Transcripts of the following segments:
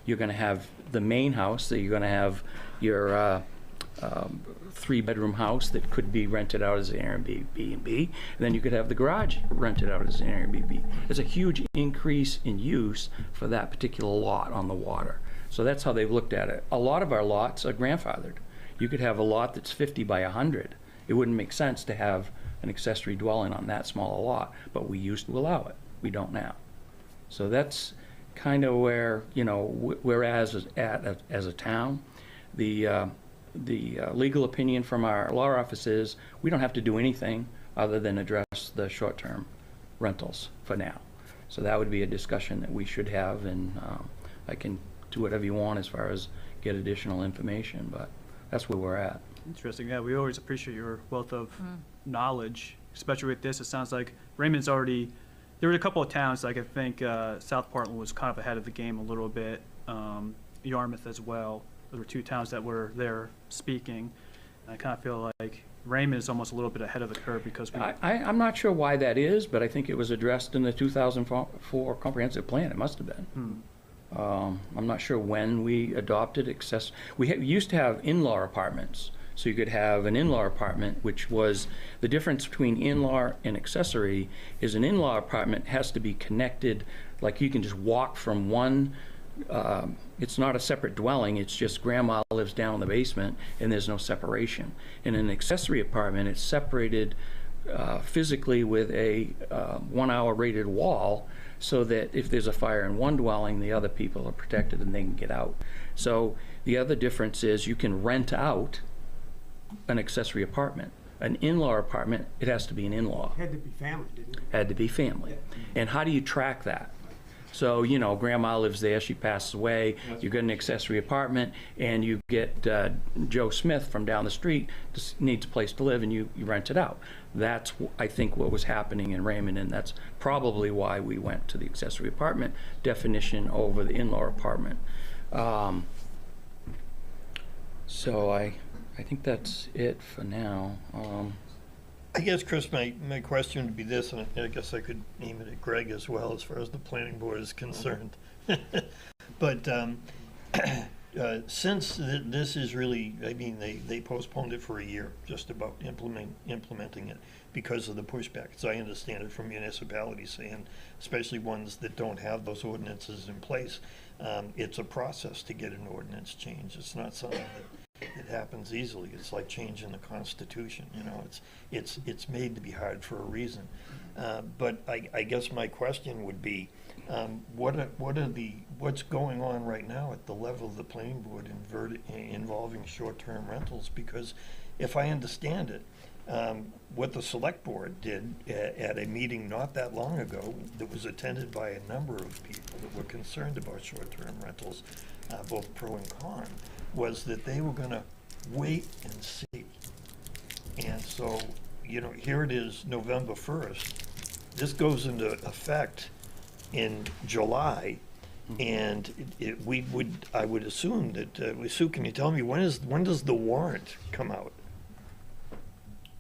you're going to have the main house, that you're going to have your 3-bedroom house that could be rented out as an Airbnb, and then you could have the garage rented out as an Airbnb. There's a huge increase in use for that particular lot on the water. So that's how they've looked at it. A lot of our lots are grandfathered. You could have a lot that's 50 by 100. It wouldn't make sense to have an accessory dwelling on that small a lot, but we used to allow it. We don't now. So that's kind of where, you know, we're as a town. The legal opinion from our law office is we don't have to do anything other than address the short-term rentals for now. So that would be a discussion that we should have, and I can do whatever you want as far as get additional information, but that's where we're at. Interesting. Yeah, we always appreciate your wealth of knowledge, especially with this. It sounds like Raymond's already, there were a couple of towns, like I think South Portland was kind of ahead of the game a little bit, Yarmouth as well. There were 2 towns that were there speaking. And I kind of feel like Raymond is almost a little bit ahead of the curve because I'm not sure why that is, but I think it was addressed in the 2004 comprehensive plan. It must have been. I'm not sure when we adopted we used to have in-law apartments. So you could have an in-law apartment, which was the difference between in-law and accessory is an in-law apartment has to be connected, like you can just walk from one, it's not a separate dwelling, it's just grandma lives down in the basement and there's no separation. In an accessory apartment, it's separated physically with a 1-hour rated wall, so that if there's a fire in one dwelling, the other people are protected and they can get out. So the other difference is you can rent out an accessory apartment. An in-law apartment, it has to be an in-law. Had to be family, didn't it? Had to be family. And how do you track that? So, you know, grandma lives there, she passes away, you get an accessory apartment, and you get Joe Smith from down the street, just needs a place to live, and you rent it out. That's, I think, what was happening in Raymond, and that's probably why we went to the accessory apartment definition over the in-law apartment. So I think that's it for now. I guess, Chris, my question would be this, and I guess I could aim it at Greg as well as far as the planning board is concerned. But since this is really, I mean, they postponed it for a year, just about implementing it because of the pushback, as I understand it, from municipalities saying, especially ones that don't have those ordinances in place, it's a process to get an ordinance changed. It's not something that it happens easily. It's like changing the Constitution. You know, it's made to be hard for a reason. But I guess my question would be, what's going on right now at the level of the planning board involving short-term rentals? Because if I understand it, what the select board did at a meeting not that long ago that was attended by a number of people that were concerned about short-term rentals, both pro and con, was that they were going to wait and see. And so, you know, here it is, November 1st. This goes into effect in July, and I would assume that, Sue, can you tell me when does the warrant come out?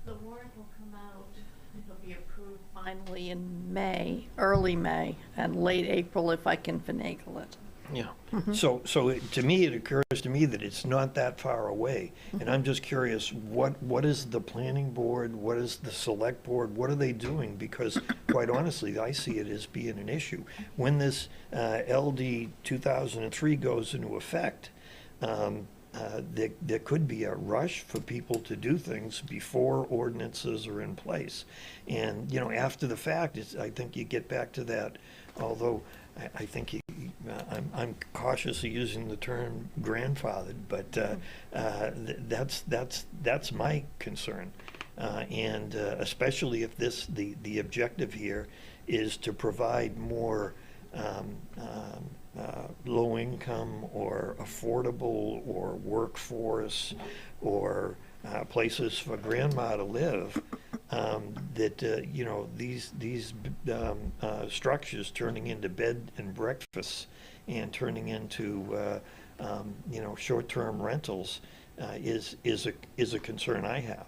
The warrant will come out, it'll be approved finally in May, early May, and late April if I can finagle it. Yeah. So to me, it occurs to me that it's not that far away, and I'm just curious, what is the planning board, what is the select board, what are they doing? Because quite honestly, I see it as being an issue. When this LD 2003 goes into effect, there could be a rush for people to do things before ordinances are in place. And, you know, after the fact, I think you get back to that, although I think I'm cautious of using the term grandfathered, but that's my concern. And especially if the objective here is to provide more low income or affordable or workforce or places for grandma to live, that you know, these structures turning into bed and breakfasts and turning into you know, short-term rentals is a concern I have.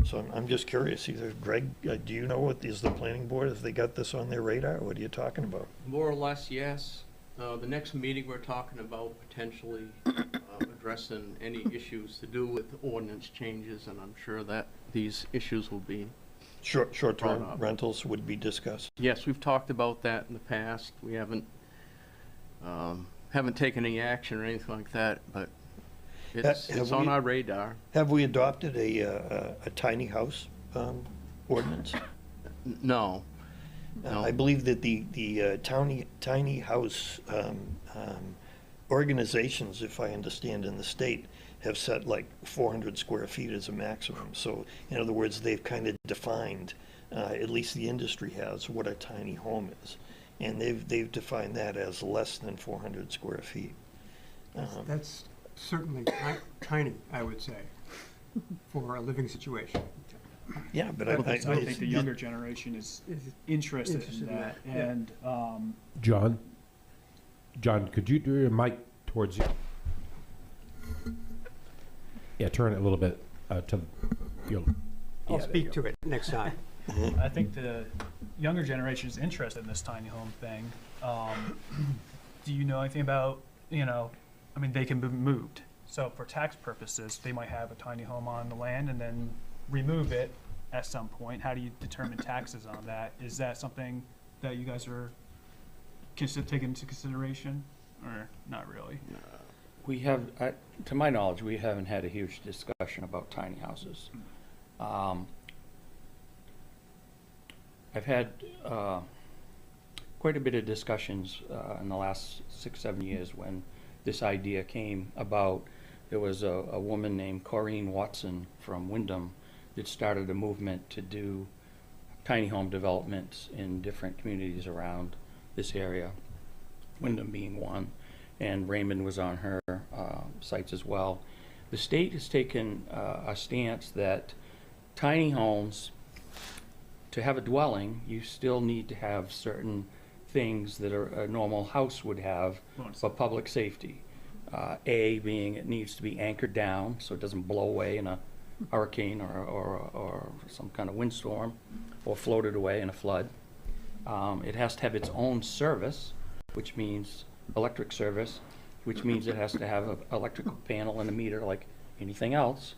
So I'm just curious, either Greg, do you know what is the planning board, if they got this on their radar? What are you talking about? More or less, yes. The next meeting, we're talking about potentially addressing any issues to do with ordinance changes, and I'm sure that these issues will be. Short-term Brought up. rentals would be discussed. Yes, we've talked about that in the past. We haven't taken any action or anything like that, but it's Have on we- our radar. Have we adopted a tiny house ordinance? No. No. I believe that the tiny house organizations, if I understand, in the state, have set like 400 square feet as a maximum. So, in other words, they've kind of defined, at least the industry has, what a tiny home is. And they've defined that as less than 400 square feet. That's certainly tiny, I would say, for a living situation. Yeah, but I think the younger generation is interested in that, yeah. and John, could you do your mic towards you? Yeah, turn it a little bit to your. I'll speak to it next time. I think the younger generation is interested in this tiny home thing. Do you know anything about, I mean, they can be moved. So for tax purposes, they might have a tiny home on the land and then remove it at some point. How do you determine taxes on that? Is that something that you guys are taking into consideration, or not really? We have, to my knowledge, we haven't had a huge discussion about tiny houses. I've had quite a bit of discussions in the last 6-7 years when this idea came about. There was a woman named Corrine Watson from Wyndham that started a movement to do tiny home developments in different communities around this area, Wyndham being one, and Raymond was on her sites as well. The state has taken a stance that tiny homes, to have a dwelling, you still need to have certain things that a normal house would have for public safety. A being it needs to be anchored down so it doesn't blow away in a hurricane or some kind of windstorm, or floated away in a flood. It has to have its own service, which means electric service, which means it has to have an electrical panel and a meter like anything else.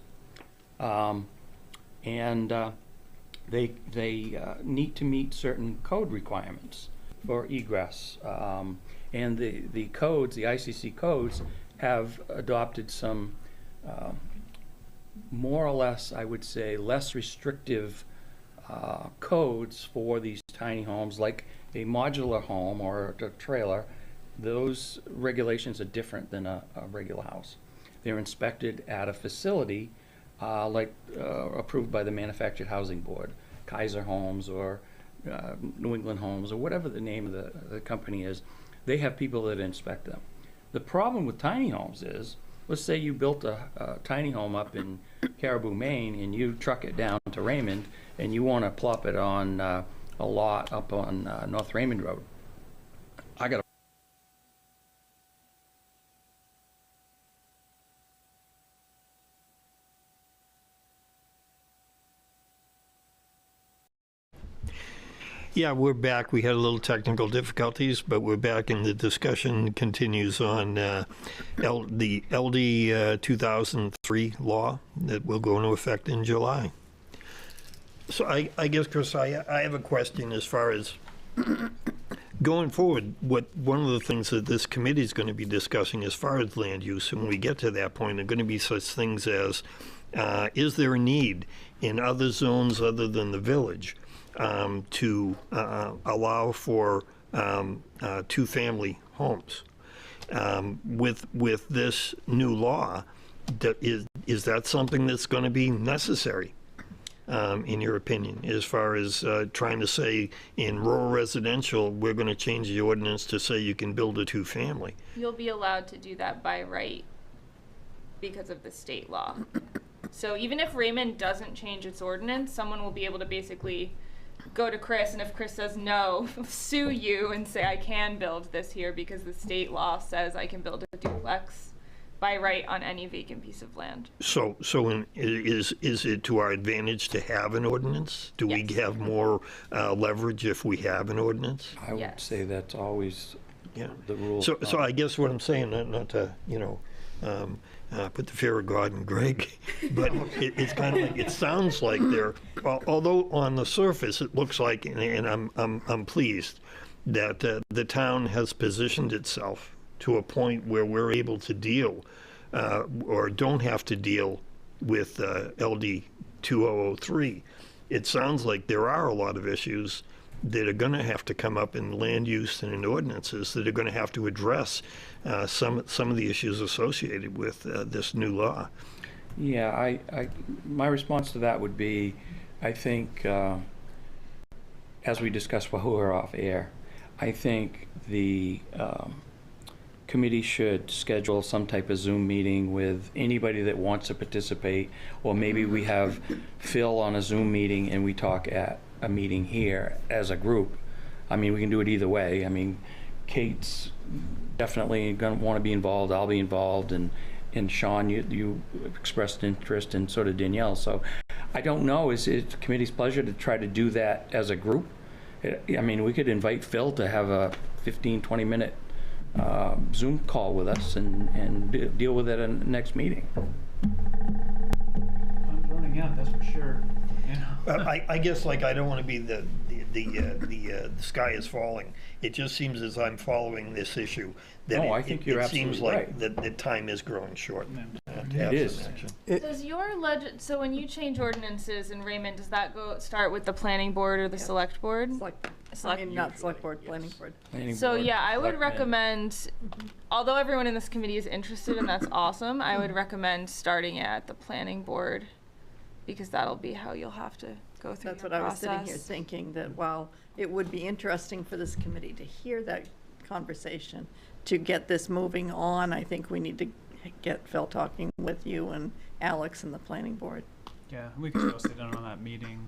They need to meet certain code requirements for egress. And the codes, the ICC codes, have adopted some more or less, I would say, less restrictive codes for these tiny homes, like a modular home or a trailer. Those regulations are different than a regular house. They're inspected at a facility approved by the Manufactured Housing Board, Kaiser Homes or New England Homes or whatever the name of the company is. They have people that inspect them. The problem with tiny homes is, let's say you built a tiny home up in Caribou, Maine, and you truck it down to Raymond, and you want to plop it on a lot up on North Raymond Road. I got Yeah, we're back. We had a little technical difficulties, but we're back, and the discussion continues on the LD 2003 law that will go into effect in July. So I guess, Chris, I have a question as far as going forward. One of the things that this committee is going to be discussing as far as land use, and when we get to that point, are going to be such things as, is there a need in other zones other than the village to allow for two-family homes? With this new law, is that something that's going to be necessary, in your opinion, as far as trying to say in rural residential, we're going to change the ordinance to say you can build a two-family? You'll be allowed to do that by right because of the state law. So even if Raymond doesn't change its ordinance, someone will be able to basically go to Chris, and if Chris says no, sue you and say I can build this here because the state law says I can build a duplex by right on any vacant piece of land. So is it to our advantage to have an ordinance? Do we Yes. have more leverage if we have an ordinance? I would Yes. say that's always Yeah. the rules. So I guess what I'm saying, not to, put the fear of God in Greg, but it's kind of like, it sounds like they're, although on the surface it looks like, and I'm pleased that the town has positioned itself to a point where we're able to deal, or don't have to deal with LD 2003. It sounds like there are a lot of issues that are going to have to come up in land use and in ordinances that are going to have to address some of the issues associated with this new law. Yeah, my response to that would be, I think, as we discussed while we were off air, I think the committee should schedule some type of Zoom meeting with anybody that wants to participate, or maybe we have Phil on a Zoom meeting and we talk at a meeting here as a group. I mean, we can do it either way. I mean, Kate's definitely gonna want to be involved. I'll be involved, and Sean, you expressed interest, and so did Danielle. So I don't know. Is it the committee's pleasure to try to do that as a group? I mean, we could invite Phil to have a 15, 20-minute Zoom call with us and deal with it in the next meeting. I'm running out, that's for sure. I guess, like, I don't want to be the sky is falling. It just seems as I'm following this issue that No, I think you're it seems absolutely like right. the time is growing short. Yeah. To It have is. some action. Does your so when you change ordinances, and Raymond, does that start with the planning board or the select board? Not select board, planning board. Planning So board, yeah, I would selectmen. recommend, although everyone in this committee is interested and that's awesome, I would recommend starting at the planning board, because that'll be how you'll have to go through That's your what I was sitting here process. thinking, that while it would be interesting for this committee to hear that conversation, to get this moving on, I think we need to get Phil talking with you and Alex and the planning board. Yeah, we could still sit down on that meeting,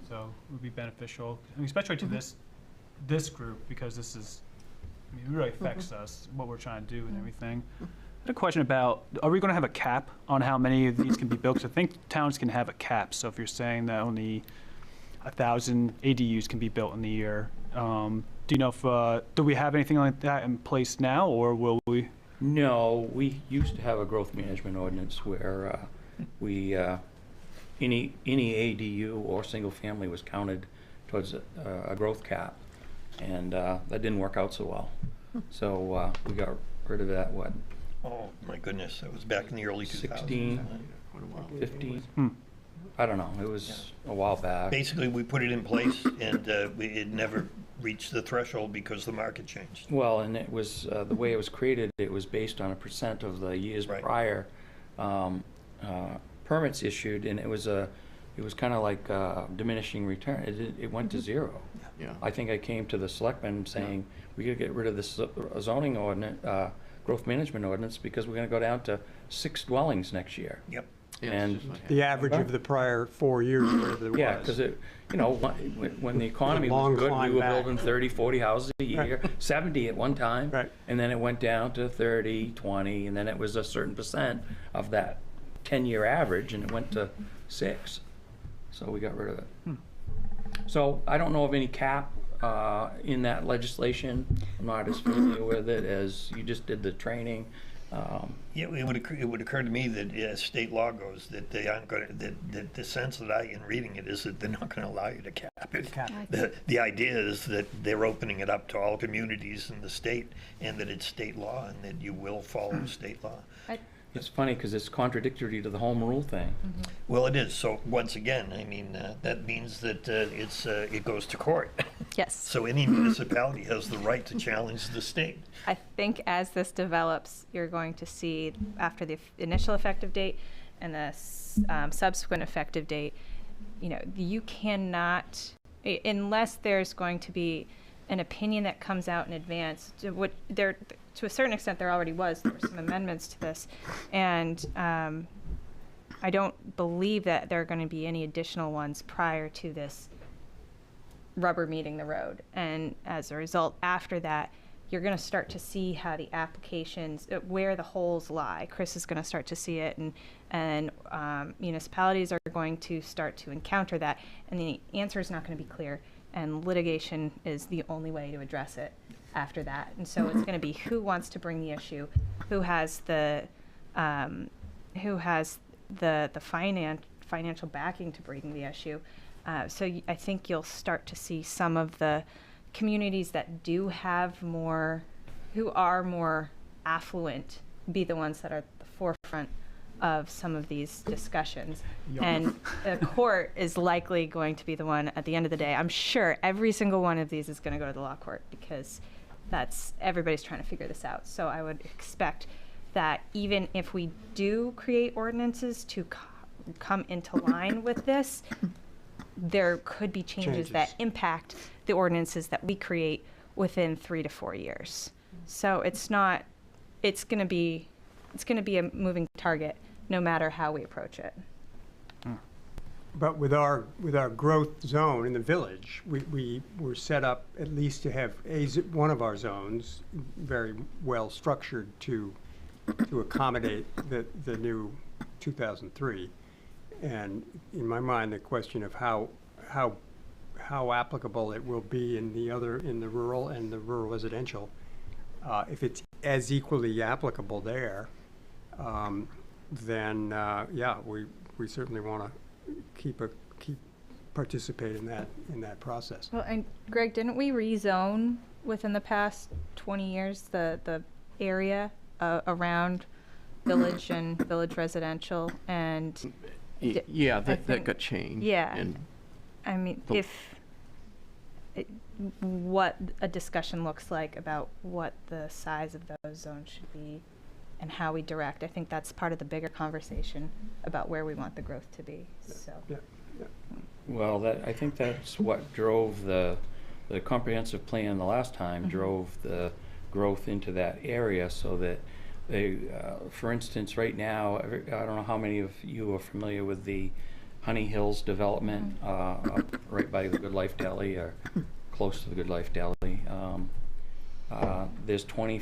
so it would be beneficial, I mean, especially to this group, because this is, I mean, it really affects us, what we're trying to do and everything. I had a question about, are we going to have a cap on how many of these can be built? 'Cause I think towns can have a cap, so if you're saying that only 1,000 ADUs can be built in the year, do you know if, do we have anything like that in place now, or will we? No, we used to have a growth management ordinance where we, any ADU or single family was counted towards a growth cap, and that didn't work out so well. So we got rid of that, what, Oh, my goodness, that was back in the early 2000s. 16, 15? I don't know, it was a while back. Basically, we put it in place, and it never reached the threshold because the market changed. Well, and it was, the way it was created, it was based on a percent of the years Right. prior permits issued, and it was kind of like diminishing return. It went to zero. Yeah. I think I came to the selectmen saying, we gotta get rid of this zoning ordinance, growth management ordinance, because we're gonna go down to 6 dwellings next year. Yep. Yeah, And- it's just like- The average of the prior 4 years, whatever it was. Yeah, because when the economy long was good, we climb were back. building 30, 40 houses a year, 70 at one time. Right. And then it went down to 30, 20, and then it was a certain percent of that 10-year average, and it went to 6. So we got rid of it. So I don't know of any cap in that legislation. I'm not as familiar with it as you just did the training. Yeah, it would occur to me that as state law goes, that they aren't going to, that the sense that I, in reading it, is that they're not going to allow you to cap it. The idea is that they're opening it up to all communities in the state, and that it's state law, and that you will follow state law. It's funny because it's contradictory to the home rule thing. Well, it is. So once again, I mean, that means that it goes to court. Yes. So any municipality has the right to challenge the state. I think as this develops, you're going to see after the initial effective date and the subsequent effective date, you cannot, unless there's going to be an opinion that comes out in advance, to a certain extent there already was, there were some amendments to this, and I don't believe that there are going to be any additional ones prior to this rubber meeting the road. And as a result, after that, you're going to start to see how the applications, where the holes lie. Chris is going to start to see it, and municipalities are going to start to encounter that, and the answer is not going to be clear. and litigation is the only way to address it after that. And so it's going to be who wants to bring the issue, who has the financial backing to bring the issue. I think you'll start to see some of the communities that do have more, who are more affluent, be the ones that are at the forefront of some of these discussions. And the court is likely going to be the one at the end of the day. I'm sure every single one of these is going to go to the law court because everybody's trying to figure this out. So I would expect that even if we do create ordinances to come into line with this, there could be changes that impact the ordinances that we create within 3 to 4 years. So it's going to be a moving target no matter how we approach it. But with our growth zone in the village, we were set up at least to have one of our zones very well structured to accommodate the new 2003. And in my mind, the question of how applicable it will be in the rural and the rural residential, if it's as equally applicable there, then we certainly want to participate in that process. Well, and Greg, didn't we rezone within the past 20 years the area around village and village residential and? Yeah, that got changed. Yeah. And I mean, what a discussion looks like about what the size of those zones should be and how we direct. I think that's part of the bigger conversation about where we want the growth to be. So. Yeah. Well, I think that's what drove the comprehensive plan the last time, drove the growth into that area so that they, for instance, right now, I don't know how many of you are familiar with the Honey Hills development up right by the Good Life Deli or close to the Good Life Deli. There's 12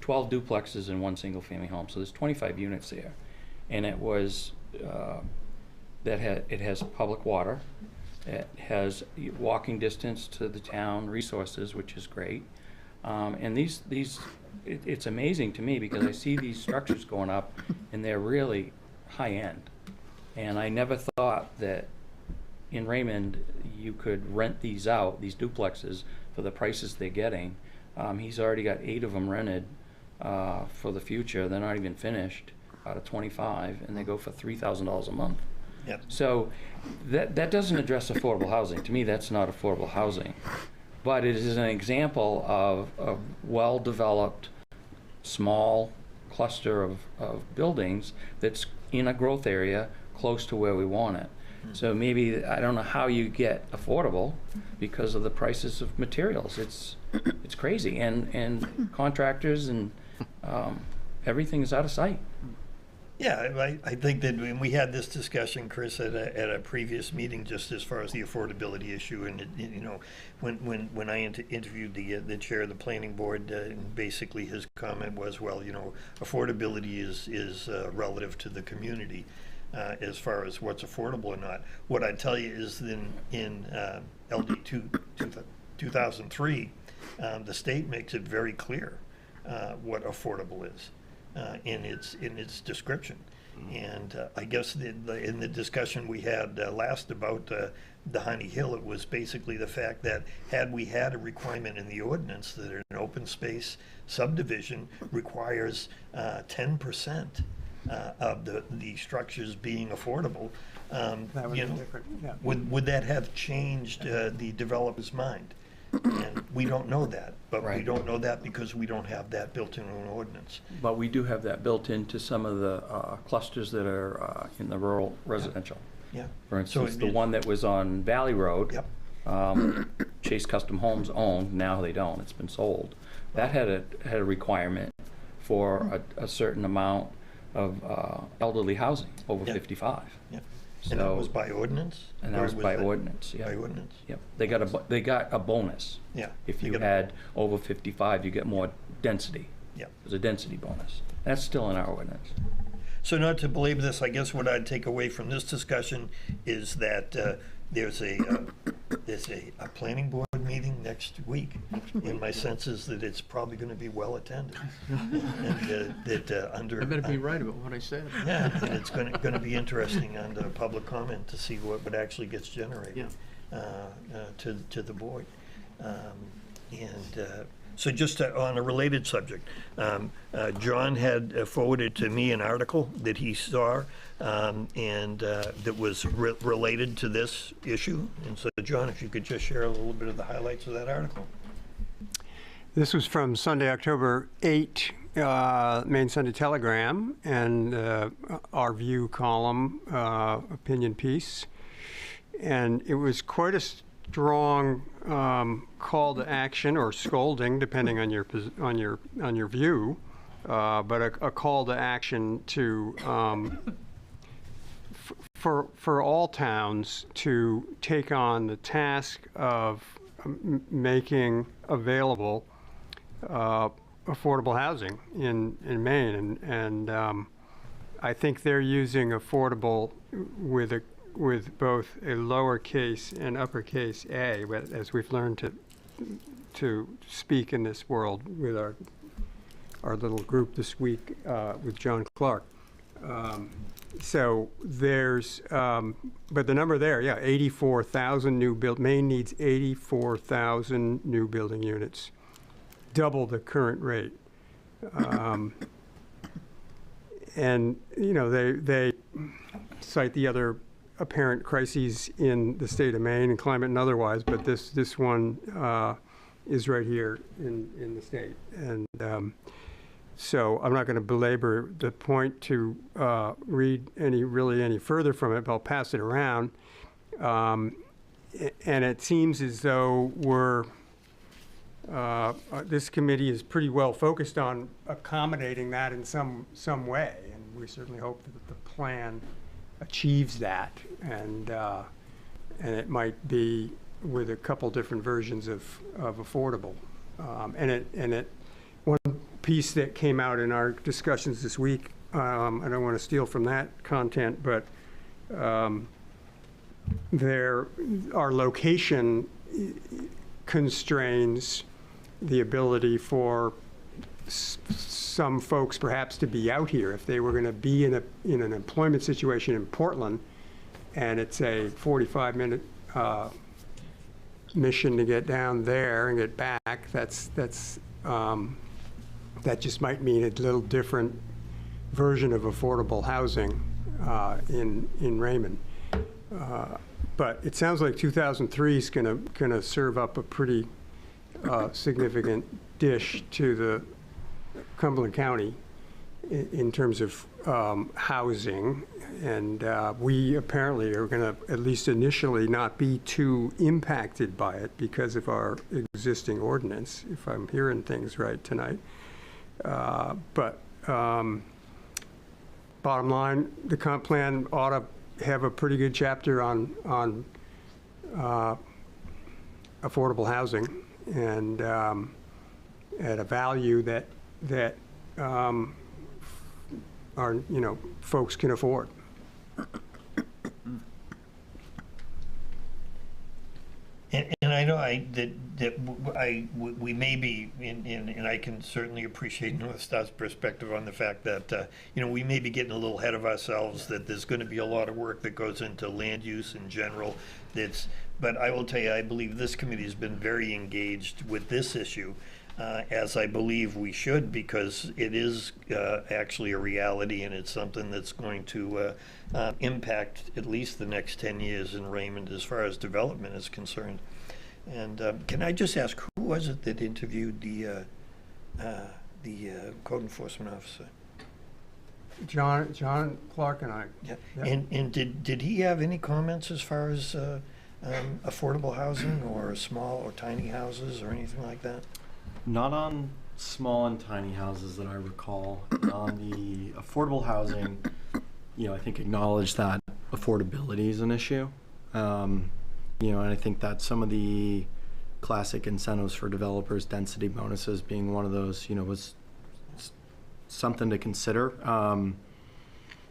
duplexes in one single family home, so there's 25 units there. And it was, it has public water, it has walking distance to the town resources, which is great. And it's amazing to me because I see these structures going up and they're really high end. And I never thought that in Raymond you could rent these out, these duplexes, for the prices they're getting. He's already got 8 of them rented for the future. They're not even finished out of 25, and they go for $3,000 a month. Yep. So that doesn't address affordable housing. To me, that's not affordable housing. But it is an example of a well-developed, small cluster of buildings that's in a growth area close to where we want it. So maybe, I don't know how you get affordable because of the prices of materials. It's crazy. And contractors and everything is out of sight. Yeah, I think that when we had this discussion, Chris, at a previous meeting, just as far as the affordability issue, and when I interviewed the chair of the planning board, basically his comment was, well, affordability is relative to the community as far as what's affordable or not. What I'd tell you is in LD 2003, the state makes it very clear what affordable is. In its description, and I guess in the discussion we had last about the Honey Hill, it was basically the fact that had we had a requirement in the ordinance that an open space subdivision requires 10% of the structures being affordable, That would be different. Yeah. would that have changed the developer's mind? And we don't know that, but we Right. don't know that because we don't have that built into an ordinance. But we do have that built into some of the clusters that are in the rural residential. Yeah. For instance, the one that was on Valley Road, Yep. Chase Custom Homes owned, now they don't, it's been sold. That had a requirement for a certain amount of elderly housing over Yeah. 55. Yeah. And that So- was by ordinance? And that Or was by that ordinance, yeah. By ordinance? Yep, they got a bonus. Yeah. If They you got a- had over 55, you get more density. Yeah. There's a density bonus. That's still in our ordinance. So not to belabor this, I guess what I'd take away from this discussion is that there's a planning board meeting next week, and my sense is that it's probably going to be well attended. And that under I better be right about what I said. yeah, and it's going to be interesting under public comment to see what actually gets generated to the board. So just on a related subject, John had forwarded to me an article that he saw and that was related to this issue. And so, John, if you could just share a little bit of the highlights of that article. This was from Sunday, October 8, Maine Sunday Telegram, and our View column opinion piece. And it was quite a strong call to action, or scolding, depending on your view, but a call to action to for all towns to take on the task of making available affordable housing in Maine, and I think they're using affordable with both a lowercase and uppercase a, as we've learned to speak in this world with our little group this week with John Clark. So there's, but the number there, 84,000 new build. Maine needs 84,000 new building units, double the current rate. And they cite the other apparent crises in the state of Maine, and climate and otherwise, but this one is right here in the state. And so I'm not going to belabor the point to read any further from it, but I'll pass it around. And it seems as though this committee is pretty well focused on accommodating that in some way, and we certainly hope that the plan achieves that, and it might be with a couple different versions of affordable. And one piece that came out in our discussions this week, I don't want to steal from that content, but our location constrains the ability for some folks perhaps to be out here. If they were going to be in an employment situation in Portland, and it's a 45-minute mission to get down there and get back, that just might mean a little different version of affordable housing in Raymond. But it sounds like 2003 is going to serve up a pretty significant dish to the Cumberland County in terms of housing, and we apparently are going to, at least initially, not be too impacted by it because of our existing ordinance, if I'm hearing things right tonight. But bottom line, the comp plan ought to have a pretty good chapter on affordable housing, and at a value that our folks can afford. And I know we may be, and I can certainly appreciate North Star's perspective on the fact that we may be getting a little ahead of ourselves, that there's going to be a lot of work that goes into land use in general. But I will tell you, I believe this committee has been very engaged with this issue, as I believe we should, because it is actually a reality, and it's something that's going to impact at least the next 10 years in Raymond as far as development is concerned. And can I just ask, who was it that interviewed the code enforcement officer? John Clark and I. Yeah. Yep. And did he have any comments as far as affordable housing or small or tiny houses or anything like that? Not on small and tiny houses that I recall. On the affordable housing, I think acknowledge that affordability is an issue. And I think that some of the classic incentives for developers, density bonuses being one of those, was something to consider.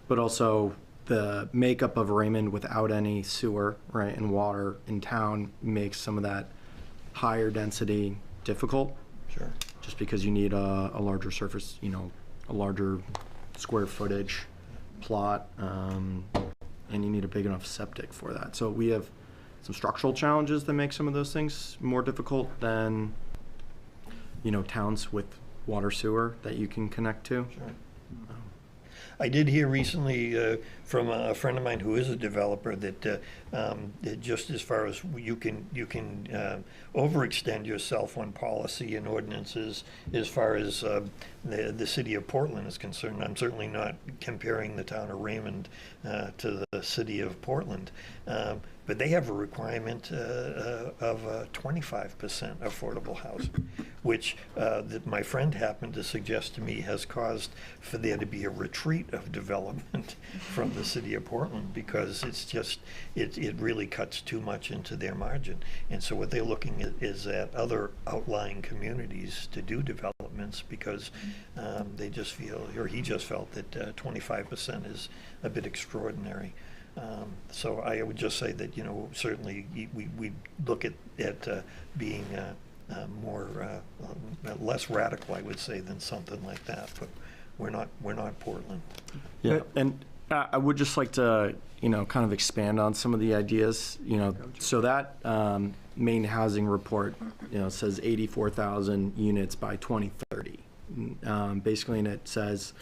But also, the makeup of Raymond without any sewer, right, and water in town makes some of that higher density difficult. Sure. Just because you need a larger surface, a larger square footage plot, and you need a big enough septic for that. So we have some structural challenges that make some of those things more difficult than, towns with water sewer that you can connect to. Sure. I did hear recently from a friend of mine who is a developer that just as far as you can overextend yourself on policy and ordinances as far as the city of Portland is concerned. I'm certainly not comparing the town of Raymond to the city of Portland, but they have a requirement of 25% affordable housing, which that my friend happened to suggest to me has caused for there to be a retreat of development from the city of Portland, because it's just, it really cuts too much into their margin. And so what they're looking at is at other outlying communities to do developments, because they just feel, or he just felt that 25% is a bit extraordinary. So I would just say that, certainly we look at being more, less radical, I would say, than something like that, but we're not Portland. Yeah, and I would just like to, kind of expand on some of the ideas, so that Maine housing report, says 84,000 units by 2030. Basically, and it says,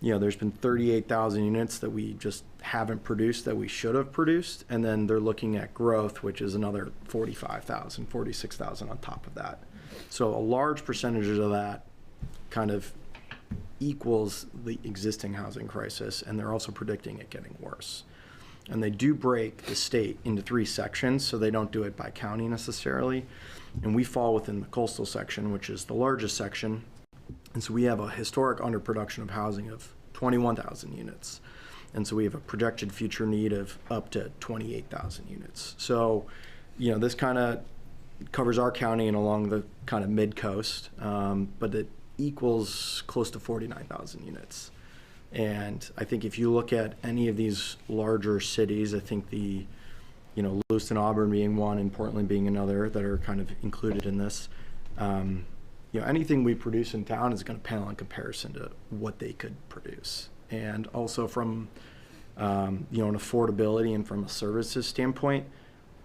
there's been 38,000 units that we just haven't produced that we should have produced, and then they're looking at growth, which is another 45,000, 46,000 on top of that. So a large percentage of that kind of equals the existing housing crisis, and they're also predicting it getting worse. And they do break the state into 3 sections, so they don't do it by county necessarily. And we fall within the coastal section, which is the largest section. And so we have a historic underproduction of housing of 21,000 units. And so we have a projected future need of up to 28,000 units. So, this kind of covers our county and along the kind of mid-coast, but it equals close to 49,000 units. And I think if you look at any of these larger cities, I think the, Lewiston, Auburn being one and Portland being another that are kind of included in this, anything we produce in town is going to pale in comparison to what they could produce. And also from, an affordability and from a services standpoint,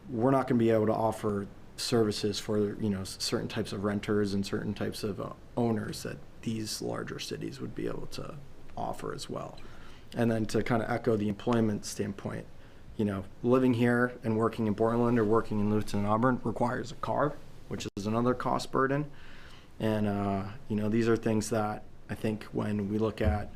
we're not going to be able to offer services for, certain types of renters and certain types of owners that these larger cities would be able to offer as well. And then to kind of echo the employment standpoint, living here and working in Portland or working in Lewiston and Auburn requires a car, which is another cost burden. And, these are things that I think when we look at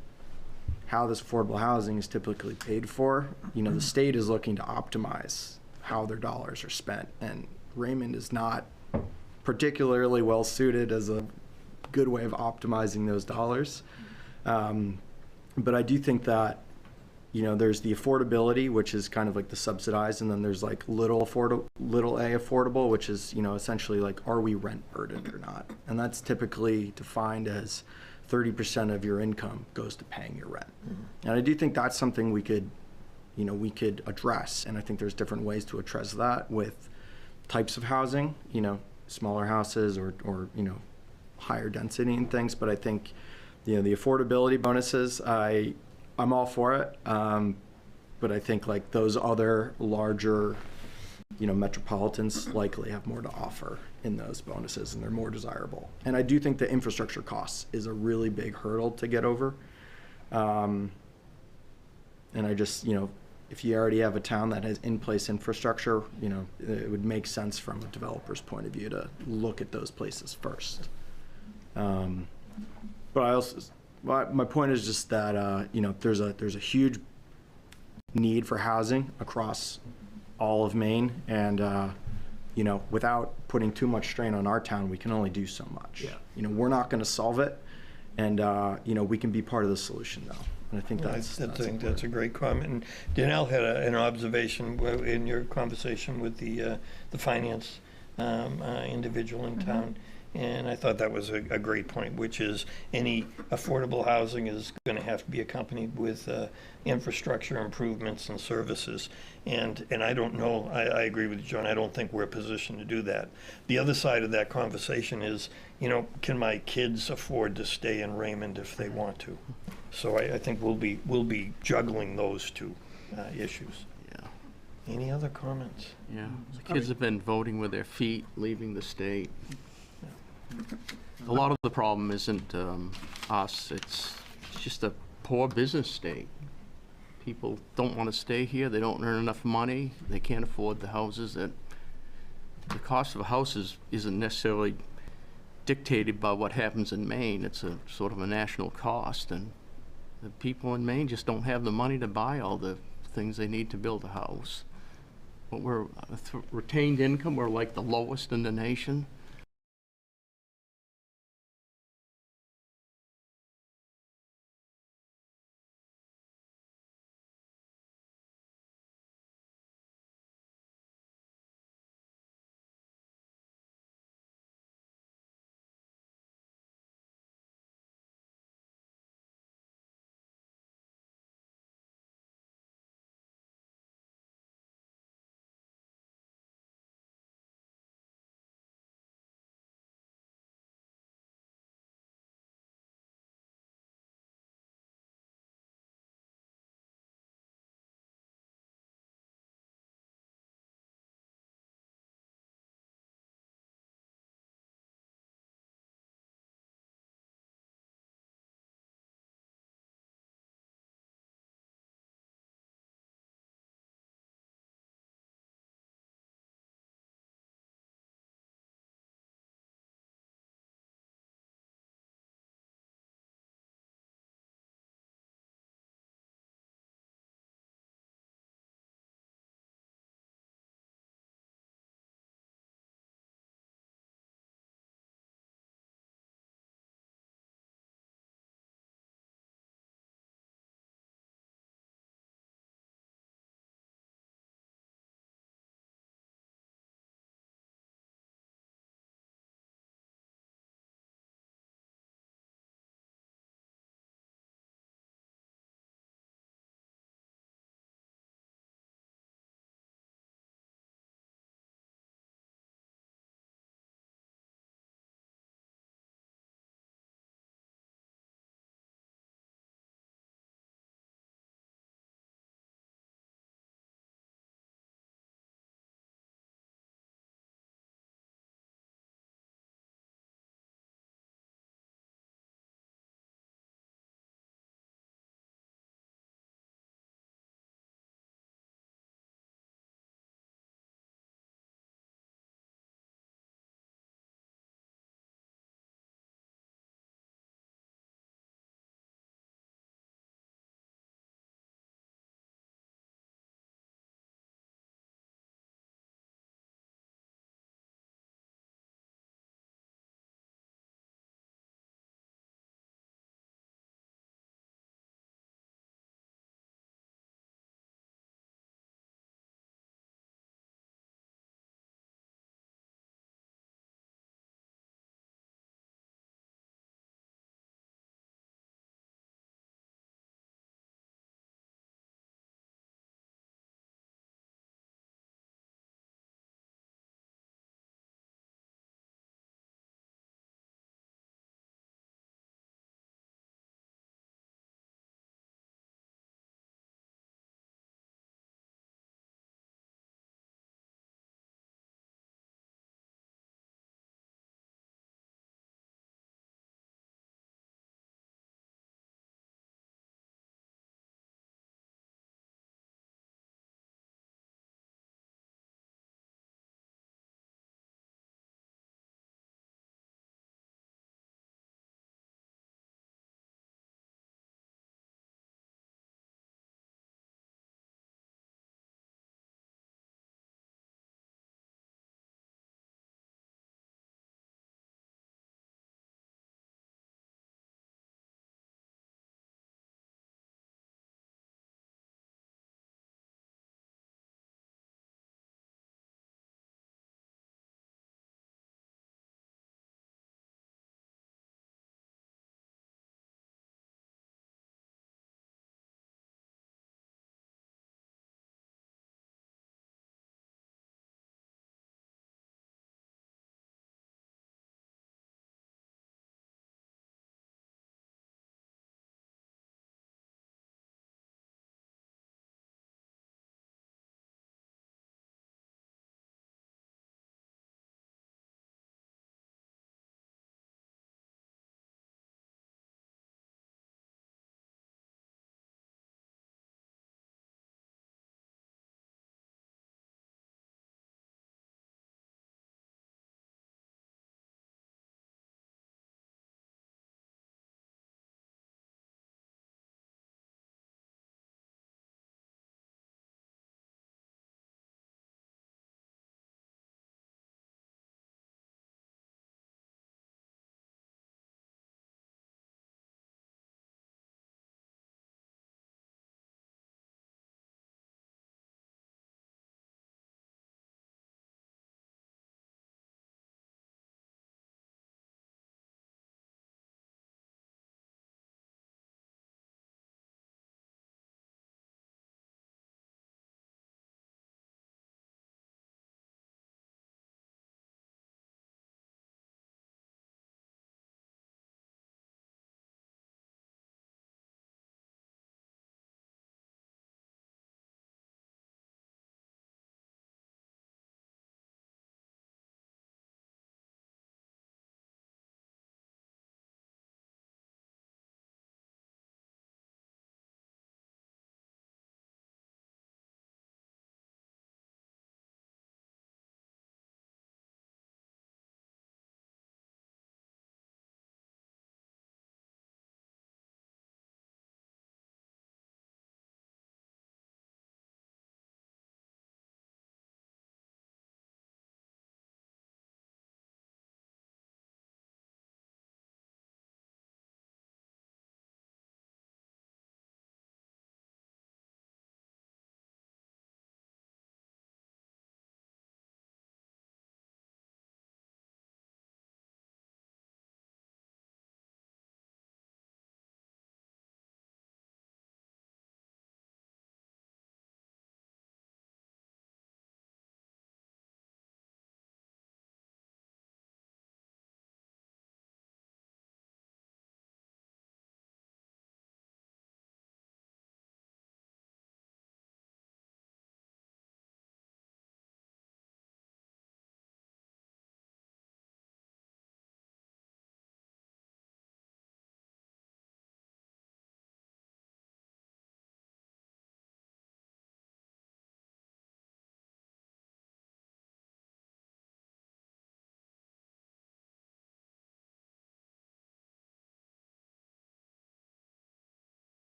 how this affordable housing is typically paid for, the state is looking to optimize how their dollars are spent. And Raymond is not particularly well suited as a good way of optimizing those dollars. But I do think that, there's the affordability, which is kind of like the subsidized, and then there's like little a affordable, which is, essentially like, are we rent burdened or not? And that's typically defined as 30% of your income goes to paying your rent. Mm-hmm. And I do think that's something we could address. And I think there's different ways to address that with types of housing, smaller houses or higher density and things. But I think, the affordability bonuses, I'm all for it. But I think like those other larger, metropolitans likely have more to offer in those bonuses, and they're more desirable. And I do think the infrastructure costs is a really big hurdle to get over. And I just, if you already have a town that has in-place infrastructure, it would make sense from a developer's point of view to look at those places first. But I also, my point is just that, there's a huge need for housing across all of Maine, and without putting too much strain on our town, we can only do so much. Yeah. We're not going to solve it, and we can be part of the solution though. And I think that's a great comment. And Danelle had an observation in your conversation with the finance individual in town. And I thought that was a great point, which is any affordable housing is going to have to be accompanied with infrastructure improvements and services. And I don't know, I agree with you, John, I don't think we're positioned to do that. The other side of that conversation is, you know, can my kids afford to stay in Raymond if they want to? So I think we'll be juggling those two issues. Yeah, Any other comments? yeah. The kids have been voting with their feet, leaving the state. A lot of the problem isn't us, it's just a poor business state. People don't want to stay here, they don't earn enough money, they can't afford the houses. The cost of a house isn't necessarily dictated by what happens in Maine, it's a sort of a national cost, and the people in Maine just don't have the money to buy all the things they need to build a house. But we're retained income, we're like the lowest in the nation.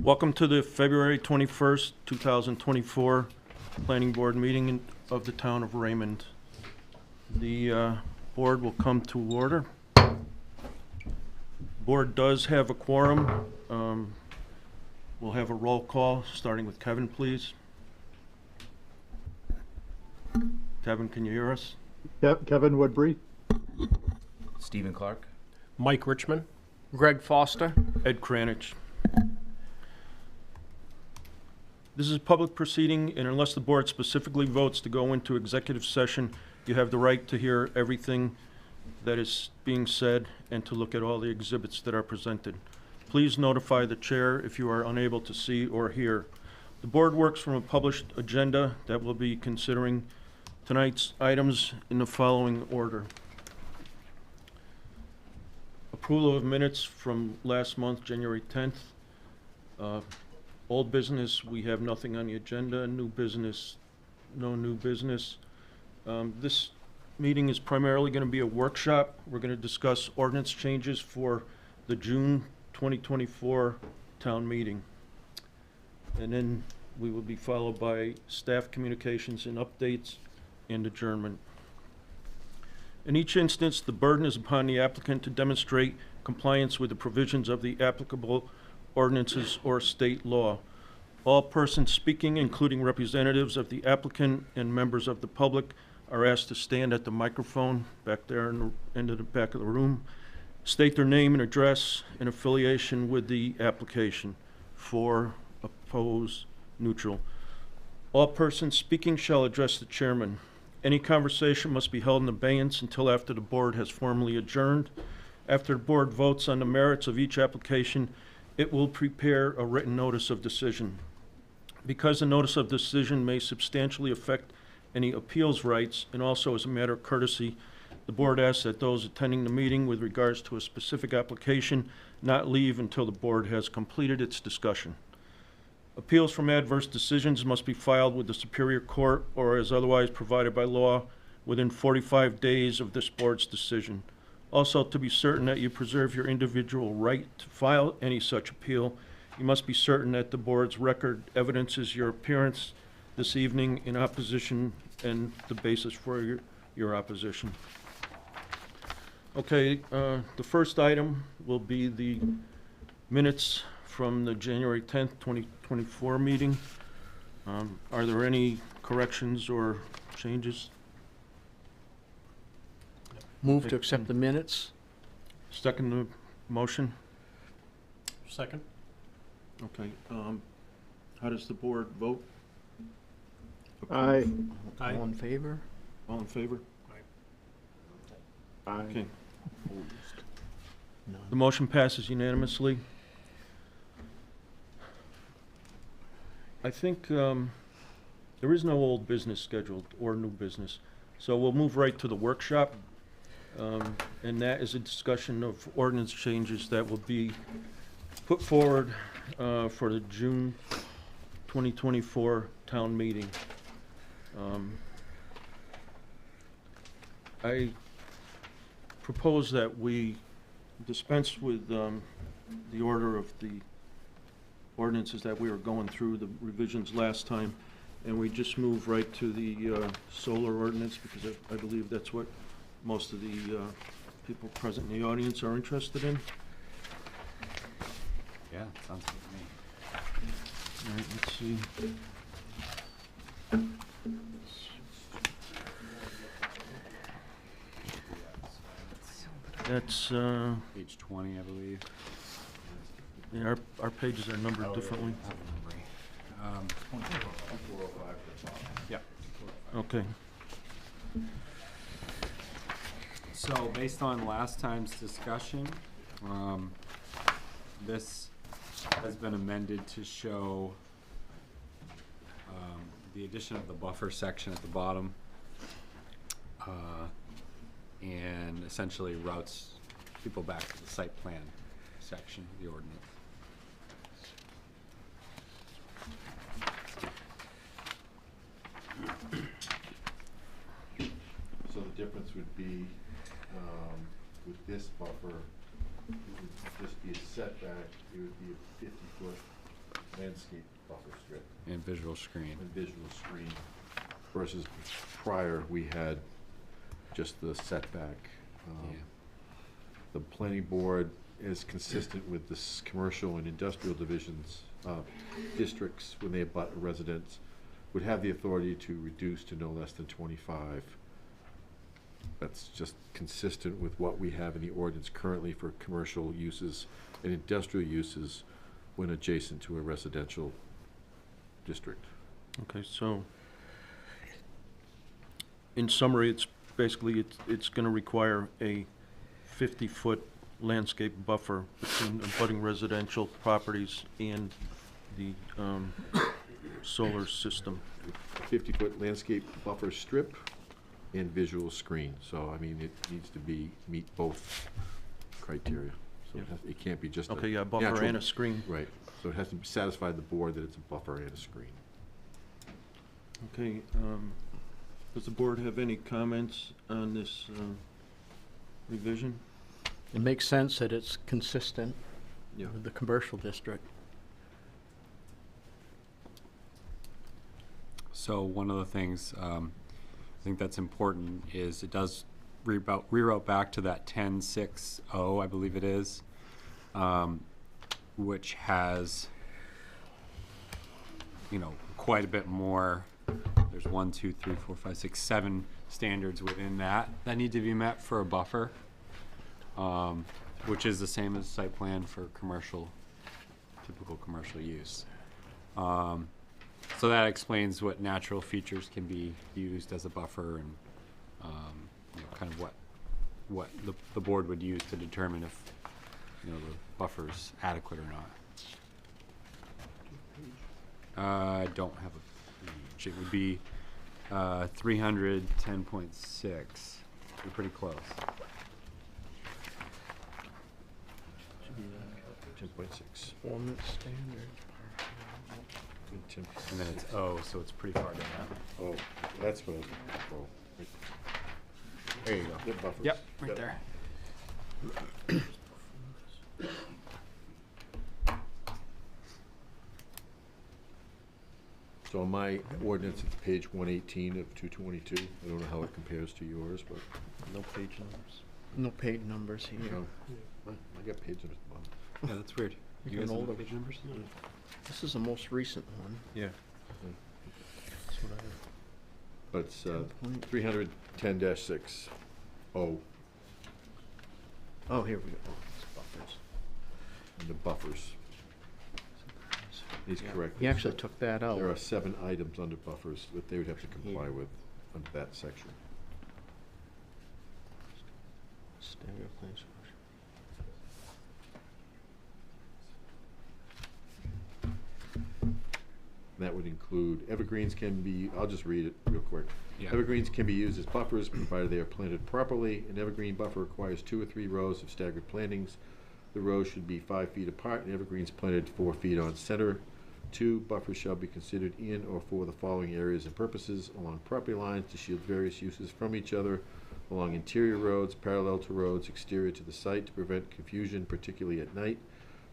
Welcome to the February 21st, 2024 Planning Board meeting of the town of Raymond. The board will come to order. Board does have a quorum. We'll have a roll call, starting with Kevin, please. Kevin, can you hear us? Kevin Woodbury. Stephen Clark. Mike Richmond. Greg Foster. Ed Kranich. This is a public proceeding, and unless the board specifically votes to go into executive session, you have the right to hear everything that is being said and to look at all the exhibits that are presented. Please notify the chair if you are unable to see or hear. The board works from a published agenda that will be considering tonight's items in the following order. Approval of minutes from last month, January 10th. Old business, we have nothing on the agenda. New business, no new business. This meeting is primarily going to be a workshop. We're going to discuss ordinance changes for the June 2024 town meeting. And then we will be followed by staff communications and updates and adjournment. In each instance, the burden is upon the applicant to demonstrate compliance with the provisions of the applicable ordinances or state law. All persons speaking, including representatives of the applicant and members of the public, are asked to stand at the microphone back there in the end of the back of the room, state their name and address and affiliation with the application. For, oppose, neutral. All persons speaking shall address the chairman. Any conversation must be held in abeyance until after the board has formally adjourned. After the board votes on the merits of each application, it will prepare a written notice of decision. Because the notice of decision may substantially affect any appeals rights, and also as a matter of courtesy, the board asks that those attending the meeting with regards to a specific application not leave until the board has completed its discussion. Appeals from adverse decisions must be filed with the Superior Court or as otherwise provided by law within 45 days of this board's decision. Also, to be certain that you preserve your individual right to file any such appeal, you must be certain that the board's record evidences your appearance this evening in opposition and the basis for your opposition. Okay, the first item will be the minutes from the January 10th, 2024 meeting. Are there any corrections or changes? Move to accept the minutes. Second the motion? Second. Okay, how does the board vote? Aye. All in favor? All in favor? Aye. Okay, Opposed? None. the motion passes unanimously. I think there is no old business scheduled or new business, so we'll move right to the workshop. And that is a discussion of ordinance changes that will be put forward for the June 2024 town meeting. I propose that we dispense with the order of the ordinances that we were going through, the revisions last time, and we just move right to the solar ordinance, because I believe that's what most of the people present in the audience are interested in. Yeah, sounds good to me. All right, let's see. That's, Page 20, I believe. yeah, our pages are numbered differently. Yep. Okay. So based on last time's discussion, this has been amended to show the addition of the buffer section at the bottom, and essentially routes people back to the site plan section of the ordinance. So the difference would be, with this buffer, it would just be a setback, it would be a 50-foot landscape buffer strip And visual screen. and visual screen versus prior, we had just the setback. Yeah. The planning board is consistent with this commercial and industrial divisions, districts, when they abut a residence, would have the authority to reduce to no less than 25. That's just consistent with what we have in the ordinance currently for commercial uses and industrial uses when adjacent to a residential district. Okay, so in summary, it's basically, it's gonna require a 50-foot landscape buffer between abutting residential properties and the solar system. 50-foot landscape buffer strip and visual screen. So, I mean, it needs to meet both criteria. So it can't be just a Okay, yeah, buffer natural- and a screen. Right. So it has to satisfy the board that it's a buffer and a screen. Okay, does the board have any comments on this revision? It makes sense that it's consistent Yeah. with the commercial district. So one of the things I think that's important is it does reroute back to that 10.6.0, I believe it is, which has, you know, quite a bit more. There's 1, 2, 3, 4, 5, 6, 7 standards within that need to be met for a buffer, which is the same as site plan for commercial, typical commercial use. So that explains what natural features can be used as a buffer, and you know, kind of what the board would use to determine if, you know, the buffer's adequate or not. I don't have a page. It would be 310.6. We're pretty close. 10.6. Performance standard. And then it's O, so it's pretty far down. Oh, that's what I was, oh, right. There you go. The buffers. Yep, right there. So on my ordinance, it's page 118 of 222. I don't know how it compares to yours, but. No page numbers. No page numbers here. No. I got page numbers at the bottom. Yeah, that's weird. You You guys can have the older- page numbers? This is the most recent one. Yeah. That's what I, But it's 10.- 310-6. Oh, oh, here we go. Oh, it's buffers. and the buffers. He's correct. He actually took that out. There are 7 items under buffers that they would have to comply with under that section. Standard plans. That would include evergreens can be, I'll just read it real quick. Yeah. Evergreens can be used as buffers provided they are planted properly. An evergreen buffer requires 2 or 3 rows of staggered plantings. The rows should be 5 feet apart and evergreens planted 4 feet on center. 2, buffers shall be considered in or for the following areas and purposes: along property lines to shield various uses from each other, along interior roads, parallel to roads, exterior to the site to prevent confusion, particularly at night,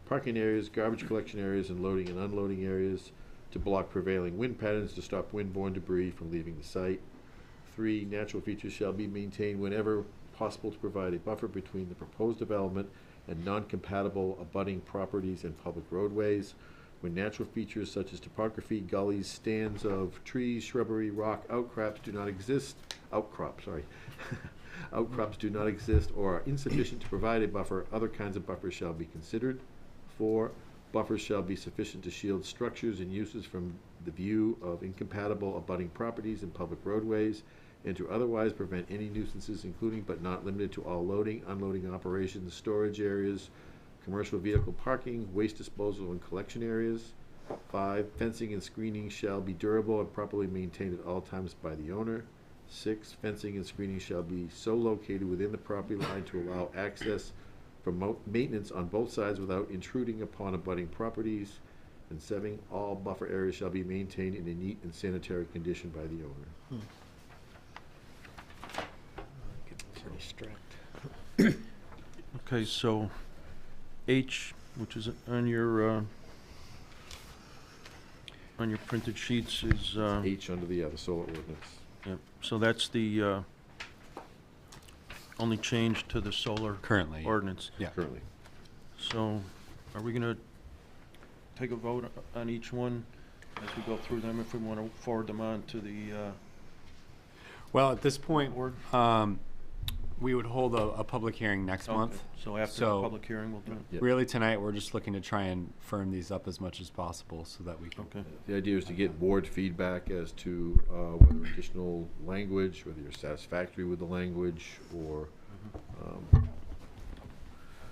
parking areas, garbage collection areas, and loading and unloading areas, to block prevailing wind patterns to stop windborne debris from leaving the site. 3, natural features shall be maintained whenever possible to provide a buffer between the proposed development and non-compatible abutting properties and public roadways. When natural features such as topography, gullies, stands of trees, shrubbery, rock, outcrops do not exist, outcrops do not exist or are insufficient to provide a buffer, other kinds of buffers shall be considered. 4, buffers shall be sufficient to shield structures and uses from the view of incompatible abutting properties and public roadways, and to otherwise prevent any nuisances, including but not limited to all loading, unloading operations, storage areas, commercial vehicle parking, waste disposal and collection areas. 5, fencing and screening shall be durable and properly maintained at all times by the owner. 6, fencing and screening shall be so located within the property line to allow access for maintenance on both sides without intruding upon abutting properties. And 7, all buffer areas shall be maintained in a neat and sanitary condition by the owner. Pretty strict. Okay, so H, which is on your on your printed sheets is, H under the solar ordinance. yeah, so that's the only change to the solar Currently. ordinance. Yeah. Currently. So are we going to take a vote on each one as we go through them, if we want to forward them on to the Well, at this point, board? we would hold a public hearing next Okay, month. So after the So- public hearing, we'll do it? Yep. Really, tonight, we're just looking to try and firm these up as much as possible so that we can. Okay. The idea is to get board feedback as to whether additional language, whether you're satisfactory with the language, or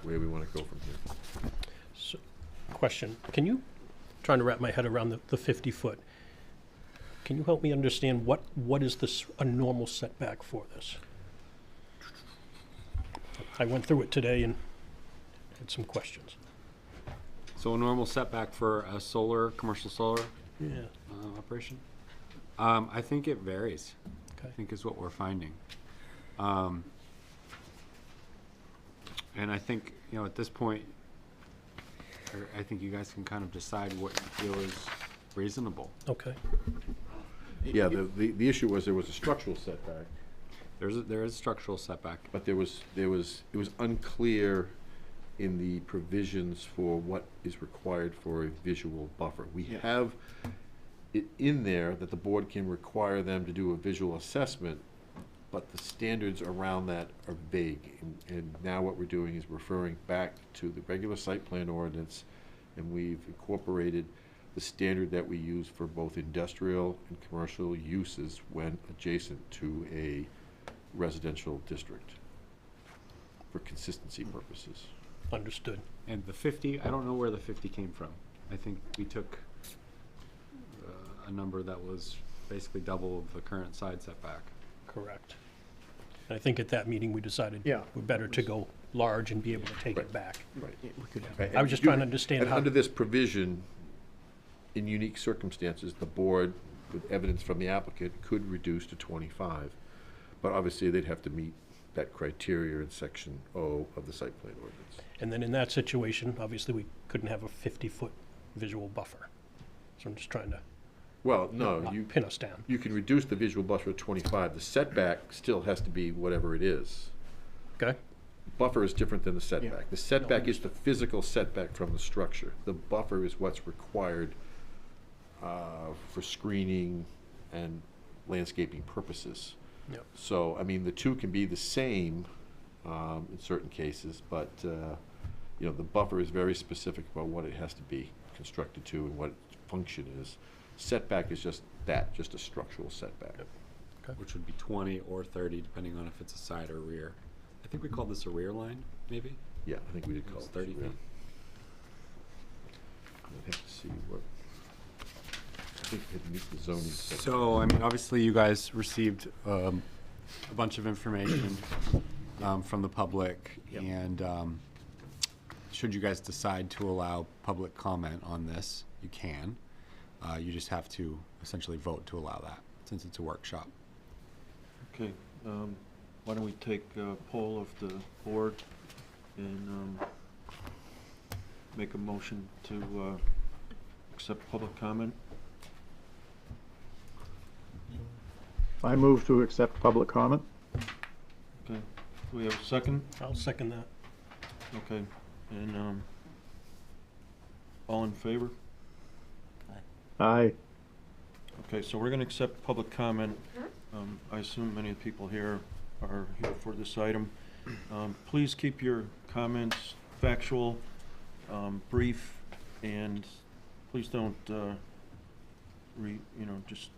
where we want to go from here. So, question, can you, trying to wrap my head around the 50-foot, can you help me understand what is this, a normal setback for this? I went through it today and had some questions. So a normal setback for a commercial solar Yeah. operation? I think it varies. Okay. I think is what we're finding. And I think, at this point, I think you guys can kind of decide what you feel is reasonable. Okay. Yeah, the issue was there was a structural setback, There is a structural setback. but it was unclear in the provisions for what is required for a visual buffer. We have it in there that the board can require them to do a visual assessment, but the standards around that are vague. And now what we're doing is referring back to the regular site plan ordinance, and we've incorporated the standard that we use for both industrial and commercial uses when adjacent to a residential district, for consistency purposes. Understood. And the 50, I don't know where the 50 came from. I think we took a number that was basically double of the current side setback. Correct. And I think at that meeting, we decided Yeah. we're better to go large and be able to take it back. Right. I was just trying to understand And how. under this provision, in unique circumstances, the board, with evidence from the applicant, could reduce to 25. But obviously, they'd have to meet that criteria in section O of the site plan ordinance. And then in that situation, obviously, we couldn't have a 50-foot visual buffer. So I'm just trying to Well, no, not you, pin us down. you can reduce the visual buffer to 25. The setback still has to be whatever it is. Okay? Buffer is different than the setback. The setback is the physical setback from the structure. The buffer is what's required for screening and landscaping purposes. Yep. So, I mean, the two can be the same in certain cases, but, the buffer is very specific about what it has to be constructed to and what its function is. Setback is just that, just a structural setback. Yep. Which would be 20 or 30, depending on if it's a side or rear. I think we called this a rear line, maybe? Yeah, I think we did call It's it. 30 feet. I'd have to see what, I think it had meet the zoning. setback. So, I mean, obviously, you guys received a bunch of information from the public, and should you guys decide to allow public comment on this, you can. You just have to essentially vote to allow that, since it's a workshop. Okay, why don't we take a poll of the board and make a motion to accept public comment? I move to accept public comment. Okay, do we have a second? I'll second that. Okay, and all in favor? Aye. Okay, so we're going to accept public comment. I assume many of the people here are here for this item. Please keep your comments factual, brief, and please don't, just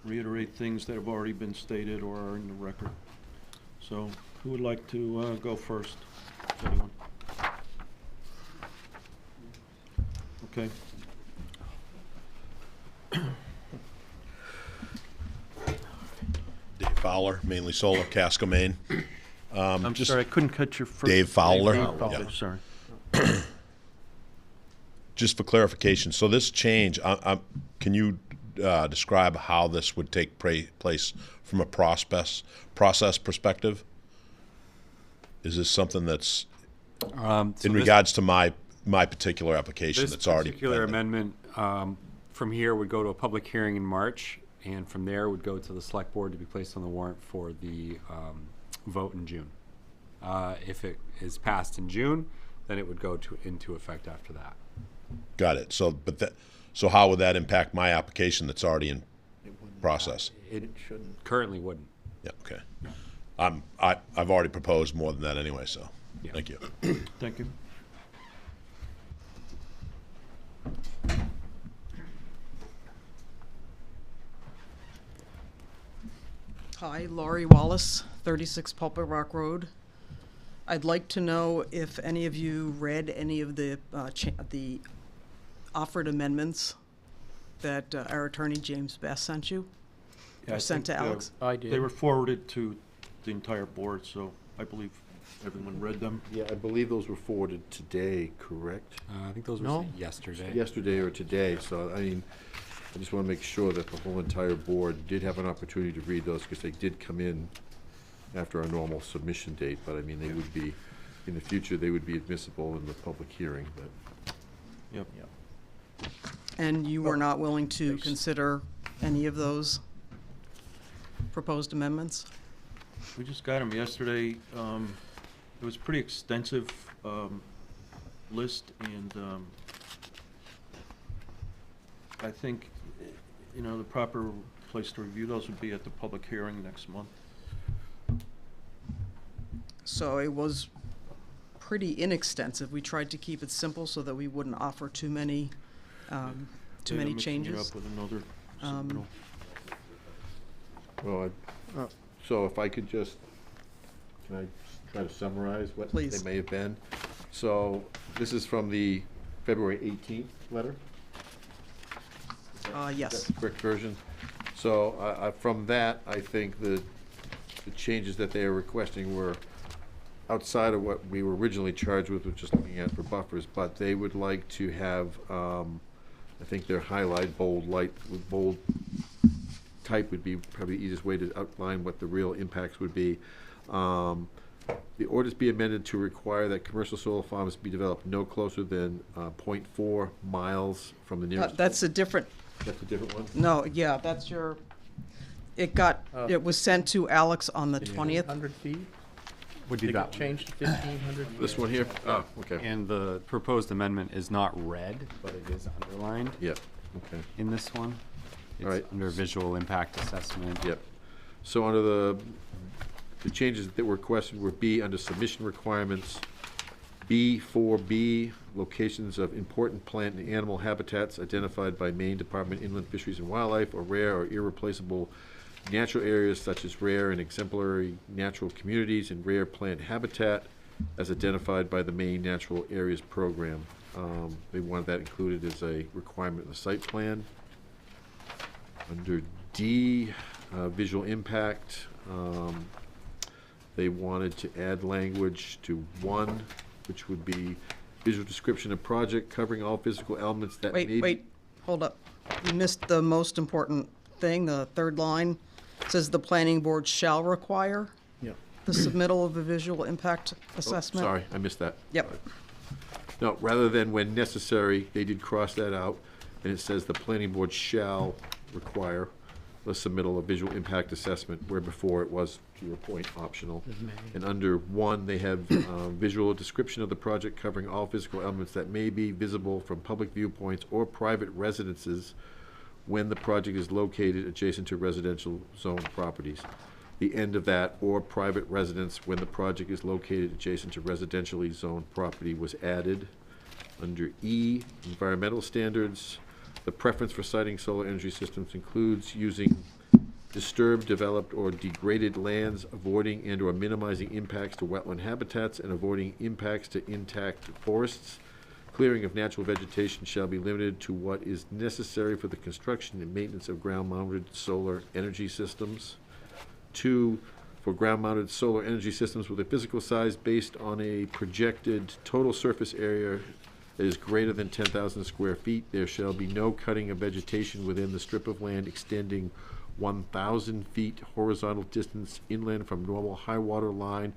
reiterate things that have already been stated or are in the record. So, who would like to go first? Anyone? Okay. Dave Fowler, mainly solar, Casco, Maine. I'm just- sorry, I couldn't catch your first. Dave Fowler. Dave Fowler, Yeah. sorry. Just for clarification, so this change, can you describe how this would take place from a process perspective? Is this something that's in regards to my particular application This that's already particular pending? amendment from here would go to a public hearing in March, and from there would go to the select board to be placed on the warrant for the vote in June. If it is passed in June, then it would go into effect after that. Got it. So how would that impact my application that's already in process? It shouldn't. Currently wouldn't. Yeah, okay. I've already proposed more than that anyway, so, Yeah. thank you. Thank you. Hi, Laurie Wallace, 36 Pulpit Rock Road. I'd like to know if any of you read any of the offered amendments that our attorney James Best sent you, Yeah, or sent to Alex. I did. They were forwarded to the entire board, so I believe everyone read them. Yeah, I believe those were forwarded today, correct? I think those were No. yesterday. Yesterday or today, so I mean, I just want to make sure that the whole entire board did have an opportunity to read those, because they did come in after our normal submission date, but I mean, they would be, in the future, they would be admissible in the public hearing, but. Yep. And you were not willing to consider any of those proposed amendments? We just got them yesterday. It was a pretty extensive list, and I think, you know, the proper place to review those would be at the public hearing next month. So it was pretty inextensive. We tried to keep it simple so that we wouldn't offer too many Mixing it changes. up with another Um, submittal. Well, so if I could just, can I try to summarize what they Please. may have been? So this is from the February 18th letter? Yes. That's the correct version. So from that, I think the changes that they are requesting were outside of what we were originally charged with just looking at for buffers, but they would like to have, I think their highlight, bold type would be probably the easiest way to outline what the real impacts would be. The orders be amended to require that commercial solar farms be developed no closer than 0.4 miles from the nearest. That's a different, That's a different one? no, yeah, that's your, it was sent to Alex on the 20th. 100 feet? Would be that one. Changed to 1,500 feet? This one here? Oh, okay. And the proposed amendment is not red, but it is underlined. Yep, okay. In this one. It's right. under visual impact assessment. Yep. So under the changes that were requested were B, under submission requirements, B4B, locations of important plant and animal habitats identified by Maine Department of Inland Fisheries and Wildlife, or rare or irreplaceable natural areas such as rare and exemplary natural communities and rare plant habitat as identified by the Maine Natural Areas Program. They wanted that included as a requirement in the site plan. Under D, visual impact, they wanted to add language to 1, which would be visual description of project covering all physical elements that may be. Wait, hold up. You missed the most important thing, the third line. It says the planning board shall require the submittal of a visual impact assessment. Sorry, I missed that. Yep. No, rather than when necessary, they did cross that out, and it says the planning board shall require the submittal of visual impact assessment, where before it was, to your point, optional. And under 1, they have visual description of the project covering all physical elements that may be visible from public viewpoints or private residences when the project is located adjacent to residential zone properties. The end of that, or private residence when the project is located adjacent to residentially zoned property, was added. Under E, environmental standards, the preference for siting solar energy systems includes using disturbed, developed, or degraded lands, avoiding and or minimizing impacts to wetland habitats, and avoiding impacts to intact forests. Clearing of natural vegetation shall be limited to what is necessary for the construction and maintenance of ground-mounted solar energy systems. 2, for ground-mounted solar energy systems with a physical size based on a projected total surface area that is greater than 10,000 square feet, there shall be no cutting of vegetation within the strip of land extending 1,000 feet horizontal distance inland from normal high water line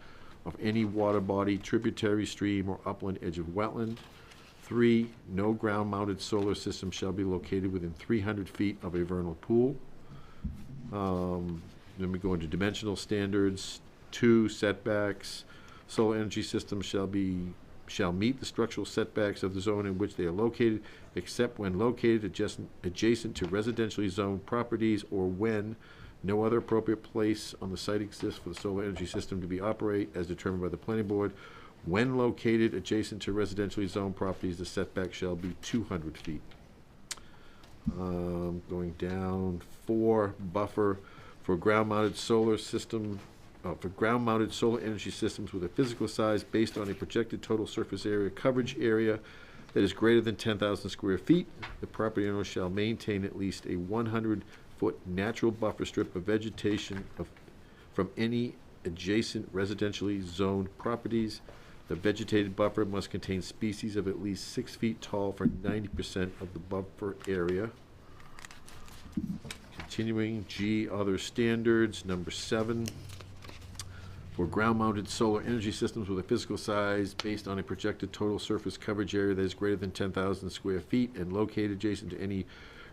of any water body, tributary stream, or upland edge of wetland. 3, no ground-mounted solar system shall be located within 300 feet of a vernal pool. Then we go into dimensional standards. 2, setbacks. Solar energy systems shall meet the structural setbacks of the zone in which they are located, except when located adjacent to residentially zoned properties or when no other appropriate place on the site exists for the solar energy system to be operate as determined by the planning board. When located adjacent to residentially zoned properties, the setback shall be 200 feet. Going down, 4, buffer for ground-mounted solar system, for ground-mounted solar energy systems with a physical size based on a projected total surface area coverage area that is greater than 10,000 square feet. The property owner shall maintain at least a 100-foot natural buffer strip of vegetation from any adjacent residentially zoned properties. The vegetated buffer must contain species of at least 6 feet tall for 90% of the buffer area. Continuing, G, other standards, number 7. For ground-mounted solar energy systems with a physical size based on a projected total surface coverage area that is greater than 10,000 square feet and located adjacent to any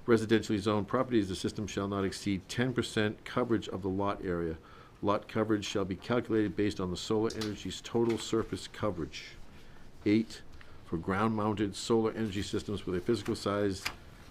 residentially zoned properties, the system shall not exceed 10% coverage of the lot area. Lot coverage shall be calculated based on the solar energy's total surface coverage. 8, for ground-mounted solar energy systems with a physical size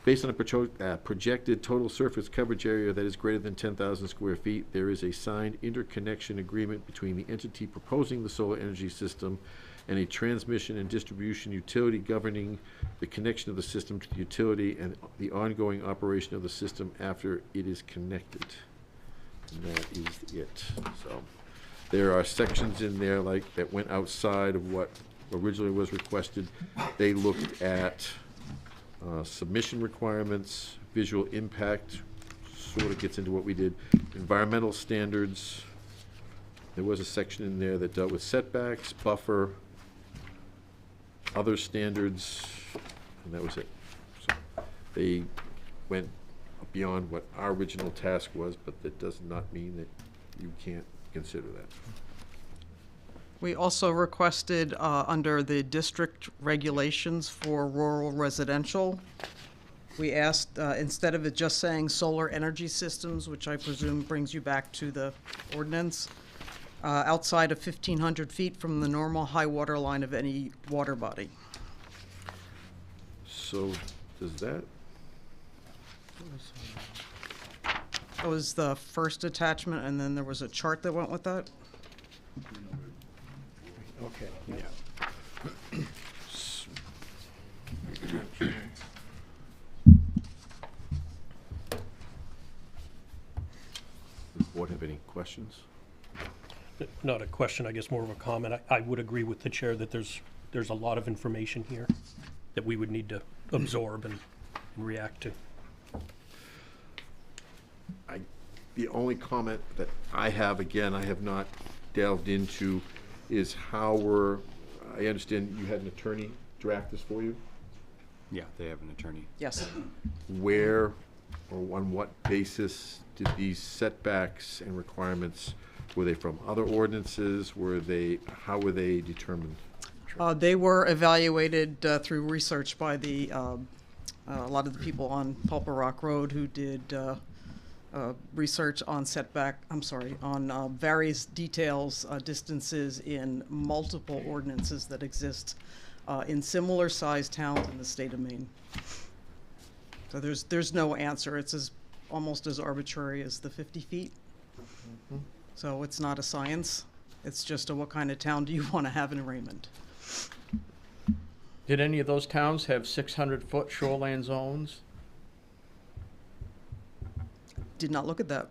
based on a projected total surface coverage area that is greater than 10,000 square feet, there is a signed interconnection agreement between the entity proposing the solar energy system and a transmission and distribution utility governing the connection of the system to the utility and the ongoing operation of the system after it is connected. And that is it. So there are sections in there like that went outside of what originally was requested. They looked at submission requirements, visual impact, sort of gets into what we did, environmental standards. There was a section in there that dealt with setbacks, buffer, other standards, and that was it. So they went beyond what our original task was, but that does not mean that you can't consider that. We also requested, under the district regulations for rural residential, we asked, instead of it just saying solar energy systems, which I presume brings you back to the ordinance, outside of 1,500 feet from the normal high water line of any water body. So does that? That was the first attachment, and then there was a chart that went with that. Okay, yeah. Does the board have any questions? Not a question, I guess more of a comment. I would agree with the chair that there's a lot of information here that we would need to absorb and react to. The only comment that I have, again, I have not delved into, is how I understand you had an attorney draft this for you? Yeah, they have an attorney. Yes. Where or on what basis did these setbacks and requirements, were they from other ordinances? How were they determined? They were evaluated through research by a lot of the people on Pulper Rock Road who did research on on various details, distances in multiple ordinances that exist in similar sized towns in the state of Maine. So there's no answer. It's almost as arbitrary as the 50 feet. Mm-hmm. So it's not a science. It's just what kind of town do you want to have in Raymond? Did any of those towns have 600-foot shoreline zones? Did not look at that.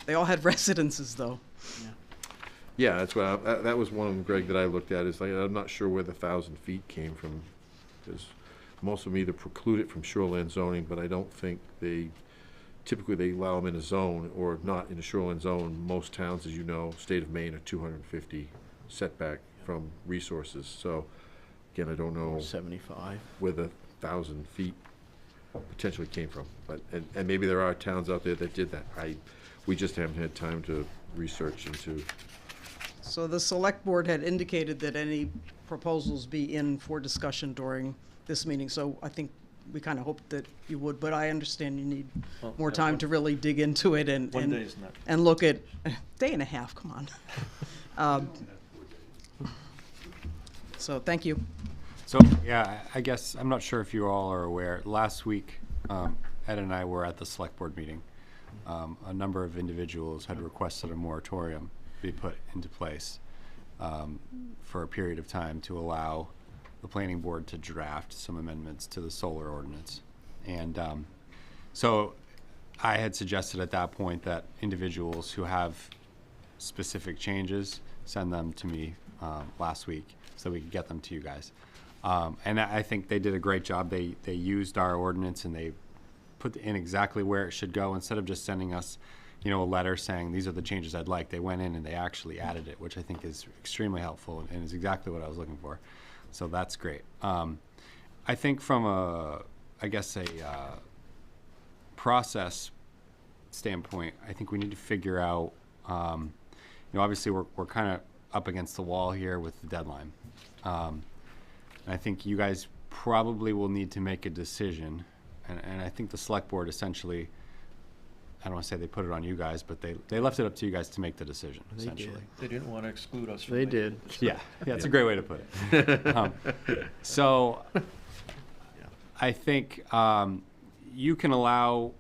They all had residences, though. Yeah, that's what that was one of them, Greg, that I looked at. Is like, I'm not sure where the 1,000 feet came from, because most of them either preclude it from shoreline zoning, but I don't think typically they allow them in a zone or not in a shoreline zone. Most towns, as you know, state of Maine, are 250 setback from resources. So again, I don't know 75 where the 1,000 feet potentially came from, but and maybe there are towns out there that did that. We just haven't had time to research into. So the select board had indicated that any proposals be in for discussion during this meeting. So I think we kind of hope that you would, but I understand you need Well, more yeah, time one- to really dig into it and one day is not- and look at day and a half. Come on. So thank you. So, yeah, I guess, I'm not sure if you all are aware, last week, Ed and I were at the select board meeting. A number of individuals had requested a moratorium be put into place for a period of time to allow the planning board to draft some amendments to the solar ordinance. And so I had suggested at that point that individuals who have specific changes send them to me last week so we could get them to you guys. And I think they did a great job. They used our ordinance and they put in exactly where it should go instead of just sending us, you know, a letter saying these are the changes I'd like. They went in and they actually added it, which I think is extremely helpful and is exactly what I was looking for. So that's great. I think from a process standpoint, I think we need to figure out, you know, obviously we're kind of up against the wall here with the deadline. And I think you guys probably will need to make a decision. And I think the select board essentially, I don't want to say they put it on you guys, but they left it up to you guys to make the decision, They essentially. did. They didn't want to exclude us from They making did. a decision. Yeah, it's a great way to put it. So I think you can allow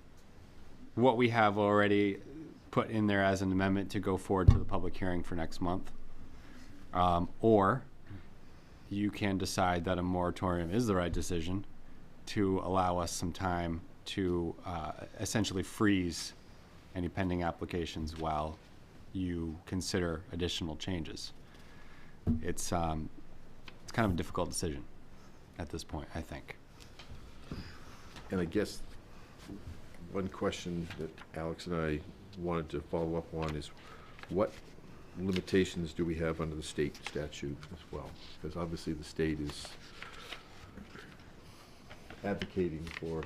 what we have already put in there as an amendment to go forward to the public hearing for next month. Or you can decide that a moratorium is the right decision to allow us some time to essentially freeze any pending applications while you consider additional changes. It's kind of a difficult decision at this point, I think. And I guess one question that Alex and I wanted to follow up on is what limitations do we have under the state statute as well? Because obviously the state is advocating for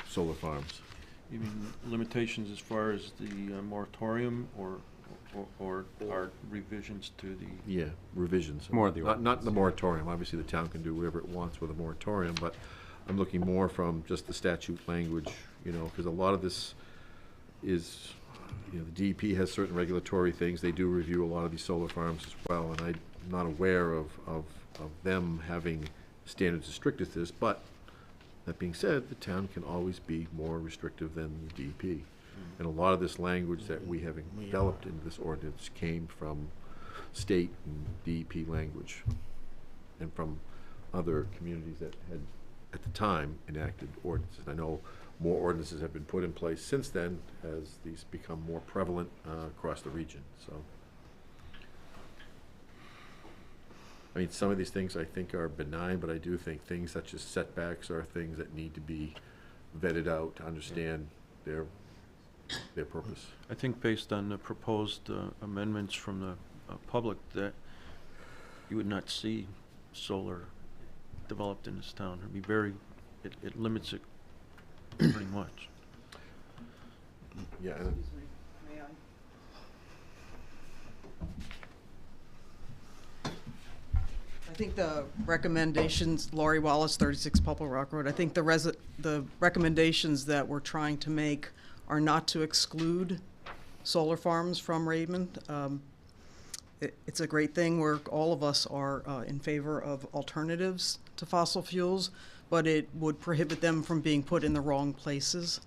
solar farms. You mean limitations as far as the moratorium or our revisions to the? Yeah, revisions. More of the Not the moratorium. Obviously, the town can do whatever it wants with a moratorium, but I'm looking more from just the statute language, you know, because a lot of this is, you know, the DEP has certain regulatory things. They do review a lot of these solar farms as well, and I'm not aware of them having standards as strict as this, but that being said, the town can always be more restrictive than the DEP. And a lot of this language that we have enveloped in this ordinance came from state and DEP language and from other communities that had, at the time, enacted ordinances. I know more ordinances have been put in place since then as these become more prevalent across the region. So, I mean, some of these things I think are benign, but I do think things such as setbacks are things that need to be vetted out to understand their purpose. I think based on the proposed amendments from the public, that you would not see solar developed in this town. It'd be very, it limits it pretty much. Yeah. May I think the recommendations, Laurie Wallace, 36 Pulple Rock Road, I think the recommendations that we're trying to make are not to exclude solar farms from Raymond. It's a great thing where all of us are in favor of alternatives to fossil fuels, but it would prohibit them from being put in the wrong places.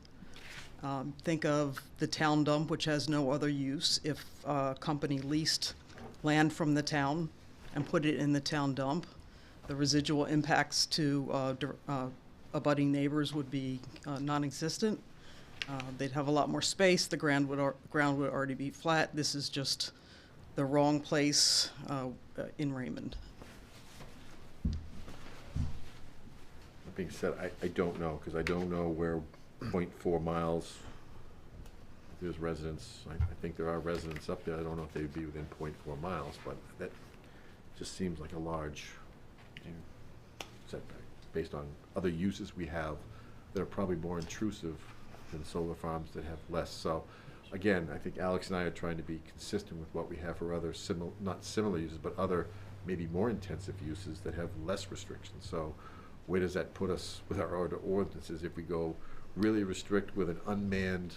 Think of the town dump, which has no other use. If a company leased land from the town and put it in the town dump, the residual impacts to abutting neighbors would be non-existent. They'd have a lot more space. The ground would already be flat. This is just the wrong place in Raymond. That being said, I don't know, because I don't know where 0.4 miles, there's residents, I think there are residents up there. I don't know if they'd be within 0.4 miles, but that just seems like a large setback based on other uses we have that are probably more intrusive than solar farms that have less. So again, I think Alex and I are trying to be consistent with what we have for other not similar uses, but other maybe more intensive uses that have less restrictions. So where does that put us with our other ordinances if we go really restrict with an unmanned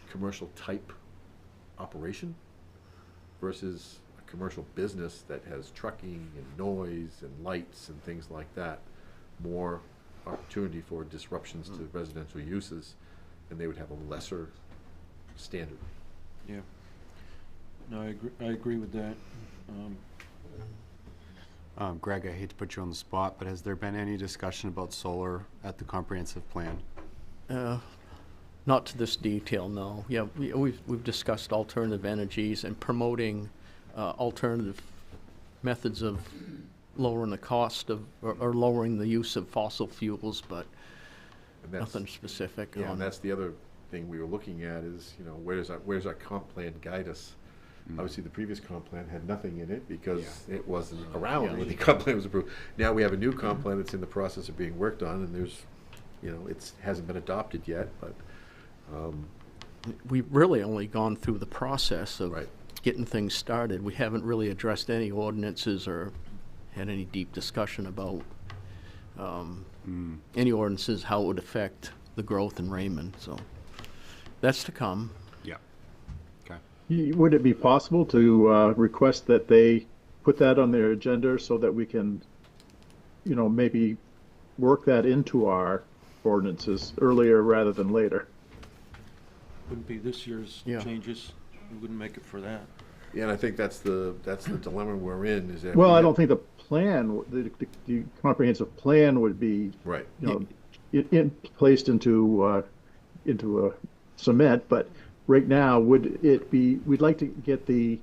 commercial type operation versus a commercial business that has trucking and noise and lights and things like that? More opportunity for disruptions to residential uses, and they would have a lesser standard. Yeah. No, I agree with that. Greg, I hate to put you on the spot, but has there been any discussion about solar at the comprehensive plan? Not to this detail, no. Yeah, we've discussed alternative energies and promoting alternative methods of lowering the cost of, or lowering the use of fossil fuels, but nothing specific. Yeah, and that's the other thing we were looking at is, you know, where's our comp plan guide us? Obviously, the previous comp plan had nothing in it because it wasn't around when the comp plan was approved. Now we have a new comp plan that's in the process of being worked on, and there's, you know, it hasn't been adopted yet, but. We've really only gone through the process of getting things started. We haven't really addressed any ordinances or had any deep discussion about any ordinances, how it would affect the growth in Raymond. So that's to come. Yeah. Okay. Would it be possible to request that they put that on their agenda so that we can, you know, maybe work that into our ordinances earlier rather than later? Wouldn't be this year's changes. We wouldn't make it for that. Yeah, and I think that's the dilemma we're in. Is that well, I don't think the plan, the comprehensive plan, would be right. You know, placed into a cement. But right now, would it be? We'd like to get the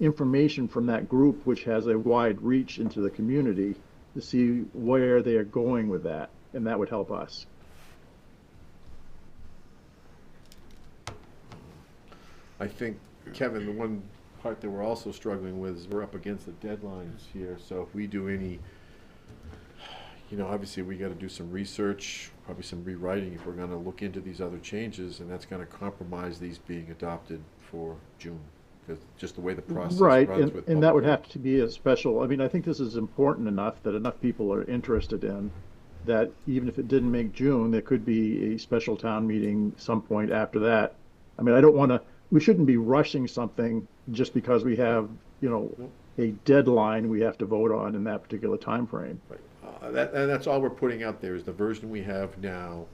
information from that group, which has a wide reach into the community, to see where they are going with that, and that would help us. I think, Kevin, the one part that we're also struggling with is we're up against the deadlines here. So if we do any, you know, obviously we got to do some research, probably some rewriting if we're going to look into these other changes, and that's going to compromise these being adopted for June, because just the way the process runs with and that would have to be a special. I mean, I think this is important enough that enough people are interested in that even if it didn't make June, there could be a special town meeting some point after that. I mean, I don't want to. We shouldn't be rushing something just because we have, you know, a deadline we have to vote on in that particular time frame. Right. And that's all we're putting out there is the version we have now.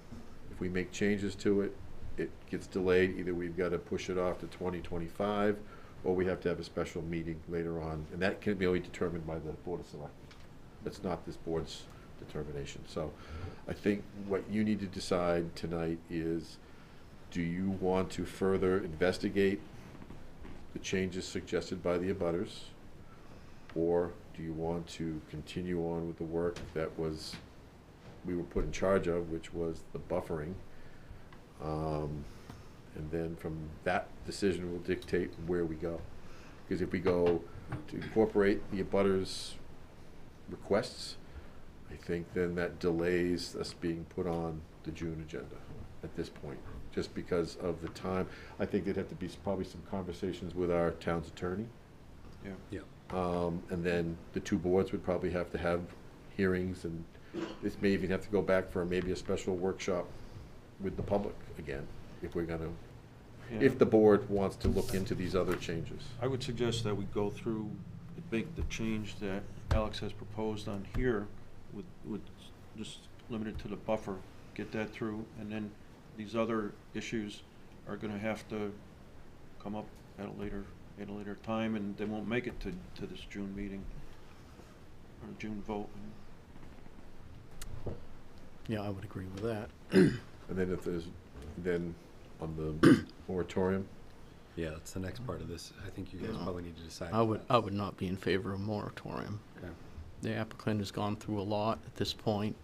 If we make changes to it, it gets delayed. Either we've got to push it off to 2025, or we have to have a special meeting later on, and that can be only determined by the Board of Selectmen. That's not this board's determination. So I think what you need to decide tonight is, do you want to further investigate the changes suggested by the abutters, or do you want to continue on with the work that we were put in charge of, which was the buffering, and then from that decision will dictate where we go? Because if we go to incorporate the abutters' requests, I think then that delays us being put on the June agenda at this point, just because of the time. I think there'd have to be probably some conversations with our town's attorney. Yeah. And then the two boards would probably have to have hearings, and this may even have to go back for maybe a special workshop with the public again, if we're gonna, if the board wants to look into these other changes. I would suggest that we go through, make the change that Alex has proposed on here with just limited to the buffer, get that through, and then these other issues are gonna have to come up at a later time, and they won't make it to this June meeting, or June vote. Yeah, I would agree with that. And then if there's, then on the moratorium? Yeah, that's the next part of this. I think you guys probably need to decide. I would not be in favor of moratorium. Okay. The applicant has gone through a lot at this point.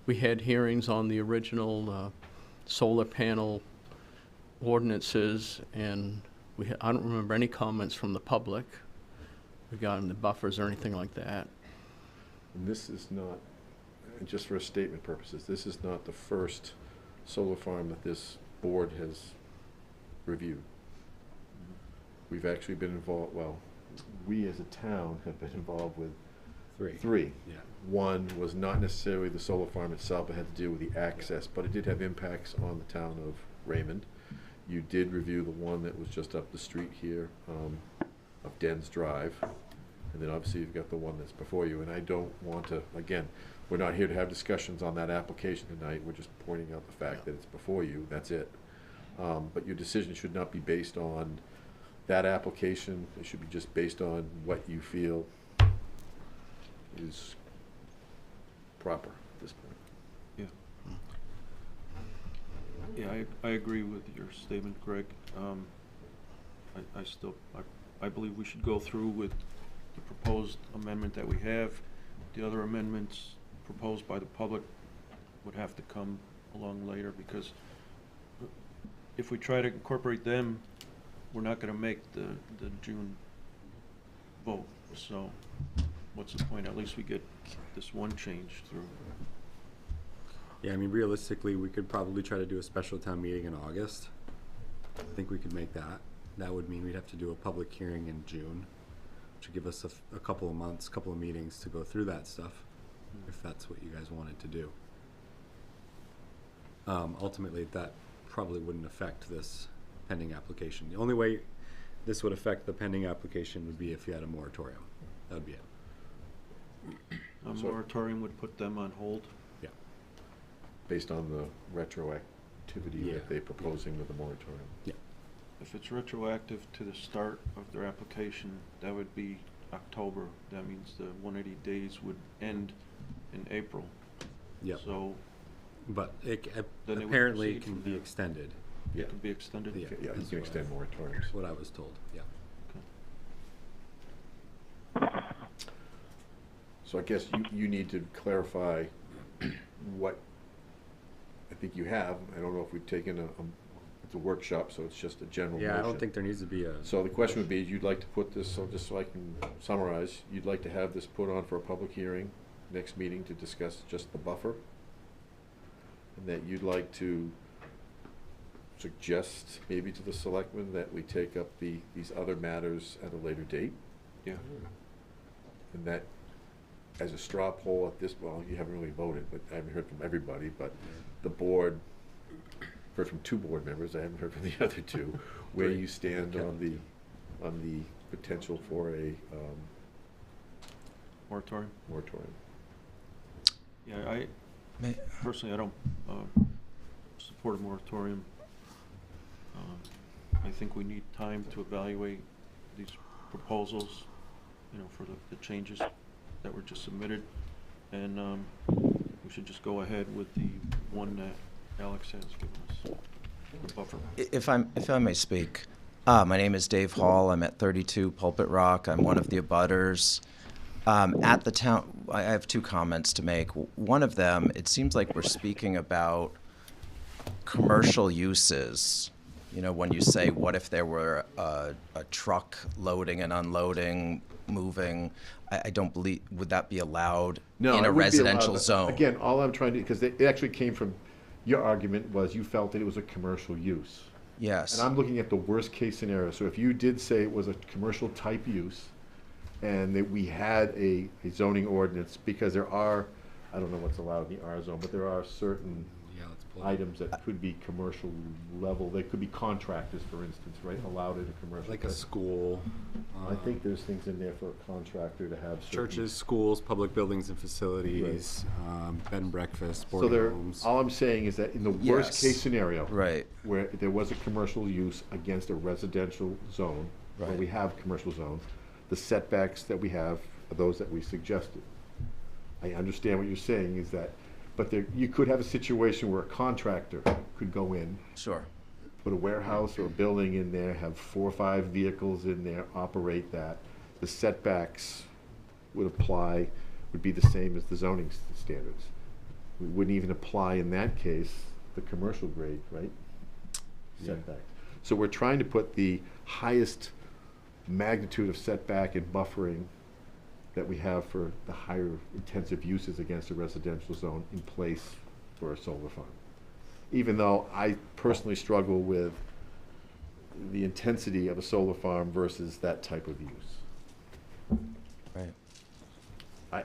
We had hearings on the original solar panel ordinances, and I don't remember any comments from the public regarding the buffers or anything like that. And this is not, and just for statement purposes, this is not the first solar farm that this board has reviewed. We've actually been involved, well, we as a town have been involved with Three. three. Yeah. One was not necessarily the solar farm itself, it had to do with the access, but it did have impacts on the town of Raymond. You did review the one that was just up the street here, of Dens Drive. And then obviously you've got the one that's before you, and I don't want to, again, we're not here to have discussions on that application tonight, we're just pointing out the fact that it's before you, that's it. But your decision should not be based on that application, it should be just based on what you feel is proper at this point. Yeah. Yeah, I agree with your statement, Greg. I believe we should go through with the proposed amendment that we have. The other amendments proposed by the public would have to come along later, because if we try to incorporate them, we're not gonna make the June vote. So what's the point? At least we get this one change through. Yeah, I mean, realistically, we could probably try to do a special town meeting in August. I think we could make that. That would mean we'd have to do a public hearing in June, which would give us a couple of months, couple of meetings to go through that stuff, if that's what you guys wanted to do. Ultimately, that probably wouldn't affect this pending application. The only way this would affect the pending application would be if you had a moratorium. That would be it. A moratorium would put them on hold. Yeah. Based on the retroactivity that they're proposing with the moratorium. Yeah. If it's retroactive to the start of their application, that would be October. That means the 180 days would end in April. Yep. So. But it then it would apparently proceed can from be there. extended. Yeah. It can be extended? Yeah, Yeah, you that's can what extend moratoriums. what I was told, yeah. So I guess you need to clarify what, I think you have, I don't know if we've taken it's a workshop, so it's just a general motion. Yeah, I don't think there needs to be a. So the question would be, you'd like to put this, so just so I can summarize, you'd like to have this put on for a public hearing, next meeting to discuss just the buffer? And that you'd like to suggest maybe to the selectmen that we take up these other matters at a later date? Yeah. And that, as a straw poll at this, well, you haven't really voted, but I haven't heard from everybody, but the board, heard from 2 board members, I haven't heard from the other 2, where you stand on the potential for a Moratorium? moratorium. Yeah, personally, I don't support a moratorium. I think we need time to evaluate these proposals, for the changes that were just submitted. And we should just go ahead with the one that Alex has given us, the buffer. If I may speak, my name is Dave Hall. I'm at 32 Pulpit Rock. I'm one of the abutters. At the town, I have 2 comments to make. One of them, it seems like we're speaking about commercial uses. When you say, what if there were a truck loading and unloading, moving, I don't believe, would that be allowed in a it wouldn't be residential allowed. zone? Again, all I'm trying to, because it actually came from, your argument was you felt that it was a commercial use. Yes. And I'm looking at the worst case scenario. So if you did say it was a commercial type use, and that we had a zoning ordinance, because there are, I don't know what's allowed in the R zone, but there are certain items that could be commercial level. They could be contractors, for instance, right, allowed in a commercial. Like a school. I think there's things in there for a contractor to have. Churches, schools, public buildings and facilities, bed and breakfast, So boarding homes. all I'm saying is that in the worst case scenario, right, where there was a commercial use against a residential zone, where we have commercial zones, the setbacks that we have are those that we suggested. I understand what you're saying is that, but you could have a situation where a contractor could go in. Sure. Put a warehouse or a building in there, have 4 or 5 vehicles in there, operate that. The setbacks would be the same as the zoning standards. We wouldn't even apply in that case the commercial grade, right? Setback. So we're trying to put the highest magnitude of setback and buffering that we have for the higher intensive uses against a residential zone in place for a solar farm. Even though I personally struggle with the intensity of a solar farm versus that type of use. Right.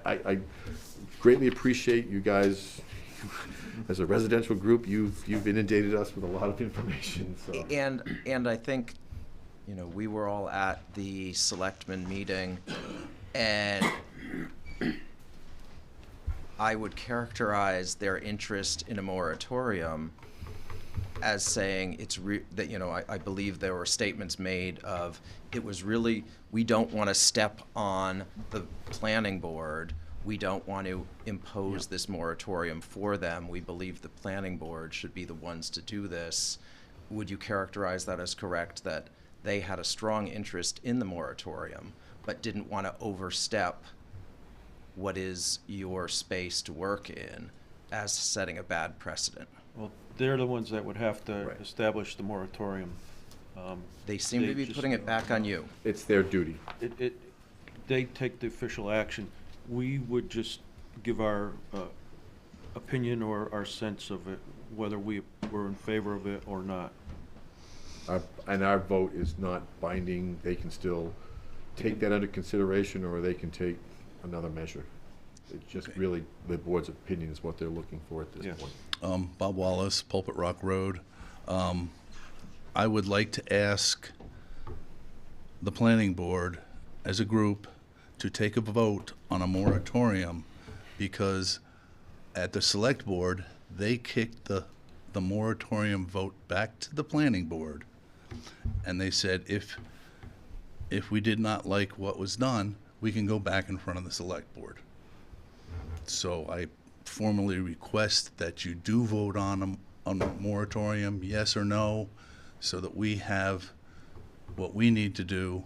I greatly appreciate you guys. As a residential group, you've inundated us with a lot of information, so. And I think, you know, we were all at the selectmen meeting, and I would characterize their interest in a moratorium as saying that, you know, I believe there were statements made of, it was really, we don't want to step on the planning board. We don't want to impose this moratorium for them. We believe the planning board should be the ones to do this. Would you characterize that as correct, that they had a strong interest in the moratorium, but didn't want to overstep what is your space to work in as setting a bad precedent? Well, they're the ones that would have to establish the moratorium. They seem to be putting it back on you. It's their duty. They take the official action. We would just give our opinion or our sense of it, whether we were in favor of it or not. And our vote is not binding. They can still take that under consideration, or they can take another measure. It's just really the board's opinion is what they're looking for at this point. Bob Wallace, Pulpit Rock Road. I would like to ask the planning board as a group to take a vote on a moratorium, because at the select board, they kicked the moratorium vote back to the planning board. And they said, if we did not like what was done, we can go back in front of the select board. So I formally request that you do vote on a moratorium, yes or no, so that we have what we need to do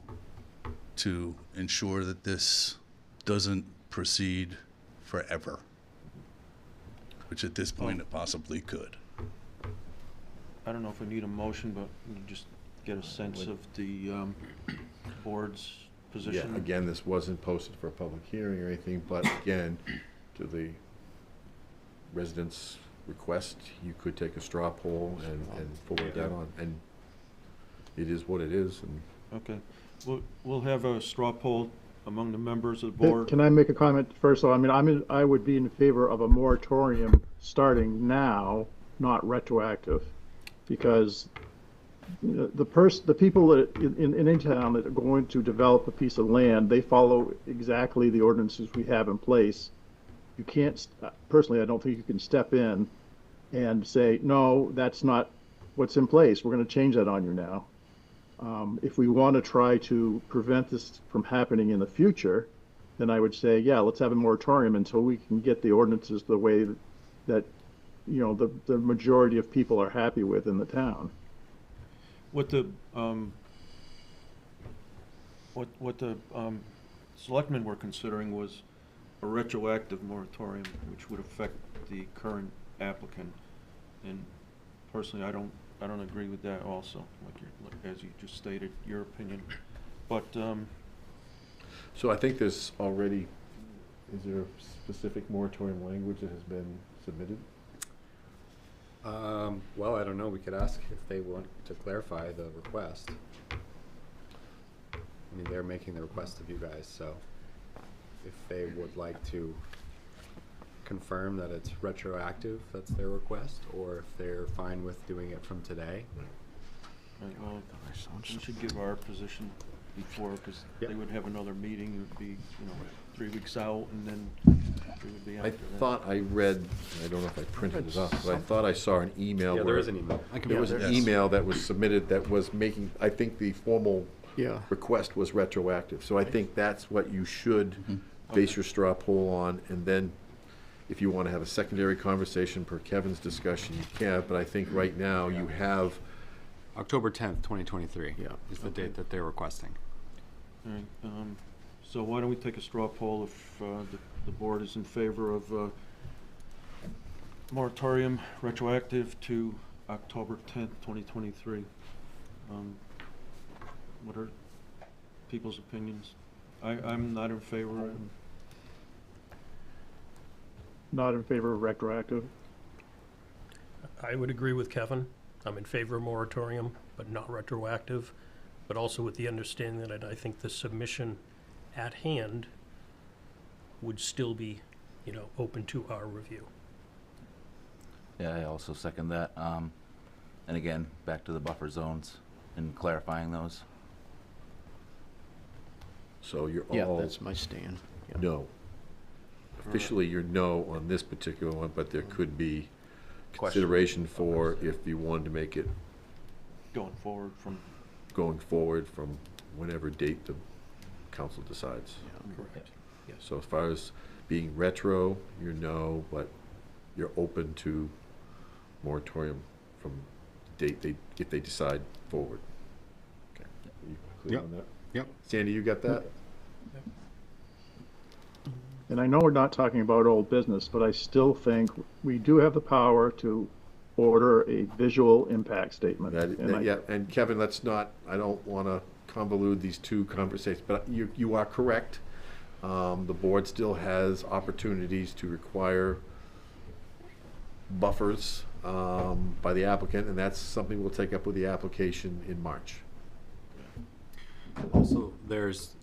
to ensure that this doesn't proceed forever, which at this point it possibly could. I don't know if we need a motion, but we just get a sense of the board's position. Yeah, again, this wasn't posted for a public hearing or anything, but again, to the residents' request, you could take a straw poll and forward that on, and it is what it is. And okay, we'll have a straw poll among the members of the board. Can I make a comment first? I mean, I would be in favor of a moratorium starting now, not retroactive, because you know, the people that in any town that are going to develop a piece of land, they follow exactly the ordinances we have in place. You can't, personally, I don't think you can step in and say, no, that's not what's in place. We're going to change that on you now. If we want to try to prevent this from happening in the future, then I would say, yeah, let's have a moratorium until we can get the ordinances the way that you know, the majority of people are happy with in the town. What the selectmen were considering was a retroactive moratorium, which would affect the current applicant. And personally, I don't agree with that also, as you just stated, your opinion. But so I think there's already, is there a specific moratorium language that has been submitted? Well, I don't know. We could ask if they want to clarify the request. I mean, they're making the request of you guys, so if they would like to confirm that it's retroactive, that's their request, or if they're fine with doing it from today. Right, well, we should give our position before, because they would have another meeting. It would be, you know, 3 weeks out, and then it would be after I that. thought I read, I don't know if I printed it up, but I thought I saw an email. Yeah, where there is an email. There was an email that was submitted that was making, I think the formal request was retroactive. So I think that's what you should base your straw poll on, and then if you want to have a secondary conversation per Kevin's discussion, you can, but I think right now you have October 10th, 2023 is the date that they're requesting. All right, so why don't we take a straw poll if the board is in favor of moratorium retroactive to October 10th, 2023. What are people's opinions? I'm not in favor. Not in favor of retroactive. I would agree with Kevin. I'm in favor of moratorium, but not retroactive, but also with the understanding that I think the submission at hand would still be, open to our review. Yeah, I also second that. And again, back to the buffer zones and clarifying those. So you're Yeah, all that's my stand. Yeah. no. Officially, you're no on this particular one, but there could be consideration for if you wanted to make it Going forward from, going forward from whenever date the council decides. Correct. Yes. So as far as being retro, you're no, but you're open to moratorium from date they, if they decide forward. Okay. Are you clear Yep. on that? Yep. Sandy, you got that? And I know we're not talking about old business, but I still think we do have the power to order a visual impact statement. Yeah, and Kevin, let's not, I don't want to convolute these two conversations, but you are correct. The board still has opportunities to require buffers by the applicant, and that's something we'll take up with the application in March. Also, there's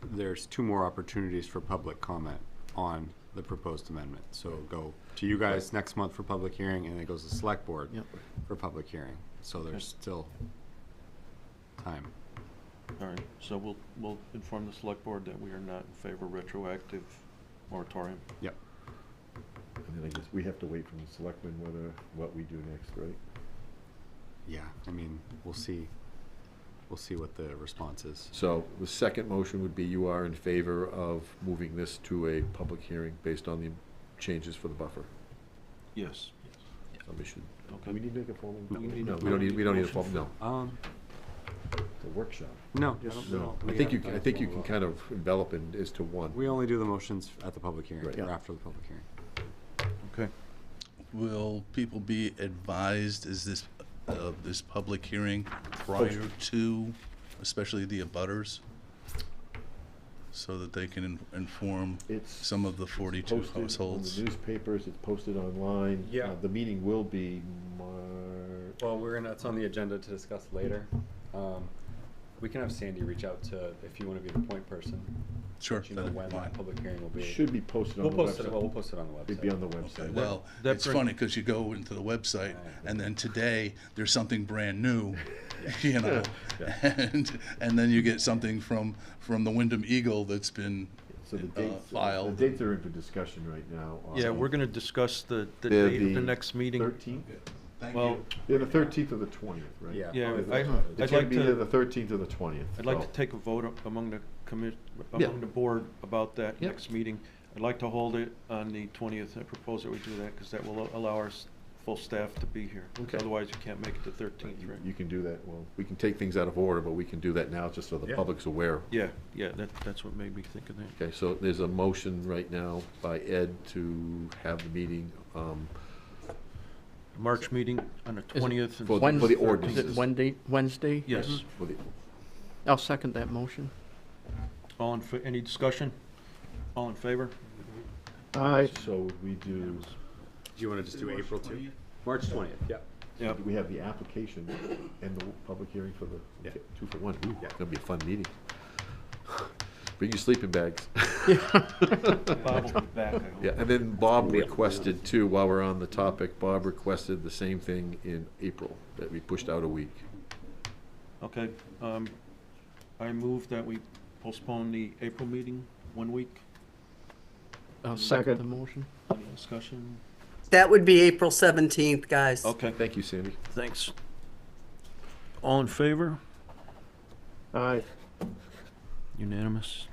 2 more opportunities for public comment on the proposed amendment. So it'll go to you guys next month for public hearing, and it goes to the select board for public hearing. So there's still time. all right, so we'll inform the select board that we are not in favor of retroactive moratorium. Yep. And then I guess we have to wait from the selectmen what we do next, right? Yeah, I mean, we'll see what the response is. So the second motion would be you are in favor of moving this to a public hearing based on the changes for the buffer. Yes. Somebody should, Okay. do we need to make a formal? No, we need No, a- we don't need a formal, no. It's a workshop. No, No, I think you can kind of envelop it as to one. We only do the motions at the public hearing, Right. or after the public hearing. Okay. Will people be advised, is this public hearing prior to, especially the abutters? So that they can inform some of the 42 Posted in households? the newspapers, it's posted online. Yeah. The meeting will be Well, it's on the agenda to discuss later. We can have Sandy reach out to, if you want to be the point person. Sure, let you know that'd be when fine. that public hearing will be. Should be posted on We'll the post website. it, well, we'll post it on the website. It'd be on the website. Well, That it's bring- funny because you go into the website and then today there's something brand new, you know, and then you get something from the Wyndham Eagle that's been So the dates, filed. the dates are in for discussion right now. Yeah, we're gonna discuss the They're date of the the next meeting. 13th? Well, Yeah, the 13th or the 20th, right? Yeah. Yeah, It's I'd gonna like be to- either the 13th or the 20th. I'd like so- to take a vote among the Yeah. among the board about that Yeah. next meeting. I'd like to hold it on the 20th. I propose that we do that because that will allow our full staff to be here. Okay. Otherwise, you can't make it the 13th, right? You can do that, well, we can take things out of order, but we can do that now just so the Yeah. public's aware. Yeah, that's what made me think of that. Okay, so there's a motion right now by Ed to have the meeting, March meeting on the 20th. and For the- for the 13th. ordinances. Is it Wednesday? Yes. for the- I'll second that motion. Any discussion? All in favor? Aye. So we do, Do you want to just do April 2? March 20th, yeah. Yeah. we have the application and the public hearing for the Yeah. 2-for-1. Ooh, it's gonna be a fun meeting. Bring your sleeping bags. Bob will be back, I hope. Yeah, and then Bob requested too, while we're on the topic, Bob requested the same thing in April, that we pushed out a week. Okay, I move that we postpone the April meeting 1 week. I'll Second. second the motion. Any discussion? That would be April 17th, guys. Okay, Thank you, Sandy. thanks. All in favor? Aye. Unanimous.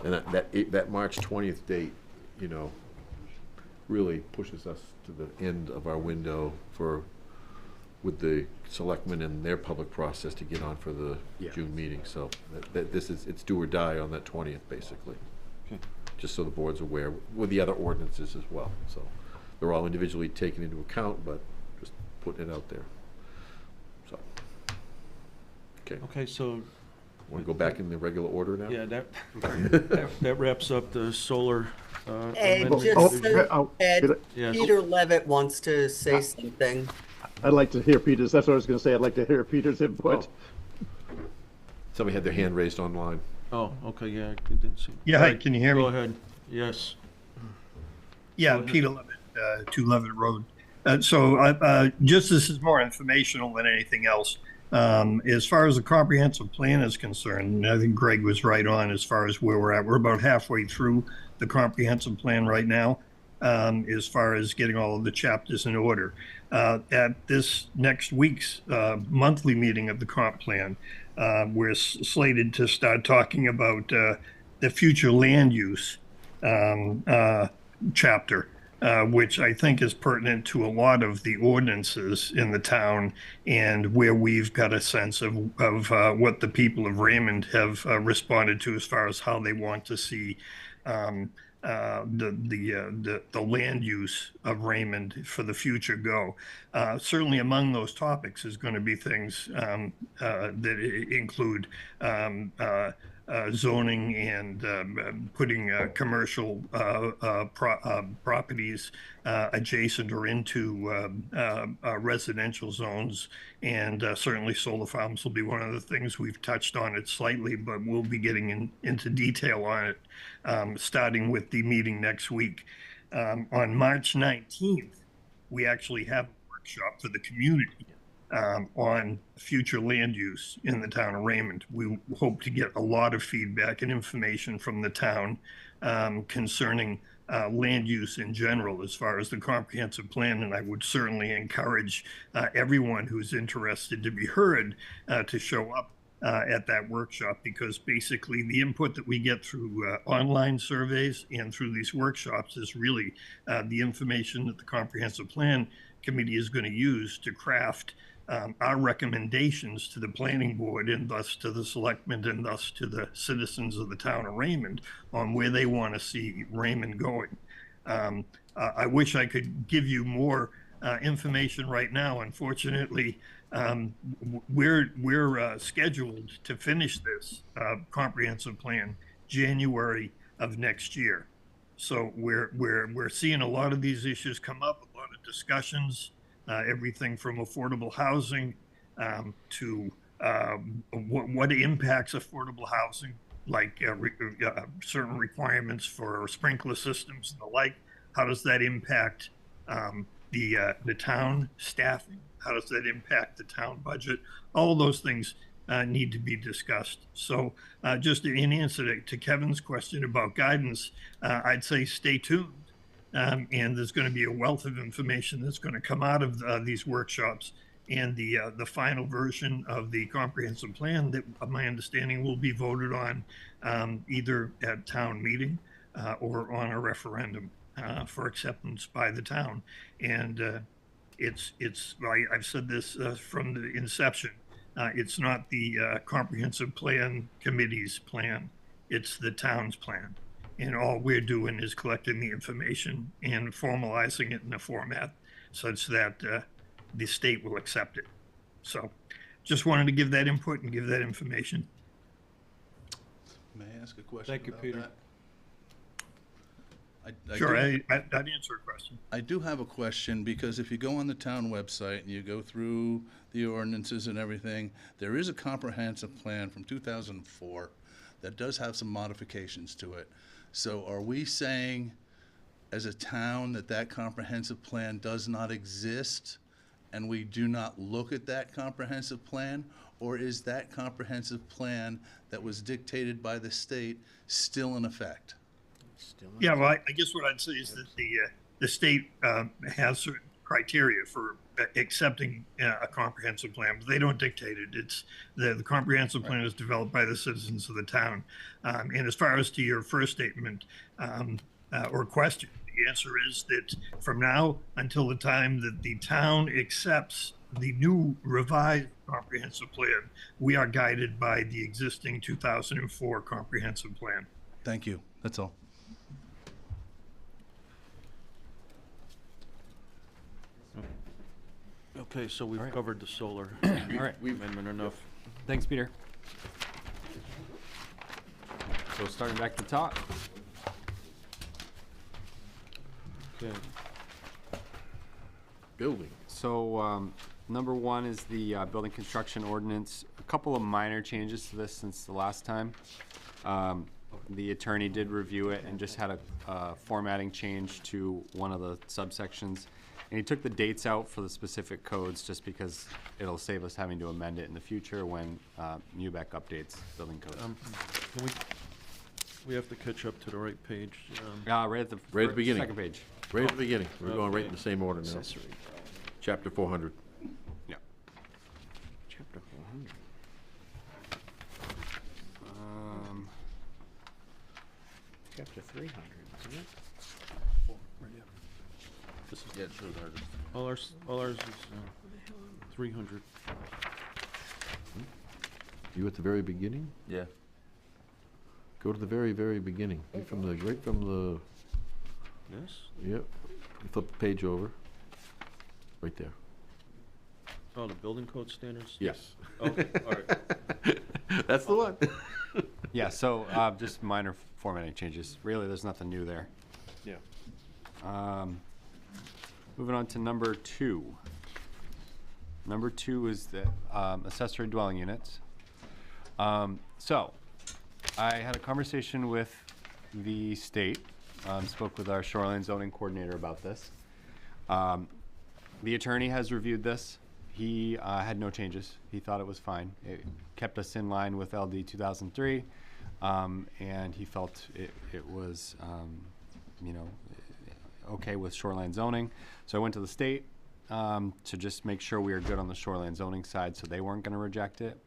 And that March 20th date, you know, really pushes us to the end of our window with the selectmen and their public process to get on for the Yeah. June meeting. So it's do or die on that 20th, basically. Okay. Just so the board's aware, with the other ordinances as well. So they're all individually taken into account, but just putting it out there. So, okay. Okay, so, Want to go back in the regular order now? yeah, that wraps up the solar Ed, amendment. just Oh, so, Ed, Yes. Peter Levitt wants to say something. I'd like to hear Peter's, that's what I was gonna say, I'd like to hear Peter's input. Somebody had their hand raised online. Oh, okay, yeah, I didn't see. Yeah, All hi, right, can you hear me? Go ahead, yes. Yeah, Go ahead. Peter Levitt, 2 Levitt Road. Just this is more informational than anything else. As far as the comprehensive plan is concerned, I think Greg was right on as far as where we're at. We're about halfway through the comprehensive plan right now, as far as getting all of the chapters in order. At this next week's monthly meeting of the comp plan, we're slated to start talking about the future land use chapter, which I think is pertinent to a lot of the ordinances in the town, and where we've got a sense of what the people of Raymond have responded to as far as how they want to see the land use of Raymond for the future go. Certainly among those topics is going to be things that include zoning and putting commercial properties adjacent or into residential zones. And certainly solar farms will be one of the things. We've touched on it slightly, but we'll be getting into detail on it, starting with the meeting next week. On March 19th, we actually have a workshop for the community on future land use in the town of Raymond. We hope to get a lot of feedback and information from the town concerning land use in general as far as the comprehensive plan, and I would certainly encourage everyone who's interested to be heard to show up at that workshop, because basically the input that we get through online surveys and through these workshops is really the information that the comprehensive plan committee is going to use to craft our recommendations to the planning board, and thus to the selectmen, and thus to the citizens of the town of Raymond on where they want to see Raymond going. I wish I could give you more information right now. Unfortunately, we're scheduled to finish this comprehensive plan January of next year. So we're seeing a lot of these issues come up, a lot of discussions. Everything from affordable housing to what impacts affordable housing, like certain requirements for sprinkler systems and the like. How does that impact the town staffing? How does that impact the town budget? All those things need to be discussed. So just in answer to Kevin's question about guidance, I'd say stay tuned. And there's going to be a wealth of information that's going to come out of these workshops, and the final version of the comprehensive plan that, my understanding, will be voted on either at town meeting or on a referendum for acceptance by the town. And I've said this from the inception. It's not the comprehensive plan committee's plan; it's the town's plan. And all we're doing is collecting the information and formalizing it in a format such that the state will accept it. So just wanted to give that input and give that information. May I ask a question? Thank you, about Peter. that? Sure, I'd answer a question. I do have a question, because if you go on the town website and you go through the ordinances and everything, there is a comprehensive plan from 2004 that does have some modifications to it. So are we saying as a town that that comprehensive plan does not exist and we do not look at that comprehensive plan? Or is that comprehensive plan that was dictated by the state still in effect? Yeah, well, I guess what I'd say is that the state has certain criteria for accepting a comprehensive plan, but they don't dictate it. It's the comprehensive plan is developed by the citizens of the town. And as far as to your first statement or question, the answer is that from now until the time that the town accepts the new revised comprehensive plan, we are guided by the existing 2004 comprehensive plan. Thank you. That's all. Okay, so we've covered the solar All right. amendment enough. Thanks, Peter. So starting back to the top. Okay. Building. So number one is the building construction ordinance couple of minor changes to this since the last time. The attorney did review it and just had a formatting change to one of the subsections. And he took the dates out for the specific codes just because it'll save us having to amend it in the future when Newbeck updates building codes. We have to catch up to the right page. Right at the beginning. second page. Right at the beginning. We're going right in Okay. the same order now. Accessory. Chapter 400. Yeah. Chapter 400. Chapter 300, isn't it? This is, Yeah, it shows ours. all ours is 300. You at the very beginning? Yeah. Go to the very, very beginning. Right from the, Yes? yep. You flip the page over. Right there. Oh, the building code standards? Yes. Oh, all right. That's the one. Yeah, so just minor formatting changes. Really, there's nothing new there. Yeah. Moving on to number 2. Number 2 is the accessory dwelling units. So, I had a conversation with the state, spoke with our shoreline zoning coordinator about this. The attorney has reviewed this. He had no changes. He thought it was fine. It kept us in line with LD 2003, and he felt it was, okay with shoreline zoning. So I went to the state to just make sure we were good on the shoreline zoning side, so they weren't going to reject it.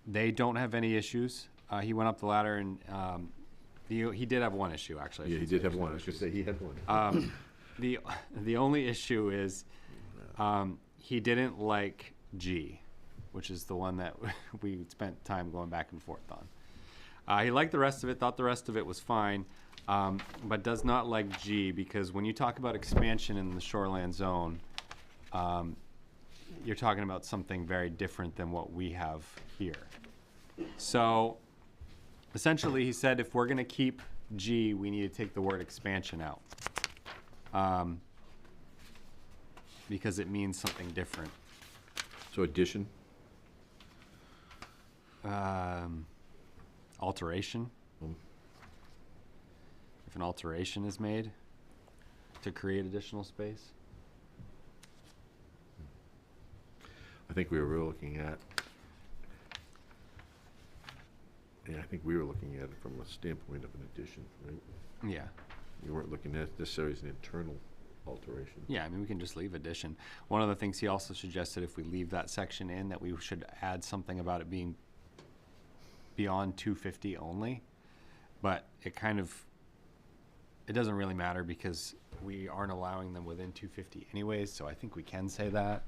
They don't have any issues. He went up the ladder, and he did have one issue, actually. Yeah, he did have one. I was going to say he had one. The only issue is he didn't like G, which is the one that we spent time going back and forth on. He liked the rest of it, thought the rest of it was fine, but does not like G because when you talk about expansion in the shoreland zone, you're talking about something very different than what we have here. So essentially he said if we're going to keep G, we need to take the word expansion out. Because it means something different. So addition? Alteration. If an alteration is made to create additional space. I think we were looking at, I think we were looking at it from a standpoint of an addition, right? Yeah. You weren't looking at necessarily as an internal alteration. Yeah, I mean, we can just leave addition. One of the things he also suggested, if we leave that section in, that we should add something about it being beyond 250 only. But it doesn't really matter because we aren't allowing them within 250 anyways, so I think we can say that.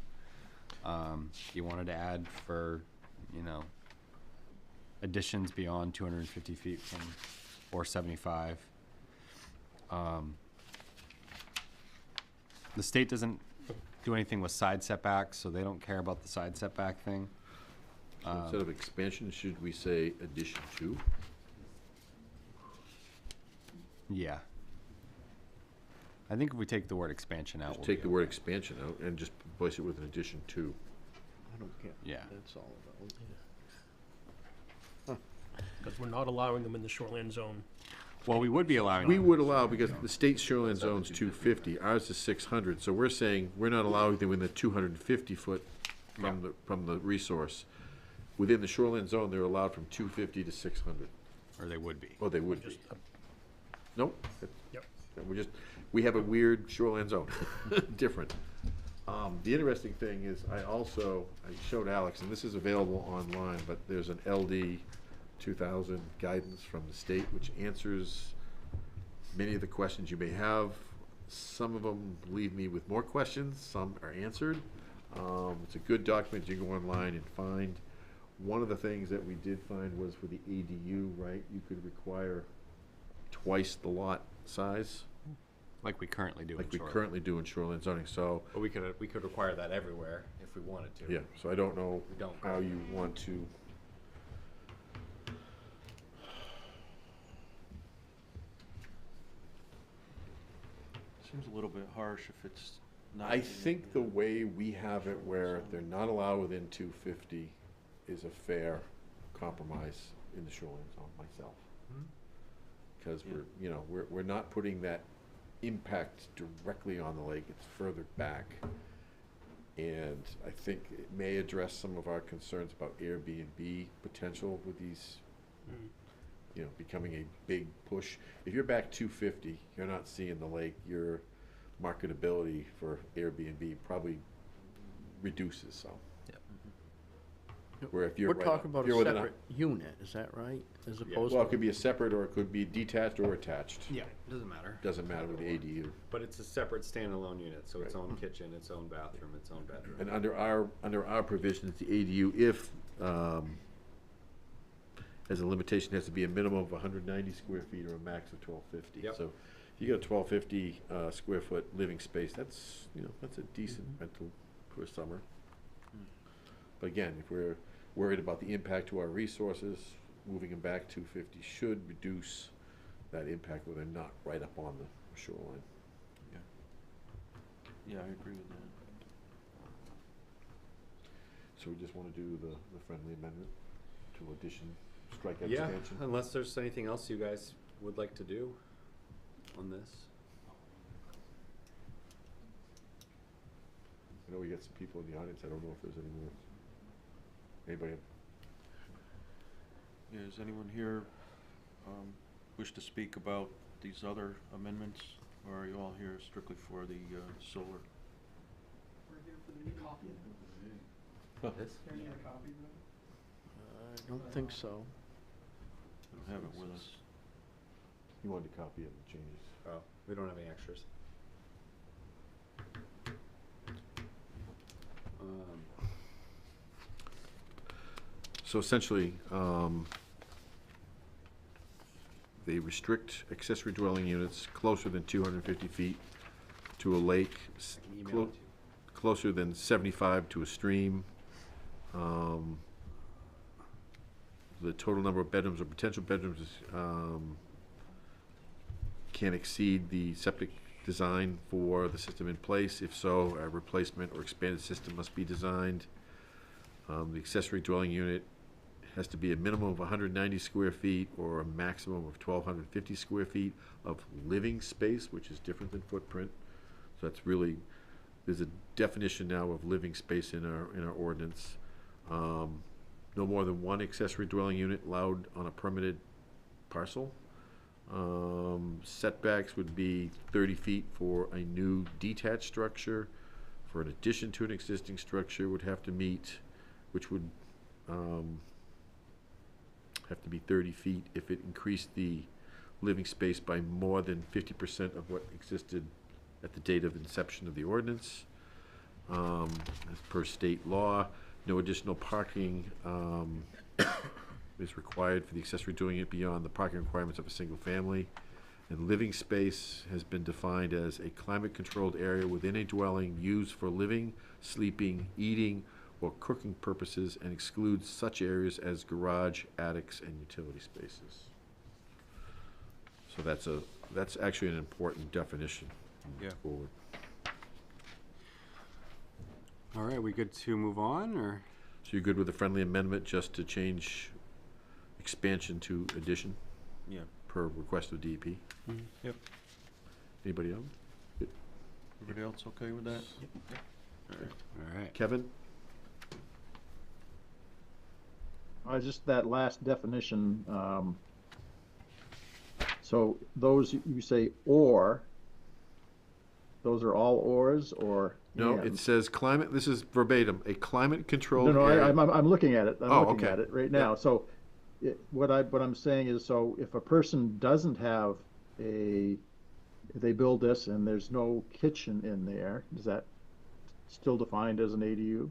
You wanted to add for, additions beyond 250 feet from, or 75. The state doesn't do anything with side setbacks, so they don't care about the side setback thing. So instead of expansion, should we say addition to? Yeah. I think if we take the word expansion out. Just we'll take be the word okay. expansion out and just replace it with an addition to. I don't care. Yeah. That's all about. Because we're not allowing them in the shoreline zone. Well, we would be allowing. We would allow, because the state's shoreline zone's 250, ours is 600, so we're saying we're not allowing them in the 250 foot from the resource. Within the shoreline zone, they're allowed from 250 to 600. Or they would be. Oh, they would be. Nope. Yep. We have a weird shoreline zone, different. The interesting thing is, I showed Alex, and this is available online, but there's an LD 2000 guidance from the state, which answers many of the questions you may have. Some of them leave me with more questions, some are answered. It's a good document you can go online and find. One of the things that we did find was for the ADU, right, you could require twice the lot size. Like we currently do. Like we currently do in shoreline zoning, so. But we could require that everywhere if we wanted to. Yeah, so I don't know We don't. how you want to. Seems a little bit harsh if it's not. I think the way we have it where they're not allowed within 250, is a fair compromise in the shoreline zone myself. Because we're not putting that impact directly on the lake, it's further back. And I think it may address some of our concerns about Airbnb potential with these, becoming a big push. If you're back 250, you're not seeing the lake, your marketability for Airbnb probably reduces some. Where if you're We're talking about a separate unit, is that right? As opposed well, to. it could be a separate, or it could be detached or attached. Yeah, doesn't matter. Doesn't matter with the ADU. But it's a separate standalone unit, so its own kitchen, its own bathroom, its own bedroom. And under our provisions, the ADU, if as a limitation, has to be a minimum of 190 square feet or a max of 1250. Yep. So if you get a 1250 square foot living space, that's that's a decent rental for a summer. But again, if we're worried about the impact to our resources, moving them back 250 should reduce that impact where they're not right up on the shoreline. Yeah, I agree with that. So we just want to do the friendly amendment to addition, strike out Yeah, expansion? unless there's anything else you guys would like to do on this. I know we got some people in the audience, I don't know if there's any more. Anybody? Yeah, does anyone here wish to speak about these other amendments, or are you all here strictly for the solar? We're here for the copy. This? Can I get a copy of I don't think so. I don't have it with us. You wanted a copy of the changes? Oh, we don't have any extras. So essentially, they restrict accessory dwelling units closer than 250 feet to a lake, closer than 75 to a stream. The total number of bedrooms or potential bedrooms is, can't exceed the septic design for the system in place. If so, a replacement or expanded system must be designed. The accessory dwelling unit has to be a minimum of 190 square feet or a maximum of 1,250 square feet of living space, which is different than footprint. So that's really, there's a definition now of living space in our ordinance. No more than one accessory dwelling unit allowed on a permitted parcel. Setbacks would be 30 feet for a new detached structure. For an addition to an existing structure would have to meet, which would have to be 30 feet if it increased the living space by more than 50% of what existed at the date of inception of the ordinance. As per state law, no additional parking is required for the accessory dwelling unit beyond the parking requirements of a single family. And living space has been defined as a climate-controlled area within a dwelling used for living, sleeping, eating, or cooking purposes, and excludes such areas as garage, attics, and utility spaces. So that's actually an important definition. Yeah. Forward. All right, we good to move on, or? So you're good with the friendly amendment just to change expansion to addition? Yeah. Per request of DEP? Yep. Anybody else? Good. Everybody else okay with that? Yep. All right. Kevin? Just that last definition, so those you say or, those are all ors or? No, and? it says climate, this is verbatim, a climate-controlled No, area. I'm looking at it. I'm looking okay. at it right now. Yep. So what I'm saying is, so if a person doesn't have if they build this and there's no kitchen in there, is that still defined as an ADU?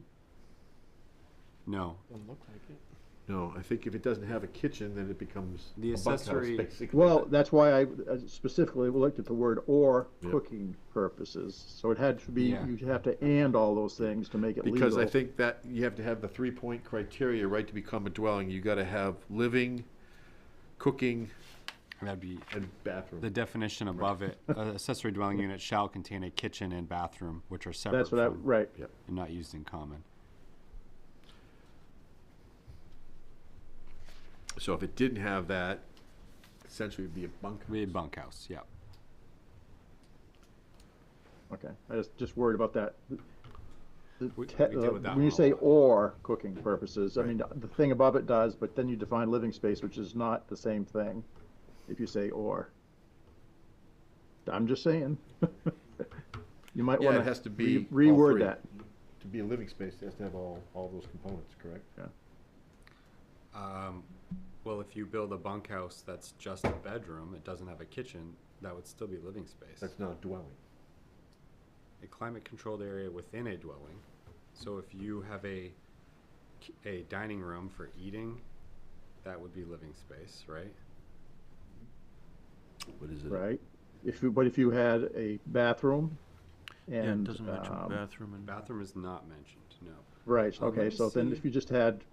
No. Doesn't look like it. No, I think if it doesn't have a kitchen, then it becomes The a bunkhouse, accessory- basically. Well, that's why I specifically looked at the word or Yep. cooking purposes. So it had to be, Yeah. you have to and all those things to make it legal. Because I think that you have to have the 3-point criteria, right, to become a dwelling. You gotta have living, cooking, That'd be and bathroom. the definition above it. Accessory dwelling unit shall contain a kitchen and bathroom, which are separate That's what from right. Yep. and not used in common. So if it didn't have that, essentially it'd be a bunk. Be a bunkhouse, yeah. Okay, I just worried about that. We deal with that When you one a say lot. "or" cooking purposes, I mean, the thing above it does, but then you define living space, which is not the same thing if you say "or." I'm just saying. You might Yeah, want it has to be all reword three. that. To be a living space, it has to have all those components, correct? Yeah. Well, if you build a bunkhouse that's just a bedroom, it doesn't have a kitchen, that would still be living space. That's not a dwelling. A climate-controlled area within a dwelling. So if you have a dining room for eating, that would be living space, right? What is it? Right. But if you had a bathroom Yeah, it and, doesn't mention bathroom and. Bathroom is not mentioned, no. right, Let okay, me so then see. if you just had,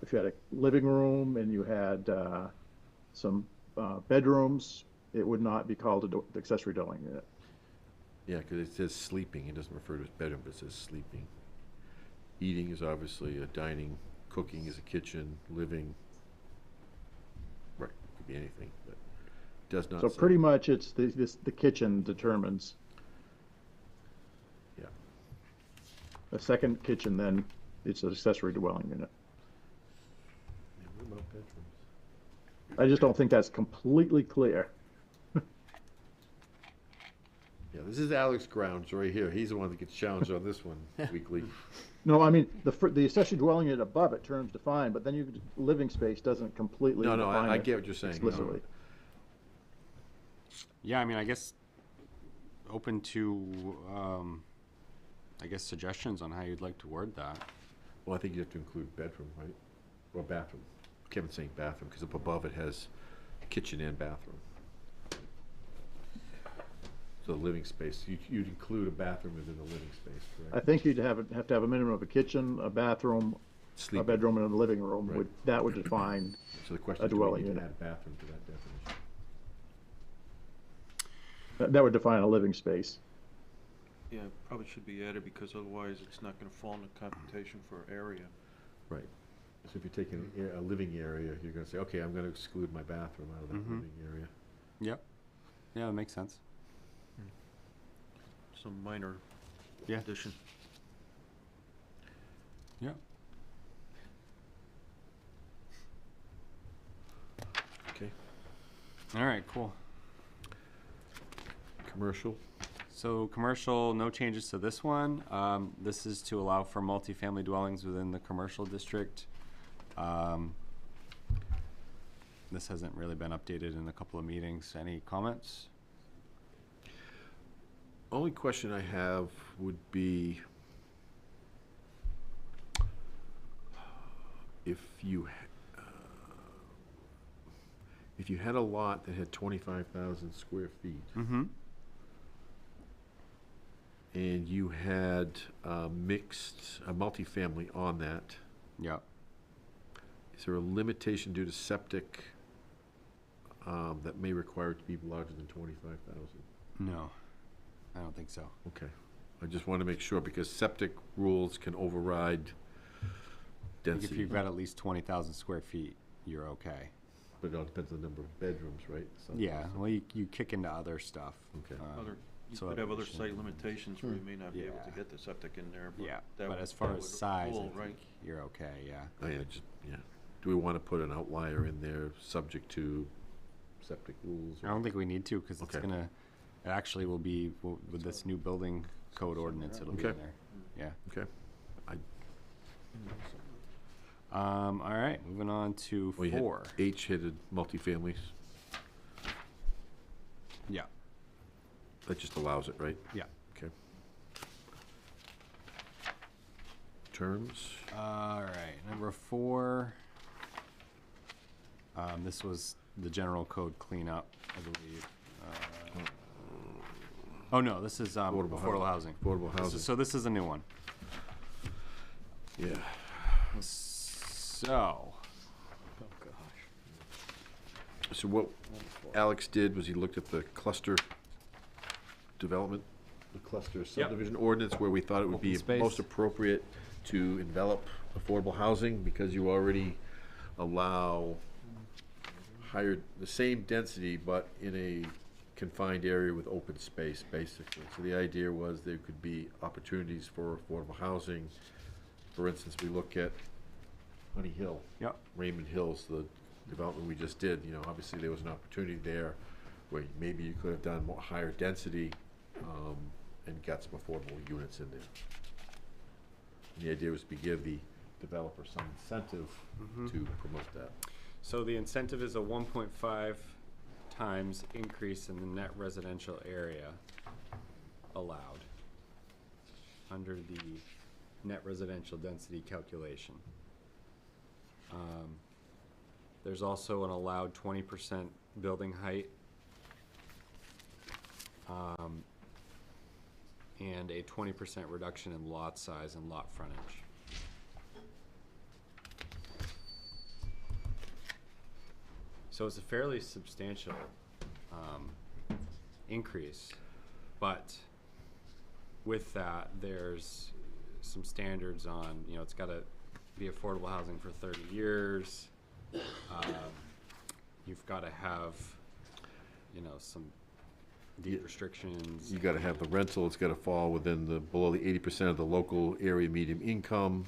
if you had a living room and you had, some, bedrooms, it would not be called a accessory dwelling unit. Yeah, because it says sleeping. It doesn't refer to as bedroom, but it says sleeping. Eating is obviously a dining. Cooking is a kitchen. Living. Right, could be anything, but it does not So say. pretty much it's the kitchen determines. Yeah. A second kitchen, then it's an accessory dwelling unit. Yeah, what about bedrooms? I just don't think that's completely clear. Yeah, this is Alex Grounds right here. He's the one that gets challenged on this one weekly. No, I mean, the accessory dwelling unit above it, terms defined, but then living space doesn't completely No, define I it get what you're saying. explicitly. Yeah, I mean, I guess open to, I guess, suggestions on how you'd like to word that. Well, I think you have to include bedroom, right? Or bathroom. Kevin's saying bathroom, because up above it has kitchen and bathroom. So living space, you'd include a bathroom within the living space, correct? I think you'd have to have a minimum of a kitchen, a bathroom, a Sleeping. bedroom, and a living room. Right. That would define So the question a is, do we dwelling need to unit. add bathroom to that definition? That would define a living space. Yeah, it probably should be added because otherwise it's not gonna fall into computation for area. Right. So if you're taking a living area, you're gonna say, okay, I'm gonna exclude my bathroom out of that living area. Yep. Yeah, that makes sense. Some minor Yeah. addition. Yeah. Okay. All right, cool. Commercial. So commercial, no changes to this one. This is to allow for multifamily dwellings within the commercial district. This hasn't really been updated in a couple of meetings. Any comments? Only question I have would be if you had a lot that had 25,000 square feet Mm-hmm. and you had mixed, a multifamily on that, Yep. is there a limitation due to septic that may require it to be larger than 25,000? No, I don't think so. Okay. I just want to make sure because septic rules can override I think density. if you've got at least 20,000 square feet, you're okay. But it all depends on the number of bedrooms, right? Some- Yeah, well, you kick into other stuff. Okay. You so could have other elevation. site limitations where you may not be able to Yeah. get the septic in there, but. Yeah, that but would- as far that as would size, I rule, right? think you're okay, yeah. Oh, yeah, yeah. Do we want to put an outlier in there subject to septic rules? I don't think we need to, because it's Okay. gonna, it actually will be, with this new building code ordinance, it'll be in Okay. there. Yeah. Okay. All right, moving on to Well, you had 4. H-headed multifamilies. Yeah. That just allows it, right? Yeah. Okay. Terms? All right, number 4. This was the general code cleanup, I believe. Oh, no, this is affordable housing. Affordable housing. So this is a new one. Yeah. So. Oh, gosh. So what Alex did was he looked at the cluster development, the cluster subdivision ordinance, where we thought it would Open be space. most appropriate to envelop affordable housing because you already allow the same density, but in a confined area with open space, basically. So the idea was there could be opportunities for affordable housing. For instance, we look at Honey Hill. Yep. Raymond Hills, the development we just did, you know, obviously there was an opportunity there where maybe you could have done more higher density, and got some affordable units in there. And the idea was to give the developer some incentive to promote that. So the incentive is a 1.5 times increase in the net residential area allowed under the net residential density calculation. There's also an allowed 20% building height, and a 20% reduction in lot size and lot frontage. So it's a fairly substantial increase, but with that, there's some standards on, you know, it's got to be affordable housing for 30 years. You've got to have, you know, some deed restrictions. You gotta have the rental, it's gotta fall within below the 80% of the local area median income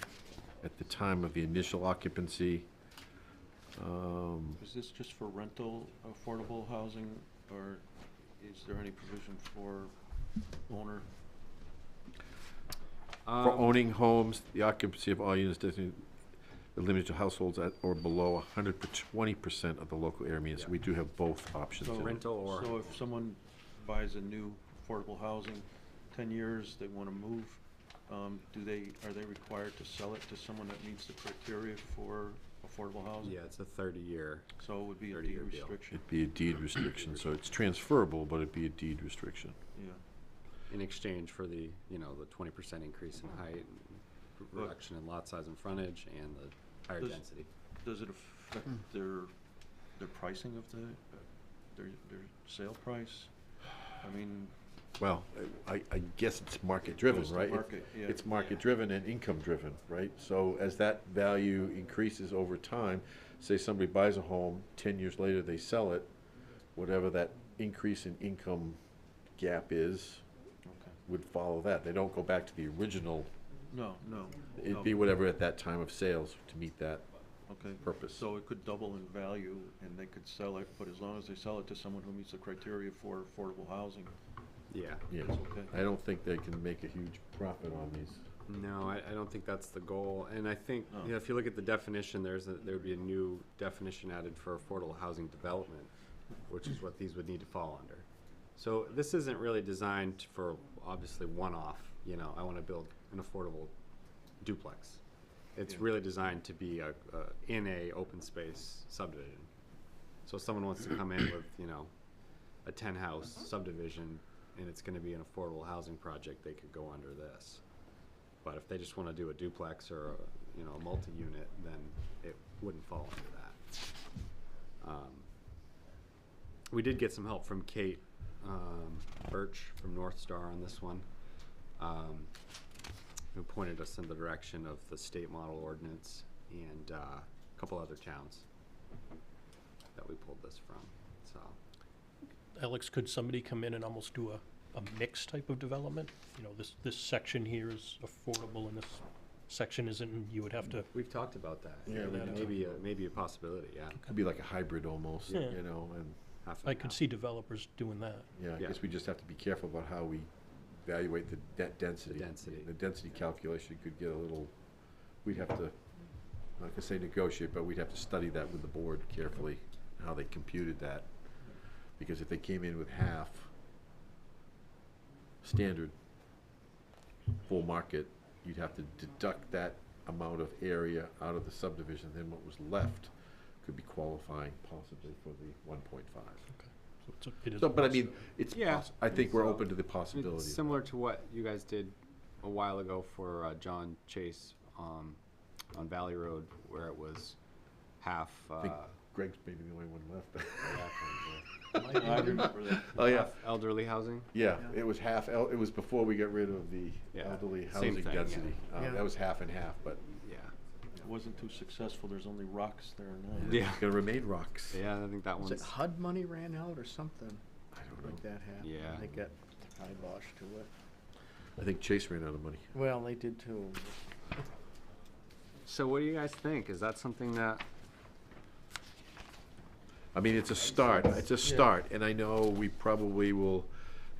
at the time of the initial occupancy. Is this just for rental affordable housing, or is there any provision for owner? For owning homes, the occupancy of all units designated limited to households at or below 120% of the local area median. So we do have both options. So in it. rental or So if someone buys a new affordable housing, 10 years, they want to move, are they required to sell it to someone that meets the criteria for affordable housing? Yeah, it's a 30-year. So it would be a 30-year deed deal. restriction? It'd be a deed restriction, so it's transferable, but it'd be a deed restriction. Yeah. In exchange for the, you know, the 20% increase in height, and reduction in lot size and frontage, and the higher Does- density. Does it affect their pricing of their sale price? I mean, Well, I guess it's market-driven, Goes to right? market, yeah. It's market-driven and income-driven, right? So as that value increases over time, say somebody buys a home, 10 years later they sell it, whatever that increase in income gap is, would follow that. They don't go back to the original. no. It'd be whatever at that time of sales to meet that Okay. purpose. So it could double in value and they could sell it, but as long as they sell it to someone who meets the criteria for affordable housing, Yeah. Yeah, it's okay. I don't think they can make a huge profit on these. No, I don't think that's the goal. And I think, Oh. you know, if you look at the definition, there would be a new definition added for affordable housing development, which is what these would need to fall under. So this isn't really designed for, obviously, one-off, you know, I want to build an affordable duplex. It's Yeah. really designed to be in a open space subdivision. So if someone wants to come in with, you know, a 10-house subdivision, and it's going to be an affordable housing project, they could go under this. But if they just want to do a duplex or you know, a multi-unit, then it wouldn't fall under that. We did get some help from Kate Birch from North Star on this one, who pointed us in the direction of the state model ordinance and a couple other towns that we pulled this from. So. Alex, could somebody come in and almost do a mixed type of development? You know, this section here is affordable and this section isn't, and you would have to. We've talked about that. Yeah, maybe a possibility, yeah. Could be like a hybrid almost, Yeah. you know, and. I could see developers doing that. Yeah, I guess we just have to be careful about how we evaluate the density. The density calculation could get a little, we'd have to, I'm not gonna say negotiate, but we'd have to study that with the board carefully, how they computed that. Because if they came in with half standard full market, you'd have to deduct that amount of area out of the subdivision, then what was left could be qualifying possibly for the 1.5. So it is So, but I mean, it's, Yeah. I think we're So, open to the It's possibility. similar to what you guys did a while ago for John Chase on Valley Road, where it was half. I think Greg's maybe the only one left. I remember that. Oh, yeah. half elderly housing. Yeah, it was half, it was before we got rid of the Yeah, elderly same housing thing, density. yeah. That was half and half, but Yeah. wasn't too successful. There's only rocks there now. Yeah. It's gonna remain rocks. Yeah, I think that Was one's. it HUD money ran out or something? I don't Like know. that happened. Yeah. They got kiboshed to it. I think Chase ran out of money. Well, they did too. So what do you guys think? Is that something that? I mean, it's a start. It's a start, and I know we probably will,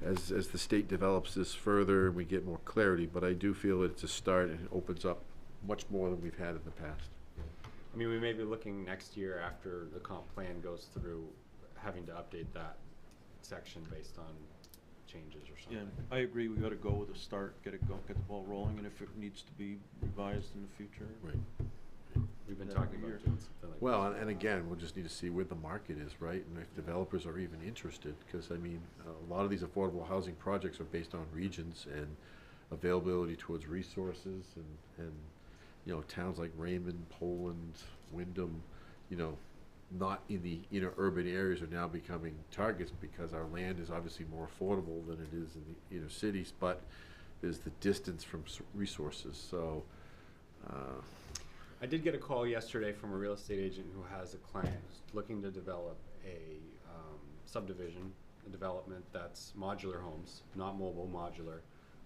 as the state develops this further and we get more clarity. But I do feel it's a start and it opens up much more than we've had in the past. I mean, we may be looking next year after the comp plan goes through, having to update that section based on changes or Yeah, something. I agree. We got to go with a start, get the ball rolling, and if it needs to be revised in the future. Right. We've been that talking year. about doing something like Well, this. and again, we'll just need to see where the market is, right? And if developers are even interested, because I mean, a lot of these affordable housing projects are based on regions and availability towards resources and you know, towns like Raymond, Poland, Wyndham, you know, not in the inner urban areas are now becoming targets because our land is obviously more affordable than it is in the inner cities, but there's the distance from resources, so, I did get a call yesterday from a real estate agent who has a client who's looking to develop a subdivision, a development that's modular homes, not mobile, modular,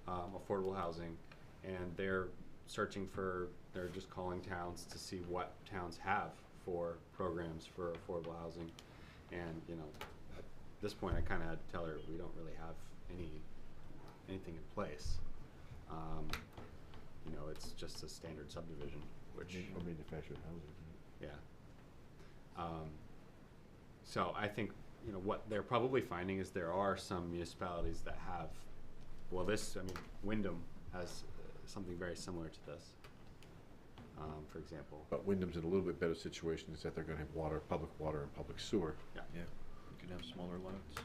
affordable housing, and they're just calling towns to see what towns have for programs for affordable housing. And, you know, at this point I kind of had to tell her we don't really have anything in place. You know, it's just a standard subdivision, which, or manufactured housing. yeah. So I think, you know, what they're probably finding is there are some municipalities that have, well, Wyndham has something very similar to this, for example. But Wyndham's in a little bit better situation, is that they're gonna have water, public water and public sewer. Yeah. Yeah, you can have smaller lots.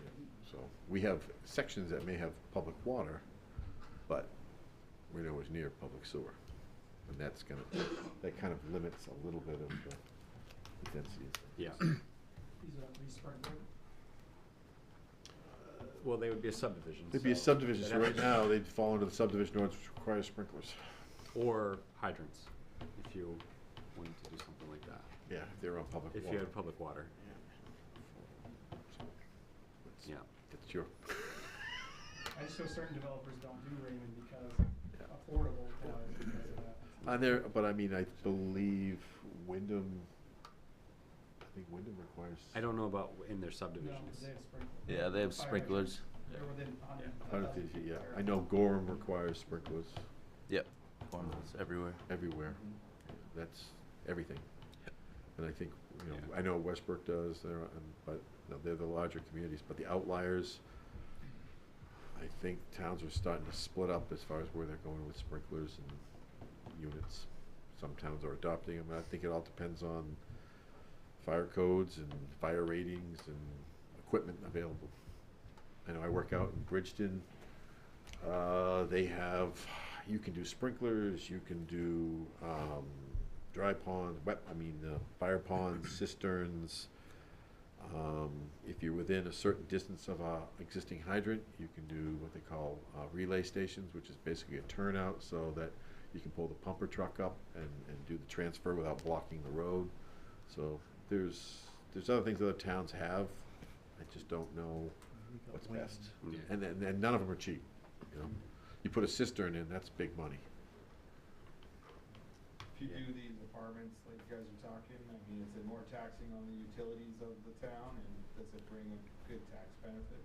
So, we have sections that may have public water, but we're nowhere near public sewer. And that kind of limits a little bit of the density. Yeah. These are re-sprinkled. Well, they would be a subdivision. It'd be a so subdivision, they'd so have right to- now, they'd fall into the subdivision ordinance which requires sprinklers. Or hydrants, if you wanted to do something like that. Yeah, if they're on public water. If you had public water. Yeah. It's your, I just know certain developers don't do Raymond because affordable because of that. but I mean, I believe Wyndham, I think Wyndham requires. I don't know about in their No, subdivisions. they have sprinklers. Yeah, they have Fire sprinklers. They're within 100 100 feet, yeah. I know Gorham requires sprinklers Yep. Formulas everywhere. everywhere. That's everything. And I think, you know, I know Westbrook does, but no, they're the larger communities. But the outliers, I think towns are starting to split up as far as where they're going with sprinklers and units. Some towns are adopting them. I think it all depends on fire codes and fire ratings and equipment available. I know I work out in Bridgeton. They have, you can do sprinklers, you can do dry ponds, fire ponds, cisterns. If you're within a certain distance of a existing hydrant, you can do what they call relay stations, which is basically a turnout so that you can pull the pumper truck up and do the transfer without blocking the road. So there's other things other towns have. I just don't know what's best. Yeah. And none of them are cheap, you know. You put a cistern in, that's big money. If you do these apartments like you guys are talking, I mean, is it more taxing on the utilities of the town, and does it bring a good tax benefit?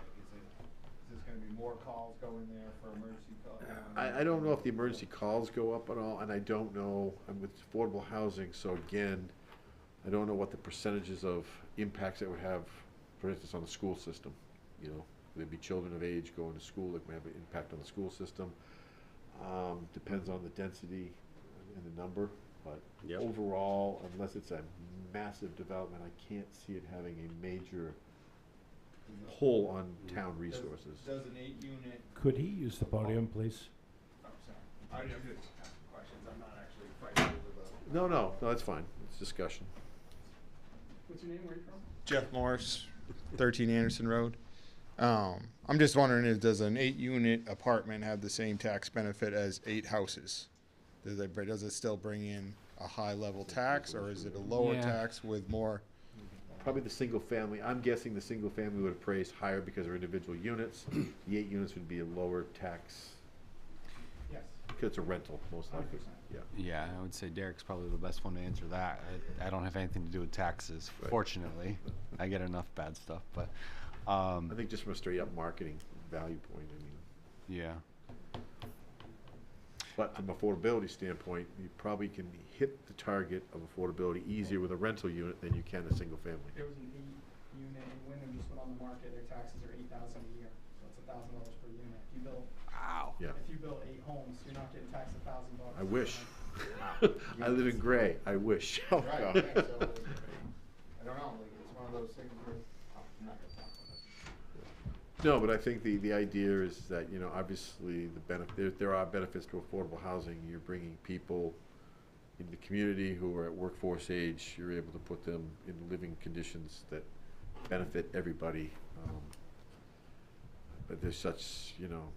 Like, is this gonna be more calls going there for emergency calls? I don't know if the emergency calls go up at all, and I don't know, I'm with affordable housing, so again, I don't know what the percentages of impacts it would have, for instance, on the school system. You know, there'd be children of age going to school that may have an impact on the school system. Depends on the density and the number, but overall, unless it's a massive development, I can't see it having a major pull on town resources. Does an 8-unit? Could he use the podium, please? Oh, sorry. I just ask questions. I'm not actually fighting over the. No, that's fine. It's discussion. What's your name? Where are you from? Jeff Morris, 13 Anderson Road. I'm just wondering, does an 8-unit apartment have the same tax benefit as 8 houses? Does it still bring in a high-level tax, or is it a lower Yeah. tax with more? Probably the single family, I'm guessing the single family would appraise higher because they're individual units. The 8 units would be a lower tax, Yes. because it's a rental, most likely, yeah. Yeah, I would say Derek's probably the best one to answer that. I don't have anything to do with taxes, fortunately. I get enough bad stuff, but, I think just from a straight up marketing value point, I mean. yeah. But from affordability standpoint, you probably can hit the target of affordability easier with a rental unit than you can a single family. There was an 8-unit in Wyndham just went on the market. Their taxes are $8,000 a year, so it's $1,000 per unit. If you build, Yeah. if you build 8 homes, you're not getting taxed $1,000. I wish. I live in Gray, I wish. Oh, Right, God. yeah, so, I don't know, like, it's one of those things where, I'm not gonna talk about it. No, but I think the idea is that, you know, obviously the benefit, there are benefits to affordable housing. You're bringing people in the community who are at workforce age. You're able to put them in living conditions that benefit everybody. But there's such, you know,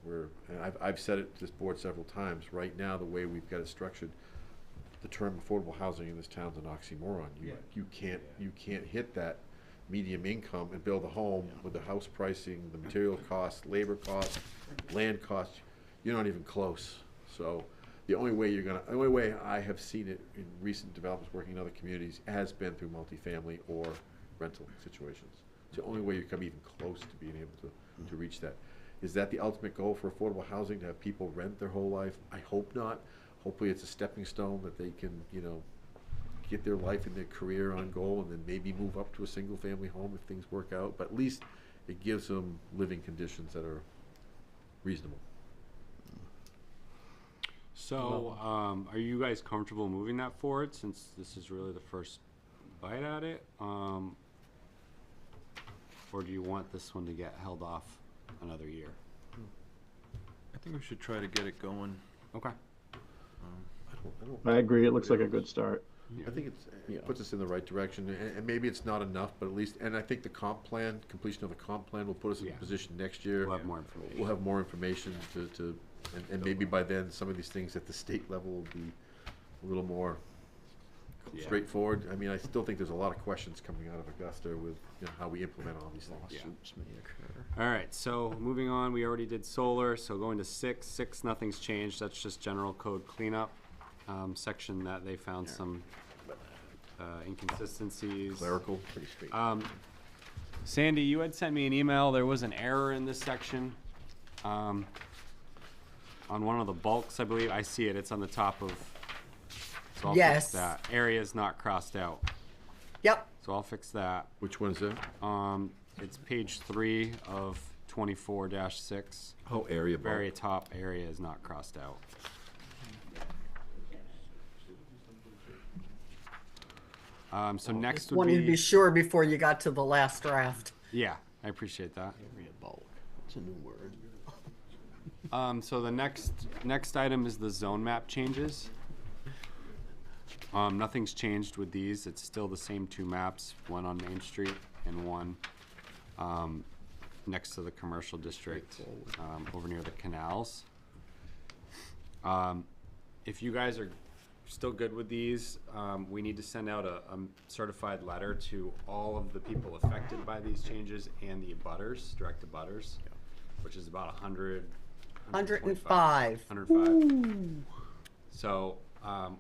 and I've said it to this board several times, right now, the way we've got it structured, the term affordable housing in this town's an oxymoron. You can't hit that medium income and build a home with the house pricing, the material costs, labor costs, land costs. You're not even close. So the only way I have seen it in recent developments working in other communities has been through multifamily or rental situations. It's the only way you come even close to being able to reach that. Is that the ultimate goal for affordable housing, to have people rent their whole life? I hope not. Hopefully it's a stepping stone that they can, you know, get their life and their career on goal, and then maybe move up to a single family home if things work out. But at least it gives them living conditions that are reasonable. So, are you guys comfortable moving that forward, since this is really the first bite at it? Or do you want this one to get held off another year? I think we should try to get it going. Okay. I agree, it looks like a good start. I think it puts us in the right direction, and maybe it's not enough, but at least, and I think the comp plan, completion of the comp plan will put us in a position next year. We'll have more information. We'll have more information and maybe by then, some of these things at the state level will be a little more straightforward. I mean, I still think there's a lot of questions coming out of Augusta with, you know, how we implement all these things. Lawsuits All right, so moving on, we already did solar, so going to 6, nothing's changed. That's just general code cleanup. Section that they found some inconsistencies. Clerical, pretty straight. Sandy, you had sent me an email. There was an error in this section on one of the bulks, I believe. I see it. It's on the top of. So I'll Yes. fix that. Area is not crossed out. Yep. So I'll fix that. Which one is that? It's page 3 of 24-6. Oh, area bulk. Very top area is not crossed out. So next would Wanted to be be, sure before you got to the last draft. yeah, I appreciate that. Area bulk, it's a new word. So the next item is the zone map changes. Nothing's changed with these. It's still the same 2 maps, one on Main Street and one next to the commercial district over near the canals. If you guys are still good with these, we need to send out a certified letter to all of the people affected by these changes and the abutters, direct abutters, which is about 105. 105. So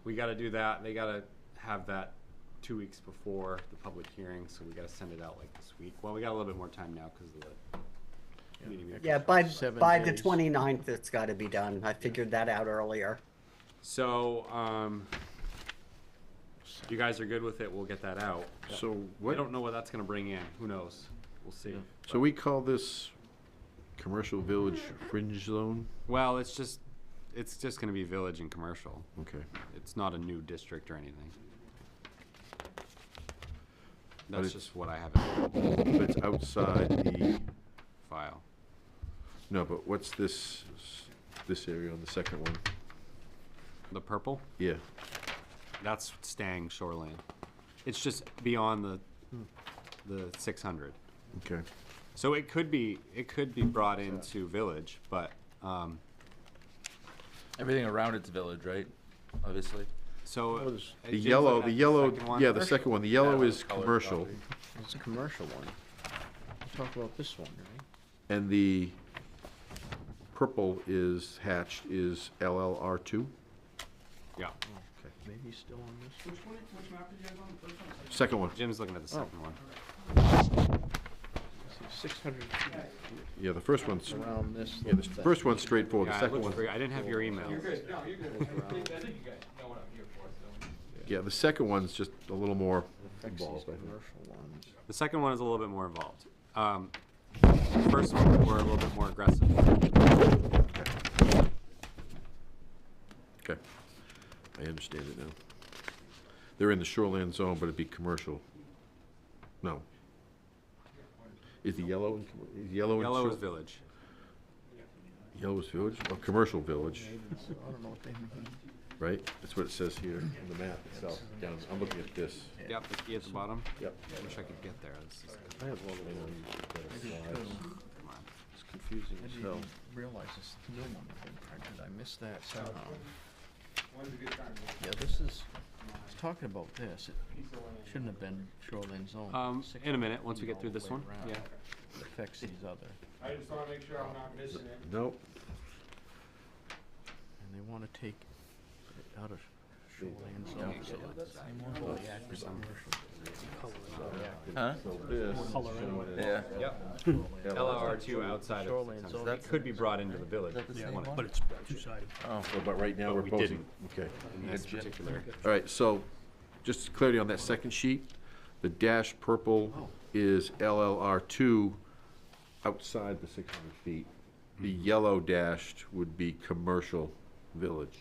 we got to do that. They got to have that 2 weeks before the public hearing, so we got to send it out like this week. Well, we got a little bit more time now because of the meeting. Yeah, by the 7 days. 29th, it's got to be done. I figured that out earlier. So, you guys are good with it, we'll get that out. So I what? don't know what that's gonna bring in, who knows? We'll see. So we call this commercial village fringe zone? Well, it's just gonna be village and commercial. Okay. It's not a new district or anything. But That's it's- just what I have. But it's outside the file. No, but what's this area on the second one? The purple? Yeah. That's staying shoreline. It's just beyond the 600. Okay. So it could be brought into village, but Everything around it's village, right? Obviously. So. The yellow, yeah, the second one, the yellow is Colored commercial, copy. It's a commercial one. We'll talk about this one, right? and the purple is hatched is LLR2. Yeah. Okay, maybe still on this. Which map did you guys on? The first one? Second? Second one. Jim's looking at the second one. 600 feet. Yeah, the first one's, Around this yeah, the little thing. first one's straightforward, the Yeah, I second looked one. for you. I didn't have your email. You're good. No, you're good. I think you guys know what I'm here for, so. Yeah, the second one's just a little more Affects involved, these I think. commercial ones. The second one is a little bit more involved. The first one, we're a little bit more aggressive. Okay, I understand it now. They're in the shoreland zone, but it'd be commercial. No. Is the yellow, is yellow in? Yellow shore- is village. Yellow is village, or commercial village, I don't know what they mean. right? That's what it says here in the map itself, down, I'm looking at this. Yep, the key at the bottom. Yep. I wish I could get there. This is I have one of those. It's confusing as hell. I didn't realize this new one had been printed. I missed that somehow. Yeah, this is, it's talking about this. It shouldn't have been shoreline zone. in a minute, once we get through this one, yeah. It affects these other. I just wanna make sure I'm not missing it. Nope. And they wanna take it out of shoreline zone, so it's more active commercial. Huh? Yeah. Yep. LR2 outside Shoreline of, zone. it could be brought into the village. Yeah. But it's two-sided. Oh. So, but right now, But we're we posing, didn't. okay. In this particular. All right, so, just clarity on that second sheet, the dashed purple is LLR2 outside the 600 feet. The yellow dashed would be commercial village.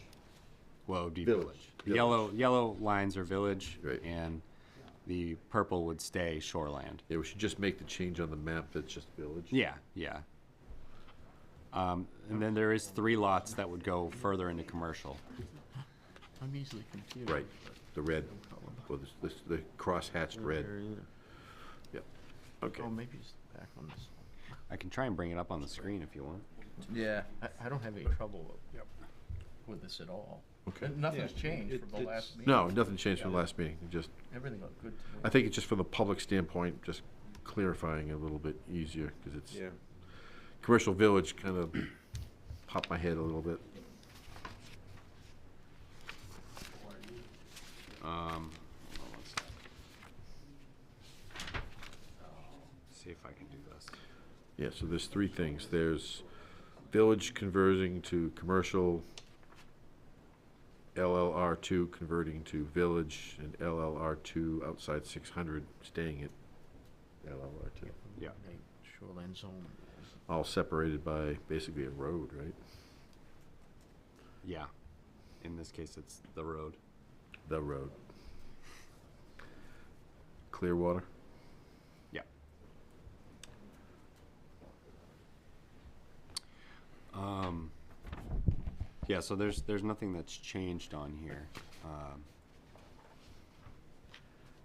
Well, deep Village. village. The yellow lines are village, Right. and the purple would stay shoreland. Yeah, we should just make the change on the map that's just village. Yeah, yeah. And then there is 3 lots that would go further into commercial. I'm easily confused. Right, the red, or the cross-hatched red. Yep, okay. Oh, maybe it's back on this. I can try and bring it up on the screen if you want. Yeah. I don't have any trouble with this at all. Okay. And nothing's changed from the last meeting. No, nothing changed from the last meeting, it just, Everything looked good to me. I think it's just from the public standpoint, just clarifying it a little bit easier, because it's, commercial village kind of popped my head a little bit. Hold on one sec. See if I can do this. Yeah, so there's 3 things. There's village converting to commercial, LLR2 converting to village, and LLR2 outside 600 staying at LLR2. Yeah. Shoreline zone. All separated by basically a road, right? Yeah. In this case, it's the road. The road. Clearwater? Yeah. Yeah, so there's nothing that's changed on here.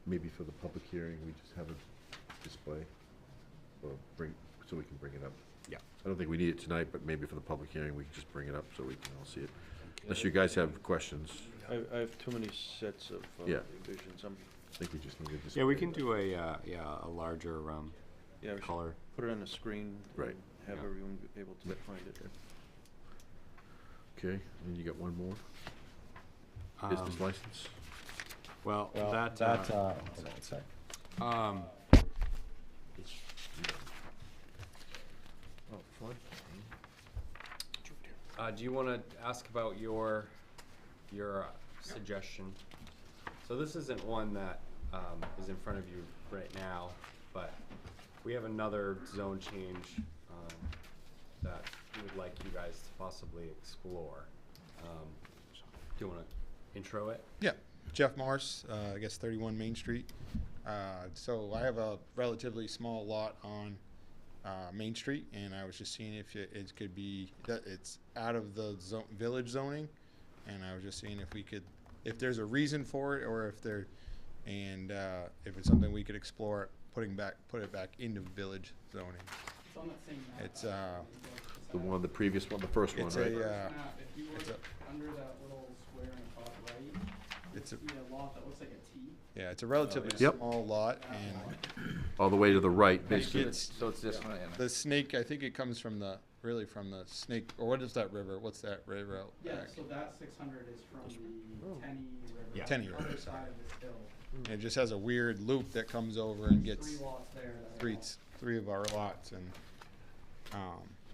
Maybe for the public hearing, we just have a display, or bring, so we can bring it up. Yeah. I don't think we need it tonight, but maybe for the public hearing, we can just bring it up so we can all see it. Unless you guys have questions. I have too many sets of Yeah. revisions. I think we just need to display. Yeah, we can do a larger Yeah, we should color. put it on the screen. Right. and Have Yeah. everyone be able to Yep. find it. Okay, and you got one more? Business license? Well, hold on a sec. Oh, floodplain. Do you want to ask about your suggestion? So this isn't one that is in front of you right now, but we have another zone change that we would like you guys to possibly explore. Do you want to intro it? Yeah, Jeff Morris, I guess 31 Main Street. So I have a relatively small lot on Main Street, and I was just seeing if it could be, that it's out of the village zoning, and I was just seeing if we could, if there's a reason for it, or if if it's something we could explore, put it back into village zoning. It's on that same map. It's The one, the previous one, the first one, it's right? Map, if you look under that little square in the top right, It's a, a lot that looks like a T. yeah, it's a relatively Yep. small lot, and All the way to the right, I think basically. it's So it's this way. the snake. I think it comes from the really from the snake, or what is that river? What's that river out Yeah, back? so that 600 is from the Tenney River. Yeah. Tenney Other River, side sorry. of this hill. And it just has a weird loop that comes over and gets Three lots there. that are three of our lots, and So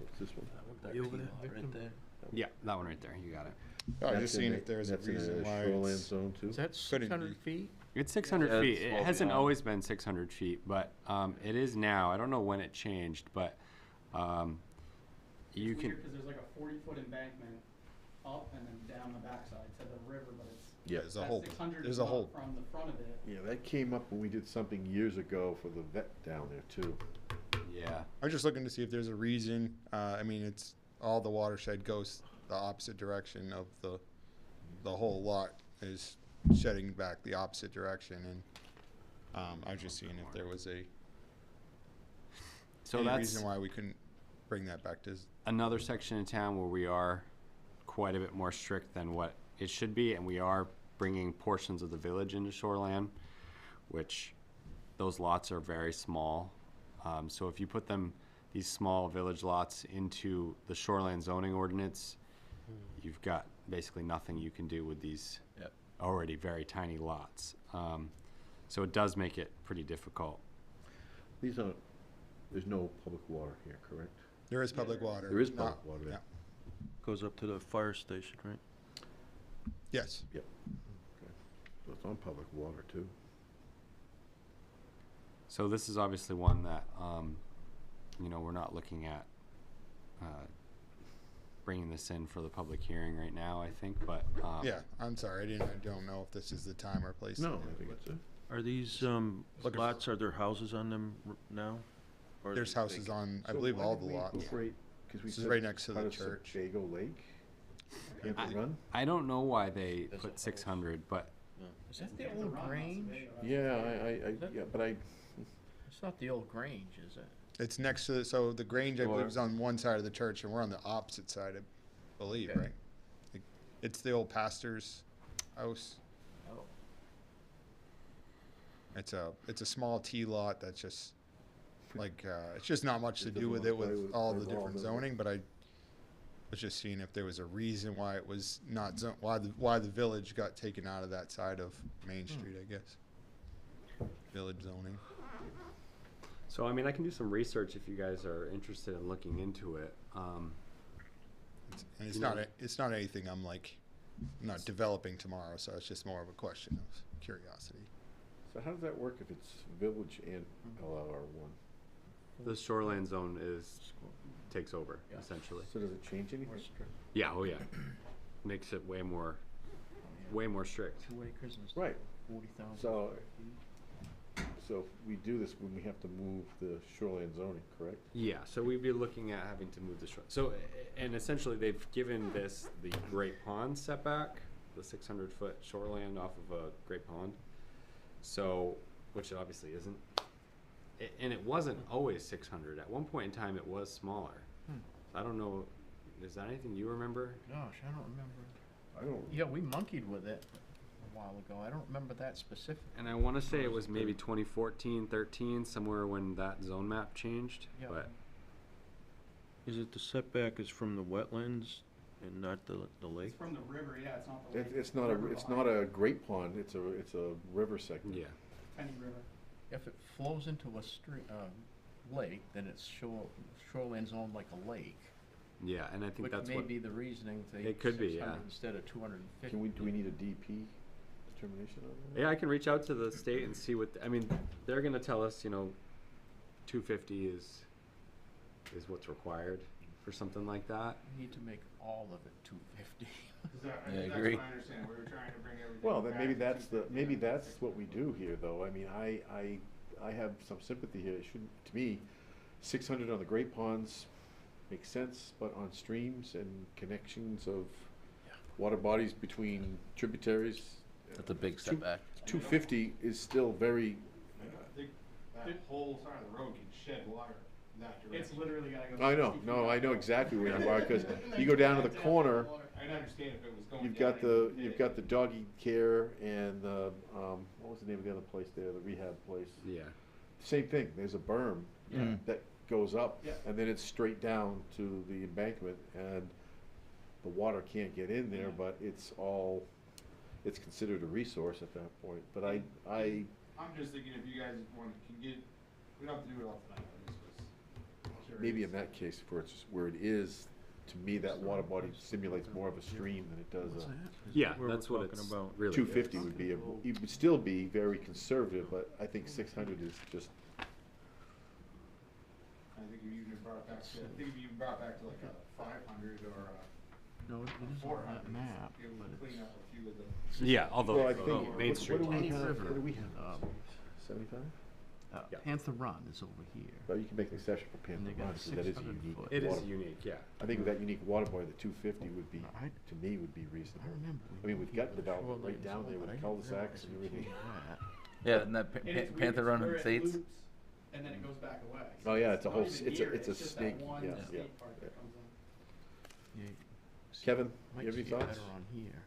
it's this one. You over there, right there? Yeah, that one right there, you got it. I was That's just in seeing the- if there's a that's in reason why shoreline it's, zone too? Is that Couldn't 600 be. feet? It's 600 Yeah, feet. it's It well hasn't beyond. always been 600 feet, but it is now. I don't know when it changed, but you can. Because there's like a 40-foot embankment up and then down the backside to the river, but it's Yeah. there's a that whole, 600 there's is a not whole, from the front of it. Yeah, that came up when we did something years ago for the vet down there too. Yeah. I was just looking to see if there's a reason. I mean, it's all the watershed goes the opposite direction of the whole lot is shedding back the opposite direction, and I was just seeing if there was So any that's reason why we couldn't bring that back to. another section in town where we are quite a bit more strict than what it should be, and we are bringing portions of the village into shoreland, which those lots are very small. So if you put these small village lots into the shoreline zoning ordinance, you've got basically nothing you can do with these Yep. already very tiny lots. So it does make it pretty difficult. These aren't, there's no public water here, correct? There is public water. There is not- public water there. yeah. Goes up to the fire station, right? Yes. Yep. Okay. So it's on public water too. So this is obviously one that, we're not looking at bringing this in for the public hearing right now, I think, but. Yeah, I'm sorry. I don't know if this is the time or place. No, to do I think it, it's but a. Are these Looking lots, are there houses on them now? Or There's they- houses on, I So believe, why all did the we lots. incorporate- 'cause we This is said right next to part the of church. Sebago Lake, Hampton Run? I don't know why they put 600, but Is that the old Grange? Yeah, yeah, but I, It's not the old Grange, is it? It's next to, so the Grange, I Or- believe, is on one side of the church, and we're on the opposite side, I believe, Okay. right? It's the old pastor's house. Oh. It's a small T lot that's just, like, it's just not much to It do doesn't with it apply with with- all by the law, different does it? zoning, but I was just seeing if there was a reason why it was not why the village got taken out of that side of Main Street, I guess. Village zoning. so I mean, I can do some research if you guys are interested in looking into it. And it's not anything I'm not developing tomorrow, so it's just more of a question of curiosity. so how does that work if it's village and LRR1? The shoreline zone takes over, essentially. So does it change anything? Yeah, oh yeah. Makes it way more strict. 2 acres and Right. 40,000. So if we do this, when we have to move the shoreline zoning, correct? Yeah, so we'd be looking at having to move the shore. So, and essentially they've given this the Great Pond setback, the 600-foot shoreline off of a Great Pond. So, which it obviously isn't. And it wasn't always 600. At one point in time, it was smaller. I don't know. Is that anything you remember? Gosh, I don't remember. I don't. Yeah, we monkeyed with it a while ago. I don't remember that specific. And I want to say it was maybe 2014, 13, somewhere when that zone map changed. Yeah. But Is it the setback is from the wetlands and not the lake? It's from the river, yeah, it's not the lake. It's not River it's behind not it. a great pond, it's a river segment. yeah. Tenney River. If it flows into a lake, then it's shoreline zone like a lake. Yeah, and I think Which that's may what be the reasoning to it could be, 600 yeah. instead of 250. Do we need a DP determination on that? Yeah, I can reach out to the state and see what, I mean, they're gonna tell us, 250 is what's required for something like that. We need to make all of it 250. That's agree. what I understand. We were trying to bring everything. Well, then back maybe to that's 250. maybe that's what we do here, though. I mean, I have some sympathy here. It should, to me, 600 on the Great Ponds makes sense, but on streams and connections of water bodies between tributaries, That's a big setback. 250 is still very. That whole side of the road can shed water in that direction. It's literally gotta go. I know, 60 no, feet I up. know exactly where you are, because you go down to the corner I'd understand if it was going You've down got even the, you've got the doggy care and the, what was the name of the other place there, the rehab place? Yeah. Same thing, there's a berm Yeah. that goes up, Yeah. and then it's straight down to the embankment, and the water can't get in there, but it's all, it's considered a resource at that point, but I'm just thinking if you guys can get, we don't have to do it all tonight, I just was maybe in curious. that case, where it is, to me, that water body simulates more of a stream than it does a. Yeah, Where we're that's what talking it's about. really. 250 would be, it would still be very conservative, but I think 600 is just, I think if you even brought it back to, I think if you brought it back to like a 500 or a No, it isn't 400, on that map, it but would clean it's- up a few of the. Yeah, although well, I think, Main what Street. do we Penny have, River. what do we have? 75? Yeah. Panther Run is over here. Well, you can make an exception for Panther they got Run, because that is a 600 unique. foot. It is water- unique, yeah. I think with that unique water body, the 250 would be, I- to me, would be reasonable. I remember. I mean, we've got development Shoreline right down zone, there but I with didn't cul-de-sacs realize and we everything. changed that. Yeah, and that And it's weird Panther 'cause Run we're in at States. loops, and then it goes back away. Oh, yeah, it's a not whole even s- it's a- near it, it's a just snake, that one yeah, yeah, steep part yeah. that comes in. Yeah, Kevin, might you have any see it thoughts? better on here.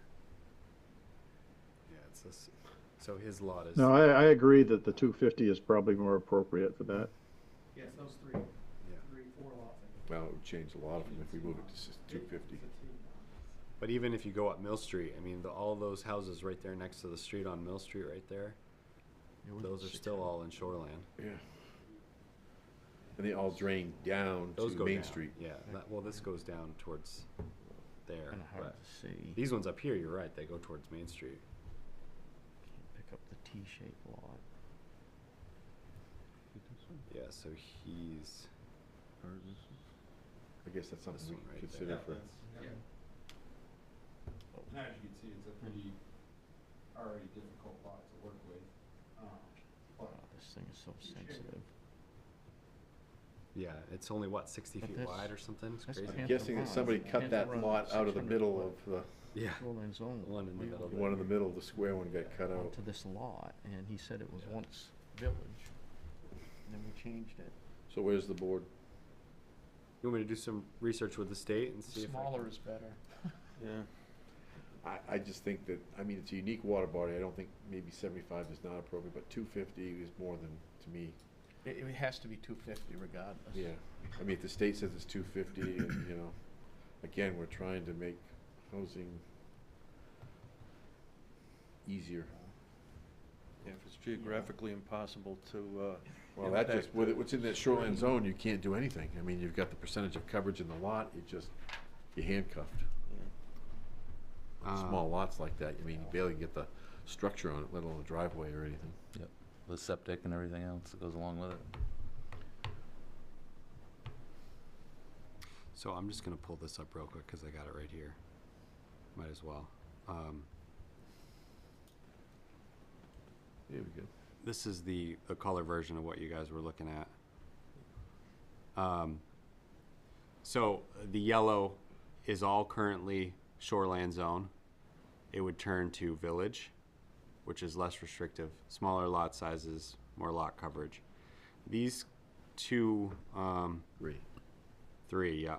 Yeah, it's this. So his lot is. No, I agree that the 250 is probably more appropriate for that. Yeah, it's those three, four lots. I think. Well, it would change a lot of them if we move it to 250. It's a T. But even if you go up Mill Street, I mean, all those houses right there next to the street on Mill Street right there, It was those are still all in shoreland. Yeah. And they all drain down Those to go Main down. Street. Yeah, well, this goes down towards there. Kind of hard But to see. these ones up here, you're right, they go towards Main Street. Can't pick up the T-shaped lot. Yeah, so he's, Hers is I guess that's This something we one can right consider Yeah, for. that's, yeah. And as you can see, it's a pretty already difficult lot to work with. But oh, this thing is so You should. sensitive. yeah, it's only what, 60 But feet that's- wide or something? It's that's crazy. I'm Panther guessing that Run. somebody cut Panther that Run, lot out of the 600 middle foot. of Yeah. Shoreline zone. One in the We middle. the one in the middle of the square one got cut out. onto this lot, and he said it was once village, and then we changed it. So where's the board? You want me to do some research with the state and see if I Smaller can- is better. Yeah. I just think that, I mean, it's a unique water body. I don't think maybe 75 is not appropriate, but 250 is more than, to me. It has to be 250 regardless. Yeah. I mean, if the state says it's 250 and, you know, again, we're trying to make housing easier. Yeah, if it's geographically impossible to, Well, that just, impact with the- it, what's in that shoreline zone, you can't do anything. I mean, you've got the percentage of coverage in the lot, you're handcuffed. Small lots like that, I mean, you barely get the structure on it, let alone a driveway or anything. Yep. The septic and everything else that goes along with it. So I'm just gonna pull this up real quick because I got it right here. Might as well. There we go. This is the color version of what you guys were looking at. So the yellow is all currently shoreland zone. It would turn to village, which is less restrictive, smaller lot sizes, more lot coverage. These two, three, yeah.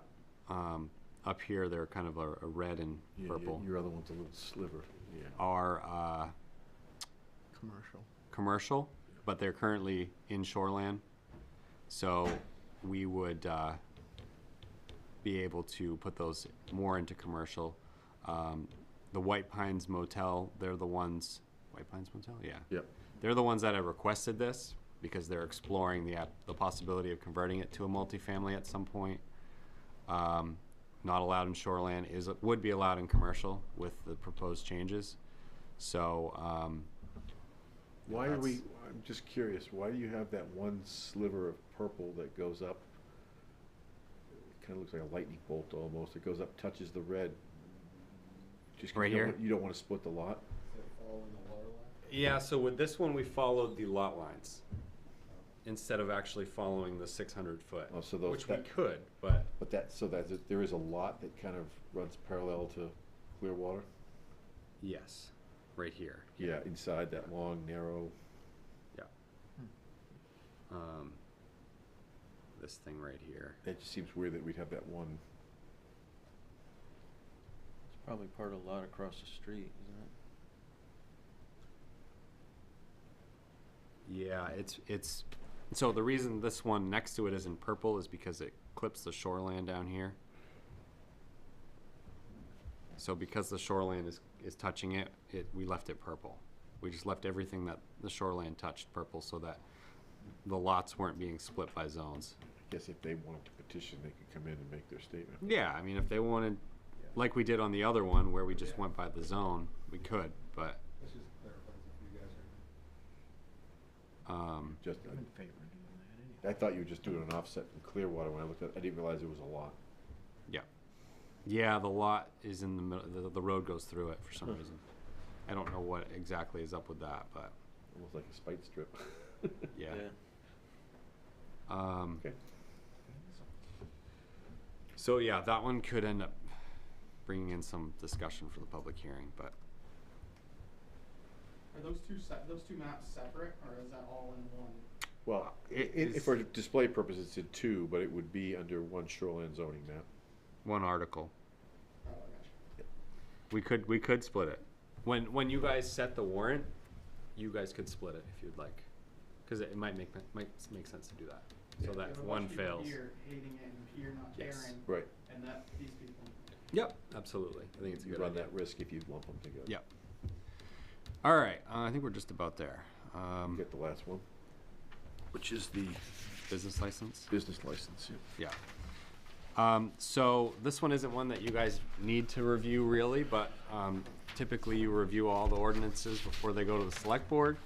Up here, they're kind of a red and Yeah, purple. your other one's a little sliver, yeah. Are Commercial. commercial, but they're currently in shoreland. So we would be able to put those more into commercial. The White Pines Motel, they're the ones, White Pines Motel? Yeah. Yep. They're the ones that have requested this because they're exploring the possibility of converting it to a multifamily at some point. Not allowed in shoreland, would be allowed in commercial with the proposed changes. So, Why are we, I'm just curious, why do you have that one sliver of purple that goes up? It kind of looks like a lightning bolt almost. It goes up, touches the red. Just 'cause Right you don't here? want- You don't want to split the lot? yeah, so with this one, we followed the lot lines instead of actually following the 600 foot, Oh, so those- which we that- could, but But there is a lot that kind of runs parallel to Clearwater? yes, right here. Yeah, inside that long, narrow. Yeah. This thing right here. It just seems weird that we'd have that one. Probably part of the lot across the street, isn't it? Yeah, it's so the reason this one next to it is in purple is because it clips the shoreland down here. So because the shoreland is touching it, we left it purple. We just left everything that the shoreland touched purple so that the lots weren't being split by zones. I guess if they wanted to petition, they could come in and make their statement. Yeah, I mean, if they wanted, like we did on the other one where we just went by the zone, we could, but. This just clarifies if you guys are. Just, I thought you were just doing an offset from Clearwater when I looked at it. I didn't realize it was a lot. Yeah. Yeah, the lot is in the middle, the road goes through it for some reason. I don't know what exactly is up with that, but. Almost like a spite strip. Yeah. Okay. So yeah, that one could end up bringing in some discussion for the public hearing, but. Are those two maps separate, or is that all in one? Well, for display purposes, it's in two, but it would be under one shoreline zoning map. One article. Oh, I gotcha. We could split it. When you guys set the warrant, you guys could split it if you'd like, because it might make sense to do that, so that if one fails. Here hating it and here not caring. Right. And that these people. Yep, absolutely. I think it's a You good run idea. that risk if you lump them together. Yep. All right, I think we're just about there. You get the last one, which is the Business license? business license. Yeah. Yeah. So this one isn't one that you guys need to review really, but typically you review all the ordinances before they go to the select board.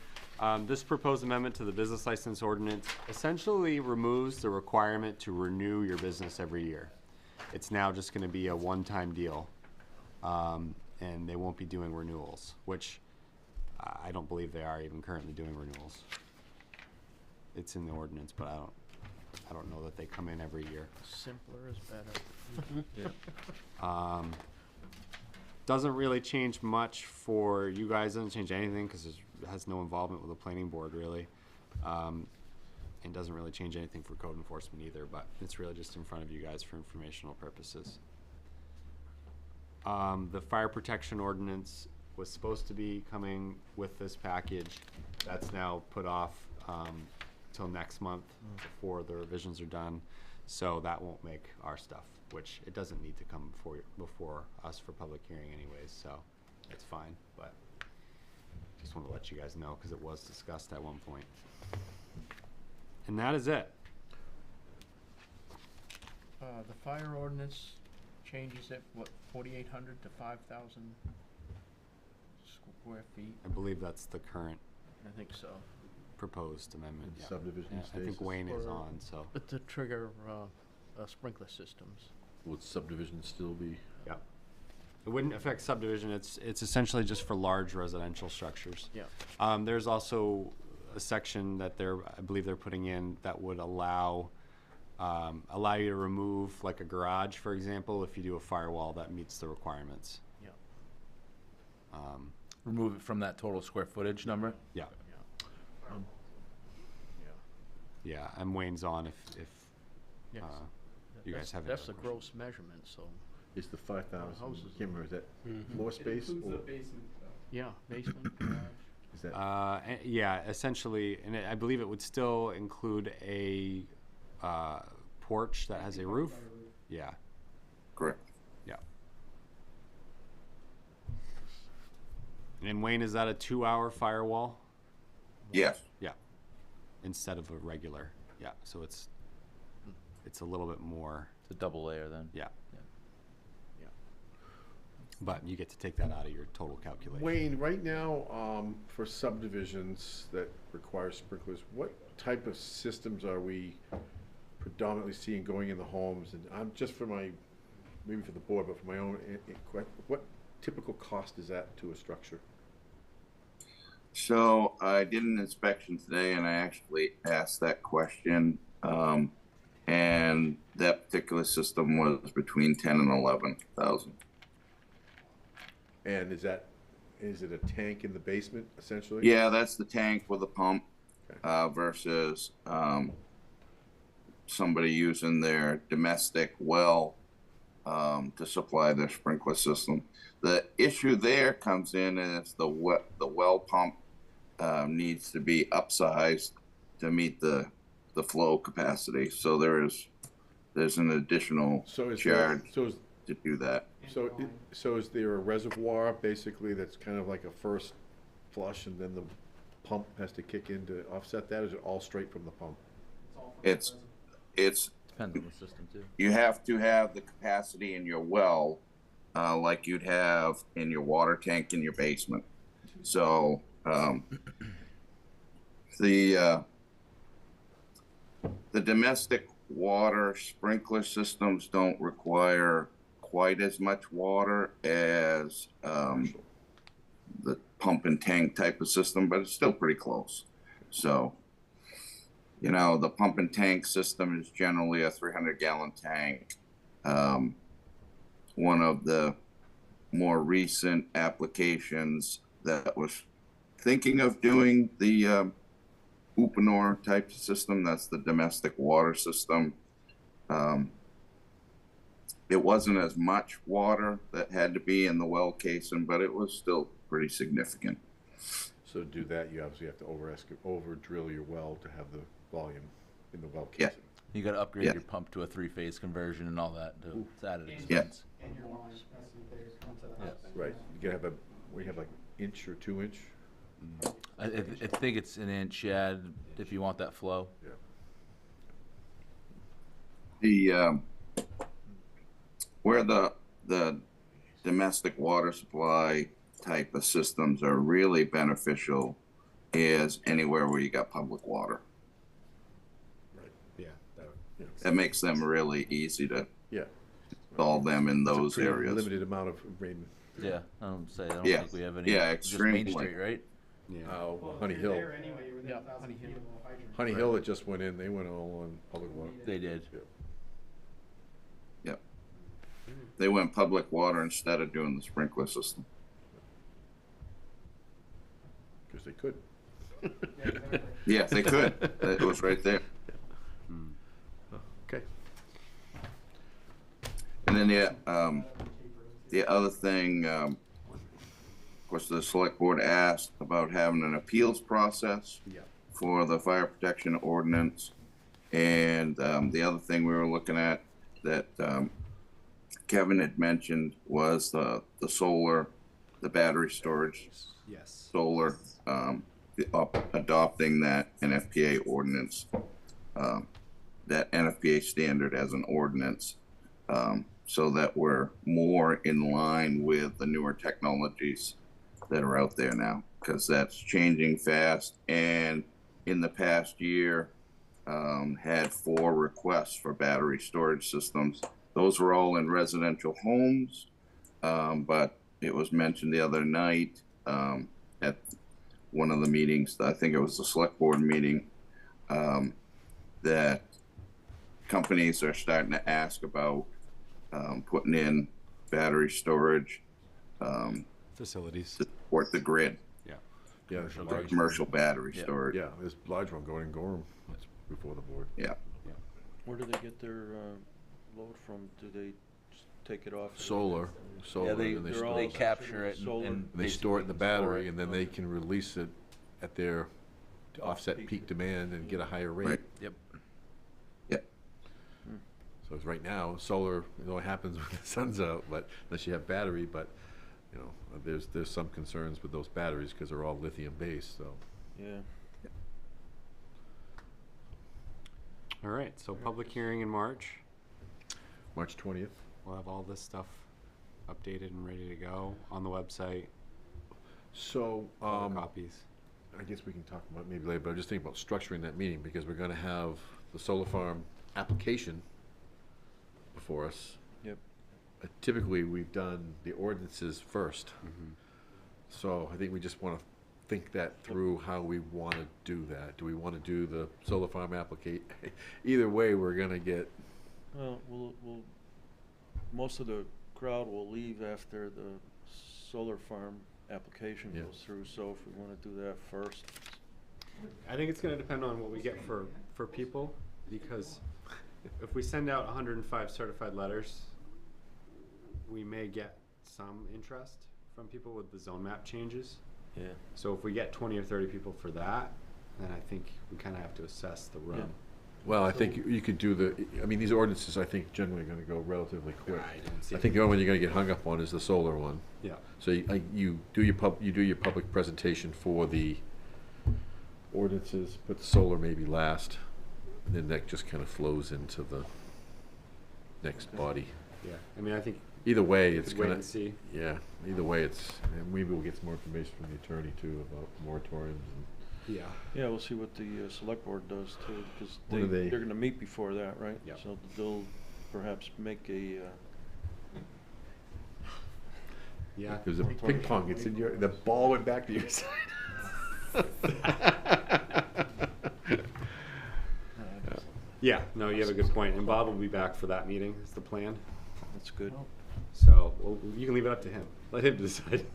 This proposed amendment to the business license ordinance essentially removes the requirement to renew your business every year. It's now just going to be a one-time deal, and they won't be doing renewals, which I don't believe they are even currently doing renewals. It's in the ordinance, but I don't know that they come in every year. Simpler is better. Doesn't really change much for you guys. Doesn't change anything because it has no involvement with the planning board really, and doesn't really change anything for code enforcement either. But it's really just in front of you guys for informational purposes. The fire protection ordinance was supposed to be coming with this package. That's now put off till next month before the revisions are done. So that won't make our stuff, which it doesn't need to come before us for public hearing anyways, so it's fine, but just want to let you guys know because it was discussed at one point. And that is it. The fire ordinance changes it, what, 4,800 to 5,000 square feet? I believe that's the current I think so. proposed amendment. And Yeah. subdivision Yeah, I think status. Wayne is Or- on, so. But to trigger sprinkler systems. Would subdivision still be? Yeah. It wouldn't affect subdivision. It's essentially just for large residential structures. Yeah. There's also a section that I believe they're putting in that would allow you to remove like a garage, for example, if you do a firewall that meets the requirements. Yeah. Remove it from that total square footage number? Yeah. Yeah. Yeah, and Wayne's on if Yes. you guys have any That's the other gross measurement, so. Is the 5,000, houses. I can't remember, is that Mhm. floor It space? includes or the basement though. Yeah, basement, garage. Is that, yeah, essentially, and I believe it would still include a porch that has a roof. Yeah. Correct. Yeah. And Wayne, is that a 2-hour firewall? Yes. Yeah. Instead of a regular. Yeah. So it's a little bit more. It's a double layer then. Yeah. Yeah. But you get to take that out of your total calculation. Wayne, right now, for subdivisions that require sprinklers, what type of systems are we predominantly seeing going in the homes? And I'm just for maybe for the board, but for my own, what typical cost is that to a structure? So I did an inspection today, and I actually asked that question, and that particular system was between 10 and 11,000. And is it a tank in the basement essentially? Yeah, that's the tank with the pump, versus somebody using their domestic well to supply their sprinkler system. The issue there comes in is the well pump needs to be upsized to meet the flow capacity. So there's an additional charge to do that. So is there a reservoir basically that's kind of like a first flush and then the pump has to kick in to offset that? Or is it all straight from the pump? It's Depends on the system too. you have to have the capacity in your well, like you'd have in your water tank in your basement. So the domestic water sprinkler systems don't require quite as much water as the pump and tank type of system, but it's still pretty close. So, you know, the pump and tank system is generally a 300-gallon tank. One of the more recent applications that was thinking of doing the Uponor type system, that's the domestic water system. It wasn't as much water that had to be in the well casing, but it was still pretty significant. So to do that, you obviously have to over drill your well to have the volume in the well Yeah. casing. You got to upgrade Yeah. your pump to a 3-phase conversion and all that. It's added Yeah. expense. And your line has to be bigger come to the house. Right. You gotta have we have like inch or 2 inch. I think it's an inch, yeah, if you want that flow. Yeah. The where the domestic water supply type of systems are really beneficial is anywhere where you got public water. Right. Yeah. That makes them really easy to Yeah. install them in It's a those pretty areas. limited amount of rain. Yeah, I don't Yeah. think we have any. Yeah, Just Main extremely. Street, right? Yeah. Well, Honey Hill. There anyway, you're within 1,000 feet of a hydrant. Honey Hill that just went in, they went all on public water. They did. Yeah. Yep. They went public water instead of doing the sprinkler system. Because they could. Yeah, exactly. Yeah, they could. It was right there. Okay. And then the other thing, of course, the select board asked about having an appeals process Yeah. for the fire protection ordinance. And the other thing we were looking at that Kevin had mentioned was the solar, the battery storage, Yes. solar, adopting that NFPA ordinance, that NFPA standard as an ordinance, so that we're more in line with the newer technologies that are out there now, because that's changing fast. And in the past year, had 4 requests for battery storage systems. Those were all in residential homes, but it was mentioned the other night at one of the meetings, I think it was the select board meeting, that companies are starting to ask about putting in battery storage Facilities. to support the grid, Yeah. commercial battery Yeah. storage. Yeah, there's a large one going in Gorham. That's before the board. Yeah. Where do they get their load from? Do they just take it off? Solar, Yeah, they, and they're store all they it. capture it solar. and They store it in the battery, it. and then they can release it at their, to offset peak demand and get a higher rate. Right. Yep. Yep. So it's right now, solar, you know, it happens when the sun's out, but unless you have battery, but, you know, there's some concerns with those batteries because they're all lithium based, so. Yeah. All right, so public hearing in March. March 20th. We'll have all this stuff updated and ready to go on the website. So, Copies. I guess we can talk about maybe later, but I'm just thinking about structuring that meeting because we're gonna have the solar farm application before us. Yep. Typically, we've done the ordinances first. So I think we just wanna think that through how we wanna do that. Do we wanna do the solar farm either way, we're gonna get, Well, most of the crowd will leave after the solar farm application Yeah. goes through, so if we want to do that first. I think it's going to depend on what we get for people, because if we send out 105 certified letters, we may get some interest from people with the zone map changes. Yeah. So if we get 20 or 30 people for that, then I think we kind of have to assess the room. Well, I think you could do these ordinances, I think, generally are gonna go relatively quick. I didn't see I think the only one you're gonna get hung up on is the solar one. Yeah. So you do your public presentation for the ordinances, but the solar maybe last, and then that just kind of flows into the next body. Yeah, I mean, I think Either way, we it's could wait gonna, and see. yeah, either way, and maybe we'll get some more information from the attorney too about moratoriums and. Yeah. Yeah, we'll see what the select board does too, because What do they- they're gonna meet before that, right? Yep. So they'll perhaps make a, Yeah. There's a ping pong, the ball went back to your side. Yeah, no, you have a good point. And Bob will be back for that meeting, is the plan. that's good. So, well, you can leave it up to him. Let him decide.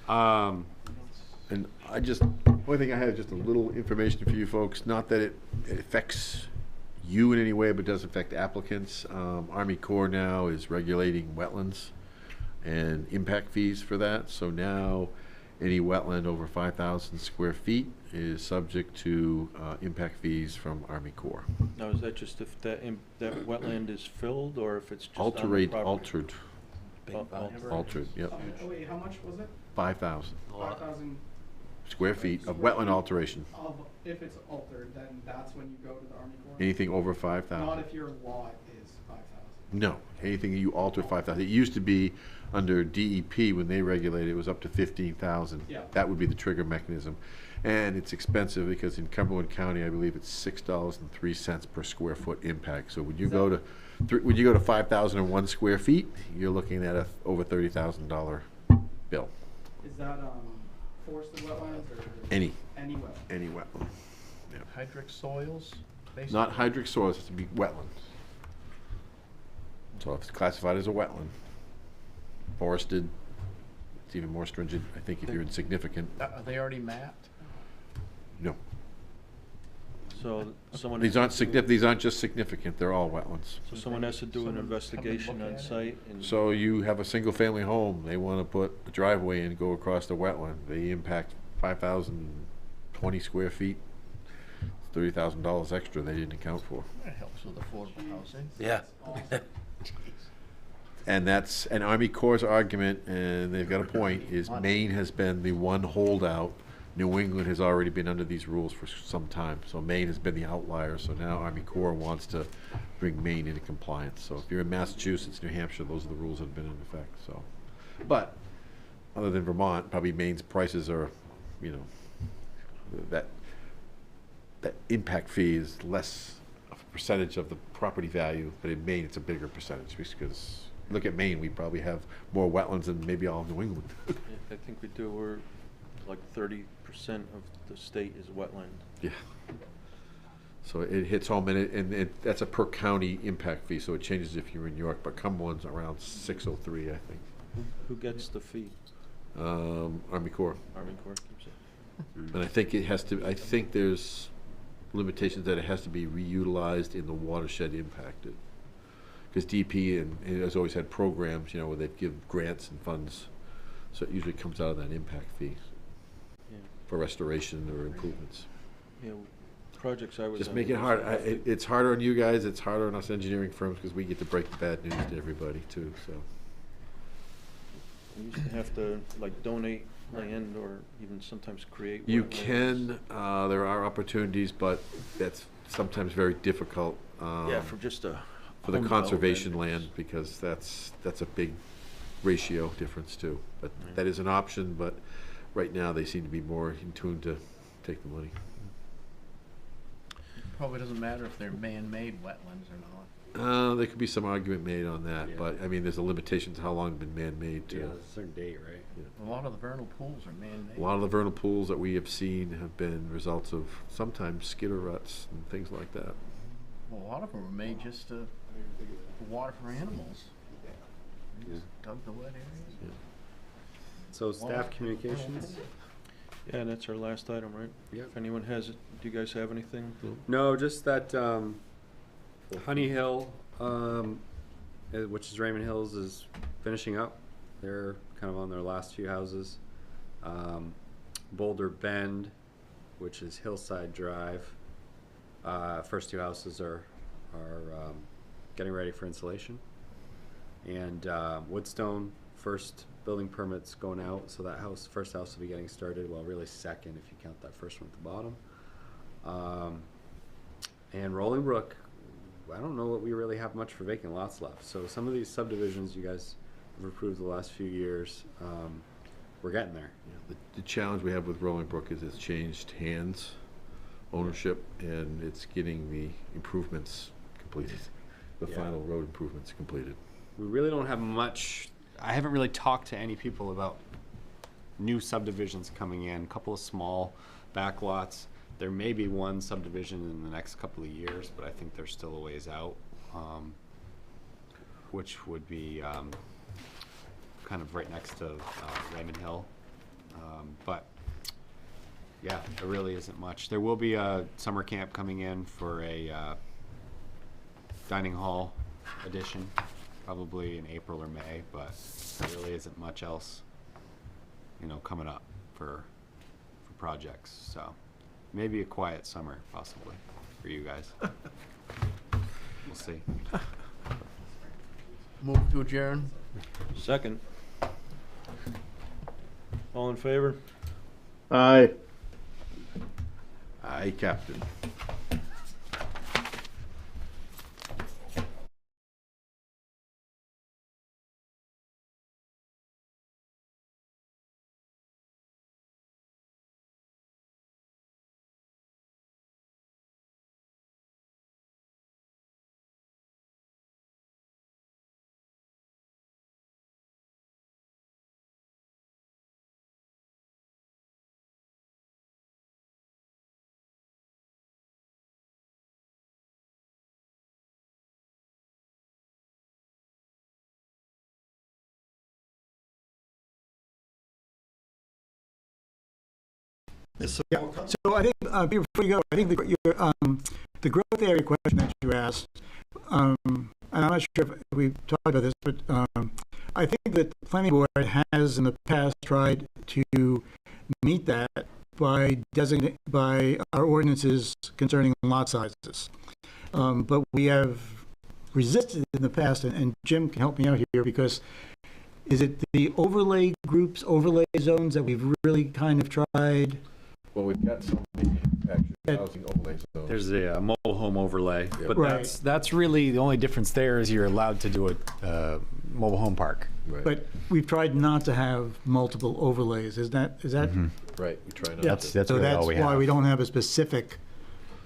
And only thing I had is just a little information for you folks, not that it affects you in any way, but does affect applicants. Army Corps now is regulating wetlands and impact fees for that. So now any wetland over 5,000 square feet is subject to impact fees from Army Corps. Now, is that just if that wetland is filled, or if it's just on the Altered, property? altered, yep. Oh, wait, how much was it? 5,000 5,000 square feet of wetland alteration. If it's altered, then that's when you go to the Army Corps? Anything over 5,000. Not if your lot is 5,000. No, anything you alter 5,000. It used to be under DEP when they regulated, it was up to 15,000. Yeah. That would be the trigger mechanism. And it's expensive because in Cumberland County, I believe it's $6.03 per square foot impact. So when you go to 5,001 square feet, you're looking at a over $30,000 bill. Is that forested wetlands or? Any Any wetland? any wetland. Yeah. Hydric soils? Not hydric soils, it's to be wetland. So if it's classified as a wetland, forested, it's even more stringent, I think, if you're insignificant. Are they already mapped? No. So someone. These aren't these aren't just significant, they're all wetlands. So someone has to do an investigation on site and. So you have a single-family home, they want to put a driveway and go across the wetland. They impact 5,020 square feet. It's $30,000 extra they didn't account for. That helps with affordable housing. Yeah. And that's an Army Corps' argument, and they've got a point, is Maine has been the one holdout. New England has already been under these rules for some time. So Maine has been the outlier, so now Army Corps wants to bring Maine into compliance. So if you're in Massachusetts, New Hampshire, those are the rules that have been in effect, so. But, other than Vermont, probably Maine's prices are, you know, that impact fee is less of a percentage of the property value, but in Maine, it's a bigger percentage, because, look at Maine, we probably have more wetlands than maybe all of New England. I think we do, we're like 30% of the state is wetland. Yeah. So it hits home, and that's a per county impact fee, so it changes if you're in York, but Cumberland's around 603, I think. Who gets the fee? Army Corps. Army Corps keeps it. And I think it has to, I think there's limitations that it has to be reutilized in the watershed impacted. Because DP and it has always had programs, you know, where they give grants and funds. So it usually comes out of that impact fee Yeah. for restoration or improvements. Yeah, projects I was. Just on make it was hard. have to- It's harder on you guys, it's harder on us engineering firms, because we get to break the bad news to everybody too, so. We used to have to like donate land or even sometimes create. You wetlands. can, there are opportunities, but that's sometimes very difficult. Yeah, for just a. For the home conservation development. land, because that's a big ratio difference too. But that is an option, but right now they seem to be more in tune to take the money. Probably doesn't matter if they're man-made wetlands or not. There could be some argument made on that, but I mean, there's a limitation to how long it's been man-made too. Yeah, a certain date, right? A lot of the vernal pools are man-made. A lot of the vernal pools that we have seen have been results of sometimes skidder ruts and things like that. Well, a lot of them are made just to for water for animals. They just dug the wet areas. Yeah. So staff communications? Yeah, that's our last item, right? Yep. If anyone has it, do you guys have anything? No, just that Honey Hill, which is Raymond Hills, is finishing up. They're kind of on their last few houses. Boulder Bend, which is Hillside Drive. First two houses are getting ready for installation. And Woodstone, first building permits going out, so that first house will be getting started, well, really second if you count that first one at the bottom. And Rolling Brook, I don't know what we really have much for vacant lots left. So some of these subdivisions you guys have approved the last few years, we're getting there. Yeah, the challenge we have with Rolling Brook is it's changed hands, ownership, and it's getting the improvements completed, the final road improvements completed. We really don't have much. I haven't really talked to any people about new subdivisions coming in, a couple of small back lots. There may be one subdivision in the next couple of years, but I think they're still a ways out, which would be kind of right next to Raymond Hill. But yeah, there really isn't much. There will be a summer camp coming in for a dining hall addition, probably in April or May, but there really isn't much else, coming up for projects. So maybe a quiet summer, possibly, for you guys. We'll see. Move to adjourn. Second. All in favor? Aye. Aye, Captain. Yeah. So I think before you go, I think the growth area question that you asked, and I'm not sure if we've talked about this, but I think that the planning board has in the past tried to meet that by our ordinances concerning lot sizes. But we have resisted in the past, and Jim can help me out here, because is it the overlay groups, overlay zones that we've really kind of tried? Well, we've got some manufactured housing overlay zones. There's a mobile home overlay, but Right. That's really the only difference there is you're allowed to do a mobile home park. Right. But we've tried not to have multiple overlays. Is that? Right, we try not That's to. that's So really that's all we why have. we don't have a specific.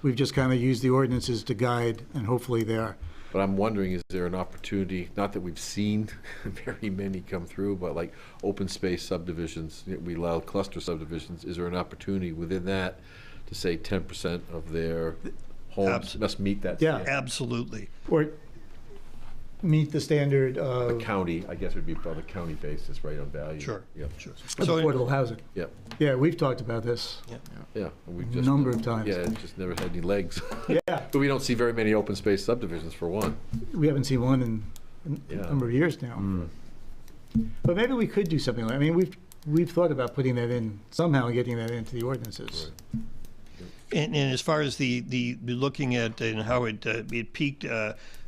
We've just kind of used the ordinances to guide, and hopefully they're. But I'm wondering, is there an opportunity, not that we've seen very many come through, but like open space subdivisions, we allow cluster subdivisions, is there an opportunity within that to say 10% of their homes must meet that Yeah. standard? Absolutely. Or meet the standard of The county, I guess would be on a county basis, right, on value. Sure. Yep. Sure. affordable housing. Yep. Yeah, we've talked about this. Yeah. We've A just number of times. Yeah, it just never had any legs. Yeah, But we don't see very many open space subdivisions for one. we haven't seen one in a Yeah. number of years now. But maybe we could do something like. I mean, we've thought about putting that in somehow, and getting that into the ordinances. And as far as the looking at and how it piqued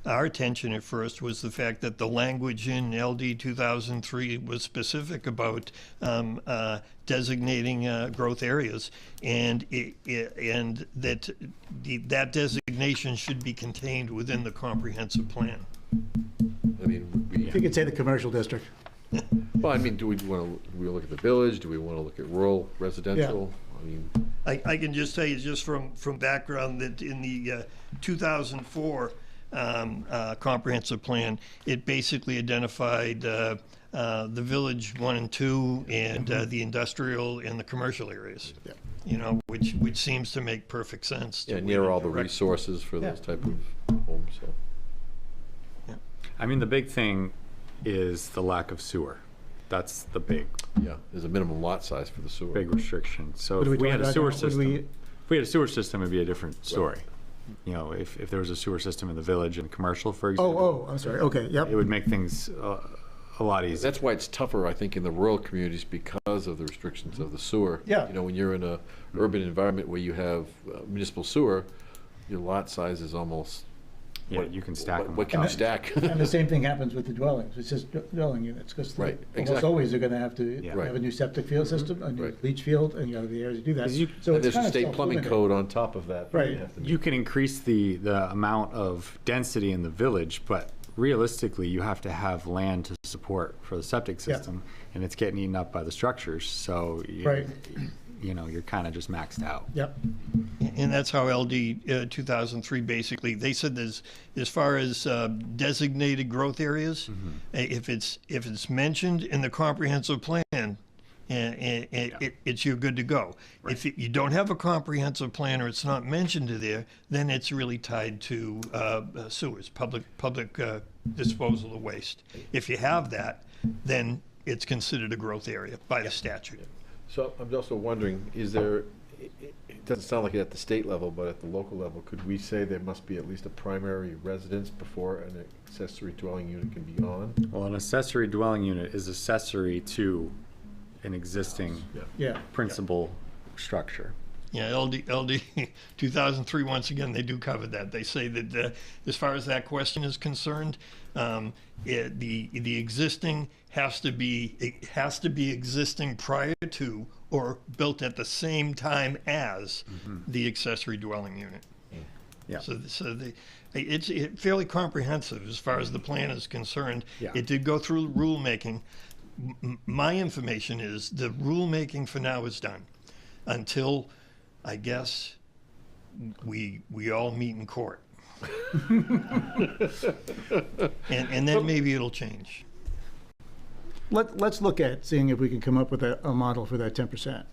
our attention at first was the fact that the language in LD 2003 was specific about designating growth areas, and that that designation should be contained within the comprehensive plan. I mean, You could say the commercial district. well, I mean, do we look at the village? Do we want to look at rural residential? I mean, I can just tell you, just from background, that in the 2004 comprehensive plan, it basically identified the village 1 and 2 and the industrial and the commercial areas. Yeah. You know, which seems to make perfect sense. yeah, near all the resources for those type of homes, so. I mean, the big thing is the lack of sewer. That's the big Yeah, there's a minimum lot size for the sewer. restriction. So What are if we we had a talking sewer about now? What do system, if we had a sewer system, it'd be a different story. you know, if there was a sewer system in the village and commercial, for example. I'm sorry. Okay, yep. It would make things a lot easier. That's why it's tougher, I think, in the rural communities because of the restrictions of the sewer. Yeah. You know, when you're in a urban environment where you have municipal sewer, your lot size is almost. Yeah, you can stack them. What can you stack? And the same thing happens with the dwellings. It's just dwelling units, because Right, almost exactly. always they're gonna have to Yeah. have a new septic field system, a new leach field, and you gotta be able to do that. So And it's there's a kind of state plumbing self-limiting. code on top of that. Right. You have to You can increase the amount of density in the village, but realistically, you have to have land to support for the septic Yeah. system, and it's getting eaten up by the structures, so Right. you know, you're kind of just maxed out. Yep. And that's how LD 2003 basically, they said there's, as far as designated growth areas, if it's mentioned in the comprehensive plan, it's you're good to go. If you don't have a comprehensive plan or it's not mentioned there, then it's really tied to sewers, public disposal of waste. If you have that, then it's considered a growth area by the statute. So I'm also wondering, is there, it doesn't sound like it at the state level, but at the local level, could we say there must be at least a primary residence before an accessory dwelling unit can be on? Well, an accessory dwelling unit is accessory to an existing Yeah. principal structure. Yeah, LD 2003, once again, they do cover that. They say that as far as that question is concerned, the existing has to be existing prior to or built at the same time as the accessory dwelling unit. Yeah. So it's fairly comprehensive as far as the plan is concerned. Yeah. It did go through rulemaking. My information is the rulemaking for now is done until, I guess, we all meet in court. and then maybe it'll change. Let's look at seeing if we can come up with a model for that 10%.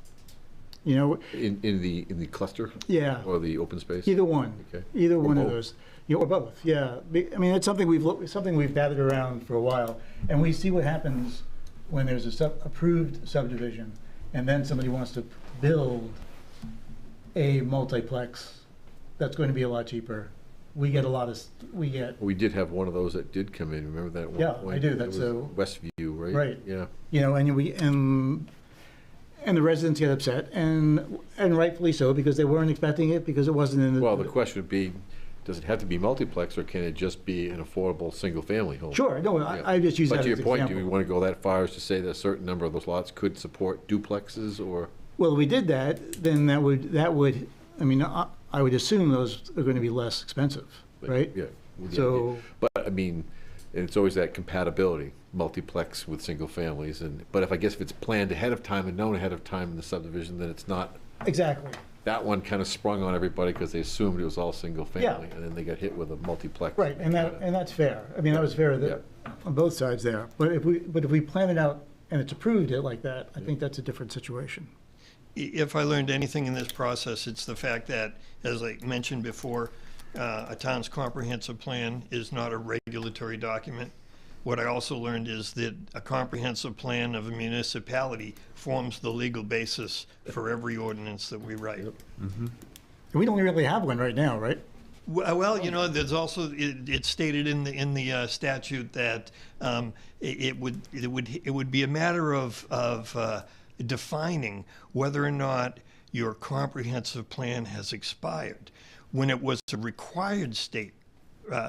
You know, In the cluster? Yeah. Or the open space? either one, Okay. either Or one of both. those, or both. Yeah, I mean, it's something we've gathered around for a while, and we see what happens when there's a approved subdivision, and then somebody wants to build a multiplex. That's going to be a lot cheaper. We get We did have one of those that did come in, remember that at one Yeah, point? I do. It That's was a- Westview, right? Right. Yeah. You know, and the residents get upset, and rightfully so, because they weren't expecting it, because it wasn't in the. Well, the question would be, does it have to be multiplex, or can it just be an affordable, single-family home? Sure, no, I just use that But as to your point, do example. we want to go that far as to say that a certain number of those lots could support duplexes, or? Well, if we did that, then that would, I mean, I would assume those are going to be less expensive, right? Yeah. So- But, I mean, it's always that compatibility, multiplex with single families, but if it's planned ahead of time and known ahead of time in the subdivision, then it's not. Exactly. That one kind of sprung on everybody because they assumed it was all single Yeah. family, and then they got hit with a multiplex. Right, and that's fair. I mean, that was fair on both sides there. But if we plan it out and it's approved like that, I think that's a different situation. If I learned anything in this process, it's the fact that, as I mentioned before, a town's comprehensive plan is not a regulatory document. What I also learned is that a comprehensive plan of a municipality forms the legal basis for every ordinance that we write. And we don't really have one right now, right? Well, you know, there's also, it's stated in the statute that it would be a matter of defining whether or not your comprehensive plan has expired. When it was a required state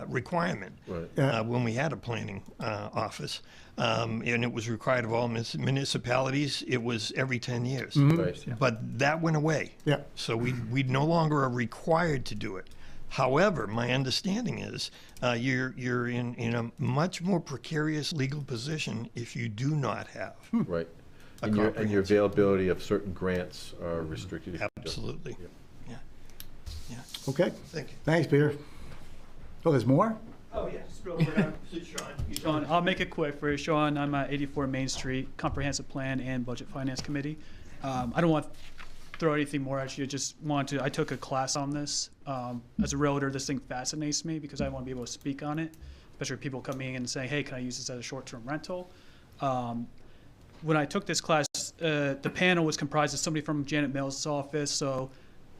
requirement, when we had a planning office, and it was required of all municipalities, it was every 10 years. Mhm. Right. Yeah. But that went away. Yeah. So we no longer are required to do it. However, my understanding is you're in a much more precarious legal position if you do not have. Right. And your availability of certain grants are restricted. Absolutely. Yeah. Okay. Thank you. Thanks, Peter. Oh, there's more? Oh, yeah, just roll over to Sean. Sean, I'll make it quick for you, Sean. I'm at 84 Main Street, Comprehensive Plan and Budget Finance Committee. I don't want to throw anything more at you, just want to, I took a class on this. As a realtor, this thing fascinates me because I want to be able to speak on it, especially people coming in and saying, hey, can I use this as a short-term rental? When I took this class, the panel was comprised of somebody from Janet Mills' office, so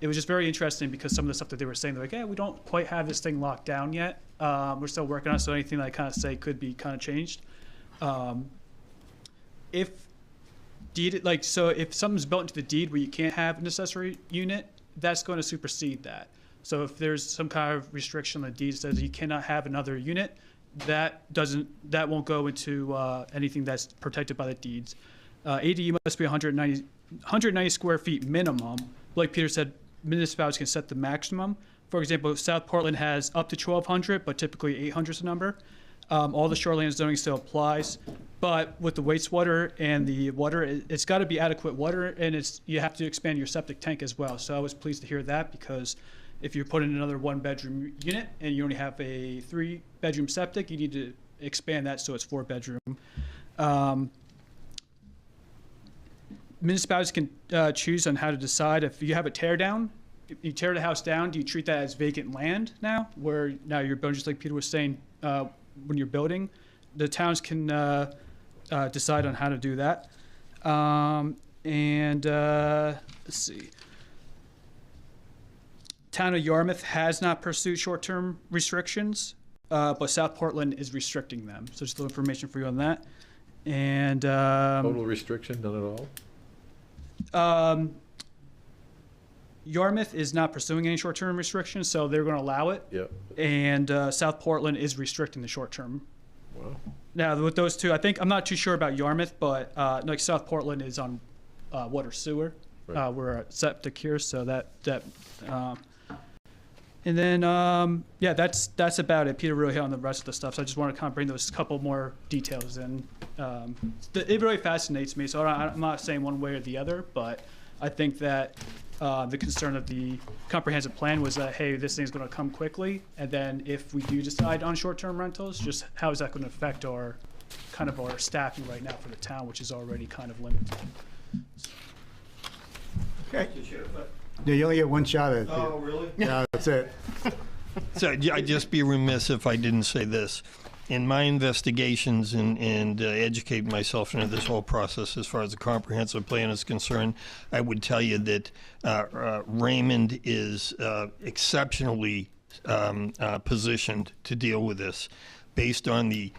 it was just very interesting because some of the stuff that they were saying, they're like, yeah, we don't quite have this thing locked down yet. We're still working on it, so anything that I kind of say could be kind of changed. If something's built into the deed where you can't have an accessory unit, that's going to supersede that. So if there's some kind of restriction on the deed that says you cannot have another unit, that won't go into anything that's protected by the deeds. ADU must be 190 square feet minimum. Like Peter said, municipalities can set the maximum. For example, South Portland has up to 1,200, but typically 800 is the number. All the shoreline zoning still applies, but with the wastewater and the water, it's got to be adequate water, and you have to expand your septic tank as well. So I was pleased to hear that, because if you're putting another 1-bedroom unit and you only have a 3-bedroom septic, you need to expand that so it's 4-bedroom. Municipalities can choose on how to decide if you have a tear down. If you tear the house down, do you treat that as vacant land now, where now you're building, just like Peter was saying, when you're building? The towns can decide on how to do that. Let's see. Town of Yarmouth has not pursued short-term restrictions, but South Portland is restricting them. So just a little information for you on that. And Total restriction, none at all? Yarmouth is not pursuing any short-term restrictions, so they're going to allow it. Yep. And South Portland is restricting the short-term. Wow. Now, with those two, I'm not too sure about Yarmouth, but like South Portland is on water sewer. Right. We're a septic here, so and then, yeah, that's about it. Peter really hit on the rest of the stuff, so I just want to kind of bring those couple more details in. It really fascinates me, so I'm not saying one way or the other, but I think that the concern of the comprehensive plan was that, hey, this thing's going to come quickly, and then if we do decide on short-term rentals, just how is that going to affect our staffing right now for the town, which is already kind of limited. Okay. Yeah, you only get one shot at it. Oh, really? Yeah, that's it. So I'd just be remiss if I didn't say this. In my investigations and educate myself into this whole process as far as the comprehensive plan is concerned, I would tell you that Raymond is exceptionally positioned to deal with this, based on the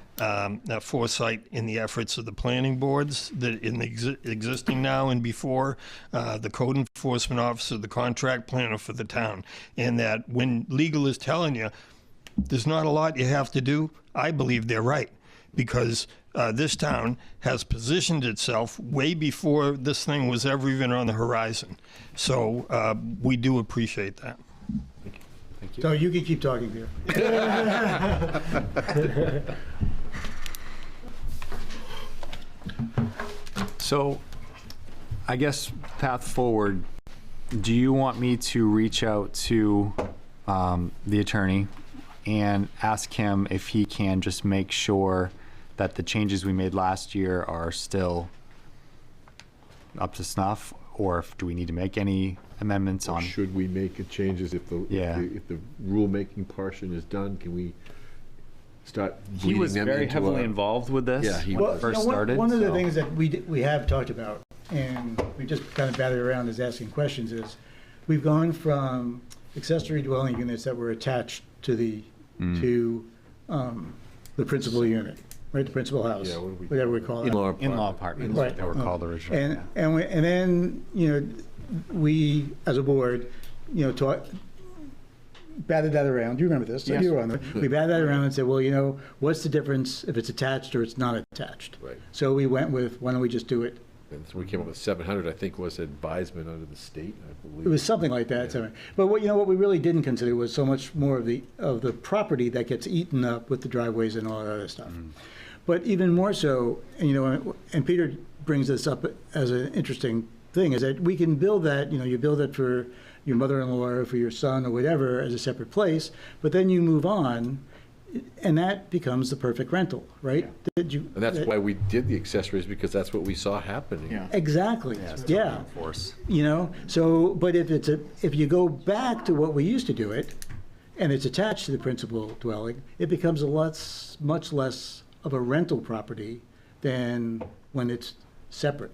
foresight in the efforts of the planning boards that in the existing now and before, the code enforcement officer, the contract planner for the town, and that when legal is telling you there's not a lot you have to do, I believe they're right, because this town has positioned itself way before this thing was ever even on the horizon. So we do appreciate that. Thank you. So you can keep talking, Peter. So, I guess path forward, do you want me to reach out to the attorney and ask him if he can just make sure that the changes we made last year are still up to snuff, or do we need to make any amendments on? Should we make changes if the rulemaking portion is done? Can we start He was very heavily involved with this. Yeah, when it first started. One of the things that we have talked about, and we just kind of batted around as asking questions, is we've gone from accessory dwelling units that were attached to the principal unit, right? The principal house, whatever we call it. In-law apartments, right. they were called originally. And then we as a board, batted that around. You remember this? Yes. You were on there. We batted that around and said, well, what's the difference if it's attached or it's not attached? Right. So we went with, why don't we just do it? And so we came up with 700, I think, was advisement under the state, I believe. It was something like that. Yeah. But what we really didn't consider was so much more of the property that gets eaten up with the driveways and all that other stuff. But even more so, and Peter brings this up as an interesting thing, is that we can build that, you build it for your mother-in-law or for your son or whatever as a separate place, but then you move on, and that becomes the perfect rental, right? Yeah. And that's why we did the accessories, because that's what we saw happening. Yeah. Exactly. Yeah. Force. So, but if you go back to what we used to do it, and it's attached to the principal dwelling, it becomes much less of a rental property than when it's separate.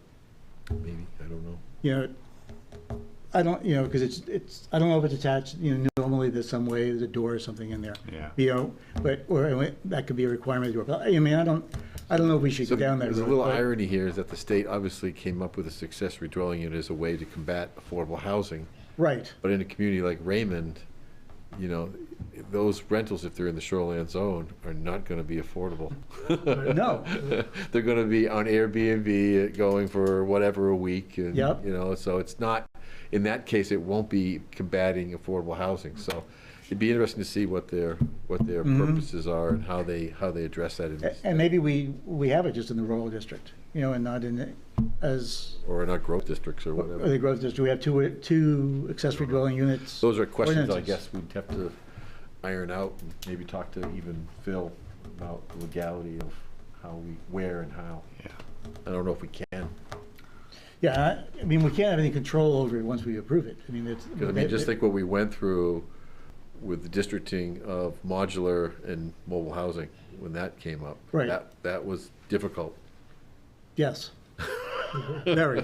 Maybe, I don't know. I don't, you know, because it's, I don't know if it's attached, you know, normally there's some way, there's a door or something in there. Yeah. You know, but, or that could be a requirement of the door. But, I mean, I don't know if we should go down that road. There's a little but- irony here is that the state obviously came up with a accessory dwelling unit as a way to combat affordable housing. Right. But in a community like Raymond, you know, those rentals, if they're in the shoreline zone, are not gonna be affordable. No. They're gonna be on Airbnb, going for whatever a week, and, Yep. you know, so it's not, in that case, it won't be combating affordable housing, so it'd be interesting to see what their purposes are and how they address that in this. And maybe we have it just in the rural district, you know, and not in the, as, Or not growth districts or or whatever. the growth district. We have two accessory dwelling units. Those are questions I ordinances. guess we'd have to iron out, and maybe talk to even Phil about the legality of where and how. Yeah. I don't know if we can. Yeah, I mean, we can't have any control over it once we approve it. I mean, it's. Because I mean, just think what we went through with the districting of modular and mobile housing when that came up. Right. That was difficult. Yes. Very.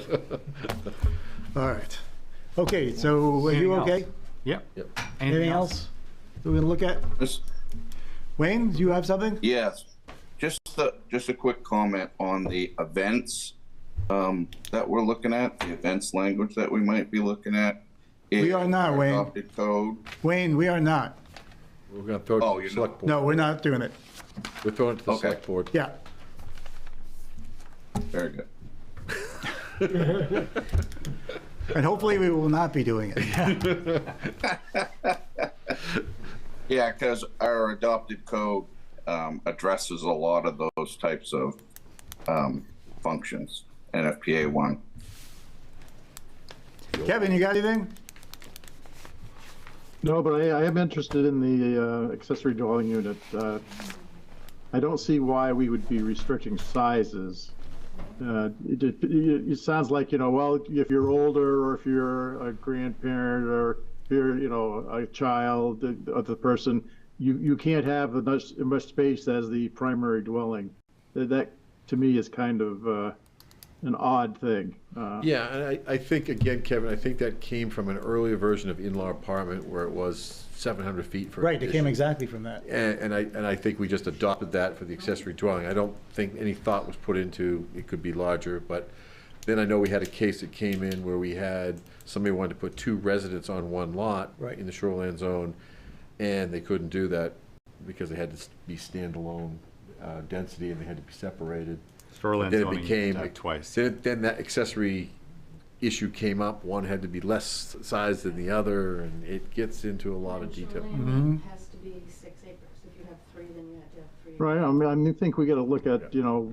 All right. Okay, so are you Anything okay? else? Yep. Yep. Anything else that we're gonna look at? Wayne, do you have something? Yes, just a quick comment on the events that we're looking at, the events language that we might be looking at. We are not, Wayne. Adopted code. Wayne, we are not. We're gonna throw it Oh, to the you're select board. No, we're not doing it. We're throwing it to the Okay. select board. Yeah. Very good. And hopefully we will not be doing it. Yeah, because our adopted code addresses a lot of those types of functions, NFPA 1. Kevin, you got anything? No, but I am interested in the accessory dwelling unit. I don't see why we would be restricting sizes. It sounds like, you know, well, if you're older or if you're a grandparent or if you're, you know, a child of the person, you can't have as much space as the primary dwelling. That to me is kind of an odd thing. Yeah, and I think, again, Kevin, I think that came from an earlier version of in-law apartment where it was 700 feet for. Right, it came addition. exactly from that. And I think we just adopted that for the accessory dwelling. I don't think any thought was put into it could be larger, but then I know we had a case that came in where we had, somebody wanted to put 2 residents on one lot Right. in the shoreline zone, and they couldn't do that because they had to be standalone density and they had to be separated. Shoreline Then it zoning, became, that twice. then that accessory issue came up, one had to be less size than the other, and it gets into a lot of detail. Mhm. Has to be 6 acres. If you have 3, then you have to have 3. Right, I think we got to look at, you know,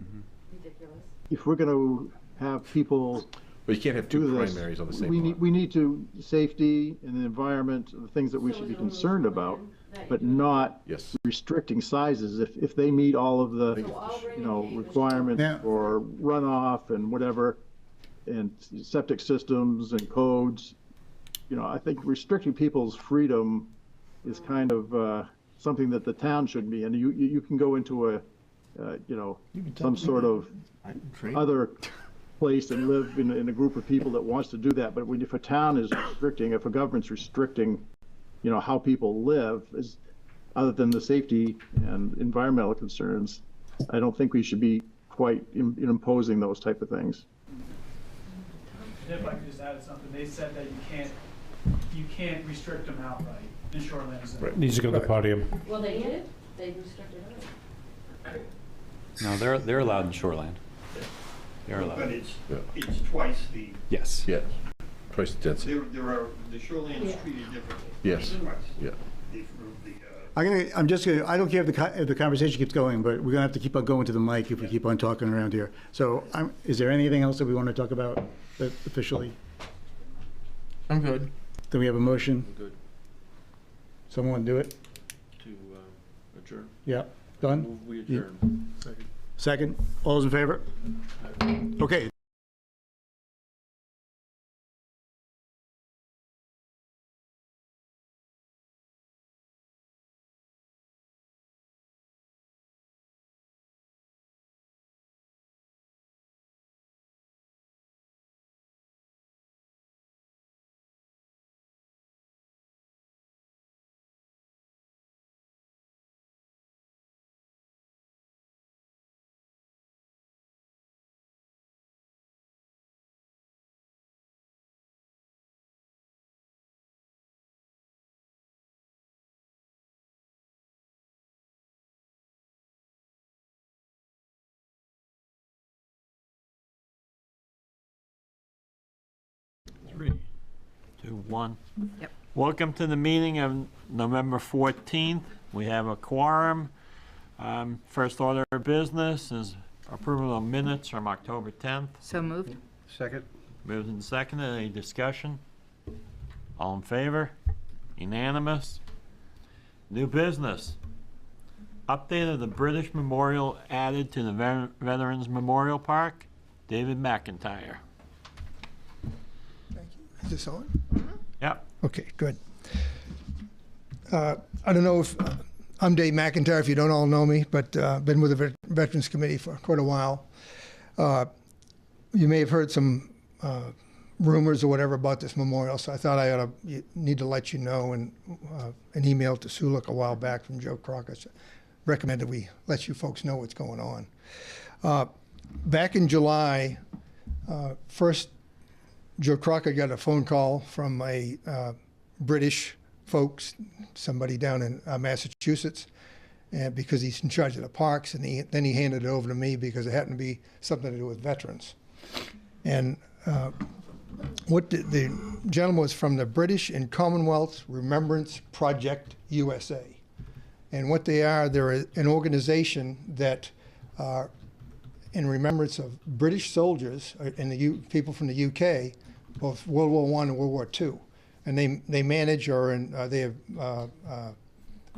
Ridiculous. if we're going to have people But you can't have do two this, primaries on the same we lot. need, we need to, safety and the environment, the things that we should be concerned about, but not Yes. restricting sizes. If they meet all of the, you know, requirements Yeah. for runoff and whatever, and septic systems and codes, you know, I think restricting people's freedom is kind of something that the town should be. And you can go into a, you know, some sort of other place and live in a group of people that wants to do that. But if a town is restricting, if a government's restricting, you know, how people live, is other than the safety and environmental concerns, I don't think we should be quite imposing those type of things. And if I could just add something, they said that you can't restrict them outright in shoreline zone. Needs to go to the podium. Well, they did. They restricted it. No, they're allowed in shoreland. They're allowed. But it's twice the. Yes. Yeah, twice the density. There are, the shoreline is treated differently. Yes. Twice. Yeah. I'm just gonna, I don't care if the conversation keeps going, but we're gonna have to keep on going to the mic if we keep on talking around here. So, is there anything else that we want to talk about officially? I'm good. Then we have a motion. Good. Someone do it? To adjourn. Yeah, done? Move we adjourn. Second? All those in favor? Okay. 3, 2, 1. Yep. Welcome to the meeting of November 14th. We have a quorum. First order of business is approval of minutes from October 10th. So moved. Second. Moved and seconded. Any discussion? All in favor? Unanimous. New business. Update of the British Memorial added to the Veterans Memorial Park. David McIntyre. Thank you. Is this on? Yep. Okay, good. I don't know if I'm Dave McIntyre, if you don't all know me, but been with the Veterans Committee for quite a while. You may have heard some rumors or whatever about this memorial, so I thought I need to let you know. And an email to Sulik a while back from Joe Crocker recommended we let you folks know what's going on. Back in July, first Joe Crocker got a phone call from a British folks, somebody down in Massachusetts, and because he's in charge of the parks, and then he handed it over to me because it happened to be something to do with veterans. And what the gentleman was from the British and Commonwealth Remembrance Project USA. And what they are, they're an organization that are in remembrance of British soldiers and the people from the UK, both World War I and World War II. And they manage they have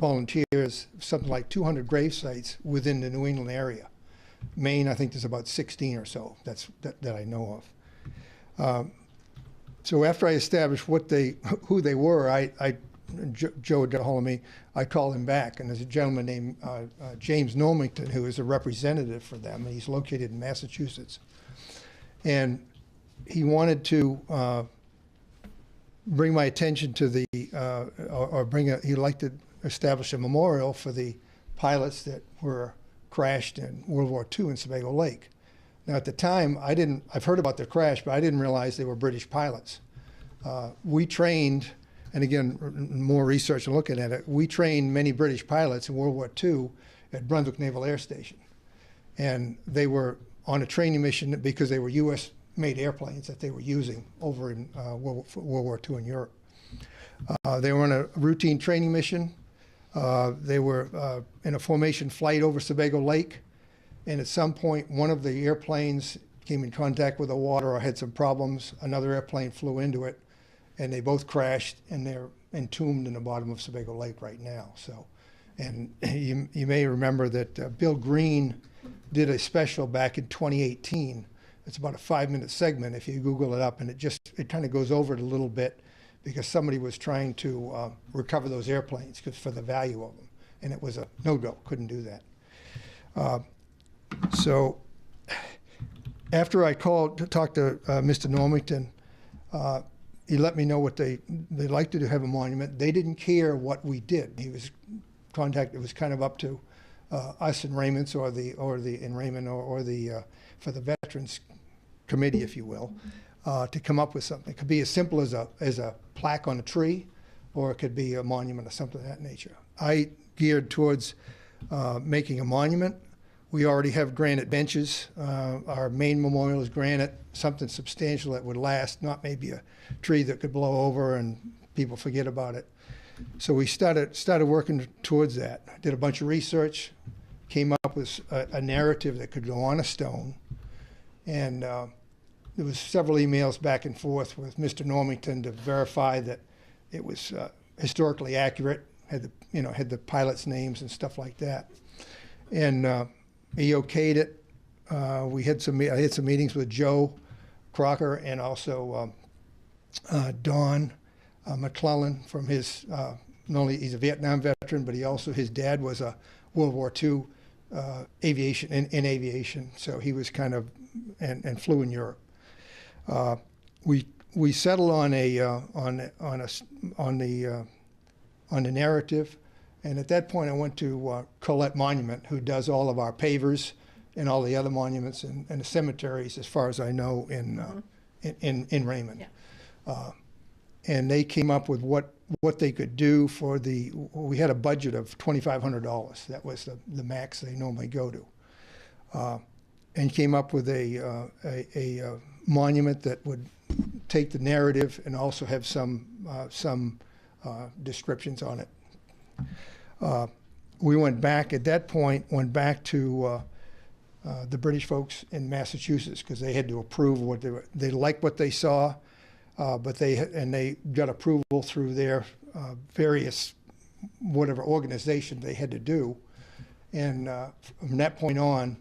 volunteers, something like 200 grave sites within the New England area. Maine, I think there's about 16 or so that I know of. So after I established who they were, Joe got a hold of me. I called him back, and there's a gentleman named James Normington who is a representative for them, and he's located in Massachusetts. And he wanted to bring my attention to he'd like to establish a memorial for the pilots that were crashed in World War II in Sebago Lake. Now at the time, I've heard about the crash, but I didn't realize they were British pilots. We trained, and again, more research and looking at it, we trained many British pilots in World War II at Brunswick Naval Air Station. And they were on a training mission because they were US-made airplanes that they were using over in World War II in Europe. They were on a routine training mission. They were in a formation flight over Sebago Lake. And at some point, one of the airplanes came in contact with the water or had some problems. Another airplane flew into it, and they both crashed, and they're entombed in the bottom of Sebago Lake right now. So, and you may remember that Bill Green did a special back in 2018. It's about a 5-minute segment if you Google it up, and it kind of goes over it a little bit because somebody was trying to recover those airplanes for the value of them, and it was a no-go, couldn't do that. So after I called to talk to Mr. Normington, he let me know what they'd like to do, have a monument. They didn't care what we did. He was contacted. It was kind of up to us in Raymond's for the Veterans Committee, if you will, to come up with something. It could be as simple as a plaque on a tree, or it could be a monument or something of that nature. I geared towards making a monument. We already have granite benches. Our main memorial is granite, something substantial that would last, not maybe a tree that could blow over and people forget about it. So we started working towards that. Did a bunch of research, came up with a narrative that could go on a stone, and there was several emails back and forth with Mr. Normington to verify that it was historically accurate, had the pilots' names and stuff like that, and he okayed it. I had some meetings with Joe Crocker and also Don McClellan from his, not only he's a Vietnam veteran, but his dad was a World War II in aviation, so he was kind of, and flew in Europe. We settled on the narrative. And at that point, I went to Colette Monument, who does all of our pavers and all the other monuments and the cemeteries, as far as I know, in Raymond. Yeah. And they came up with what they could do for we had a budget of $2,500. That was the max they normally go to. And came up with a monument that would take the narrative and also have some descriptions on it. We went back, at that point, to the British folks in Massachusetts, because they had to approve what they liked what they saw, but they got approval through their various whatever organization they had to do. And from that point on,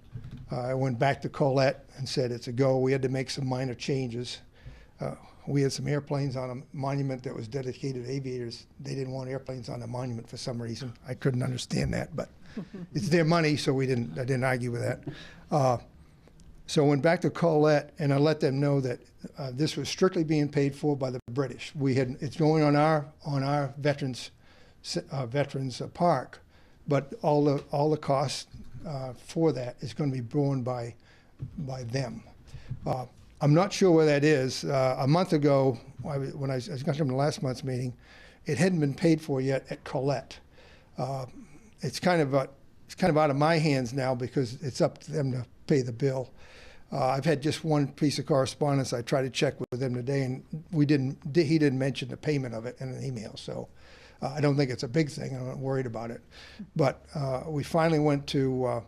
I went back to Colette and said it's a go. We had to make some minor changes. We had some airplanes on a monument that was dedicated to aviators. They didn't want airplanes on the monument for some reason. I couldn't understand that, but it's their money, so I didn't argue with that. So I went back to Colette and I let them know that this was strictly being paid for by the British. It's going on our veterans park, but all the costs for that is going to be borne by them. I'm not sure where that is. A month ago, when I was going from the last month's meeting, it hadn't been paid for yet at Colette. It's kind of out of my hands now because it's up to them to pay the bill. I've had just one piece of correspondence. I tried to check with them today, and he didn't mention the payment of it in an email. So I don't think it's a big thing. I'm not worried about it. But we finally went to.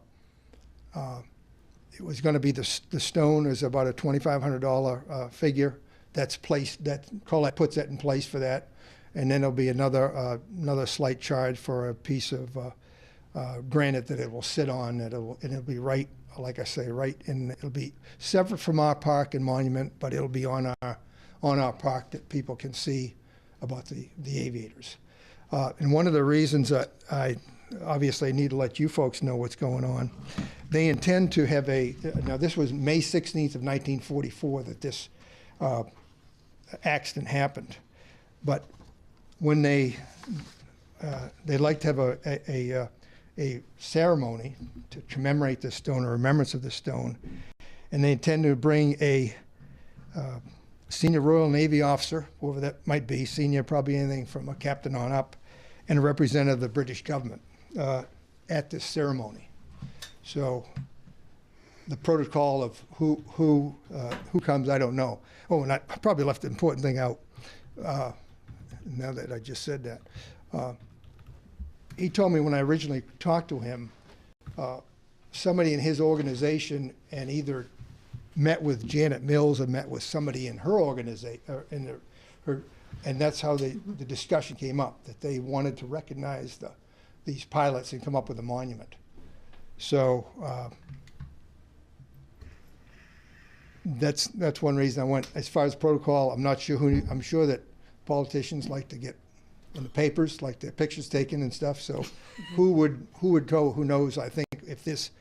It was going to be the stone is about a $2,500 figure. That's placed. That Colette puts that in place for that, and then there'll be another slight charge for a piece of granite that it will sit on. And it'll be right, like I say, right in. It'll be separate from our park and monument, but it'll be on our park that people can see about the aviators. And one of the reasons that I obviously need to let you folks know what's going on. They intend to have now this was May 16th of 1944 that this accident happened. But when they like to have a ceremony to commemorate the stone, or remembrance of the stone, and they intend to bring a senior Royal Navy officer, whoever that might be, senior probably anything from a captain on up, and a representative of the British government at this ceremony. So the protocol of who comes, I don't know. Oh, and I probably left the important thing out now that I just said that. He told me when I originally talked to him, somebody in his organization and either met with Janet Mills or met with somebody in her organization, and that's how the discussion came up, that they wanted to recognize these pilots and come up with a monument. So that's one reason I went. As far as protocol, I'm not sure I'm sure that politicians like to get in the papers, like their pictures taken and stuff. So who would go? Who knows? I think if this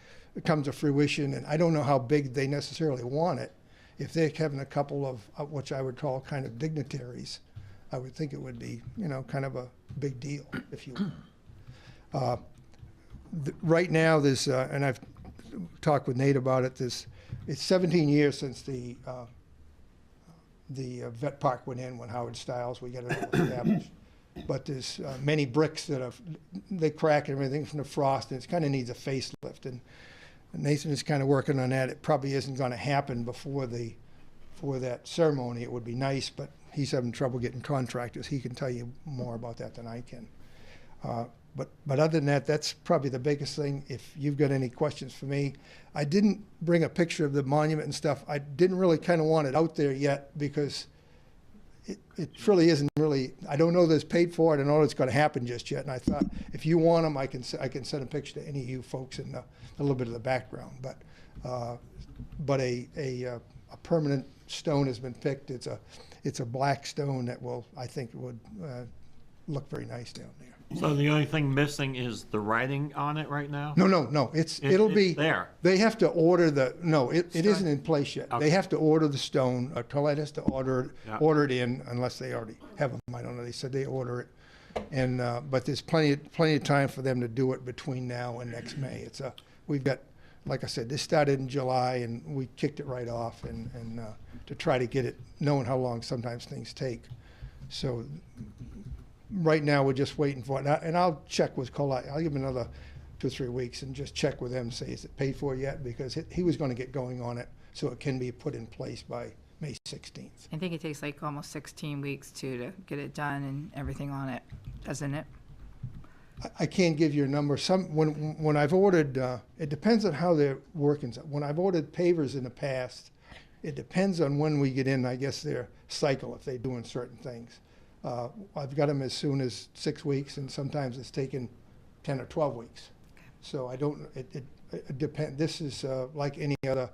comes to fruition, and I don't know how big they necessarily want it. If they're having a couple of which I would call kind of dignitaries, I would think it would be, kind of a big deal, if you will. Right now, there's, and I've talked with Nate about it, it's 17 years since the vet park went in when Howard Stiles, we got it all established. But there's many bricks that they crack and everything from the frost, and it kind of needs a facelift. And Nathan is kind of working on that. It probably isn't going to happen before that ceremony. It would be nice, but he's having trouble getting contractors. He can tell you more about that than I can. But other than that, that's probably the biggest thing. If you've got any questions for me, I didn't bring a picture of the monument and stuff. I didn't really kind of want it out there yet because it really isn't really. I don't know that it's paid for. I don't know it's going to happen just yet. And I thought if you want them, I can send a picture to any of you folks in a little bit of the background. But a permanent stone has been picked. It's a black stone that I think would look very nice down there. So the only thing missing is the writing on it right now? No. It'll be there. They have to order it isn't in place yet. Okay. They have to order the stone. Colette has to order it in unless they already have them. I don't know. They said they order it, and but there's plenty of time for them to do it between now and next May. We've got, like I said, this started in July and we kicked it right off, and to try to get it, knowing how long sometimes things take. So right now we're just waiting for it, and I'll check with Colette. I'll give him another 2 or 3 weeks and just check with them, say is it paid for yet, because he was going to get going on it so it can be put in place by May 16th. I think it takes like almost 16 weeks to get it done and everything on it, doesn't it? I can't give you a number. When I've ordered, it depends on how they're working. When I've ordered pavers in the past, it depends on when we get in, I guess, their cycle, if they're doing certain things. I've got them as soon as 6 weeks, and sometimes it's taken 10 or 12 weeks. So I don't, it depends. This is like any other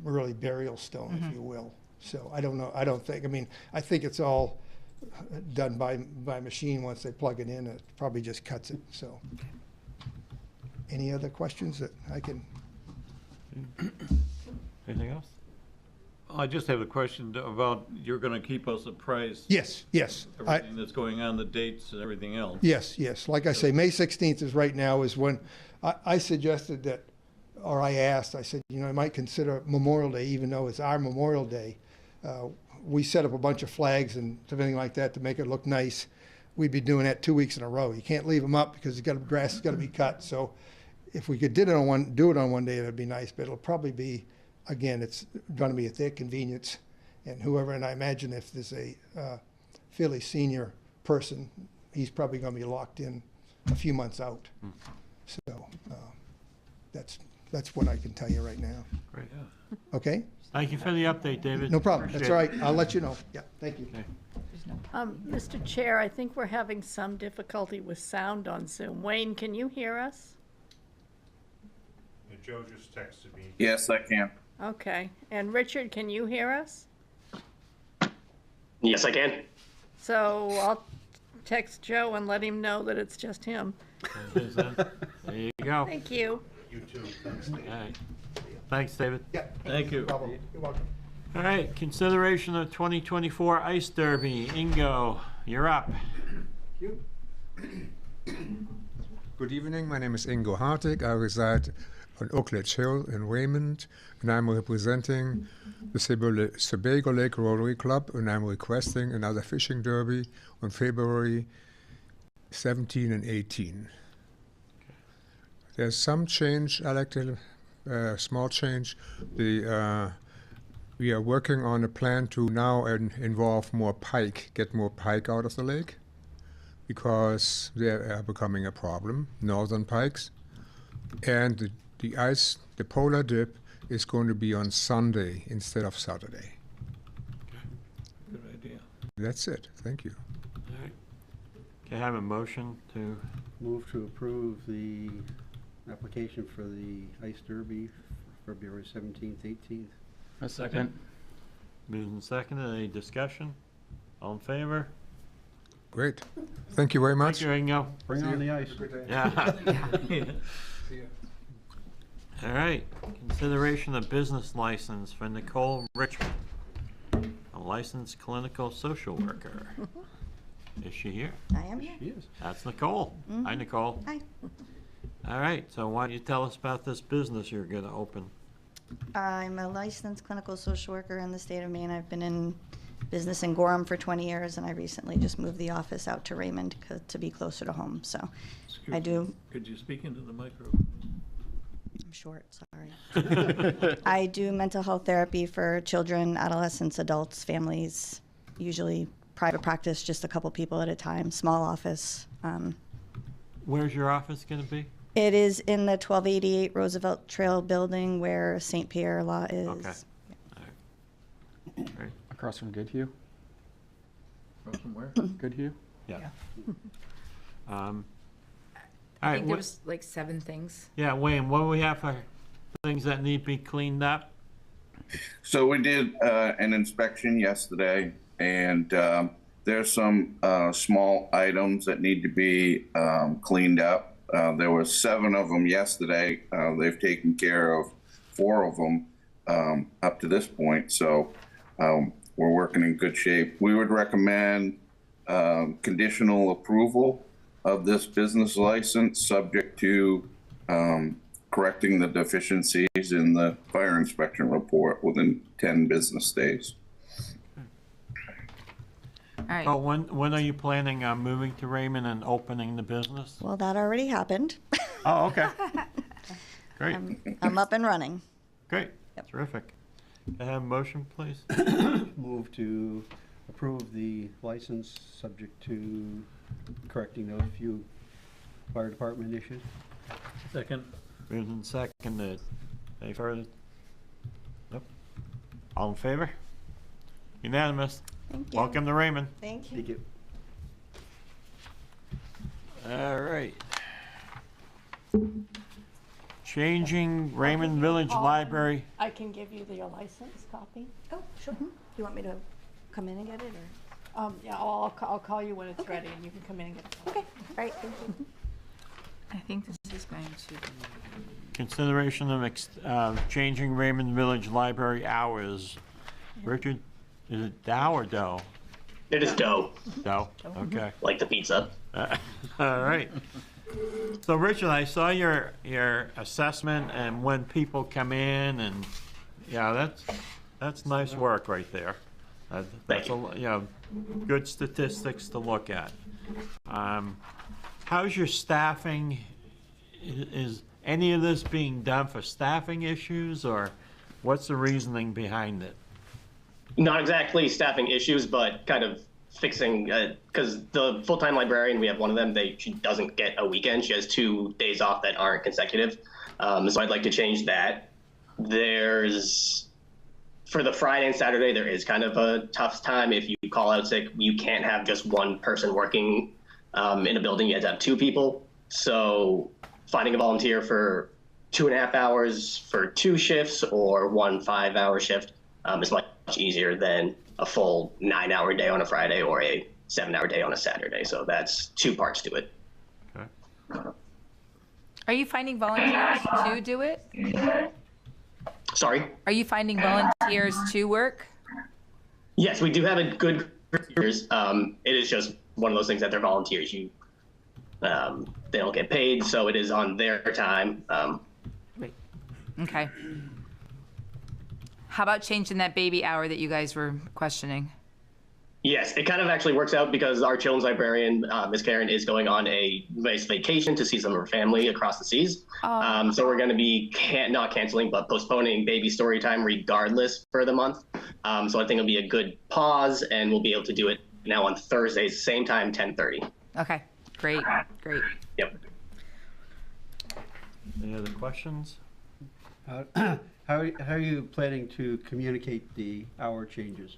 really burial stone, if you will. So I don't know. I don't think, I mean, I think it's all done by machine. Once they plug it in, it probably just cuts it. So any other questions that I can? Anything else? I just have a question about, you're gonna keep us apprised. Yes, yes. Everything that's going on, the dates and everything else. Yes, yes. Like I say, May 16th is right now is when I suggested that, or I asked, I said, you know, I might consider Memorial Day, even though it's our Memorial Day. We set up a bunch of flags and everything like that to make it look nice. We'd be doing that 2 weeks in a row. You can't leave them up because grass has got to be cut. So if we could do it on one day, it'd be nice. But it'll probably be, again, it's going to be at their convenience, and whoever. And I imagine if there's a fairly senior person, he's probably going to be locked in a few months out. So that's what I can tell you right now. Great. Okay. Thank you for the update, David. No problem. That's all Appreciate right. I'll let you know. Yeah. Thank you. Okay. Mr. Chair, I think we're having some difficulty with sound on Zoom. Wayne, can you hear us? Joe just texted me. Yes, I can. Okay. And Richard, can you hear us? Yes, I can. So I'll text Joe and let him know that it's just him. There you go. Thank you. You too. Thanks, Dave. All right. Thanks, David. Yeah. Thank you. You're welcome. All right, consideration of 2024 Ice Derby. Ingo, you're up. Good evening, my name is Ingo Hartig. I reside on Oakledge Hill in Raymond, and I'm representing the Sebago Lake Rotary Club, and I'm requesting another fishing derby on February 17 and 18. There's some change, I like to, small change. We are working on a plan to now involve more pike, get more pike out of the lake, because they are becoming a problem, northern pikes. And the polar dip is going to be on Sunday instead of Saturday. Good idea. That's it. Thank you. All right. Can I have a motion to? Move to approve the application for the Ice Derby for February 17th, 18th. A second. Moved and seconded. Any discussion? All in favor? Great. Thank you very much. Thank you, Ingo. Bring on the ice. Yeah. All right. Consideration of business license for Nicole Richmond, a licensed clinical social worker. Is she here? I am here. She is. That's Nicole. Hi, Nicole. Hi. All right. So why don't you tell us about this business you're going to open? I'm a licensed clinical social worker in the state of Maine. I've been in business in Gorham for 20 years, and I recently just moved the office out to Raymond to be closer to home. So I do. Could you speak into the micro? I'm short, sorry. I do mental health therapy for children, adolescents, adults, families, usually private practice, just a couple people at a time, small office. Where's your office going to be? It is in the 1288 Roosevelt Trail building where St. Pierre Law is. Okay. All right. Great. Across from Goodhue? From somewhere? Goodhue? Yeah. All I right. think there was like 7 things. Yeah, Wayne, what do we have for things that need to be cleaned up? So we did an inspection yesterday, and there's some small items that need to be cleaned up. There were 7 of them yesterday. They've taken care of 4 of them up to this point, so we're working in good shape. We would recommend conditional approval of this business license, subject to correcting the deficiencies in the fire inspection report within 10 business days. All right. Oh, when are you planning on moving to Raymond and opening the business? Well, that already happened. Oh, okay. Great. I'm up and running. Great. Terrific. Can I have a motion, please? Move to approve the license, subject to correcting those few fire department issues. Second. Moved and seconded. Any further? Nope. All in favor? Unanimous. Thank you. Welcome to Raymond. Thank you. Thank you. All right. Changing Raymond Village Library. I can give you the license copy. Oh, sure. You want me to come in and get it, or? Yeah, I'll call you when it's ready, and you can come in and get it. Okay, all right, thank you. I think this is going to be. Consideration of changing Raymond Village Library hours. Richard, is it Dow or Doe? It is dough, Doe, okay. like the pizza. All right. So Richard, I saw your assessment and when people come in and, yeah, that's nice work right there. That's good statistics to look at. How's your staffing? Is any of this being done for staffing issues, or what's the reasoning behind it? Not exactly staffing issues, but kind of fixing, because the full-time librarian, we have one of them, she doesn't get a weekend. She has 2 days off that aren't consecutive. So I'd like to change that. For the Friday and Saturday, there is kind of a tough time. If you call out sick, you can't have just one person working in a building. You have to have 2 people. So finding a volunteer for 2.5 hours for 2 shifts or 1 5-hour shift is much easier than a full 9-hour day on a Friday or a 7-hour day on a Saturday. So that's 2 parts to it. Okay. Are you finding volunteers to do it? Sorry? Are you finding volunteers to work? Yes, we do have a good volunteers. It is just one of those things that they're volunteers. They don't get paid, so it is on their time. Okay. How about changing that baby hour that you guys were questioning? Yes, it kind of actually works out because our children's librarian, Miss Karen, is going on a nice vacation to see some of her family across the seas. So we're going to be not canceling, but postponing baby story time regardless for the month. So I think it'll be a good pause, and we'll be able to do it now on Thursdays, same time, 10:30. Okay, great. Yep. Any other questions? How are you planning to communicate the hour changes?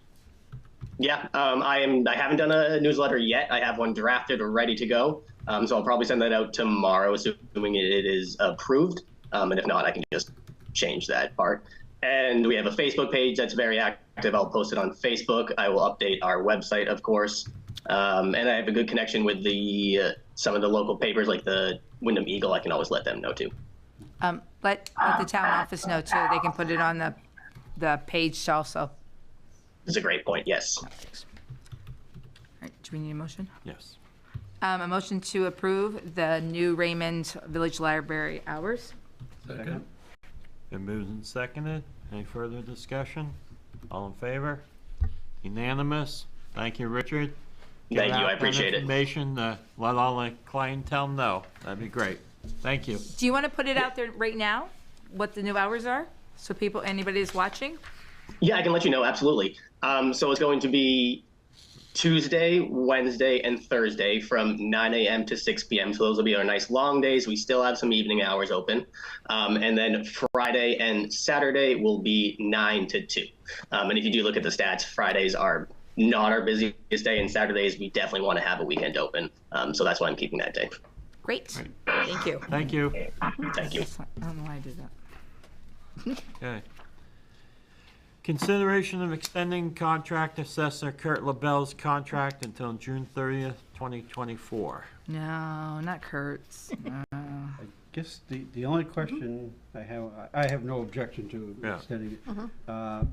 Yeah, I haven't done a newsletter yet. I have one drafted or ready to go. So I'll probably send that out tomorrow, assuming it is approved. And if not, I can just change that part. And we have a Facebook page that's very active. I'll post it on Facebook. I will update our website, of course. And I have a good connection with some of the local papers, like the Wyndham Eagle. I can always let them know too. Let the town office know too. They can put it on the page also. It's a great point, yes. All right, do we need a motion? Yes. A motion to approve the new Raymond Village Library hours. Second. Been moved and seconded. Any further discussion? All in favor? Unanimous. Thank you, Richard. Thank you, I appreciate it. Information, let all the clientele know. That'd be great. Thank you. Do you want to put it out there right now, what the new hours are? So anybody is watching? Yeah, I can let you know, absolutely. So it's going to be Tuesday, Wednesday, and Thursday from 9 a.m. to 6 p.m. So those will be our nice long days. We still have some evening hours open. And then Friday and Saturday will be 9 to 2. And if you do look at the stats, Fridays are not our busiest day, and Saturdays we definitely want to have a weekend open. So that's why I'm keeping that day. Great. Thank you. Thank you. Thank you. I don't know why I did that. Okay. Consideration of extending contract assessor Kurt LaBelle's contract until June 30th, 2024. No, not Kurt's. No. I guess the only question I have no objection to extending it.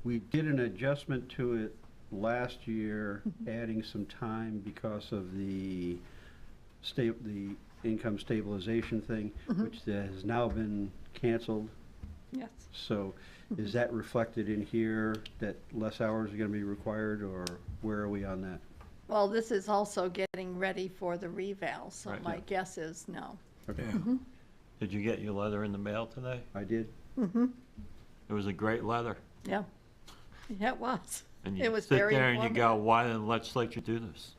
We did an adjustment to it last year, adding some time because of the income stabilization thing, which has now been canceled. Yes. So is that reflected in here, that less hours are going to be required, or where are we on that? Well, this is also getting ready for the reval, so Right. my guess is no. Okay. Did you get your letter in the mail today? I did. It was a great letter. Yeah. Yeah, it was. And It you was sit very there and you go, informative. why did the legislature do this?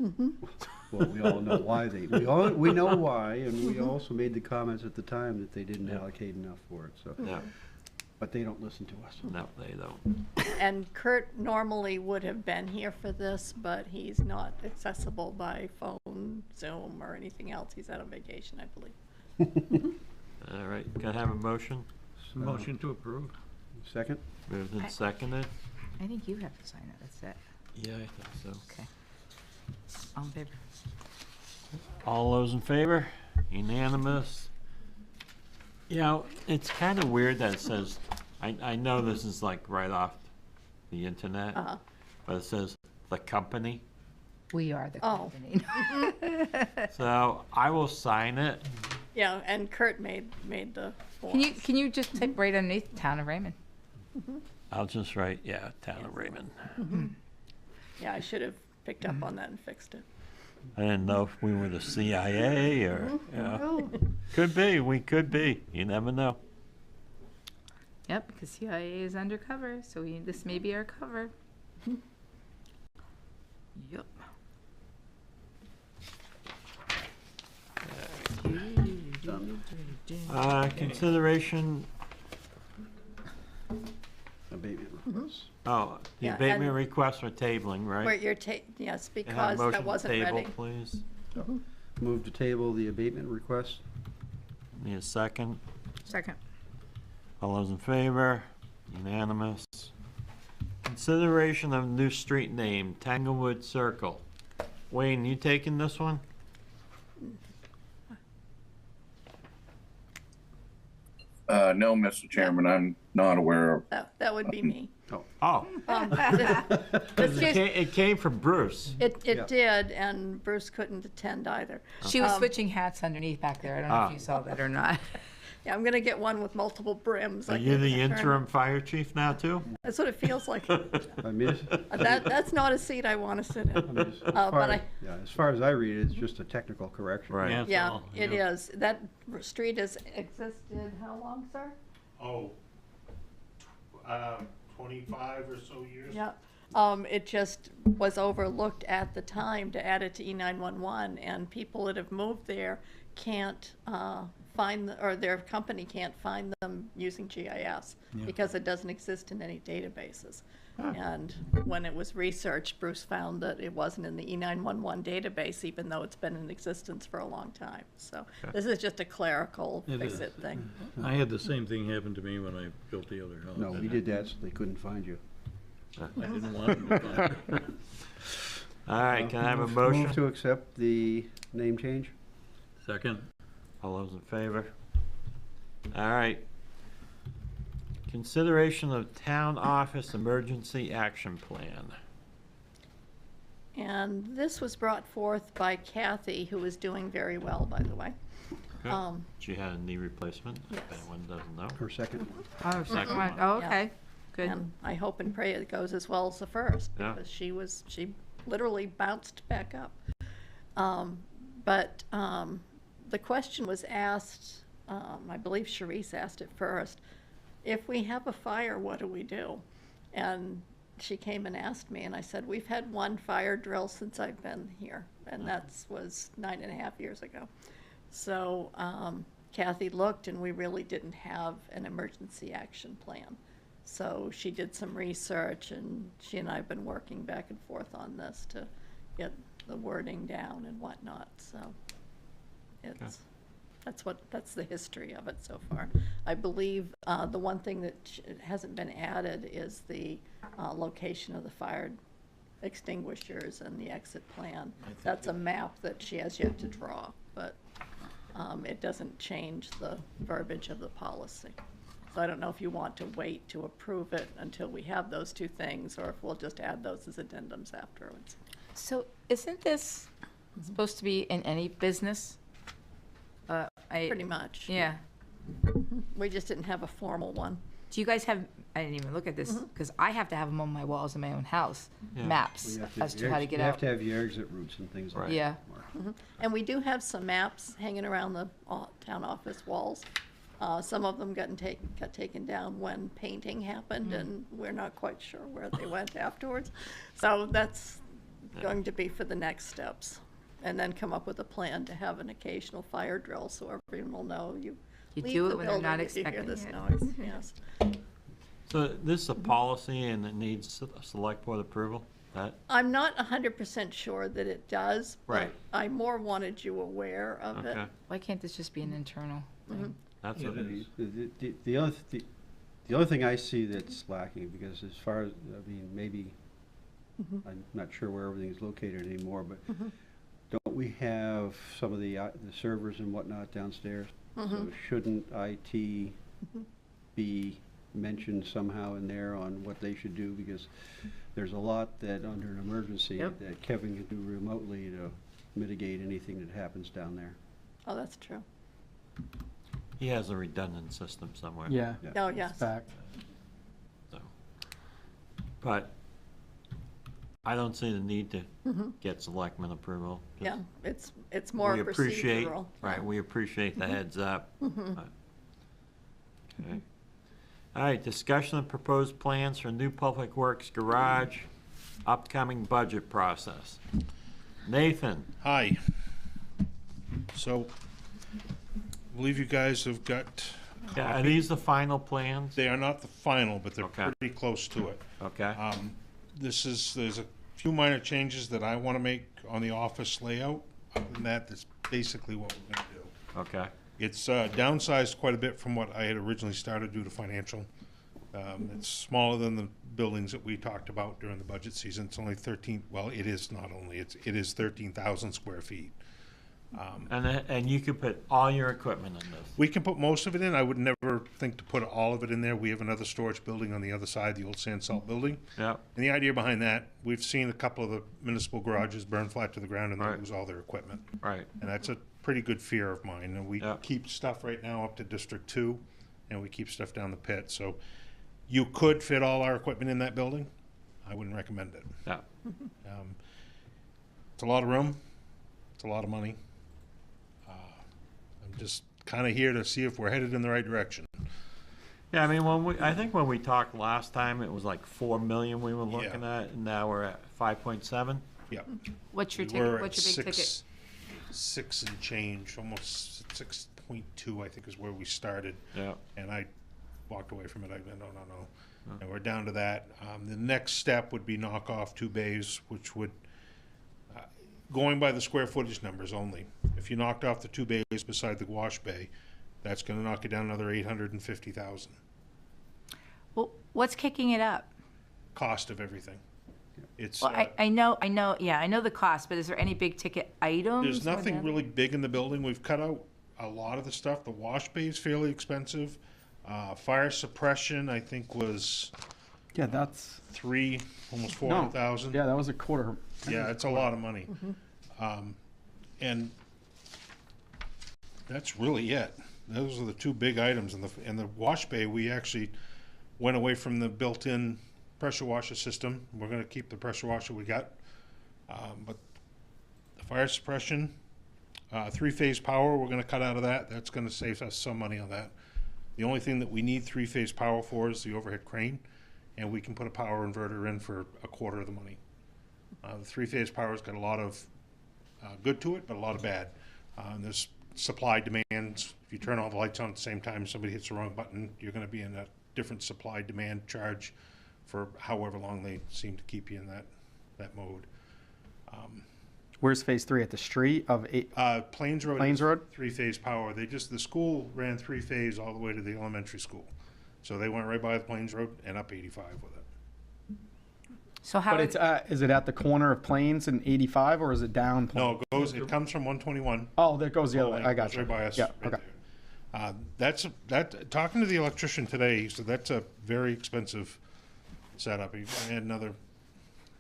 Well, we all know why we know why, and we also made the comments at the time that they didn't allocate enough for it, so. No, But they don't listen to us. no, they don't. And Kurt normally would have been here for this, but he's not accessible by phone, Zoom, or anything else. He's out on vacation, I believe. All right, can I have a motion? Motion to approve. Second? Moved and seconded? I think you have to sign it, that's it. Yeah, I think so. Okay. All in favor? All those in favor? Unanimous? You know, it's kind of weird that it says, I know this is like right off the internet, Uh-huh. but it says the company. We are the Oh. company. So I will sign it. Yeah, and Kurt made the form. Can you just type right underneath Town of Raymond? I'll just write, yeah, Town of Raymond. Yeah, I should have picked up on that and fixed it. I didn't know if we were the CIA or, could be, we could be. You never know. Yep, because CIA is undercover, so this may be our cover. Yep. Consideration, Abatement requests. oh, the Yeah, abatement and- request for tabling, right? Where you're yes, Can I have a because motion that to wasn't table, ready. please? Move to table the abatement request. Need a second? Second. All those in favor? Unanimous. Consideration of new street name, Tanglewood Circle. Wayne, you taking this one? No, Mr. Chairman, I'm not aware of. That would be me. Oh, This just- it came from Bruce. It Yeah. did, and Bruce couldn't attend either. She was switching hats underneath back there. I don't know if Ah. you saw that or not. Yeah, I'm gonna get one with multiple brims. Are I you can the turn- interim fire chief now, too? That's what it feels like. I mean, That's not a seat I want to sit in. But as far as I read it, it's just a technical correction. Right. Yeah. Yeah, all, it yeah. is. That street has existed how long, sir? Oh, 25 or so years. Yeah. It just was overlooked at the time to add it to E911, and people that have moved there can't or their company can't find them using GIS because it doesn't exist in any databases. And when it was researched, Bruce found that it wasn't in the E911 database, even though it's been in existence for a long time. So this is just a clerical It is. fix-it thing. I had the same thing happen to me when I built the other house. No, we did that so they couldn't find you. I didn't want them to find it. All right, can I have a Move motion? to accept the name change. Second. All those in favor? All right. Consideration of town office emergency action plan. And this was brought forth by Kathy, who is doing very well, by the way. Good. Um, She had a knee replacement, Yes. if anyone doesn't know. Her second. Oh, second one. Oh, Yeah. okay. Good. And I hope and pray it goes as well as the first, Yeah. because she literally bounced back up. But the question was asked, I believe Sharice asked it first, if we have a fire, what do we do? And she came and asked me, and I said, we've had one fire drill since I've been here, and was 9.5 years ago. So Kathy looked, and we really didn't have an emergency action plan. So she did some research, and she and I have been working back and forth on this to get the wording down and whatnot, so that's the history of it so far. I believe the one thing that hasn't been added is the location of the fire extinguishers and the exit plan. That's a map that she has yet to draw, but it doesn't change the verbiage of the policy. So I don't know if you want to wait to approve it until we have those two things, or if we'll just add those as addendums afterwards. So isn't this supposed to be in any business? Pretty much. Yeah. We just didn't have a formal one. Do you guys have, I didn't even look at this, because I have to have them on my walls in my own house, Yeah. maps Well, you have as to how to get You have out. to have your exit routes and things like that. Yeah. And we do have some maps hanging around the town office walls. Some of them got taken down when painting happened, and we're not quite sure where they went afterwards. So that's going to be for the next steps. And then come up with a plan to have an occasional fire drill, so everyone will know you You leave do the it when they're not building if you hear expecting this it. noise, yes. So this is a policy and it needs select board approval? That, I'm not 100% sure that it does, but Right. I more wanted you aware of it. okay, Why can't this just be an internal thing? that's what it is. The other thing I see that's lacking, because as far as, I mean, maybe, I'm not sure where everything's located anymore, but don't we have some of the servers and whatnot downstairs? So shouldn't IT be mentioned somehow in there on what they should do? Because there's a lot that, under an emergency, that Kevin can do remotely to mitigate anything that happens down there. Oh, that's true. He has a redundant system somewhere. Yeah. Oh, yes. Back. So, but I don't see the need to get selectmen approval. Just- Yeah, it's more we appreciate, procedural. right, we appreciate the heads up. but- Okay. All right, discussion of proposed plans for new public works garage, upcoming budget process. Nathan, Hi. So, I believe you guys have got. yeah, are these the final plans? They are not the final, but they're Okay. pretty close to it. Okay, There's a few minor changes that I want to make on the office layout. Other than that, that's basically what we're going to do. okay, It's downsized quite a bit from what I had originally started due to financial. It's smaller than the buildings that we talked about during the budget season. It's only 13, well, it is not only, it is 13,000 square feet. and you could put all your equipment in this? We can put most of it in. I would never think to put all of it in there. We have another storage building on the other side, the old sand salt building. Yeah, And the idea behind that, we've seen a couple of the municipal garages burn flat to the ground and they Right. lose all their equipment. right, And that's a pretty good fear of mine. And we Yeah. keep stuff right now up to District 2, and we keep stuff down the pit. So you could fit all our equipment in that building. I wouldn't recommend it. yeah. It's a lot of room. It's a lot of money. I'm just kind of here to see if we're headed in the right direction. Yeah, I mean, I think when we talked last time, it was like 4 million we were looking at, and now we're at 5.7. Yep. What's your We ticket? were What's at your big ticket? six and change, almost 6.2, I think is where we started. Yeah. And I walked away from it. I went, no. And we're down to that. The next step would be knock off 2 bays, which would, going by the square footage numbers only, if you knocked off the 2 bays beside the wash bay, that's going to knock it down another 850,000. Well, what's kicking it up? Cost of everything. It's Well, I know, yeah, I know the cost, but is there any big ticket items? there's more nothing than- really big in the building. We've cut out a lot of the stuff. The wash bay is fairly expensive. Fire suppression, I think, was Yeah, that's almost 400,000. Yeah, that was a quarter. Yeah, it's a lot of money. And that's really it. Those are the 2 big items. In the wash bay, we actually went away from the built-in pressure washer system. We're going to keep the pressure washer we got. But the fire suppression, 3-phase power, we're going to cut out of that. That's going to save us some money on that. The only thing that we need 3-phase power for is the overhead crane, and we can put a power inverter in for a quarter of the money. The 3-phase power's got a lot of good to it, but a lot of bad. There's supply demands. If you turn all the lights on at the same time, somebody hits the wrong button, you're going to be in a different supply demand charge for however long they seem to keep you in that mode. Where's phase 3 at the street of 8? Plains Road. Plains Road? 3-phase power. The school ran 3-phase all the way to the elementary school. So they went right by the Plains Road and up 85 with it. So how? But it's is it at the corner of Plains and 85, or is it down? No, it comes from 121. Oh, that goes the other way. I got Goes you. right by us. Yeah. right Okay. there. Talking to the electrician today, he said that's a very expensive setup. He had another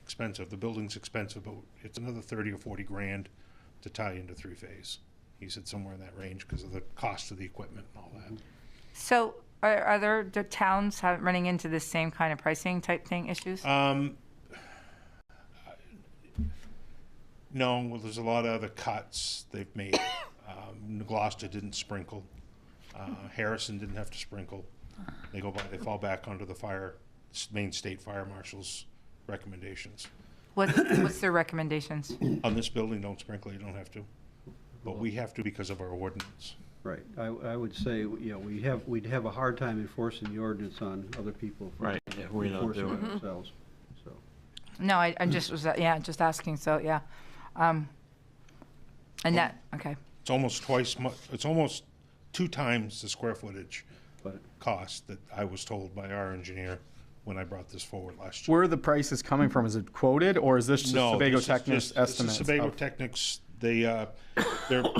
expensive. The building's expensive, but it's another 30 or 40 grand to tie into 3-phase. He said somewhere in that range because of the cost of the equipment and all that. So are there the towns running into this same kind of pricing type thing issues? No, well, there's a lot of other cuts they've made. Gloucester didn't sprinkle. Harrison didn't have to sprinkle. They fall back under the Maine State Fire Marshal's recommendations. What's their recommendations? On this building, don't sprinkle, you don't have to. But we have to because of our ordinance. Right, I would say, you know, we'd have a hard time enforcing the ordinance on other people. Right, if we don't do it. Ourselves, so. No, I just was, just asking, so, yeah. And that, okay. It's almost it's almost 2 times the square footage cost that I was told by our engineer when I brought this forward last year. Where are the prices coming from? Is it quoted, or is this just Sebago Technic's estimates? This is Sebago Technic's. They're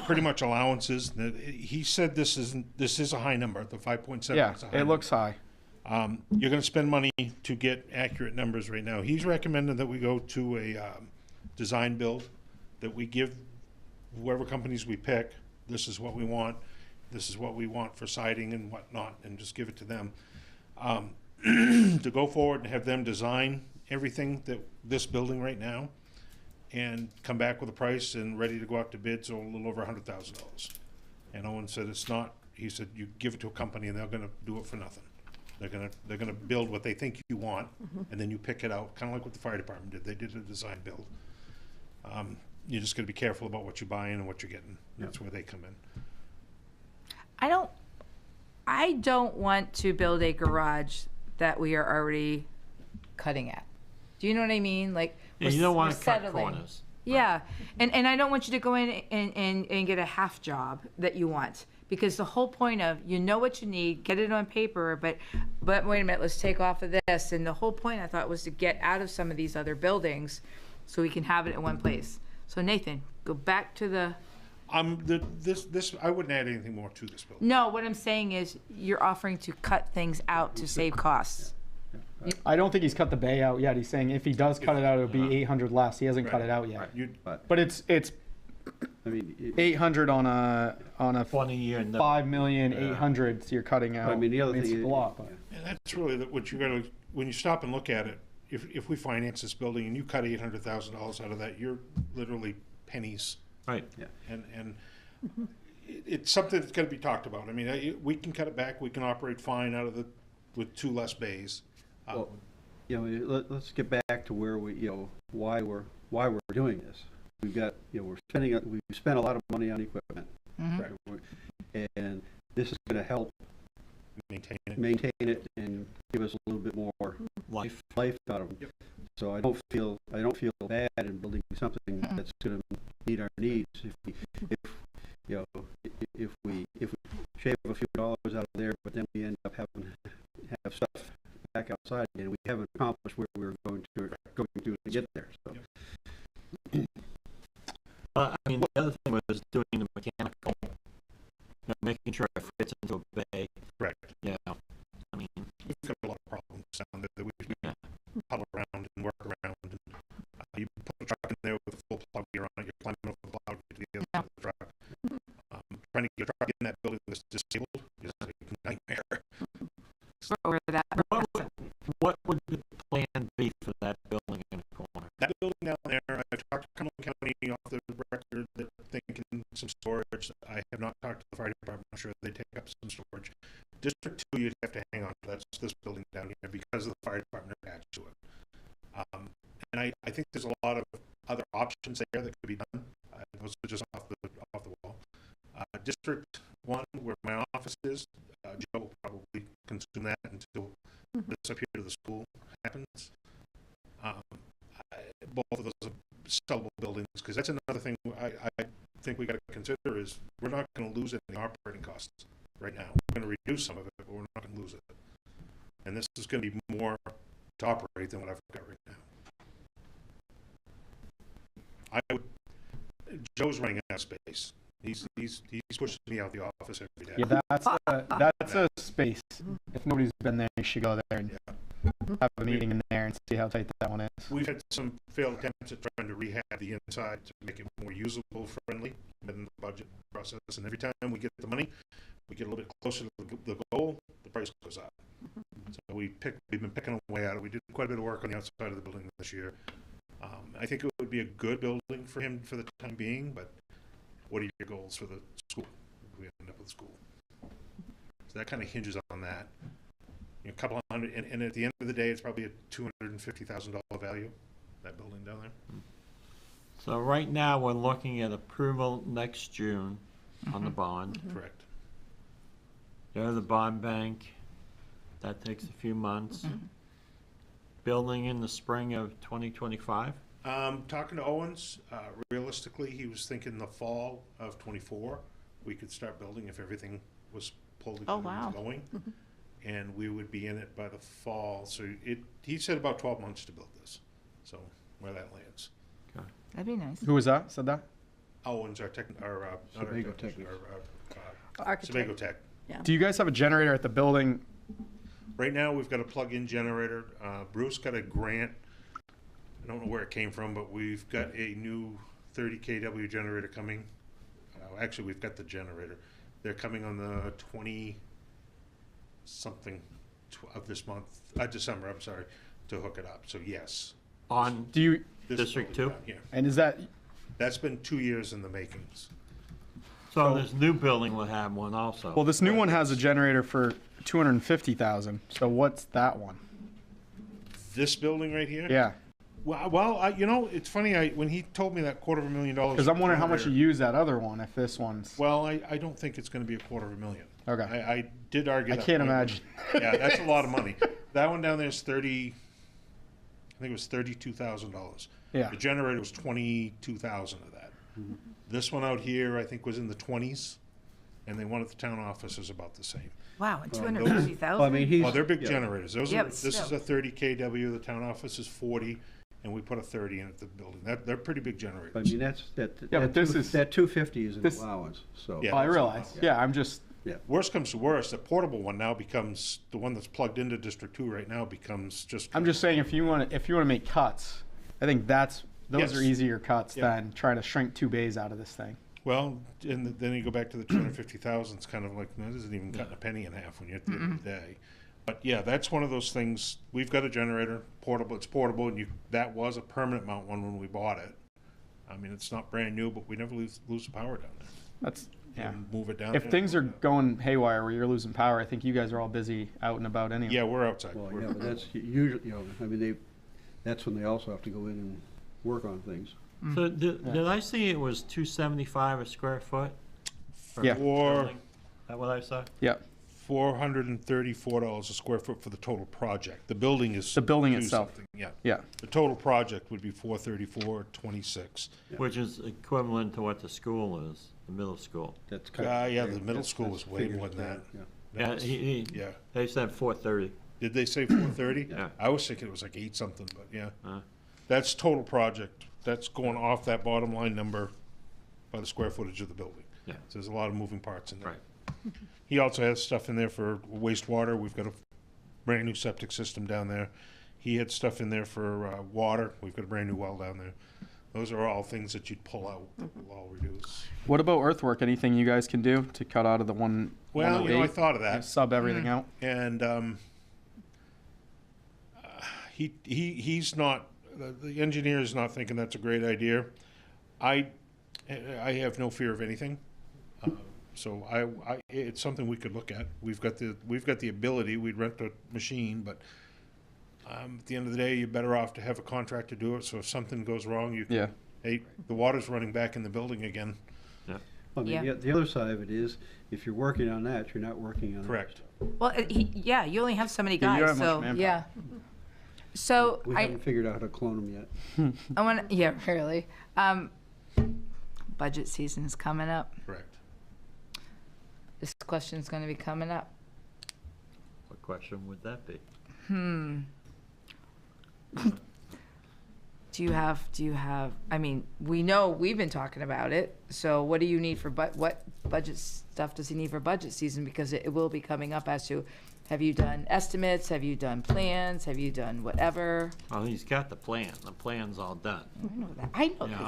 pretty much allowances. He said this is a high number. The 5.7. Yeah, is a high it number. looks high. You're going to spend money to get accurate numbers right now. He's recommended that we go to a design build, that we give whoever companies we pick, this is what we want, this is what we want for siding and whatnot, and just give it to them. To go forward and have them design everything that this building right now, and come back with a price and ready to go out to bid, so a little over $100,000. And Owen said it's not. He said you give it to a company and they're going to do it for nothing. They're gonna build what they think you want, and then you pick it out, kind of like what the fire department did. They did a design build. You're just gonna be careful about what you're buying and what you're getting. That's where they come in. I don't want to build a garage that we are already cutting at. Do you know what I mean? Like, You don't want we're to cut settling. corners. Yeah, and I don't want you to go in and get a half job that you want, because the whole point of, you know what you need, get it on paper, but wait a minute, let's take off of this. And the whole point, I thought, was to get out of some of these other buildings so we can have it in one place. So Nathan, go back to the. I wouldn't add anything more to this building. No, what I'm saying is you're offering to cut things out to save costs. I don't think he's cut the bay out yet. He's saying if he does cut it out, it'll be 800 less. He hasn't cut it out yet. But it's I mean, 800 on a 20-year 5,800,000. So you're cutting out. I mean, the other it's thing, a lot. But. And that's really what you got to, when you stop and look at it. If we finance this building and you cut $800,000 out of that, you're literally pennies. Right. Yeah. And it's something that's got to be talked about. I mean, we can cut it back. We can operate fine with 2 less bays. Well, you know, let's get back to where why we're doing this. We've got, we've spent a lot of money on equipment, and this is going to help maintain it and give us a little bit more life out of them. Yep. So I don't feel bad in building something that's going to meet our needs. If we shave a few dollars out of there, but then we end up having to have stuff back outside again, we haven't accomplished where we were going to get there. So. I mean, the other thing was doing the mechanical, making sure it fits into a bay. Correct. Yeah. I mean, we've got a lot of problems down there that we puddle around and work around. And, you put a truck in there with a full plug gear on it, you're climbing over the plow to the other side of the truck. Trying to get a truck in that building that's disabled is a nightmare. Over that. What would the plan be for that building in the corner? That building down there, I talked to Cumberland County off the record that they're thinking some storage. I have not talked to the fire department. I'm sure they take up some storage. District 2, you'd have to hang on to. That's this building down here because of the fire department attached to it. And I think there's a lot of other options there that could be done. Those are just off the wall. District 1, where my office is, Joe will probably consume that until this up here to the school happens. Both of those are sellable buildings, because that's another thing I think we got to consider is we're not going to lose any operating costs right now. We're going to reduce some of it, but we're not going to lose it. And this is going to be more to operate than what I've got right now. Joe's running out of space. He's pushing me out the office every day. Yeah, that's a space. If nobody's been there, you should go there and have a meeting in there and see how tight that one is. We've had some failed attempts at trying to rehab the inside to make it more usable friendly in the budget process. And every time we get the money, we get a little bit closer to the goal, the price goes up. So we've been picking away at it. We did quite a bit of work on the outside of the building this year. I think it would be a good building for him for the time being, but what are your goals for the school? We end up with school. So that kind of hinges on that. A couple of hundred, and at the end of the day, it's probably a $250,000 value, that building down there. So right now, we're looking at approval next June on the bond. Correct. Go to the bond bank. That takes a few months. Building in the spring of 2025? Talking to Owens, realistically, he was thinking the fall of '24, we could start building if everything was pulled together and wow. going. And we would be in it by the fall. So he said about 12 months to build this. So where that lands. Okay. That'd be nice. Who was that? Said that? Owens, our Sebago Tech. Sebago Tech. Yeah. Do you guys have a generator at the building? Right now, we've got a plug-in generator. Bruce got a grant. I don't know where it came from, but we've got a new 30 kW generator coming. Actually, we've got the generator. They're coming on the 20-something of this month, December, I'm sorry, to hook it up. So yes. On Do you? District 2? Yeah. And is that? That's been 2 years in the makings. So this new building will have one also. Well, this new one has a generator for 250,000. So what's that one? This building right here? Yeah. Well, you know, it's funny. When he told me that $250,000, Because I'm wondering how much you use that other one if this one's. Well, I don't think it's going to be $250,000. Okay. I did argue. I that can't point. imagine. Yeah, that's a lot of money. That one down there is I think it was $32,000. Yeah. The generator was $22,000 of that. This one out here, I think, was in the 20s, and the one at the town office is about the same. Wow, and 250,000? Well, I mean, he's. Well, they're big yeah. generators. Yeah, but This is still. a 30 kW. The town office is 40, and we put a 30 in at the building. They're pretty big generators. But I mean, that but this is- that 250 is an this- allowance, so. Yeah. Oh, I that's realize. allowed. Yeah, I'm just. Worst comes to worst, the portable one now becomes the one that's plugged into District 2 right now becomes just. I'm just saying if you want to make cuts, I think those Yes. are easier cuts Yeah. than trying to shrink 2 bays out of this thing. Well, and then you go back to the 250,000. It's kind of like that isn't even cutting a penny in half when you're at the end of the day. But yeah, that's one of those things. We've got a generator, portable. It's portable, and that was a permanent mount one when we bought it. I mean, it's not brand new, but we never lose the power down there. That's yeah. And move it down. If there. things are going haywire where you're losing power, I think you guys are all busy out and about anyway. Yeah, we're outside. Well, We're- yeah, but that's usually, I mean, that's when they also have to go in and work on things. So did I see it was $275 a square foot? for Yeah. the building? Is that what I saw? Yeah. $434 a square foot for the total project. The building is The building two itself. something, Yeah. Yeah. The total project would be $434.26. Which is equivalent to what the school is, the middle school. That's Yeah, the middle school is way more than that. Yeah, Yeah. they said 430. Did they say 430? Yeah. I was thinking it was like 8 something, but yeah. Uh. That's total project. That's going off that bottom line number by the square footage of the building. Yeah. So there's a lot of moving parts in there. Right. He also has stuff in there for wastewater. We've got a brand new septic system down there. He had stuff in there for water. We've got a brand new well down there. Those are all things that you'd pull out that will all reduce. What about earthwork? Anything you guys can do to cut out of the one? Well, I 108? thought of that. Sub everything out. And he's not, the engineer is not thinking that's a great idea. I have no fear of anything. So it's something we could look at. We've got the ability. We'd rent a machine, but at the end of the day, you're better off to have a contractor do it. So if something goes wrong, you can. Yeah. Hey, the water's running back in the building again. Yeah. I mean, Yeah. the other side of it is, if you're working on that, you're not working on. Correct. Well, yeah, you only have so many Yeah, you guys, don't have so, much manpower. yeah. So We haven't figured out how to clone them yet. I want to, yeah, really. Budget season's coming up. Correct. This question's going to be coming up. What question would that be? Do you have, I mean, we know we've been talking about it, so what do you need for, what budget stuff does he need for budget season? Because it will be coming up as to, have you done estimates? Have you done plans? Have you done whatever? Well, he's got the plan. The plan's all done. I know that. I know Yeah. that.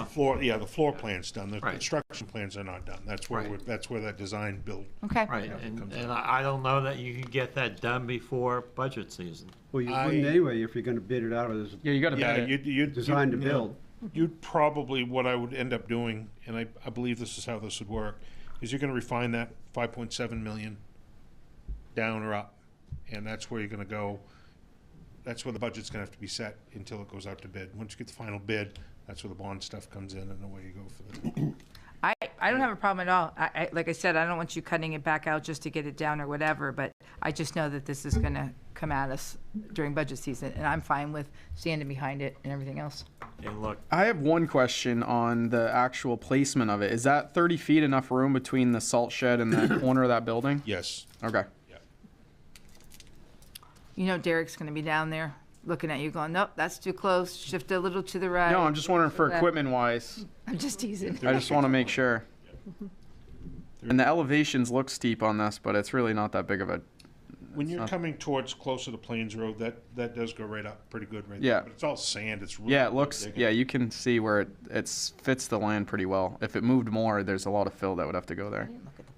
The floor plan's done. The Right. construction plans are not done. That's where Right. that's where that design build. Okay. Right, comes and out. I don't know that you can get that done before budget season. Well, you wouldn't anyway if you're gonna bid it out as Yeah, you got to Yeah, bet it. you'd designed to you'd- build. You'd probably, what I would end up doing, and I believe this is how this would work, is you're gonna refine that 5.7 million down or up. And that's where you're gonna go, that's where the budget's gonna have to be set until it goes out to bid. Once you get the final bid, that's where the bond stuff comes in and away you go for the. I don't have a problem at all. Like I said, I don't want you cutting it back out just to get it down or whatever, but I just know that this is gonna come at us during budget season, and I'm fine with standing behind it and everything else. And look, I have one question on the actual placement of it. Is that 30 feet enough room between the salt shed and the corner of that building? Yes. Okay. You know Derek's gonna be down there looking at you going, nope, that's too close, shift a little to the right. No, I'm just wondering for left." equipment wise. I'm just teasing. I just want to make sure. And the elevations look steep on this, but it's really not that big of a. When you're coming towards closer to Plains Road, that does go right up pretty good right Yeah. there. But it's all sand. It's really Yeah, it looks. digging. Yeah, you can see where it fits the land pretty well. If it moved more, there's a lot of fill that would have to go there.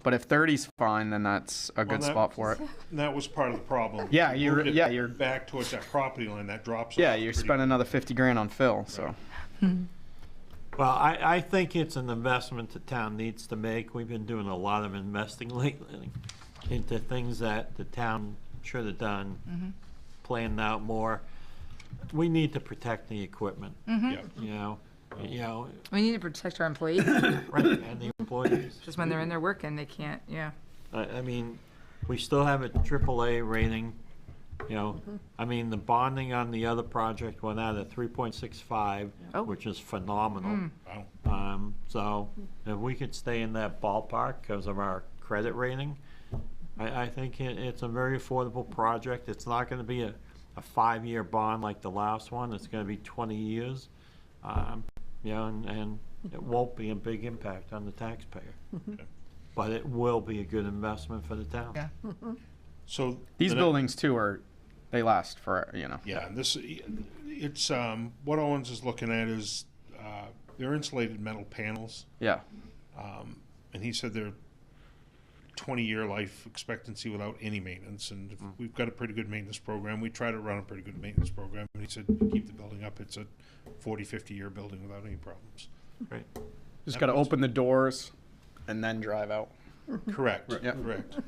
But if 30's fine, then that's a good Well, spot for it. And that was part of the problem. Yeah, Moved it you're back towards that property line that drops. Yeah, off you're pretty- spending another 50 grand on fill. So. well, I think it's an investment the town needs to make. We've been doing a lot of investing lately into things that the town should have done, planned out more. We need to protect the equipment. Mhm. You know, We need to protect our employees. right, and the employees. Just when they're in there working, they can't, yeah. I mean, we still have a AAA rating, you know. I mean, the bonding on the other project went out at 3.65, which is phenomenal. So if we could stay in that ballpark because of our credit rating, I think it's a very affordable project. It's not going to be a 5-year bond like the last one. It's going to be 20 years. And it won't be a big impact on the taxpayer. But it will be a good investment for the town. Yeah. So These the- buildings too they last for, Yeah, and it's what Owens is looking at is they're insulated metal panels. Yeah. And he said they're 20-year life expectancy without any maintenance, and if we've got a pretty good maintenance program. We try to run a pretty good maintenance program, and he said keep the building up. It's a 40-50-year building without any problems. Right. Just got to open the doors and then drive out. Correct. Yeah. Correct.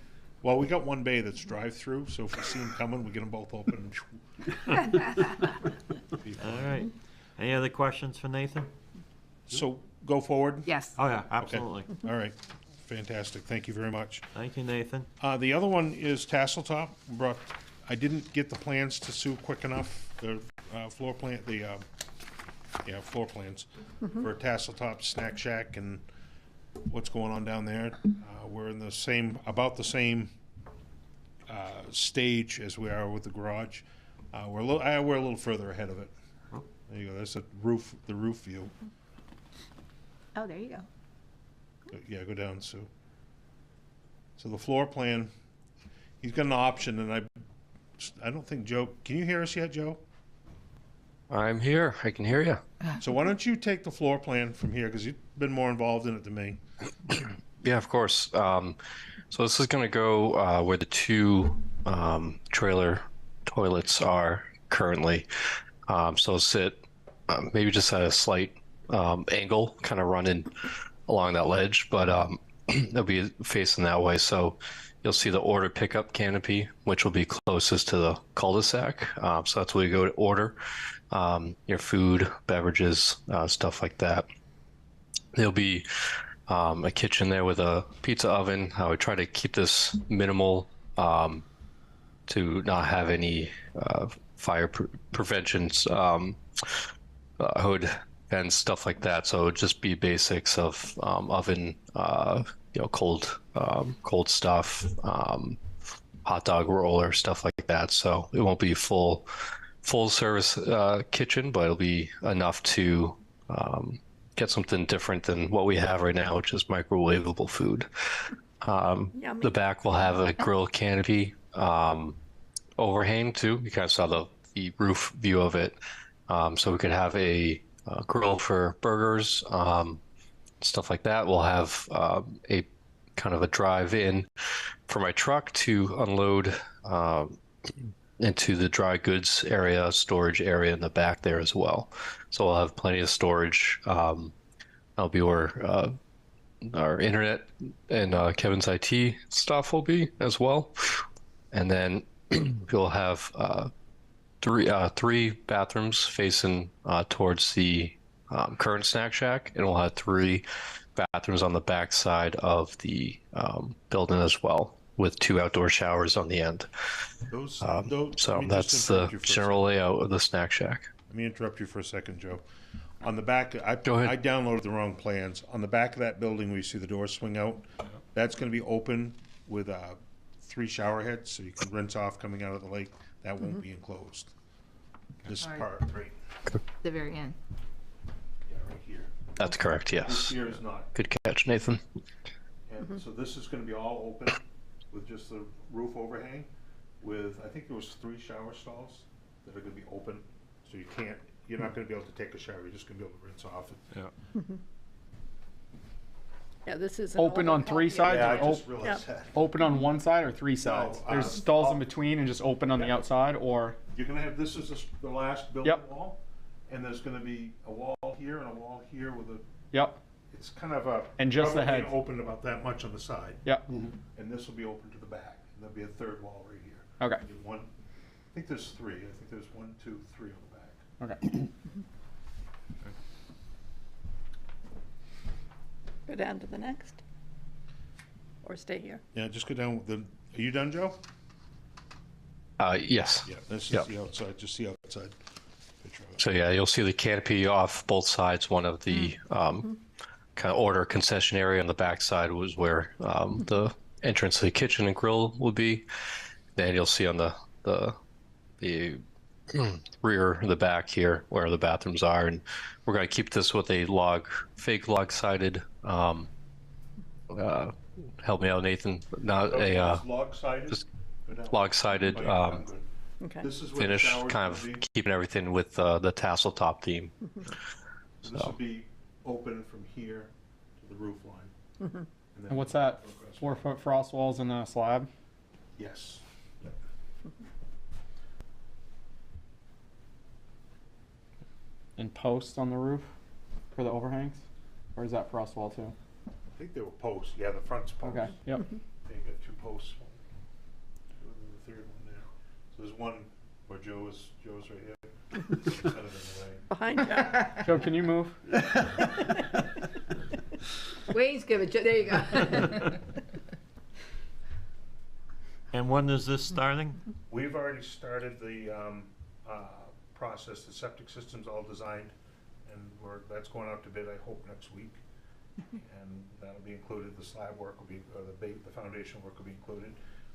Well, we got one bay that's drive-through, so if we see them coming, we get them both open. All right. Any other questions for Nathan? So go forward? Yes. Oh, yeah, Okay. absolutely. All right. Fantastic. Thank you very much. Thank you, Nathan. The other one is Tasseltop. I didn't get the plans to Sue quick enough. The floor plan, floor plans for Tasseltop Snack Shack and what's going on down there. We're in about the same stage as we are with the garage. We're a little further ahead of it. There you go. That's the roof view. Oh, there you go. Yeah, go down, Sue. So the floor plan, he's got an option, and I don't think Joe, can you hear us yet, Joe? I'm here. I can hear you. So why don't you take the floor plan from here, because you've been more involved in it than me. Yeah, of course. So this is going to go where the two trailer toilets are currently. So it'll sit maybe just at a slight angle, kind of running along that ledge, but they'll be facing that way. So you'll see the order pickup canopy, which will be closest to the cul-de-sac. So that's where you go to order your food, beverages, stuff like that. There'll be a kitchen there with a pizza oven. I would try to keep this minimal to not have any fire preventions, hood and stuff like that. So it would just be basics of oven, cold stuff, hot dog roller, stuff like that. So it won't be full service kitchen, but it'll be enough to get something different than what we have right now, which is microwavable food. The back will have a grill canopy overhang too. You kind of saw the roof view of it. So we could have a grill for burgers, stuff like that. We'll have a kind of a drive-in for my truck to unload into the dry goods area, storage area in the back there as well. So I'll have plenty of storage. That'll be where our internet and Kevin's IT stuff will be as well. And then you'll have three bathrooms facing towards the current snack shack, and we'll have 3 bathrooms on the back side of the building as well, with 2 outdoor showers on the end. So So that's the general layout of the snack shack. Let me interrupt you for a second, Joe. On the back, Go ahead. I downloaded the wrong plans. On the back of that building, where you see the doors swing out, that's going to be open with 3 shower heads, so you can rinse off coming out of the lake. That won't be enclosed. This All right. part right, The very end. yeah, right here. That's correct, This yes. here is not. Good catch, Nathan. And so this is going to be all open with just the roof overhang with, I think there was 3 shower stalls that are going to be open. So you're not going to be able to take a shower. You're just going to be able to rinse off it. Yeah. Yeah, this is an Open older on 3 copy. sides? Yeah, or I just op- realized that. Open on 1 side or 3 sides? No, There's stalls in between and just open on the outside, or? You're going to have, this is the last building Yep. wall. And there's going to be a wall here and a wall here with a, Yep. it's kind of a. And just the probably head. open about that much on the side. Yep. And this will be open to the back. And there'll be a 3rd wall right here. Okay. You have I think there's 3. I think there's 1, 2, 3 on the back. Okay. Go down to the next? Or stay here? Yeah, just go down with the, are you done, Joe? Yes. Yeah, this is Yep. the outside, just the outside picture of it. So yeah, you'll see the canopy off both sides. One of the kind of order concession area on the back side was where the entrance to the kitchen and grill would be. Then you'll see on the rear, the back here, where the bathrooms are, and we're going to keep this with a fake log sided. Help me out, Nathan. Not a Log sided? just log sided Okay. This is where the finish, shower's kind gonna of be. keeping everything with the tassel top theme. So this will be open from here to the roof line. then And what's that? go across. 4-foot frost walls and a slab? Yes. Yep. And posts on the roof for the overhangs? Or is that frost wall too? I think they were posts. Yeah, the front's posts. Okay, yep. They got 2 posts. The 3rd one there. So there's one where Joe's right here. Kind of in the way. Behind you. Joe, can you move? Wayne's giving, there you go. And when is this starting? We've already started the process. The septic system's all designed, and that's going out to bid, I hope, next week. And that'll be included. The slab work will be, or the foundation work will be included.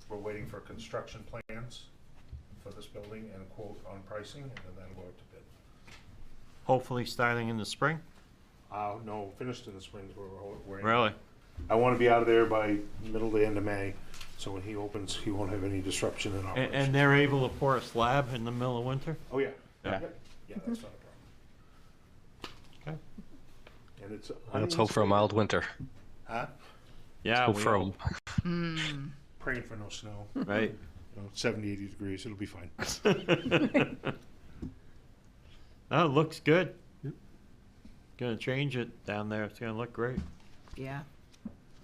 We're waiting for construction plans for this building and a quote on pricing, and then that'll go out to bid. Hopefully starting in the spring? No, finished in the spring is where we're aiming. Really? I want to be out of there by middle to end of May, so when he opens, he won't have any disruption in operation. And they're able to pour a slab in the middle of winter? Oh, yeah. Yeah. Yeah, that's not a problem. Okay. And it's. Let's hope for a mild winter. Huh? Yeah, Hope we for hope. Praying for no snow. Right. 70, 80 degrees, it'll be fine. Oh, it looks good. Gonna change it down there. It's gonna look great. Yeah,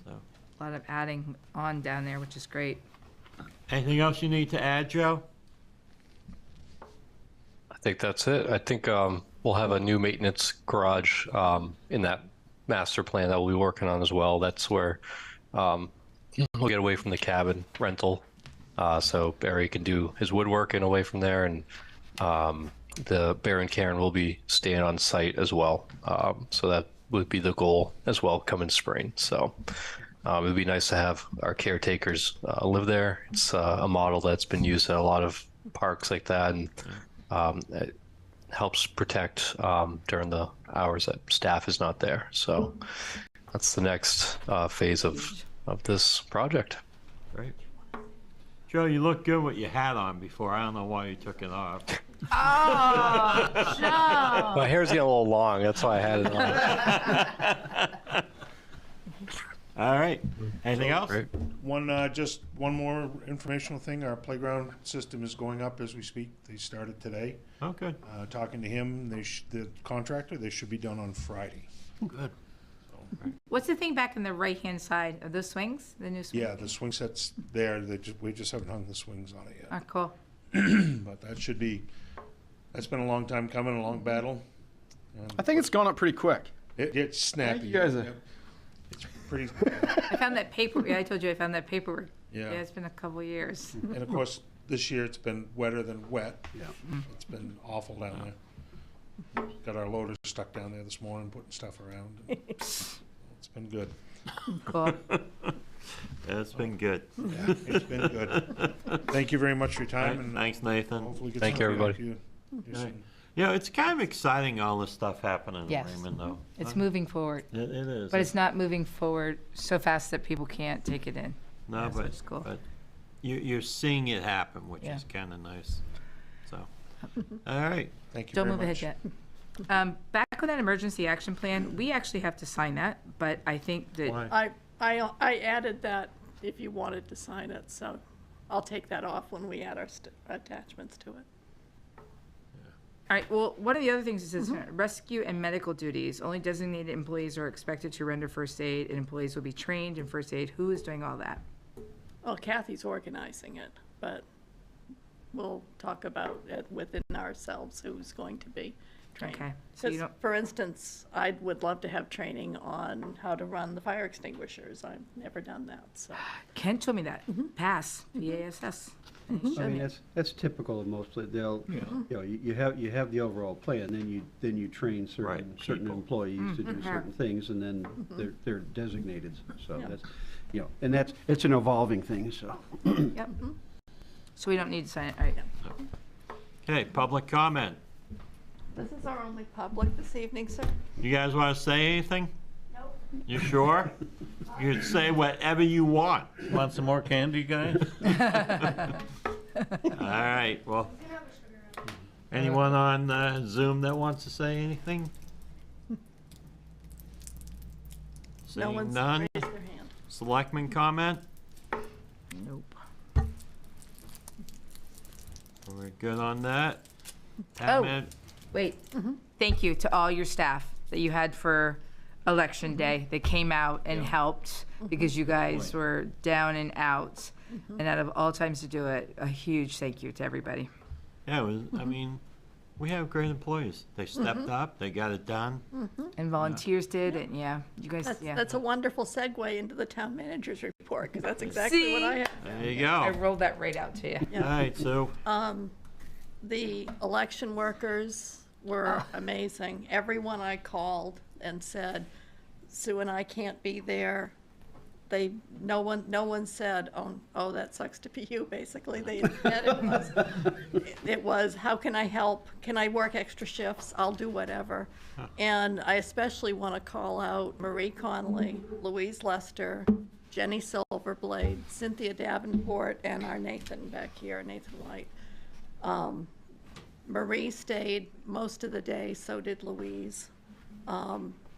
So, a lot of adding on down there, which is great. anything else you need to add, Joe? I think that's it. I think we'll have a new maintenance garage in that master plan that we'll be working on as well. That's where we'll get away from the cabin rental. So Barry can do his woodworking away from there, and the Bear and Karen will be staying on site as well. So that would be the goal as well coming spring. So it would be nice to have our caretakers live there. It's a model that's been used at a lot of parks like that, and it helps protect during the hours that staff is not there. So that's the next phase of this project. Great. Joe, you look good with your hat on before. I don't know why you took it off. Oh, Joe. My hair's getting a little long. That's why I had it on. All right. Anything else? Great. Just one more informational thing. Our playground system is going up as we speak. They started today. Oh, good. Talking to him, the contractor, they should be done on Friday. Good. So What's the thing back in the right-hand side of the swings, the new swings? Yeah, the swing set's there, we just haven't hung the swings on it yet. Oh, cool. But that should be, that's been a long time coming, a long battle. I think it's gone up pretty quick. It's snappy. You guys are- Yep. It's pretty, I found that paper, yeah, I told you I found that paperwork. Yeah. Yeah, it's been a couple years. and of course, this year it's been wetter than wet. Yeah. It's been awful down there. Got our loader stuck down there this morning, putting stuff around. It's been good. Cool. It's been good. Yeah, it's been good. Thank you very much for your time. And Thanks, Nathan. hopefully get Thank you, something out everybody. to you soon. You know, it's kind of exciting, all this stuff happening in Yes. Raymond, though. It's Huh? moving forward. It is. But it's not moving forward so fast that people can't take it in. No, That's what's cool. but you're seeing it happen, which Yeah. is kind of nice. So, all right. Thank you Don't very move much. ahead yet. Back on that emergency action plan, we actually have to sign that, but I think that. Why? I added that if you wanted to sign it, so I'll take that off when we add our attachments to it. All right, well, one of the other things it says, rescue and medical duties, only designated employees are expected to render first aid, and employees will be trained in first aid. Who is doing all that? Well, Kathy's organizing it, but we'll talk about it within ourselves, who's going to be trained. Okay, so you 'Cause, don't, for instance, I would love to have training on how to run the fire extinguishers. I've never done that, so. Ken told me that. PASS, PASS. And he I showed mean, me. that's typical of most, they'll, you know, you have the overall plan, then you train certain people. employees to do Mhm. certain things, and then they're designated, so Yeah. that's, you know, and it's an evolving thing, so. Yep. So we don't need to sign it, all right. Okay, public comment. This is our only public this evening, sir. You guys want to say anything? Nope. You sure? You can say whatever you want. Want some more candy, guys? All right, well, anyone on Zoom that wants to say anything? No Seeing one's none? raised their hand. Selectmen comment? Nope. We're good on that? Oh. Admin- Wait, thank you to all your staff that you had for election day that came out and helped because you guys were down and out. And out of all times to do it, a huge thank you to everybody. Yeah, it was, I mean, we have great employees. They stepped up, they got it done. And volunteers did, and yeah, you guys, That's, yeah. that's a wonderful segue into the town manager's report, because that's exactly what I have. There you I go. rolled that right out to you. All right, so, The election workers were amazing. Everyone I called and said, Sue and I can't be there. No one said, oh, that sucks to be you, basically. It was, how can I help? Can I work extra shifts? I'll do whatever. And I especially want to call out Marie Connolly, Louise Lester, Jenny Silverblade, Cynthia Davenport, and our Nathan back here, Nathan White. Marie stayed most of the day, so did Louise.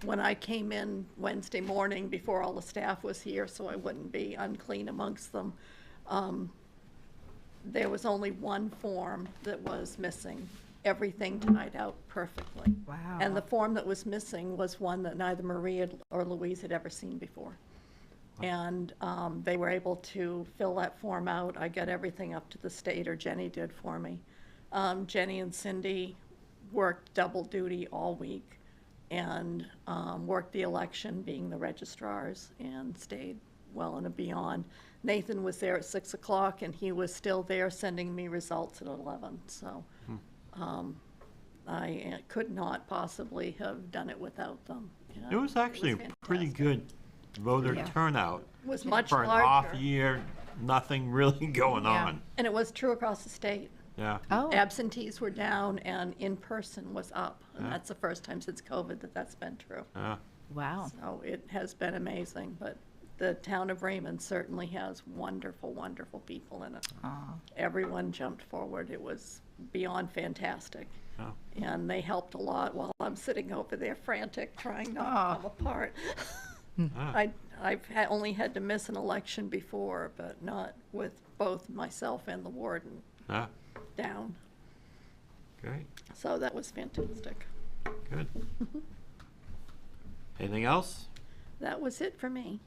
When I came in Wednesday morning before all the staff was here, so I wouldn't be unclean amongst them, there was only one form that was missing. Everything tied out perfectly. Wow. And the form that was missing was one that neither Marie or Louise had ever seen before. And they were able to fill that form out. I got everything up to the state, or Jenny did for me. Jenny and Cindy worked double duty all week and worked the election, being the registrars, and stayed well and beyond. Nathan was there at 6 o'clock, and he was still there sending me results at 11. So I could not possibly have done it without them. You know, it was actually a pretty good voter turnout. It was much For an larger. off year, nothing really going Yeah. on. And it was true across the state. Yeah. Oh. Absentees were down and in-person was up. And Yeah. that's the first time since COVID that that's been true. Yeah. Wow. So it has been amazing, but the town of Raymond certainly has wonderful, wonderful people in it. Everyone jumped forward. It was beyond fantastic. Yeah. And they helped a lot while I'm sitting over there frantic, trying not to come apart. I've only had to miss an election before, but not with both myself and the warden Yeah. down. Great. So that was fantastic. Good. Anything else? That was it for me.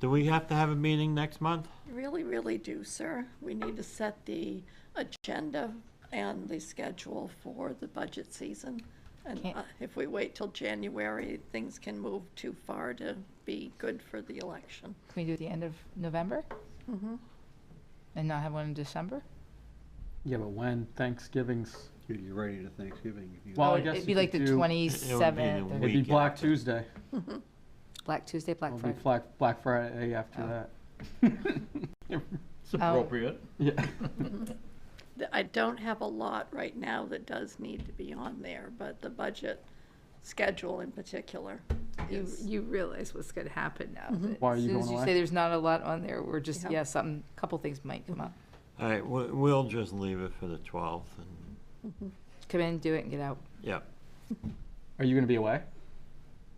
Do we have to have a meeting next month? Really, really do, sir. We need to set the agenda and the schedule for the budget season. And if we wait till January, things can move too far to be good for the election. Can we do it at the end of November Mm-hmm. and not have one in December? Yeah, but when Thanksgiving's, You're ready to Thanksgiving. If you well, I It'd guess be you like could the do- 27th. the or- It'd be Black Tuesday. Black Tuesday, Black It'll be Friday. Black Friday after Oh. that. It's appropriate. Yeah. I don't have a lot right now that does need to be on there, but the budget schedule in particular is. You realize what's going to happen now. Mhm. that Why are you As soon going as you away? say there's not a lot on there, we're just, Yeah. couple things might come up. All right, we'll just leave it for the 12th and, Mhm. Come in, do it, and get out. yeah. Are you going to be away?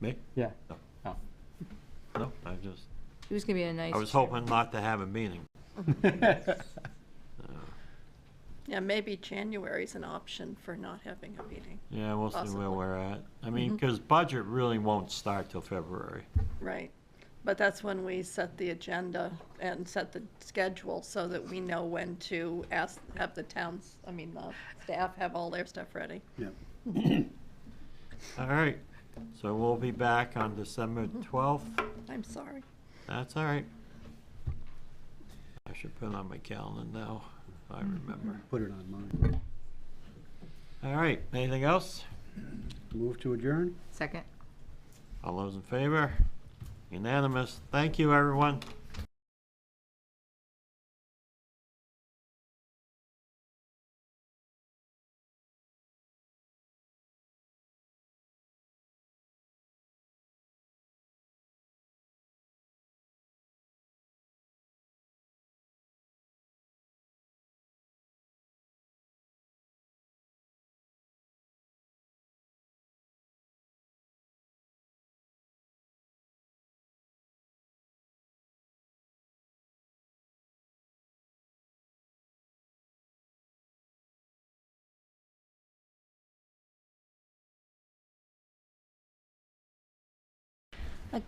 Me? Yeah. No. Oh. No, I just, It was going to be a nice. I was hoping not to have a meeting. Yeah, maybe January's an option for not having a meeting. Yeah, we'll see where Possibly. we're at. I mean, Mhm. because budget really won't start till February. Right. But that's when we set the agenda and set the schedule so that we know when to have the staff have all their stuff ready. Yeah. All right, so we'll be back on December 12th. I'm sorry. That's all right. I should put it on my calendar now, if I remember. Put it on mine. All right, anything else? Move to adjourn? Second. All those in favor? Unanimous. Thank you, everyone.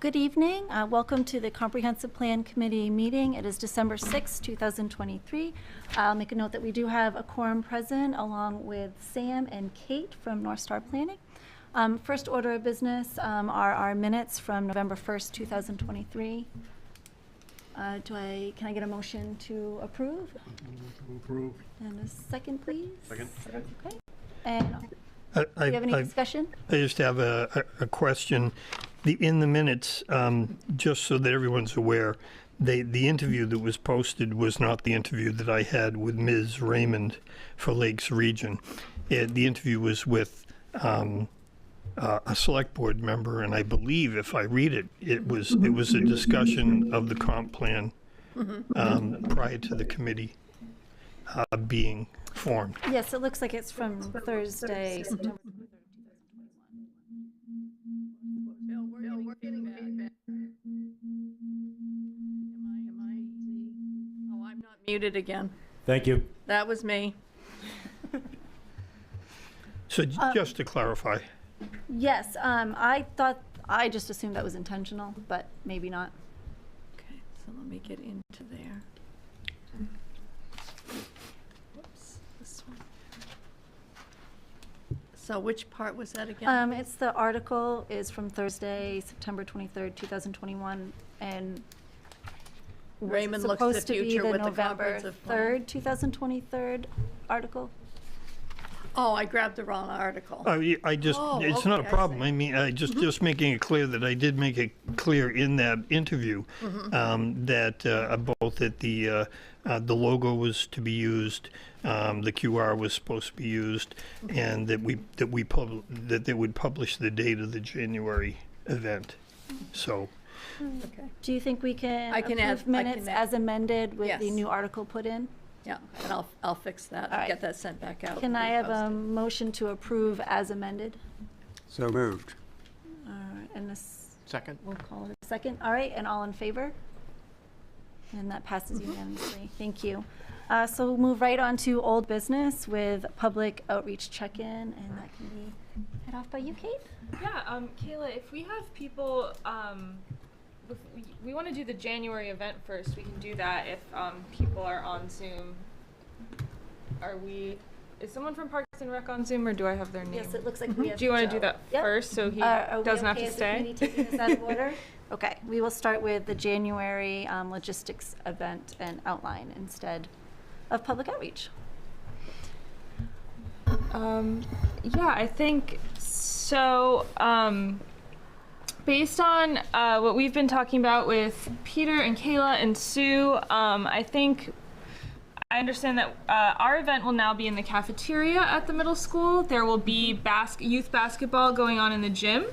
Good evening. Welcome to the Comprehensive Plan Committee meeting. It is December 6, 2023. I'll make a note that we do have a quorum present along with Sam and Kate from North Star Planning. First order of business are our minutes from November 1st, 2023. Can I get a motion to approve? Approve. And a second, please? Second. Okay. And do you have any discussion? I just have a question. In the minutes, just so that everyone's aware, the interview that was posted was not the interview that I had with Ms. Raymond for Lakes Region. The interview was with a select board member, and I believe, if I read it, it was a discussion of the comp plan prior to the committee being formed. Yes, it looks like it's from Thursday, September 23rd. I'm not muted again. Thank you. That was me. So just to clarify. Yes, I just assumed that was intentional, but maybe not. Okay, so let me get into there. Whoops, this one. So which part was that again? It's the article is from Thursday, September 23rd, 2021, and was it Raymond looks to the supposed to be future the with the Uh-huh. November comprehensive plan. 3rd, 2023 article? Oh, I grabbed the wrong article. I just, it's not a okay, I problem. see. I mean, just making it clear that I did make it clear in that interview that both that the logo was to be used, the QR was supposed to be used, and that they would publish the date of the January event. So, Okay. Do you think we can I can approve add- minutes as amended with the Yes. new article put in? Yeah, and I'll fix that, All right. get that sent back out. Can I have a posted. motion to approve as amended? So moved. All right, and this, Second? we'll call it a second. All right, and all in favor? And that passes unanimously. Thank you. So we'll move right on to old business with public outreach check-in, and that can be head off by you, Kate. Yeah, Kayla, if we have people, if we want to do the January event first, we can do that if people are on Zoom. Is someone from Parks and Rec on Zoom, or do I have their name? Yes, it looks like we have Do you want to Joe. do that Yep. first so he Are we doesn't have okay to as a stay? committee taking this out of order? Okay, we will start with the January logistics event and outline instead of public outreach. Yeah, I think so. Based on what we've been talking about with Peter and Kayla and Sue, I understand that our event will now be in the cafeteria at the middle school. There will be youth basketball going on in the gym.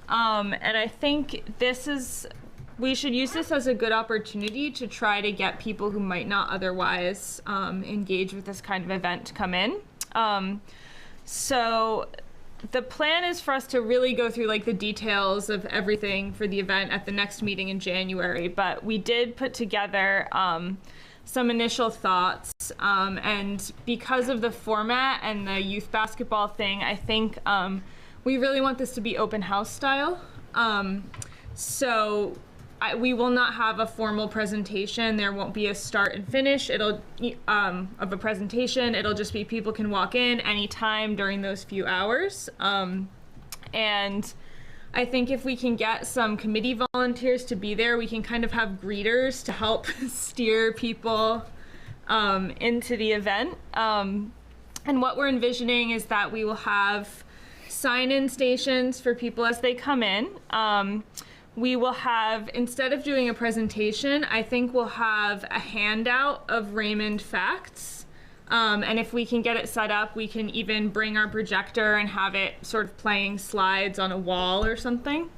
And I think we should use this as a good opportunity to try to get people who might not otherwise engage with this kind of event to come in. So the plan is for us to really go through like the details of everything for the event at the next meeting in January, but we did put together some initial thoughts, and because of the format and the youth basketball thing, I think we really want this to be open house style. We will not have a formal presentation. There won't be a start and finish of a presentation. It'll just be people can walk in anytime during those few hours. And I think if we can get some committee volunteers to be there, we can kind of have greeters to help steer people into the event. And what we're envisioning is that we will have sign-in stations for people as they come in. We will have, instead of doing a presentation, I think we'll have a handout of Raymond facts. And if we can get it set up, we can even bring our projector and have it sort of playing slides on a wall or something.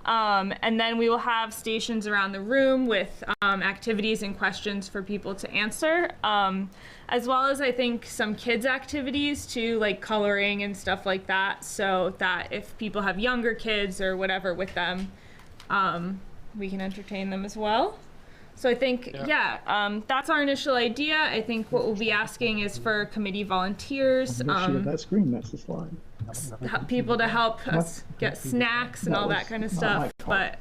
And then we will have stations around the room with activities and questions for people to answer, as well as I think some kids activities too, like coloring and stuff like that, so that if people have younger kids or whatever with them, we can entertain them as well. So I think, that's our initial idea. I think what we'll be asking is for committee volunteers, that screen, that's the slide. People to help us get snacks and all that kind of stuff. But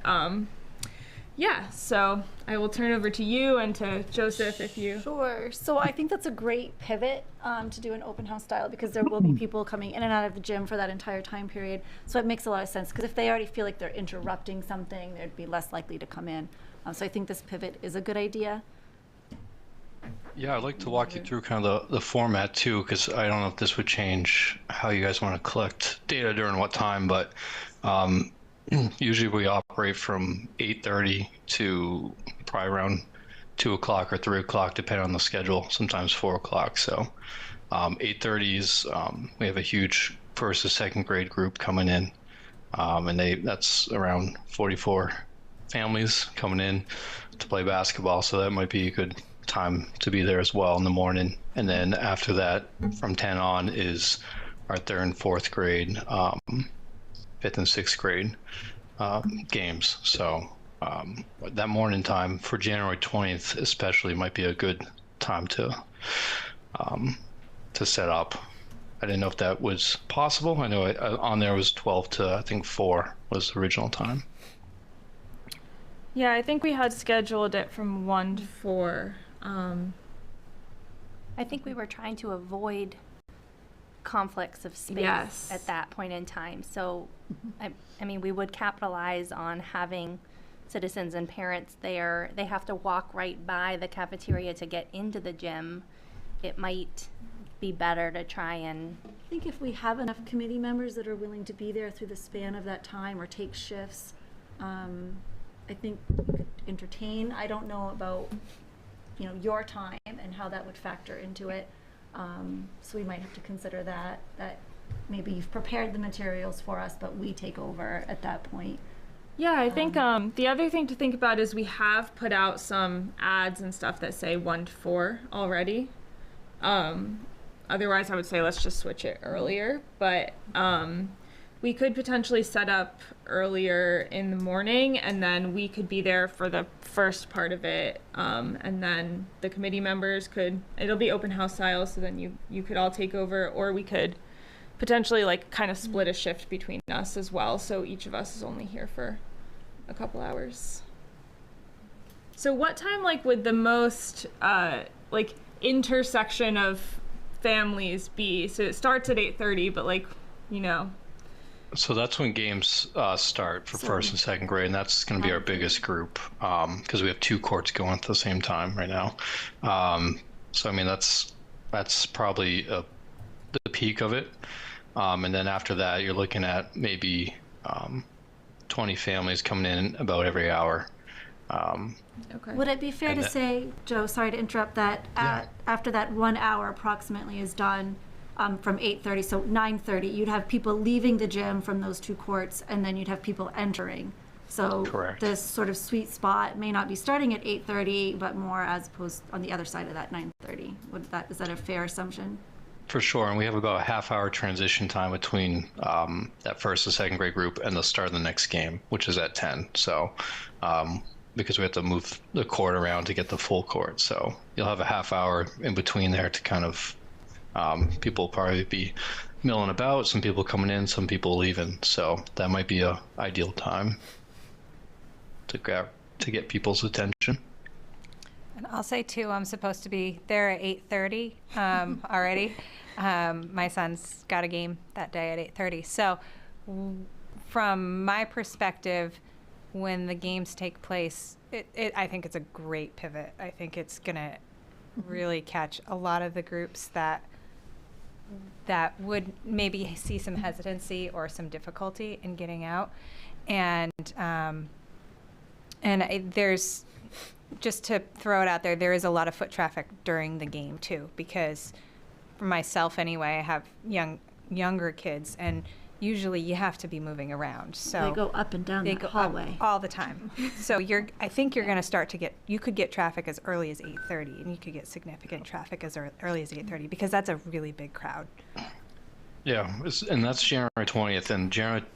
so I will turn over to you and to Joseph if you. Sure. So I think that's a great pivot to do an open house style, because there will be people coming in and out of the gym for that entire time period. So it makes a lot of sense, because if they already feel like they're interrupting something, they'd be less likely to come in. So I think this pivot is a good idea. Yeah, I'd like to walk you through kind of the format too, because I don't know if this would change how you guys want to collect data during what time, but usually we operate from 8:30 to probably around 2 o'clock or 3 o'clock, depending on the schedule, sometimes 4 o'clock. So 8:30 is, we have a huge first and second grade group coming in, and that's around 44 families coming in to play basketball, so that might be a good time to be there as well in the morning. And then after that, from 10 on, is our third and fourth grade, fifth and sixth grade games. So that morning time for January 20th especially might be a good time to set up. I didn't know if that was possible. I know on there was 12 to I think 4 was the original time. Yeah, I think we had scheduled it from 1 to 4. I think we were trying to avoid conflicts of space at that point in time. So, I mean, we would capitalize on having citizens and parents there. They have to walk right by the cafeteria to get into the gym. It might be better to try and... I think if we have enough committee members that are willing to be there through the span of that time or take shifts, I think we could entertain. I don't know about, your time and how that would factor into it. So we might have to consider that maybe you've prepared the materials for us, but we take over at that point. Yeah, I think the other thing to think about is we have put out some ads and stuff that say 1 to 4 already. Otherwise, I would say let's just switch it earlier. But we could potentially set up earlier in the morning, and then we could be there for the first part of it, and then the committee members could, it'll be open house style, so then you could all take over, or we could potentially like kind of split a shift between us as well, so each of us is only here for a couple hours. So what time like would the most like intersection of families be? So it starts at 8:30, but like, you know. So that's when games start for first and second grade, and that's going to be our biggest group because we have 2 courts going at the same time right now. So I mean that's probably the peak of it, and then after that you're looking at maybe 20 families coming in about every hour. Okay. Would it be fair to say, Joe, sorry to interrupt, that after that 1 hour approximately is done, from 8:30, so 9:30, you'd have people leaving the gym from those 2 courts, and then you'd have people entering. So correct. This sort of sweet spot may not be starting at 8:30, but more as opposed on the other side of that 9:30. Is that a fair assumption? For sure, and we have about a half-hour transition time between that first and second grade group and the start of the next game, which is at 10. So, because we have to move the court around to get the full court, so you'll have a half hour in between there to kind of people will probably be milling about, some people coming in, some people leaving, so that might be a ideal time to get people's attention. And I'll say too, I'm supposed to be there at 8:30 already. My son's got a game that day at 8:30. So from my perspective, when the games take place, I think it's a great pivot. I think it's gonna really catch a lot of the groups that would maybe see some hesitancy or some difficulty in getting out. And there's, just to throw it out there is a lot of foot traffic during the game too, because for myself anyway, I have younger kids, and usually you have to be moving around. So they go up and down the hallway all the time. So I think you're going to start to you could get traffic as early as 8:30, and you could get significant traffic as early as 8:30, because that's a really big crowd. Yeah, and that's January 20th, and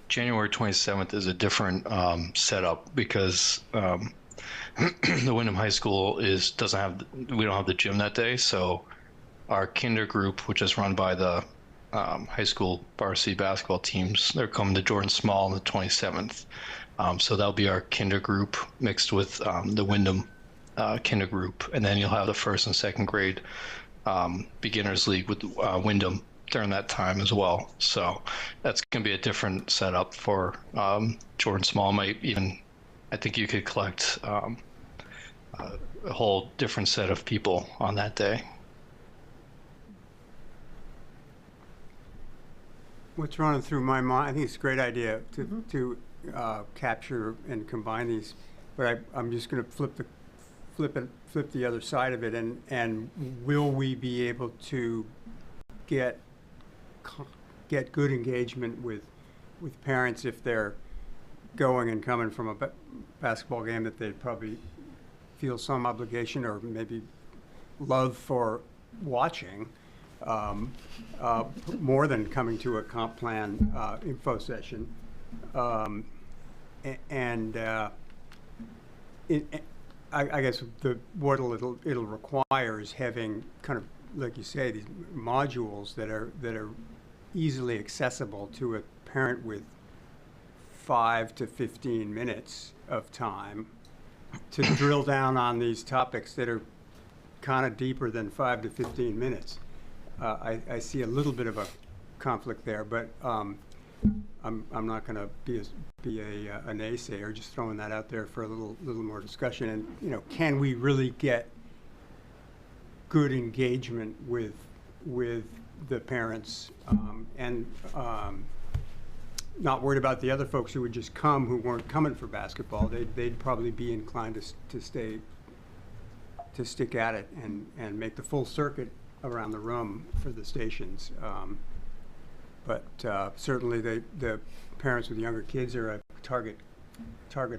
January 27th is a different setup because the Wyndham High School we don't have the gym that day, so our kinder group, which is run by the high school varsity basketball teams, they're coming to Jordan Small on the 27th. So that'll be our kinder group mixed with the Wyndham kinder group, and then you'll have the first and second grade beginners league with Wyndham during that time as well. So that's going to be a different setup for Jordan Small. I think you could collect a whole different set of people on that day. What's running through my mind, I think it's a great idea to capture and combine these, but I'm just going to flip the other side of it, and will we be able to get good engagement with parents if they're going and coming from a basketball game that they'd probably feel some obligation or maybe love for watching, more than coming to a comp plan info session. I guess what it'll require is having kind of, like you say, these modules that are easily accessible to a parent with 5 to 15 minutes of time to drill down on these topics that are kind of deeper than 5 to 15 minutes. I see a little bit of a conflict there, but I'm not going to be a naysayer. Just throwing that out there for a little more discussion. And can we really get good engagement with the parents and not worried about the other folks who would just come, who weren't coming for basketball. They'd probably be inclined to stick at it and make the full circuit around the room for the stations. But certainly the parents with younger kids are a target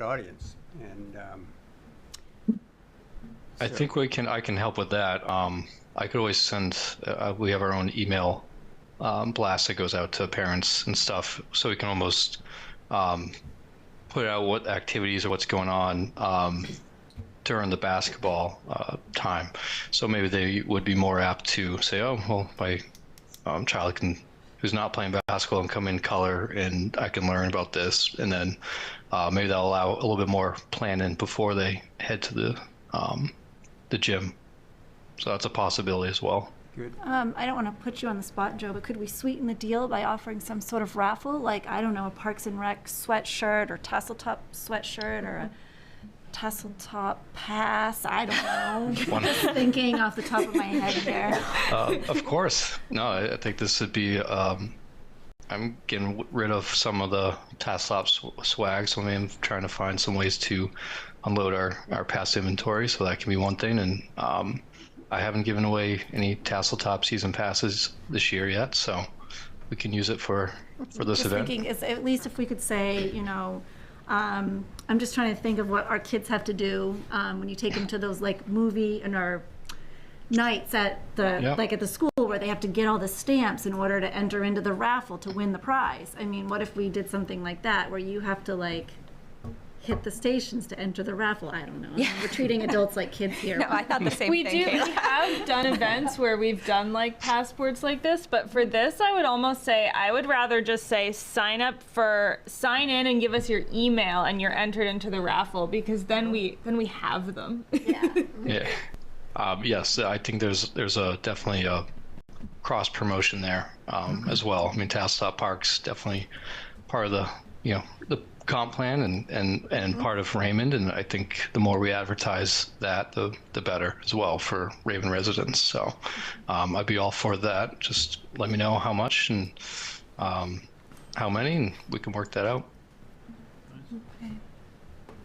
audience, and I think I can help with that. I could always send. We have our own email blast that goes out to parents and stuff, so we can almost put out what activities or what's going on during the basketball time. So maybe they would be more apt to say, oh, well, my child who's not playing basketball and come in color, and I can learn about this, and then maybe that'll allow a little bit more planning before they head to the gym. So that's a possibility as well. Good. I don't want to put you on the spot, Joe, but could we sweeten the deal by offering some sort of raffle? Like, I don't know, a Parks and Rec sweatshirt or tassel top sweatshirt or a tassel top pass? I don't know. Just thinking off the top of my head here. Of course. No, I think this would be, I'm getting rid of some of the tassel top swag, so I'm trying to find some ways to unload our past inventory, so that can be one thing. And I haven't given away any tassel top season passes this year yet, so we can use it for this Just event. thinking, is at least if we could say, you know, I'm just trying to think of what our kids have to do when you take them to those like movie and our nights at the like at the school where they have to get all the stamps in order to enter into the raffle to win the prize. I mean, what if we did something like that where you have to like hit the stations to enter the raffle? I don't know. Yeah. We're treating adults like kids here. No, I thought the same We thing. do. We have done events where we've done like passports like this, but for this, I would almost say I would rather just say sign in and give us your email and you're entered into the raffle, because then we have them. Yeah. Yes, I think there's definitely a cross promotion there as well. I mean, Tassel Top Park's definitely part of the the comp plan and part of Raymond, and I think the more we advertise that, the better as well for Raymond residents. So I'd be all for that. Just let me know how much and how many, and we can work that out. Okay.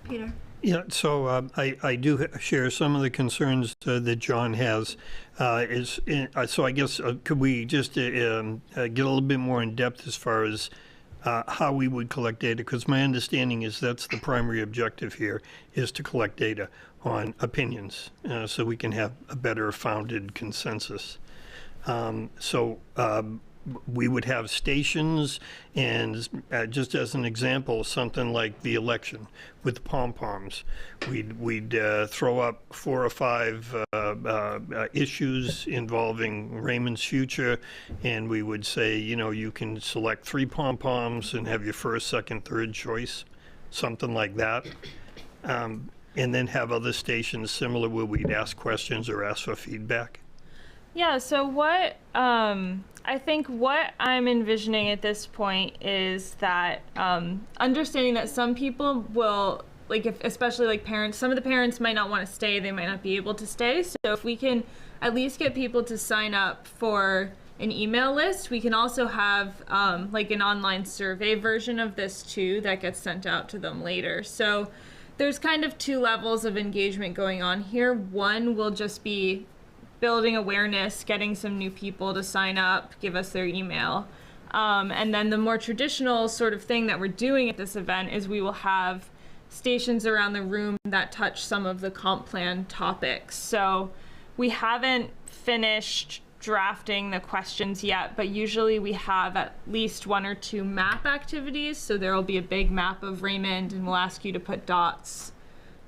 Peter? Yeah, so I do share some of the concerns that John has. So I guess could we just get a little bit more in depth as far as how we would collect data? Because my understanding is that's the primary objective here, is to collect data on opinions so we can have a better founded consensus. We would have stations, and just as an example, something like the election with pom-poms. We'd throw up 4 or 5 issues involving Raymond's future, and we would say, you can select 3 pom-poms and have your first, second, third choice, something like that. And then have other stations similar where we'd ask questions or ask for feedback. Yeah, so I think what I'm envisioning at this point is that understanding that some people will, especially like parents, some of the parents might not want to stay, they might not be able to stay. So if we can at least get people to sign up for an email list, we can also have an online survey version of this too that gets sent out to them later. So there's kind of 2 levels of engagement going on here. One will just be building awareness, getting some new people to sign up, give us their email. And then the more traditional sort of thing that we're doing at this event is we will have stations around the room that touch some of the comp plan topics. So we haven't finished drafting the questions yet, but usually we have at least 1 or 2 map activities. So there will be a big map of Raymond, and we'll ask you to put dots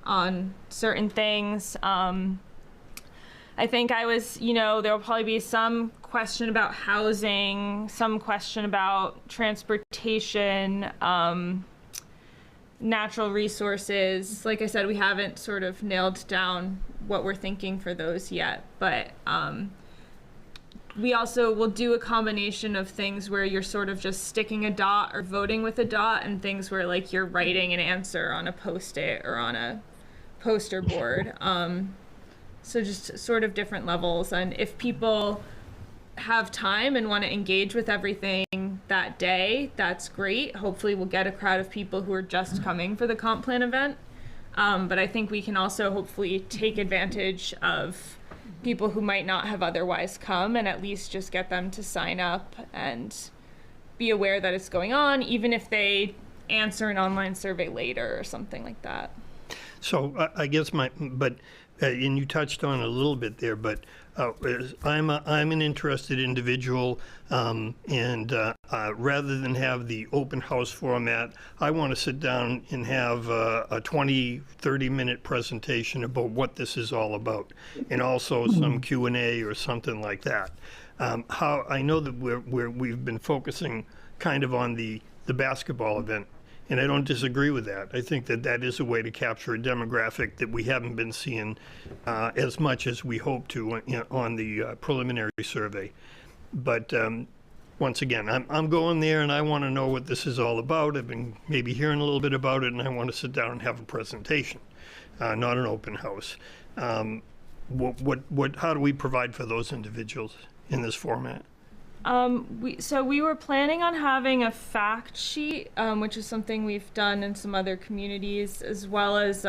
on certain things. I think there will probably be some question about housing, some question about transportation, natural resources. Like I said, we haven't sort of nailed down what we're thinking for those yet, but we also will do a combination of things where you're sort of just sticking a dot or voting with a dot, and things where like you're writing an answer on a Post-it or on a poster board. So just sort of different levels. And if people have time and want to engage with everything that day, that's great. Hopefully we'll get a crowd of people who are just coming for the comp plan event. But I think we can also hopefully take advantage of people who might not have otherwise come, and at least just get them to sign up and be aware that it's going on, even if they answer an online survey later or something like that. So I guess and you touched on it a little bit there, but I'm an interested individual, and rather than have the open house format, I want to sit down and have a 20, 30-minute presentation about what this is all about, and also some Q&A or something like that. How I know that we've been focusing kind of on the basketball event. And I don't disagree with that. I think that is a way to capture a demographic that we haven't been seeing as much as we hope to on the preliminary survey. But once again, I'm going there and I want to know what this is all about. I've been maybe hearing a little bit about it, and I want to sit down and have a presentation, not an open house. How do we provide for those individuals in this format? We were planning on having a fact sheet, which is something we've done in some other communities, as well as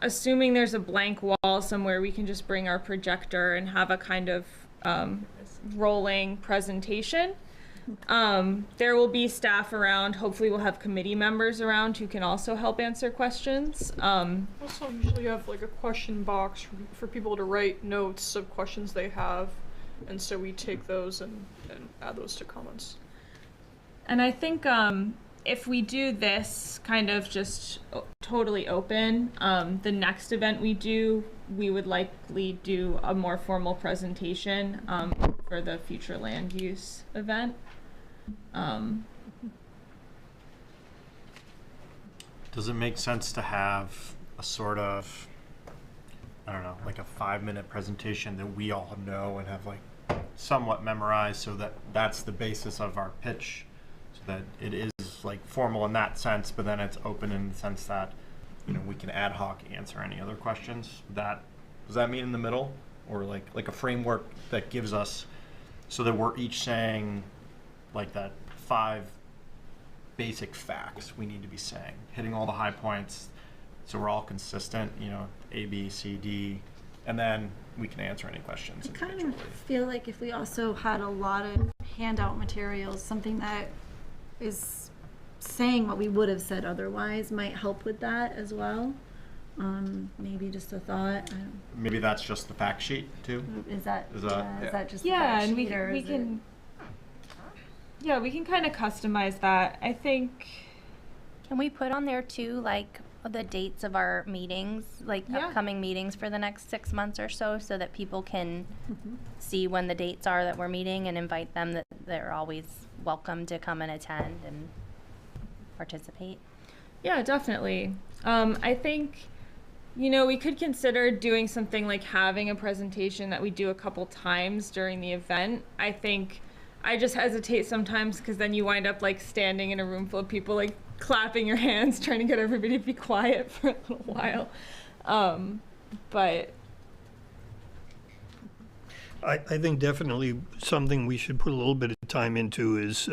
assuming there's a blank wall somewhere, we can just bring our projector and have a kind of rolling presentation. There will be staff around. Hopefully we'll have committee members around who can also help answer questions. Also usually have like a question box for people to write notes of questions they have. And so we take those and add those to comments. And I think if we do this kind of just totally open, the next event we do, we would likely do a more formal presentation for the future land use event. Does it make sense to have a sort of, I don't know, like a 5-minute presentation that we all know and have like somewhat memorized, so that that's the basis of our pitch, so that it is like formal in that sense, but then it's open in the sense that, you know, we can ad hoc answer any other questions. Does that mean in the middle, or like a framework that gives us, so that we're each saying like that 5 basic facts we need to be saying, hitting all the high points, so we're all consistent, you know, A, B, C, D, and then we can answer any questions I kind individually. of feel like if we also had a lot of handout materials, something that is saying what we would have said otherwise might help with that as well. Maybe just a thought. Maybe that's just the fact sheet too. Is that just the Yeah, fact and sheet, or we is can. Yeah, we can kind of customize that. I think. Can we put on there too, like the dates of our meetings, like upcoming meetings for the next 6 months or so that people can see when the dates are that we're meeting, and invite them that they're always welcome to come and attend and participate? Yeah, definitely. I think, you know, we could consider doing something like having a presentation that we do a couple times during the event. I think I just hesitate sometimes because then you wind up like standing in a room full of people like clapping your hands, trying to get everybody to be quiet for a little while. But I think definitely something we should put a little bit of time into is,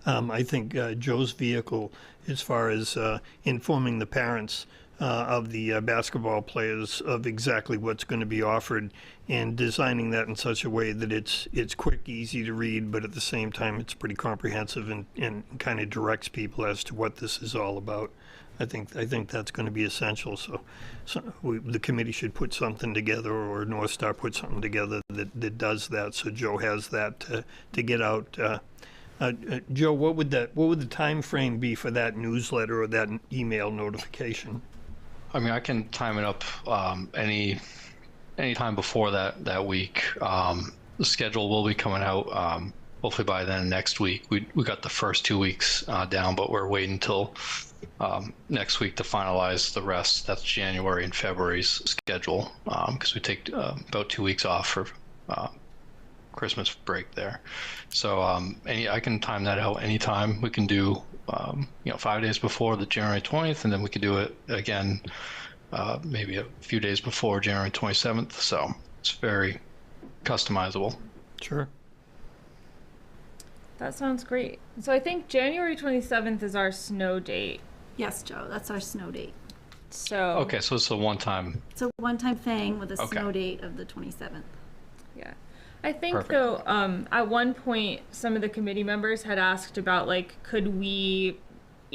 I think Joe's vehicle, as far as informing the parents of the basketball players of exactly what's going to be offered, and designing that in such a way that it's quick, easy to read, but at the same time it's pretty comprehensive and kind of directs people as to what this is all about. I think that's going to be essential. So the committee should put something together, or North Star put something together that does that. So Joe has that to get out. Joe, what would the time frame be for that newsletter or that email notification? I mean, I can time it up any time before that week. The schedule will be coming out hopefully by then next week. We got the first 2 weeks down, but we're waiting until next week to finalize the rest. That's January and February's schedule, because we take about 2 weeks off for Christmas break there. So I can time that out anytime. We can do 5 days before the January 20th, and then we could do it again maybe a few days before January 27th. So it's very customizable. Sure. that sounds great. So I think January 27th is our snow date. Yes, Joe, that's our snow date. So Okay, so it's a one-time. It's a one-time thing with a Okay. snow date of the 27th. Yeah. I think Perfect. though, at one point, some of the committee members had asked about like, could we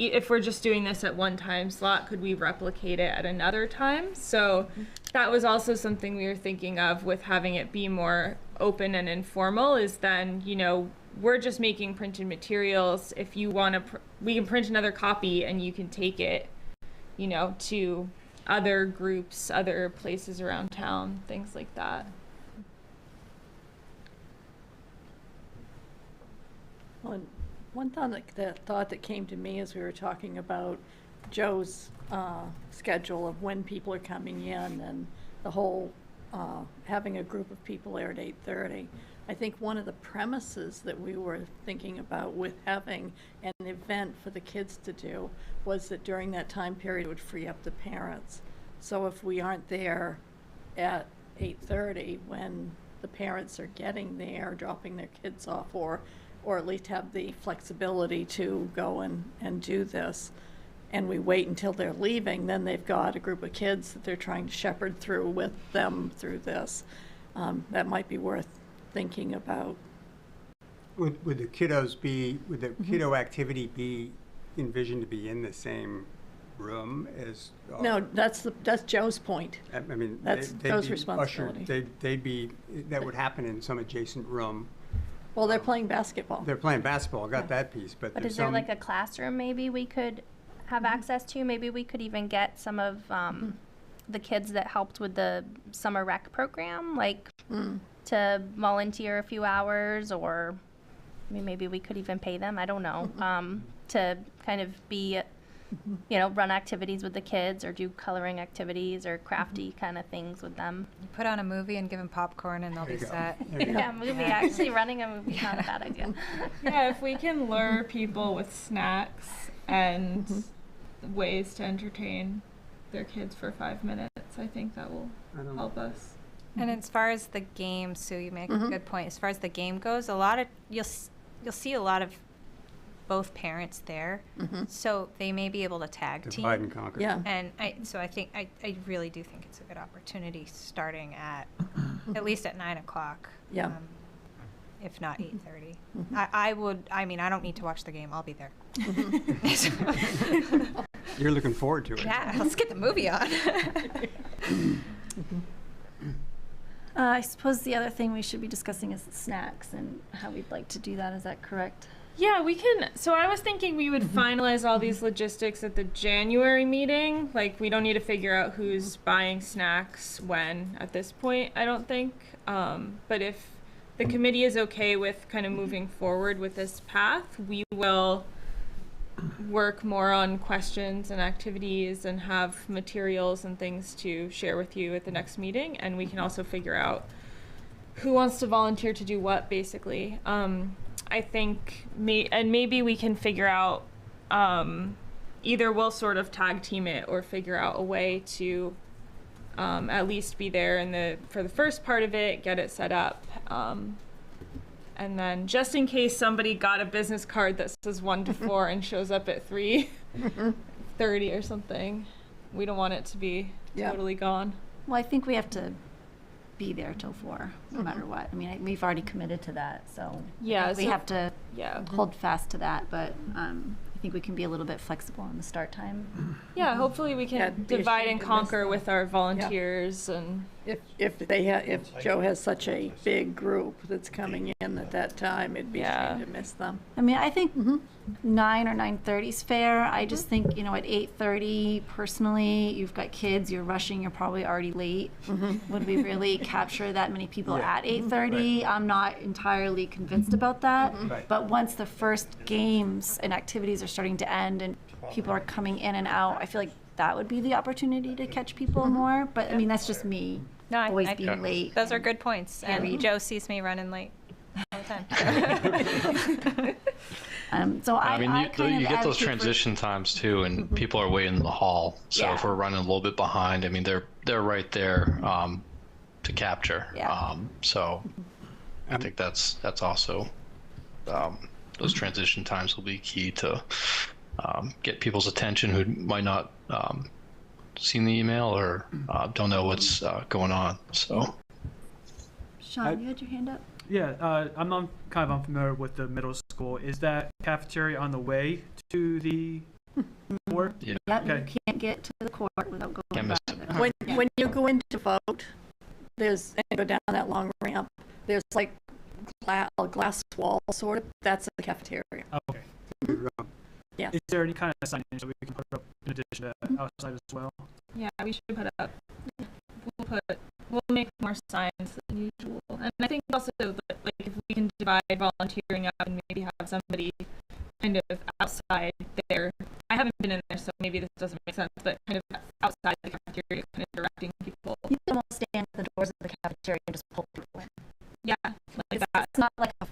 if we're just doing this at one time slot, could we replicate it at another time? So that was also something we were thinking of with having it be more open and informal, is then, you know, we're just making printed materials. If you want to, we can print another copy and you can take it, you know, to other groups, other places around town, things like that. Well, one thought that came to me as we were talking about Joe's schedule of when people are coming in and the whole having a group of people there at 8:30. I think one of the premises that we were thinking about with having an event for the kids to do was that during that time period it would free up the parents. So if we aren't there at 8:30 when the parents are getting there, dropping their kids off, or at least have the flexibility to go and do this, and we wait until they're leaving, then they've got a group of kids that they're trying to shepherd through with them through this. That might be worth thinking about. Would the kiddos be, would the kiddo activity be envisioned to be in the same room as? No, that's Joe's point. I mean, That's they'd Joe's be responsibility. ushered- they'd be, that would happen in some adjacent room. Well, they're playing basketball. They're playing basketball, got that piece, but But there's is there some. like a classroom maybe we could have access to? Maybe we could even get some of the kids that helped with the summer rec program, like to volunteer a few hours, or I mean, maybe we could even pay them, I don't know, to kind of be, you know, run activities with the kids or do coloring activities or crafty kind of things with them. You put on a movie and give them popcorn and they'll be set. Yeah, movie. Actually, running a movie is not a bad idea. Yeah, if we can lure people with snacks and ways to entertain their kids for 5 minutes, I think that will help us. And as far as the game, Sue, you make a good point. As far as the game goes, a lot of you'll see a lot of both parents there, so they may be able to tag team. Divide and conquer. Yeah. And I think I really do think it's a good opportunity, starting at least at 9 o'clock. Yeah. If not 8:30. I mean, I don't need to watch the game. I'll be there. You're looking forward to it. Yeah, let's get the movie on. I suppose the other thing we should be discussing is snacks and how we'd like to do that. Is that correct? Yeah, we can. So I was thinking we would finalize all these logistics at the January meeting. Like, we don't need to figure out who's buying snacks when at this point, I don't think. But if the committee is okay with kind of moving forward with this path, we will work more on questions and activities and have materials and things to share with you at the next meeting. And we can also figure out who wants to volunteer to do what, basically. I think maybe we can figure out either we'll sort of tag team it or figure out a way to at least be there for the first part of it, get it set up. And then just in case somebody got a business card that says 1 to 4 and shows up at 3:30 or something, we don't want it to be totally gone. Well, I think we have to be there till 4, no matter what. I mean, we've already committed to that, so Yeah, we so- have to yeah. hold fast to that. But I think we can be a little bit flexible on the start time. Yeah, hopefully we can Yeah, it'd be a divide shame and to miss conquer them. with our volunteers and If Joe has such a big group that's coming in at that time, it'd be a shame to miss them. I mean, I think 9 or 9:30 is fair. I just think, you know, at 8:30, personally, you've got kids, you're rushing, you're probably already late. Would we really capture that many people at 8:30? I'm not entirely convinced about that. Right. But once the first games and activities are starting to end and people are coming in and out, I feel like that would be the opportunity to catch people more. But I mean, that's just me. No, always being late. Those are good points. And Yeah. Joe sees me running late all the time. So I mean, I kind of you get those advocate for- transition times too, and people are waiting in the hall. So if Yeah. we're running a little bit behind, I mean, they're right there to capture. Yeah. So I think that's also those transition times will be key to get people's attention who might not seen the email or don't know what's going on. So. Sean, you had your hand up? Yeah, kind of unfamiliar with the middle school. Is that cafeteria on the way to the Or? Yeah. Yep, Okay. you can't get to the court without going Can't by miss the. When you go in to vote, there's, and go down that long ramp, there's like a glass wall, sort of, that's the cafeteria. Okay. Yeah. Is there any kind of signage that we can put up in addition to outside as well? Yeah, we should put up. We'll make more signs than usual. And I think also that, like, if we can divide volunteering up and maybe have somebody kind of outside there. I haven't been in there, so maybe this doesn't make sense, but kind of outside the cafeteria, kind of directing people. You can almost stand at the doors of the cafeteria and just pull people in. Yeah, like that. It's not like a.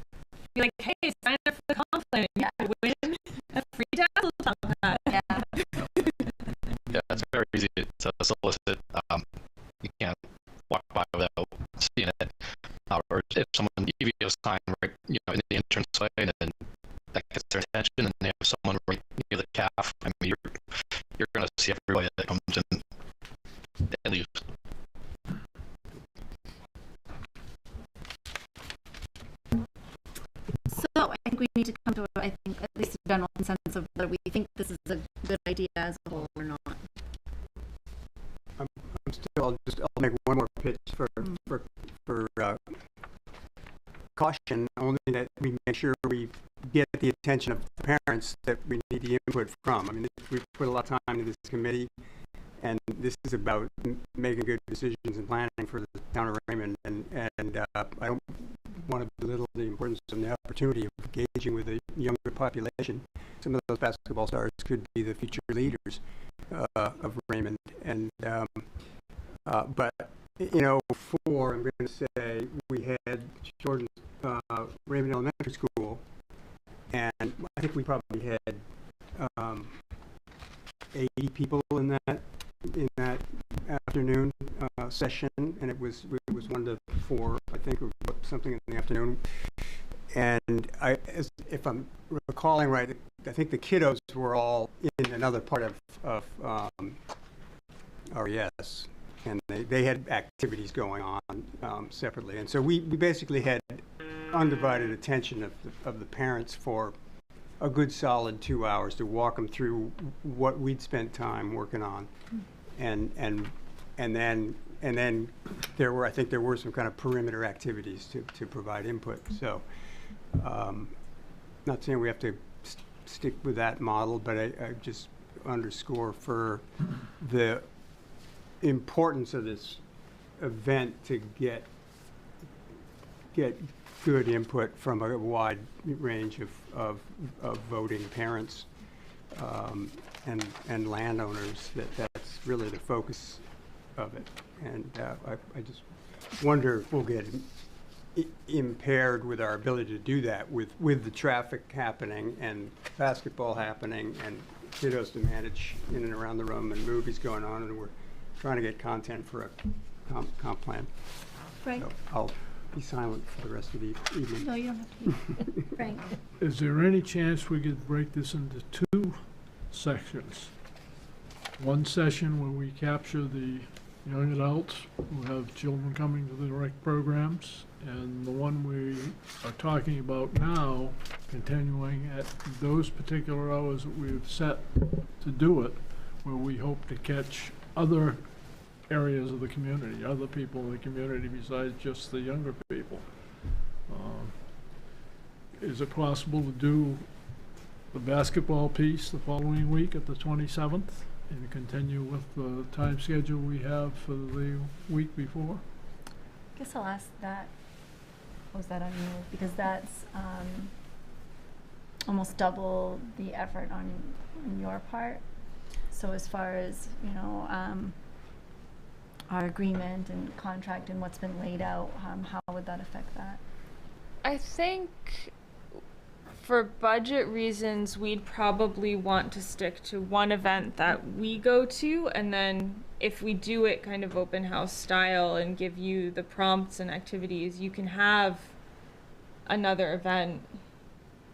Be like, hey, sign up for the comp plan. Yeah. You could win a free tabletop pad. Yeah. Yeah, it's very easy to solicit. You can't walk by without seeing it. Or if someone give you a sign right, in the entrance way, and then that gets their attention, and they have someone right near the calf. I mean, you're going to see everybody that comes in and leaves. So I think we need to come to, I think, at least a general consensus of whether we think this is a good idea as a whole or not. I'll make one more pitch for caution, only that we make sure we get the attention of the parents that we need the input from. I mean, we've put a lot of time into this committee, and this is about making good decisions and planning for the town of Raymond, and I don't want to belittle the importance and the opportunity of engaging with the younger population. Some of those basketball stars could be the future leaders of Raymond, and but I'm going to say we had Jordan's Raymond Elementary School, and I think we probably had 80 people in that afternoon session, and it was 1 to 4, I think, or something in the afternoon. And if I'm recalling right, I think the kiddos were all in another part of RES, and they had activities going on separately. And so we basically had undivided attention of the parents for a good solid 2 hours to walk them through what we'd spent time working on, and then there were some kind of perimeter activities to provide input. So not saying we have to stick with that model, but I just underscore for the importance of this event to get good input from a wide range of voting parents and landowners. That's really the focus of it. And I just wonder if we'll get impaired with our ability to do that with the traffic happening and basketball happening and kiddos to manage in and around the room and movies going on, and we're trying to get content for a comp plan. Frank? So I'll be silent for the rest of the evening. No, you don't have to be. Frank? Is there any chance we could break this into 2 sections? One session where we capture the young adults who have children coming to the rec programs, and the one we are talking about now, continuing at those particular hours that we've set to do it, where we hope to catch other areas of the community, other people in the community besides just the younger people. Is it possible to do the basketball piece the following week at the 27th and continue with the time schedule we have for the week before? I guess I'll ask that. Was that on you? Because that's almost double the effort on your part. So as far as, our agreement and contract and what's been laid out, how would that affect that? I think for budget reasons, we'd probably want to stick to one event that we go to, and then if we do it kind of open house style and give you the prompts and activities, you can have another event,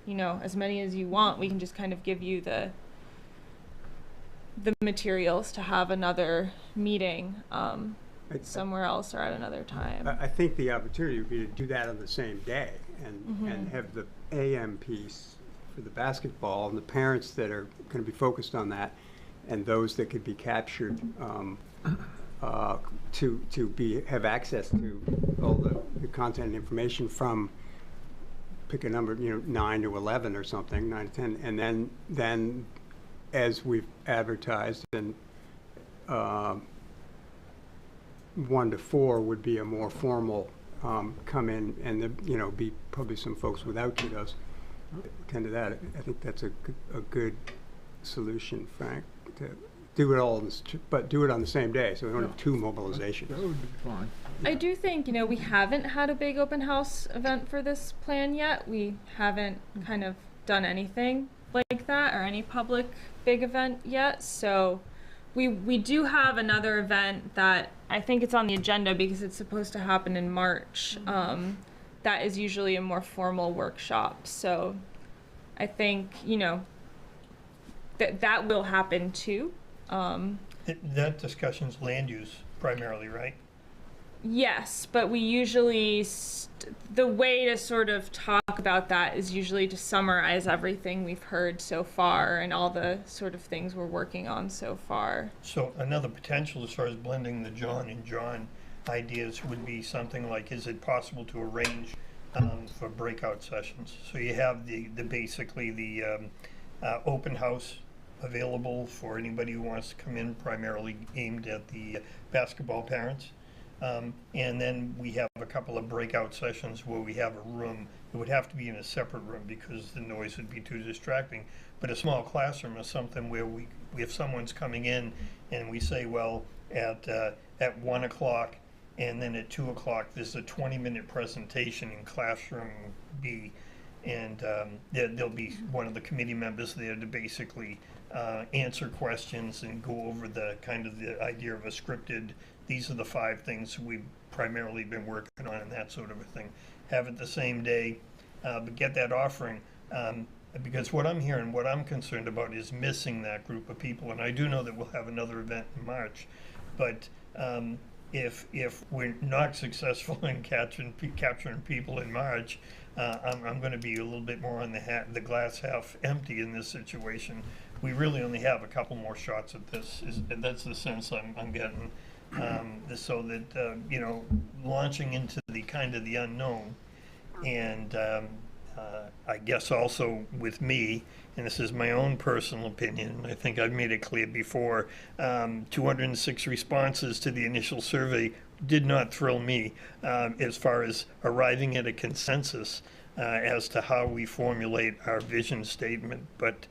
as many as you want. We can just kind of give you the materials to have another meeting somewhere else or at another time. I think the opportunity would be to do that on the same day and have the AM piece for the basketball, and the parents that are going to be focused on that, and those that could be captured have access to all the content and information from, pick a number, 9 to 11 or something, 9 to 10, and then as we've advertised, and 1 to 4 would be a more formal come in, and be probably some folks without kiddos attend to that. I think that's a good solution, Frank, to do it all, but do it on the same day, so we don't have 2 mobilizations. That would be fine. I do think, we haven't had a big open house event for this plan yet. We haven't kind of done anything like that or any public big event yet. So we do have another event that I think it's on the agenda because it's supposed to happen in March. That is usually a more formal workshop. So I think, that will happen too. That discussion's land use primarily, right? Yes, but we usually, the way to sort of talk about that is usually to summarize everything we've heard so far and all the sort of things we're working on so far. So another potential as far as blending the John and John ideas would be something like, is it possible to arrange for breakout sessions? So you have basically the open house available for anybody who wants to come in, primarily aimed at the basketball parents. And then we have a couple of breakout sessions where we have a room. It would have to be in a separate room because the noise would be too distracting. But a small classroom is something where if someone's coming in and we say, well, at 1 o'clock and then at 2 o'clock there's a 20-minute presentation in classroom B, and there'll be one of the committee members there to basically answer questions and go over the idea of a scripted, these are the 5 things we've primarily been working on and that sort of a thing. Have it the same day, but get that offering. Because what I'm hearing, what I'm concerned about is missing that group of people. And I do know that we'll have another event in March, but if we're not successful in capturing people in March, I'm going to be a little bit more on the glass half empty in this situation. We really only have a couple more shots at this. That's the sense I'm getting. So that launching into the unknown, and I guess also with me, and this is my own personal opinion, I think I've made it clear before, 206 responses to the initial survey did not thrill me as far as arriving at a consensus as to how we formulate our vision statement, but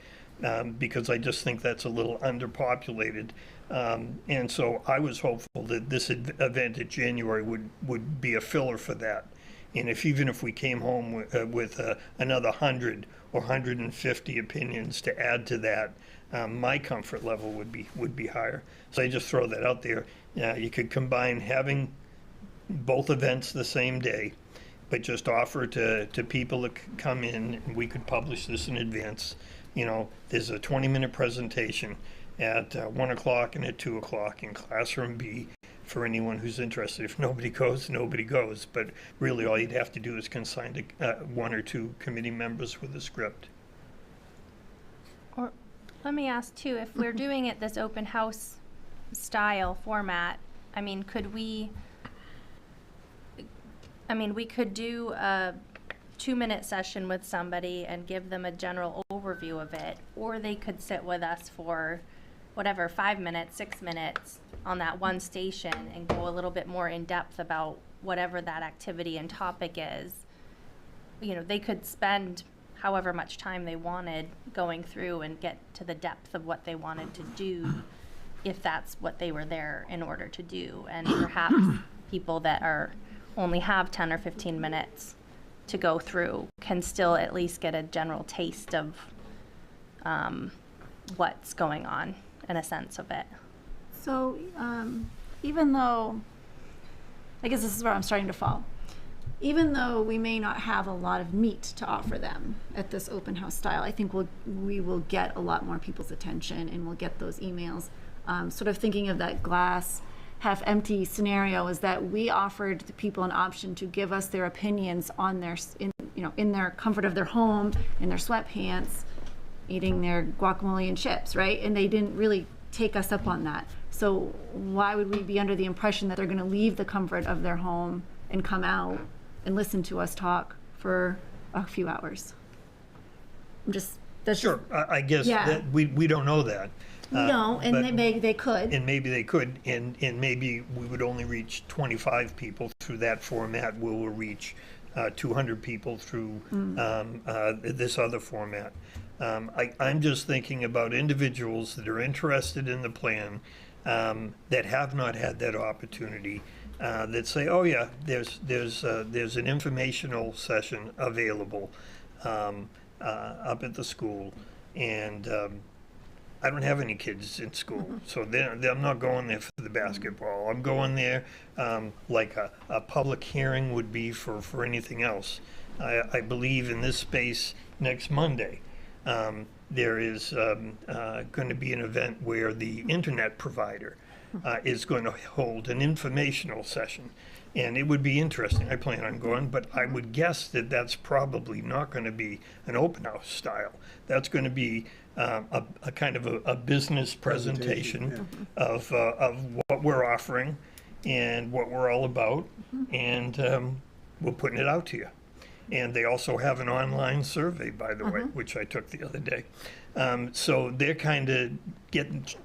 because I just think that's a little underpopulated. And so I was hopeful that this event in January would be a filler for that. And even if we came home with another 100 or 150 opinions to add to that, my comfort level would be higher. So I just throw that out there. You could combine having both events the same day, but just offer to people that come in, and we could publish this in advance. There's a 20-minute presentation at 1 o'clock and at 2 o'clock in Classroom B for anyone who's interested. If nobody goes, nobody goes. But really all you'd have to do is consign to 1 or 2 committee members with a script. Or let me ask too, if we're doing it this open house style format, we could do a 2-minute session with somebody and give them a general overview of it, or they could sit with us for 5 minutes, 6 minutes on that one station and go a little bit more in depth about whatever that activity and topic is. They could spend however much time they wanted going through and get to the depth of what they wanted to do, if that's what they were there in order to do. And perhaps people that only have 10 or 15 minutes to go through can still at least get a general taste of what's going on and a sense of it. So even though, I guess this is where I'm starting to fall, even though we may not have a lot of meat to offer them at this open house style, I think we will get a lot more people's attention and we'll get those emails. Sort of thinking of that glass half empty scenario is that we offered the people an option to give us their opinions on in their comfort of their home, in their sweatpants, eating their guacamole and chips, right? And they didn't really take us up on that. So why would we be under the impression that they're going to leave the comfort of their home and come out and listen to us talk for a few hours? Sure, I guess Yeah. that we don't know that. No, and but- they could. And maybe they could, and maybe we would only reach 25 people through that format. We will reach 200 people through this other format. I'm just thinking about individuals that are interested in the plan, that have not had that opportunity, that say, oh yeah, there's an informational session available up at the school, and I don't have any kids in school, so I'm not going there for the basketball. I'm going there like a public hearing would be for anything else. I believe in this space next Monday. There is going to be an event where the internet provider is going to hold an informational session. And it would be interesting. I plan on going, but I would guess that that's probably not going to be an open house style. That's going to be a kind of a business presentation of what we're offering and what we're all about, and we're putting it out to you. And they also have an online survey, by the way, which I took the other day. So they're kind of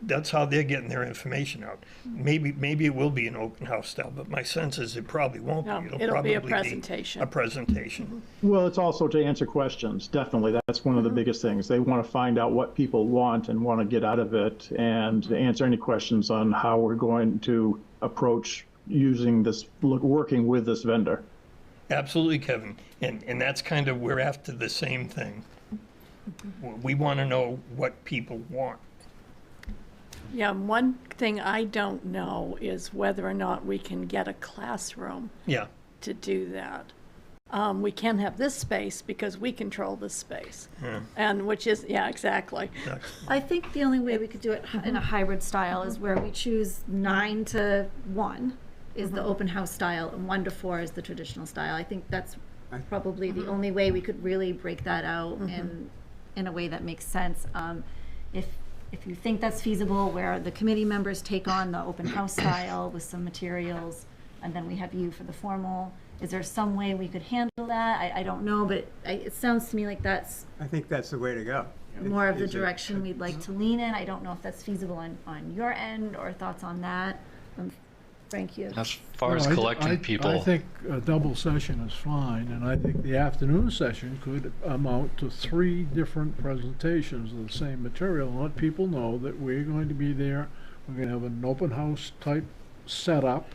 that's how they're getting their information out. Maybe it will be an open house style, but my sense is it probably won't No, be. it'll probably be a presentation. A presentation. Well, it's also to answer questions, definitely. That's one of the biggest things. They want to find out what people want and want to get out of it, and to answer any questions on how we're going to approach using this, working with this vendor. Absolutely, Kevin. And that's kind of, we're after the same thing. We want to know what people want. Yeah, one thing I don't know is whether or not we can get a classroom to do that. We can have this space because we control this space. Yeah. And which is, exactly. I think the only way we could do it in a hybrid style is where we choose 9 to 1 is the open house style, and 1 to 4 is the traditional style. I think that's probably the only way we could really break that out in a way that makes sense. If you think that's feasible, where the committee members take on the open house style with some materials, and then we have you for the formal, is there some way we could handle that? I don't know, but it sounds to me like that's I think that's the way to go. more of the direction we'd like to lean in. I don't know if that's feasible on your end, or thoughts on that. Frank, you. As far as collecting people. I think a double session is fine, and I think the afternoon session could amount to 3 different presentations of the same material, and let people know that we're going to be there. We're going to have an open house type setup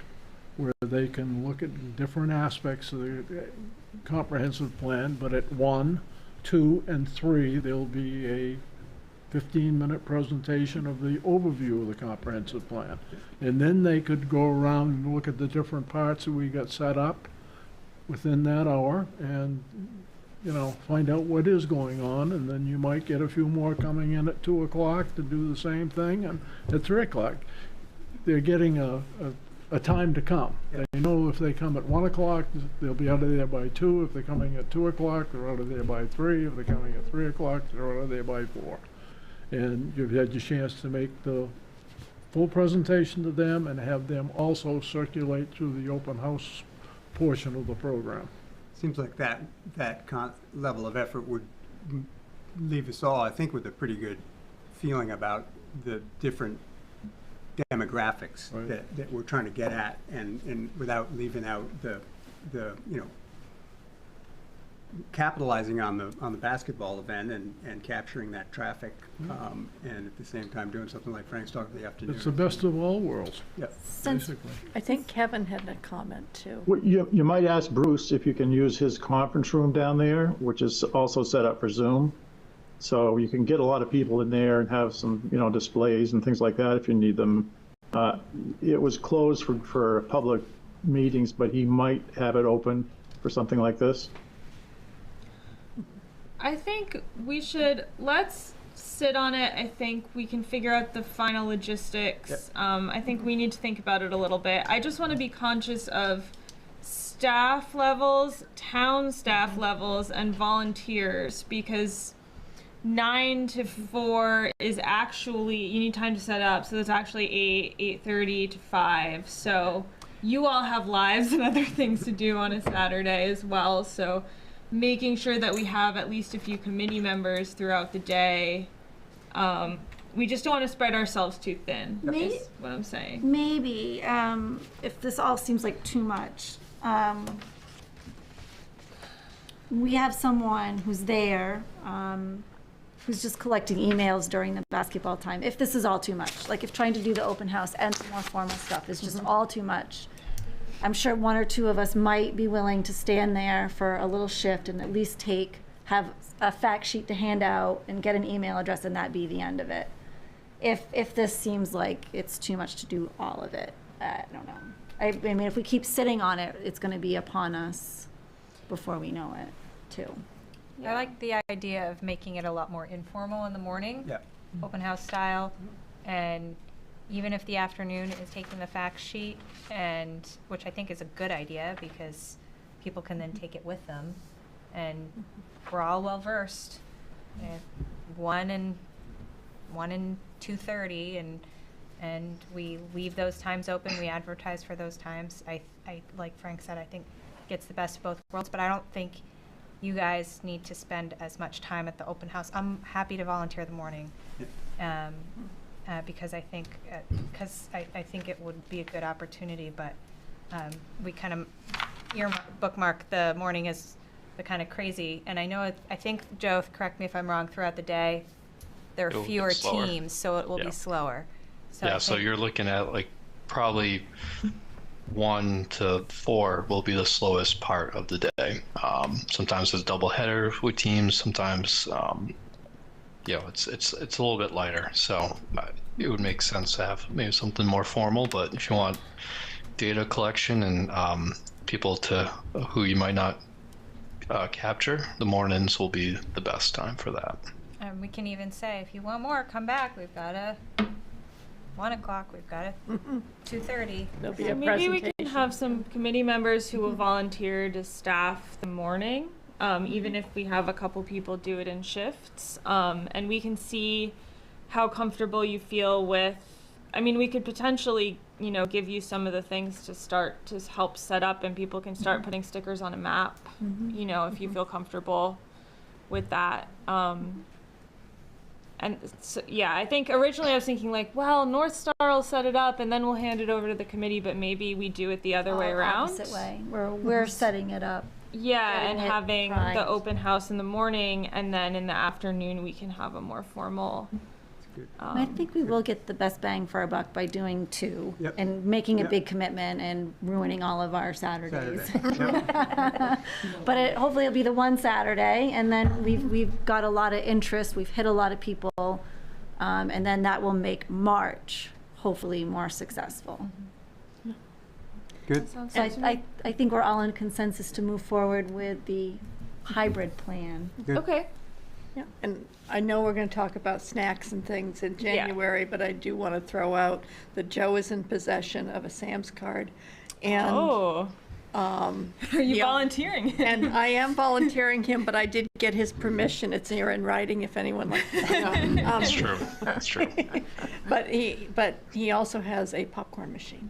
where they can look at different aspects of the comprehensive plan, but at 1, 2, and 3, there'll be a 15-minute presentation of the overview of the comprehensive plan. And then they could go around and look at the different parts that we got set up within that hour and, find out what is going on. And then you might get a few more coming in at 2 o'clock to do the same thing, and at 3 o'clock. They're getting a time to come. They know if they come at 1 o'clock, they'll be out of there by 2. If they're coming at 2 o'clock, they're out of there by 3. If they're coming at 3 o'clock, they're out of there by 4. And you've had your chance to make the full presentation to them and have them also circulate through the open house portion of the program. Seems like that level of effort would leave us all, I think, with a pretty good feeling about the different demographics that we're trying to get at, and without leaving out the capitalizing on the basketball event and capturing that traffic, and at the same time doing something like Frank's talk in the afternoon. It's the best of all worlds. Yep. Basically. I think Kevin had a comment too. Well, you might ask Bruce if you can use his conference room down there, which is also set up for Zoom. So you can get a lot of people in there and have some, displays and things like that if you need them. It was closed for public meetings, but he might have it open for something like this. I think let's sit on it. I think we can figure out the final logistics. I think we need to think about it a little bit. I just want to be conscious of staff levels, town staff levels, and volunteers, because 9 to 4 is actually, you need time to set up, so that's actually 8:30 to 5. So you all have lives and other things to do on a Saturday as well. So making sure that we have at least a few committee members throughout the day. We just don't want to spread ourselves too thin, is what I'm saying. Maybe, if this all seems like too much, we have someone who's there, who's just collecting emails during the basketball time, if this is all too much. Like if trying to do the open house and the more formal stuff is just all too much. I'm sure 1 or 2 of us might be willing to stand there for a little shift and at least have a fact sheet to hand out and get an email address, and that be the end of it. If this seems like it's too much to do all of it, I don't know. I mean, if we keep sitting on it, it's going to be upon us before we know it, too. I like the idea of making it a lot more informal in the morning, Yeah. open house style, and even if the afternoon is taking the fact sheet, and which I think is a good idea because people can then take it with them, and we're all well versed. 1 and 2:30, and we leave those times open. We advertise for those times. I like Frank said, I think gets the best of both worlds, but I don't think you guys need to spend as much time at the open house. I'm happy to volunteer the morning, because I think it would be a good opportunity. But we kind of bookmark the morning as the kind of crazy. And I think Joe, correct me if I'm wrong. Throughout the day, there It'll are be fewer slower. teams, so it will Yeah. be slower. So Yeah, I so think- you're looking at like probably 1 to 4 will be the slowest part of the day. Sometimes it's a double header with teams. Sometimes, it's a little bit lighter. So it would make sense to have maybe something more formal. But if you want data collection and people who you might not capture, the mornings will be the best time for that. And we can even say, if you want more, come back. We've got a 1 o'clock. We've got a 2:30. There'll be So a maybe we can presentation. have some committee members who will volunteer to staff the morning, even if we have a couple people do it in shifts. And we can see how comfortable you feel with, I mean, we could potentially, give you some of the things to start to help set up, and people can start putting stickers on a map, if you feel comfortable with that. And so, I think originally I was thinking North Star will set it up and then we'll hand it over to the committee, but maybe we do it the other way around. Opposite way, where we're setting it up. Yeah, and getting it having primed. the open house in the morning, and then in the afternoon we can have a more formal. I think we will get the best bang for our buck by doing 2 Yep. and making a Yep. big commitment and ruining all of our Saturdays. Saturday. But hopefully it'll be the one Saturday, and then we've got a lot of interest. We've hit a lot of people, and then that will make March hopefully more successful. Good. So I think we're all in consensus to move forward with the hybrid plan. Good. Okay. Yeah, and I know we're going to talk about snacks and things in January, but I do want to throw out that Joe is in possession of a Sam's card. And Are you volunteering? And I am volunteering him, but I did get his permission. It's here in writing if anyone likes to know. That's true. That's true. But he also has a popcorn machine.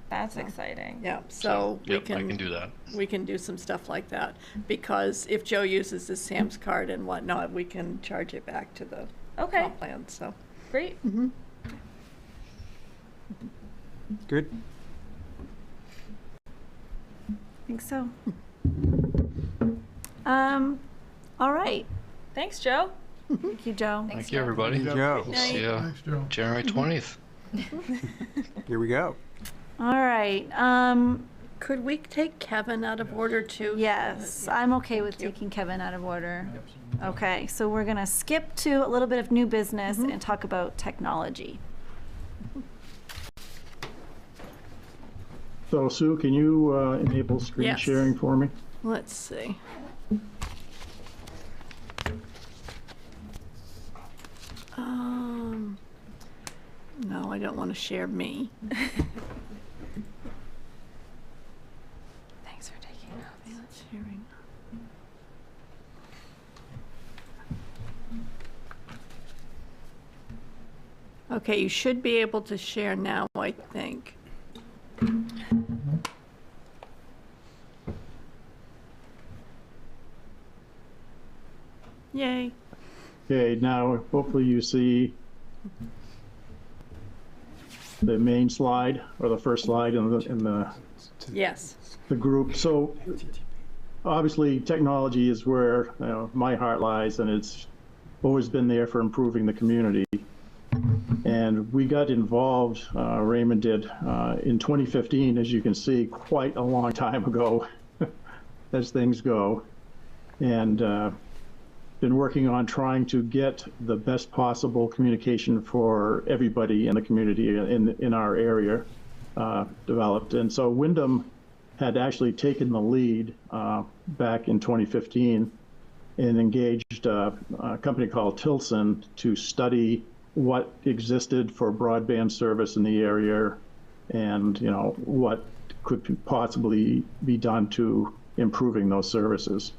That's exciting. Yeah, so Yep, I can do that. We can do some stuff like that, because if Joe uses his Sam's card and whatnot, we can charge it back to the comp plan, so. Great. Good. I think so. All right. Thanks, Joe. Thank you, Joe. Thank you, everybody. Joe. We'll see you Thanks, Joe. January 20th. Here we go. All right. Could we take Kevin out of order too? Yes, I'm okay with taking Kevin out of order. Okay, so we're gonna skip to a little bit of new business and talk about technology. So Sue, can you enable screen Yes. sharing for me? Let's see. No, I don't want to share me. Okay, you should be able to share now, I think. Yay. Okay, now hopefully you see the main slide, or the first slide in the Yes. the group. So obviously technology is where my heart lies, and it's always been there for improving the community. And we got involved, Raymond did, in 2015, as you can see, quite a long time ago, as things go. And been working on trying to get the best possible communication for everybody in the community in our area developed. And so Wyndham had actually taken the lead back in 2015 and engaged a company called Tilson to study what existed for broadband service in the area, and what could possibly be done to improving those services.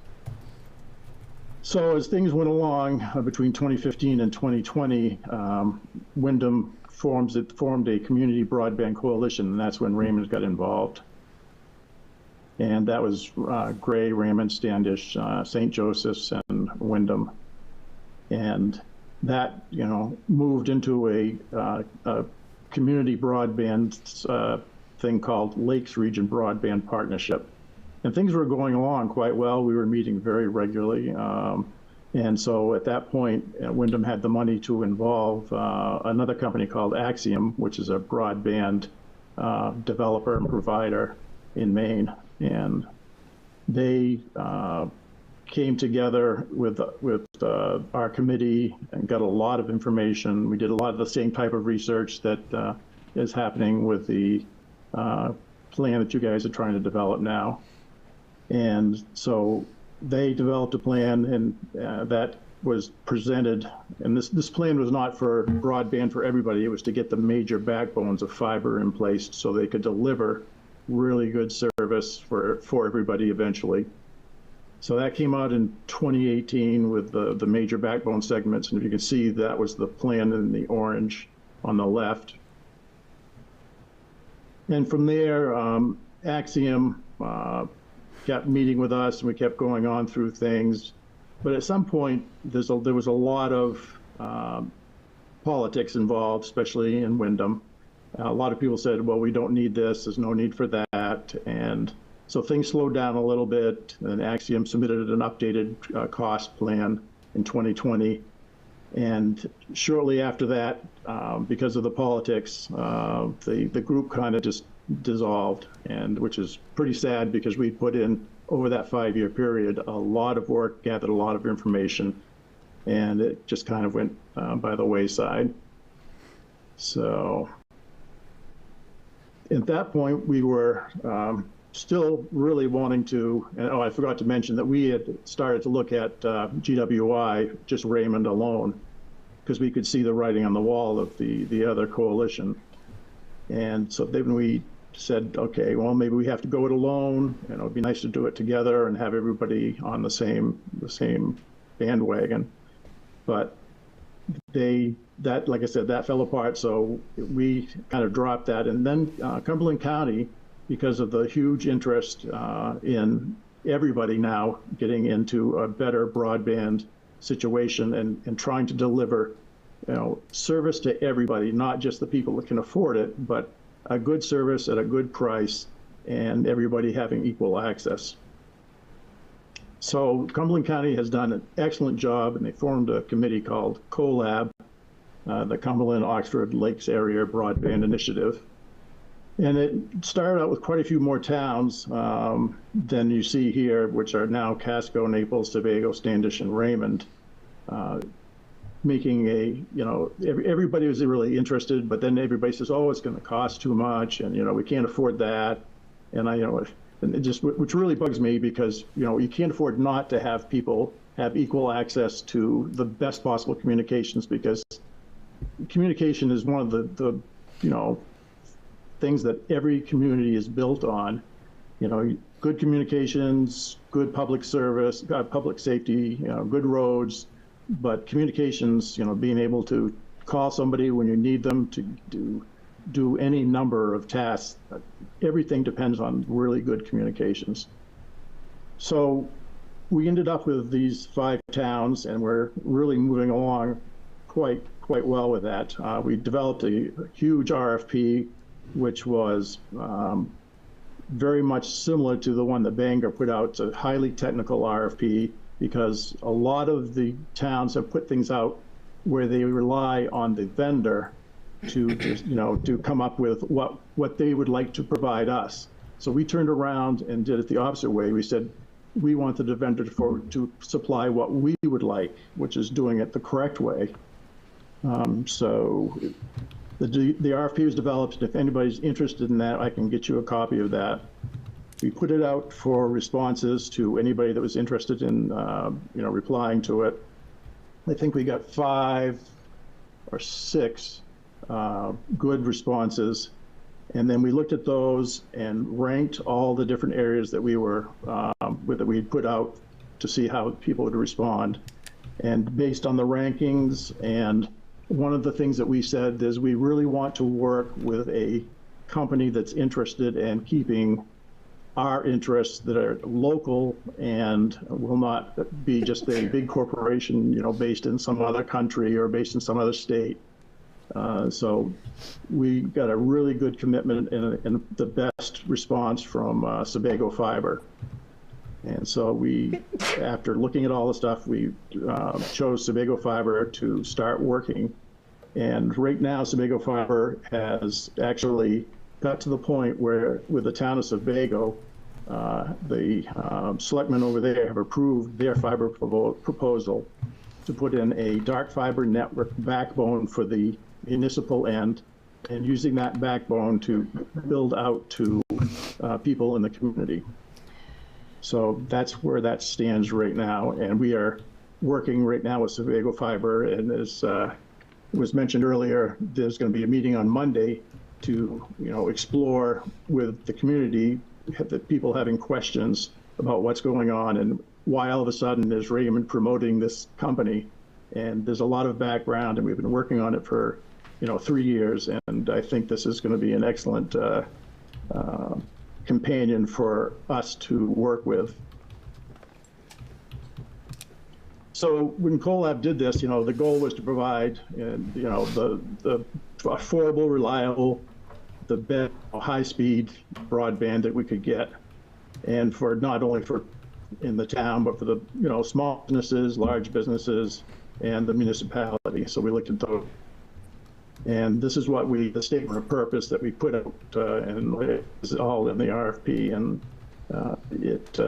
So as things went along between 2015 and 2020, Wyndham formed a community broadband coalition, and that's when Raymond got involved. And that was Gray, Raymond, Standish, St. Joseph's, and Wyndham. And that, moved into a community broadband thing called Lakes Region Broadband Partnership. And things were going along quite well. We were meeting very regularly. And so at that point, Wyndham had the money to involve another company called Axiom, which is a broadband developer and provider in Maine. And they came together with our committee and got a lot of information. We did a lot of the same type of research that is happening with the plan that you guys are trying to develop now. And so they developed a plan, and that was presented. And this plan was not for broadband for everybody. It was to get the major backbones of fiber in place so they could deliver really good service for everybody eventually. So that came out in 2018 with the major backbone segments. And if you can see, that was the plan in the orange on the left. And from there, Axiom kept meeting with us, and we kept going on through things. But at some point, there was a lot of politics involved, especially in Wyndham. A lot of people said, well, we don't need this, there's no need for that. And so things slowed down a little bit, and Axiom submitted an updated cost plan in 2020. And shortly after that, because of the politics, the group kind of just dissolved, and which is pretty sad because we put in, over that 5-year period, a lot of work, gathered a lot of information, and it just kind of went by the wayside. So at that point, we were still really wanting to, and I forgot to mention that we had started to look at GWI, just Raymond alone, because we could see the writing on the wall of the other coalition. And so then we said, okay, well, maybe we have to go it alone, and it would be nice to do it together and have everybody on the same bandwagon. But like I said, that fell apart, so we kind of dropped that. And then Cumberland County, because of the huge interest in everybody now getting into a better broadband situation and trying to deliver, service to everybody, not just the people that can afford it, but a good service at a good price and everybody having equal access. So Cumberland County has done an excellent job, and they formed a committee called CoLab, the Cumberland Oxford Lakes Area Broadband Initiative. And it started out with quite a few more towns than you see here, which are now Casco, Naples, Sebago, Standish, and Raymond. Making everybody was really interested, but then everybody says, oh, it's going to cost too much, and we can't afford that. And and it just, which really bugs me, because you can't afford not to have people have equal access to the best possible communications, because communication is one of the things that every community is built on. Good communications, good public service, public safety, good roads, but communications, being able to call somebody when you need them to do any number of tasks. Everything depends on really good communications. So we ended up with these 5 towns, and we're really moving along quite well with that. We developed a huge RFP, which was very much similar to the one that Bangor put out. It's a highly technical RFP because a lot of the towns have put things out where they rely on the vendor to come up with what they would like to provide us. So we turned around and did it the opposite way. We said, we wanted the vendor to supply what we would like, which is doing it the correct way. So the RFP was developed, and if anybody's interested in that, I can get you a copy of that. We put it out for responses to anybody that was interested in, replying to it. I think we got 5 or 6 good responses, and then we looked at those and ranked all the different areas that we were that we put out to see how people would respond. And based on the rankings, and one of the things that we said is we really want to work with a company that's interested in keeping our interests that are local and will not be just a big corporation, based in some other country or based in some other state. So we got a really good commitment and the best response from Sebago Fiber. And so we, after looking at all the stuff, we chose Sebago Fiber to start working. And right now, Sebago Fiber has actually got to the point where, with the town of Sebago, the selectmen over there have approved their fiber proposal to put in a dark fiber network backbone for the municipal end, and using that backbone to build out to people in the community. So that's where that stands right now, and we are working right now with Sebago Fiber, and as was mentioned earlier, there's going to be a meeting on Monday to explore with the community, the people having questions about what's going on and why all of a sudden is Raymond promoting this company. And there's a lot of background, and we've been working on it for 3 years, and I think this is going to be an excellent companion for us to work with. So when CoLab did this, the goal was to provide, the affordable, reliable, the best high-speed broadband that we could get, and for not only for in the town, but for the small businesses, large businesses, and the municipality. So we looked at those. And this is what the statement of purpose that we put out, and it's all in the RFP, and it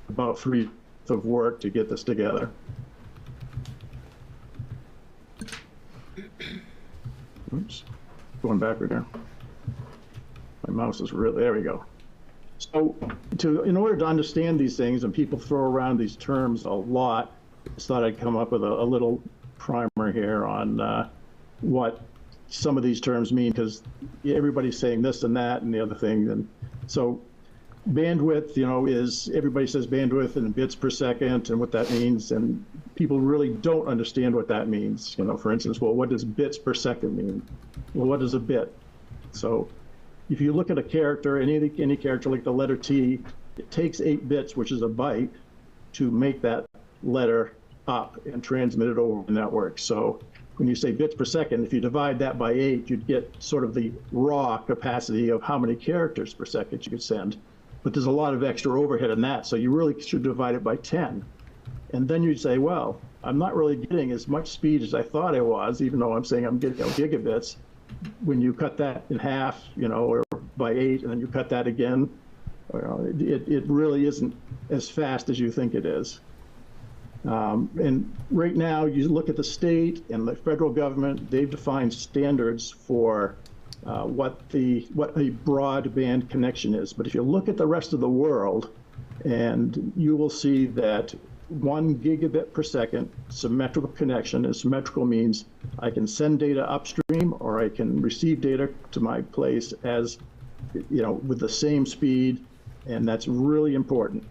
about 3 months of work to get this together. Oops, going backward here. My mouse is really, there we go. So in order to understand these things, and people throw around these terms a lot, I just thought I'd come up with a little primer here on what some of these terms mean, because everybody's saying this and that and the other thing. And so bandwidth, is, everybody says bandwidth in bits per second and what that means, and people really don't understand what that means. For instance, well, what does bits per second mean? Well, what is a bit? So if you look at a character, any character like the letter T, it takes 8 bits, which is a byte, to make that letter up and transmit it over the network. So when you say bits per second, if you divide that by 8, you'd get sort of the raw capacity of how many characters per second you could send. But there's a lot of extra overhead in that, so you really should divide it by 10. And then you'd say, well, I'm not really getting as much speed as I thought I was, even though I'm saying I'm getting gigabits. When you cut that in half, or by 8, and then you cut that again, it really isn't as fast as you think it is. And right now, you look at the state and the federal government, they've defined standards for what a broadband connection is. But if you look at the rest of the world, and you will see that 1 gigabit per second symmetrical connection, and symmetrical means I can send data upstream or I can receive data to my place as, with the same speed, and that's really important.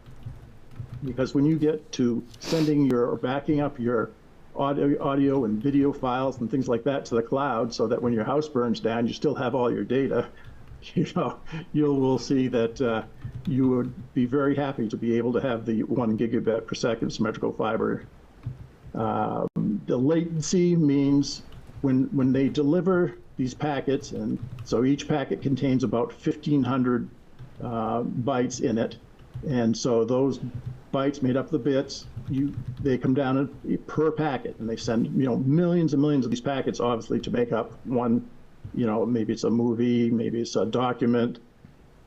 Because when you get to sending or backing up your audio and video files and things like that to the cloud, so that when your house burns down, you still have all your data. You will see that you would be very happy to be able to have the 1 gigabit per second symmetrical fiber. The latency means when they deliver these packets, and so each packet contains about 1,500 bytes in it, and so those bytes made up the bits. They come down per packet, and they send millions and millions of these packets, obviously, to make up one. Maybe it's a movie, maybe it's a document,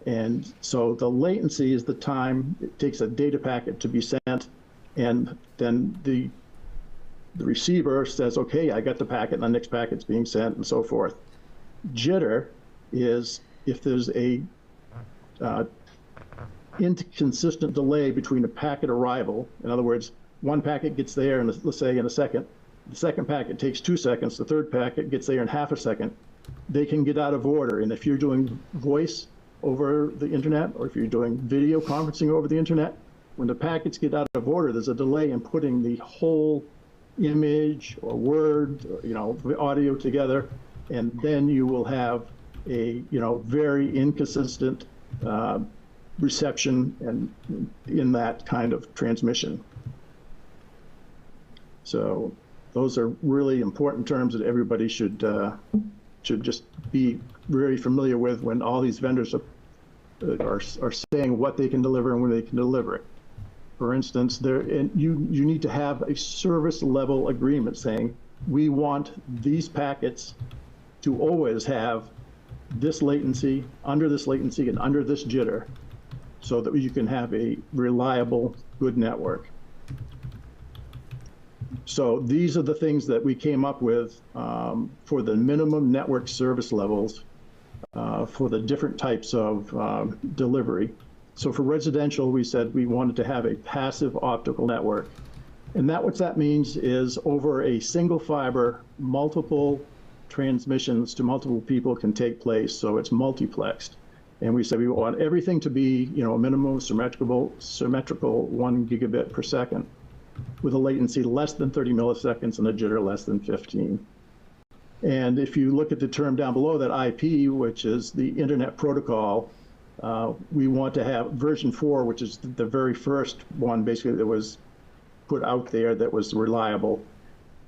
and so the latency is the time it takes a data packet to be sent, and then the receiver says, okay, I got the packet, and the next packet's being sent, and so forth. Jitter is if there's a inconsistent delay between a packet arrival. In other words, one packet gets there, and let's say in a second, the second packet takes 2 seconds, the third packet gets there in half a second. They can get out of order, and if you're doing voice over the internet, or if you're doing video conferencing over the internet, when the packets get out of order, there's a delay in putting the whole image or word, or, audio together, and then you will have a very inconsistent reception and in that kind of transmission. So those are really important terms that everybody should just be very familiar with when all these vendors are saying what they can deliver and when they can deliver it. For instance, you need to have a service level agreement saying, we want these packets to always have this latency, under this latency, and under this jitter, so that you can have a reliable, good network. So these are the things that we came up with for the minimum network service levels for the different types of delivery. So for residential, we said we wanted to have a passive optical network. And what that means is over a single fiber, multiple transmissions to multiple people can take place, so it's multiplexed. And we said we want everything to be, a minimum symmetrical 1 gigabit per second, with a latency less than 30 milliseconds and a jitter less than 15. And if you look at the term down below that, IP, which is the Internet Protocol, we want to have version 4, which is the very first one, basically, that was put out there that was reliable.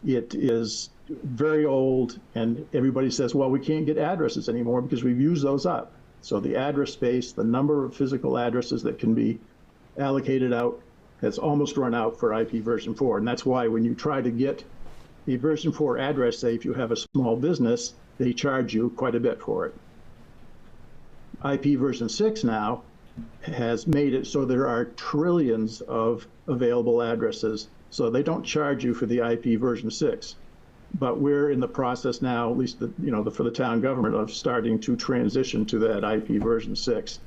It is very old, and everybody says, well, we can't get addresses anymore because we've used those up. So the address space, the number of physical addresses that can be allocated out, has almost run out for IP version 4. And that's why when you try to get a version 4 address, say if you have a small business, they charge you quite a bit for it. IP version 6 now has made it so there are trillions of available addresses, so they don't charge you for the IP version 6. But we're in the process now, at least for the town government, of starting to transition to that IP version 6.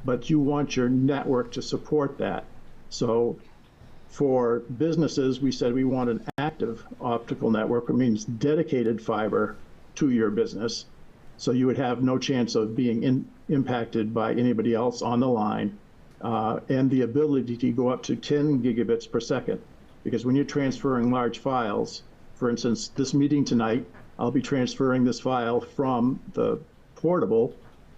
But you want your network to support that. So for businesses, we said we want an active optical network, which means dedicated fiber to your business. So you would have no chance of being impacted by anybody else on the line, and the ability to go up to 10 gigabits per second. Because when you're transferring large files, for instance, this meeting tonight, I'll be transferring this file from the portable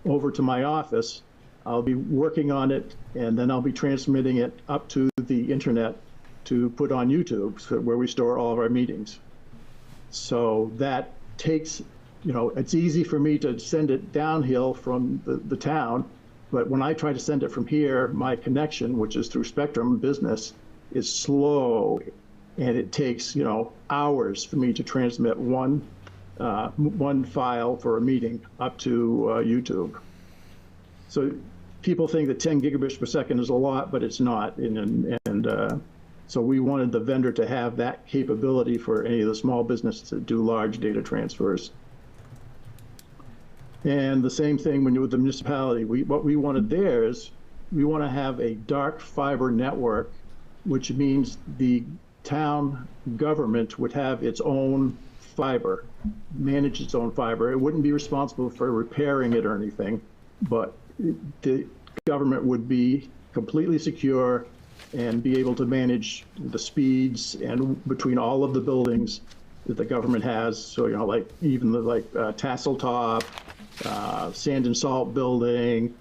over to my office. I'll be working on it, and then I'll be transmitting it up to the internet to put on YouTube, where we store all of our meetings. So that takes, it's easy for me to send it downhill from the town, but when I try to send it from here, my connection, which is through Spectrum Business, is slow, and it takes, hours for me to transmit one file for a meeting up to YouTube. So people think that 10 gigabits per second is a lot, but it's not. So we wanted the vendor to have that capability for any of the small businesses that do large data transfers. And the same thing when you're with the municipality. What we wanted there is we want to have a dark fiber network, which means the town government would have its own fiber, manage its own fiber. It wouldn't be responsible for repairing it or anything, but the government would be completely secure, and be able to manage the speeds and between all of the buildings that the government has. So, like even the Tasseltop, Sand and Salt Building,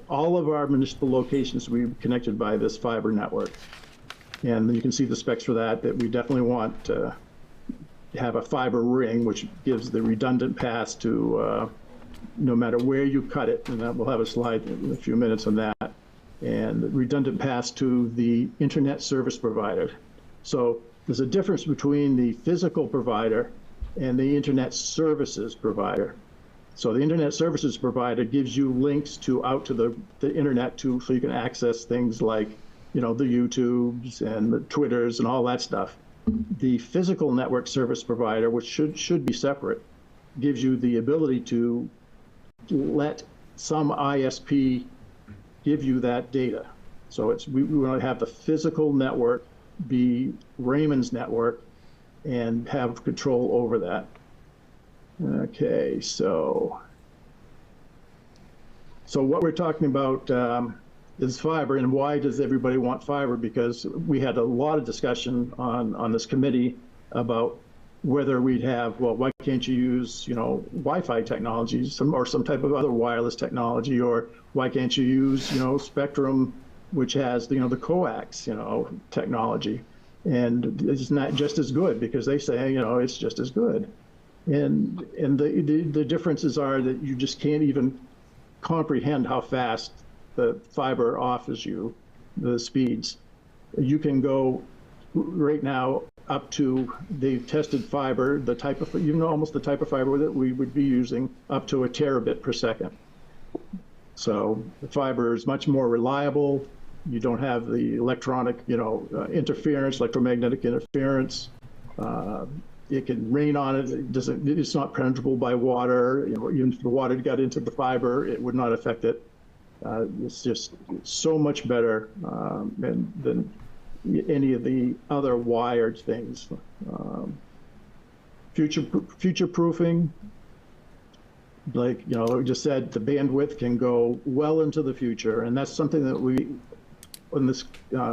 all of our municipal locations we connected by this fiber network. And you can see the specs for that we definitely want to have a fiber ring, which gives the redundant paths to no matter where you cut it, and we'll have a slide in a few minutes on that, and redundant paths to the internet service provider. So there's a difference between the physical provider and the internet services provider. So the internet services provider gives you links out to the internet so you can access things like, the YouTubes and the Twitters and all that stuff. The physical network service provider, which should be separate, gives you the ability to let some ISP give you that data. So we want to have the physical network be Raymond's network and have control over that. Okay, so what we're talking about is fiber, and why does everybody want fiber? Because we had a lot of discussion on this committee about whether we'd have, why can't you use, Wi-Fi technologies or some type of other wireless technology, or why can't you use, Spectrum, which has, the coax, technology, and it's not just as good because they say, it's just as good, and the differences are that you just can't even comprehend how fast the fiber offers you the speeds. You can go right now up to, they've tested fiber, the type of, almost the type of fiber that we would be using, up to a terabit per second. So the fiber is much more reliable. You don't have the electronic, interference, electromagnetic interference. It can rain on it. It's not penetrable by water. Even if the water got into the fiber, it would not affect it. It's just so much better than any of the other wired things. Future proofing, like we just said, the bandwidth can go well into the future, and that's something that we on this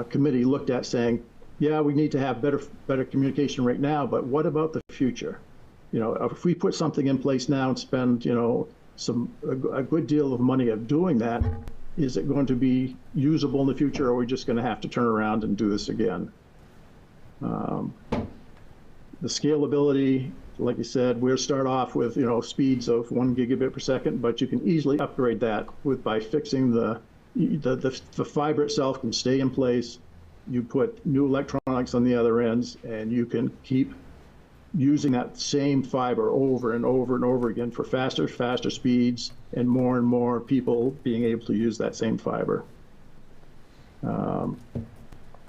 committee looked at, saying, yeah, we need to have better communication right now, but what about the future? If we put something in place now and spend a good deal of money of doing that, is it going to be usable in the future, or are we just going to have to turn around and do this again? The scalability, like you said, we'll start off with speeds of 1 gigabit per second, but you can easily upgrade that by fixing the fiber itself can stay in place. You put new electronics on the other ends, and you can keep using that same fiber over and over and over again for faster speeds and more people being able to use that same fiber.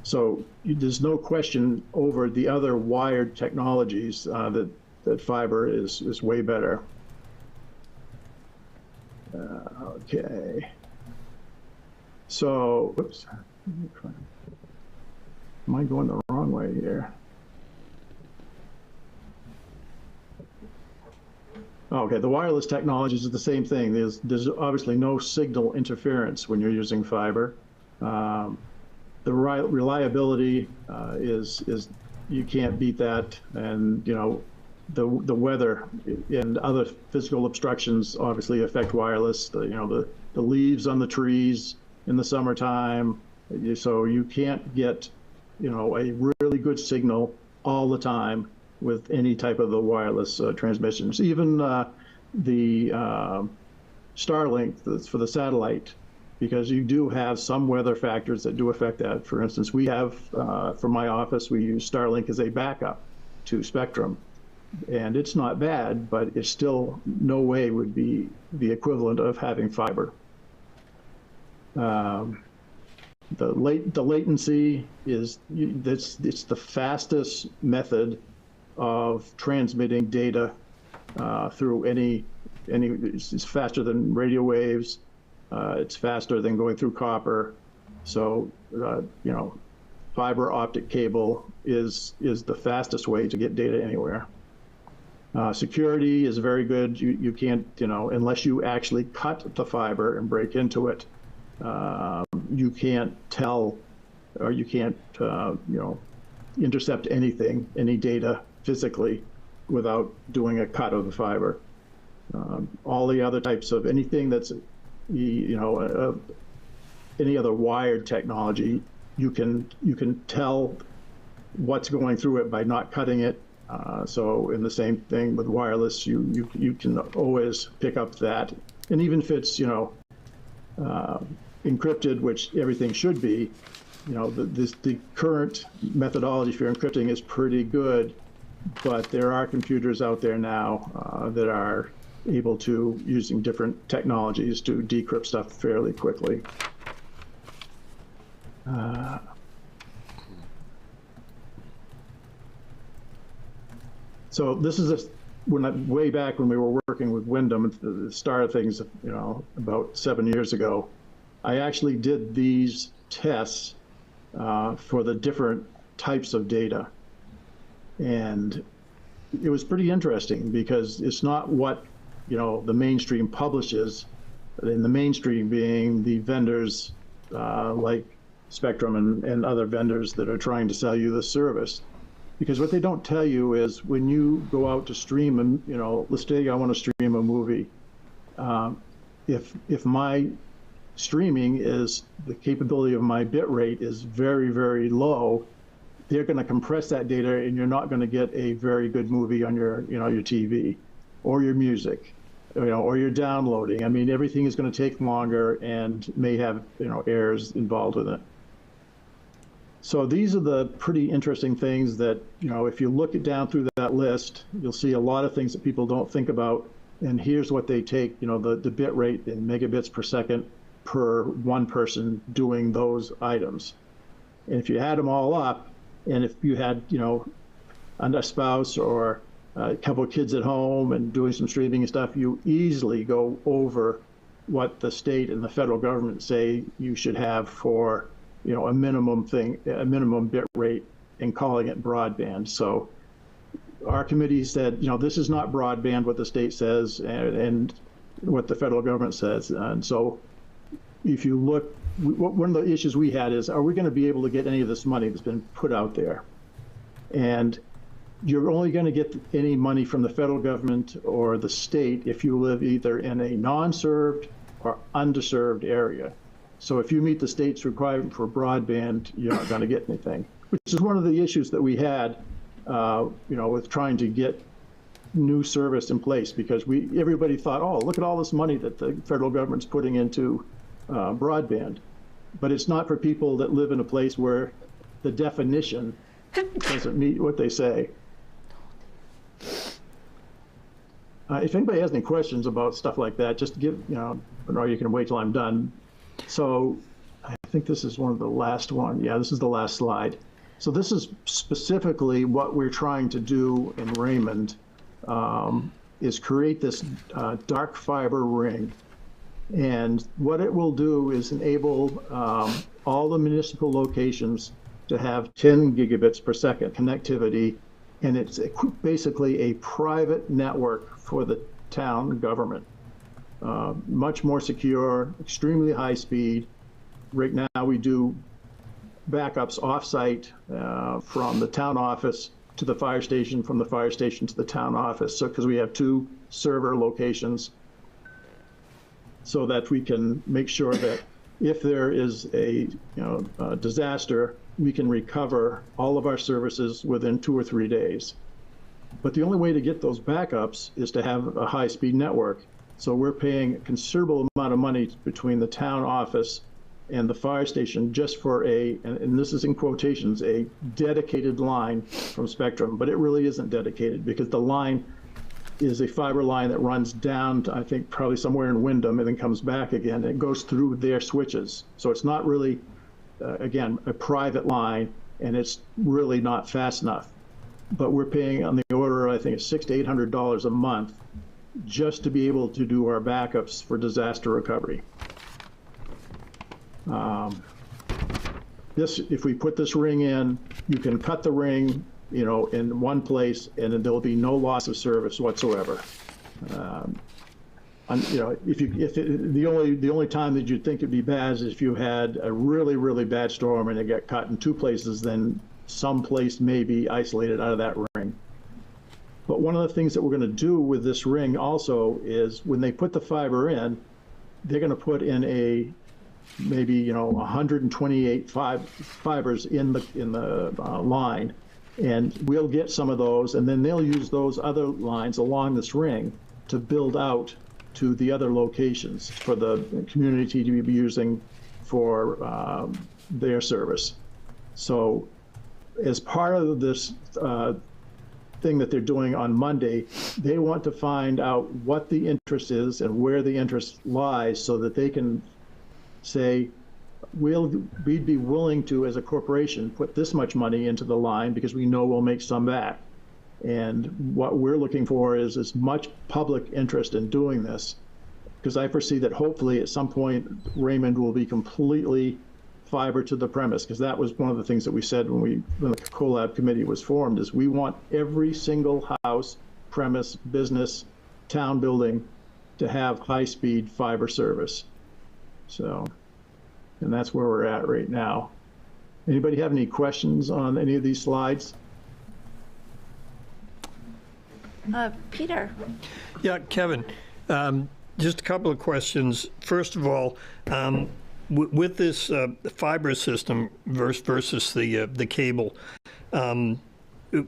So there's no question over the other wired technologies that fiber is way better. Okay. So, whoops. Am I going the wrong way here? Okay, the wireless technologies is the same thing. There's obviously no signal interference when you're using fiber. The reliability is you can't beat that, and the weather and other physical obstructions obviously affect wireless. The leaves on the trees in the summertime, so you can't get a really good signal all the time with any type of the wireless transmissions. Even the Starlink for the satellite, because you do have some weather factors that do affect that. For instance, we have, for my office, we use Starlink as a backup to Spectrum. And it's not bad, but it still no way would be the equivalent of having fiber. The latency is, it's the fastest method of transmitting data through it's faster than radio waves. It's faster than going through copper. So, fiber optic cable is the fastest way to get data anywhere. Security is very good. You can't, unless you actually cut the fiber and break into it, you can't tell or you can't, intercept anything, any data physically without doing a cut of the fiber. All the other types of anything that's, any other wired technology, you can tell what's going through it by not cutting it. So in the same thing with wireless, you can always pick up that. And even if it's, encrypted, which everything should be, the current methodology for encrypting is pretty good, but there are computers out there now that are able to, using different technologies, to decrypt stuff fairly quickly. So this is way back when we were working with Wyndham at the start of things, about 7 years ago. I actually did these tests for the different types of data. And it was pretty interesting because it's not what, the mainstream publishes, and the mainstream being the vendors like Spectrum and other vendors that are trying to sell you the service. Because what they don't tell you is when you go out to stream, let's say I want to stream a movie. If my streaming is, the capability of my bit rate is very, very low, they're going to compress that data and you're not going to get a very good movie on your, your TV or your music, or you're downloading. I mean, everything is going to take longer and may have, errors involved with it. So these are the pretty interesting things that, if you look it down through that list, you'll see a lot of things that people don't think about. And here's what they take, the bit rate in megabits per second per one person doing those items. And if you add them all up, and if you had, a spouse or a couple of kids at home and doing some streaming and stuff, you easily go over what the state and the federal government say you should have for, a minimum bit rate, and calling it broadband. So our committee said, this is not broadband, what the state says and what the federal government says. And so if you look, one of the issues we had is, are we going to be able to get any of this money that's been put out there? And you're only going to get any money from the federal government or the state if you live either in a non-served or underserved area. So if you meet the state's requirement for broadband, you're not going to get anything, which is one of the issues that we had, with trying to get new service in place, because everybody thought, oh, look at all this money that the federal government's putting into broadband. But it's not for people that live in a place where the definition doesn't meet what they say. If anybody has any questions about stuff like that, just give, or you can wait till I'm done. So I think this is one of the last one. Yeah, this is the last slide. So this is specifically what we're trying to do in Raymond, is create this dark fiber ring. And what it will do is enable all the municipal locations to have 10 gigabits per second connectivity. And it's basically a private network for the town government. Much more secure, extremely high speed. Right now we do backups off-site from the town office to the fire station, from the fire station to the town office. So because we have 2 server locations, so that we can make sure that if there is a disaster, we can recover all of our services within 2 or 3 days. But the only way to get those backups is to have a high-speed network. So we're paying a considerable amount of money between the town office and the fire station just for and this is in quotations, a dedicated line from Spectrum. But it really isn't dedicated, because the line is a fiber line that runs down to, I think, probably somewhere in Wyndham, and then comes back again. And it goes through their switches. So it's not really, again, a private line, and it's really not fast enough. But we're paying on the order, I think, $600 to $800 a month just to be able to do our backups for disaster recovery. If we put this ring in, you can cut the ring, in one place, and then there'll be no loss of service whatsoever. the only time that you'd think it'd be bad is if you had a really, really bad storm and it got cut in two places, then some place may be isolated out of that ring. But one of the things that we're going to do with this ring also is when they put the fiber in, they're going to put in maybe 128 fibers in the line, and we'll get some of those, and then they'll use those other lines along this ring to build out to the other locations for the community to be using for their service. So as part of this thing that they're doing on Monday, they want to find out what the interest is and where the interest lies so that they can say, we'd be willing to, as a corporation, put this much money into the line because we know we'll make some back. And what we're looking for is as much public interest in doing this, because I foresee that hopefully at some point Raymond will be completely fiber to the premise, because that was one of the things that we said when the CoLab committee was formed, is we want every single house, premise, business, town building to have high-speed fiber service. So, and that's where we're at right now. Anybody have any questions on any of these slides? Peter. Yeah, Kevin, just a couple of questions. First of all, with this fiber system versus the cable,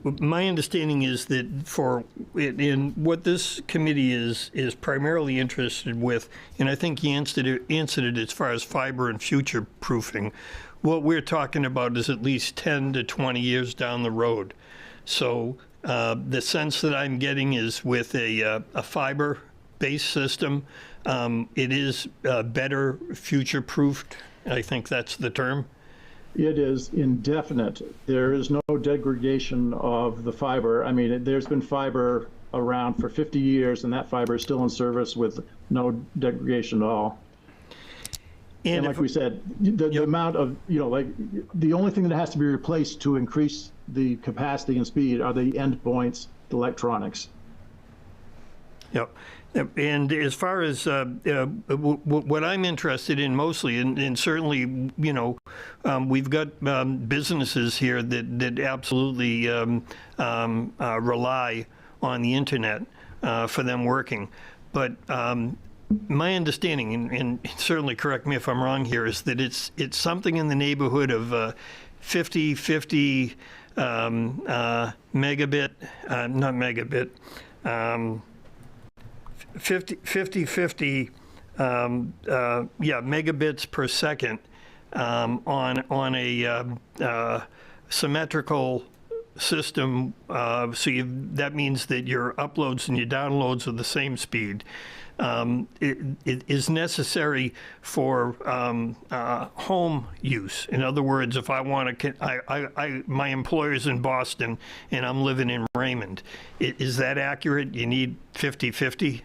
my understanding is that in what this committee is primarily interested with, and I think he answered it as far as fiber and future proofing, what we're talking about is at least 10 to 20 years down the road. So the sense that I'm getting is with a fiber-based system, it is better future-proofed. I think that's the term. It is indefinite. There is no degradation of the fiber. I mean, there's been fiber around for 50 years, and that fiber is still in service with no degradation at all. And like we said, the amount of, the only thing that has to be replaced to increase the capacity and speed are the endpoints, the electronics. Yep. And as far as what I'm interested in mostly, and certainly, we've got businesses here that absolutely rely on the internet for them working. But my understanding, and certainly correct me if I'm wrong here, is that it's something in the neighborhood of 50-50 megabit, not megabit, 50-50 megabits per second on a symmetrical system. So that means that your uploads and your downloads are the same speed. It is necessary for home use. In other words, if I want to, my employer's in Boston and I'm living in Raymond. Is that accurate? You need 50-50?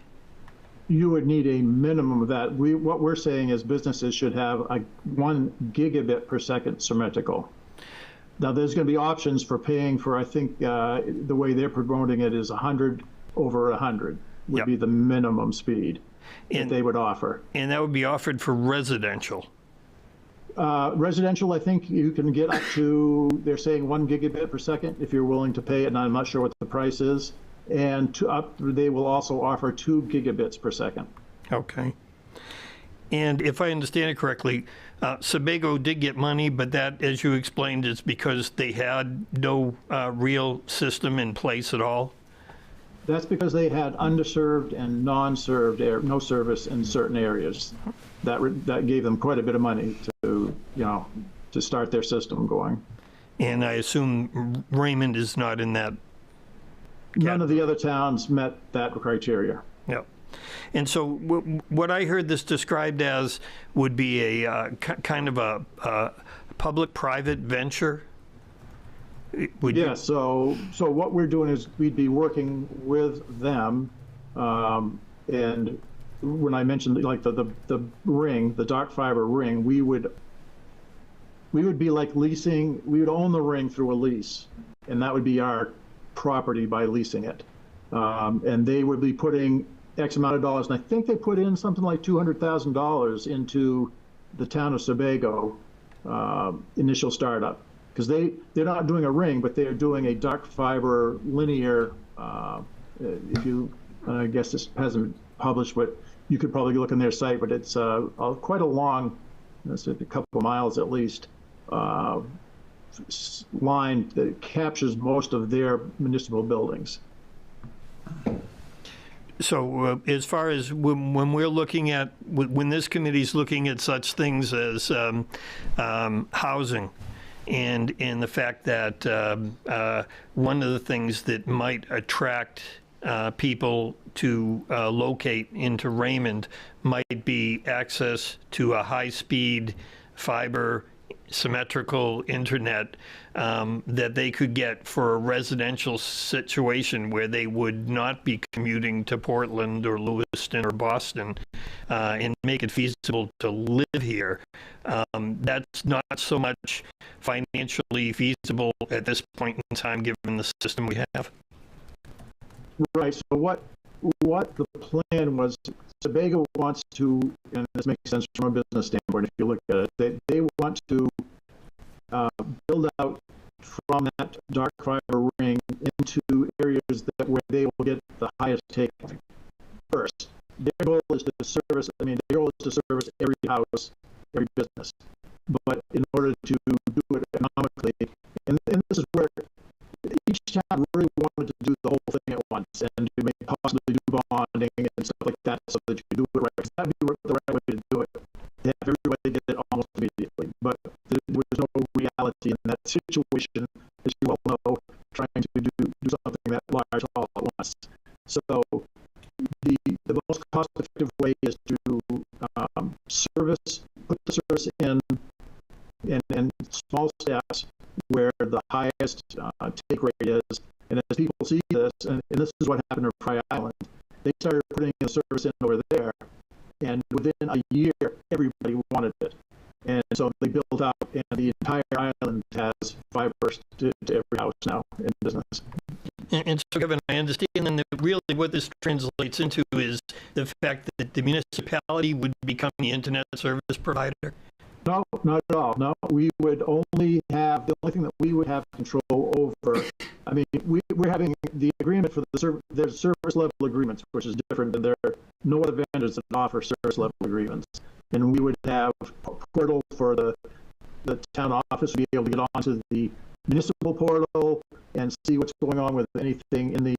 You would need a minimum of that. What we're saying is businesses should have a 1 gigabit per second symmetrical. Now, there's going to be options for paying for, I think, the way they're promoting it is 100 over 100 would be the minimum speed that they would offer. And that would be offered for residential? Residential, I think you can get up to, they're saying 1 gigabit per second if you're willing to pay it, and I'm not sure what the price is. And they will also offer 2 gigabits per second. Okay. And if I understand it correctly, Sebago did get money, but that, as you explained, is because they had no real system in place at all? That's because they had underserved and non-served, no service in certain areas. That gave them quite a bit of money to start their system going. And I assume Raymond is not in that. None of the other towns met that criteria. Yep. And so what I heard this described as would be a kind of a public-private venture? So what we're doing is we'd be working with them, and when I mentioned like the ring, the dark fiber ring, we would be like leasing, we would own the ring through a lease, and that would be our property by leasing it. And they would be putting X amount of dollars, and I think they put in something like $200,000 into the town of Sebago initial startup, because they're not doing a ring, but they're doing a dark fiber linear. If you, I guess this hasn't been published, but you could probably look on their site. But it's quite a long, a couple of miles at least, line that captures most of their municipal buildings. So as far as when we're looking at, when this committee's looking at such things as housing, and the fact that one of the things that might attract people to locate into Raymond might be access to a high-speed fiber symmetrical internet that they could get for a residential situation where they would not be commuting to Portland or Lewiston or Boston, and make it feasible to live here. That's not so much financially feasible at this point in time, given the system we have. Right. So what the plan was, Sebago wants to, and this makes sense from a business standpoint if you look at it, they want to build out from that dark fiber ring into areas where they will get the highest take first. Their goal is to service, every house, every business. But in order to do it economically, and this is where each town really wanted to do the whole thing at once and to possibly do bonding and stuff like that so that you could do it right. Because that would be the right way to do it. To have everybody get it almost immediately. But there was no reality in that situation, as you well know, trying to do something that large all at once. So the most cost-effective way is to put the service in small steps where the highest take rate is. And as people see this, and this is what happened in Fry Island, they started putting the service in over there, and within a year, everybody wanted it. And so they built out, and the entire island has fiber to every house now in business. And so, Kevin, I understand then that really what this translates into is the fact that the municipality would become the internet service provider. No, not at all. No, we would only have, the only thing that we would have control over, I mean, we're having the agreement for there's service level agreements, which is different than there are no other vendors that offer service level agreements. And we would have a portal for the town office to be able to get onto the municipal portal and see what's going on with anything in the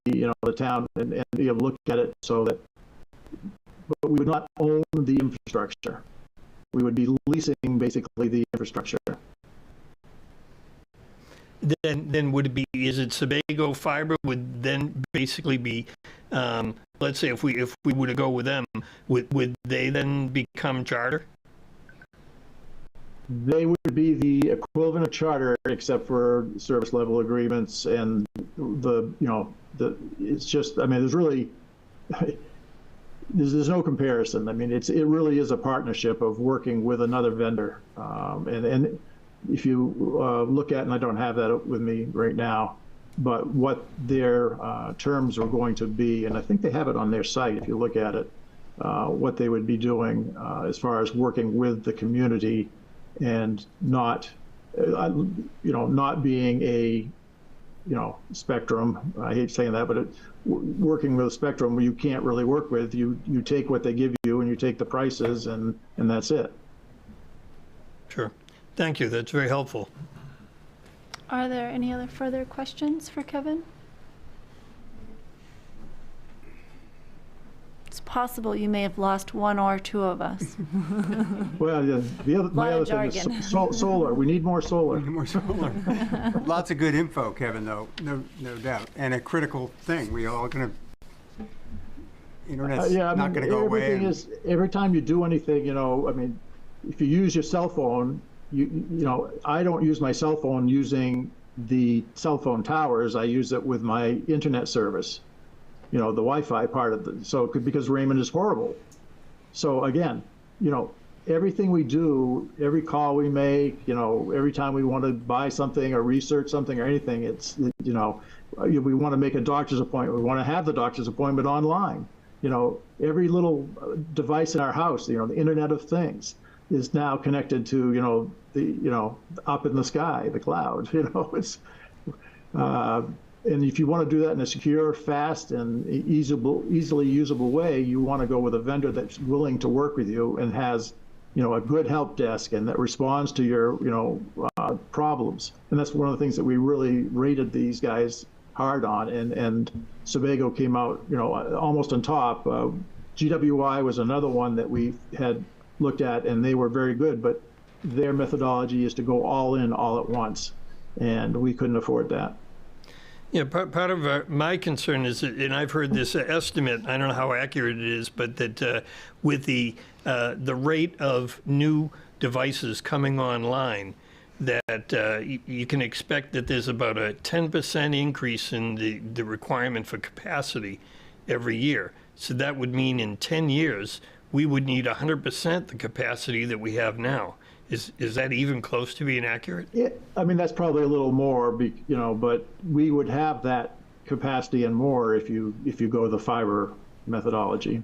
town and be able to look at it so that, but we would not own the infrastructure. We would be leasing basically the infrastructure. Then would it be, is it Sebago Fiber would then basically be, let's say if we were to go with them, would they then become Charter? They would be the equivalent of Charter, except for service level agreements and it's just, I mean, there's really, there's no comparison. I mean, it really is a partnership of working with another vendor. And if you look at, and I don't have that with me right now, but what their terms are going to be, and I think they have it on their site if you look at it, what they would be doing as far as working with the community and not being a, Spectrum. I hate saying that, but working with Spectrum where you can't really work with, you take what they give you and you take the prices and that's it. Sure. Thank you. That's very helpful. Are there any other further questions for Kevin? It's possible you may have lost one or two of us. Well, my other thing is solar. We need more solar. More solar. Lots of good info, Kevin, though, no doubt, and a critical thing. We all going to. Internet's not going to go away. Everything is, every time you do anything, I mean, if you use your cell phone, I don't use my cell phone using the cell phone towers. I use it with my internet service. The Wi-Fi part of it. Because Raymond is horrible. So again, everything we do, every call we make, every time we want to buy something or research something or anything, it's, we want to make a doctor's appointment. We want to have the doctor's appointment online. You know, every little device in our house, you know, the Internet of Things is now connected to, you know, up in the sky, the cloud, you know, and if you want to do that in a secure, fast, and easily usable way, you want to go with a vendor that's willing to work with you and has, you know, a good help desk and that responds to your, you know, problems. And that's one of the things that we really rated these guys hard on. And Sebago came out, you know, almost on top. GWI was another one that we had looked at, and they were very good, but their methodology is to go all in all at once, and we couldn't afford that. Yeah, part of my concern is, and I've heard this estimate, I don't know how accurate it is, but that with the rate of new devices coming online, that you can expect that there's about a 10% increase in the requirement for capacity every year. So that would mean in 10 years, we would need 100% the capacity that we have now. Is that even close to being accurate? Yeah, I mean, that's probably a little more, you know, but we would have that capacity and more if you go the fiber methodology.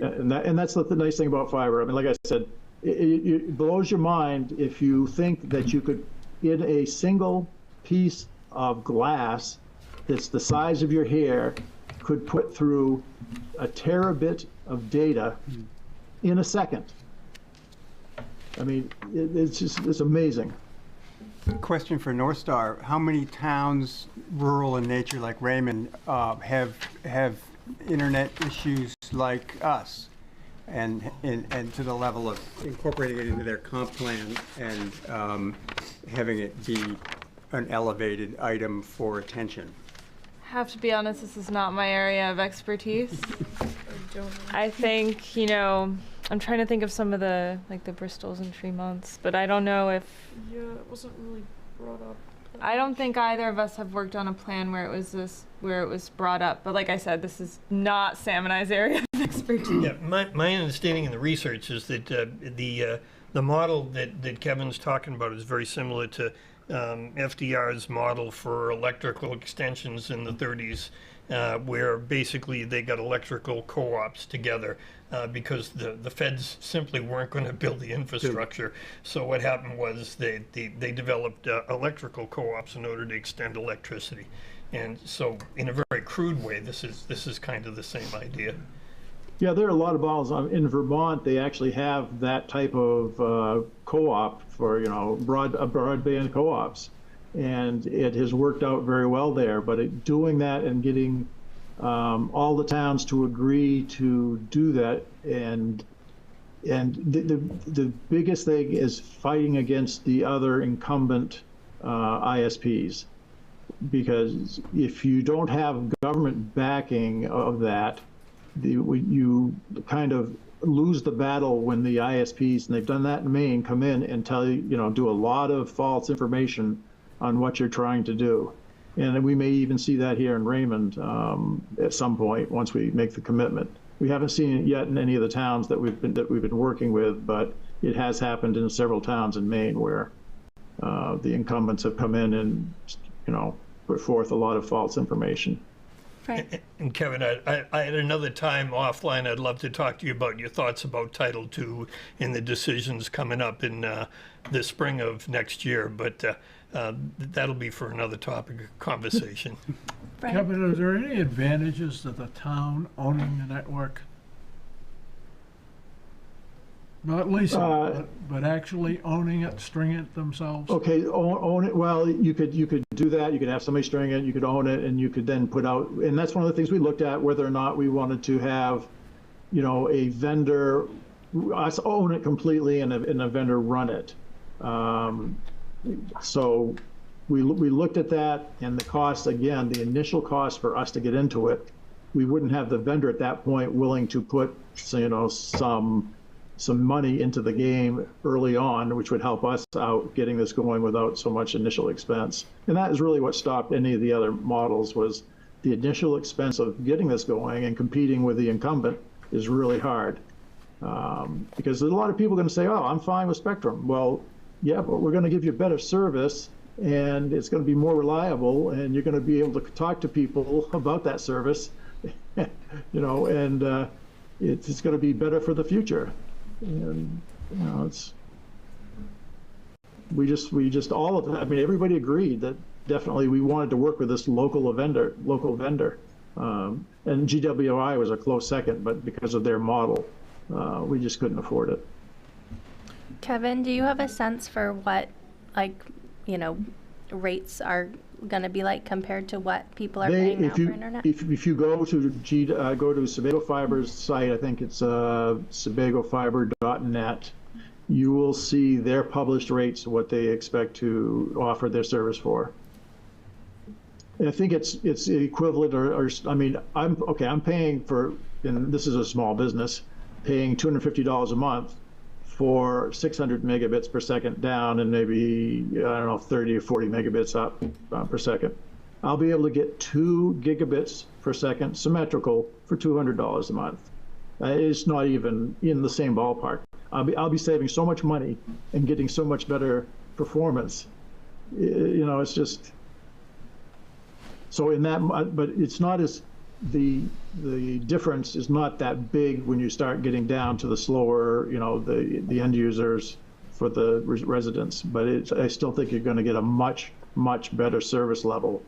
And that's the nice thing about fiber. I mean, like I said, it blows your mind if you think that you could, in a single piece of glass that's the size of your hair, could put through a terabit of data in a second. I mean, it's amazing. Question for North Star: how many towns, rural in nature, like Raymond, have internet issues like us, and to the level of incorporating it into their comp plan and having it be an elevated item for attention? Have to be honest, this is not my area of expertise. I think, you know, I'm trying to think of some of the, like the Bristols and Tremonts, but I don't know if... Yeah, it wasn't really brought up. I don't think either of us have worked on a plan where it was brought up. But like I said, this is not Sam and I's area of expertise. Yeah, my understanding in the research is that the model that Kevin's talking about is very similar to FDR's model for electrical extensions in the 30s, where basically they got electrical co-ops together because the feds simply weren't going to build the infrastructure. So what happened was they developed electrical co-ops in order to extend electricity. And so in a very crude way, this is kind of the same idea. Yeah, there are a lot of models. In Vermont, they actually have that type of co-op for, you know, broadband co-ops, and it has worked out very well there. But doing that and getting all the towns to agree to do that, and the biggest thing is fighting against the other incumbent ISPs, because if you don't have government backing of that, you kind of lose the battle when the ISPs, and they've done that in Maine, come in and tell you, you know, do a lot of false information on what you're trying to do. And we may even see that here in Raymond at some point once we make the commitment. We haven't seen it yet in any of the towns that we've been working with, but it has happened in several towns in Maine where the incumbents have come in and, you know, put forth a lot of false information. Right. And Kevin, I at another time offline, I'd love to talk to you about your thoughts about Title II and the decisions coming up in the spring of next year, but that'll be for another topic of conversation. Right. Kevin, are there any advantages to the town owning the network? Not leasing, but actually owning it, stringing it themselves? Okay, own it. Well, you could do that. You could have somebody string it. You could own it, and you could then put out. And that's one of the things we looked at, whether or not we wanted to have, you know, a vendor, us own it completely, and a vendor run it. So we looked at that, and the cost, again, the initial cost for us to get into it, we wouldn't have the vendor at that point willing to put, you know, some money into the game early on, which would help us out getting this going without so much initial expense. And that is really what stopped any of the other models, was the initial expense of getting this going, and competing with the incumbent is really hard. Because there's a lot of people going to say, oh, I'm fine with Spectrum. Well, yeah, but we're going to give you better service, and it's going to be more reliable, and you're going to be able to talk to people about that service you know, and it's going to be better for the future. And you know, we just all of it. I mean, everybody agreed that definitely we wanted to work with this local vendor. And GWI was a close second, but because of their model, we just couldn't afford it. Kevin, do you have a sense for what, like, you know, rates are going to be like compared to what people are paying now for internet? If you go to Sebago Fiber's site, I think it's sebagofiber.net, you will see their published rates, what they expect to offer their service for. And I think it's equivalent, or I mean, I'm paying for, and this is a small business, paying $250 a month for 600 megabits per second down and maybe, I don't know, 30 or 40 megabits up per second. I'll be able to get 2 gigabits per second symmetrical for $200 a month. It's not even in the same ballpark. I'll be saving so much money and getting so much better performance. You know, it's just, so in that, but it's not as, the difference is not that big when you start getting down to the slower, you know, the end users for the residents. But I still think you're going to get a much better service level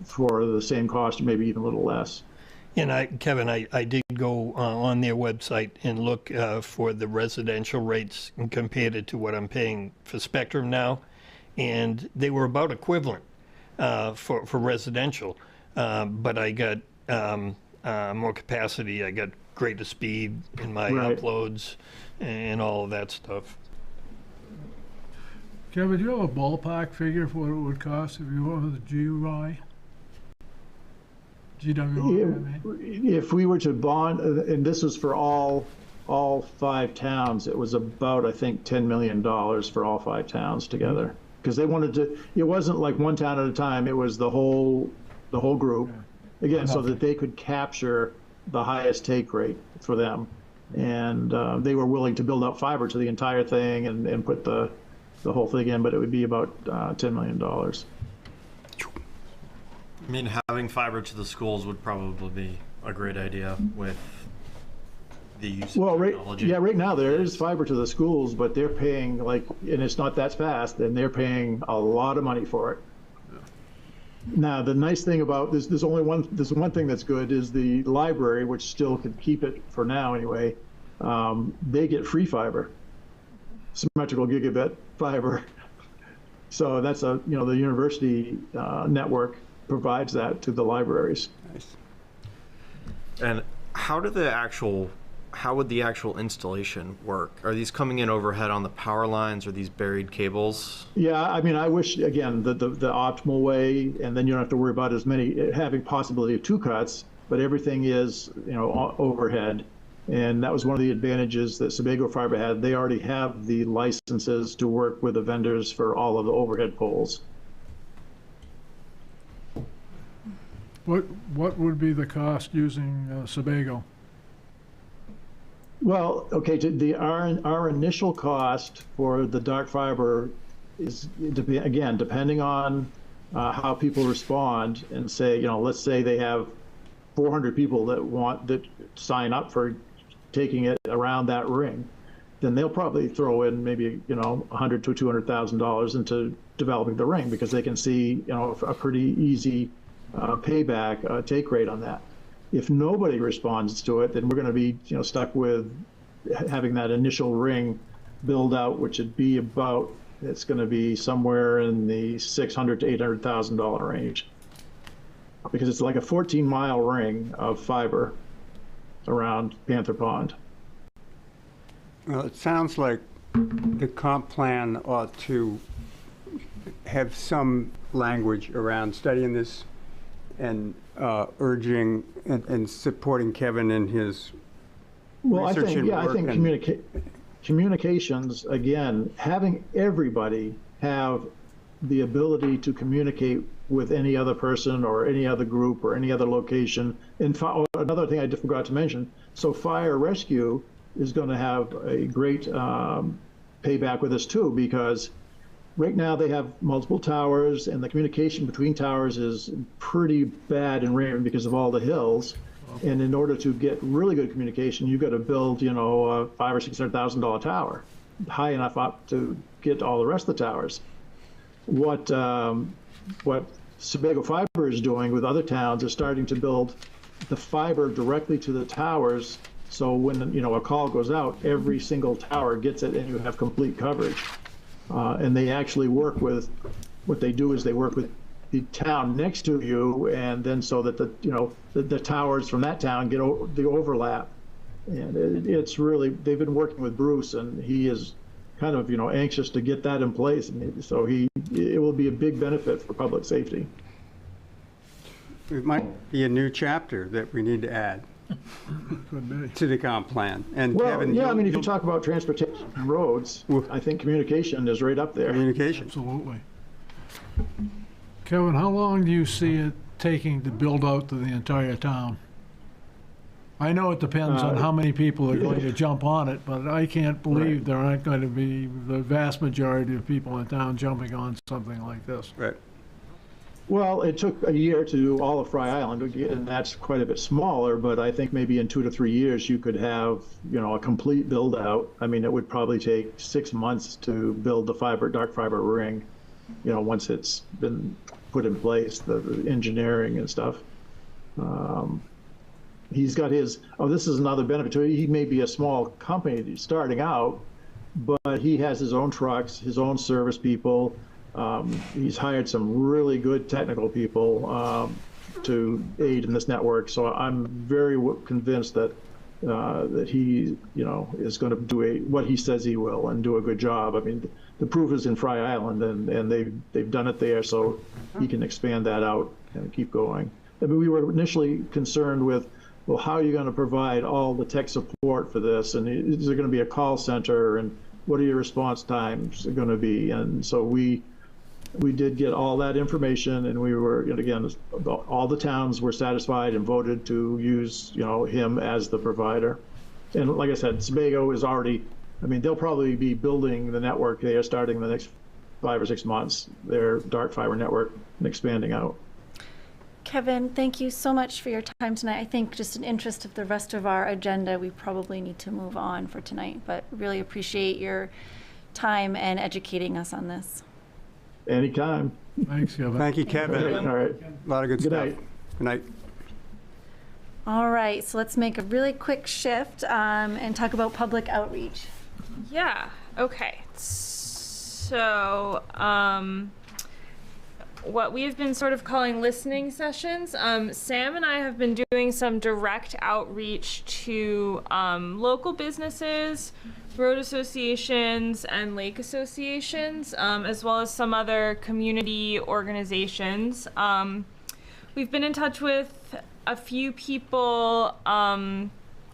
for the same cost, maybe even a little less. And Kevin, I did go on their website and look for the residential rates and compared it to what I'm paying for Spectrum now, and they were about equivalent for residential. But I got more capacity. I got greater speed in my uploads and all of that stuff. Kevin, do you have a ballpark figure for what it would cost if you went with the GWI? If we were to bond, and this was for all 5 towns, it was about, I think, $10 million for all 5 towns together. Because they wanted to, it wasn't like one town at a time, it was the whole group, again, so that they could capture the highest take rate for them. And they were willing to build up fiber to the entire thing and put the whole thing in, but it would be about $10 million. I mean, having fiber to the schools would probably be a great idea with the use of technology. Right now there is fiber to the schools, but they're paying and it's not that fast, and they're paying a lot of money for it. Now, the nice thing about this, there's one thing that's good, is the library, which still could keep it for now anyway. They get free fiber, symmetrical gigabit fiber. So that's the university network provides that to the libraries. Nice. And how would the actual installation work? Are these coming in overhead on the power lines, or these buried cables? Yeah, I mean, I wish, again, the optimal way, and then you don't have to worry about having possibility of 2 cuts, but everything is, overhead. And that was one of the advantages that Sebago Fiber had. They already have the licenses to work with the vendors for all of the overhead poles. What would be the cost using Sebago? Well, okay, our initial cost for the dark fiber is, again, depending on how people respond, and say, let's say they have 400 people that sign up for taking it around that ring, then they'll probably throw in maybe $100,000 to $200,000 into developing the ring, because they can see a pretty easy payback take rate on that. If nobody responds to it, then we're going to be stuck with having that initial ring build out, which would be it's going to be somewhere in the $600,000 to $800,000 range, because it's like a 14-mile ring of fiber around Panther Pond. Well, it sounds like the comp plan ought to have some language around studying this and urging and supporting Kevin in his research and work. I think communications, again, having everybody have the ability to communicate with any other person or any other group or any other location. Another thing I forgot to mention, so fire rescue is going to have a great payback with this too, because right now they have multiple towers, and the communication between towers is pretty bad in Raymond because of all the hills. And in order to get really good communication, you've got to build, you know, a $500,000 or $600,000 tower, high enough up to get all the rest of the towers. What Sebago Fiber is doing with other towns is starting to build the fiber directly to the towers. So when, you know, a call goes out, every single tower gets it, and you have complete coverage. And they actually work with, what they do is they work with the town next to you, and then so that the towers from that town get the overlap. And it's really, they've been working with Bruce, and he is kind of, you know, anxious to get that in place. And so it will be a big benefit for public safety. It might be a new chapter that we need to add to the comp plan. And well, Kevin, yeah, I mean, if you talk about transportation and roads, I think communication is right up there. Communication. Absolutely. Kevin, how long do you see it taking to build out to the entire town? I know it depends on how many people are going to jump on it, but I can't believe there aren't going to be the vast majority of people in town jumping on something like this. Right. Well, it took a year to do all of Fry Island, and that's quite a bit smaller, but I think maybe in 2 to 3 years you could have, you know, a complete build out. I mean, it would probably take 6 months to build the dark fiber ring, you know, once it's been put in place, the engineering and stuff. He's got his, this is another benefit to it. He may be a small company starting out, but he has his own trucks, his own service people. He's hired some really good technical people to aid in this network. So I'm very convinced that that he, you know, is going to do what he says he will and do a good job. I mean, the proof is in Fry Island, and they've done it there, so he can expand that out and keep going. I mean, we were initially concerned with, well, how are you going to provide all the tech support for this? And is there going to be a call center? And what are your response times going to be? And so we did get all that information, and we were, and again, all the towns were satisfied and voted to use, you know, him as the provider. And like I said, Sebago is already, I mean, they'll probably be building the network. They are starting the next 5 or 6 months, their dark fiber network, and expanding out. Kevin, thank you so much for your time tonight. I think just in interest of the rest of our agenda, we probably need to move on for tonight, but really appreciate your time and educating us on this. Anytime. Thanks, Kevin. Thank you, Kevin. All right. A lot of good stuff. Night. Good night. All right, so let's make a really quick shift and talk about public outreach. Yeah, okay. So, what we've been sort of calling listening sessions, Sam and I have been doing some direct outreach to local businesses, road associations, and lake associations, as well as some other community organizations. We've been in touch with a few people,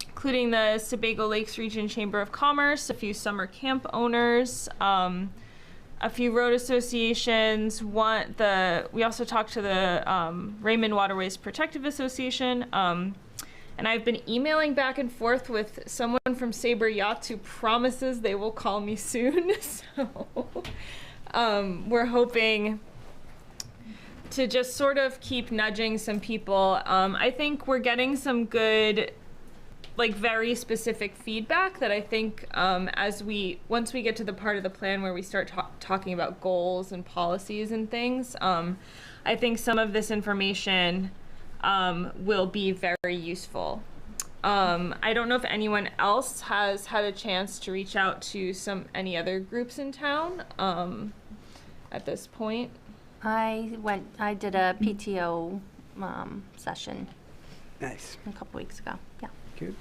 including the Sebago Lakes Region Chamber of Commerce, a few summer camp owners, a few road associations. We also talked to the Raymond Waterways Protective Association, and I've been emailing back and forth with someone from Sabre Yachts who promises they will call me soon. So we're hoping to just sort of keep nudging some people. I think we're getting some good, like, very specific feedback that I think once we get to the part of the plan where we start talking about goals and policies and things, I think some of this information will be very useful. I don't know if anyone else has had a chance to reach out to any other groups in town at this point. I did a PTO session. Nice. A couple weeks ago. Yeah. Good.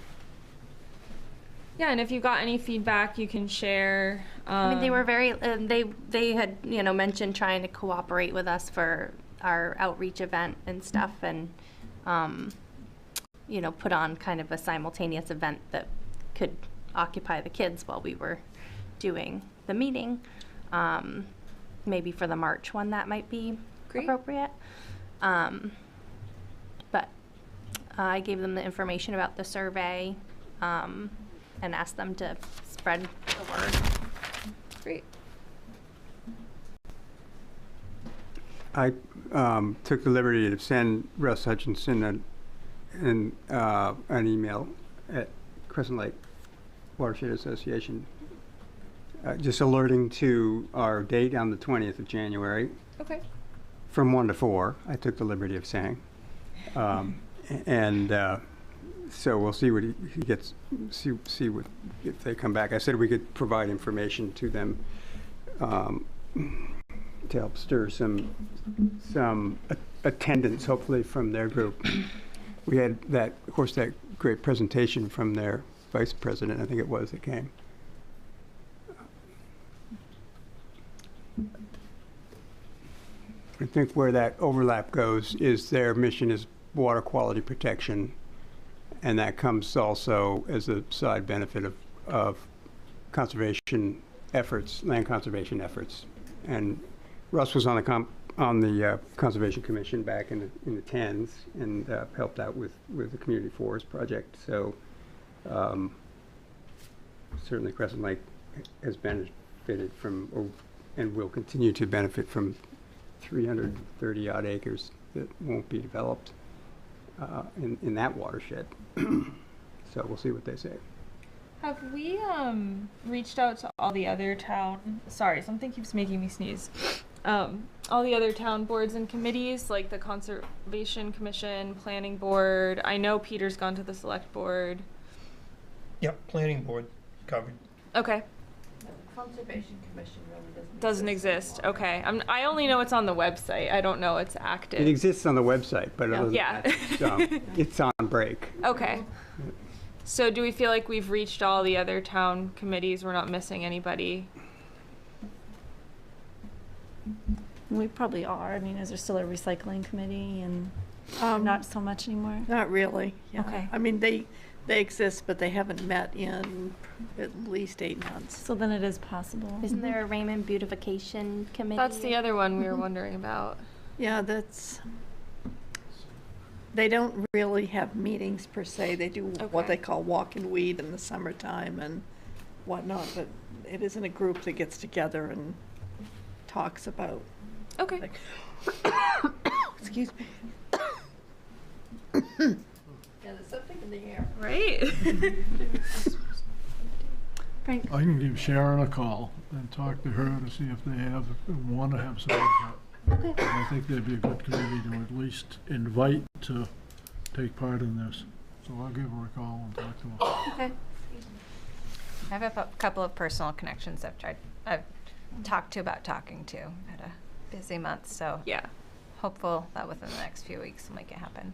Yeah, and if you got any feedback, you can share. I mean, they were very. They had mentioned trying to cooperate with us for our outreach event and stuff, and put on kind of a simultaneous event that could occupy the kids while we were doing the meeting. Maybe for the March one that might be appropriate. But I gave them the information about the survey and asked them to spread the word. Great. I took the liberty to send Russ Hutchinson an email at Crescent Lake Watershed Association, just alerting to our date on the 20th of January. Okay. From 1 to 4, I took the liberty of saying. So we'll see what he gets, see what, if they come back. I said we could provide information to them to help stir some attendance, hopefully, from their group. We had that, of course, that great presentation from their vice president, I think it was, that came. I think where that overlap goes is their mission is water quality protection, and that comes also as a side benefit of conservation efforts, land conservation efforts. And Russ was on the Conservation Commission back in the 10s and helped out with the Community Forest Project. So certainly Crescent Lake has benefited from, and will continue to benefit from, 330 odd acres that won't be developed in that watershed. So we'll see what they say. Have we reached out to all the other town, sorry, something keeps making me sneeze. All the other town boards and committees, like the Conservation Commission, Planning Board? I know Peter's gone to the Select Board. Yep, Planning Board covered. Okay. Conservation Commission really Doesn't exist. Okay. I only know it's on the website. I don't know it's active. It exists on the website, but other than Yeah. that, it's on break. Okay. So do we feel like we've reached all the other town committees? We're not missing anybody? We probably are. I mean, is there still a recycling committee and not so much anymore? Not really. Yeah. Okay. I mean, they exist, but they haven't met in at least 8 months. So then it is possible. Isn't there a Raymond Beautification Committee? That's the other one we were wondering about. Yeah, they don't really have meetings per se. They do what they call walk and weed in the summertime and whatnot, but it isn't a group that gets together and talks about. Okay. Like, excuse me. Yeah, there's something in the air. Right? Frank? I can give Sharon a call and talk to her to see if they want to have some input. Okay. I think they'd be a good committee to at least invite to take part in this. So I'll give her a call and talk to her. Okay. I have a couple of personal connections I've talked to about talking to. Had a busy month, so yeah, hopeful that within the next few weeks we'll make it happen.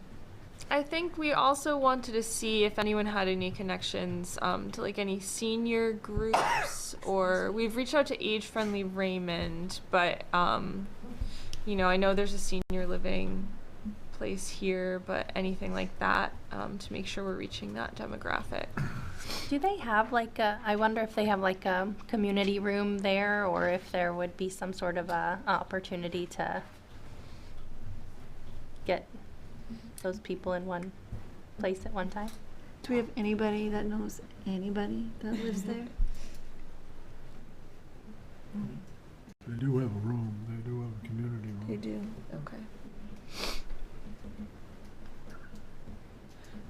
I think we also wanted to see if anyone had any connections to like any senior groups, or we've reached out to Age Friendly Raymond, but you know, I know there's a senior living place here, but anything like that to make sure we're reaching that demographic. Do they have like I wonder if they have like a community room there, or if there would be some sort of a opportunity to get those people in one place at one time? Do we have anybody that knows anybody that lives there? They do have a room. They do have a community room. They do. Okay.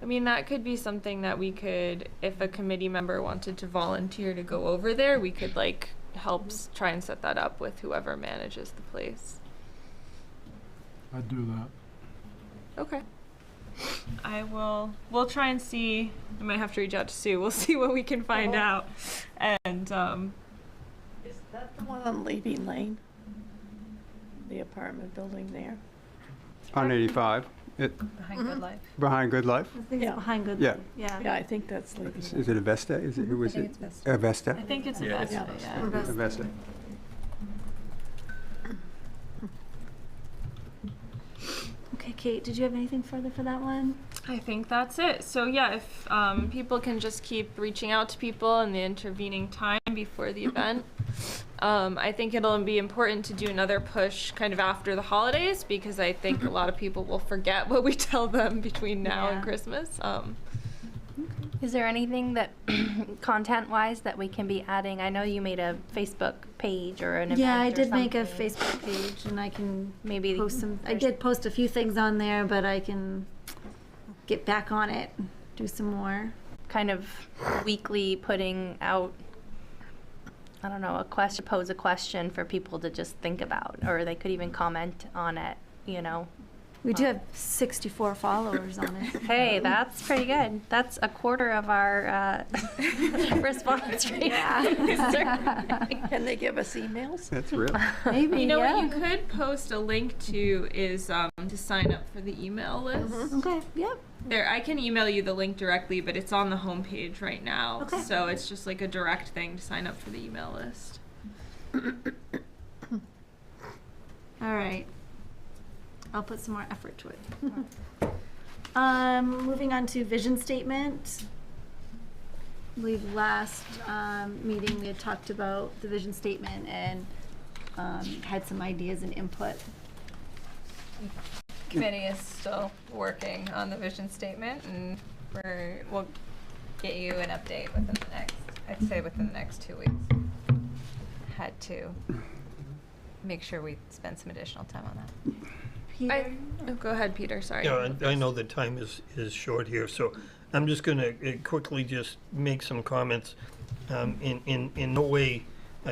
I mean, that could be something that we could, if a committee member wanted to volunteer to go over there, we could like help try and set that up with whoever manages the place. I'd do that. Okay. We'll try and see. I might have to reach out to Sue. We'll see what we can find out. And Is that the one on Levy Lane? The apartment building there? On 85. Behind Good Life. Behind Good Life? I think it's behind Good Yeah. Life. Yeah. Yeah, I think that's Levy Lane. Is it Avesta? Is it, who is think it? it's Vesta. Avesta? I think it's Yeah, a it's yeah. Avesta. Okay, Kate, did you have anything further for that one? I think that's it. So yeah, if people can just keep reaching out to people in the intervening time before the event. I think it'll be important to do another push kind of after the holidays, because I think a lot of people will forget what we tell them between now and Christmas. Is there anything that, content-wise, that we can be adding? I know you made a Facebook page or an event. Yeah, I or did make a something. Facebook page, and I can Maybe post some. I did post a few things on there, but I can get back on it, do some more. Kind of weekly putting out, I don't know, pose a question for people to just think about, or they could even comment on it, you know. We do have 64 followers on it. Hey, that's pretty good. That's a quarter of our response rate. Can they give us emails? That's real. Maybe, You know yeah. what you could post a link to is to sign up for the email list. Okay, yep. There, I can email you the link directly, but it's on the homepage right now. Okay. So it's just like a direct thing to sign up for the email list. All right. I'll put some more effort to it. Moving on to vision statement. I believe last meeting we had talked about the vision statement and had some ideas and input. Committee is still working on the vision statement, and we'll get you an update within the next, I'd say within the next 2 weeks. Had to make sure we spend some additional time on that. Go ahead, Peter. Sorry. Yeah, I know the time is short here, so I'm just going to quickly just make some comments. In no way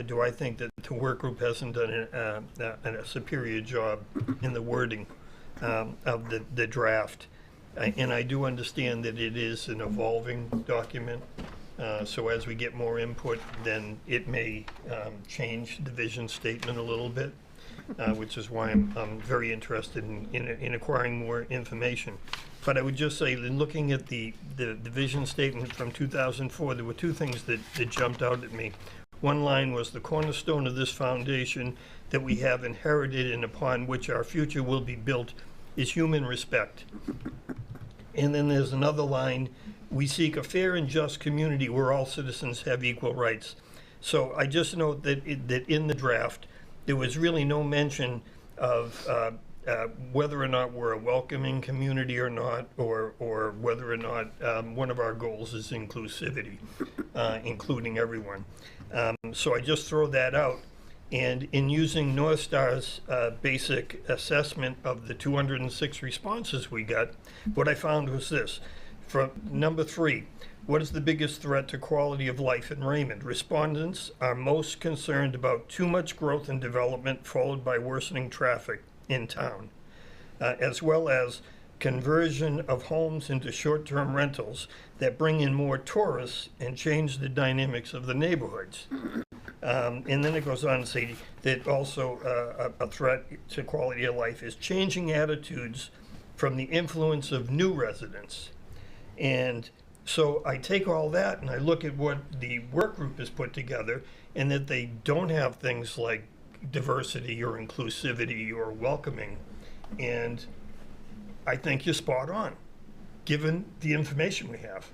do I think that the work group hasn't done a superior job in the wording of the draft. And I do understand that it is an evolving document. So as we get more input, then it may change the vision statement a little bit. Which is why I'm very interested in acquiring more information. But I would just say, in looking at the vision statement from 2004, there were two things that jumped out at me. One line was, "The cornerstone of this foundation that we have inherited and upon which our future will be built is human respect." And then there's another line, "We seek a fair and just community where all citizens have equal rights." So I just note that in the draft, there was really no mention of whether or not we're a welcoming community or not, or whether or not one of our goals is inclusivity, including everyone. So I just throw that out. And in using North Star's basic assessment of the 206 responses we got, what I found was this. For number 3, what is the biggest threat to quality of life in Raymond? Respondents are most concerned about too much growth and development followed by worsening traffic in town, as well as conversion of homes into short-term rentals that bring in more tourists and change the dynamics of the neighborhoods. And then it goes on to say that also a threat to quality of life is changing attitudes from the influence of new residents. And so I take all that and I look at what the work group has put together, and that they don't have things like diversity or inclusivity or welcoming. And I think you're spot on, given the information we have.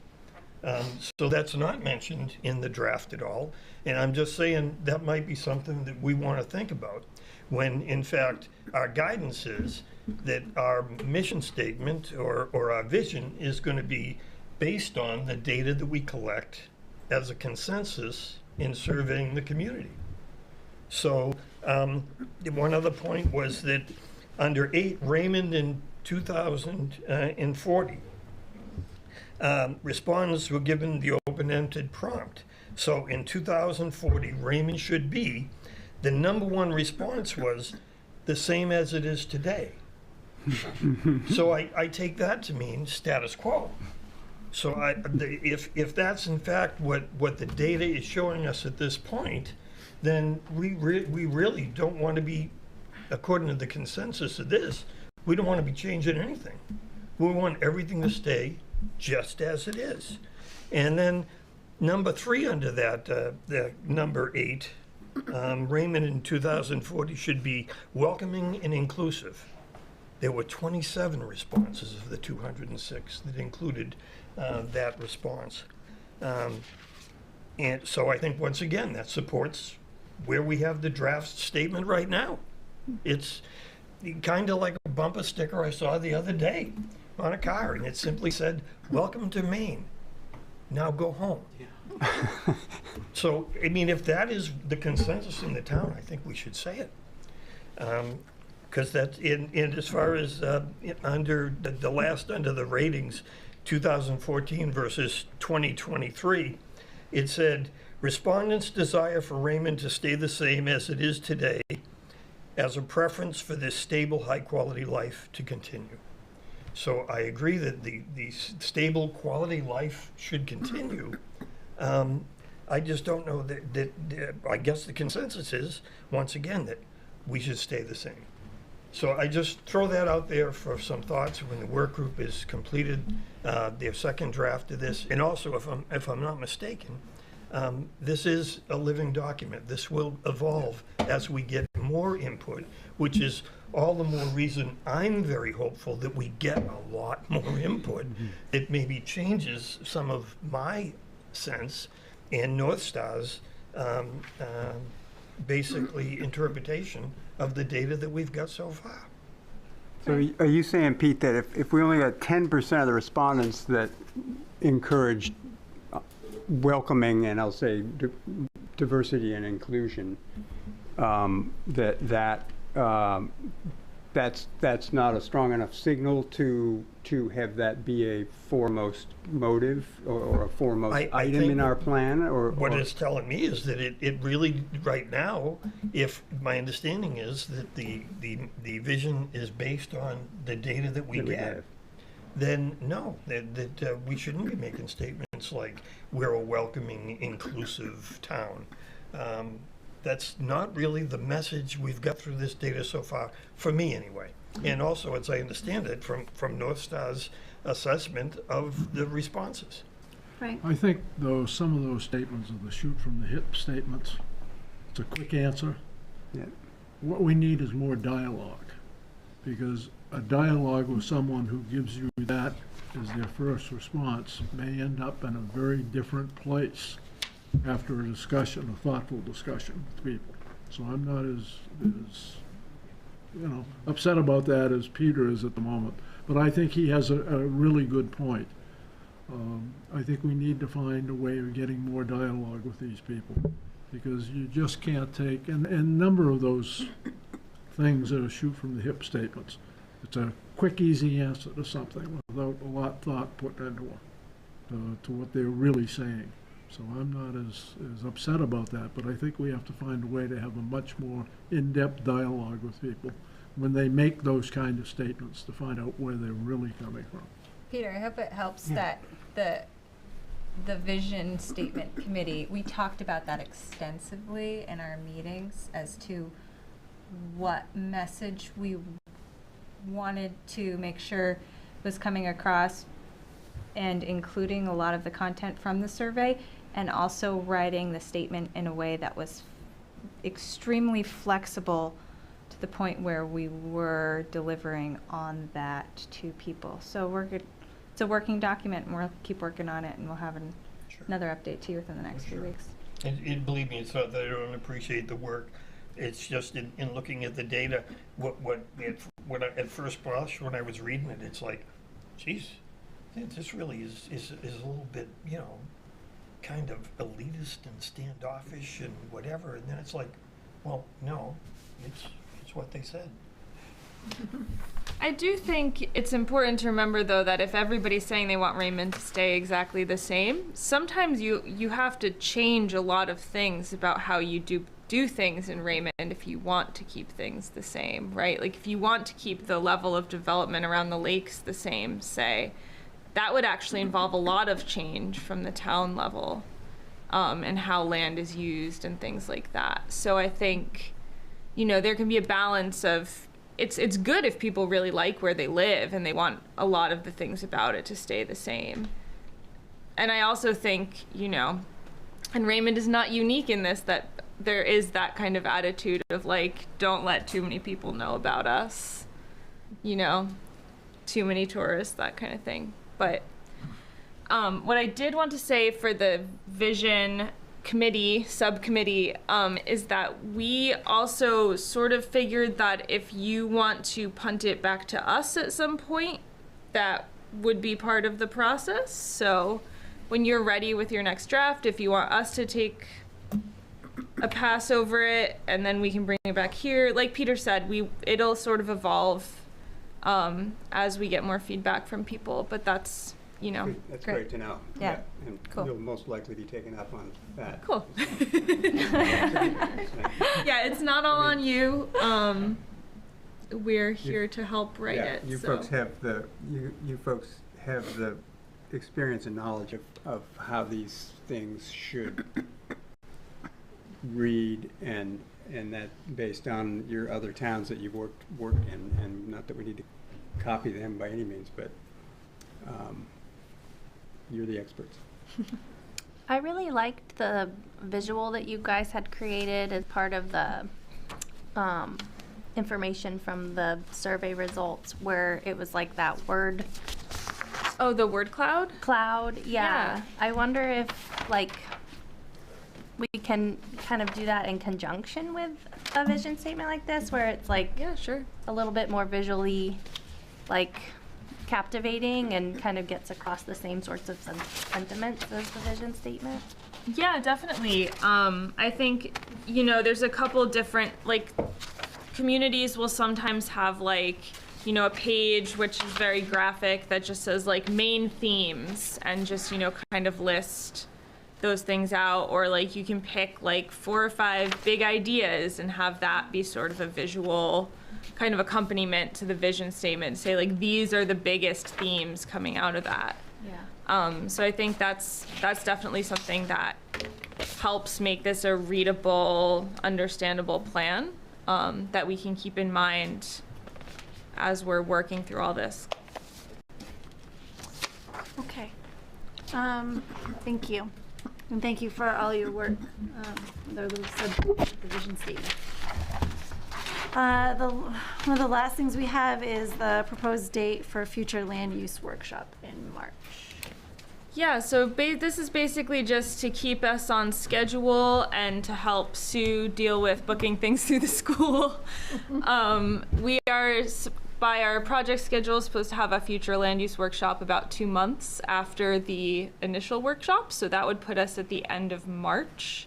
So that's not mentioned in the draft at all. And I'm just saying that might be something that we want to think about, when in fact our guidance is that our mission statement or our vision is going to be based on the data that we collect as a consensus in surveying the community. So one other point was that under 8, Raymond in 2040, respondents were given the open-ended prompt. So in 2040, Raymond should be, the number 1 response was the same as it is today. So I take that to mean status quo. So if that's in fact what the data is showing us at this point, then we really don't want to be, according to the consensus of this, we don't want to be changing anything. We want everything to stay just as it is. And then number 3 under that, the number 8, Raymond in 2040 should be welcoming and inclusive. There were 27 responses of the 206 that included that response. And so I think, once again, that supports where we have the draft statement right now. It's kind of like a bumper sticker I saw the other day on a car, and it simply said, "Welcome to Maine." now go home. So, I mean, if that is the consensus in the town, I think we should say it. Because that's, and as far as under the last, under the ratings, 2014 versus 2023, it said, respondents' desire for Raymond to stay the same as it is today as a preference for this stable, high-quality life to continue. So I agree that the stable quality life should continue. I just don't know that I guess the consensus is, once again, that we should stay the same. So I just throw that out there for some thoughts when the work group is completed their second draft of this. And also, if I'm not mistaken, this is a living document. This will evolve as we get more input, which is all the more reason I'm very hopeful that we get a lot more input. It maybe changes some of my sense and North Star's basically interpretation of the data that we've got so far. So are you saying, Pete, that if we only got 10% of the respondents that encouraged welcoming and I'll say diversity and inclusion, that's not a strong enough signal to have that be a foremost motive or a foremost item in our plan? Or what it's telling me is that it really, right now, if my understanding is that the vision is based on the data that we get, then no, that we shouldn't be making statements like we're a welcoming, inclusive town. That's not really the message we've got through this data so far, for me anyway. And also, as I understand it, from North Star's assessment of the responses. Right. I think, though, some of those statements are the shoot from the hip statements. It's a quick answer. Yeah. What we need is more dialogue, because a dialogue with someone who gives you that as their first response may end up in a very different place after a discussion, a thoughtful discussion with people. So I'm not as upset about that as Peter is at the moment. But I think he has a really good point. I think we need to find a way of getting more dialogue with these people, because you just can't take, and a number of those things that are shoot from the hip statements. It's a quick, easy answer to something without a lot of thought put into it, to what they're really saying. So I'm not as upset about that, but I think we have to find a way to have a much more in-depth dialogue with people when they make those kind of statements, to find out where they're really coming from. Peter, I hope it helps that the vision statement committee, we talked about that extensively in our meetings as to what message we wanted to make sure was coming across and including a lot of the content from the survey, and also writing the statement in a way that was extremely flexible to the point where we were delivering on that to people. So we're good. It's a working document, and we'll keep working on it, and we'll have another update to you within the next few weeks. And believe me, it's not that I don't appreciate the work. It's just in looking at the data, at first blush, when I was reading it, it's like, geez, this really is a little bit, kind of elitist and standoffish and whatever. And then it's like, well, no, it's what they said. I do think it's important to remember, though, that if everybody's saying they want Raymond to stay exactly the same, sometimes you have to change a lot of things about how you do things in Raymond if you want to keep things the same, right? Like if you want to keep the level of development around the lakes the same, say, that would actually involve a lot of change from the town level, and how land is used and things like that. So I think, there can be a balance of, it's good if people really like where they live and they want a lot of the things about it to stay the same. And I also think, and Raymond is not unique in this, that there is that kind of attitude of like, don't let too many people know about us, too many tourists, that kind of thing. But what I did want to say for the vision subcommittee, is that we also sort of figured that if you want to punt it back to us at some point, that would be part of the process. So when you're ready with your next draft, if you want us to take a pass over it and then we can bring it back here. Like Peter said, it'll sort of evolve as we get more feedback from people, but that's, you know, That's great to know. Yeah. And Cool. you'll most likely be taken up on that. Cool. Yeah, it's not all on you. We're here to help write it. You so. folks have the experience and knowledge of how these things should read, and that based on your other towns that you've worked in, and not that we need to copy them by any means, but you're the experts. I really liked the visual that you guys had created as part of the information from the survey results, where it was like that word. Oh, the word cloud? Cloud, yeah. I wonder if, like, we can kind of do that in conjunction with a vision statement like this, where it's like, yeah, sure, a little bit more visually, like, captivating and kind of gets across the same sorts of sentiments as the vision statement. Yeah, definitely. I think, you know, there's a couple different, like, communities will sometimes have, like, you know, a page which is very graphic that just says, like, main themes, and just, you know, kind of list those things out. Or, like, you can pick, like, 4 or 5 big ideas and have that be sort of a visual kind of accompaniment to the vision statement. Say, like, these are the biggest themes coming out of that. Yeah. So I think that's definitely something that helps make this a readable, understandable plan that we can keep in mind as we're working through all this. Okay. Thank you. And thank you for all your work. The vision statement. One of the last things we have is the proposed date for future land use workshop in March. Yeah, so this is basically just to keep us on schedule and to help Sue deal with booking things through the school. We are, by our project schedule, supposed to have a future land use workshop about 2 months after the initial workshop, so that would put us at the end of March.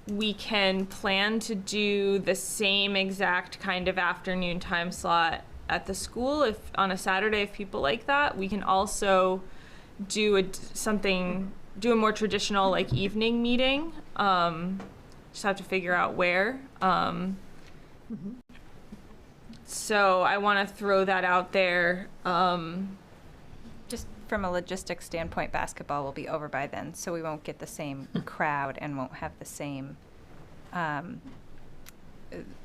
We can plan to do the same exact kind of afternoon time slot at the school if on a Saturday, if people like that. We can also do a more traditional, like, evening meeting. Just have to figure out where. So I want to throw that out there. Just from a logistics standpoint, basketball will be over by then, so we won't get the same crowd and won't have the same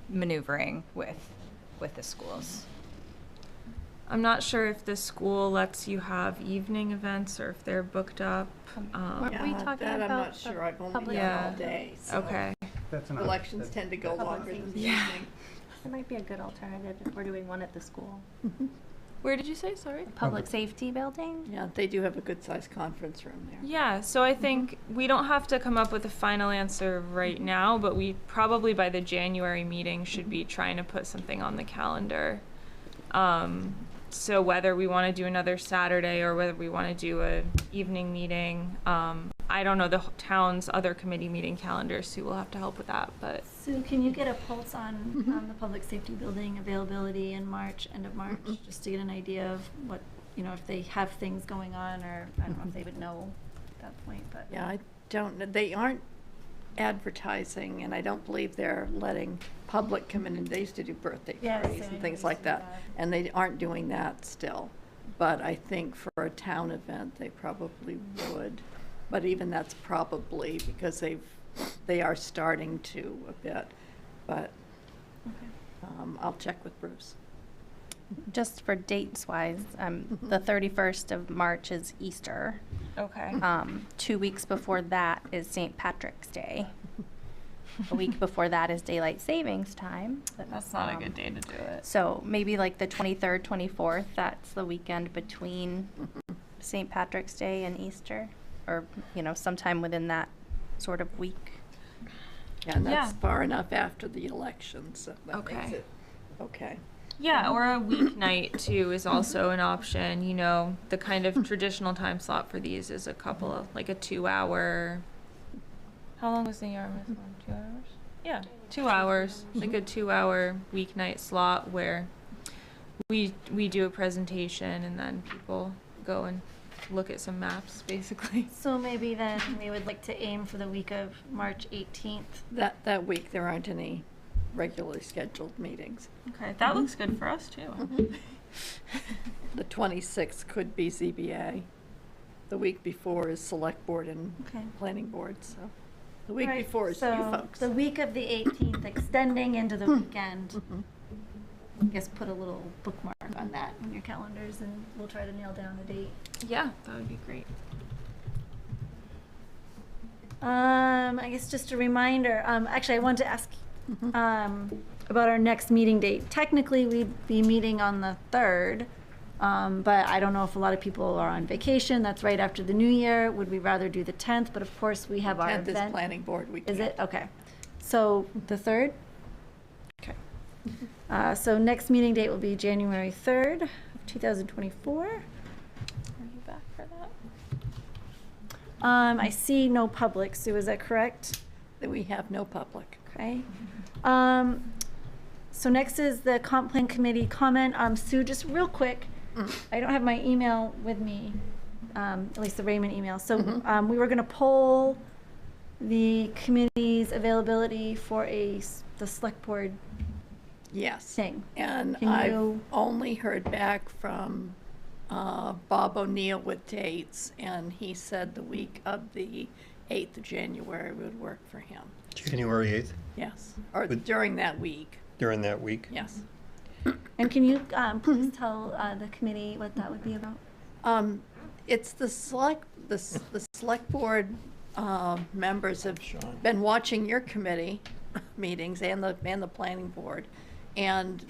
maneuvering with the schools. I'm not sure if the school lets you have evening events or if they're booked up. Weren't we talking that about I'm not sure. I've only done all day. So Okay. elections tend to go longer than the Yeah. evening. It might be a good alternative if we're doing one at the school. Where did you say? Sorry. Public safety building? Yeah, they do have a good-sized conference room there. Yeah, so I think we don't have to come up with a final answer right now, but we probably by the January meeting should be trying to put something on the calendar. So whether we want to do another Saturday or whether we want to do an evening meeting, I don't know the town's other committee meeting calendars. Sue will have to help with that, but. Sue, can you get a pulse on the public safety building availability in March, end of March, just to get an idea of what, you know, if they have things going on, or I don't know if they would know at that point, but. Yeah, I don't know. They aren't advertising, and I don't believe they're letting public come in. And they used to do birthday parties and things like that, and they aren't doing that still. But I think for a town event, they probably would. But even that's probably because they are starting to a bit. But I'll check with Bruce. Just for dates wise, the 31st of March is Easter. Okay. 2 weeks before that is St. Patrick's Day. A week before that is Daylight Savings Time. That's not a good day to do it. So maybe like the 23rd, 24th, that's the weekend between St. Patrick's Day and Easter, or, you know, sometime within that sort of week. Yeah, and that's far enough after the election, so that makes Okay. it okay. Yeah, or a weeknight too is also an option. You know, the kind of traditional time slot for these is a couple of, like a 2 hour. How long was the Yarmouth one? 2 hours? Yeah, 2 hours. Like a 2 hour weeknight slot where we do a presentation and then people go and look at some maps, basically. So maybe then we would like to aim for the week of March 18th. That week, there aren't any regularly scheduled meetings. Okay, that looks good for us too. The 26th could be ZBA. The week before is Select Board and Planning Board, so. The week Right, before is so you folks. the week of the 18th, extending into the weekend. I guess put a little bookmark on that in your calendars, and we'll try to nail down a date. Yeah, that would be great. I guess just a reminder, actually I wanted to ask about our next meeting date. Technically, we'd be meeting on the 3rd, but I don't know if a lot of people are on vacation. That's right after the new year. Would we rather do the 10th? But of course, we have our 10th event. is Planning Board week. Is it? Okay. So the 3rd? Okay. So next meeting date will be January 3rd of 2024. Are you back for that? I see no public. Sue, is that correct? That we have no public. Okay. So next is the Comp Plan Committee comment. Sue, just real quick, I don't have my email with me, at least the Raymond email. So we were going to poll the committee's availability for the select board thing. And Can I've you- only heard back from Bob O'Neill with dates, and he said the week of the 8th of January would work for him. January 8th, Yes, or during that week, during that week. yes. And can you please tell the committee what that would be about? It's the select board members have been watching your committee meetings and the planning board, and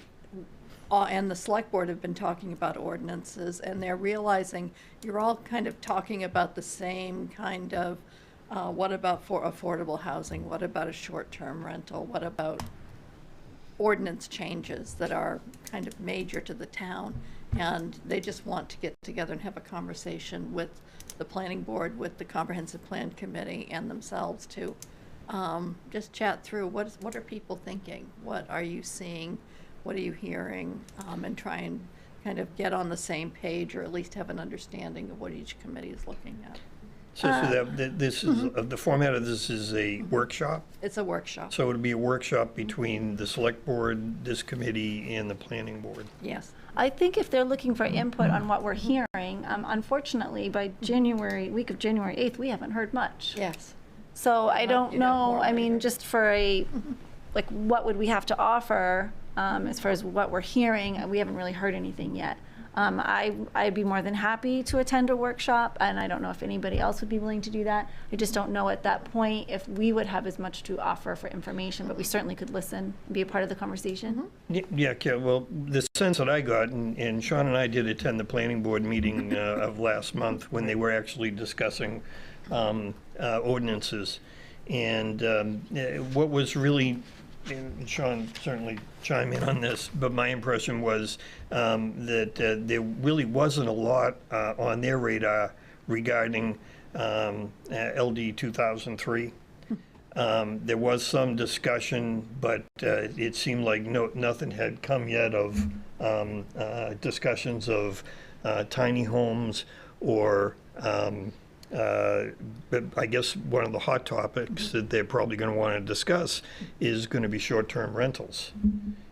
the select board have been talking about ordinances, and they're realizing you're all kind of talking about the same kind of, what about for affordable housing? What about a short-term rental? What about ordinance changes that are kind of major to the town? And they just want to get together and have a conversation with the planning board, with the comprehensive plan committee, and themselves to just chat through what are people thinking? What are you seeing? What are you hearing? And try and kind of get on the same page, or at least have an understanding of what each committee is looking at. So this is, the format of this is a workshop? It's a workshop. So it would be a workshop between the select board, this committee, and the planning board? Yes. I think if they're looking for input on what we're hearing, unfortunately, by week of January 8th, we haven't heard much. Yes. So I don't you have know, more I mean, just for like, what would we have to offer as far as what we're hearing? We haven't really heard anything yet. I'd be more than happy to attend a workshop, and I don't know if anybody else would be willing to do that. I just don't know at that point if we would have as much to offer for information, but we certainly could listen and be a part of the conversation. Yeah, well, the sense that I got, and Sean and I did attend the planning board meeting of last month when they were actually discussing ordinances. And what was really, and Sean certainly chime in on this, but my impression was that there really wasn't a lot on their radar regarding LD 2003. There was some discussion, but it seemed like nothing had come yet of discussions of tiny homes or but I guess one of the hot topics that they're probably going to want to discuss is going to be short-term rentals.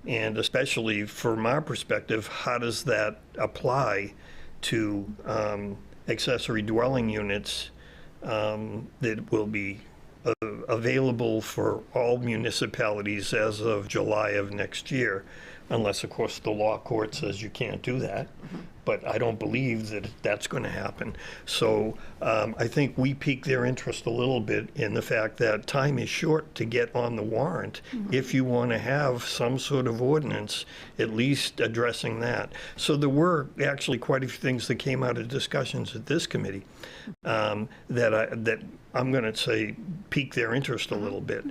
And especially from our perspective, how does that apply to accessory dwelling units that will be available for all municipalities as of July of next year, unless, of course, the law court says you can't do that. but I don't believe that that's going to happen. So I think we pique their interest a little bit in the fact that time is short to get on the warrant if you want to have some sort of ordinance at least addressing that. So there were actually quite a few things that came out of discussions at this committee that I'm going to say pique their interest a little bit.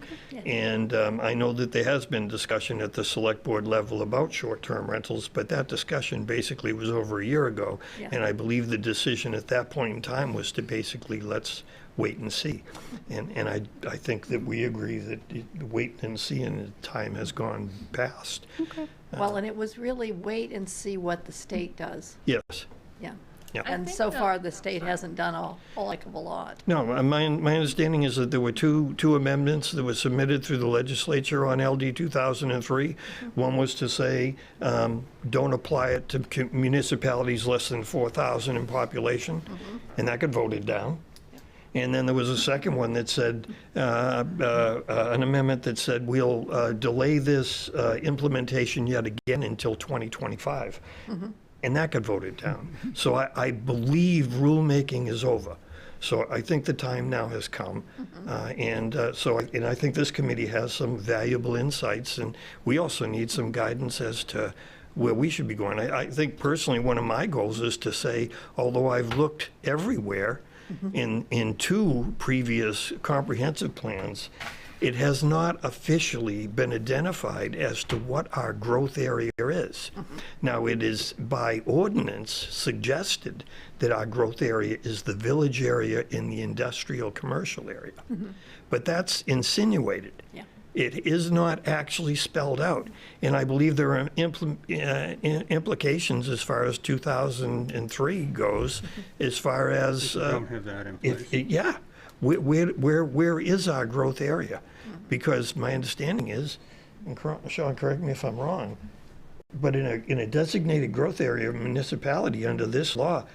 And I know that there has been discussion at the select board level about short-term rentals, but that discussion basically was over a year ago. Yeah. And I believe the decision at that point in time was to basically let's wait and see. And I think that we agree that wait and see and time has gone past. Okay. Well, and it was really wait and see what the state does. Yes. Yeah. Yep. And so far, the state hasn't done a whole heck of a lot. No, my understanding is that there were two amendments that were submitted through the legislature on LD 2003. One was to say, don't apply it to municipalities less than 4,000 in population, and that got voted down. And then there was a second one that said, an amendment that said, we'll delay this implementation yet again until 2025. And that got voted down. So I believe rulemaking is over. So I think the time now has come. And I think this committee has some valuable insights, and we also need some guidance as to where we should be going. I think personally one of my goals is to say, although I've looked everywhere in two previous comprehensive plans, it has not officially been identified as to what our growth area is. Now, it is by ordinance suggested that our growth area is the village area in the industrial commercial area. But that's insinuated. Yeah. It is not actually spelled out. And I believe there are implications as far as 2003 goes, as far as... We don't have that in place. Yeah. Where is our growth area? Because my understanding is, and Sean, correct me if I'm wrong, but in a designated growth area of municipality under this law,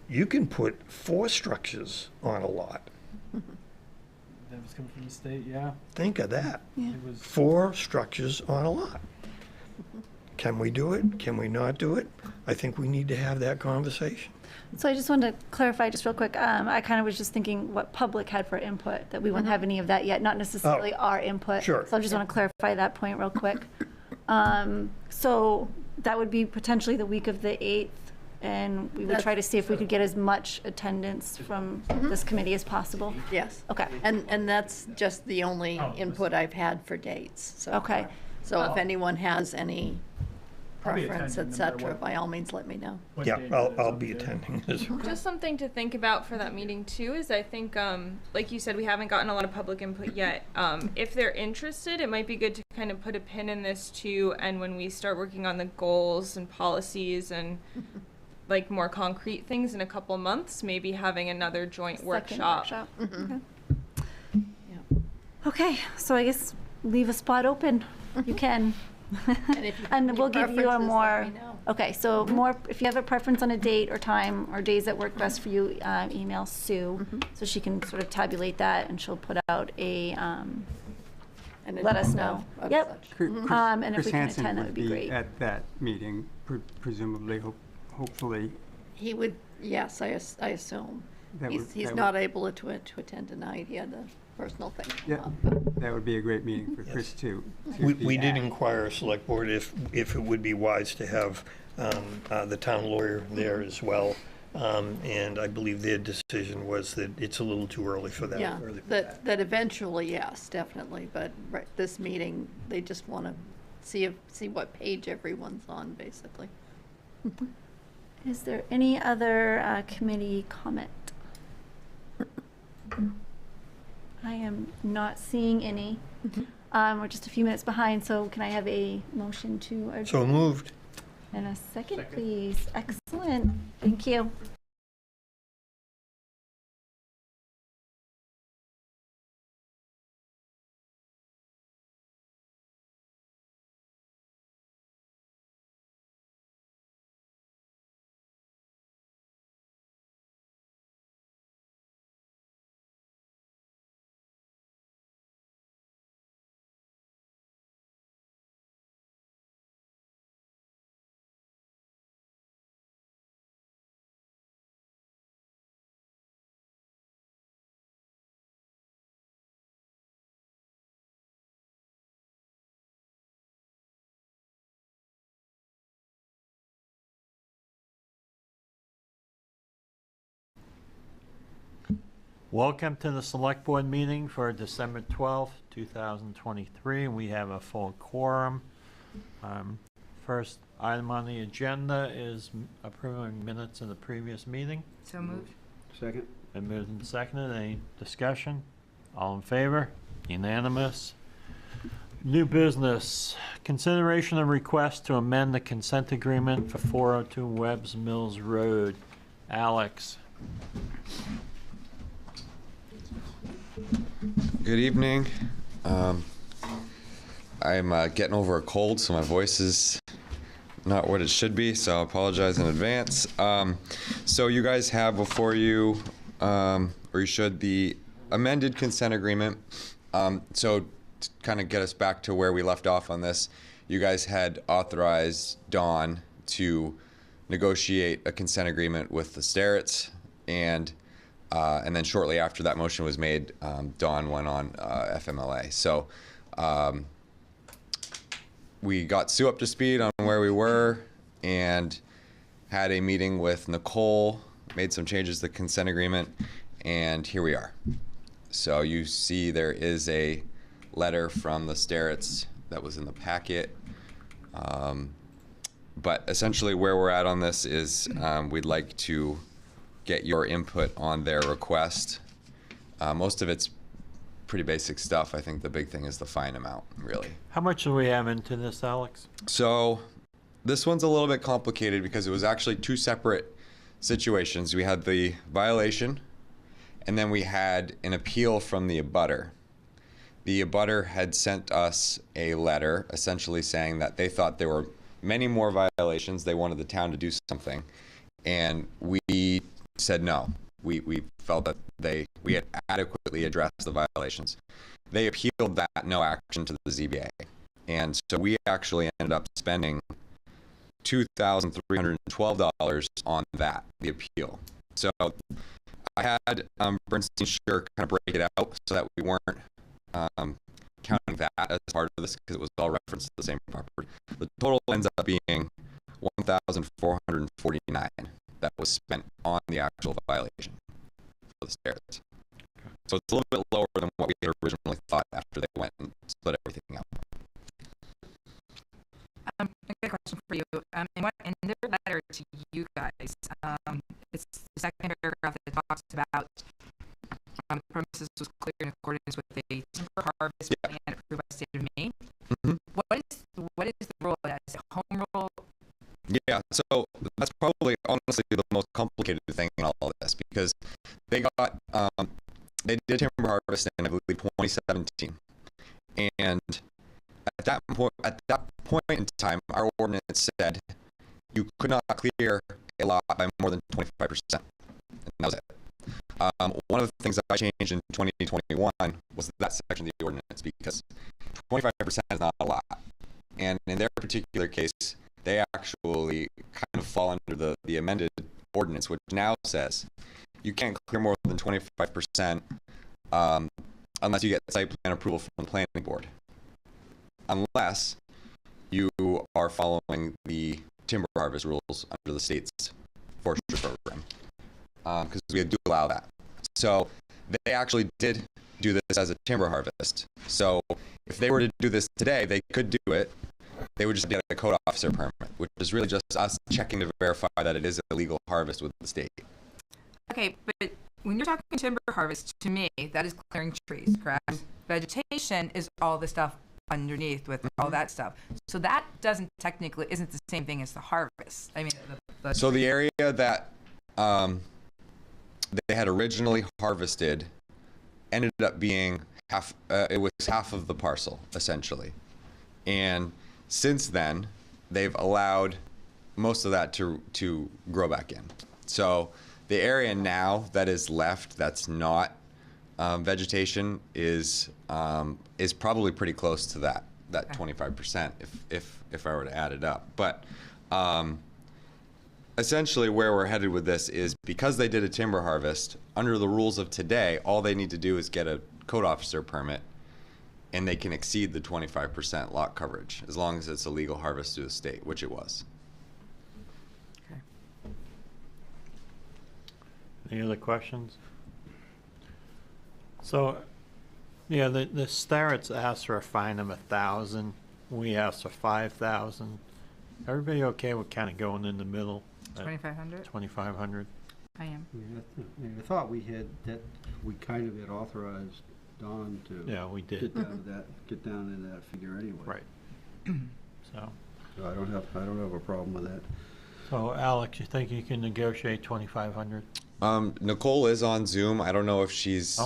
you can put 4 structures on a lot. That was coming from the state, yeah. Think of that. Yeah. It was 4 structures on a lot. Can we do it? Can we not do it? I think we need to have that conversation. So I just wanted to clarify just real quick. I kind of was just thinking what public had for input, that we wouldn't have any of that yet, not necessarily our input. Sure. So I just want to clarify that point real quick. So that would be potentially the week of the 8th, and we would try to see if we could get as much attendance from this committee as possible. Yes. Okay. And that's just the only input I've had for dates. So Okay. So if anyone has any I'll be preference, attending et no matter cetera, what. by all means, let me know. What Yeah, date I'll is be it? attending. Just something to think about for that meeting too is I think, like you said, we haven't gotten a lot of public input yet. If they're interested, it might be good to kind of put a pin in this too, and when we start working on the goals and policies and like more concrete things in a couple months, maybe having another joint Second workshop. Okay. Okay, so I guess leave a spot open. You can. And if you have And any we'll give you a preferences, more, let me know. okay, so more, if you have a preference on a date or time or days that work best for you, email Sue, so she can sort of tabulate that, and she'll put out a, An let us agenda know. of Yep. such. And if Chris we can Hansen attend, that would be great. at that meeting, presumably, hopefully. He would, yes, I assume. That would- He's that not able to attend tonight. He had a personal thing. Yeah, that would be a great meeting for Chris too. We did inquire, Select Board, if it would be wise to have the town lawyer there as well. And I believe their decision was that it's a little too early for that. Yeah, that eventually, yes, definitely. But right, this meeting, they just want to see what page everyone's on, basically. Is there any other committee comment? I am not seeing any. We're just a few minutes behind, so can I have a motion to adjourn? So moved. And a second, please. Excellent. Thank you. Welcome to the Select Board meeting for December 12th, 2023. We have a full quorum. First item on the agenda is approving minutes of the previous meeting. So moved. Second. Been moved and seconded. Any discussion? All in favor? Unanimous. New business. Consideration of request to amend the consent agreement for 402 Webbs Mills Road. Alex. Good evening. I'm getting over a cold, so my voice is not what it should be, so I apologize in advance. So you guys have before you, or you should, the amended consent agreement. So to kind of get us back to where we left off on this, you guys had authorized Dawn to negotiate a consent agreement with the Starretts, and then shortly after that motion was made, Dawn went on FMLA. So we got Sue up to speed on where we were and had a meeting with Nicole, made some changes to the consent agreement, and here we are. So you see there is a letter from the Starretts that was in the packet. But essentially where we're at on this is we'd like to get your input on their request. Most of it's pretty basic stuff. I think the big thing is the fine amount, really. How much do we have into this, Alex? So this one's a little bit complicated because it was actually two separate situations. We had the violation, and then we had an appeal from the abutter. The abutter had sent us a letter essentially saying that they thought there were many more violations. They wanted the town to do something. And we said no. We felt that we had adequately addressed the violations. They appealed that no action to the ZBA. And so we actually ended up spending $2,312 on that, the appeal. So I had Bernstein Sure kind of break it out so that we weren't counting that as part of this because it was all referenced to the same property. The total ends up being $1,449 that was spent on the actual violation for the Starretts. So it's a little bit lower than what we had originally thought after they went and split everything out. I got a question for you. In their letter to you guys, it's the second paragraph that talks about the premises was clear in accordance with the timber harvest plan approved by the state of Maine. Mm-hmm. What is the rule of that? Is it home rule? Yeah, so that's probably honestly the most complicated thing in all of this because they got they did timber harvest in I believe 2017, and at that point in time, our ordinance said you could not clear a lot by more than 25%, and that was it. One of the things that I changed in 2021 was that section of the ordinance because 25% is not a lot, and in their particular case, they actually kind of fall under the amended ordinance, which now says you can't clear more than 25% unless you get site plan approval from the planning board, unless you are following the timber harvest rules under the state's forestry program, because we do allow that. So they actually did do this as a timber harvest. So if they were to do this today, they could do it. They would just get a code officer permit, which is really just us checking to verify that it is a legal harvest with the state. Okay, but when you're talking timber harvest, to me, that is clearing trees, correct? Vegetation is all the stuff underneath with all that stuff. So that isn't the same thing as the harvest. I mean, so the area that they had originally harvested ended up being half. It was half of the parcel essentially, and since then they've allowed most of that to grow back in. So the area now that is left that's not vegetation is probably pretty close to that 25% if I were to add it up. But essentially where we're headed with this is because they did a timber harvest, under the rules of today, all they need to do is get a code officer permit and they can exceed the 25% lot coverage as long as it's a legal harvest through the state, which it was. Any other questions? So, yeah, the Starrett's asked for a fine of 1,000. We asked for 5,000. Everybody okay with kind of going in the middle? 2,500? 2,500. I am. I thought we kind of had authorized Don to. Yeah, we did. Get down in that figure anyway. Right. So I don't have a problem with that. So Alex, you think you can negotiate 2,500? Nicole is on Zoom. I don't know if she's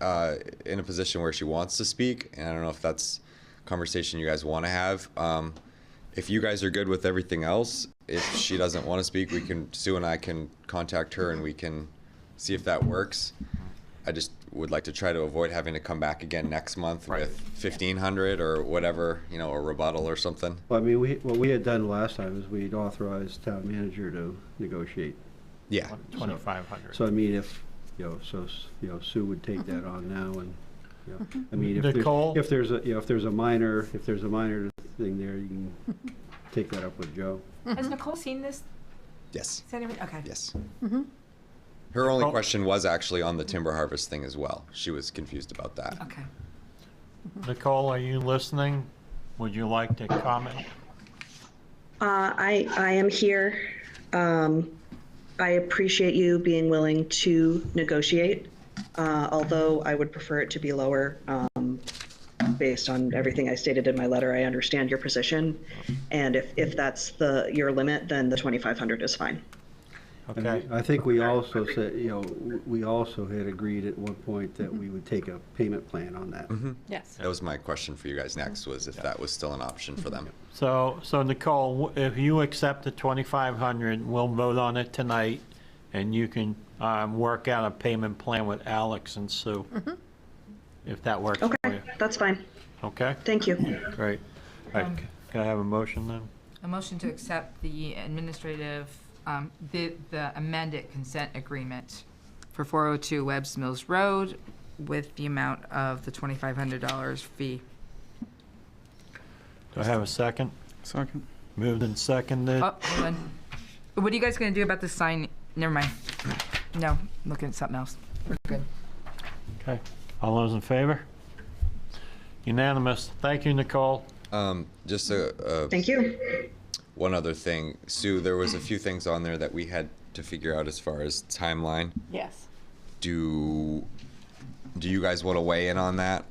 in a position where she wants to speak, and I don't know if that's a conversation you guys want to have. If you guys are good with everything else, if she doesn't want to speak, Sue and I can contact her and we can see if that works. I just would like to try to avoid having to come back again next month with 1,500 or whatever, a rebuttal or something. Well, I mean, what we had done last time is we'd authorized town manager to negotiate. Yeah. 2,500. So I mean, if Sue would take that on now, and I mean, Nicole? if there's a minor thing there, you can take that up with Joe. Has Nicole seen this? Yes. Okay. Yes. Her only question was actually on the timber harvest thing as well. She was confused about that. Okay. Nicole, are you listening? Would you like to comment? I am here. I appreciate you being willing to negotiate, although I would prefer it to be lower. Based on everything I stated in my letter, I understand your position, and if that's your limit, then the 2,500 is fine. Okay. I think we also said, we also had agreed at one point that we would take a payment plan on that. Yes. That was my question for you guys next, was if that was still an option for them. So Nicole, if you accept the 2,500, we'll vote on it tonight, and you can work out a payment plan with Alex and Sue, if that works for you. Okay, that's fine. Okay? Thank you. Great. All right, can I have a motion then? A motion to accept the administrative, the amended consent agreement for 402 Webbs Mills Road with the amount of the $2,500 fee. Do I have a second? Second. Moved and seconded. Oh, hold on. What are you guys going to do about the sign? Never mind. No, I'm looking at something else. We're good. Okay. All those in favor? Unanimous. Thank you, Nicole. Just Thank you. one other thing. Sue, there was a few things on there that we had to figure out as far as timeline. Yes. Do you guys want to weigh in on that?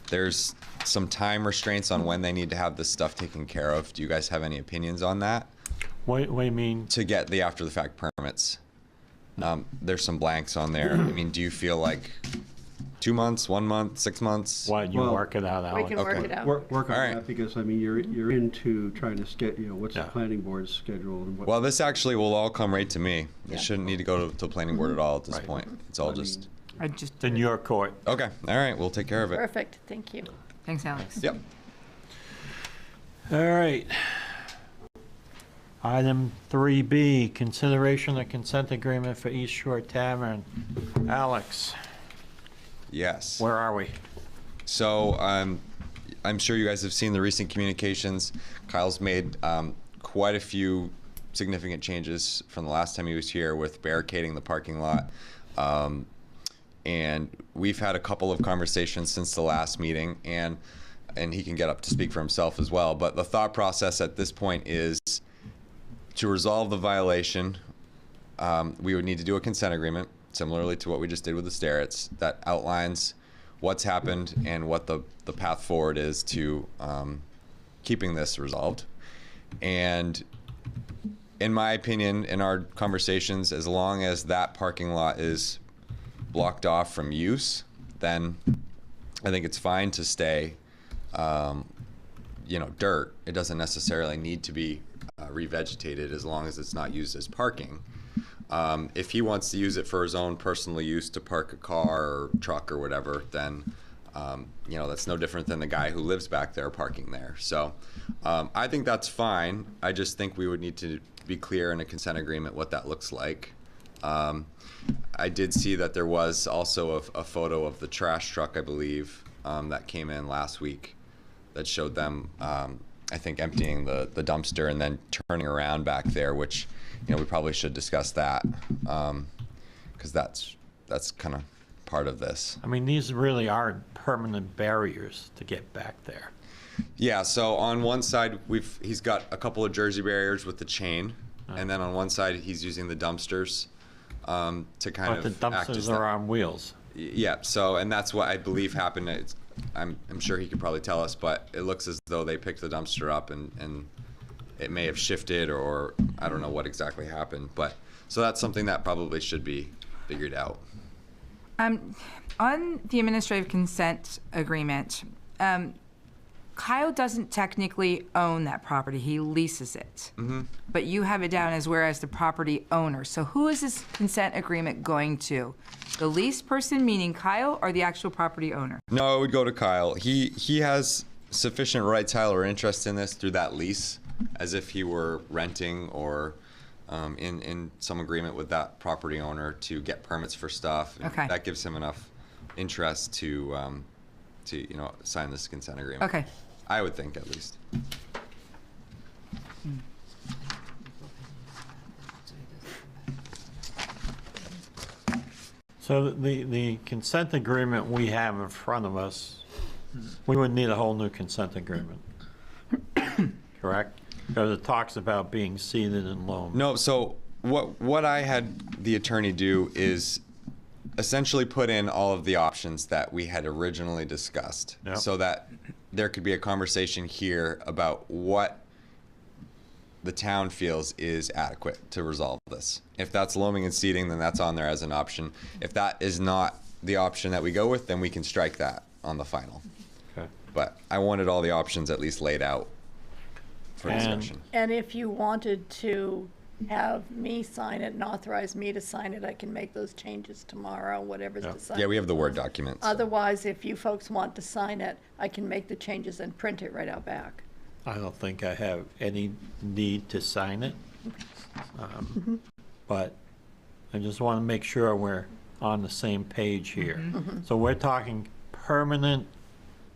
There's some time restraints on when they need to have this stuff taken care of. Do you guys have any opinions on that? What do you mean? To get the after the fact permits. There's some blanks on there. I mean, do you feel like 2 months, 1 month, 6 months? Why don't you work it out, Alex? We can work it out. Work on that, because I mean, you're into trying to schedule, what's the planning board's schedule and what. Well, this actually will all come right to me. It shouldn't need to go to planning board at all at this point. It's all just. It's in your court. Okay, all right, we'll take care of it. Perfect, thank you. Thanks, Alex. Yep. All right. Item 3B, consideration of consent agreement for East Shore Tavern. Alex. Yes. Where are we? So I'm sure you guys have seen the recent communications. Kyle's made quite a few significant changes from the last time he was here with barricading the parking lot. And we've had a couple of conversations since the last meeting, and he can get up to speak for himself as well. But the thought process at this point is to resolve the violation, we would need to do a consent agreement, similarly to what we just did with the Starrett's, that outlines what's happened and what the path forward is to keeping this resolved. And in my opinion, in our conversations, as long as that parking lot is blocked off from use, then I think it's fine to stay, dirt. It doesn't necessarily need to be revegetated as long as it's not used as parking. If he wants to use it for his own personal use to park a car or truck or whatever, then that's no different than the guy who lives back there parking there. So I think that's fine. I just think we would need to be clear in a consent agreement what that looks like. I did see that there was also a photo of the trash truck, I believe, that came in last week that showed them, I think, emptying the dumpster and then turning around back there, which we probably should discuss that, because that's kind of part of this. I mean, these really are permanent barriers to get back there. Yeah, so on one side, he's got a couple of Jersey barriers with the chain, and then on one side, he's using the dumpsters to kind But of the act as dumpsters that. are on wheels. Yeah, so, and that's what I believe happened. I'm sure he could probably tell us, but it looks as though they picked the dumpster up and it may have shifted, or I don't know what exactly happened. But so that's something that probably should be figured out. On the administrative consent agreement, Kyle doesn't technically own that property. He leases it. Mm-hmm. But you have it down as whereas the property owner. So who is this consent agreement going to? The leased person, meaning Kyle, or the actual property owner? No, it would go to Kyle. He has sufficient rights, Kyle, or interest in this through that lease, as if he were renting or in some agreement with that property owner to get permits for stuff. Okay. That gives him enough interest to sign this consent agreement. Okay. I would think, at least. So the consent agreement we have in front of us, we would need a whole new consent agreement, correct? Because it talks about being seated and loaned. No, so what I had the attorney do is essentially put in all of the options that we had originally discussed, Yep. so that there could be a conversation here about what the town feels is adequate to resolve this. If that's loaming and seating, then that's on there as an option. If that is not the option that we go with, then we can strike that on the final. Okay. But I wanted all the options at least laid out for discussion. And if you wanted to have me sign it and authorize me to sign it, I can make those changes tomorrow, whatever's decided. Yeah, we have the Word documents. Otherwise, if you folks want to sign it, I can make the changes and print it right out back. I don't think I have any need to sign it. But I just want to make sure we're on the same page here. So we're talking permanent,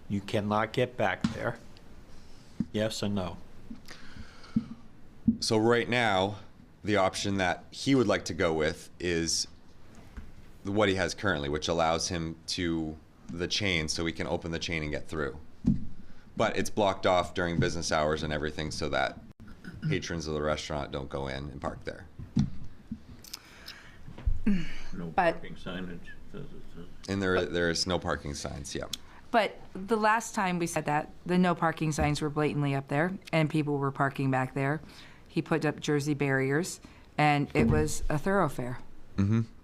you cannot get back there. Yes or no? So right now, the option that he would like to go with is what he has currently, which allows him to the chain so we can open the chain and get through. But it's blocked off during business hours and everything so that patrons of the restaurant don't go in and park there. No parking signage. And there is no parking signs, yeah. But the last time we said that, the no parking signs were blatantly up there, and people were parking back there. He put up Jersey barriers, and it was a thoroughfare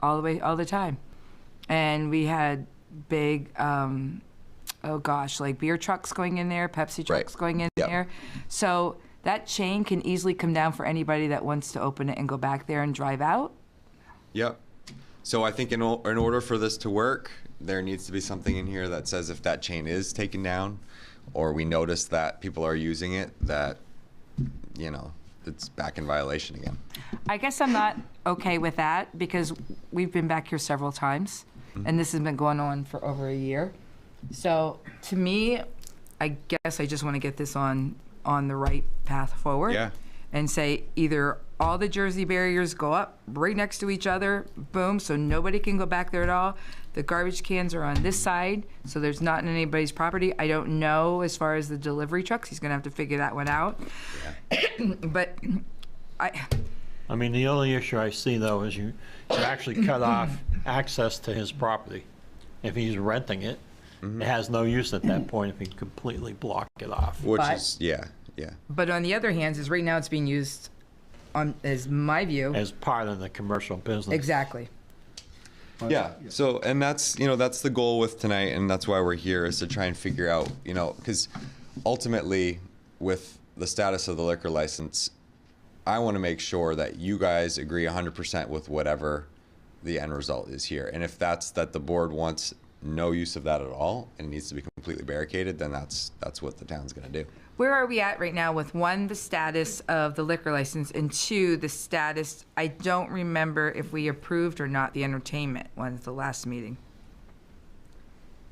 all the way, all the time. And we had big, like beer trucks going in there, Pepsi trucks going in there. So that chain can easily come down for anybody that wants to open it and go back there and drive out. Yep. So I think in order for this to work, there needs to be something in here that says if that chain is taken down, or we notice that people are using it, that, it's back in violation again. I guess I'm not okay with that because we've been back here several times, and this has been going on for over a year. So to me, I guess I just want to get this on the right path forward. Yeah. And say either all the Jersey barriers go up right next to each other, boom, so nobody can go back there at all. The garbage cans are on this side, so there's not in anybody's property. I don't know as far as the delivery trucks. He's gonna have to figure that one out. But I mean, the only issue I see though is you actually cut off access to his property. If he's renting it, it has no use at that point if he completely block it off. Which is, yeah. But on the other hand, is right now it's being used as my view. As part of the commercial business. Exactly. Yeah. So, and that's the goal with tonight, and that's why we're here, is to try and figure out, because ultimately, with the status of the liquor license, I want to make sure that you guys agree 100% with whatever the end result is here. And if that's that the board wants no use of that at all, and it needs to be completely barricaded, then that's what the town's going to do. Where are we at right now with one, the status of the liquor license, and two, the status, I don't remember if we approved or not the entertainment one at the last meeting.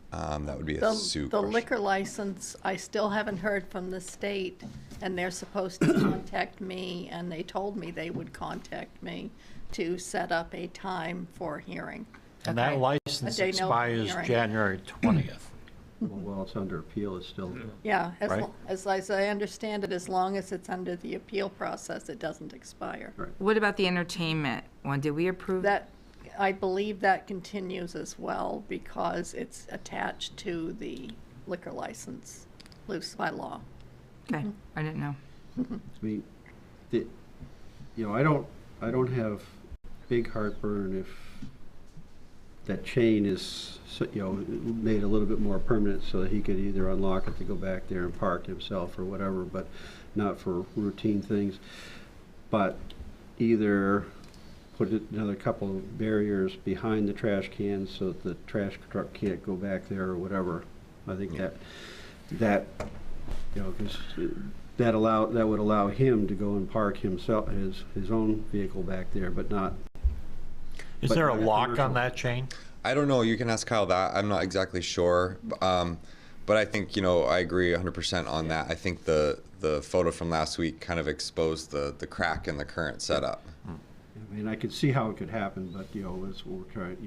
That would be a Sue The question. liquor license, I still haven't heard from the state, and they're supposed to contact me, and they told me they would contact me to set up a time for hearing. And that Okay. license A day no expires hearing. January 20th. While it's under appeal, it's still. Yeah, Right. as I understand it, as long as it's under the appeal process, it doesn't expire. What about the entertainment one? Did we approve? That, I believe that continues as well because it's attached to the liquor license, loose by law. Okay, I didn't know. I mean, I don't have big heartburn if that chain is, made a little bit more permanent so that he could either unlock it to go back there and park himself or whatever, but not for routine things. But either put another couple of barriers behind the trash cans so that the trash truck can't go back there or whatever. I think that because that would allow him to go and park himself, his own vehicle back there, but not. Is there a lock on that chain? I don't know. You can ask Kyle that. I'm not exactly sure. But I think, I agree 100% on that. I think the photo from last week kind of exposed the crack in the current setup. I mean, I could see how it could happen, but as we're trying,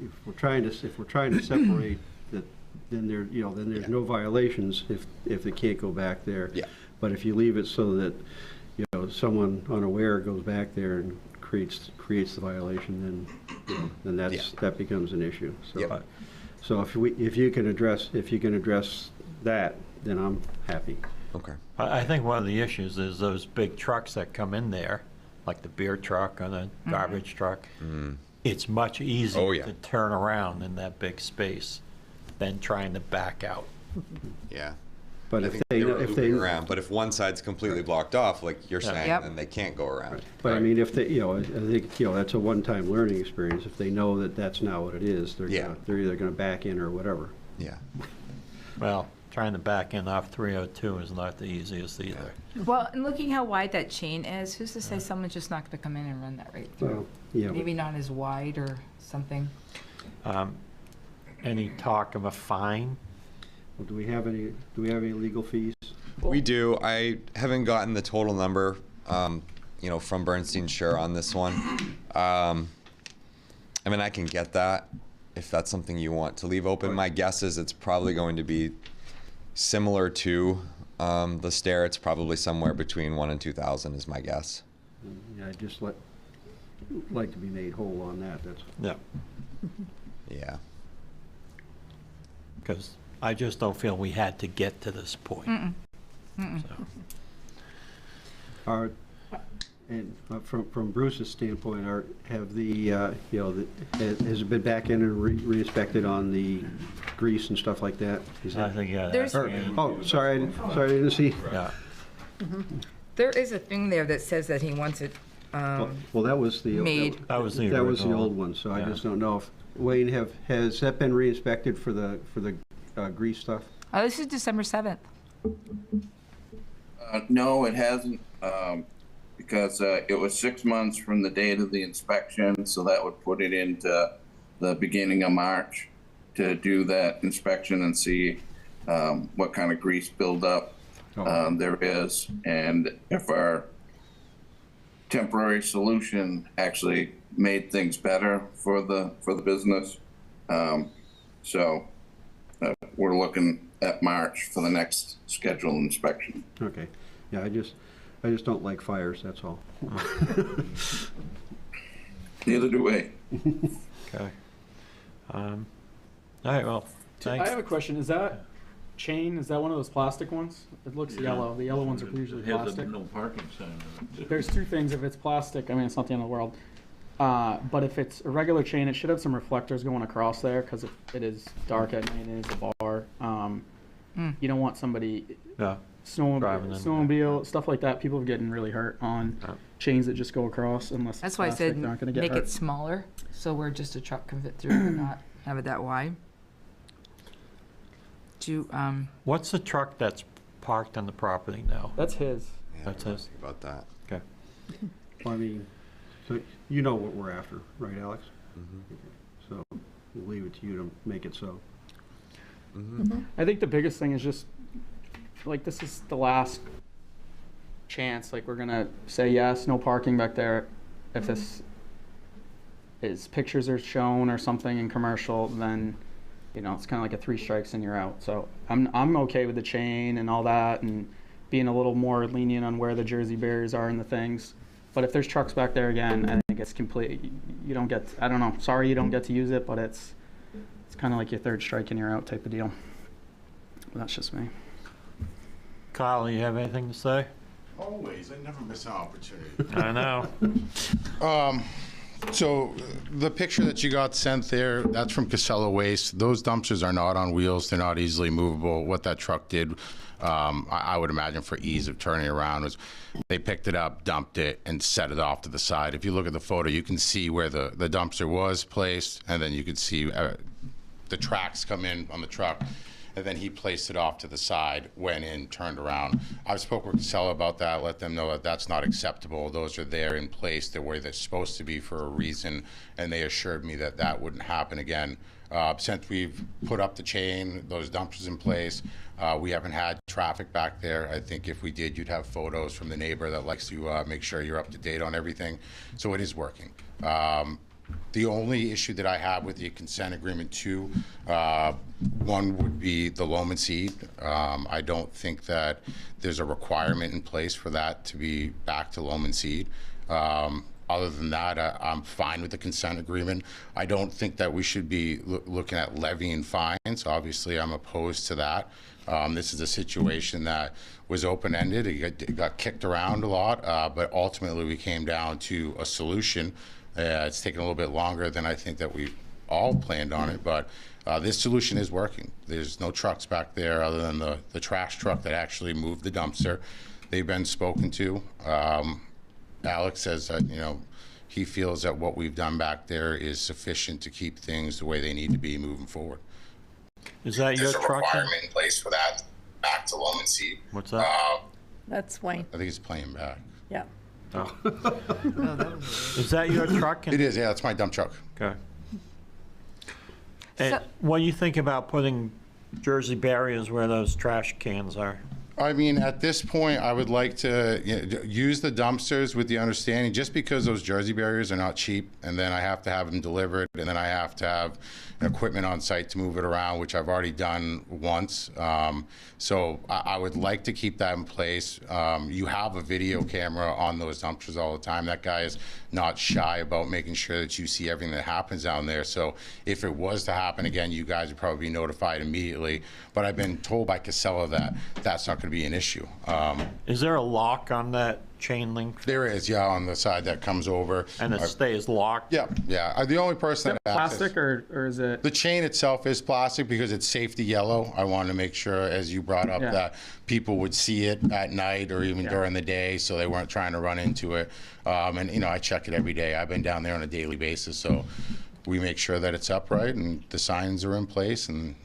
if we're trying to separate that, then there's no violations if they can't go back there. Yeah. But if you leave it so that someone unaware goes back there and creates the violation, then that becomes an issue. So, Yep. so if you can address that, then I'm happy. Okay. I think one of the issues is those big trucks that come in there, like the beer truck or the garbage truck. It's much easier to turn around in that big space than trying to back out. Yeah. But I if think they were if looping they around, but if one side's completely blocked off, like you're saying, Yep. then they can't go around. But I mean, if they, I think, that's a one-time learning experience. If they know that that's not what it is, they're either going to back in or whatever. Yeah. Well, trying to back in off 302 is not the easiest either. Well, and looking how wide that chain is, who's to say someone's just not going to come in and run that right through? Well, yeah. Maybe not as wide or something. Any talk of a fine? Well, do we have any legal fees? We do. I haven't gotten the total number, from Bernstein Sure on this one. I mean, I can get that if that's something you want to leave open. My guess is it's probably going to be similar to the stair. It's probably somewhere between 1,000 and 2,000 is my guess. Yeah, I'd just like to be made whole on that. That's. Yeah. Yeah. Because I just don't feel we had to get to this point. So. From Bruce's standpoint, has it been back in and re-inspected on the grease and stuff like that? I think, yeah. Sorry, I didn't see. Yeah. There is a thing there that says that he wants it Well, that was the made. That was the old original. one. So I Yeah. just don't know if Wayne has that been re-inspected for the grease stuff? Oh, this is December 7th. No, it hasn't, because it was 6 months from the date of the inspection, so that would put it into the beginning of March to do that inspection and see what kind of grease buildup there is, and if our temporary solution actually made things better for the business. So we're looking at March for the next scheduled inspection. Okay. Yeah, I just don't like fires, that's all. Neither do we. Okay. All right, well, thanks. I have a question. Is that chain, is that one of those plastic ones? It looks yellow. The yellow ones are usually plastic. No parking sign. There's two things. If it's plastic, I mean, it's not the end of the world. But if it's a regular chain, it should have some reflectors going across there because it is dark at night and it's a bar. You don't want somebody, snowmobile, stuff like that. People are getting really hurt on chains that just go across unless That's why I said they're not gonna get make hurt. it smaller, so where just a truck can fit through and not have it that wide. What's the truck that's parked on the property now? That's his. That's his? Think about that. Okay. Well, I mean, so you know what we're after, right, Alex? So we'll leave it to you to make it so. I think the biggest thing is just, like, this is the last chance. Like, we're gonna say yes, no parking back there. If his pictures are shown or something in commercial, then, you know, it's kind of like a 3 strikes and you're out. So I'm okay with the chain and all that, and being a little more lenient on where the Jersey barriers are and the things. But if there's trucks back there again, I think it's complete. You don't get. I don't know. Sorry, you don't get to use it, but it's kind of like your 3rd strike and you're out type of deal. But that's just me. Kyle, you have anything to say? Always. I never miss an opportunity. I know. So the picture that you got sent there, that's from Casella Waste. Those dumpsters are not on wheels. They're not easily movable. What that truck did, I would imagine for ease of turning around, was they picked it up, dumped it, and set it off to the side. If you look at the photo, you can see where the dumpster was placed, and then you can see the tracks come in on the truck. And then he placed it off to the side, went in, turned around. I've spoken with Casella about that, let them know that that's not acceptable. Those are there in place. They're where they're supposed to be for a reason, and they assured me that that wouldn't happen again. Since we've put up the chain, those dumpsters in place, we haven't had traffic back there. I think if we did, you'd have photos from the neighbor that likes to make sure you're up to date on everything. So it is working. The only issue that I have with the consent agreement too, one would be the loam and seed. I don't think that there's a requirement in place for that to be back to loam and seed. Other than that, I'm fine with the consent agreement. I don't think that we should be looking at levying fines. Obviously, I'm opposed to that. This is a situation that was open-ended. It got kicked around a lot, but ultimately we came down to a solution. It's taken a little bit longer than I think that we all planned on it, but this solution is working. There's no trucks back there other than the trash truck that actually moved the dumpster. They've been spoken to. Alex says that, you know, he feels that what we've done back there is sufficient to keep things the way they need to be moving forward. Is that your There's a truck? requirement in place for that back to loam and seed. What's that? That's Wayne. I think he's playing back. Yeah. Oh. Is that your truck? It is, yeah, it's my dump truck. Okay. And what do you think about putting Jersey barriers where those trash cans are? I mean, at this point, I would like to use the dumpsters with the understanding, just because those Jersey barriers are not cheap, and then I have to have them delivered, and then I have to have equipment on site to move it around, which I've already done once. So I would like to keep that in place. You have a video camera on those dumpsters all the time. That guy is not shy about making sure that you see everything that happens down there. So if it was to happen again, you guys would probably be notified immediately. But I've been told by Casella that that's not going to be an issue. Is there a lock on that chain link? There is, yeah, on the side that comes over. And it stays locked? Yeah, yeah. The only person Is it plastic or is it? The chain itself is plastic because it's safety yellow. I wanted to make sure, as you brought up, that people would see it at night or even during the day, so they weren't trying to run into it. And, you know, I check it every day. I've been down there on a daily basis, so we make sure that it's upright and the signs are in place and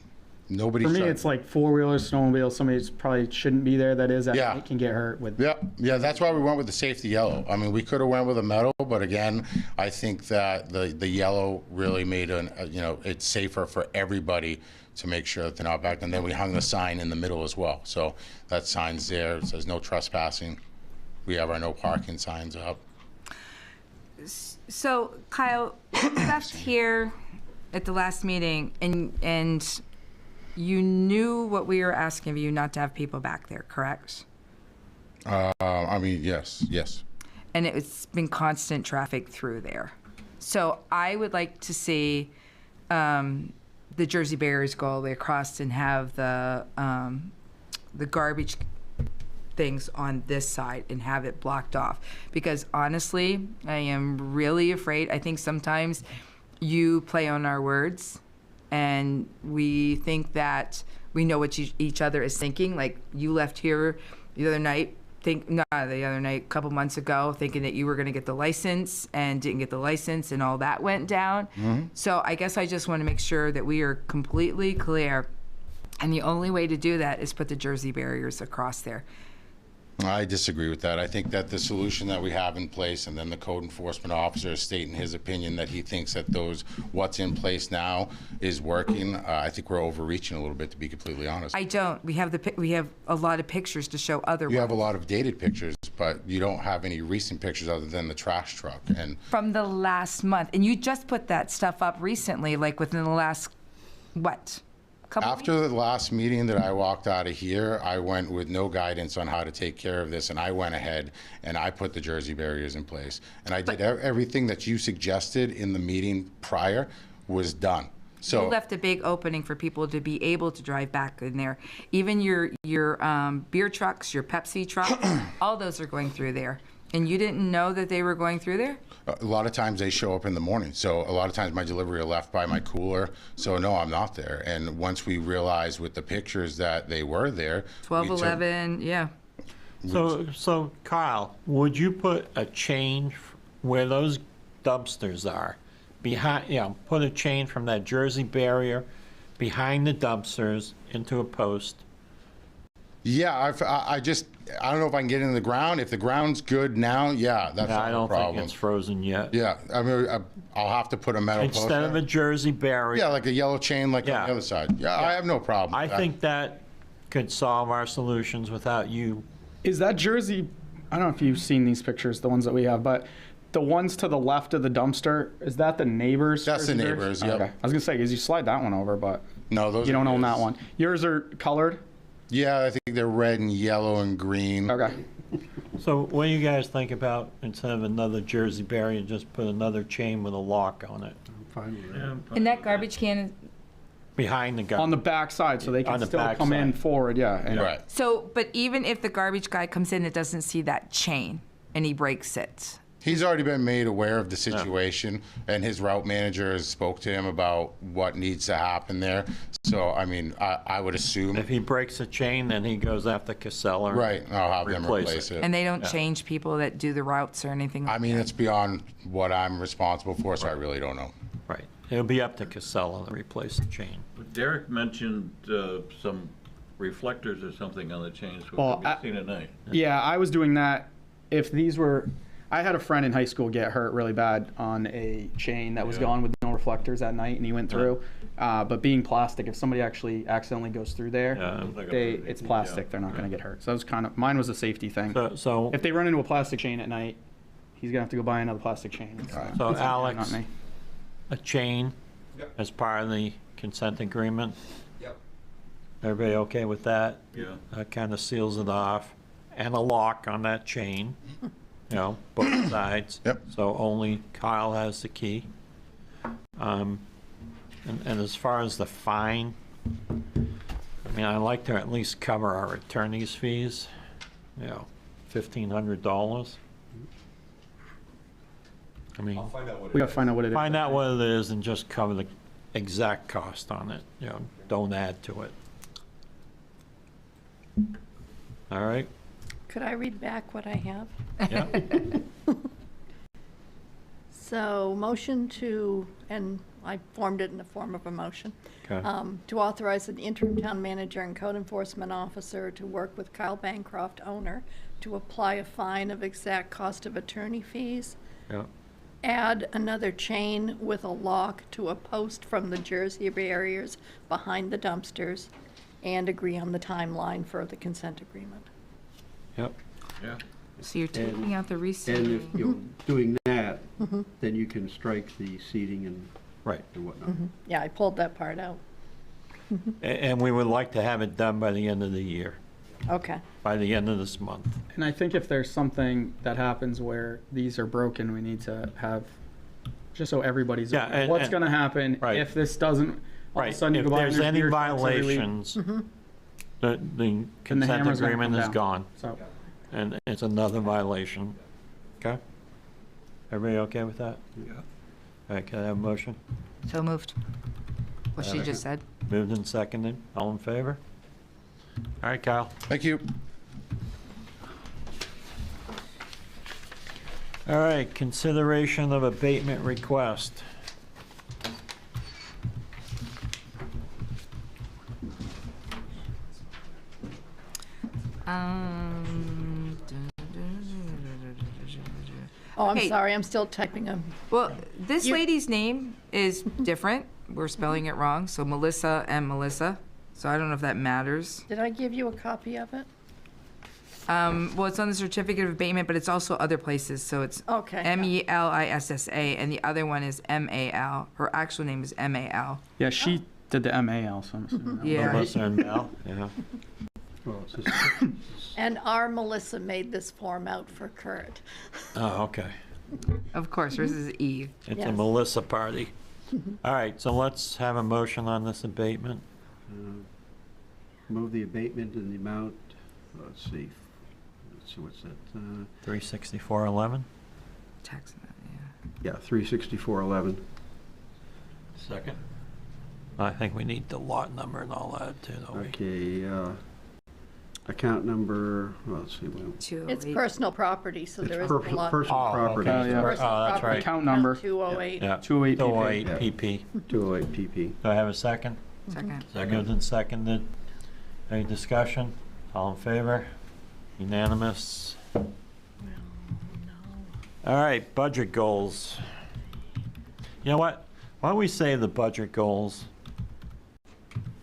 nobody. For me, it's like 4-wheelers, snowmobiles. Somebody probably shouldn't be there. That is, that night can get hurt with. Yeah. That's why we went with the safety yellow. I mean, we could have went with a metal, but again, I think that the yellow really made it's safer for everybody to make sure that they're not back. And then we hung the sign in the middle as well. So that sign's there. It says no trespassing. We have our no parking signs up. So, Kyle, you left here at the last meeting, and you knew what we were asking of you, not to have people back there, correct? I mean, yes. And it's been constant traffic through there. So I would like to see the Jersey barriers go all the way across and have the garbage things on this side and have it blocked off. Because honestly, I am really afraid. I think sometimes you play on our words and we think that we know what each other is thinking. Like you left here the other night, a couple months ago, thinking that you were going to get the license and didn't get the license and all that went down. Mm-hmm. So I guess I just want to make sure that we are completely clear. And the only way to do that is put the Jersey barriers across there. I disagree with that. I think that the solution that we have in place, and then the code enforcement officer stating his opinion that he thinks that what's in place now is working. I think we're overreaching a little bit, to be completely honest. I don't. We have a lot of pictures to show otherwise. You have a lot of dated pictures, but you don't have any recent pictures other than the trash truck. And From the last month, and you just put that stuff up recently, like within the last, what? after the last meeting that I walked out of here, I went with no guidance on how to take care of this, and I went ahead and I put the Jersey barriers in place. And I did everything that you suggested in the meeting prior was done. You So left a big opening for people to be able to drive back in there. Even your beer trucks, your Pepsi trucks, all those are going through there. And you didn't know that they were going through there? a lot of times they show up in the morning. So a lot of times my delivery are left by my cooler. So no, I'm not there. And once we realized with the pictures that they were there. 12, 11, yeah. So Kyle, would you put a chain where those dumpsters are? Behind, put a chain from that Jersey barrier behind the dumpsters into a post. Yeah, I don't know if I can get in the ground. If the ground's good now, yeah, that's not I don't a problem. think it's frozen yet. Yeah, I mean, I'll have to put a metal post Instead of there. a Jersey barrier. Yeah, like a yellow chain like on the other side. Yeah, I have no problem. I think that could solve our solutions without you. Is that Jersey, I don't know if you've seen these pictures, the ones that we have, but the ones to the left of the dumpster, is that the neighbor's? That's the Jersey neighbor's, Bears? yep. Okay. I was gonna say, because you slide that one over, but no, those you don't are own yours. that one. Yours are colored? Yeah, I think they're red and yellow and green. Okay. So what do you guys think about, instead of another Jersey barrier, just put another chain with a lock on it? I'm fine with that. And that garbage can, Behind the On the back side, so they On can the still back come in side. forward, yeah. And Right. so, but even if the garbage guy comes in and doesn't see that chain and he breaks it, He's already been made aware of the situation, and his route manager has spoke to him about what needs to happen there. So, I mean, I would assume. If he breaks a chain, then he goes after Casella. Right, I'll have them replace it. and they don't change people that do the routes or anything like I mean, it's beyond what I'm responsible for, so I really don't know. Right. It'll be up to Casella to replace the chain. But Derek mentioned some reflectors or something on the chains, which Well, can be seen at night. Yeah, I was doing that. If these were, I had a friend in high school get hurt really bad on a chain that was gone with no reflectors at night, and he went through. But being plastic, if somebody actually accidentally goes through there, it's plastic. They're not going to get hurt. So it was kind of, mine was a safety thing. So if they run into a plastic chain at night, he's gonna have to go buy another plastic chain. So It's Alex, not me. a chain as part of the consent agreement? Yep. Everybody okay with that? Yeah. That kind of seals it off. And a lock on that chain, both sides. Yep. So only Kyle has the key. And as far as the fine, I mean, I'd like to at least cover our attorney's fees, $1,500. I mean, We gotta find out what it is. find out what it is and just cover the exact cost on it, don't add to it. All right? Could I read back what I have? Yeah. So, motion to, and I formed it in the form of a motion. Okay. To authorize the interim town manager and code enforcement officer to work with Kyle Bancroft, owner, to apply a fine of exact cost of attorney fees. Yeah. Add another chain with a lock to a post from the Jersey barriers behind the dumpsters, and agree on the timeline for the consent agreement. Yep. Yeah. So you're taking out the And receiving. if you're doing that, then you can strike the seating and Right. and whatnot. Yeah, I pulled that part out. And we would like to have it done by the end of the year, Okay. by the end of this month. And I think if there's something that happens where these are broken, we need to have, just so everybody's, Yeah, aware, and- what's and- gonna happen Right. if this doesn't, all of a Right. sudden you If go by and there's there's any beer trucks every week. violations, the Then the consent hammer's gonna agreement come is down. gone. So, And it's another violation. Okay? Everybody okay with that? Yeah. All right, can I have a motion? So moved. What she just said. Moved and seconded. All in favor? All right, Kyle. Thank you. All right, consideration of abatement request. Oh, I'm Okay. sorry, I'm still typing them. Well, this lady's name is different. We're spelling it wrong. So Melissa and Melissa. So I don't know if that matters. Did I give you a copy of it? Well, it's on the certificate of abatement, but it's also other places, so it's Okay. MELISSA, and the other one is MAL. Her actual name is MAL. Yeah, she did the MAL, so I'm assuming that was- Yeah. Melissa and Mel, yeah. Well, it's just- And our Melissa made this form out for Kurt. Oh, okay. Of course, hers is Eve. It's a Yes. Melissa party. All right, so let's have a motion on this abatement. Move the abatement in the amount, let's see, what's that? 364.11. Tax amount, Yeah, 364.11. Second. I think we need the lot number and all that too, don't we? Okay, account number, well, let's see. It's personal property, so there isn't a lot. Personal property. okay. Yeah. Personal that's property, right. Account number. 208. Yeah. 208 208 PP. PP. 208 PP. Do I have a second? Second. Moved and seconded. Any discussion? All in favor? Unanimous? All right, budget goals. You know what? Why don't we say the budget goals?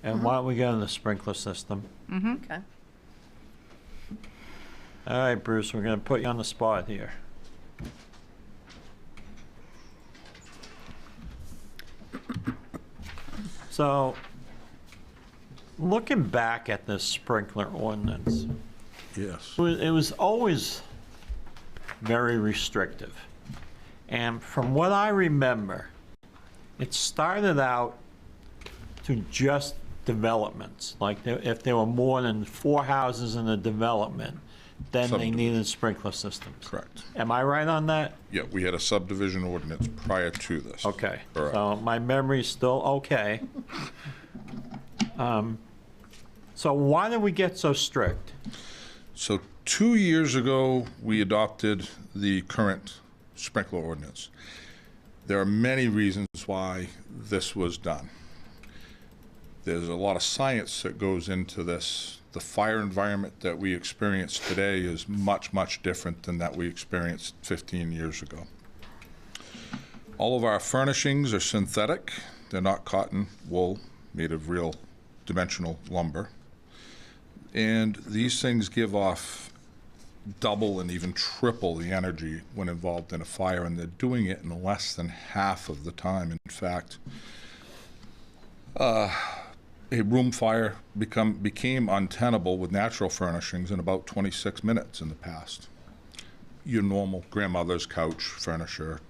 And why don't we go to the sprinkler system? Mm-hmm. Okay. All right, Bruce, we're gonna put you on the spot here. So, looking back at this sprinkler ordinance, Yes. it was always very restrictive. And from what I remember, it started out to just developments. Like if there were more than 4 houses in a development, then they Subdivision. needed sprinkler systems. Correct. Am I right on that? Yeah, we had a subdivision ordinance prior to this. Okay, Correct. so my memory's still okay. So why did we get so strict? So 2 years ago, we adopted the current sprinkler ordinance. There are many reasons why this was done. There's a lot of science that goes into this. The fire environment that we experience today is much, much different than that we experienced 15 years ago. All of our furnishings are synthetic. They're not cotton wool, made of real dimensional lumber. And these things give off double and even triple the energy when involved in a fire, and they're doing it in less than half of the time. In fact, a room fire became untenable with natural furnishings in about 26 minutes in the past. Your normal grandmother's couch, furniture,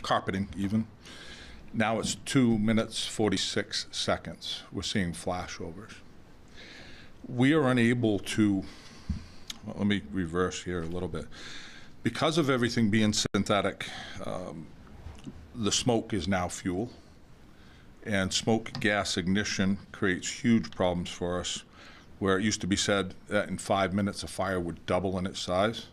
carpeting even. Now it's 2 minutes, 46 seconds. We're seeing flashovers. We are unable to, well, let me reverse here a little bit. Because of everything being synthetic, the smoke is now fuel. And smoke gas ignition creates huge problems for us, where it used to be said that in 5 minutes a fire would double in its size.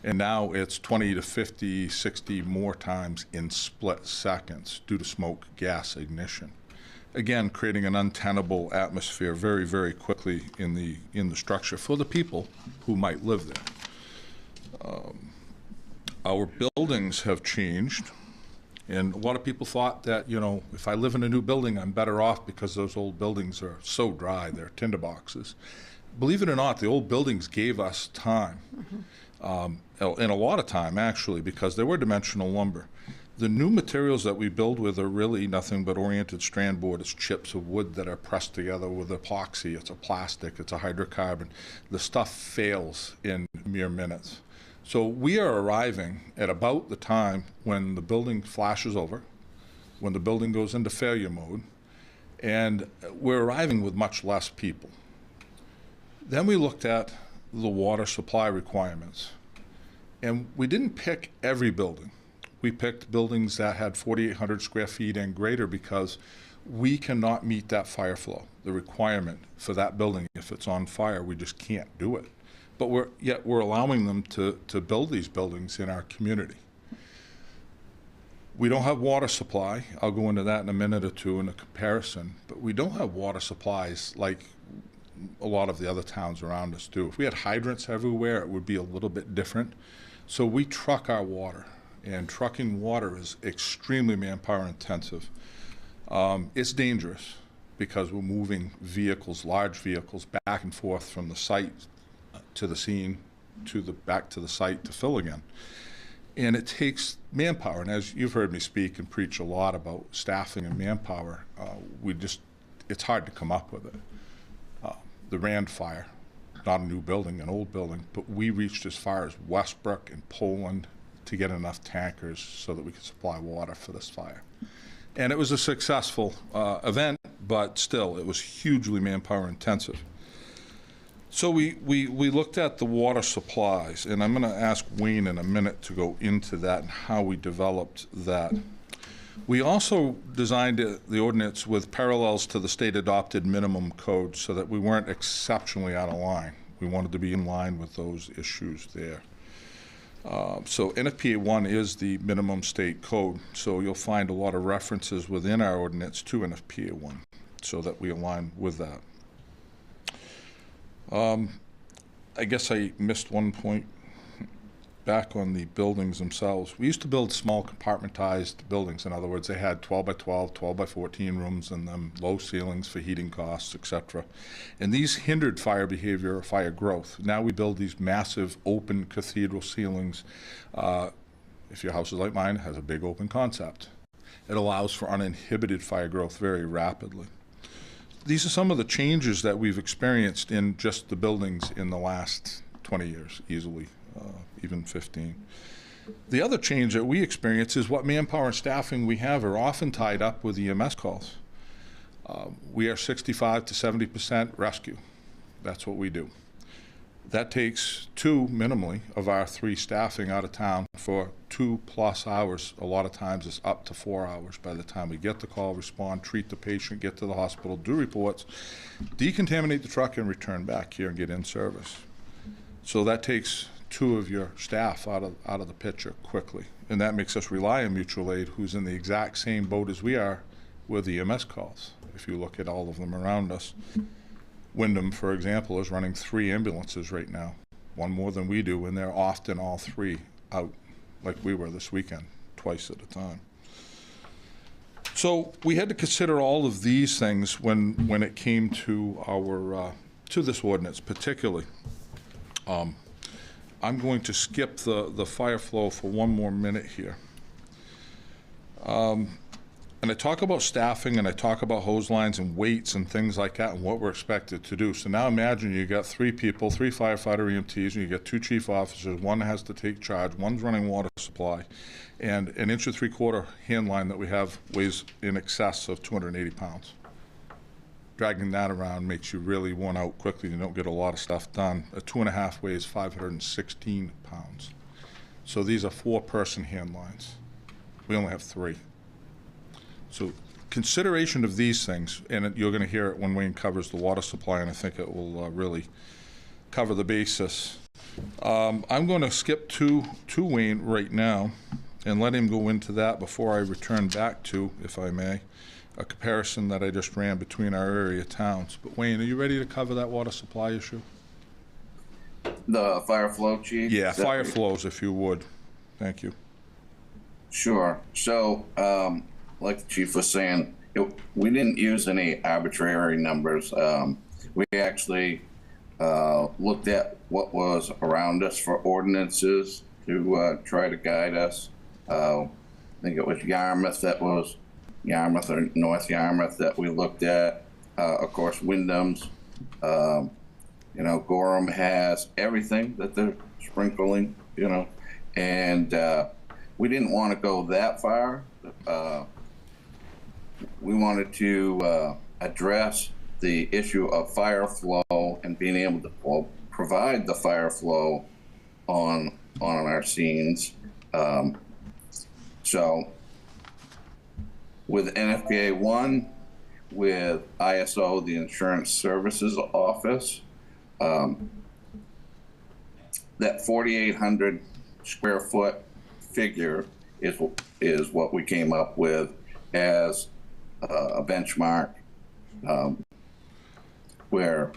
And now it's 20 to 50, 60 more times in split seconds due to smoke gas ignition. Again, creating an untenable atmosphere very, very quickly in the structure for the people who might live there. Our buildings have changed. And a lot of people thought that, you know, if I live in a new building, I'm better off because those old buildings are so dry, they're tinderboxes. Believe it or not, the old buildings gave us time, and a lot of time, actually, because they were dimensional lumber. The new materials that we build with are really nothing but oriented strand board. It's chips of wood that are pressed together with epoxy. It's a plastic, it's a hydrocarbon. The stuff fails in mere minutes. So we are arriving at about the time when the building flashes over, when the building goes into failure mode, and we're arriving with much less people. Then we looked at the water supply requirements, and we didn't pick every building. We picked buildings that had 4,800 square feet and greater because we cannot meet that fire flow, the requirement for that building. If it's on fire, we just can't do it. But we're allowing them to build these buildings in our community. We don't have water supply. I'll go into that in a minute or two in a comparison. But we don't have water supplies like a lot of the other towns around us do. If we had hydrants everywhere, it would be a little bit different. So we truck our water, and trucking water is extremely manpower intensive. It's dangerous because we're moving vehicles, large vehicles, back and forth from the site to the scene, back to the site to fill again. And it takes manpower. And as you've heard me speak and preach a lot about staffing and manpower, it's hard to come up with it. The Rand fire, not a new building, an old building, but we reached as far as Westbrook and Poland to get enough tankers so that we could supply water for this fire. And it was a successful event, but still, it was hugely manpower intensive. So we looked at the water supplies, and I'm going to ask Wayne in a minute to go into that and how we developed that. We also designed the ordinance with parallels to the state-adopted minimum code so that we weren't exceptionally out of line. We wanted to be in line with those issues there. So NFPA 1 is the minimum state code, so you'll find a lot of references within our ordinance to NFPA 1 so that we align with that. I guess I missed one point back on the buildings themselves. We used to build small compartmentized buildings. In other words, they had 12 by 12, 12 by 14 rooms in them, low ceilings for heating costs, etc. And these hindered fire behavior or fire growth. Now we build these massive open cathedral ceilings. If your house is like mine, it has a big open concept. It allows for uninhibited fire growth very rapidly. These are some of the changes that we've experienced in just the buildings in the last 20 years, easily, even 15. The other change that we experience is what manpower and staffing we have are often tied up with EMS calls. We are 65 to 70% rescue. That's what we do. That takes 2 minimally of our 3 staffing out of town for 2+ hours. A lot of times it's up to 4 hours by the time we get the call, respond, treat the patient, get to the hospital, do reports, decontaminate the truck, and return back here and get in service. So that takes 2 of your staff out of the picture quickly. And that makes us rely on mutual aid, who's in the exact same boat as we are with EMS calls, if you look at all of them around us. Wyndham, for example, is running 3 ambulances right now, 1 more than we do, and they're often all 3 out, like we were this weekend, twice at a time. So we had to consider all of these things when it came to our to this ordinance, particularly. I'm going to skip the fire flow for 1 more minute here. And I talk about staffing, and I talk about hose lines and weights and things like that and what we're expected to do. So now imagine you got 3 people, 3 firefighter EMTs, and you got 2 chief officers. 1 has to take charge, 1's running water supply, and an 1 3/4 hand line that we have weighs in excess of 280 pounds. Dragging that around makes you really worn out quickly. You don't get a lot of stuff done. A 2.5 weighs 516 pounds. So these are 4-person hand lines. We only have 3. So consideration of these things, and you're going to hear it when Wayne covers the water supply, and I think it will really cover the basis. I'm going to skip to Wayne right now and let him go into that before I return back to, if I may, a comparison that I just ran between our area towns. But Wayne, are you ready to cover that water supply issue? The fire flow, Chief? Yeah, fire flows, if you would. Thank you. Sure. So, like the Chief was saying, we didn't use any arbitrary numbers. We actually looked at what was around us for ordinances to try to guide us. I think it was Yarmouth or North Yarmouth that we looked at. Of course, Wyndham's. Gorham has everything that they're sprinkling, and we didn't want to go that far. We wanted to address the issue of fire flow and being able to provide the fire flow on our scenes. So with NFPA 1, with ISO, the Insurance Services Office, that 4,800 square foot figure is what we came up with as a benchmark where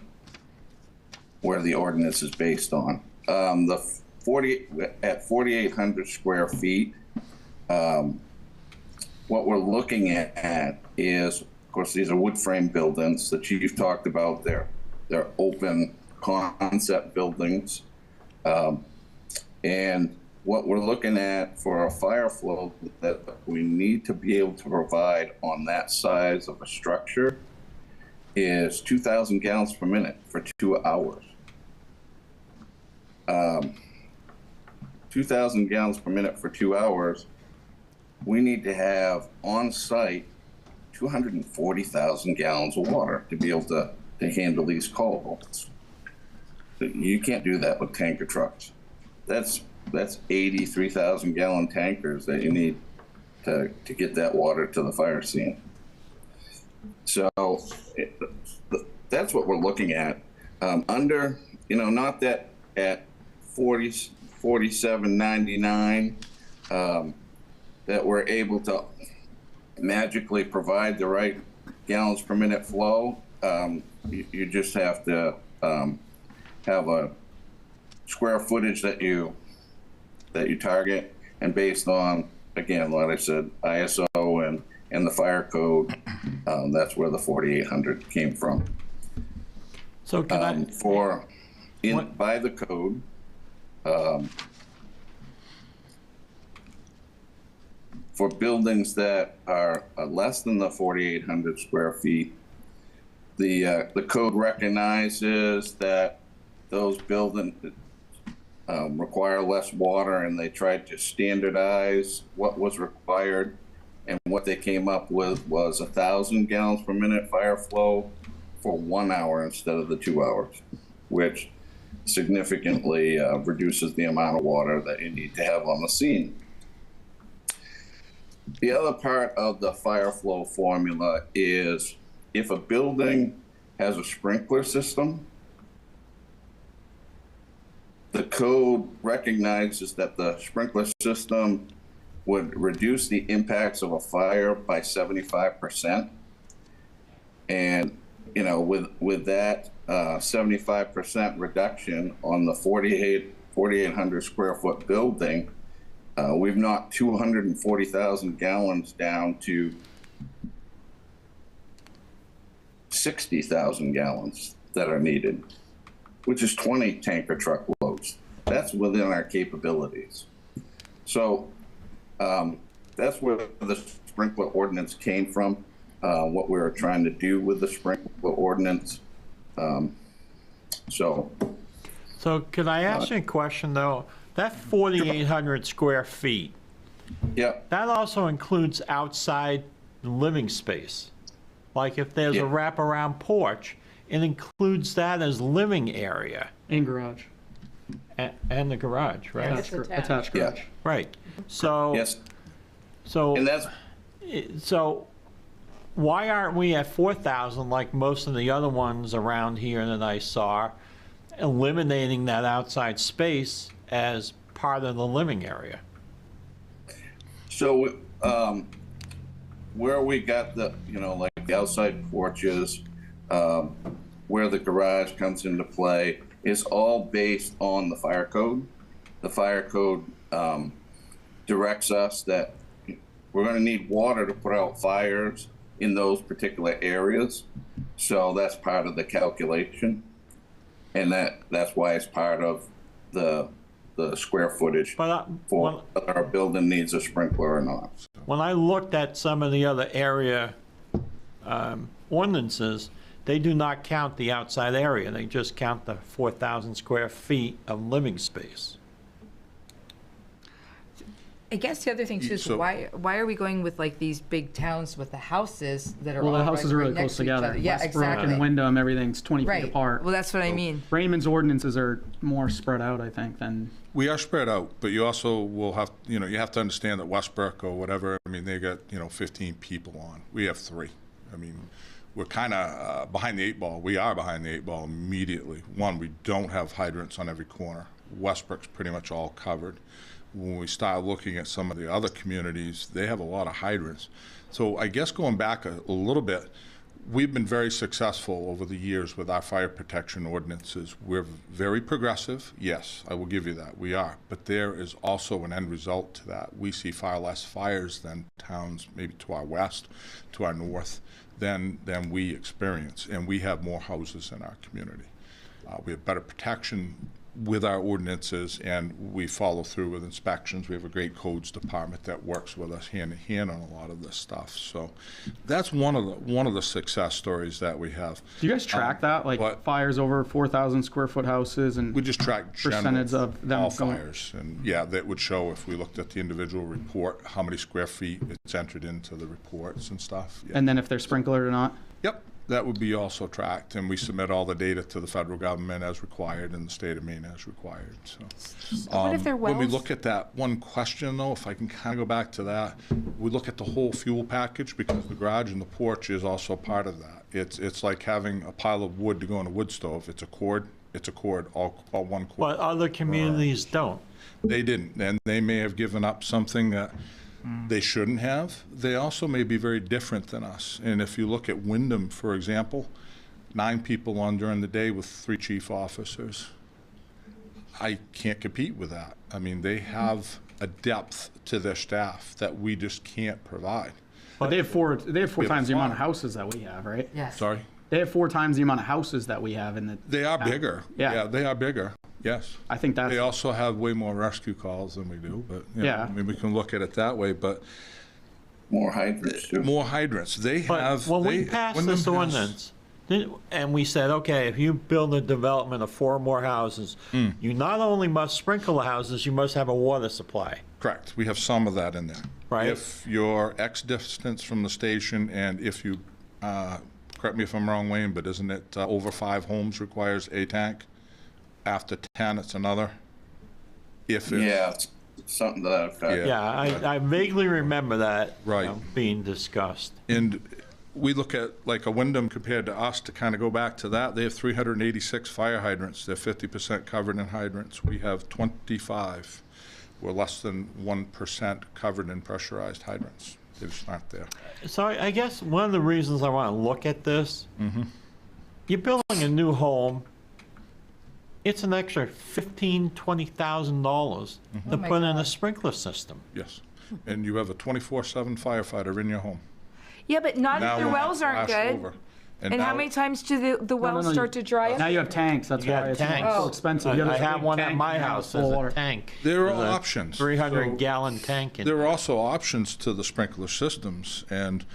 the ordinance is based on. At 4,800 square feet, what we're looking at is, of course, these are wood frame buildings. The Chief talked about their open concept buildings. And what we're looking at for a fire flow that we need to be able to provide on that size of a structure is 2,000 gallons per minute for 2 hours. 2,000 gallons per minute for 2 hours, we need to have on site 240,000 gallons of water to be able to handle these calls. You can't do that with tanker trucks. That's 83,000 gallon tankers that you need to get that water to the fire scene. So that's what we're looking at. Under, not that at 47.99 that we're able to magically provide the right gallons per minute flow. You just have to have a square footage that you target, and based on, again, like I said, ISO and the fire code, that's where the 4,800 came from. So can by the code, for buildings that are less than the 4,800 square feet, the code recognizes that those buildings require less water, and they tried to standardize what was required, and what they came up with was 1,000 gallons per minute fire flow for 1 hour instead of the 2 hours, which significantly reduces the amount of water that you need to have on the scene. The other part of the fire flow formula is if a building has a sprinkler system, the code recognizes that the sprinkler system would reduce the impacts of a fire by 75%. And, with that 75% reduction on the 4,800 square foot building, we've knocked 240,000 gallons down to 60,000 gallons that are needed, which is 20 tanker truck loads. That's within our capabilities. So that's where the sprinkler ordinance came from, what we were trying to do with the sprinkler ordinance. So could I ask you a question, though? That 4,800 square feet, yep, that also includes outside living space. Like if there's a wraparound porch, it includes that as living area. And garage. And the garage, right? Attached garage. Yeah. Right. So, yes. So why aren't we at 4,000 like most of the other ones around here that I saw, eliminating that outside space as part of the living area? So where we got the, like the outside porches, where the garage comes into play, is all based on the fire code. The fire code directs us that we're going to need water to put out fires in those particular areas. So that's part of the calculation. And that's why it's part of the square footage for whether our building needs a sprinkler or not. When I looked at some of the other area ordinances, they do not count the outside area. They just count the 4,000 square feet of living space. I guess the other thing too is why are we going with like these big towns with the houses that are all the houses are really right close together. Yeah, Westbrook exactly. and Wyndham, everything's 20 Right. feet apart. Well, that's what I mean. Raymond's ordinances are more spread out, I think, than. We are spread out, but you also will have, you have to understand that Westbrook or whatever, they got, 15 people on. We have 3. We're kind of behind the 8 ball. We are behind the 8 ball immediately. One, we don't have hydrants on every corner. Westbrook's pretty much all covered. When we start looking at some of the other communities, they have a lot of hydrants. So I guess going back a little bit, we've been very successful over the years with our fire protection ordinances. We're very progressive. Yes, I will give you that. We are. But there is also an end result to that. We see far less fires than towns maybe to our west, to our north, than we experience. And we have more houses in our community. We have better protection with our ordinances, and we follow through with inspections. We have a great codes department that works with us hand in hand on a lot of this stuff. So that's one of the success stories that we have. Do you guys track that, like fires over 4,000 square foot houses, and we just track percentage of them all going- fires, and yeah, that would show if we looked at the individual report how many square feet it's entered into the reports and stuff. Yeah. And then if they're sprinklered or not? Yep, that would be also tracked, and we submit all the data to the federal government as required and the state of Maine as required. So, What if they're when we wells? look at that one question, though, if I can kind of go back to that, we look at the whole fuel package because the garage and the porch is also part of that. It's like having a pile of wood to go in a wood stove. It's a cord, all one cord. But other communities don't. They didn't, and they may have given up something that they shouldn't have. They also may be very different than us. And if you look at Wyndham, for example, 9 people on during the day with 3 chief officers. I can't compete with that. I mean, they have a depth to their staff that we just can't provide. But they have four We have times the a amount of farm. houses that we have, right? Yes. Sorry? They have 4 times the amount of houses that we have in the. They are town. bigger. Yeah. They are bigger. Yes. I think that's. They also have way more rescue calls than we do, but you know, Yeah. I mean, we can look at it that way, but More hydrants too. more hydrants. They But have. when we they- passed Wyndham this has- ordinance, and we said, okay, if you build a development of 4 more houses, you not only must sprinkle the houses, you must have a water supply. Correct. We have some of that in there. Right. If you're X distance from the station, and if you, correct me if I'm wrong, Wayne, but isn't it over 5 homes requires a tank? After 10, it's another? If it's, Yeah, it's something to that effect. Yeah, I vaguely remember that Right. being discussed. And we look at like a Wyndham compared to us, to kind of go back to that, they have 386 fire hydrants. They're 50% covered in hydrants. We have 25. We're less than 1% covered in pressurized hydrants. They just aren't there. So I guess one of the reasons I want to look at this, you're building a new home, it's an extra $15,000, $20,000 to my put in a God. sprinkler system. Yes. And you have a 24/7 firefighter in your home. Yeah, but not Now if their when wells it aren't flashed good. over. And how now- many times do the wells no, start to dry Now up? you have tanks. That's You got why it's tanks. so expensive. You I this have big one at tank my in your house, full there's a water. tank. There are There's a options. 300-gallon tank in There are also options to the sprinkler systems, and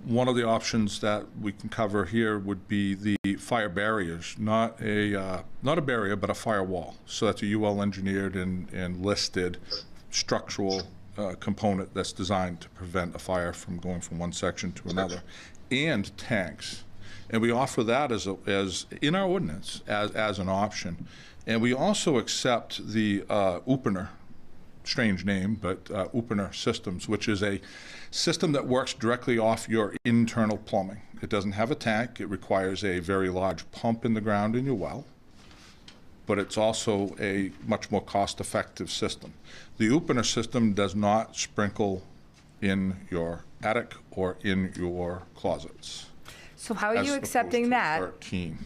one of the options that we can cover here would be the fire barriers, not a barrier, but a firewall. So that's a UL engineered and listed structural component that's designed to prevent a fire from going from one section to another, and tanks. And we offer that as in our ordinance as an option. And we also accept the opener, strange name, but opener systems, which is a system that works directly off your internal plumbing. It doesn't have a tank. It requires a very large pump in the ground in your well, but it's also a much more cost-effective system. The opener system does not sprinkle in your attic or in your closets. So how are as you opposed accepting to that? 13.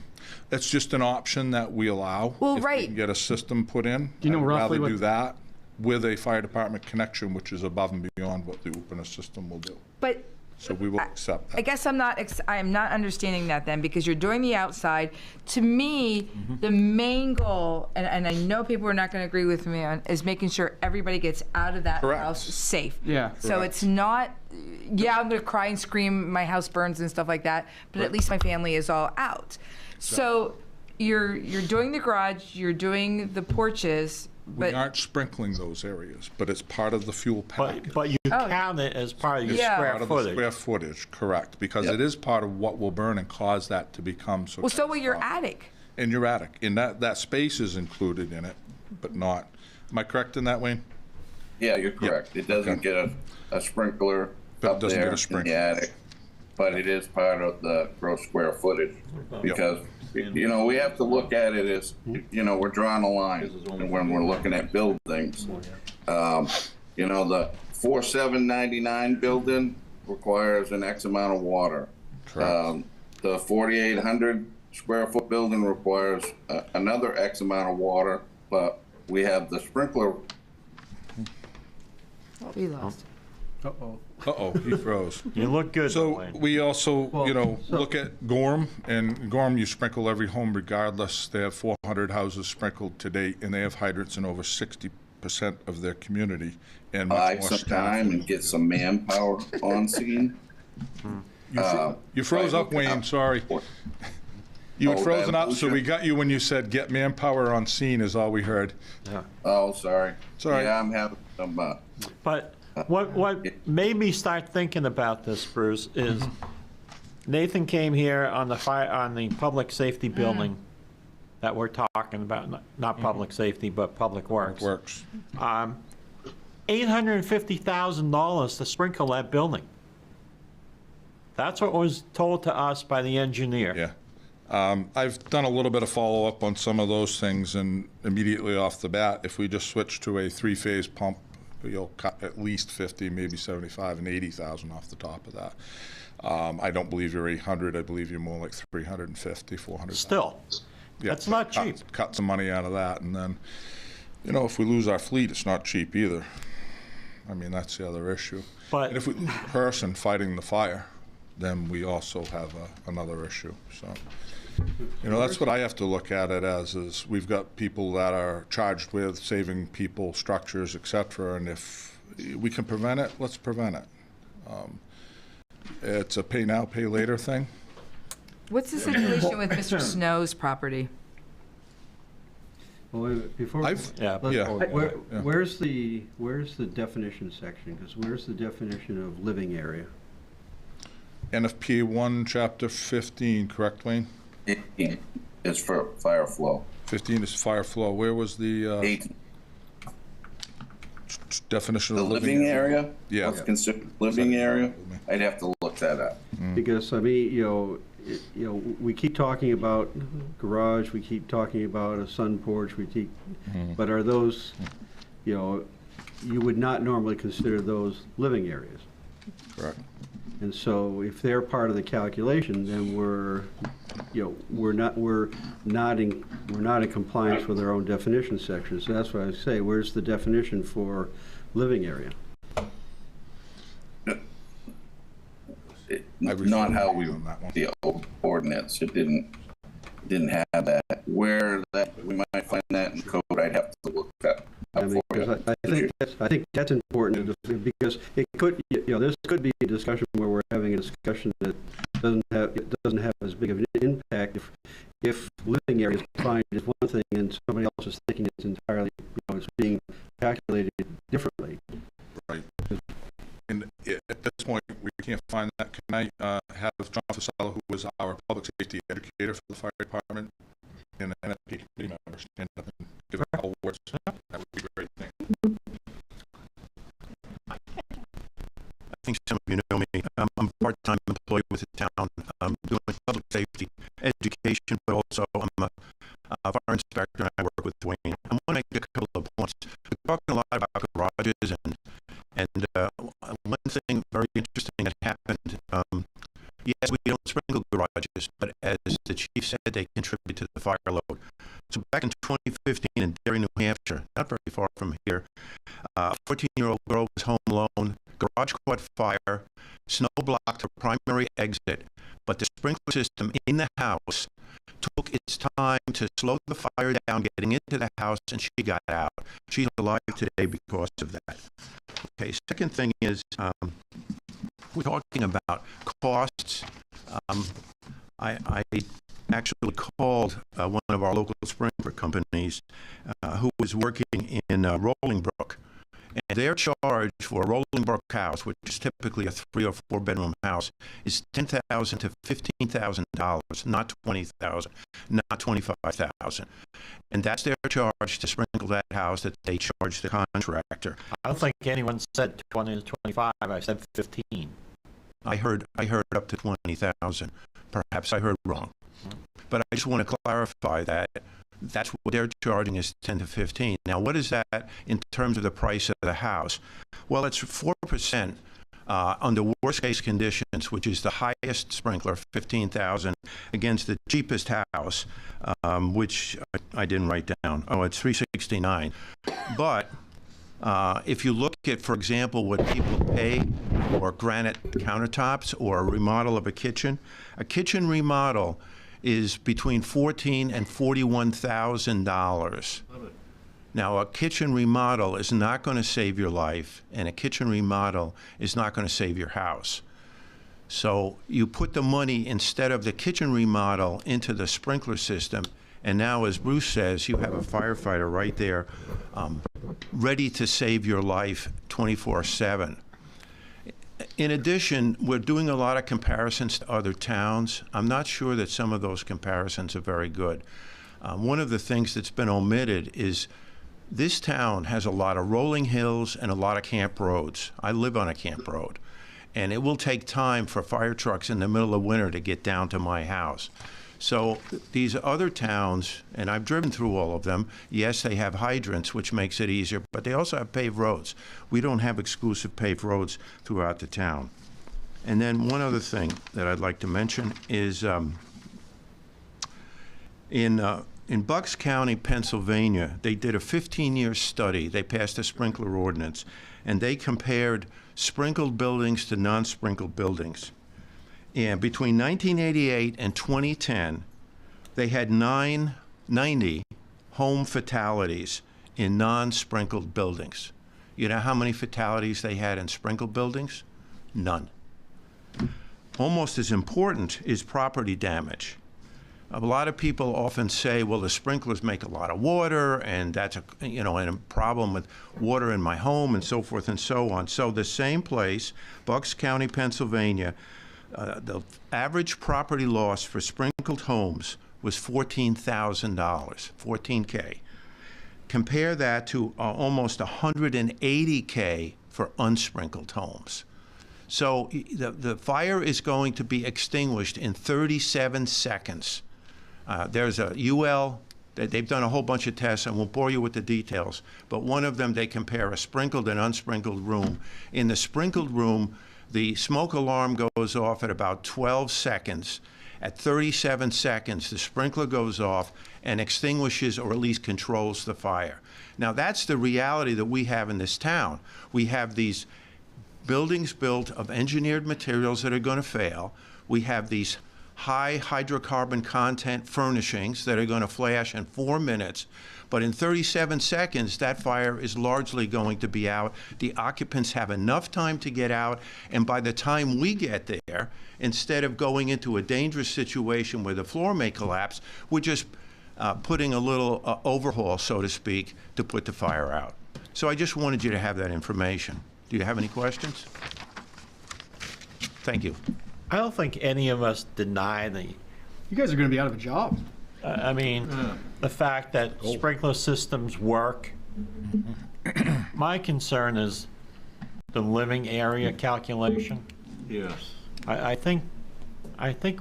It's just an option that we allow. Well, If we right. can get a system put in. Do you know I'd roughly rather what- do that with a fire department connection, which is above and beyond what the opener system will do. But So we will accept I that. guess I am not understanding that then, because you're doing the outside. To me, the main goal, and I know people are not going to agree with me on, is making sure everybody gets out of that Correct. house safe. Yeah. So it's not, yeah, I'm going to cry and scream, my house burns and stuff like that, but at least my family is all out. So you're doing the garage, you're doing the porches, We but aren't sprinkling those areas, but it's part of the fuel package. But you Oh. count it as part of your It's Yeah. square part of the footage. square footage, correct, because it is part of what will burn and cause that to become so. well, so will your catastrophic. attic. In your attic, and that space is included in it, but not, am I correct in that, Wayne? Yeah, you're correct. It doesn't get a sprinkler But it up doesn't get there a in sprinkler. the attic, but it is part of the gross square footage. Because, you know, we have to look at it as, you know, we're drawing a line when we're looking at buildings. You know, the 4799 building requires an X amount of water. Correct. The 4,800 square foot building requires another X amount of water, but we have the sprinkler. We lost. Uh-oh. Uh-oh, he froze. You look good, So Wayne. we also, look at Gorham, and Gorham, you sprinkle every home regardless. They have 400 houses sprinkled to date, and they have hydrants in over 60% of their community, and much Buy more some staff. time and get some manpower on scene. You froze up, Wayne, sorry. You had Oh, frozen that up, so we got you when you said get manpower on scene is all we heard. Oh, sorry. Sorry. Yeah, I'm having some, But what made me start thinking about this, Bruce, is Nathan came here on the public safety building that we're talking about, not public safety, but public works. $850,000 to sprinkle that building. That's what was told to us by the engineer. Yeah. I've done a little bit of follow-up on some of those things, and immediately off the bat, if we just switch to a three-phase pump, you'll cut at least 50, maybe 75, and 80,000 off the top of that. I don't believe you're 800. I believe you're more like 350, 400. Still, that's not cheap. Cut some money out of that, and then, if we lose our fleet, it's not cheap either. I mean, that's the other issue. But and if we lose a person fighting the fire, then we also have another issue. So, that's what I have to look at it as, is we've got people that are charged with saving people, structures, etc. And if we can prevent it, let's prevent it. It's a pay now, pay later thing. What's the situation with Mr. Snow's property? Well, before, where's the definition section? Because where's the definition of living area? NFPA 1, Chapter 15, correct, Wayne? 18 is for fire flow. 15 is fire flow. Where was the 18. Definition The of living area? Yeah. What's considered living area? I'd have to look that up. Because I mean, we keep talking about garage, we keep talking about a sun porch, but are those, you would not normally consider those living areas. Correct. And so if they're part of the calculation, then we're not in compliance with our own definition section. So that's why I say, where's the definition for living area? Not how we the old ordinance. It didn't have that. Where that we might find that in code, I'd have to look that up for you. I think that's important because it could, this could be a discussion where we're having a discussion that doesn't have as big of an impact if living area is defined as one thing and somebody else is thinking it's entirely, it's being calculated differently. Right. And at this point, we can't find that. Can I have John Fasella, who was our public safety educator for the fire department, and the NFP committee member, stand up and give a couple words? That would be great. Thank you. I think some of you know me. I'm a part-time employee with the town. I'm doing public safety education, but also I'm a fire inspector, and I work with Wayne. I want to make a couple of points. We're talking a lot about garages, and one thing very interesting that happened, yes, we don't sprinkle garages, but as the chief said, they contribute to the fire load. So back in 2015 in Derry, New Hampshire, not very far from here, a 14-year-old girl was home alone, garage caught fire, snow blocked her primary exit, but the sprinkler system in the house took its time to slow the fire down, getting into the house, and she got out. She's alive today because of that. Okay, second thing is, we're talking about costs. I actually called one of our local sprinkler companies who was working in Rolling Brook, and their charge for a Rolling Brook house, which is typically a 3 or 4 bedroom house, is $10,000 to $15,000, not $20,000, not $25,000, and that's their charge to sprinkle that house that they charge the contractor. I don't think anyone said 20 to 25. I said 15. I heard up to 20,000. Perhaps I heard wrong, but I just want to clarify that. That's what they're charging is 10 to 15. Now, what is that in terms of the price of the house? Well, it's 4% under worst case conditions, which is the highest sprinkler, 15,000, against the cheapest house, which I didn't write down. Oh, it's 369. But if you look at, for example, what people pay or granite countertops or a remodel of a kitchen remodel is between $14,000 and $41,000. Now, a kitchen remodel is not going to save your life, and a kitchen remodel is not going to save your house. So you put the money, instead of the kitchen remodel, into the sprinkler system, and now, as Bruce says, you have a firefighter right there ready to save your life 24/7. In addition, we're doing a lot of comparisons to other towns. I'm not sure that some of those comparisons are very good. One of the things that's been omitted is this town has a lot of rolling hills and a lot of camp roads. I live on a camp road, and it will take time for fire trucks in the middle of winter to get down to my house. So these other towns, and I've driven through all of them, yes, they have hydrants, which makes it easier, but they also have paved roads. We don't have exclusive paved roads throughout the town. And then one other thing that I'd like to mention is in Bucks County, Pennsylvania, they did a 15-year study. They passed a sprinkler ordinance, and they compared sprinkled buildings to non-sprinkled buildings. And between 1988 and 2010, they had 90 home fatalities in non-sprinkled buildings. You know how many fatalities they had in sprinkled buildings? None. Almost as important is property damage. A lot of people often say, well, the sprinklers make a lot of water, and that's a problem with water in my home, and so forth and so on. So the same place, Bucks County, Pennsylvania, the average property loss for sprinkled homes was $14,000, $14K. Compare that to almost $180K for unsprinkled homes. So the fire is going to be extinguished in 37 seconds. There's a UL, they've done a whole bunch of tests, and won't bore you with the details, but one of them, they compare a sprinkled and unsprinkled room. In the sprinkled room, the smoke alarm goes off at about 12 seconds. At 37 seconds, the sprinkler goes off and extinguishes or at least controls the fire. Now, that's the reality that we have in this town. We have these buildings built of engineered materials that are going to fail. We have these high hydrocarbon content furnishings that are going to flash in 4 minutes. But in 37 seconds, that fire is largely going to be out. The occupants have enough time to get out, and by the time we get there, instead of going into a dangerous situation where the floor may collapse, we're just putting a little overhaul, so to speak, to put the fire out. So I just wanted you to have that information. Do you have any questions? Thank you. I don't think any of us deny the... You guys are going to be out of a job. I mean, the fact that sprinkler systems work. My concern is the living area calculation. Yes. I think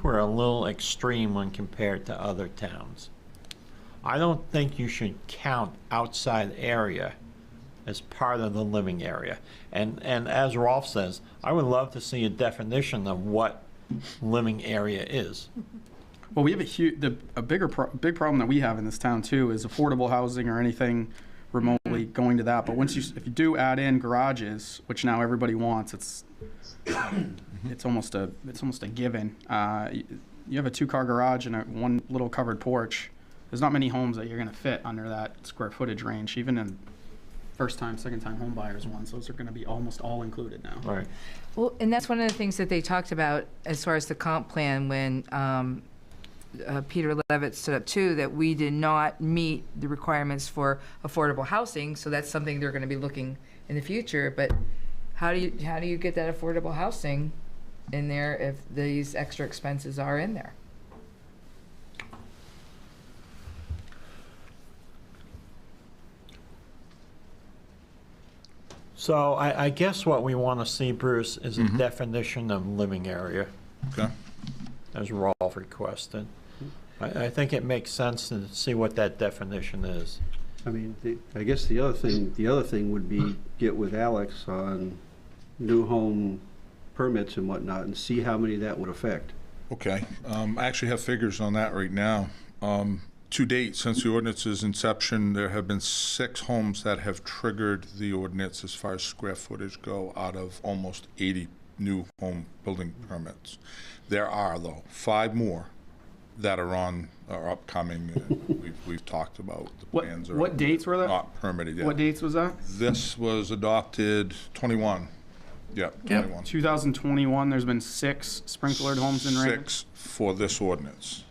we're a little extreme when compared to other towns. I don't think you should count outside area as part of the living area. And as Rolf says, I would love to see a definition of what living area is. Well, we have a big problem that we have in this town too is affordable housing or anything remotely going to that. But if you do add in garages, which now everybody wants, it's almost a given. You have a 2-car garage and one little covered porch. There's not many homes that you're going to fit under that square footage range, even in first-time, second-time home buyers ones. Those are going to be almost all included now. Right. Well, and that's one of the things that they talked about as far as the comp plan when Peter Levitt stood up too, that we did not meet the requirements for affordable housing. So that's something they're going to be looking in the future. But how do you get that affordable housing in there if these extra expenses are in there? So I guess what we want to see, Bruce, is a definition of living area. Okay. As Rolf requested. I think it makes sense to see what that definition is. I mean, I guess the other thing would be get with Alex on new home permits and whatnot and see how many that would affect. Okay. I actually have figures on that right now. To date, since the ordinance's inception, there have been 6 homes that have triggered the ordinance as far as square footage go out of almost 80 new home building permits. There are, though, 5 more that are upcoming. We've talked about the plans. What dates were that? Not permitted yet. What dates was that? This was adopted 21. Yep, 21. 2021, there's been 6 sprinklered homes in Raymond? 6 for this ordinance.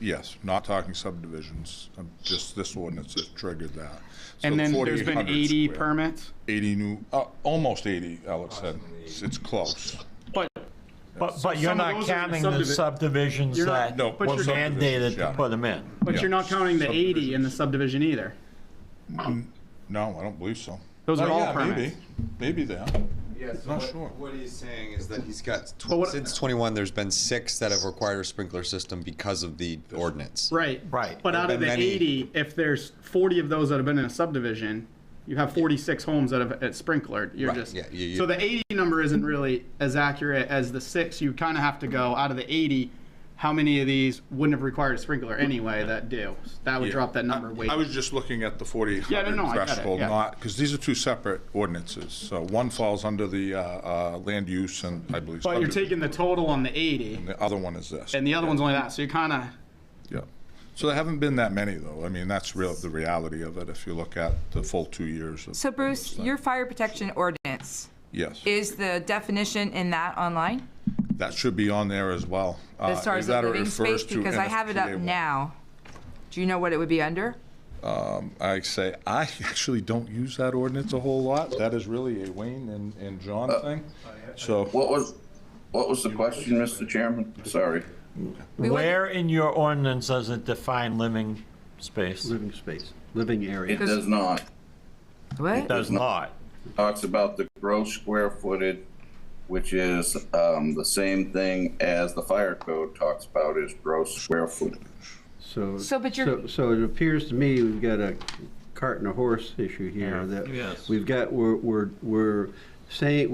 Yes, not talking subdivisions, just this ordinance has triggered that. So And then there's been 4,800 80 square. permits? 80 new, almost 80, Alex said. It's close. But you're not counting the subdivisions You're not- that No, were what subdivisions, mandated to yeah. put them in. But Yeah. you're not counting the 80 in the subdivision either. No, I don't believe so. Those are Oh, all yeah, permits. Maybe they are. Yes, Not sure. What he's saying is that he's got, what- since 21, there's been 6 that have required a sprinkler system because of the ordinance. Right. Right. But out of the There have been many- 80, if there's 40 of those that have been in a subdivision, you have 46 homes that have it's sprinklered. You're Right, just yeah, you- so the 80 number isn't really as accurate as the 6. You kind of have to go out of the 80. How many of these wouldn't have required a sprinkler anyway that do? That would Yeah. drop that number way. I was just looking at the 4,800 Yeah, no, I get it, threshold, yeah. not, because these are 2 separate ordinances. So one falls under the land use and I believe. But you're subdivision, taking the total on the 80, and the other one is this. and the other one's only that. So you kind of Yeah. So there haven't been that many, though. I mean, that's the reality of it, if you look at the full 2 years. So Bruce, your fire protection ordinance, Yes, is the definition in that online? that should be on there as well. As far as the That it living refers space? to Because I have it up NFPA 1. now. Do you know what it would be under? I say, I actually don't use that ordinance a whole lot. That is really a Wayne and John thing. So, What was the question, Mr. Chairman? Sorry. Where in your ordinance does it define living space? Living space, living area. It does not. What? It does not. Talks about the gross square footage, which is the same thing as the fire code talks about, is gross square footage. So, but you're- so it appears to me we've got a cart and a horse issue here. That Yes. we've got, we're saying,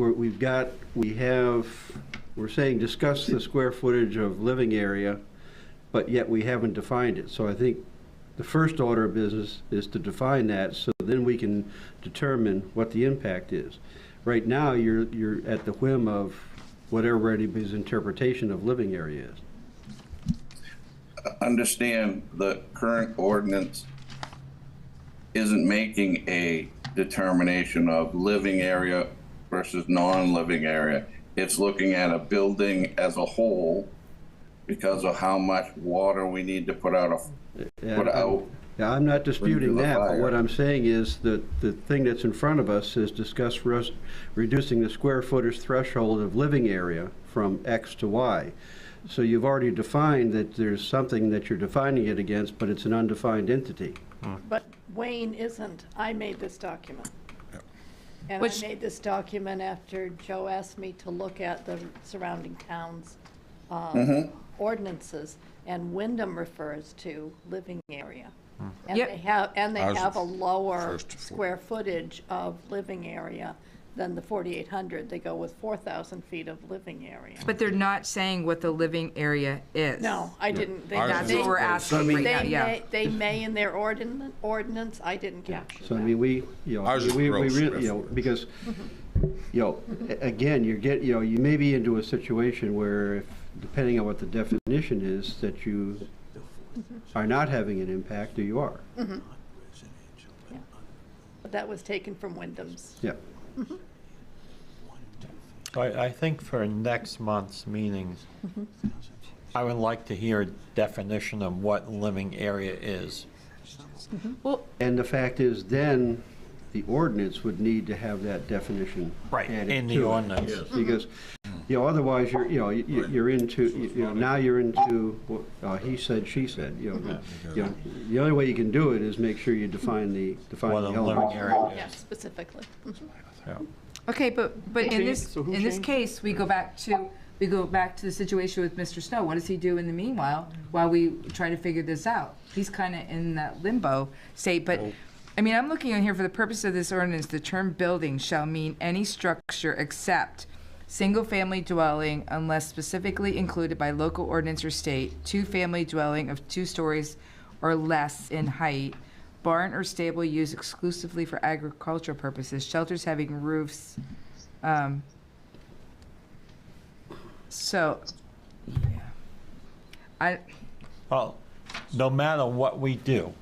we're saying discuss the square footage of living area, but yet we haven't defined it. So I think the first order of business is to define that, so then we can determine what the impact is. Right now, you're at the whim of whatever anybody's interpretation of living area is. Understand the current ordinance isn't making a determination of living area versus non-living area. It's looking at a building as a whole because of how much water we need to put out. Yeah, I'm not disputing the that, but fire. what I'm saying is that the thing that's in front of us is discuss reducing the square footage threshold of living area from X to Y. So you've already defined that there's something that you're defining it against, but it's an undefined entity. But Wayne isn't. I made this document. And Which- I made this document after Joe asked me to look at the surrounding towns' ordinances, and Wyndham refers to living area. And Yep. they Ours have a is lower first to square footage of living area than the 4,800. They go with 4,000 feet of living area. But they're not saying what the living area is. No, I didn't. Ours That's is what we're close. asking right now, yeah. They may in their ordinance, I didn't capture So I that. mean, Ours is gross square because, again, you may be into a situation where, if, depending on what the definition is, that you are not having an impact, or you are. Yeah. But that was taken from Wyndham's. Yeah. I think for next month's meetings, I would like to hear a definition of what living area is. And the fact is, then, the ordinance would need to have that definition Right, added in the to it. ordinance. Because, otherwise, you're into, now you're into, he said, she said, the only way you can do it is make sure you define the What a living elements. area Yeah, is. specifically. Yeah. Okay, but in this So who in this changed? case, we go back to the situation with Mr. Snow. What does he do in the meanwhile while we try to figure this out? He's kind of in that limbo state. But I mean, I'm looking on here for the purpose of this ordinance. The term building shall mean any structure except single-family dwelling unless specifically included by local ordinance or state, two-family dwelling of 2 stories or less in height. Barn or stable used exclusively for agricultural purposes. Shelters having roofs. So, yeah. Well, no matter what we do,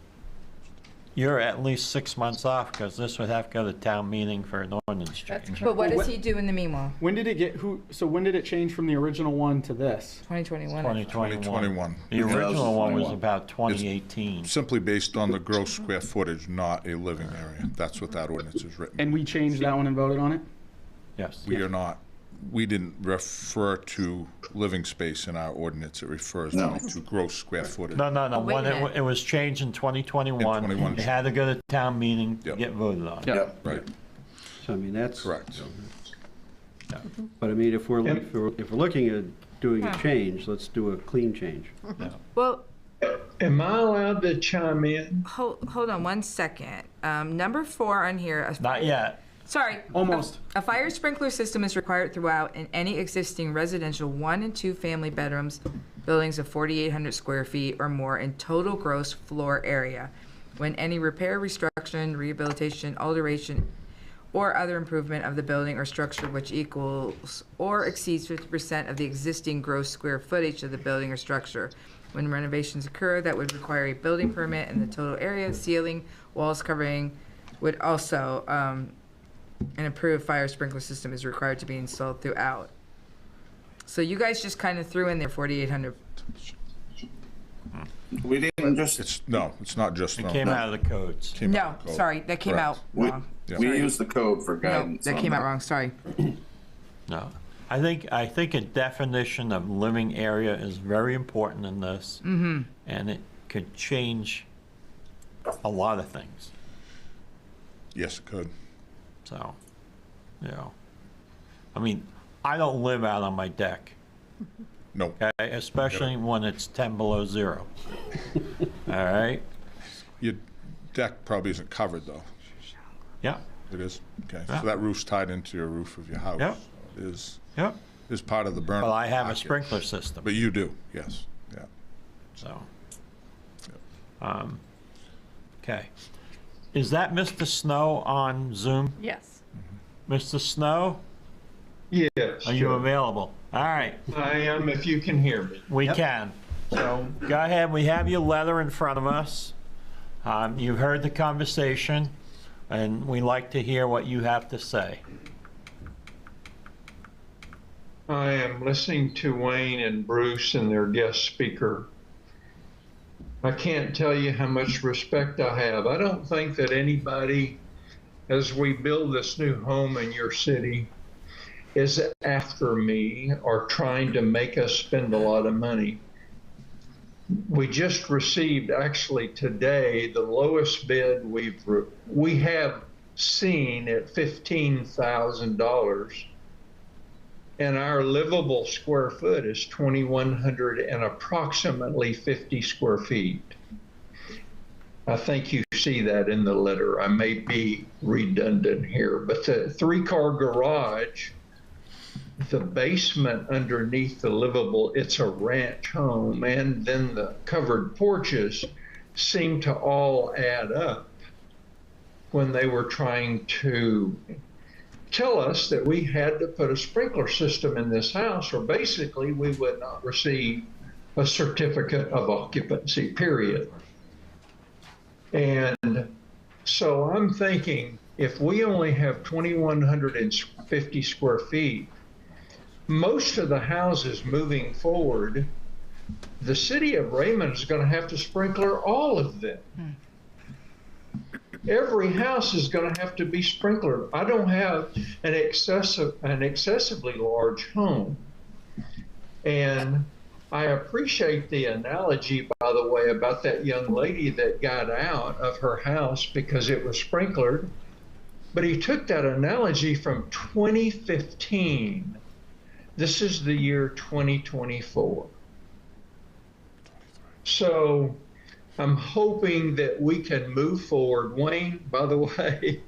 you're at least 6 months off, because this would have to go to town meeting for an ordinance change. But what does he do in the meanwhile? When did it get, so when did it change from the original one to this? 2021. 2021. The original one was about 2018. Simply based on the gross square footage, not a living area. That's what that ordinance is written. And we changed that one and voted on it? Yes. We are not. We didn't refer to living space in our ordinance. It refers only to gross square footage. No. wait When a minute. it was changed in 2021, In 21. it had to go to town meeting to Yep. get voted on. Yep. Right. So, I mean, that's. Correct. But I mean, if we're looking at doing Huh. a change, let's do a clean change. Well, Am I allowed to chime in? hold on one second. Number 4 on here. Not yet. Sorry. Almost. A fire sprinkler system is required throughout in any existing residential 1 and 2 family bedrooms, buildings of 4,800 square feet or more in total gross floor area. When any repair, restructuring, rehabilitation, alteration, or other improvement of the building or structure which equals or exceeds 50% of the existing gross square footage of the building or structure. When renovations occur that would require a building permit and the total area, ceiling, walls covering would also, an approved fire sprinkler system is required to be installed throughout. So you guys just kind of threw in there 4,800. We didn't just. It's not just. It came out of the codes. No, sorry, that came out wrong. We use the code for No, guidance. that on came out wrong, sorry. No. I think a definition of living area is very important in this. Mm-hmm. And it could change a lot of things. Yes, it could. So, I mean, I don't live out on my deck. No. Okay, especially when it's 10 below zero. All right? Your deck probably isn't covered, though. Yeah. It is? Okay. Yeah. So that roof's tied into your roof of your house. Yep. Is part of the burn. Well, I have a package. sprinkler system. But you do, yes. Yeah. So, okay. Is that Mr. Snow on Zoom? Yes. Mr. Snow, Yes. are you available? All right, I am, if you can hear me. we can. So go ahead, we have your letter in front of us. You've heard the conversation, and we like to hear what you have to say. I am listening to Wayne and Bruce and their guest speaker. I can't tell you how much respect I have. I don't think that anybody, as we build this new home in your city, is after me or trying to make us spend a lot of money. We just received, actually today, the lowest bid we have seen at $15,000. And our livable square foot is 2,100 and approximately 50 square feet. I think you see that in the letter. I may be redundant here, but the 3-car garage, the basement underneath the livable, it's a ranch home, and then the covered porches seem to all add up when they were trying to tell us that we had to put a sprinkler system in this house, or basically we would not receive a certificate of occupancy, period. And so I'm thinking, if we only have 2,150 square feet, most of the houses moving forward, the city of Raymond is going to have to sprinkler all of them. Every house is going to have to be sprinklered. I don't have an excessively large home. And I appreciate the analogy, by the way, about that young lady that got out of her house because it was sprinklered. But he took that analogy from 2015. This is the year 2024. So I'm hoping that we can move forward. Wayne, by the way,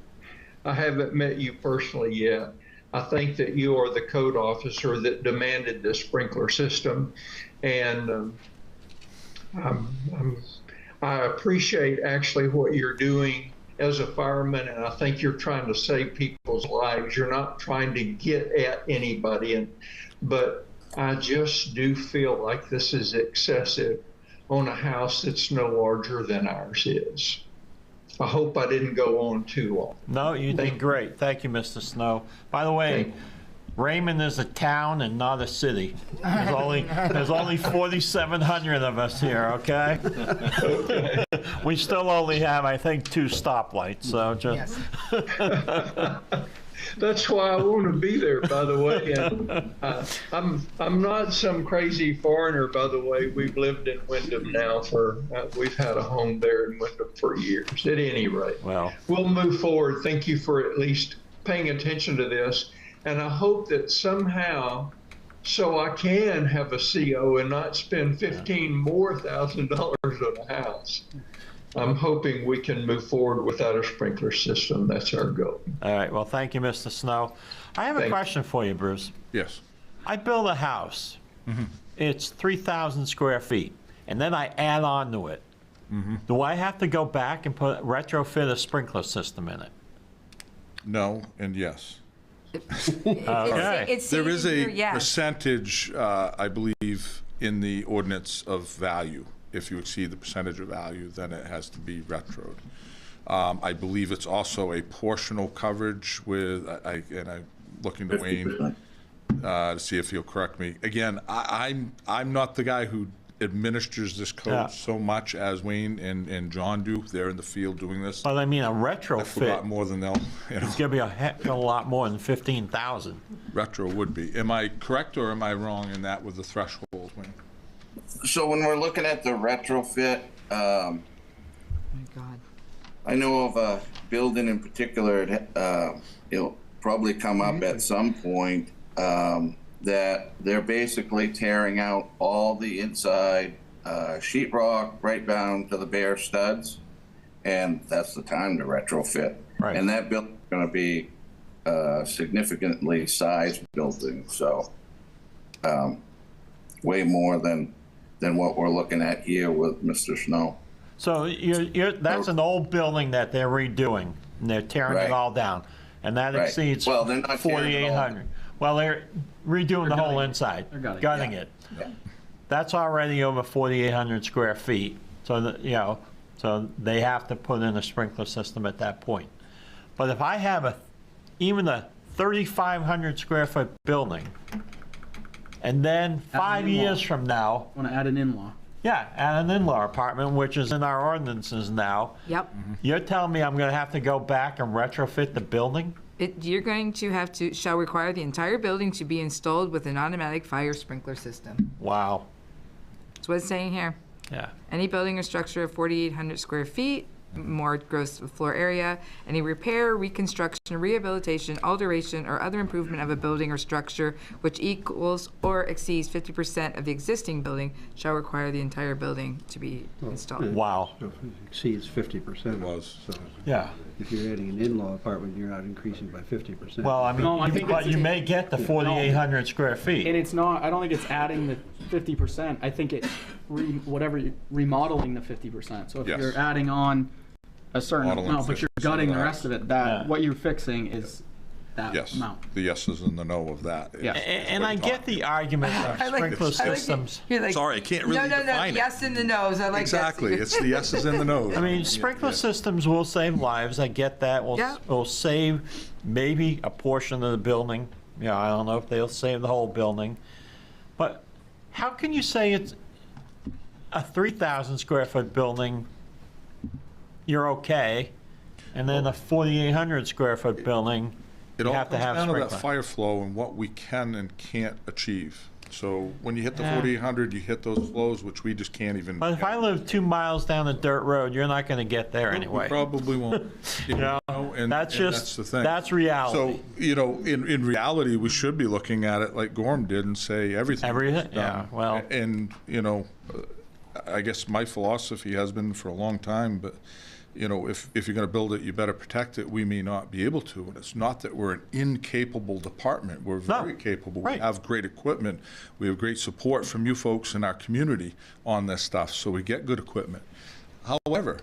I haven't met you personally yet. I think that you are the code officer that demanded this sprinkler system. And I appreciate actually what you're doing as a fireman, and I think you're trying to save people's lives. You're not trying to get at anybody, but I just do feel like this is excessive on a house that's no larger than ours is. I hope I didn't go on too long. No, you did great. Thank you, Mr. Snow. By the way, Raymond is a town and not a city. There's only 4,700 of us here, okay? Okay. We still only have, I think, 2 stoplights, so just... That's why I want to be there, by the way. And I'm not some crazy foreigner, by the way. We've lived in Wyndham now we've had a home there in Wyndham for years. At any rate, well, we'll move forward. Thank you for at least paying attention to this. And I hope that somehow, so I can have a CO and not spend $15,000 more on a house. I'm hoping we can move forward without a sprinkler system. That's our goal. All right, well, thank you, Mr. Snow. I have a question for you, Bruce. Yes. I build a house. It's 3,000 square feet, and then I add on to it. Do I have to go back and retrofit a sprinkler system in it? No and yes. Okay. There is a percentage, I believe, in the ordinance of value. If you exceed the percentage of value, then it has to be retroed. I believe it's also a portional coverage with, and I'm looking to Wayne to see if he'll correct me. Again, I'm not the guy who administers this code so much as Wayne and John do. They're in the field doing this. Well, I mean, a retrofit. That's a lot more than they'll. It's going to be a heck of a lot more than 15,000. Retro would be. Am I correct or am I wrong in that with the threshold, Wayne? So when we're looking at the retrofit, my God. I know of a building in particular, it'll probably come up at some point, that they're basically tearing out all the inside sheetrock right down to the bare studs, and that's the time to retrofit. Right. And that building's going to be a significantly sized building, so way more than what we're looking at here with Mr. Snow. So that's an old building that they're redoing, and they're tearing it all down, and that Right. exceeds Well, they're not tearing it all 4,800. Well, they're redoing the whole inside, gutting it. Yeah. That's already over 4,800 square feet, so so they have to put in a sprinkler system at that point. But if I have even a 3,500 square foot building, and then 5 years from now, Want to add an in-law? yeah, add an in-law apartment, which is in our ordinances now. Yep. You're telling me I'm going to have to go back and retrofit the building? You're going to have to, shall require the entire building to be installed with an automatic fire sprinkler system. Wow. That's what it's saying here. Yeah. Any building or structure of 4,800 square feet, more gross floor area, any repair, reconstruction, rehabilitation, alteration, or other improvement of a building or structure which equals or exceeds 50% of the existing building shall require the entire building to be installed. Wow. So if it exceeds 50%. It was. So Yeah. if you're adding an in-law apartment, you're not increasing by 50%. Well, I mean, No, I think but it's- you may get the 4,800 square feet. And it's not, I don't think it's adding the 50%. I think it's remodeling the 50%. So if Yes. you're adding on a certain Modeling amount, but you're 50% gutting of the that. rest of it, what you're fixing is that Yes. amount. The yeses and the no of that. Yeah. And I get the argument of I like- sprinkler I like it. systems. You're like, Sorry, I can't really no, define it. yes and the no's. I like Exactly. that. It's the yeses and the nos. I mean, sprinkler systems will save lives. I get that. Will save maybe a portion of the building. I don't know if they'll save the whole building. But how can you say it's a 3,000 square foot building, you're okay, and then a 4,800 square foot building, It you all have to comes have down to that sprinkler? fire flow and what we can and can't achieve. So when you hit the Yeah. 4,800, you hit those flows, which we just can't even. But if I live 2 miles down a dirt road, you're not going to get there anyway. We probably won't. And that's that's the thing. that's reality. So, in reality, we should be looking at it like Gorham did and say everything. Everything, is done. yeah, well. And, I guess my philosophy has been for a long time, but, if you're going to build it, you better protect it. We may not be able to. And it's not that we're an incapable department. We're very capable. Right. We have great equipment. We have great support from you folks in our community on this stuff. So we get good equipment. However,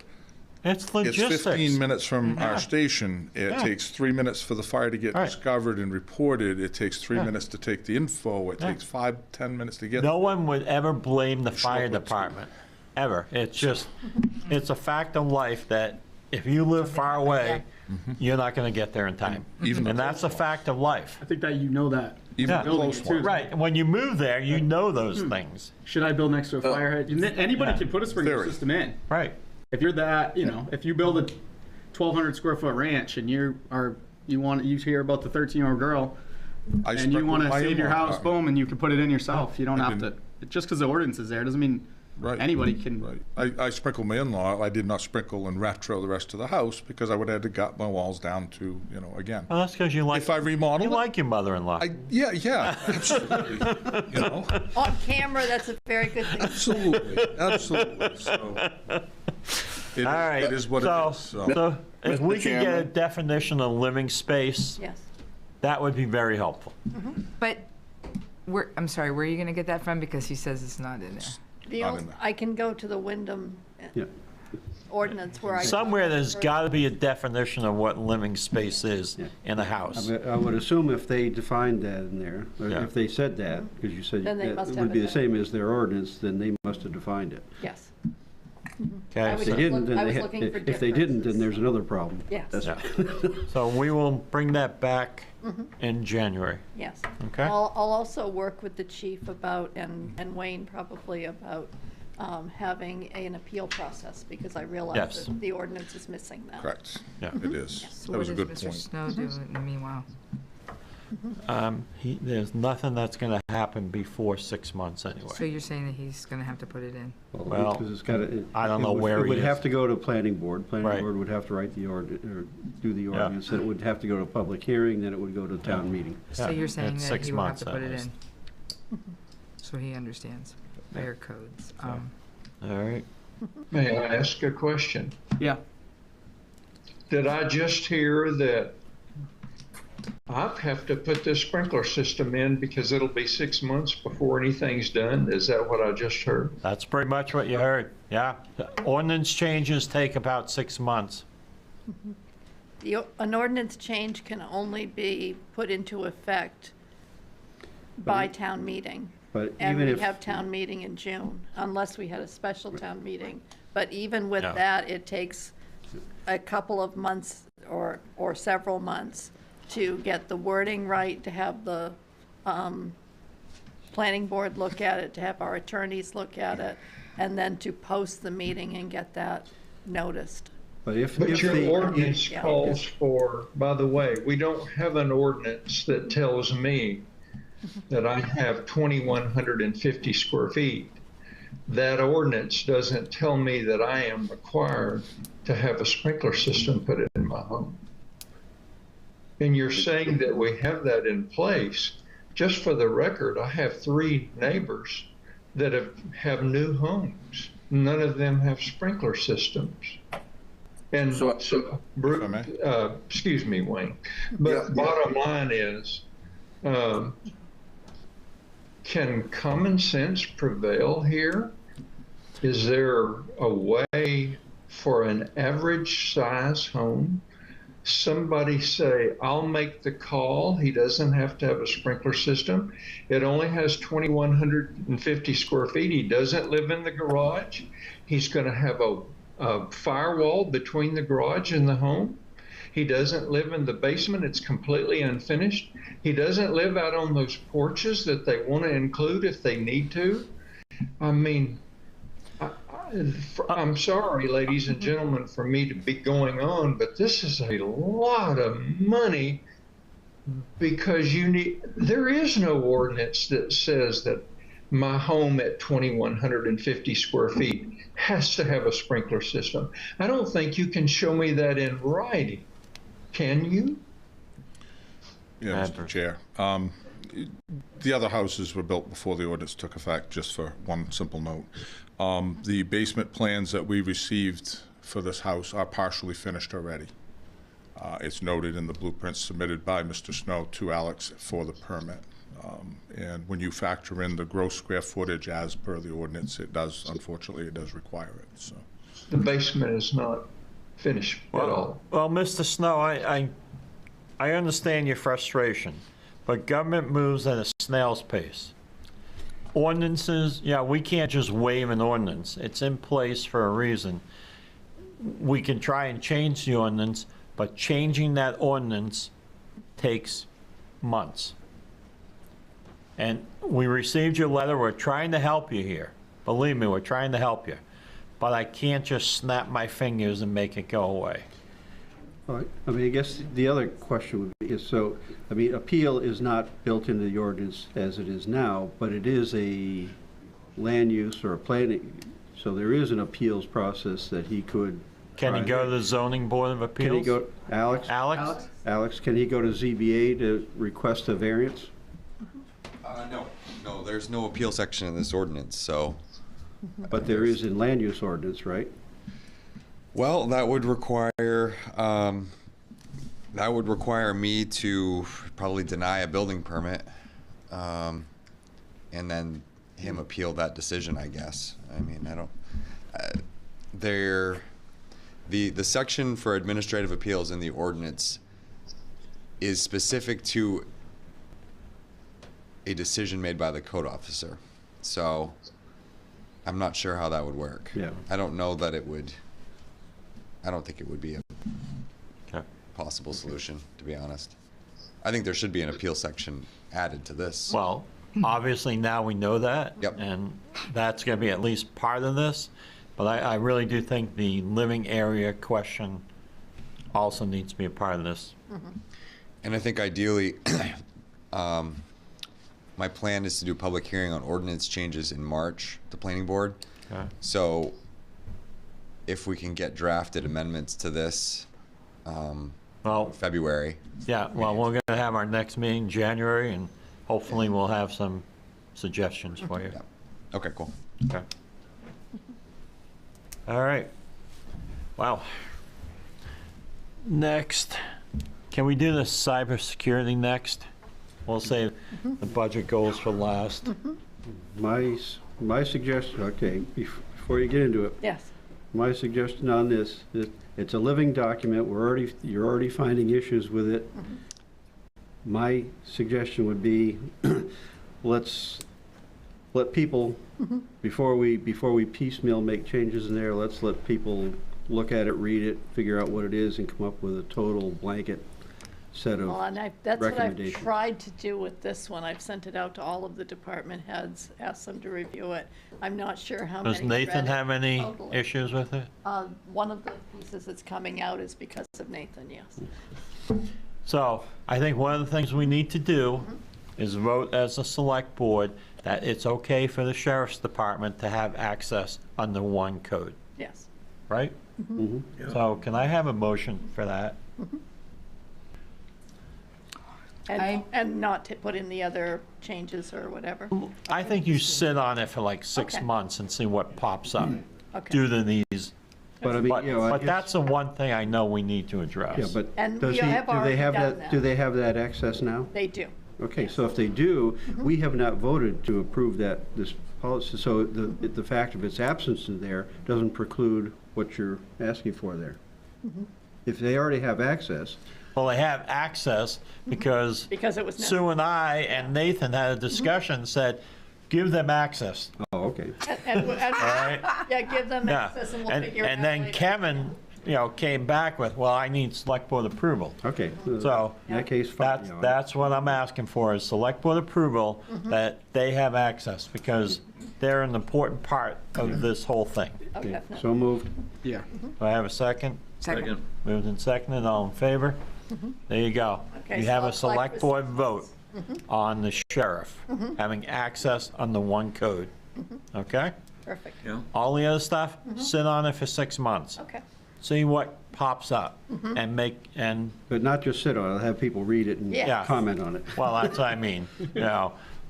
It's it's logistics. 15 minutes from Yeah. our station. It Yeah. takes 3 minutes for the fire to get Right. discovered and reported. It takes 3 Yeah. minutes to take the info. It Yeah. takes 5-10 minutes to get. No one would ever blame the Show up fire at school. department, ever. It's just, it's a fact of life that if you live far away, you're not going to get there in time. Even And that's a fact of life. I think that you know that. Even Yeah. the close Building it, too. one. Right, when you move there, you know those things. Should I build next to a fire hydrant? Anybody Yeah. can put a sprinkler Theory. system in. Right. If you're that, if you build a 1,200 square foot ranch and you hear about the 13-year-old girl I and you sprinkle want to my save your in-law house, apartment. boom, and you can put it in yourself. You don't I've have been- to. Just because the ordinance is there doesn't mean Right. anybody can. Right. I sprinkle my in-law. I did not sprinkle and retro the rest of the house because I would have had to gut my walls down to, again. Well, that's because you like, If I remodel you it, like your mother-in-law. yeah, absolutely. On camera, that's a very good thing. Absolutely. So, it is what it is. So if Mr. we could get a Chairman. definition of living space, Yes. that would be very helpful. But I'm sorry, where are you going to get that from? Because he says it's not in there. I can go to the Wyndham ordinance where I. Somewhere there's got to be a definition of what living space is in a house. I would assume if they defined that in there, or Yeah. if they said that, because you said Then they that must it have would be it the same as their ordinance, then they must have defined it. Yes. Okay, I was If they just didn't, look- then I they was had- looking for if they didn't, then there's another problem. Yes. That's- So we will bring that back Mhm. in January. Yes. Okay. I'll also work with the chief about, and Wayne probably about, having an appeal process, because I realize Yes. that the ordinance is missing that. Correct. Yeah. It is. So That was a what good does Mr. point. Snow do in the meanwhile? There's nothing that's going to happen before 6 months anyway. So you're saying that he's going to have to put it in? Well, because it's gotta- I don't know it would- where It he would is. have to go to planning board. Planning Right. board would have to write the or do the Yeah. ordinance. Then it would have to go to a public hearing, then it would go to town meeting. So you're saying it's that 6 he will have months to at put it least. in? So he understands fire codes. All right. May I ask a question? Yeah. Did I just hear that I have to put this sprinkler system in because it'll be 6 months before anything's done? Is that what I just heard? That's pretty much what you heard. Yeah. The ordinance changes take about 6 months. An ordinance change can only be put into effect by town meeting. But And even we if- have town meeting in June, unless we had a special town meeting. But even with Yeah. that, it takes a couple of months or several months to get the wording right, to have the planning board look at it, to have our attorneys look at it, and then to post the meeting and get that noticed. But if Your the ordinance Yeah. calls for, by the way, we don't have an ordinance that tells me that I have 2,150 square feet. That ordinance doesn't tell me that I am required to have a sprinkler system put in my home. And you're saying that we have that in place. Just for the record, I have 3 neighbors that have new homes. None of them have sprinkler systems. And so, excuse me, Wayne, but bottom line is, can common sense prevail here? Is there a way for an average size home, somebody say, I'll make the call, he doesn't have to have a sprinkler system, it only has 2,150 square feet, he doesn't live in the garage, he's going to have a firewall between the garage and the home, he doesn't live in the basement, it's completely unfinished, he doesn't live out on those porches that they want to include if they need to. I mean, I'm sorry, ladies and gentlemen, for me to be going on, but this is a lot of money because there is no ordinance that says that my home at 2,150 square feet has to have a sprinkler system. I don't think you can show me that in writing. Can you? Yeah, Mr. Chair. The other houses were built before the ordinance took effect, just for one simple note. The basement plans that we received for this house are partially finished already. It's noted in the blueprints submitted by Mr. Snow to Alex for the permit. And when you factor in the gross square footage as per the ordinance, unfortunately, it does require it, so. the basement is not finished at all. Well, Mr. Snow, I understand your frustration, but government moves at a snail's pace. Ordinances, yeah, we can't just waive an ordinance. It's in place for a reason. We can try and change the ordinance, but changing that ordinance takes months. And we received your letter. We're trying to help you here. Believe me, we're trying to help you. But I can't just snap my fingers and make it go away. All right. I mean, I guess the other question would be, so, I mean, appeal is not built into the ordinance as it is now, but it is a land use or a planning, so there is an appeals process that he could. Can he go to the zoning board of appeals? Can he go, Alex? Alex, can he go to ZBA to request a variance? No, there's no appeal section in this ordinance, so. But there is in land use ordinance, right? Well, that would require me to probably deny a building permit, and then him appeal that decision, I guess. I mean, I don't, the section for administrative appeals in the ordinance is specific to a decision made by the code officer. So I'm not sure how that would work. Yeah. I don't know that it would, I don't think it would be a possible solution, to be honest. I think there should be an appeal section added to this. Well, obviously now we know that. Yep. And that's going to be at least part of this. But I really do think the living area question also needs to be a part of this. And I think ideally, my plan is to do a public hearing on ordinance changes in March, the planning board. Okay. So if we can get drafted amendments to this, February. Yeah, well, we're going to have our next meeting in January, and hopefully we'll have some suggestions for you. Yeah. Okay, cool. Okay. All right. Wow. Next, can we do the cybersecurity next? We'll save the budget goals for last. My suggestion, okay, before you get into it. Yes. My suggestion on this, it's a living document. You're already finding issues with it. My suggestion would be, let's let people, before we piecemeal make changes in there, let's let people look at it, read it, figure out what it is, and come up with a total blanket set of Well, and that's what I've recommendations. tried to do with this one. I've sent it out to all of the department heads, asked them to review it. I'm not sure how many. Does Nathan read it have any totally. issues with it? One of the pieces that's coming out is because of Nathan, yes. So I think one of the things we need to do is vote as a select board that it's okay for the sheriff's department to have access under one code, Yes. right? So can I have a motion for that? And not to put in the other changes or whatever. I think you sit on it for like 6 Okay. months and see what pops up Okay. due to these. But I mean, you know, I But guess- that's the one thing I know we need to address. Yeah, but And does we he, have do they already have done that, do they have that access now? They do. Okay, so if they do, we have not voted to approve this policy, so the fact of its absence in there doesn't preclude what you're asking for there. If they already have access. Well, they have access because Because it was Sue and I and Nathan had a discussion, said, give them access. Oh, okay. And, right. yeah, give them Yeah, access and we'll figure it out and then later. Kevin, came back with, well, I need select board approval. Okay. So In that case, fine. that's what I'm asking for, is select board approval that they have access, because they're an important part of this whole thing. Okay, so moved. Yeah. Do I have a second? Second. Moved and seconded, all in favor? There you go. Okay, You so have a I'll select select this- board vote on the sheriff having access under one code. Okay? Perfect. Yeah. All the other stuff, sit on it for 6 months. Okay. See what pops up and But not just sit on it, have people read it and Yeah. comment on it. well, that's what I mean.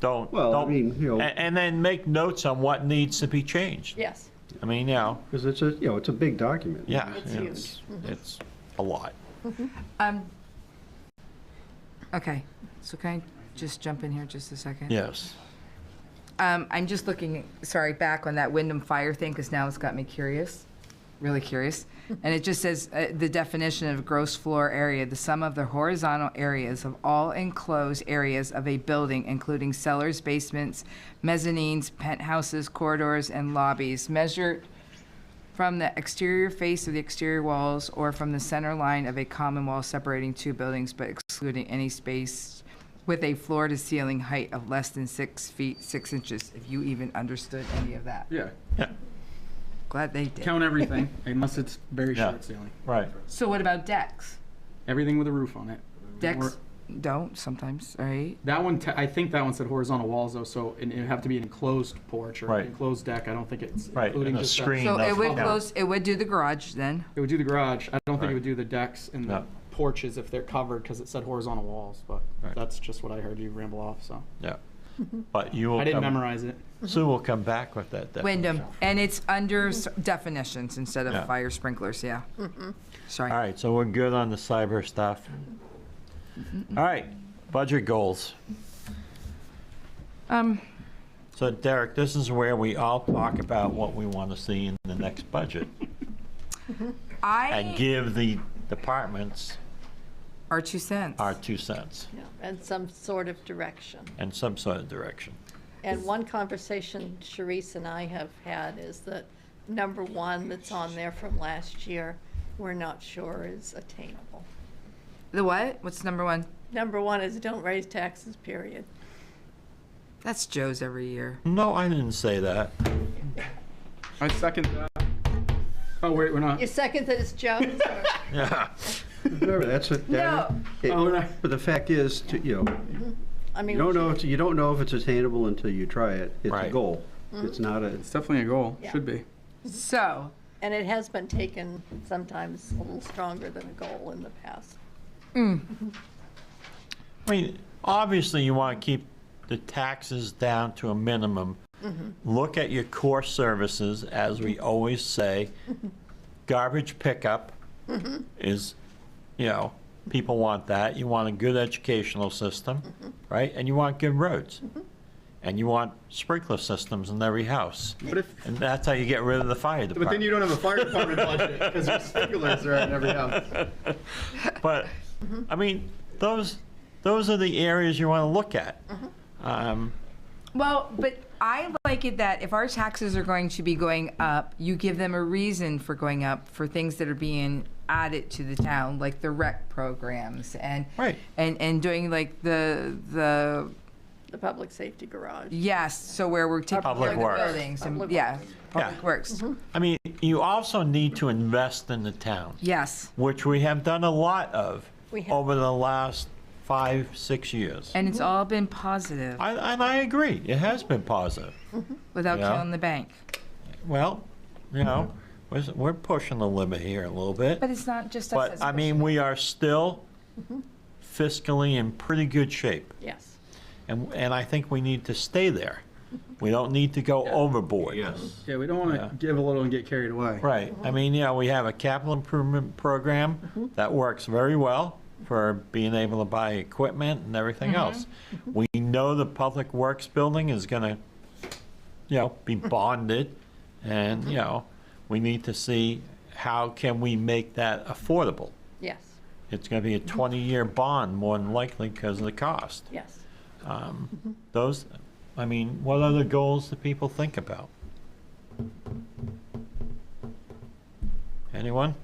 Don't. Well, I don't, mean, and then make notes on what needs to be changed. Yes. I mean, Because it's it's a big document. yeah, It's huge. it's a lot. Okay, so can I just jump in here just a second? Yes. I'm just looking, sorry, back on that Wyndham Fire thing, because now it's got me curious. really curious. And it just says the definition of gross floor area, the sum of the horizontal areas of all enclosed areas of a building, including cellars, basements, mezzanines, penthouses, corridors, and lobbies, measured from the exterior face of the exterior walls or from the center line of a common wall separating two buildings, but excluding any space with a floor to ceiling height of less than 6 feet 6 inches, if you even understood any of that. Yeah. Glad they did. Count everything, unless it's very Yeah. short ceiling. Right. So what about decks? Everything with a roof on it. Decks don't sometimes, right? That one, I think that one said horizontal walls though, so it would have to be an enclosed porch or Right. an enclosed deck. I don't think it's Right, including and a just that. screen. So it doesn't would count. close, it would do the garage then. It would do the garage. I don't think Right. it would do the decks and the No. porches if they're covered because it said horizontal walls, but Right. that's just what I heard you ramble off, so. Yeah. But you will I didn't come- memorize it. Sue will come back with that definition. Wyndham, and it's under definitions instead of Yeah. fire sprinklers, yeah. Sorry. All right, so we're good on the cyber stuff. All right, budget goals. So Derek, this is where we all talk about what we want to see in the next budget and give the departments Our 2 cents. our 2 cents Yeah, and some sort of direction. and some sort of direction. And one conversation Sharice and I have had is that number one that's on there from last year, we're not sure is attainable. The what? What's number one? Number one is don't raise taxes, period. That's Joe's every year. No, I didn't say that. I second that. Oh, wait, we're not. You second that it's Joe's? or- Yeah. Remember, that's what, No. Oh, we're not. but the fact is, you know, I mean, you don't we know, should- you don't know if it's attainable until you try it. It's a Right. goal. It's not a, It's definitely a goal. Yeah. Should be. So, And it has been taken sometimes a little stronger than a goal in the past. I mean, obviously you want to keep the taxes down to a minimum. Look at your core services, as we always say. Garbage pickup is, you know, people want that. You want a good educational system, right? And you want good roads. And you want sprinkler systems in every house. But if, And that's how you get rid of the fire department. but then you don't have a fire department budget because your sprinklers are in every house. But, I mean, those are the areas you want to look at. well, but I like it that if our taxes are going to be going up, you give them a reason for going up for things that are being added to the town, like the rec programs and Right. and doing like the The public safety garage. yes, so where we're taking Public care of the Works. buildings and Public yeah, Works. public Yeah. works. I mean, you also need to invest in the town, Yes, which we have done a lot of We have. over the last 5-6 years. and it's all been positive And I agree, it has been positive. without Yeah. killing the bank. Well, you know, we're pushing the limit here a little bit. But it's not just us. But, as I mean, we are still fiscally in pretty good shape. Yes. And I think we need to stay there. We don't need to go overboard. Yes. Yeah, we don't want to give a little and get carried away. Right. I mean, you know, we have a capital improvement program that works very well for being able to buy equipment and everything else. We know the Public Works building is going to, you know, be bonded, and, you know, we need to see how can we make that affordable. Yes. It's going to be a 20-year bond, more than likely, because of the cost. Yes. Those, I mean, what other goals do people think about? Anyone?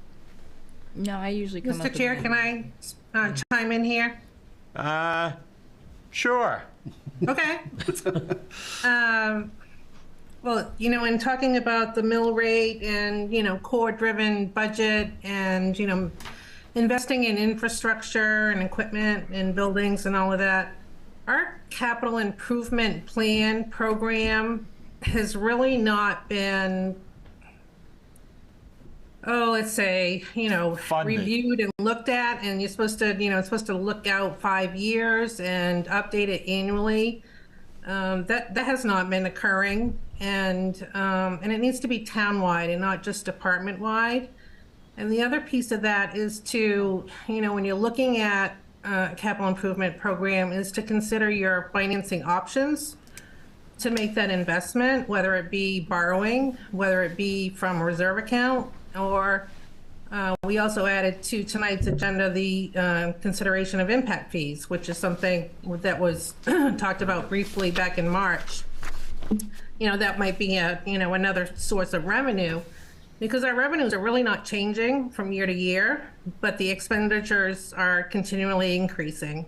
No, I usually come up Mr. with Chair, mine. can I chime in here? Sure. Okay. Well, you know, in talking about the mill rate and, you know, core-driven budget and, you know, investing in infrastructure and equipment and buildings and all of that, our capital improvement plan program has really not been, let's say, you know, Funded. reviewed and looked at, and you're supposed to, you know, it's supposed to look out 5 years and update it annually. That has not been occurring, and it needs to be townwide and not just department-wide. And the other piece of that is to, you know, when you're looking at a capital improvement program, is to consider your financing options to make that investment, whether it be borrowing, whether it be from a reserve account, or we also added to tonight's agenda the consideration of impact fees, which is something that was talked about briefly back in March. That might be another source of revenue, because our revenues are really not changing from year to year, but the expenditures are continually increasing.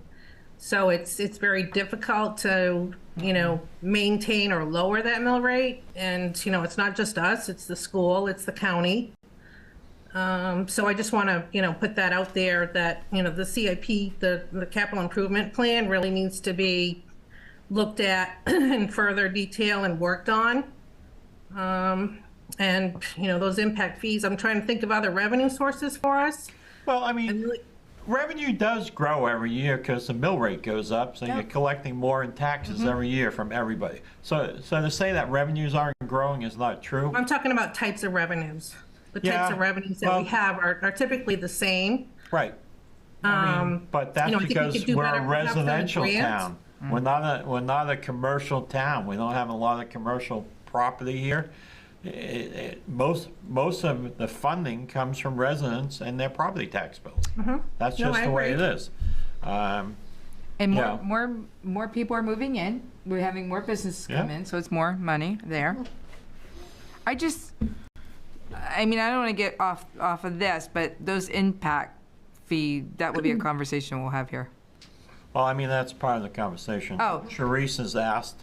So it's very difficult to, maintain or lower that mill rate. And, it's not just us, it's the school, it's the county. So I just want to, put that out there that, the CIP, the capital improvement plan really needs to be looked at in further detail and worked on. And, those impact fees, I'm trying to think of other revenue sources for us. Well, I mean, revenue does grow every year because the mill rate goes up, so you're collecting more in taxes every year from everybody. So to say that revenues aren't growing is not true. I'm talking about types of revenues. The types of revenues that we have are typically the same. Right. But that's because we're a residential town. We're not a commercial town. We don't have a lot of commercial property here. Most of the funding comes from residents and their property tax bills. That's just the way it is. And more people are moving in. We're having more businesses come in, so it's more money there. I don't want to get off of this, but those impact fee, that will be a conversation we'll have here. Well, I mean, that's part of the conversation. Oh. Sharice has asked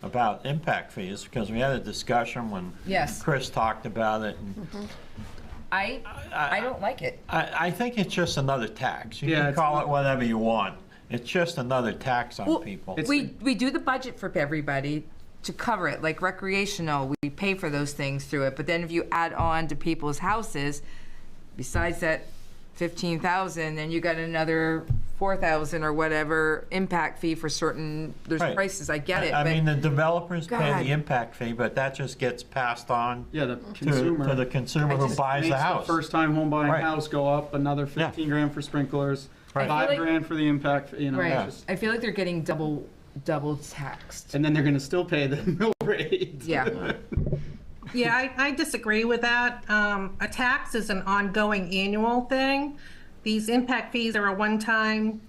about impact fees because we had a discussion when Chris talked about it. And I don't like it. I think it's just another tax. You can call it whatever you want. It's just another tax on people. We do the budget for everybody to cover it, like recreational, we pay for those things through it. But then if you add on to people's houses, besides that 15,000, then you got another 4,000 or whatever impact fee for certain, there's prices, I get it. I mean, the developers pay the impact fee, but that just gets passed on to the consumer who buys the house. The first time home buying house go up another 15 grand for sprinklers, $5 grand for the impact, I feel like they're getting double taxed. And then they're going to still pay the mill rate. Yeah. Yeah, I disagree with that. A tax is an ongoing annual thing. These impact fees are a one-time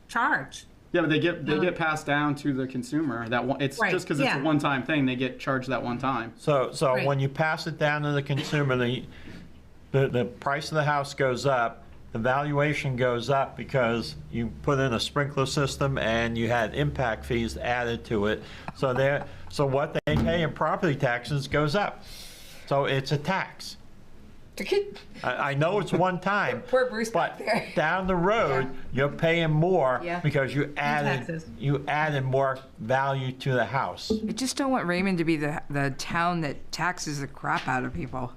charge. Yeah, but they get passed down to the consumer. It's just because it's a one-time thing. They get charged that one time. So when you pass it down to the consumer, the price of the house goes up. The valuation goes up because you put in a sprinkler system and you had impact fees added to it. So what they pay in property taxes goes up. So it's a tax. I know it's one time, Poor Bruce but back there. down the road you're paying more because you added more value to the house. I just don't want Raymond to be the town that taxes the crap out of people.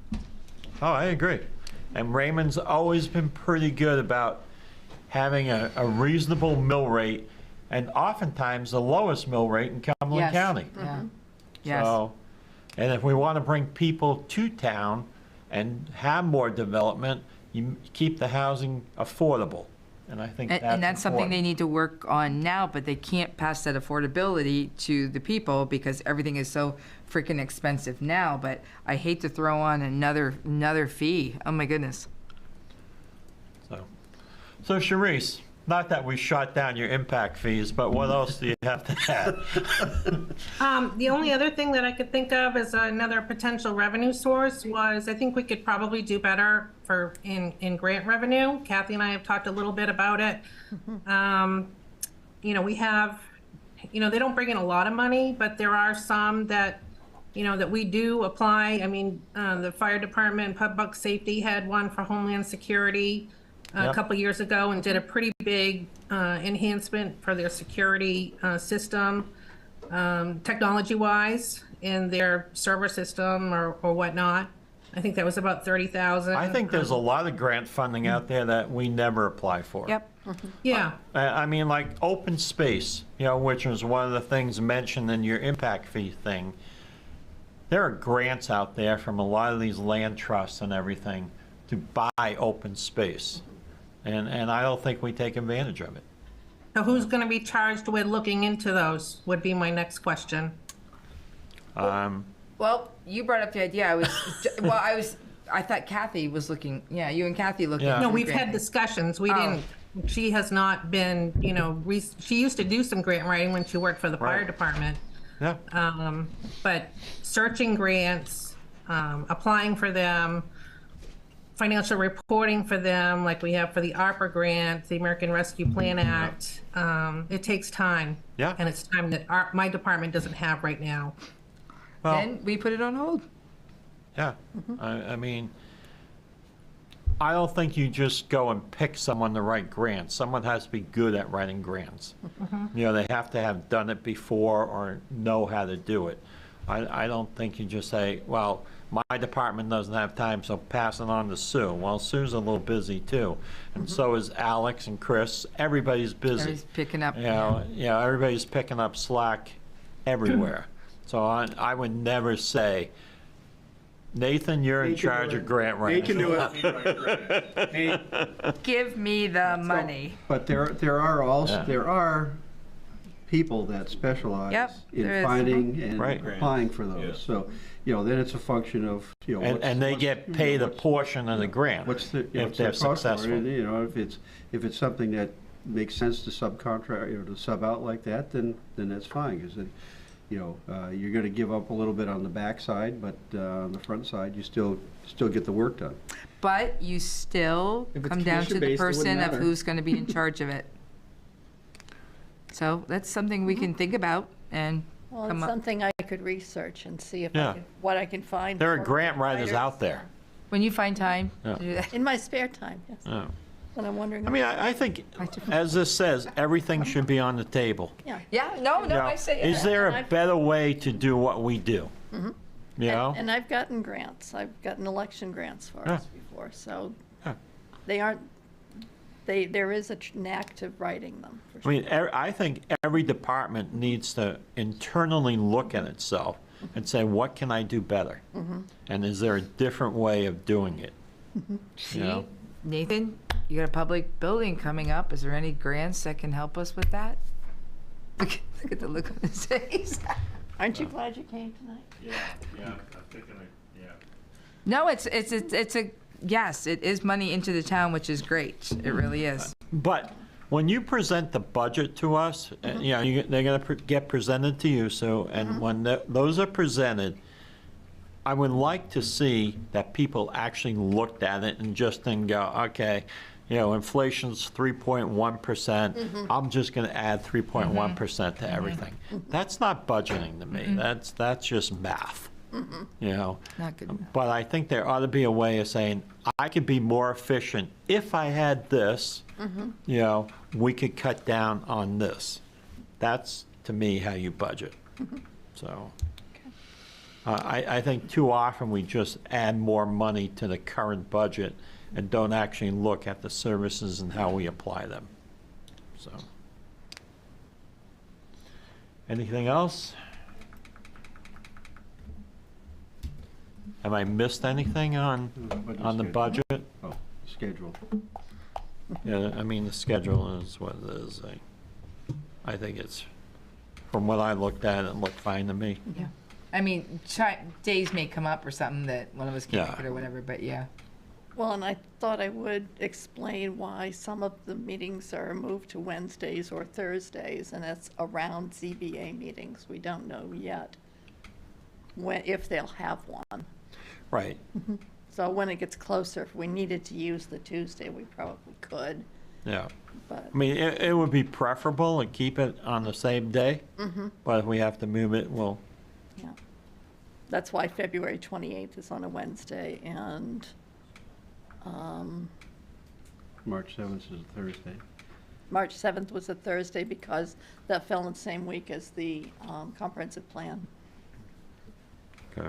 Oh, I agree. And Raymond's always been pretty good about having a reasonable mill rate, and oftentimes the lowest mill rate in Cumberland County. Yes. So, and if we want to bring people to town and have more development, you keep the housing affordable. And I think that's something they need to work on now, but they can't pass that affordability to the people because everything is so freaking expensive now. But I hate to throw on another fee. Oh my goodness. So Sharice, not that we shot down your impact fees, but what else do you have to add? The only other thing that I could think of as another potential revenue source was I think we could probably do better in grant revenue. Kathy and I have talked a little bit about it. We have, they don't bring in a lot of money, but there are some that, that we do apply. I mean, the fire department, public safety had one for Homeland Security a couple years ago and did a pretty big enhancement for their security system, technology-wise, in their server system or whatnot. I think that was about $30,000. I think there's a lot of grant funding out there that we never apply for. Yep. Yeah. I mean, like open space, which was one of the things mentioned in your impact fee thing. There are grants out there from a lot of these land trusts and everything to buy open space. And I don't think we take advantage of it. So who's going to be charged with looking into those would be my next question. Well, you brought up the idea. I I thought Kathy was looking, yeah, you and Kathy looked Yeah. into No, the we've grant had thing. discussions. We Oh. didn't, she has not been, you know, she used to do some grant writing when she worked for the fire Right. department. Yeah. But searching grants, applying for them, financial reporting for them, like we have for the ARPA grant, the American Rescue Plan Act, it takes time. Yeah. And it's time that my department doesn't have right now. Well, Then we put it on hold. yeah. I mean, I don't think you just go and pick someone to write grants. Someone has to be good at writing grants. You know, they have to have done it before or know how to do it. I don't think you just say, well, my department doesn't have time, so pass it on to Sue. Well, Sue's a little busy too, and so is Alex and Chris. Everybody's busy. Everybody's picking up. You know, everybody's picking up slack everywhere. So I would never say, Nathan, you're in Nate can charge do of it. grant writing. Nate can do it. Nate, Give me the money. But there are also, Yeah. there are people that specialize Yep, there in is. finding and Right. applying for those. So, you know, then it's a function of, you know. And they get paid a portion of the grant What's the, you know, if what's the they're cost for it? successful. And, you know, if it's something that makes sense to subcontract, or to sub out like that, then that's fine, because then, you know, you're gonna give up a little bit on the backside, but on the front side, you still get the work done. But you still If it's come down to the commission-based, it wouldn't person of matter. who's gonna be in charge of it. So that's something we can think about and Well, come it's up. something I could research and see if Yeah. what I can find. There are for grant writers writers. out there. When you find time Yeah. to do that. In my spare time, yes. Yeah. When I'm wondering. I mean, I think, as this says, everything should be on the table. Yeah. Yeah, no, You no, know, I say is there And a I've- better way to do what we do? Mhm. You know? And I've gotten grants. I've gotten election grants for us before, so Yeah. they aren't, there is an act of writing them. For I mean, I think every department needs to internally look at itself and say, what can I do better? Mhm. And is there a different way of doing it? See, You know? Nathan, you got a public building coming up. Is there any grants that can help us with that? Look at the look on his face. Aren't you glad you came tonight? Yeah, I'm thinking, yeah. No, it's a, yes, it is money into the town, which is great. It really is. But when you present the budget to us, you know, they're going to get presented to you, so, and when those are presented, I would like to see that people actually looked at it and just didn't go, okay, you know, inflation's 3.1%, I'm just going to add 3.1% to everything. That's not budgeting to me. That's just math. You know, Not good enough. but I think there ought to be a way of saying, I could be more efficient if I had this, you know, we could cut down on this. That's, to me, how you budget. So, I think too often we just add more money to the current budget and don't actually look at the services and how we apply them. So, anything else? Have I missed anything on the budget? Oh, schedule. Yeah, I mean, the schedule is what it is. I think it's, from what I looked at, it looked fine to me. Yeah. I mean, days may come up or something that one of us can't make it or whatever, but yeah. Well, and I thought I would explain why some of the meetings are moved to Wednesdays or Thursdays, and that's around ZBA meetings. We don't know yet if they'll have one. Right. So when it gets closer, if we needed to use the Tuesday, we probably could. Yeah. But I mean, it would be preferable to keep it on the same day, but if we have to move it, we'll, yeah, that's why February 28th is on a Wednesday, and March 7th is a Thursday. March 7th was a Thursday because that fell in the same week as the comprehensive plan. okay.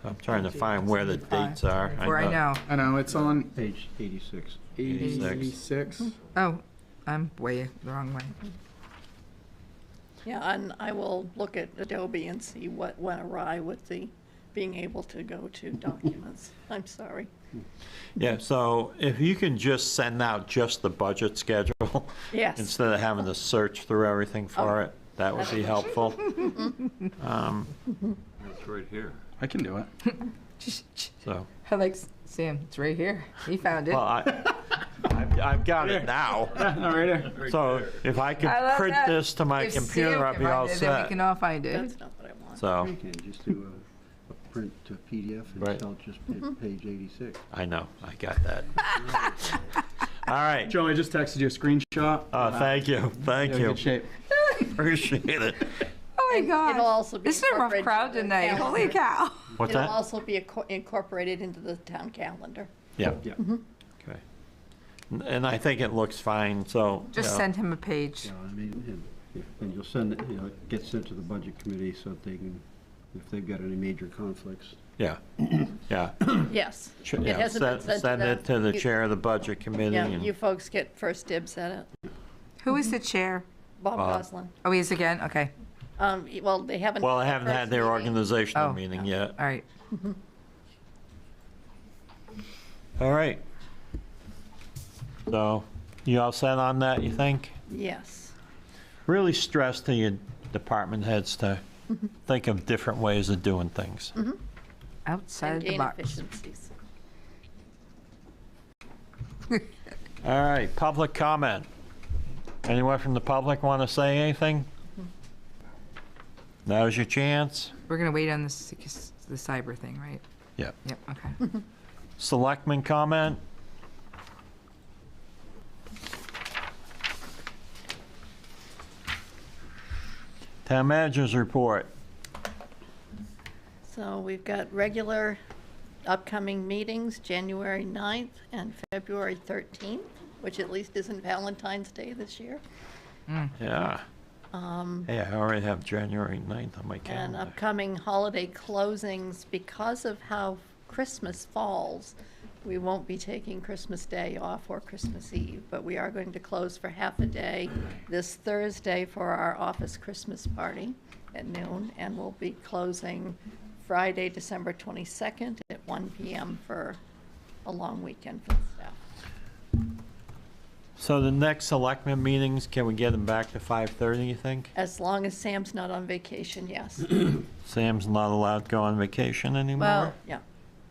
I'm trying to find where the dates are. Where I know. I know, it's on Page 86. 86. Oh, I'm way the wrong way. Yeah, and I will look at Adobe and see what went awry with the being able to go to documents. I'm sorry. Yeah, so if you can just send out just the budget schedule. Yes. Instead of having to search through everything for it, that would be helpful. It's right here. I can do it. So, I like Sam. It's right here. He found it. well, I've got it now. All right here. So if I could I love print that. this to my If computer, Sam I'd can be all find it, then we set. can all find it. That's not what I want. So, You can just do a print to PDF and Right. sell just page 86. I know, I got that. All right. Joe, I just texted you a screenshot. Oh, thank you, thank Yeah, you. good shape. Appreciate it. Oh my God. It'll also be This is a rough incorporated crowd into the tonight. calendar. Holy cow. What's It'll that? also be incorporated into the town calendar. Yeah. Yeah. Okay. And I think it looks fine, so. Just you know, send him a page. Yeah, I mean, and you'll send it, it gets sent to the budget committee so that they can, if they've got any major conflicts. Yeah, yeah. Yes. Ch- It yeah, hasn't been sent to Send it to the you- chair of the budget committee. Yeah, and- you folks get first dibs at it. Who is the chair? Bob Bob. Goslin. Oh, he is again? Okay. Well, they haven't. Well, I haven't had their first meeting. organizational Oh. meeting yet. All right. All right. So, you all set on that, you think? Yes. Really stress to your department heads to think of different ways of doing things. Outside And the gain box. efficiencies. All right, public comment. Anyone from the public want to say anything? Now's your chance. We're going to wait on this, the cyber thing, right? Yep. Yep, okay. Selectman comment? Town managers report. So we've got regular upcoming meetings, January 9th and February 13th, which at least isn't Valentine's Day this year. Yeah. Um, Hey, I already have January 9th on my And calendar. upcoming holiday closings, because of how Christmas falls, we won't be taking Christmas Day off or Christmas Eve, but we are going to close for half a day this Thursday for our office Christmas party at noon, and we'll be closing Friday, December 22nd at 1 p.m. for a long weekend for the staff. So the next selectmen meetings, can we get them back to 5:30, you think? As long as Sam's not on vacation, yes. Sam's not allowed to go on vacation anymore? Well, yeah.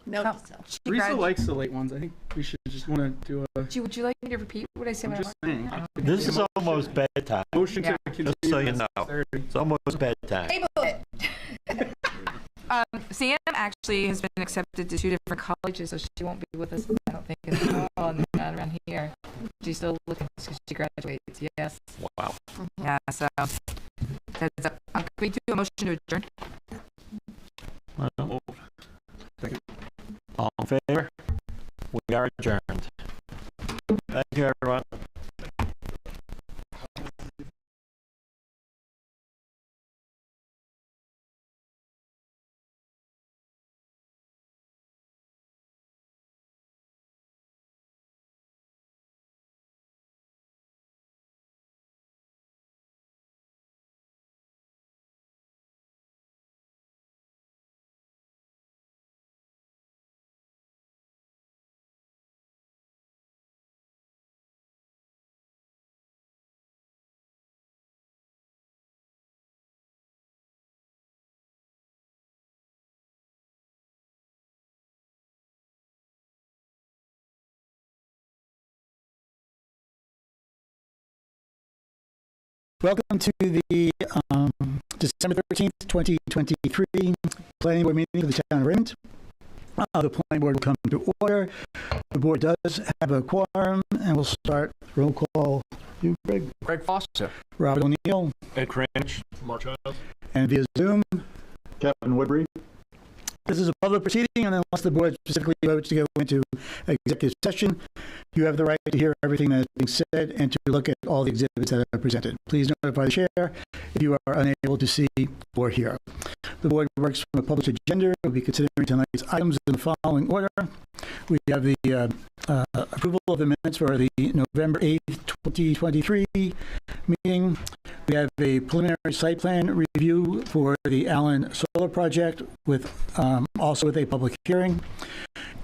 No, Oh. so. Teresa likes the late ones. I think we should just want to do a. Would you like me to repeat what I said? I'm just saying. This is almost bedtime, Motion Yeah. to continue. just so you past know. 6:30. It's almost bedtime. Table it. Sam actually has been accepted to 2 different colleges, so she won't be with us, I don't think, at all, not around here. She's still looking, because she graduates, yes. Wow. Yeah, so, that's up. Can we do a motion to adjourn? Well, all in favor? We are adjourned. Thank you, everyone. Welcome to the December 13th, 2023 Planning Board meeting of the Town of Raymond. The Planning Board will come to order. The board does have a quorum, and we'll start roll call. You, Greg? Greg Foster. Robert O'Neill. Ed Cranch. Mark Childs. And via Zoom. Kevin Woodbury. This is a public proceeding, and unless the board specifically votes to go into executive session, you have the right to hear everything that is being said and to look at all the exhibits that are presented. Please notify the chair if you are unable to see or hear. The board works from a published agenda. We'll be considering tonight's items in the following order. We have the approval of the minutes for the November 8th, 2023 meeting. We have a preliminary site plan review for the Allen Solar Project with also with a public hearing,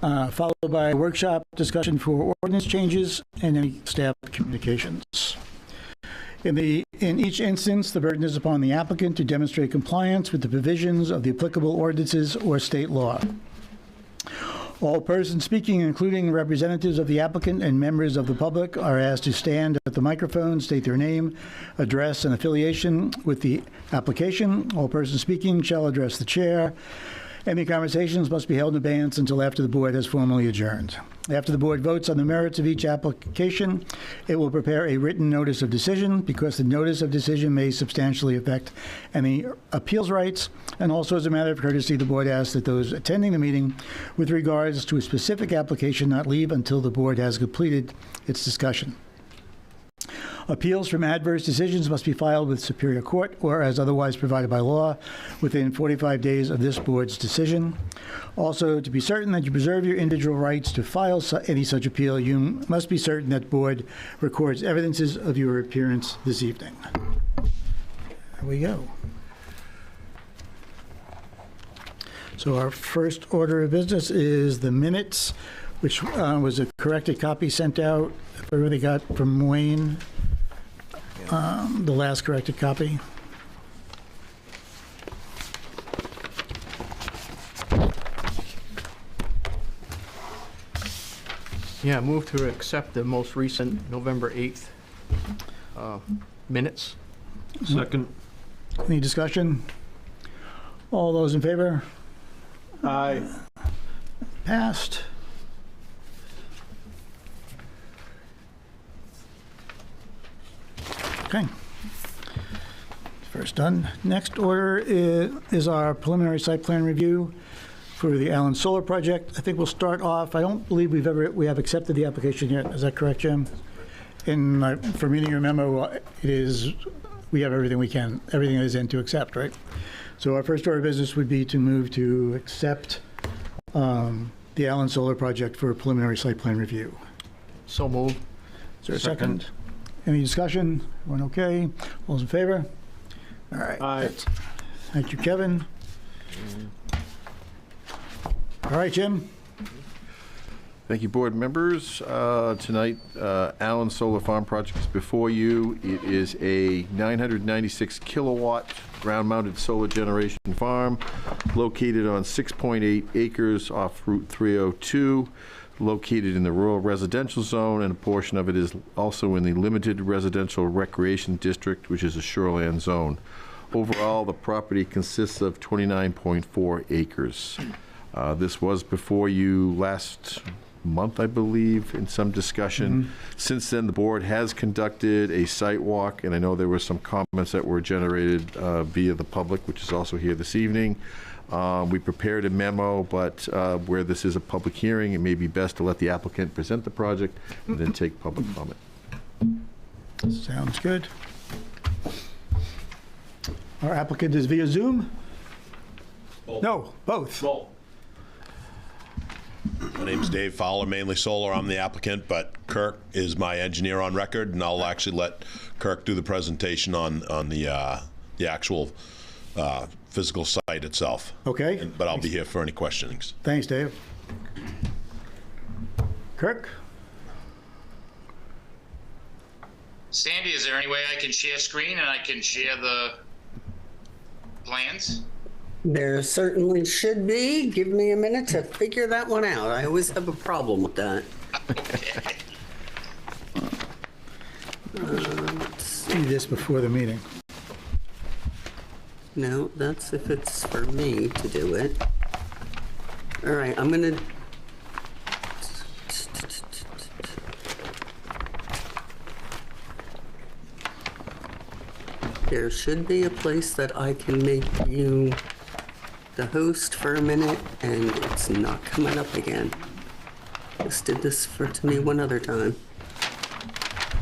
followed by a workshop discussion for ordinance changes and any staff communications. In each instance, the burden is upon the applicant to demonstrate compliance with the provisions of the applicable ordinances or state law. All persons speaking, including representatives of the applicant and members of the public, are asked to stand at the microphone, state their name, address, and affiliation with the application. All persons speaking shall address the chair. Any conversations must be held in abeyance until after the board has formally adjourned. After the board votes on the merits of each application, it will prepare a written notice of decision because the notice of decision may substantially affect any appeals rights. And also as a matter of courtesy, the board asks that those attending the meeting with regards to a specific application not leave until the board has completed its discussion. Appeals from adverse decisions must be filed with Superior Court or as otherwise provided by law within 45 days of this board's decision. Also, to be certain that you preserve your individual rights to file any such appeal, you must be certain that board records evidences of your appearance this evening. There we go. So our first order of business is the minutes, which was a corrected copy sent out. If everybody got from Wayne, the last corrected copy. Yeah, move to accept the most recent November 8th minutes. Second. Any discussion? All those in favor? Aye. Passed. Okay. First done. Next order is our preliminary site plan review for the Allen Solar Project. I think we'll start off, I don't believe we have accepted the application yet. Is that correct, Jim? For reading your memo, it is, we have everything we can, everything is in to accept, right? So our first order of business would be to move to accept the Allen Solar Project for a preliminary site plan review. So moved. Is there a second? Any discussion? Everyone okay? All those in favor? All right. Aye. Thank you, Kevin. All right, Jim. Thank you, board members. Tonight, Allen Solar Farm Project is before you. It is a 996 kilowatt ground-mounted solar generation farm located on 6.8 acres off Route 302, located in the rural residential zone, and a portion of it is also in the limited residential recreation district, which is a shoreland zone. Overall, the property consists of 29.4 acres. This was before you last month, I believe, in some discussion. Mm-hmm. Since then, the board has conducted a site walk, and I know there were some comments that were generated via the public, which is also here this evening. We prepared a memo, but where this is a public hearing, it may be best to let the applicant present the project and then take public comment. Sounds good. Our applicant is via Zoom? Both. No, both. Both. My name's Dave Fowler, Mainly Solar. I'm the applicant, but Kirk is my engineer on record, and I'll actually let Kirk do the presentation on the actual physical site itself. Okay. But I'll be here for any questionings. Thanks, Dave. Kirk? Sandy, is there any way I can share screen and I can share the plans? There certainly should be. Give me a minute to figure that one out. I always have a problem with that. Okay. Let's do this before the meeting. No, that's if it's for me to do it. All right, I'm gonna... There should be a place that I can make you the host for a minute, and it's not coming up again. Just did this to me one other time.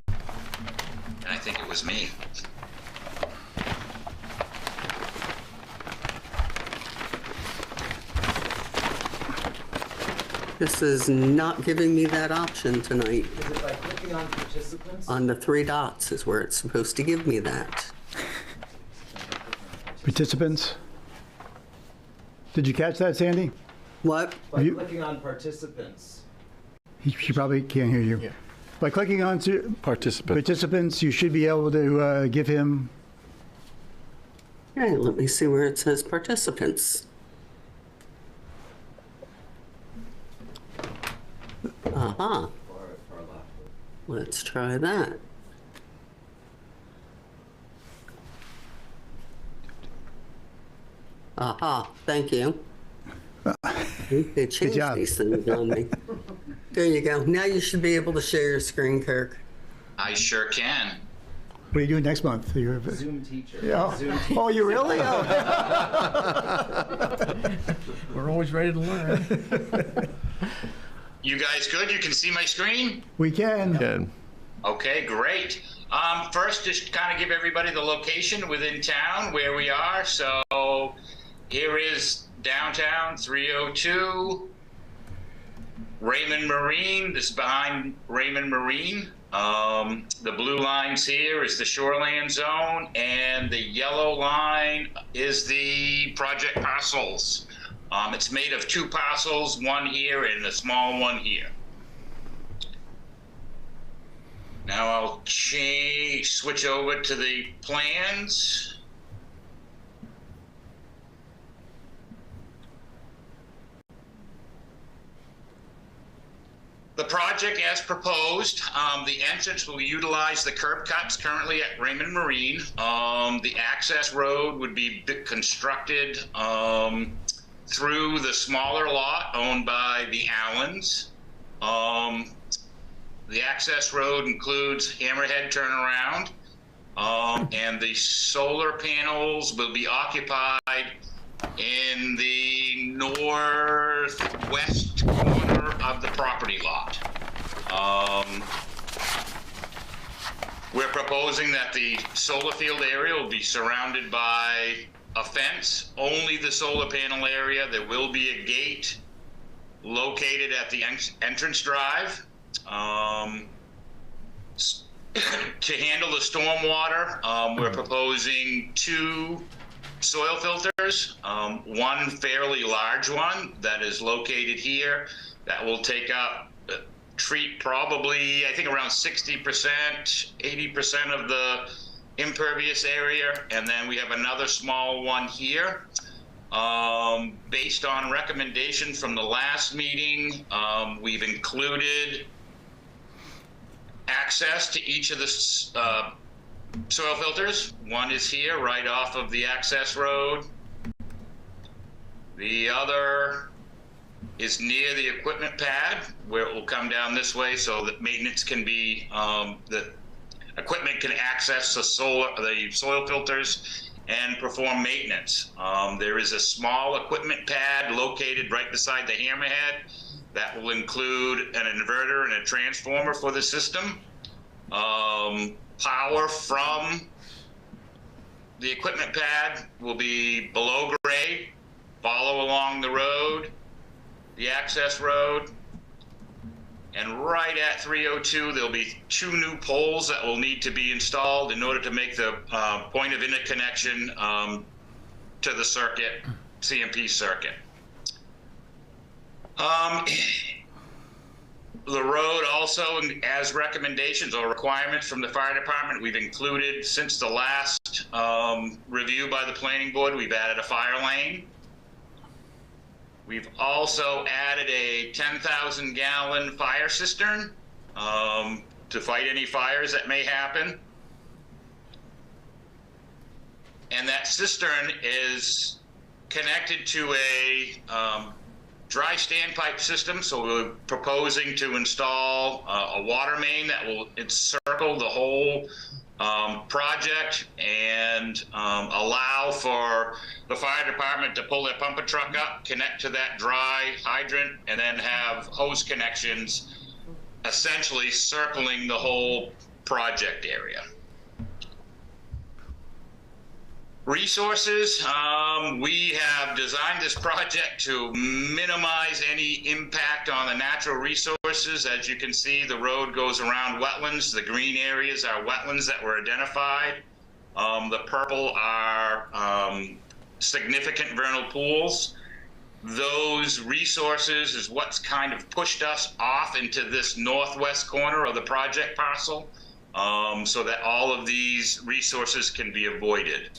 And I think it was me. This is not giving me that option tonight. Is it by clicking on participants? On the 3 dots is where it's supposed to give me that. Participants? Did you catch that, Sandy? What? By clicking on participants. She probably can't hear you. Yeah. By clicking on to participants, you should be able to give him. All right, let me see where it says participants. Aha. Let's try that. Aha, thank you. They changed these things on me. There you go. Now you should be able to share your screen, Kirk. I sure can. What are you doing next month? Zoom teacher. Yeah. Zoom Oh, you really? We're always ready to learn. You guys good? You can see my screen? We can. Okay, great. First, just kind of give everybody the location within town where we are. So here is downtown 302, Raymond Marine. This is behind Raymond Marine. The blue lines here is the shoreland zone, and the yellow line is the project parcels. It's made of 2 parcels, one here and a small one here. Now I'll switch over to the plans. The project as proposed, the entrance will utilize the curb cuts currently at Raymond Marine. The access road would be constructed through the smaller lot owned by the Allens. The access road includes hammerhead turnaround, and the solar panels will be occupied in the northwest corner of the property lot. We're proposing that the solar field area will be surrounded by a fence, only the solar panel area. There will be a gate located at the entrance drive. To handle the stormwater, we're proposing 2 soil filters, one fairly large one that is located here that will take up, treat probably, I think around 60%, 80% of the impervious area. And then we have another small one here. Based on recommendation from the last meeting, we've included access to each of the soil filters. One is here, right off of the access road. The other is near the equipment pad, where it will come down this way so that maintenance can be, the equipment can access the soil filters and perform maintenance. There is a small equipment pad located right beside the hammerhead that will include an inverter and a transformer for the system. Power from the equipment pad will be below grade, follow along the road, the access road, and right at 302 there'll be 2 new poles that will need to be installed in order to make the point of interconnection to the circuit, CMP circuit. The road also, as recommendations or requirements from the fire department, we've included, since the last review by the planning board, we've added a fire lane. We've also added a 10,000 gallon fire cistern to fight any fires that may happen. And that cistern is connected to a dry standpipe system, so we're proposing to install a water main that will encircle the whole project and allow for the fire department to pull their pumper truck up, connect to that dry hydrant, and then have hose connections essentially circling the whole project area. Resources, we have designed this project to minimize any impact on the natural resources. As you can see, the road goes around wetlands. The green areas are wetlands that were identified. The purple are significant vernal pools. those resources is what's kind of pushed us off into this northwest corner of the project parcel, so that all of these resources can be avoided.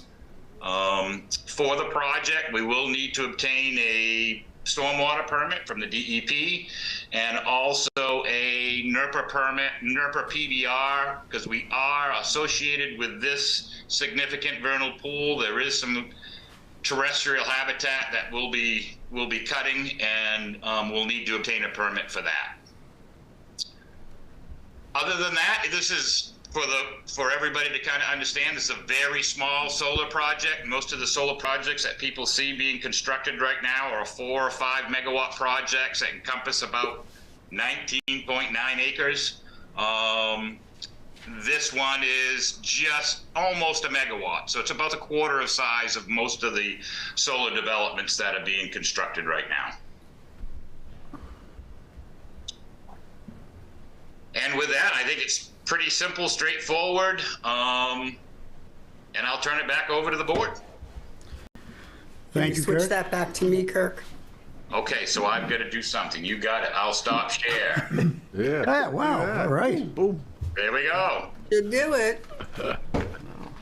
For the project, we will need to obtain a stormwater permit from the DEP and also a NERPA permit, NERPA PBR, because we are associated with this significant vernal pool. There is some terrestrial habitat that we'll be cutting, and we'll need to obtain a permit for that. Other than that, this is for everybody to kind of understand, this is a very small solar project. Most of the solar projects that people see being constructed right now are 4 or 5 megawatt projects that encompass about 19.9 acres. This one is just almost a megawatt, so it's about a quarter of size of most of the solar developments that are being constructed right now. And with that, I think it's pretty simple, straightforward, and I'll turn it back over to the board. Thank you, Switch Kirk. that back to me, Kirk. Okay, so I've got to do something. You got it. I'll stop share. Yeah. Ah, wow, all right. Boom. There we go. You do it.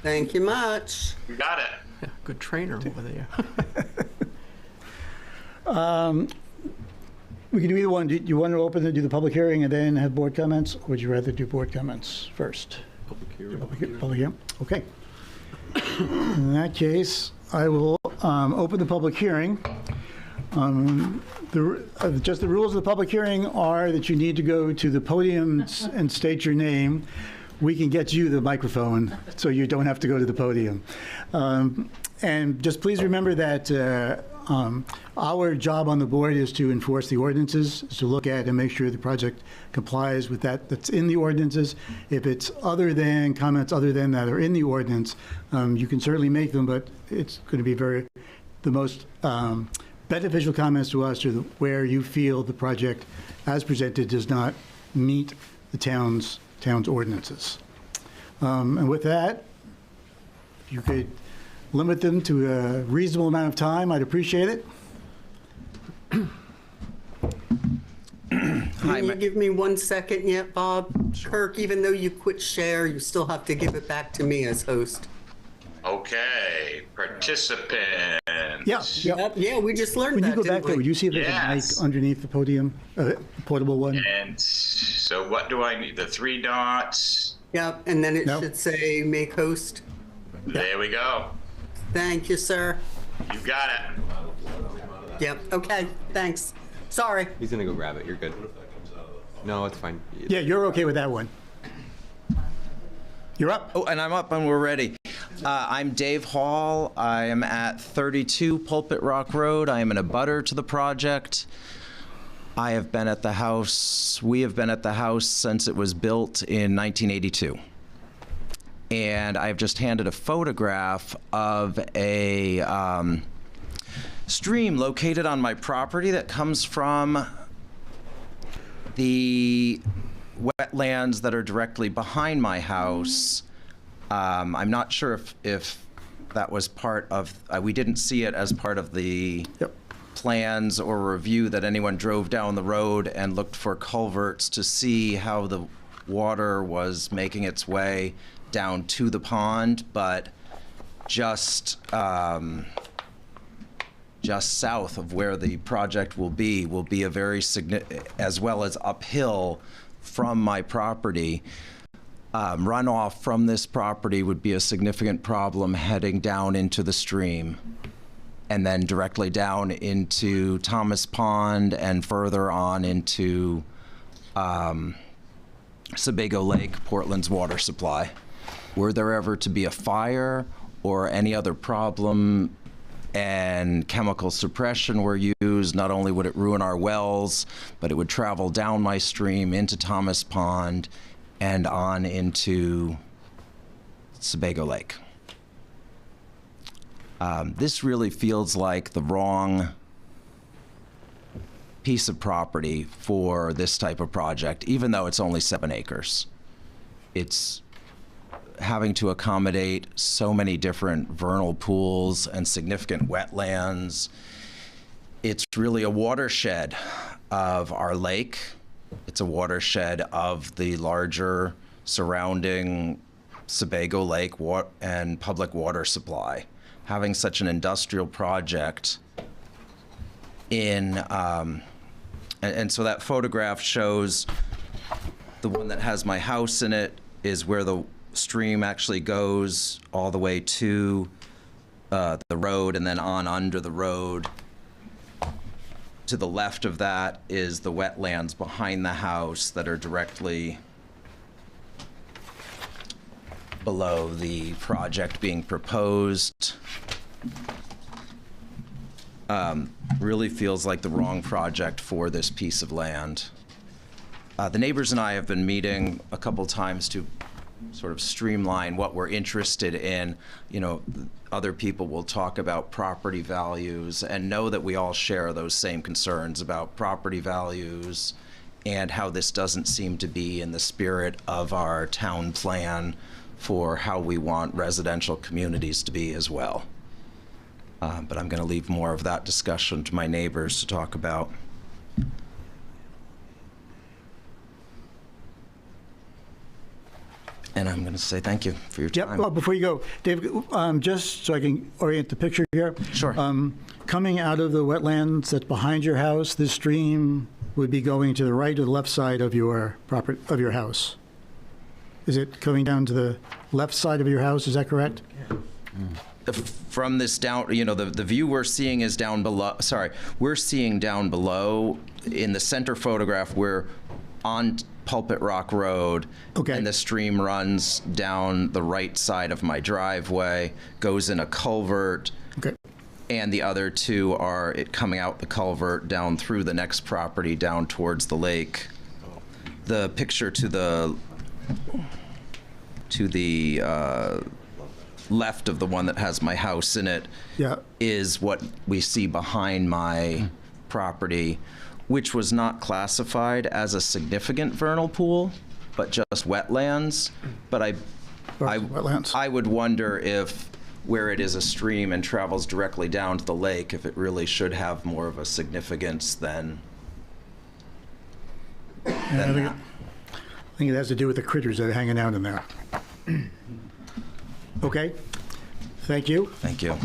Thank you much. You got it. Good trainer over there. We can do either one. Do you want to open and do the public hearing and then have board comments, or would you rather do board comments first? Public hearing. Public hearing, okay. In that case, I will open the public hearing. Just the rules of the public hearing are that you need to go to the podium and state your name. We can get you the microphone, so you don't have to go to the podium. And just please remember that our job on the board is to enforce the ordinances, to look at and make sure the project complies with that's in the ordinances. If it's other than comments other than that are in the ordinance, you can certainly make them, but it's going to be the most beneficial comments to us are where you feel the project as presented does not meet the town's ordinances. And with that, you could limit them to a reasonable amount of time. I'd appreciate it. Can you give me 1 second yet, Bob? Kirk, even though you quit share, you still have to give it back to me as host. Okay, participants. Yeah, we just learned When that. you go back didn't there, we? would you see if there's a mic underneath the podium, portable one? And so what do I need? The 3 dots. Yep, and then it should say make host. There we go. Thank you, sir. You got it. Yep, okay, thanks. Sorry. He's gonna go grab it. You're good. No, it's fine. Yeah, you're okay with that one. You're up. Oh, and I'm up and we're ready. I'm Dave Hall. I am at 32 Pulpit Rock Road. I am an abutter to the project. I have been at the house, we have been at the house since it was built in 1982. And I've just handed a photograph of a stream located on my property that comes from the wetlands that are directly behind my house. I'm not sure if that was part of, we didn't see it as part of the plans or review that anyone drove down the road and looked for culverts to see how the water was making its way down to the pond, but just south of where the project will be a very significant, as well as uphill from my property. Runoff from this property would be a significant problem heading down into the stream and then directly down into Thomas Pond and further on into Sebago Lake, Portland's water supply. Were there ever to be a fire or any other problem and chemical suppression were used, not only would it ruin our wells, but it would travel down my stream into Thomas Pond and on into Sebago Lake. This really feels like the wrong piece of property for this type of project, even though it's only 7 acres. It's having to accommodate so many different vernal pools and significant wetlands. It's really a watershed of our lake. It's a watershed of the larger surrounding Sebago Lake and public water supply. Having such an industrial project in, and so that photograph shows the one that has my house in it is where the stream actually goes all the way to the road and then on under the road. To the left of that is the wetlands behind the house that are directly below the project being proposed. Really feels like the wrong project for this piece of land. The neighbors and I have been meeting a couple times to sort of streamline what we're interested in. You know, other people will talk about property values and know that we all share those same concerns about property values and how this doesn't seem to be in the spirit of our town plan for how we want residential communities to be as well. But I'm going to leave more of that discussion to my neighbors to talk about. And I'm going to say thank you for your time. Yep. Well, before you go, Dave, just so I can orient the picture here. Sure. Coming out of the wetlands that's behind your house, this stream would be going to the right or the left side of your property, of your house. Is it coming down to the left side of your house? Is that correct? From this down, you know, the view we're seeing is down below. Sorry, we're seeing down below in the center photograph. We're on Pulpit Rock Road, and the stream runs down the right side of my driveway, goes in a culvert, and the other two are it coming out the culvert down through the next property down towards the lake. The picture to the left of the one that has my house in it is what we see behind my property, which was not classified as a significant vernal pool, but just wetlands. But I would wonder if where it is a stream and travels directly down to the lake, if it really should have more of a significance than that. I think it has to do with the critters that are hanging out in there. Okay. Thank you. Thank you.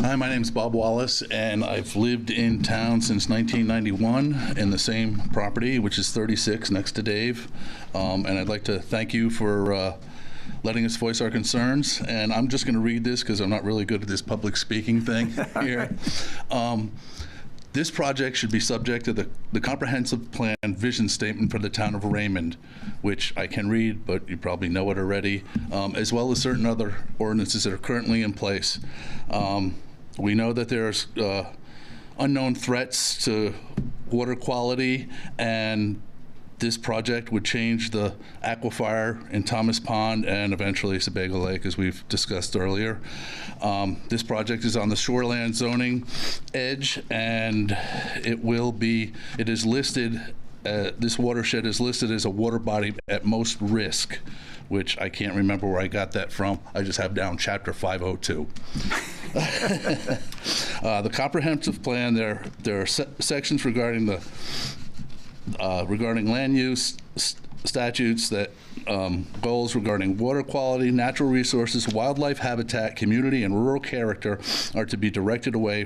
Hi, my name's Bob Wallace, and I've lived in town since 1991 in the same property, which is 36 next to Dave. And I'd like to thank you for letting us voice our concerns. And I'm just going to read this because I'm not really good at this public speaking thing here. This project should be subject to the comprehensive plan vision statement for the town of Raymond, which I can read, but you probably know it already, as well as certain other ordinances that are currently in place. We know that there's unknown threats to water quality, and this project would change the aquifer in Thomas Pond and eventually Sebago Lake, as we've discussed earlier. This project is on the shoreland zoning edge, and it is listed, this watershed is listed as a water body at most risk, which I can't remember where I got that from. I just have down chapter 502. The comprehensive plan, there are sections regarding the regarding land use statutes that goals regarding water quality, natural resources, wildlife habitat, community, and rural character are to be directed away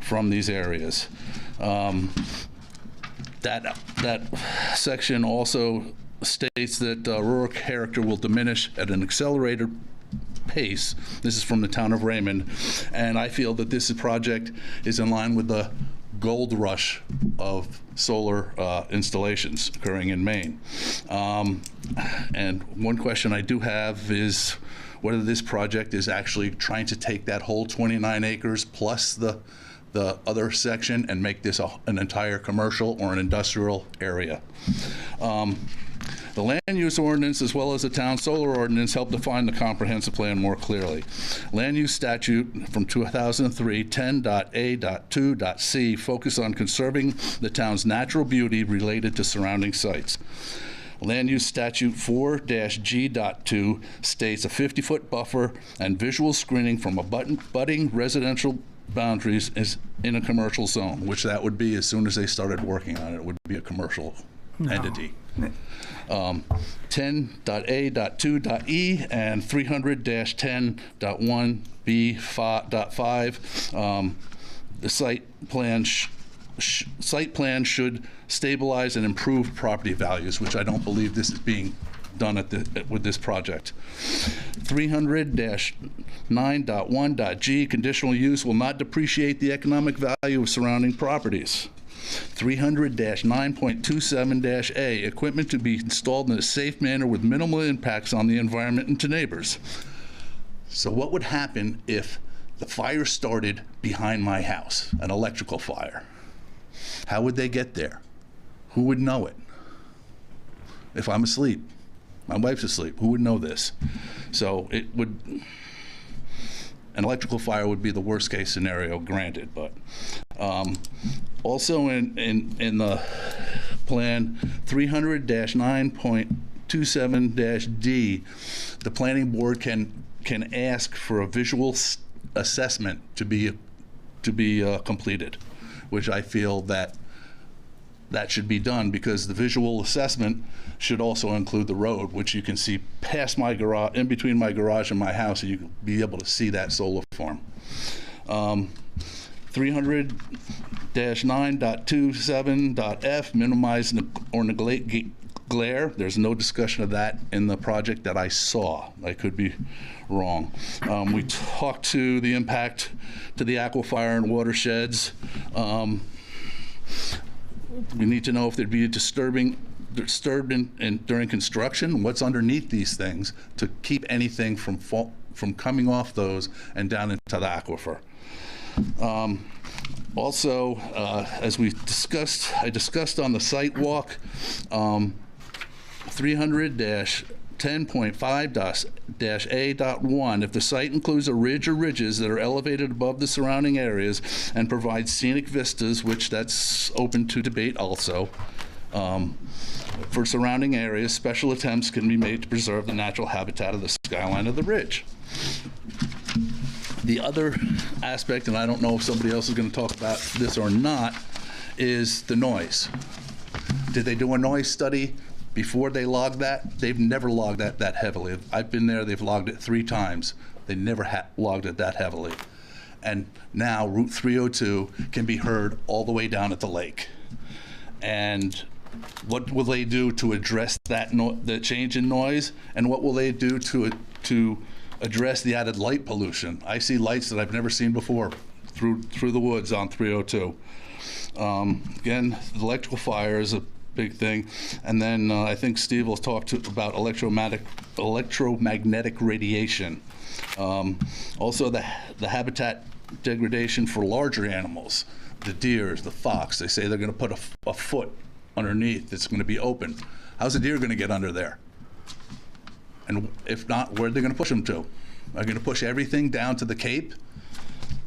from these areas. That section also states that rural character will diminish at an accelerated pace. This is from the town of Raymond, and I feel that this project is in line with the gold rush of solar installations occurring in Maine. And one question I do have is whether this project is actually trying to take that whole 29 acres plus the other section and make this an entire commercial or an industrial area. The land use ordinance as well as the town solar ordinance help define the comprehensive plan more clearly. Land use statute from 2003, 10.A.2.C focus on conserving the town's natural beauty related to surrounding sites. Land use statute 4-G.2 states a 50-foot buffer and visual screening from abutting residential boundaries is in a commercial zone, which that would be as soon as they started working on it, it would be a commercial entity. 10.A.2.E and 300-10.1B.5. The site plan should stabilize and improve property values, which I don't believe this is being done with this project. 300-9.1.G, conditional use will not depreciate the economic value of surrounding properties. 300-9.27-A, equipment to be installed in a safe manner with minimal impacts on the environment and to neighbors. So what would happen if the fire started behind my house, an electrical fire? How would they get there? Who would know it? If I'm asleep, my wife's asleep, who would know this? So it would, an electrical fire would be the worst case scenario, granted, but also in the plan 300-9.27-D, the planning board can ask for a visual assessment to be completed, which I feel that should be done because the visual assessment should also include the road, which you can see past my garage, in between my garage and my house, and you can be able to see that solar farm. 300-9.27.F, minimize or neglect glare. There's no discussion of that in the project that I saw. I could be wrong. We talked to the impact to the aquifer and watersheds. We need to know if there'd be a disturbed during construction, what's underneath these things to keep anything from coming off those and down into the aquifer. Also, as we discussed, I discussed on the site walk, 300-10.5-A.1, if the site includes a ridge or ridges that are elevated above the surrounding areas and provides scenic vistas, which that's open to debate also, for surrounding areas, special attempts can be made to preserve the natural habitat of the skyline of the ridge. The other aspect, and I don't know if somebody else is going to talk about this or not, is the noise. Did they do a noise study before they logged that? They've never logged that heavily. I've been there, they've logged it 3 times. They never logged it that heavily. And now Route 302 can be heard all the way down at the lake. And what will they do to address that the change in noise? And what will they do to address the added light pollution? I see lights that I've never seen before through the woods on 302. Again, the electrical fire is a big thing. And then I think Steve will talk about electromagnetic radiation. Also the habitat degradation for larger animals, the deers, the fox. They say they're going to put a foot underneath that's going to be open. How's a deer going to get under there? And if not, where are they going to push them to? Are they going to push everything down to the Cape?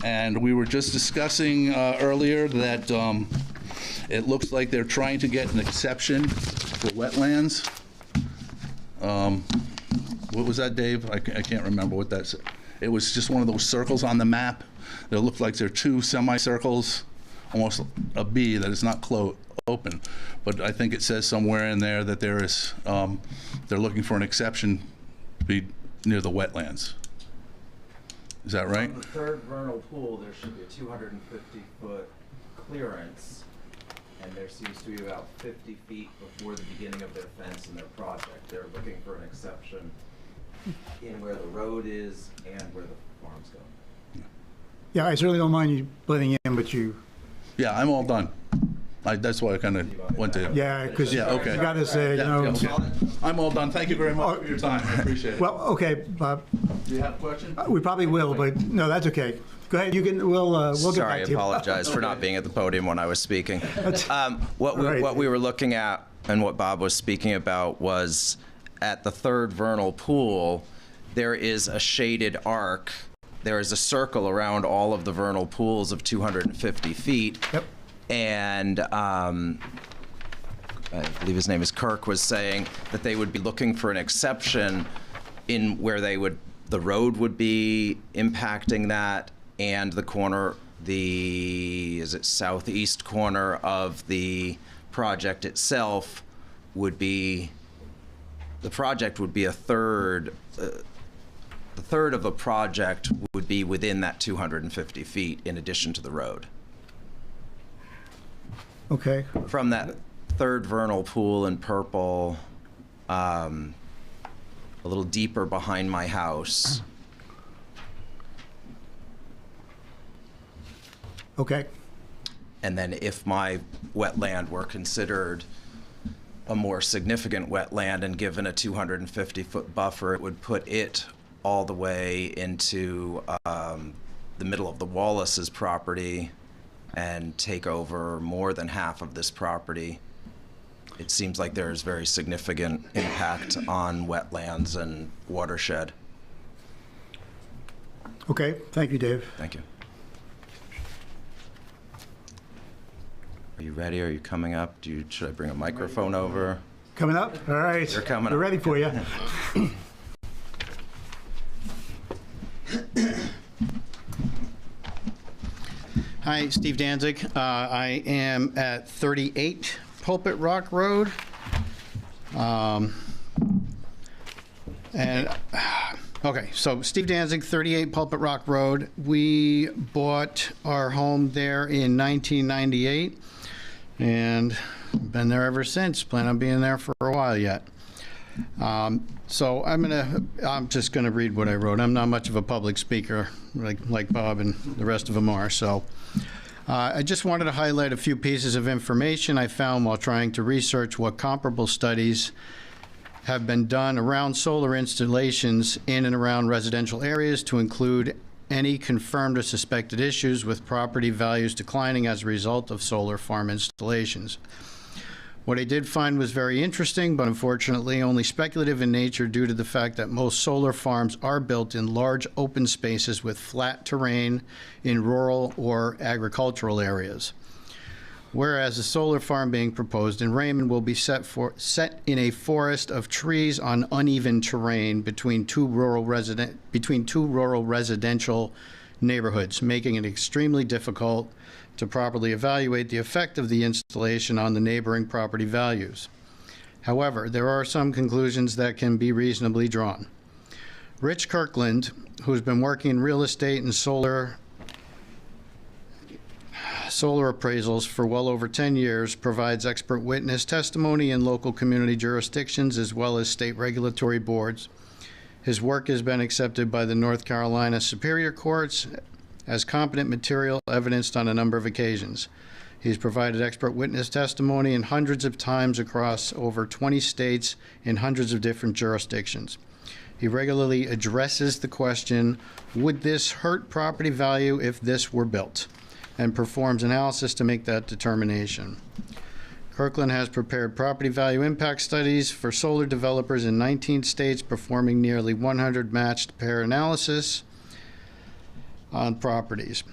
And we were just discussing earlier that it looks like they're trying to get an exception for wetlands. What was that, Dave? I can't remember what that's. It was just one of those circles on the map. It looked like there are 2 semicircles, almost a B that is not open. But I think it says somewhere in there that there is, they're looking for an exception to be near the wetlands. Is that right? On the third vernal pool, there should be a 250-foot clearance, and there seems to be about 50 feet before the beginning of their fence in their project. They're looking for an exception in where the road is and where the farm's going. Yeah, I certainly don't mind you blending in, but you... Yeah, I'm all done. That's why I kind of went to... Yeah, because yeah, okay. you got to say, you know... I'm all done. Thank you very much for your time. I appreciate it. Well, okay, Bob. Do you have a question? We probably will, but no, that's okay. Go ahead. You can. We'll get back to you. Sorry, I apologize for not being at the podium when I was speaking. What we were looking at and what Bob was speaking about was at the third vernal pool, there is a shaded arc. There is a circle around all of the vernal pools of 250 feet. Yep. And I believe his name is Kirk, was saying that they would be looking for an exception in where the road would be impacting that, and the corner, is it southeast corner of the project itself would be, the project would be a third, the third of the project would be within that 250 feet in addition to the road. Okay. From that third vernal pool in purple, a little deeper behind my house. Okay. And then if my wetland were considered a more significant wetland and given a 250-foot buffer, it would put it all the way into the middle of the Wallace's property and take over more than half of this property. It seems like there's very significant impact on wetlands and watershed. Okay, thank you, Dave. Thank you. Are you ready? Are you coming up? Should I bring a microphone over? Coming up? All right. They're coming We're up. ready for you. Hi, Steve Danzig. I am at 38 Pulpit Rock Road. Okay, so Steve Danzig, 38 Pulpit Rock Road. We bought our home there in 1998 and been there ever since. Plan on being there for a while yet. So I'm just gonna read what I wrote. I'm not much of a public speaker like Bob and the rest of them are. So I just wanted to highlight a few pieces of information I found while trying to research what comparable studies have been done around solar installations in and around residential areas to include any confirmed or suspected issues with property values declining as a result of solar farm installations. What I did find was very interesting, but unfortunately only speculative in nature due to the fact that most solar farms are built in large open spaces with flat terrain in rural or agricultural areas. Whereas the solar farm being proposed in Raymond will be set in a forest of trees on uneven terrain between two rural residential neighborhoods, making it extremely difficult to properly evaluate the effect of the installation on the neighboring property values. However, there are some conclusions that can be reasonably drawn. Rich Kirkland, who's been working in real estate and solar appraisals for well over 10 years, provides expert witness testimony in local community jurisdictions as well as state regulatory boards. His work has been accepted by the North Carolina Superior Courts as competent material evidenced on a number of occasions. He's provided expert witness testimony in hundreds of times across over 20 states in hundreds of different jurisdictions. He regularly addresses the question, would this hurt property value if this were built? And performs analysis to make that determination. Kirkland has prepared property value impact studies for solar developers in 19 states, performing nearly 100 matched pair analysis on properties.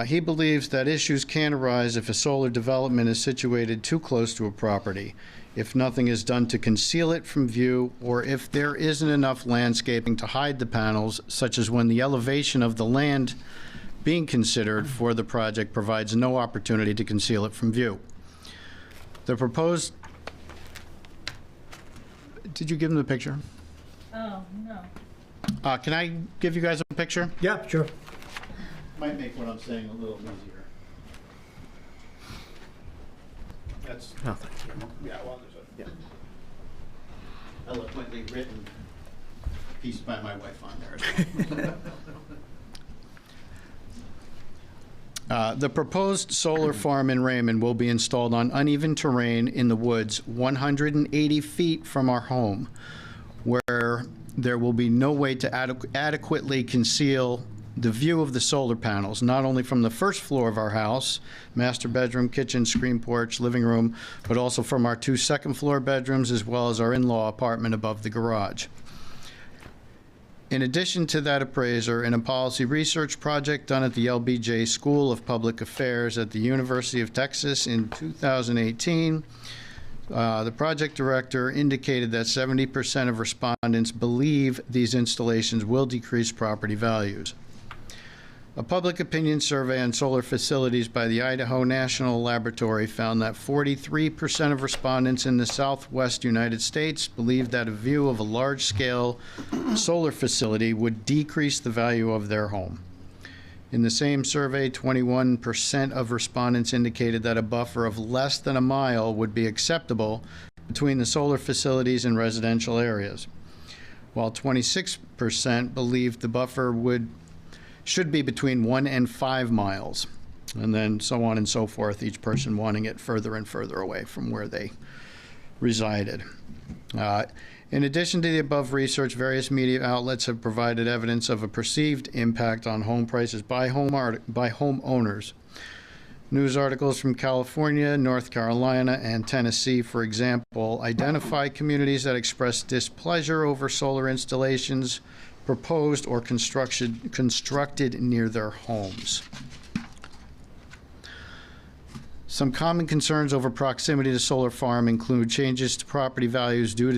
He believes that issues can arise if a solar development is situated too close to a property, if nothing is done to conceal it from view, or if there isn't enough landscaping to hide the panels, such as when the elevation of the land being considered for the project provides no opportunity to conceal it from view. The proposed... Did you give him the picture? Oh, no. Can I give you guys a picture? Yeah, sure. Might make what I'm saying a little easier. That's... Oh, thank you. Yeah, well, there's a eloquently written piece by my wife on there as well. The proposed solar farm in Raymond will be installed on uneven terrain in the woods 180 feet from our home, where there will be no way to adequately conceal the view of the solar panels, not only from the first floor of our house, master bedroom, kitchen, screen porch, living room, but also from our 2 second-floor bedrooms, as well as our in-law apartment above the garage. In addition to that appraiser, in a policy research project done at the LBJ School of Public Affairs at the University of Texas in 2018, the project director indicated that 70% of respondents believe these installations will decrease property values. A public opinion survey on solar facilities by the Idaho National Laboratory found that 43% of respondents in the Southwest United States believed that a view of a large-scale solar facility would decrease the value of their home. In the same survey, 21% of respondents indicated that a buffer of less than a mile would be acceptable between the solar facilities and residential areas, while 26% believed the buffer should be between 1 and 5 miles, and then so on and so forth, each person wanting it further and further away from where they resided. In addition to the above research, various media outlets have provided evidence of a perceived impact on home prices by homeowners. News articles from California, North Carolina, and Tennessee, for example, identify communities that express displeasure over solar installations proposed or constructed near their homes. Some common concerns over proximity to solar farm include changes to property values due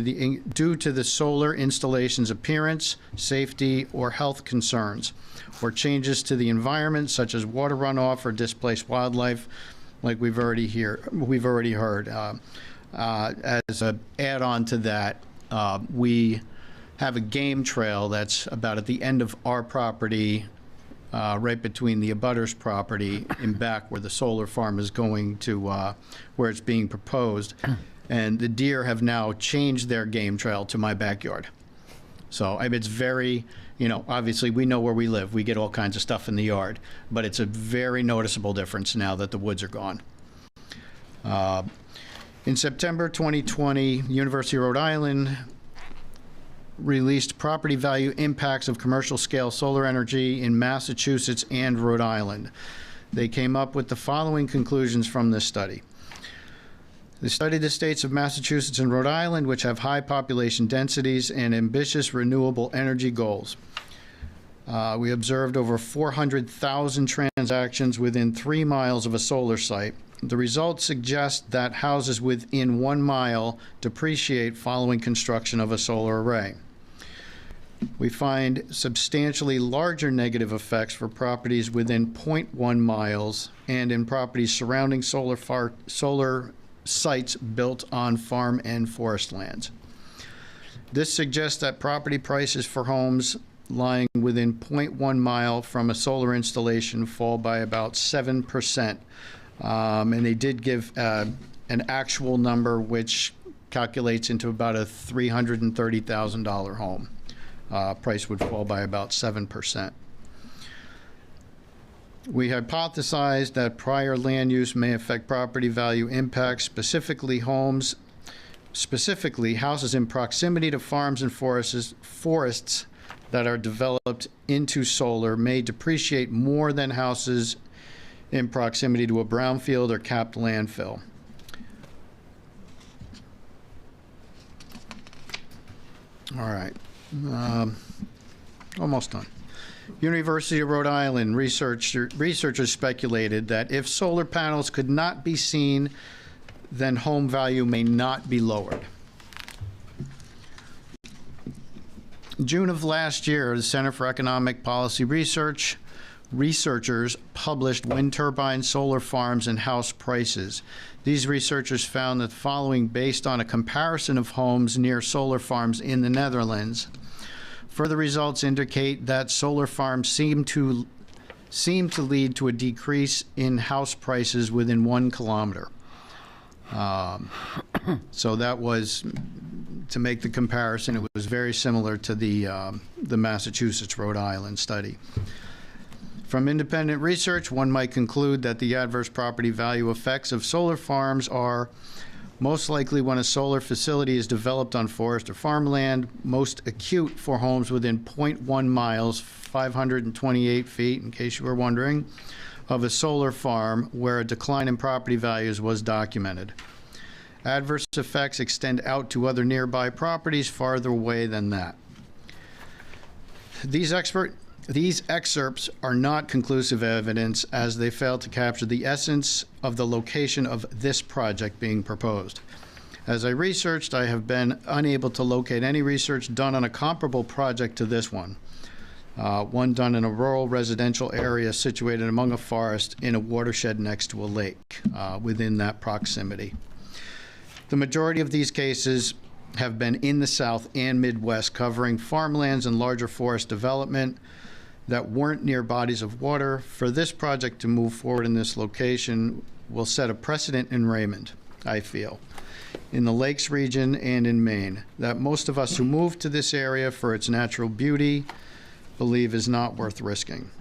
to the solar installation's appearance, safety, or health concerns, or changes to the environment such as water runoff or displaced wildlife, like we've already heard. As an add-on to that, we have a game trail that's about at the end of our property, right between the abutter's property and back where the solar farm is going to, where it's being proposed. And the deer have now changed their game trail to my backyard. So it's very, obviously we know where we live. We get all kinds of stuff in the yard, but it's a very noticeable difference now that the woods are gone. In September 2020, University of Rhode Island released property value impacts of commercial scale solar energy in Massachusetts and Rhode Island. They came up with the following conclusions from this study. They studied the states of Massachusetts and Rhode Island, which have high population densities and ambitious renewable energy goals. We observed over 400,000 transactions within 3 miles of a solar site. The results suggest that houses within 1 mile depreciate following construction of a solar array. We find substantially larger negative effects for properties within 0.1 miles and in properties surrounding solar sites built on farm and forest lands. This suggests that property prices for homes lying within 0.1 mile from a solar installation fall by about 7%. And they did give an actual number which calculates into about a $330,000 home. Price would fall by about 7%. We hypothesized that prior land use may affect property value impacts, specifically houses in proximity to farms and forests that are developed into solar may depreciate more than houses in proximity to a brownfield or capped landfill. All right. Almost done. University of Rhode Island researchers speculated that if solar panels could not be seen, then home value may not be lowered. In June of last year, the Center for Economic Policy researchers published wind turbine solar farms and house prices. These researchers found that the following based on a comparison of homes near solar farms in the Netherlands. Further results indicate that solar farms seem to lead to a decrease in house prices within 1 kilometer. So that was, to make the comparison, it was very similar to the Massachusetts-Rhode Island study. From independent research, one might conclude that the adverse property value effects of solar farms are most likely when a solar facility is developed on forest or farmland, most acute for homes within 0.1 miles, 528 feet, in case you were wondering, of a solar farm where a decline in property values was documented. Adverse effects extend out to other nearby properties farther away than that. These excerpts are not conclusive evidence as they fail to capture the essence of the location of this project being proposed. As I researched, I have been unable to locate any research done on a comparable project to this one. One done in a rural residential area situated among a forest in a watershed next to a lake within that proximity. The majority of these cases have been in the South and Midwest, covering farmlands and larger forest development that weren't near bodies of water. For this project to move forward in this location will set a precedent in Raymond, I feel, in the Lakes region and in Maine, that most of us who move to this area for its natural beauty believe is not worth risking.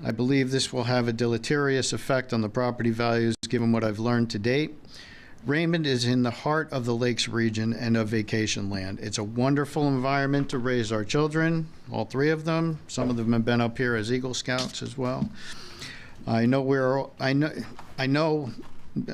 I believe this will have a deleterious effect on the property values given what I've learned to date. Raymond is in the heart of the Lakes region and of vacation land. It's a wonderful environment to raise our children, all three of them. Some of them have been up here as Eagle Scouts as well. I know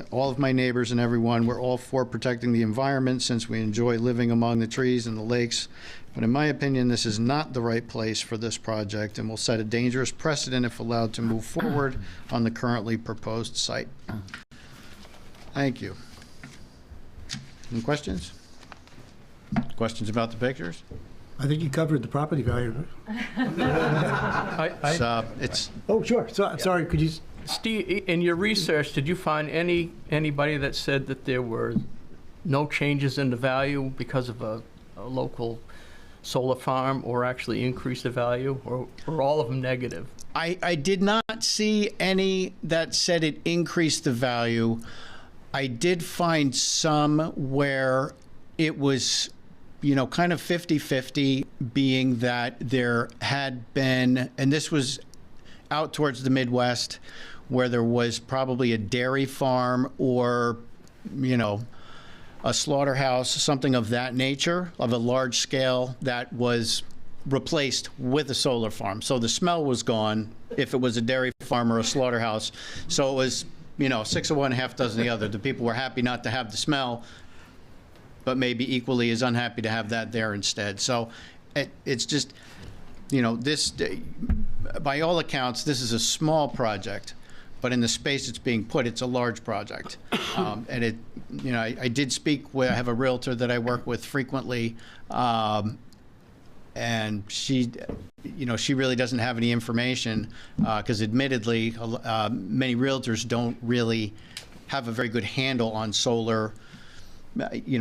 all of my neighbors and everyone, we're all for protecting the environment since we enjoy living among the trees and the lakes. But in my opinion, this is not the right place for this project and will set a dangerous precedent if allowed to move forward on the currently proposed site. Thank you. Any questions? Questions about the pictures? I think you covered the property value. Oh, sure. So, sorry, could you? Steve, in your research, did you find anybody that said that there were no changes in the value because of a local solar farm, or actually increased the value, or were all of them negative? I did not see any that said it increased the value. I did find some where it was, kind of 50-50, being that there had been, and this was out towards the Midwest, where there was probably a dairy farm or, a slaughterhouse, something of that nature, of a large scale, that was replaced with a solar farm. So the smell was gone if it was a dairy farm or a slaughterhouse. So it was, 6 of one, half dozen the other. The people were happy not to have the smell, but maybe equally as unhappy to have that there instead. So it's just, this, by all accounts, this is a small project, but in the space it's being put, it's a large project. And it, I did speak with, I have a realtor that I work with frequently, and she, she really doesn't have any information, because admittedly, many realtors don't really have a very good handle on solar,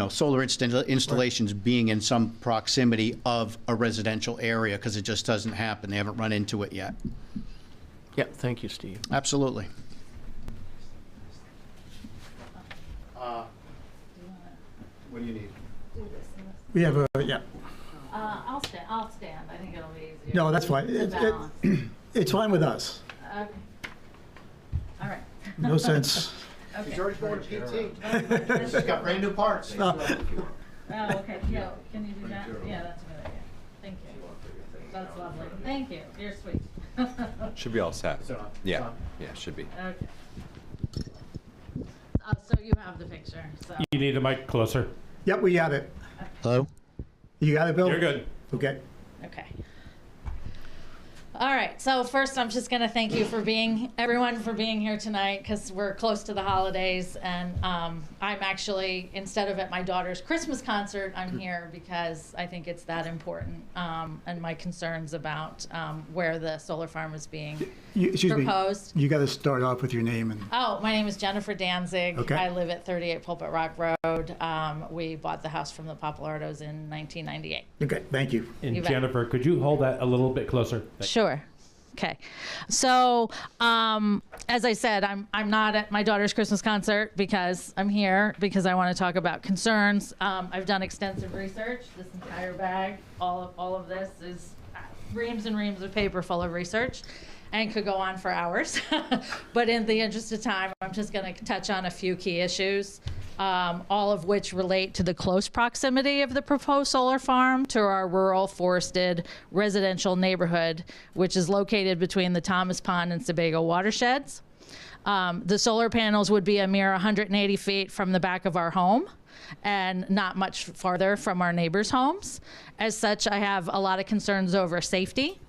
solar installations being in some proximity of a residential area, because it just doesn't happen. They haven't run into it yet. Yeah, thank you, Steve. Absolutely. What do you need? We have a, yeah. I'll stand. I think it'll be easier. No, that's fine. It's fine with us. Okay. All right. No sense. Okay. George going to PT. She's got brand new parts. Oh, okay. Yeah. Can you do that? Yeah, that's a good idea. Thank you. That's lovely. Thank you. You're sweet. Should be all set. Yeah, should be. Okay. So you have the picture. So. You need a mic closer. Yep, we got it. Hello? You got it, Bill? You're good. Okay. Okay. All right. So first, I'm just going to thank you everyone for being here tonight, because we're close to the holidays, and I'm actually, instead of at my daughter's Christmas concert, I'm here because I think it's that important, and my concerns about where the solar farm is being proposed. You got to start off with your name and. Oh, my name is Jennifer Danzig. Okay. I live at 38 Pulpit Rock Road. We bought the house from the Papalardos in 1998. Okay, thank you. And You bet. Jennifer, could you hold that a little bit closer? Sure. Okay. So, as I said, I'm not at my daughter's Christmas concert because I'm here because I want to talk about concerns. I've done extensive research. This entire bag, all of this is reams and reams of paper full of research, and could go on for hours. But in the interest of time, I'm just going to touch on a few key issues. all of which relate to the close proximity of the proposed solar farm to our rural forested residential neighborhood, which is located between the Thomas Pond and Sebago watersheds. The solar panels would be a mere 180 feet from the back of our home and not much farther from our neighbors' homes. As such, I have a lot of concerns over safety.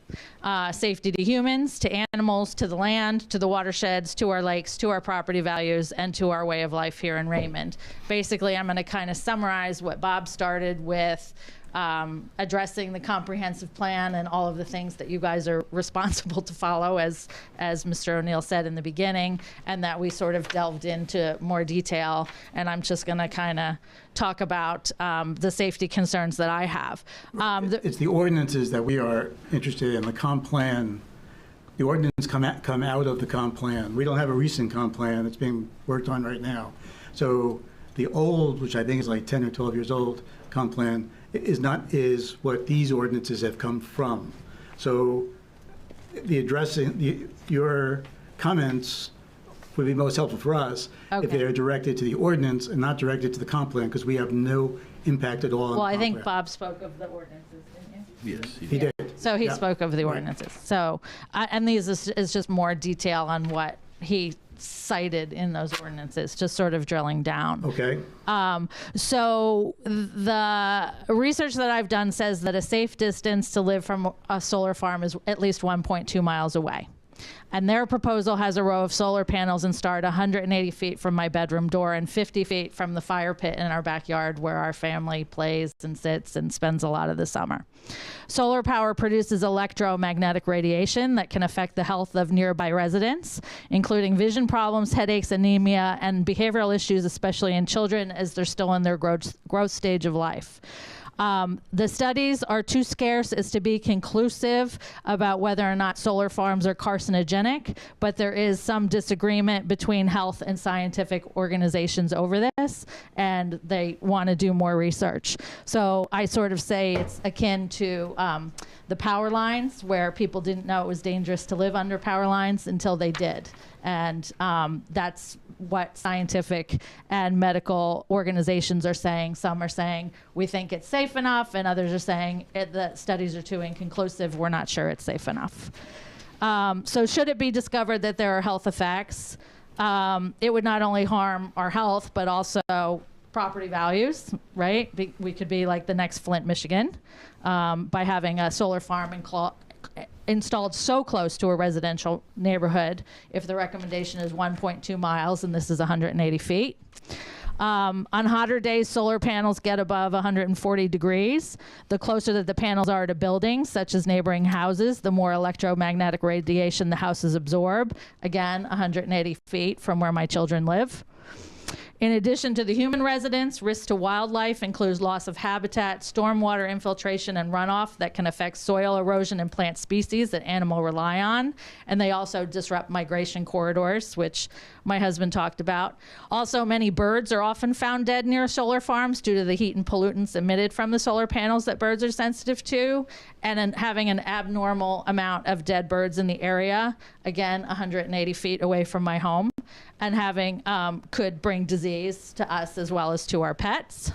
Safety to humans, to animals, to the land, to the watersheds, to our lakes, to our property values, and to our way of life here in Raymond. Basically, I'm going to kind of summarize what Bob started with, addressing the comprehensive plan and all of the things that you guys are responsible to follow, as Mr. O'Neill said in the beginning, and that we sort of delved into more detail. And I'm just going to kind of talk about the safety concerns that I have. It's the ordinances that we are interested in. The comp plan, the ordinance come out of the comp plan. We don't have a recent comp plan that's being worked on right now. So the old, which I think is like 10 or 12 years old, comp plan is what these ordinances have come from. So your comments would be most helpful for us if they are directed to the ordinance and not directed to the comp plan, because we have no impact at all on the Well, I comp think plan. Bob spoke of the ordinances, didn't you? Yes, He did. So he Yeah. spoke of the ordinances. So, and these is just more detail on what he cited in those ordinances, just sort of drilling down. Okay. So the research that I've done says that a safe distance to live from a solar farm is at least 1.2 miles away. And their proposal has a row of solar panels installed 180 feet from my bedroom door and 50 feet from the fire pit in our backyard where our family plays and sits and spends a lot of the summer. Solar power produces electromagnetic radiation that can affect the health of nearby residents, including vision problems, headaches, anemia, and behavioral issues, especially in children as they're still in their growth stage of life. The studies are too scarce as to be conclusive about whether or not solar farms are carcinogenic, but there is some disagreement between health and scientific organizations over this, and they want to do more research. So I sort of say it's akin to the power lines, where people didn't know it was dangerous to live under power lines until they did. And that's what scientific and medical organizations are saying. Some are saying we think it's safe enough, and others are saying the studies are too inconclusive. We're not sure it's safe enough. So should it be discovered that there are health effects, it would not only harm our health, but also property values, right? We could be like the next Flint, Michigan, by having a solar farm installed so close to a residential neighborhood if the recommendation is 1.2 miles and this is 180 feet. On hotter days, solar panels get above 140 degrees. The closer that the panels are to buildings, such as neighboring houses, the more electromagnetic radiation the houses absorb. Again, 180 feet from where my children live. In addition to the human residents, risk to wildlife includes loss of habitat, stormwater infiltration and runoff that can affect soil erosion and plant species that animals rely on. And they also disrupt migration corridors, which my husband talked about. Also, many birds are often found dead near solar farms due to the heat and pollutants emitted from the solar panels that birds are sensitive to. And having an abnormal amount of dead birds in the area, again, 180 feet away from my home, and having could bring disease to us as well as to our pets.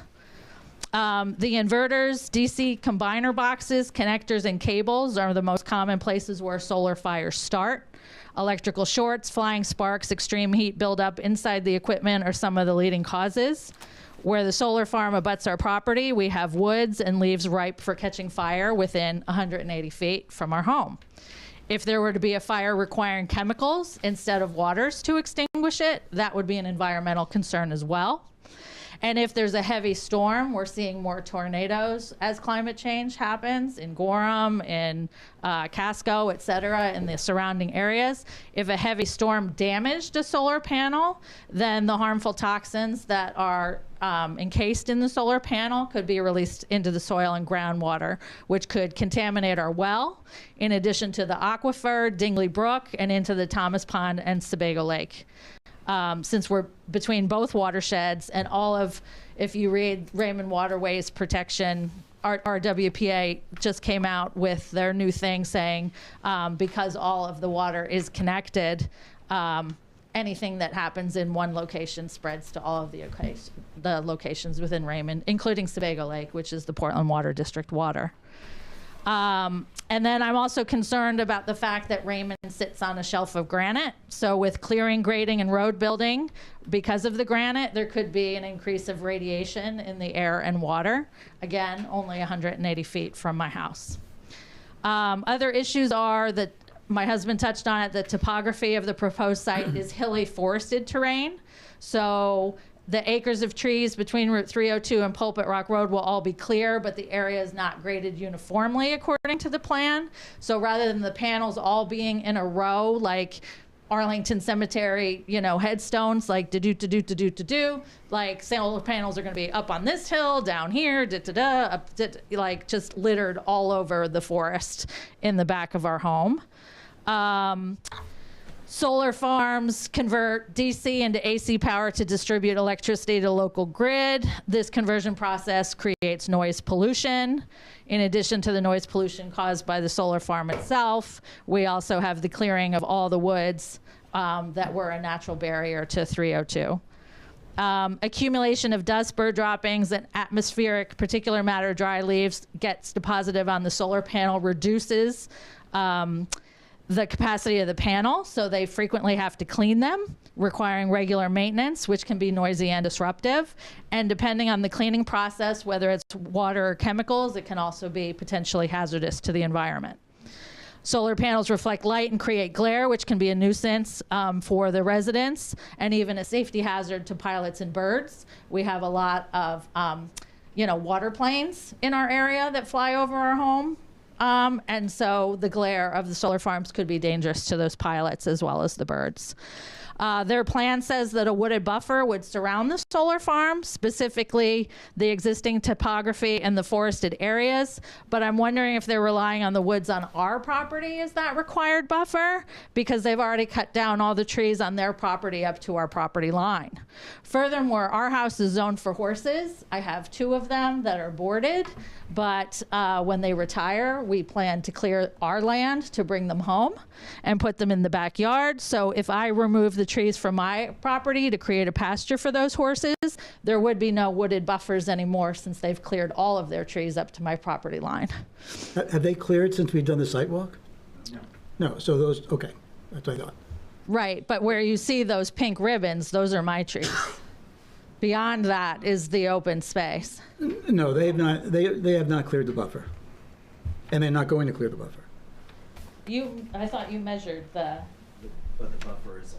The inverters, DC combiner boxes, connectors, and cables are the most common places where solar fires start. Electrical shorts, flying sparks, extreme heat buildup inside the equipment are some of the leading causes. Where the solar farm abuts our property, we have woods and leaves ripe for catching fire within 180 feet from our home. If there were to be a fire requiring chemicals instead of waters to extinguish it, that would be an environmental concern as well. And if there's a heavy storm, we're seeing more tornadoes as climate change happens in Gorham, in Casco, et cetera, in the surrounding areas. If a heavy storm damaged a solar panel, then the harmful toxins that are encased in the solar panel could be released into the soil and groundwater, which could contaminate our well, in addition to the aquifer, Dingley Brook, and into the Thomas Pond and Sebago Lake. Since we're between both watersheds and all of, if you read Raymond Waterways Protection, our WPA just came out with their new thing saying because all of the water is connected, anything that happens in one location spreads to all of the locations within Raymond, including Sebago Lake, which is the Portland Water District water. And then I'm also concerned about the fact that Raymond sits on a shelf of granite. So with clearing, grading, and road building, because of the granite, there could be an increase of radiation in the air and water. Again, only 180 feet from my house. Other issues are that my husband touched on it, the topography of the proposed site is hilly forested terrain. So the acres of trees between Route 302 and Pulpit Rock Road will all be clear, but the area is not graded uniformly according to the plan. So rather than the panels all being in a row, like Arlington Cemetery, you know, headstones, like do, like solar panels are going to be up on this hill, down here, up, like just littered all over the forest in the back of our home. Solar farms convert DC into AC power to distribute electricity to the local grid. This conversion process creates noise pollution. In addition to the noise pollution caused by the solar farm itself, we also have the clearing of all the woods that were a natural barrier to 302. Accumulation of dust, bird droppings, and atmospheric particulate matter, dry leaves gets deposited on the solar panel, reduces the capacity of the panel, so they frequently have to clean them, requiring regular maintenance, which can be noisy and disruptive. And depending on the cleaning process, whether it's water or chemicals, it can also be potentially hazardous to the environment. Solar panels reflect light and create glare, which can be a nuisance for the residents and even a safety hazard to pilots and birds. We have a lot of water planes in our area that fly over our home. And so the glare of the solar farms could be dangerous to those pilots as well as the birds. Their plan says that a wooded buffer would surround the solar farm, specifically the existing topography and the forested areas. But I'm wondering if they're relying on the woods on our property as that required buffer, because they've already cut down all the trees on their property up to our property line. Furthermore, our house is zoned for horses. I have 2 of them that are boarded, but when they retire, we plan to clear our land to bring them home and put them in the backyard. So if I remove the trees from my property to create a pasture for those horses, there would be no wooded buffers anymore since they've cleared all of their trees up to my property line. Have they cleared since we've done the site walk? No. No, so those, okay, that's what I thought. Right, but where you see those pink ribbons, those are my trees. Beyond that is the open space. No, they have not, they have not cleared the buffer. And they're not going to clear the buffer. I thought you measured the... But the buffer is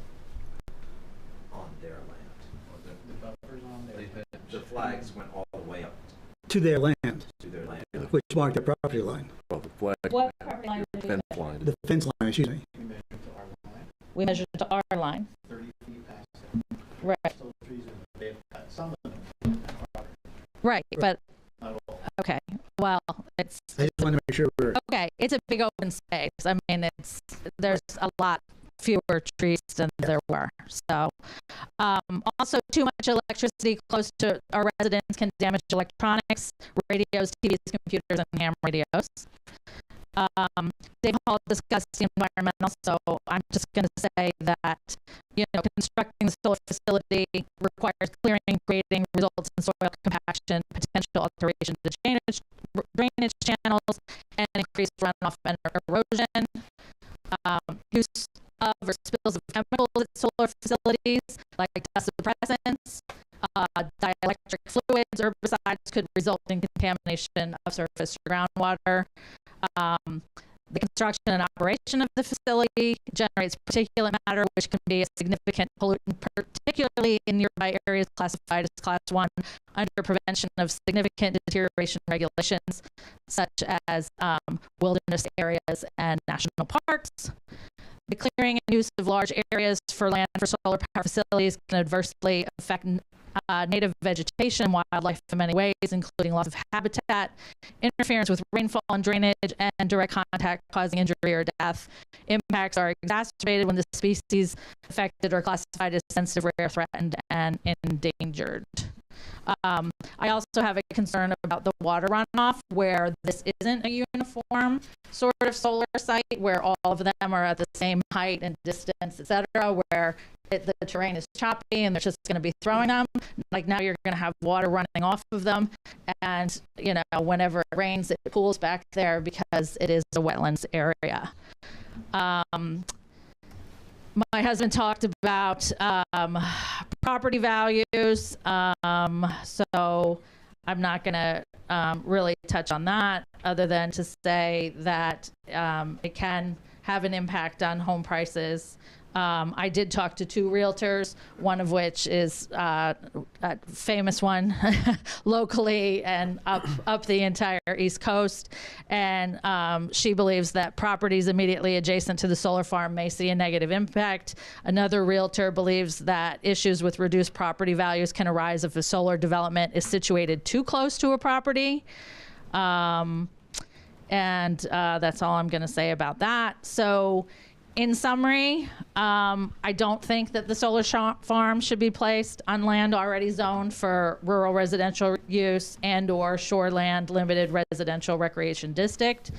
on their land. The buffer's on their land. The flags went all the way up To their land, to their land. which marked their property line. Well, the flag, What property line did we fence measure? line. The fence line, excuse me. We measured to our line. 30 feet past it. Right. So the trees, they've cut some of them. Right, but, okay, well, it's... I just wanted to make sure we're... Okay, it's a big open space. I mean, there's a lot fewer trees than there were. So, also too much electricity close to our residents can damage electronics, radios, TVs, computers, and ham radios. Dave Hall discussed the environmental, so I'm just going to say that, constructing the solar facility requires clearing, grading, results in soil compaction, potential alteration to drainage channels, and increased runoff and erosion. Use of or spills of chemicals at solar facilities, like dust suppressants, dielectric fluids, herbicides could result in contamination of surface or groundwater. The construction and operation of the facility generates particulate matter, which can be a significant pollutant, particularly in nearby areas classified as Class 1 under prevention of significant deterioration regulations, such as wilderness areas and national parks. The clearing and use of large areas for land for solar power facilities can adversely affect native vegetation and wildlife in many ways, including loss of habitat, interference with rainfall and drainage, and direct contact causing injury or death. Impacts are exacerbated when the species affected are classified as sensitive, rare, threatened, and endangered. I also have a concern about the water runoff, where this isn't a uniform sort of solar site where all of them are at the same height and distance, et cetera, where the terrain is choppy and they're just going to be throwing them. Like now you're going to have water running off of them. And, you know, whenever it rains, it pools back there because it is a wetlands area. My husband talked about property values, so I'm not going to really touch on that other than to say that it can have an impact on home prices. I did talk to 2 realtors, one of which is a famous one locally and up the entire East Coast. And she believes that properties immediately adjacent to the solar farm may see a negative impact. Another realtor believes that issues with reduced property values can arise if a solar development is situated too close to a property. And that's all I'm going to say about that. So, in summary, I don't think that the solar farm should be placed on land already zoned for rural residential use and/or shoreland limited residential recreation district.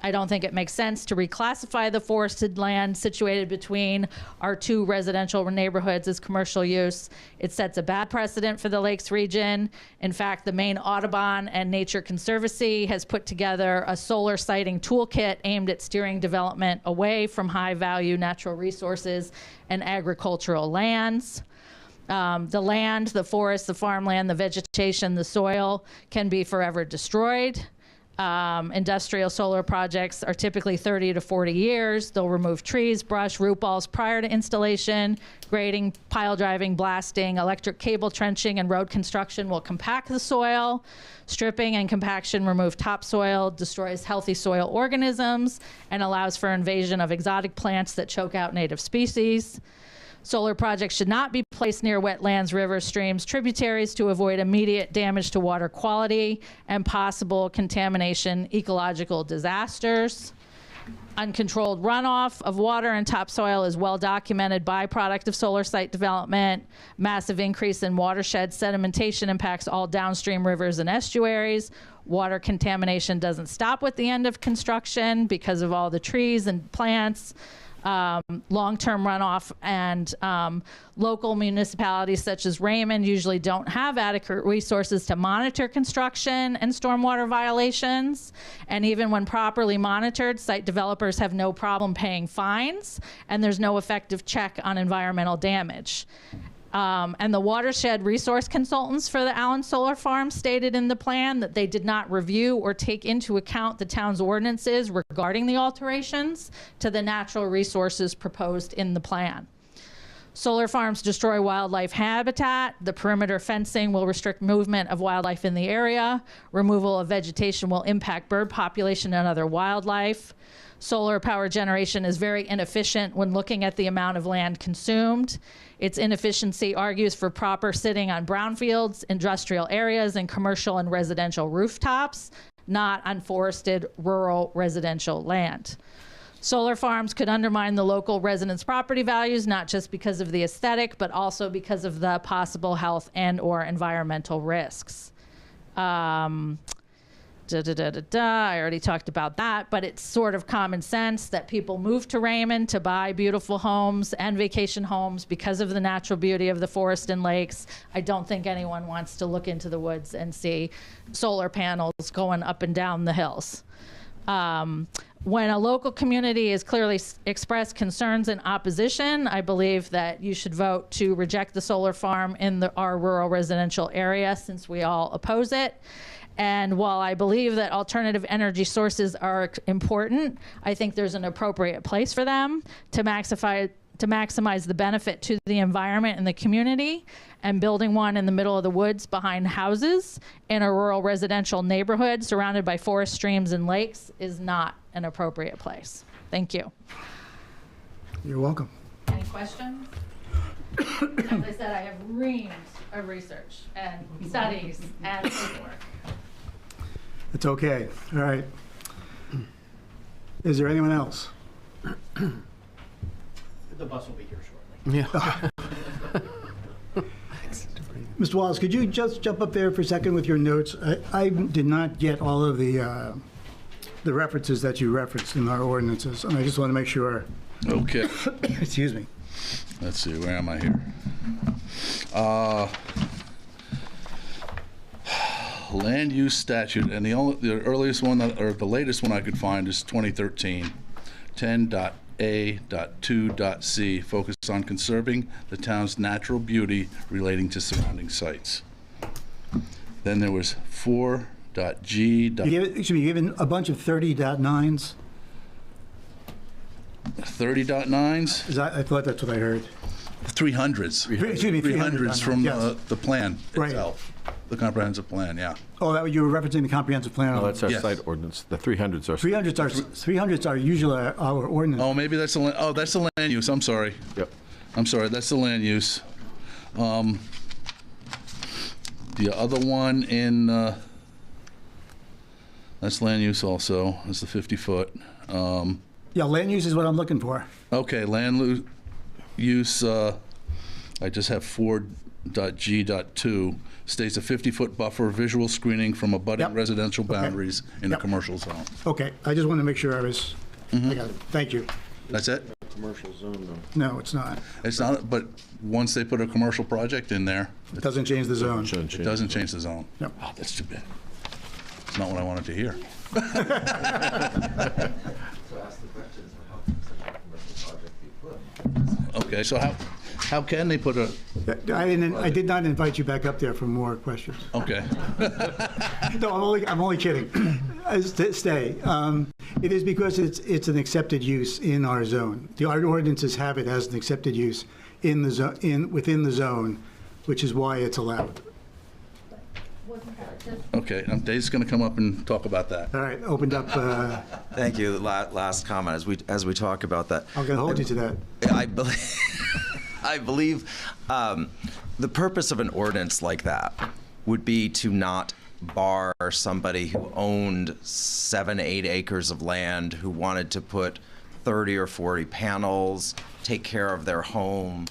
I don't think it makes sense to reclassify the forested land situated between our 2 residential neighborhoods as commercial use. It sets a bad precedent for the Lakes region. In fact, the Maine Audubon and Nature Conservancy has put together a solar siting toolkit aimed at steering development away from high-value natural resources and agricultural lands. The land, the forest, the farmland, the vegetation, the soil can be forever destroyed. Industrial solar projects are typically 30 to 40 years. They'll remove trees, brush, root balls prior to installation. Grading, pile driving, blasting, electric cable trenching, and road construction will compact the soil. Stripping and compaction remove topsoil, destroys healthy soil organisms, and allows for invasion of exotic plants that choke out native species. Solar projects should not be placed near wetlands, rivers, streams, tributaries to avoid immediate damage to water quality and possible contamination, ecological disasters. Uncontrolled runoff of water and topsoil is well documented byproduct of solar site development. Massive increase in watershed sedimentation impacts all downstream rivers and estuaries. Water contamination doesn't stop with the end of construction because of all the trees and plants. Long-term runoff, and local municipalities such as Raymond usually don't have adequate resources to monitor construction and stormwater violations. And even when properly monitored, site developers have no problem paying fines, and there's no effective check on environmental damage. And the watershed resource consultants for the Allen Solar Farm stated in the plan that they did not review or take into account the town's ordinances regarding the alterations to the natural resources proposed in the plan. Solar farms destroy wildlife habitat. The perimeter fencing will restrict movement of wildlife in the area. Removal of vegetation will impact bird population and other wildlife. Solar power generation is very inefficient when looking at the amount of land consumed. Its inefficiency argues for proper sitting on brownfields, industrial areas, and commercial and residential rooftops, not on forested rural residential land. Solar farms could undermine the local residents' property values, not just because of the aesthetic, but also because of the possible health and/or environmental risks. I already talked about that, but it's sort of common sense that people move to Raymond to buy beautiful homes and vacation homes because of the natural beauty of the forest and lakes. I don't think anyone wants to look into the woods and see solar panels going up and down the hills. When a local community has clearly expressed concerns and opposition, I believe that you should vote to reject the solar farm in our rural residential area, since we all oppose it. And while I believe that alternative energy sources are important, I think there's an appropriate place for them to maximize the benefit to the environment and the community. And building one in the middle of the woods behind houses in a rural residential neighborhood surrounded by forest, streams, and lakes is not an appropriate place. Thank you. You're welcome. Any questions? As I said, I have reams of research and studies and paperwork. It's okay. All right. Is there anyone else? The bus will be here shortly. Yeah. Mr. Wallace, could you just jump up there for a second with your notes? I did not get all of the references that you referenced in our ordinances, and I just want to make sure. Okay. Excuse me. let's see, where am I here? Land use statute, and the earliest one, or the latest one I could find is 2013, 10.A.2.C, focused on conserving the town's natural beauty relating to surrounding sites. Then there was 4.G. Excuse me, you're given a bunch of 30.9s? 30.9s? I thought that's what I heard. 300s. Excuse me, 300s from yes. the plan Right. itself. The comprehensive plan, yeah. Oh, you were referencing the comprehensive plan? No, that's our Yes. site ordinance. The 300s are. 300s are usually our ordinance. Oh, maybe that's that's the land use. I'm sorry. Yep. I'm sorry. That's the land use. The other one in that's land use also. That's the 50-foot. Yeah, land use is what I'm looking for. Okay, land use. I just have 4.G.2 states a 50-foot buffer, visual screening from abutting residential boundaries in a commercial zone. Okay, I just wanted to make sure I was. I got it. Thank you. That's it? Commercial zone, though. No, it's not. It's not, but once they put a commercial project in there, It doesn't change the zone. it doesn't change the zone. Yep. Oh, that's too bad. It's not what I wanted to hear. So ask the question, so how can such a commercial project be put? Okay, so how can they put a, I did not invite you back up there for more questions. okay. No, I'm only kidding. Stay. It is because it's an accepted use in our zone. Our ordinances have it as an accepted use in the within the zone, which is why it's allowed. Okay, Dave's going to come up and talk about that. All right, opened up. Thank you. Last comment as we talk about that. I'm going to hold you to that. I believe the purpose of an ordinance like that would be to not bar somebody who owned 7, 8 acres of land, who wanted to put 30 or 40 panels, take care of their home,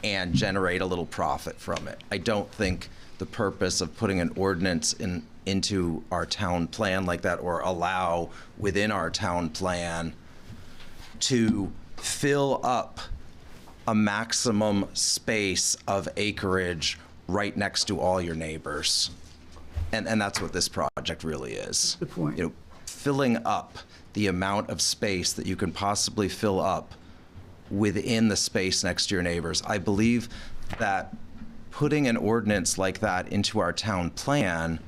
and generate a little profit from it. I don't think the purpose of putting an ordinance into our town plan like that, or allow within our town plan to fill up a maximum space of acreage right next to all your neighbors. And that's what this project really is. Good point. You know, filling up the amount of space that you can possibly fill up within the space next to your neighbors. I believe that putting an ordinance like that into our town plan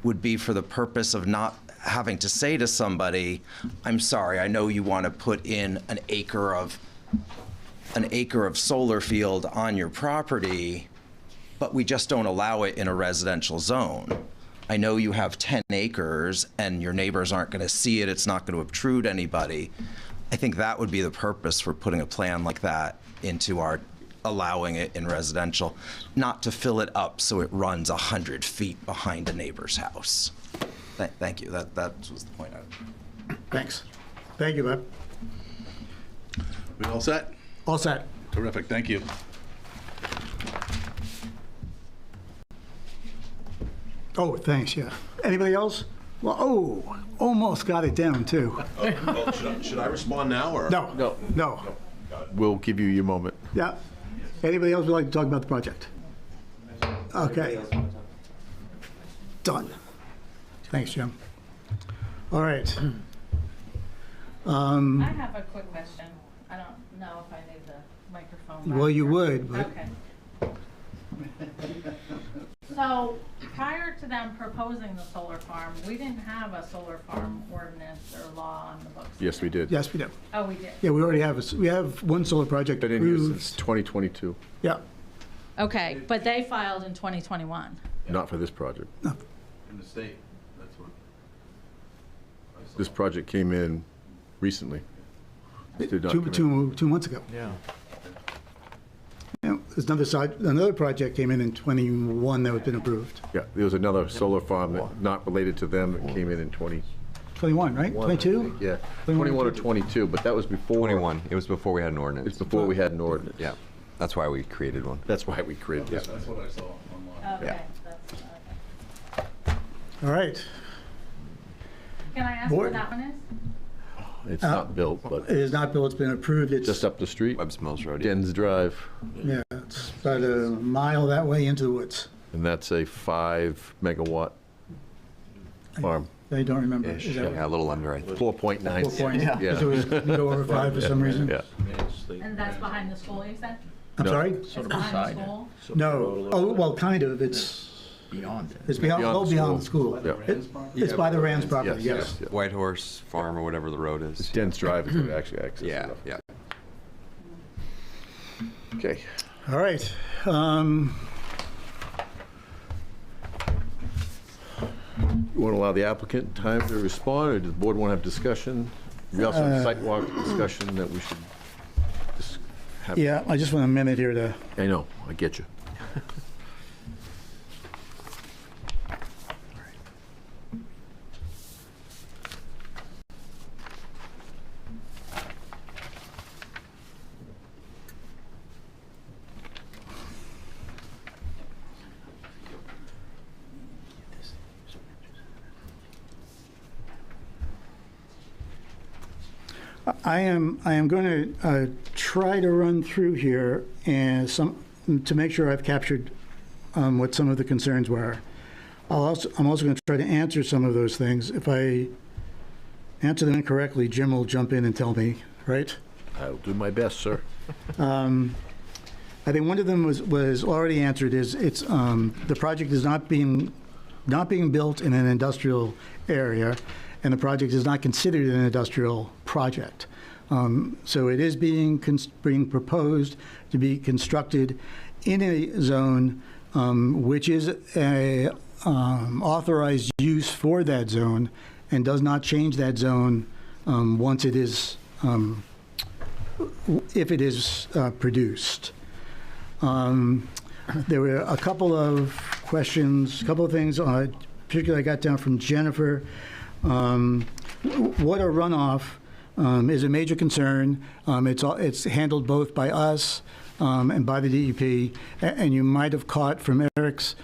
would be for the purpose of not having to say to somebody, I'm sorry, I know you want to put in an acre of solar field on your property, but we just don't allow it in a residential zone. I know you have 10 acres and your neighbors aren't going to see it, it's not going to obtrude anybody. I think that would be the purpose for putting a plan like that into our, allowing it in residential, not to fill it up so it runs 100 feet behind a neighbor's house. Thank you, that was the point. Thanks. Thank you, Bob. We all set? All set. Terrific, thank you. Oh, thanks, yeah. Anybody else? Well, almost got it down, too. Well, should I respond now, or? No. We'll give you your moment. Yeah. Anybody else would like to talk about the project? Okay. Done. Thanks, Jim. All right. I have a quick question. I don't know if I need the microphone. Well, you would, but. Okay. So prior to them proposing the solar farm, we didn't have a solar farm ordinance or law on the books. Yes, we did. Yes, we do. Oh, we did. Yeah, we already have, we have one solar project Been in use approved. since 2022. Yeah. Okay, but they filed in 2021. Not for this project. No. In the state, that's what. This project came in recently. It did not come in. 2 months ago. Yeah. Yeah, there's another project came in 21 that has been approved. Yeah, there was another solar farm that, not related to them, that came in 21, right? 22? Yeah, 21 or 22, but that was before. 21. It was before we had an ordinance. It's before we had an ordinance. Yeah, that's why we created one. That's why we created Yeah, this. that's what I saw online. Okay. All right. Can I ask Board. what that one is? It's not built, but It is not built, it's been approved. It's just up the street. Webb's Mills Road. Dens Drive, Yeah, it's about a mile that way into the woods. and that's a 5 megawatt farm. I don't remember. Ish. Is that Yeah, a little under, I think. 4.9. 4 point? Yeah. Because it was go over 5 for some reason? Yeah. And that's behind the school, you said? I'm sorry? It's behind the school? No, oh, well, kind of, it's Beyond it. it's beyond, Beyond well the beyond the school. school. Yeah. It's by the Rand's property, Yes, yes. White Horse Farm or whatever the road is. Dens Drive is what actually access. Yeah, yeah. Okay. All right. You want to allow the applicant time to respond, or does the board want to have discussion? We also have a sidewalk discussion that we should have. Yeah, I just want a minute here to, I know, I get you. I am going to try to run through here and to make sure I've captured what some of the concerns were. I'm also going to try to answer some of those things. If I answer them incorrectly, Jim will jump in and tell me, right? I'll do my best, sir. I think one of them was already answered. Is it's the project is not being built in an industrial area, and the project is not considered an industrial project. So it is being proposed to be constructed in a zone which is a authorized use for that zone, and does not change that zone once it is if it is produced. There were a couple of questions, a couple of things, particularly I got down from Jennifer. Water runoff is a major concern. It's handled both by us and by the DEP. And you might have caught from Kirk's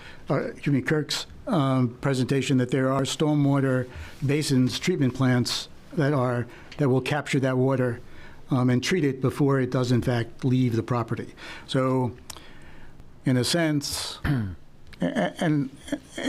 presentation that there are stormwater basins, treatment plants that will capture that water and treat it before it does in fact leave the property. So, in a sense, and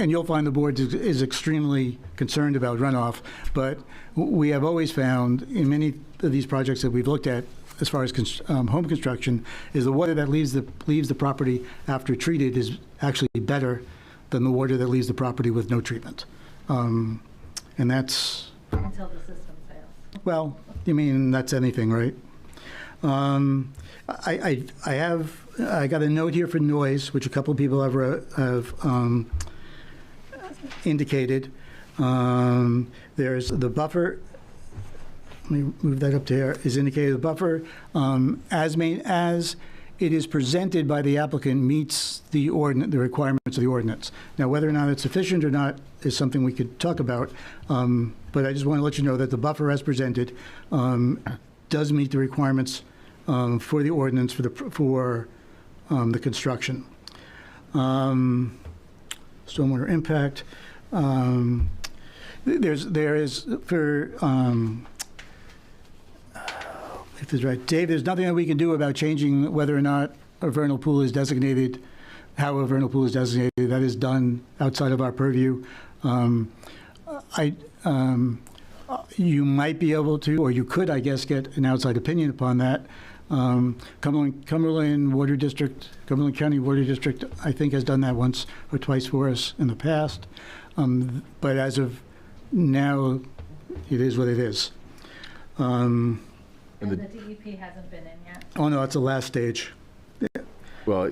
you'll find the board is extremely concerned about runoff, but we have always found in many of these projects that we've looked at, as far as home construction, is the water that leaves the property after treated is actually better than the water that leaves the property with no treatment, and that's Until the system fails. well, you mean that's anything, right? I got a note here for noise, which a couple of people have indicated. There's the buffer. Let me move that up to here. Is indicated the buffer as it is presented by the applicant meets the requirements of the ordinance. Now, whether or not it's sufficient or not is something we could talk about. But I just want to let you know that the buffer as presented does meet the requirements for the ordinance for the construction. Stormwater impact. There is for if it's right, Dave. There's nothing that we can do about changing whether or not a vernal pool is designated. How a vernal pool is designated, that is done outside of our purview. You might be able to, or you could, I guess, get an outside opinion upon that. Cumberland County Water District, I think, has done that once or twice for us in the past. But as of now, it is what it is. And the DEP hasn't been in yet? Oh, no, it's the last stage. Well,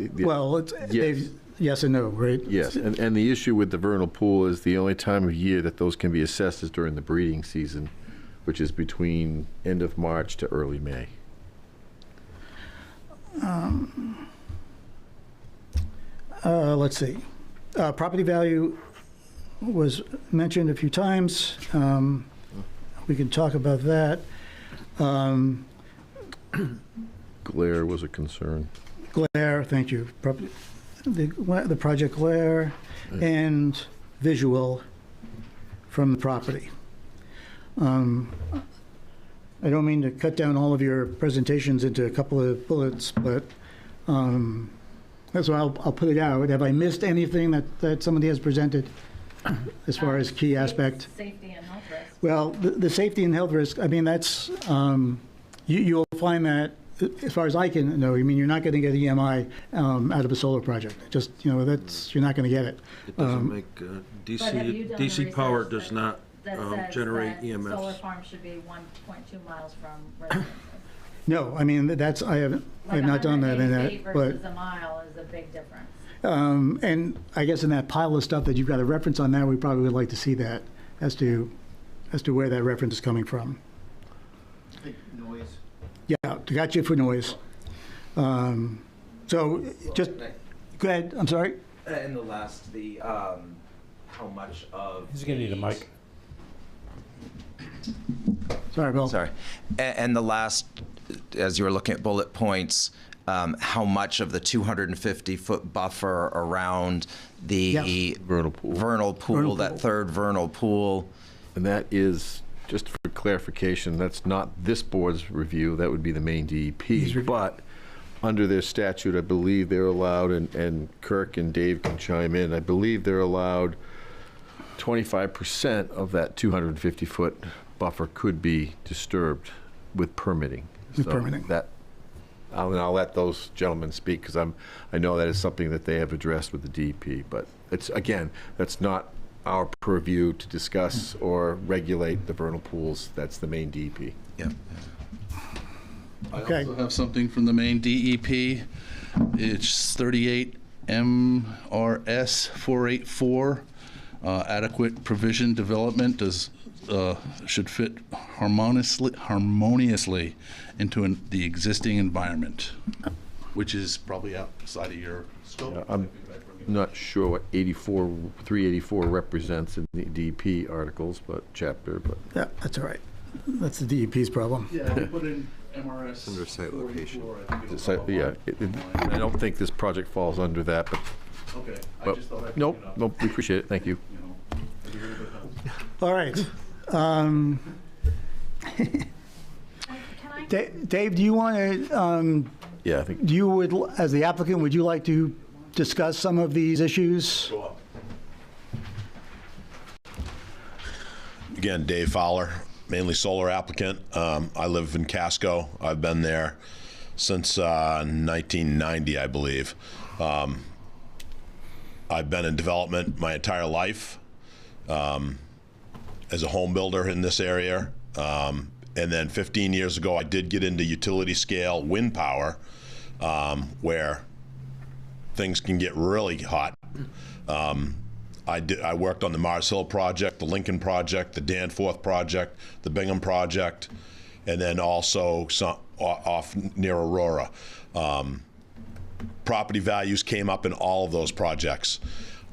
yes. Yes and no, right? Yes, and the issue with the vernal pool is the only time of year that those can be assessed is during the breeding season, which is between end of March to early May. Let's see. Property value was mentioned a few times. We can talk about that. Glare was a concern. Glare, thank you. The project glare and visual from the property. I don't mean to cut down all of your presentations into a couple of bullets, but that's why I'll put it out. Have I missed anything that somebody has presented as far as key aspect? Safety and health risk. Well, the safety and health risk, I mean, that's, you'll find that, as far as I can know, I mean, you're not going to get EMI out of a solar project. Just, that's, you're not going to get it. It doesn't make, But have you done DC the power research does not that says generate that EMFs. solar farms should be 1.2 miles from residences? No, I mean, that's, I have not done that in 180 that, feet but. versus a mile is a big difference. And I guess in that pile of stuff that you've got a reference on there, we probably would like to see that as to where that reference is coming from. Noise. Yeah, got you for noise. So just, go ahead, I'm sorry. In the last, how much of... He's going to need a mic. Sorry, Bill. Sorry. And the last, as you were looking at bullet points, how much of the 250-foot buffer around the vernal pool, that third vernal pool? And that is, just for clarification, that's not this board's review, that would be the Maine DEP. But under their statute, I believe they're allowed, and Kirk and Dave can chime in, I believe they're allowed 25% of that 250-foot buffer could be disturbed with permitting. With permitting. That, I'll let those gentlemen speak, because I know that is something that they have addressed with the DEP. But it's, again, that's not our purview to discuss or regulate the vernal pools. That's the Maine DEP. Yeah. I also have something from the Maine DEP. It's 38 MRS 484. Adequate provision development should fit harmoniously into the existing environment, which is probably outside of your scope. I'm not sure what 384 represents in the DEP articles, but chapter. But yeah, that's all right. That's the DEP's problem. Yeah, we put in MRS under site location. I don't think this project falls under that. But okay, I but just thought I'd nope, nope. We appreciate it. Thank you. All right. Dave, do you want to? Yeah, I think. Do you would, as the applicant, would you like to discuss some of these issues? Again, Dave Fowler, mainly solar applicant. I live in Casco. I've been there since 1990, I believe. I've been in development my entire life as a home builder in this area. And then 15 years ago, I did get into utility scale wind power, where things can get really hot. I worked on the Mars Hill project, the Lincoln project, the Danforth project, the Bingham project, and then also some off near Aurora. Property values came up in all of those projects.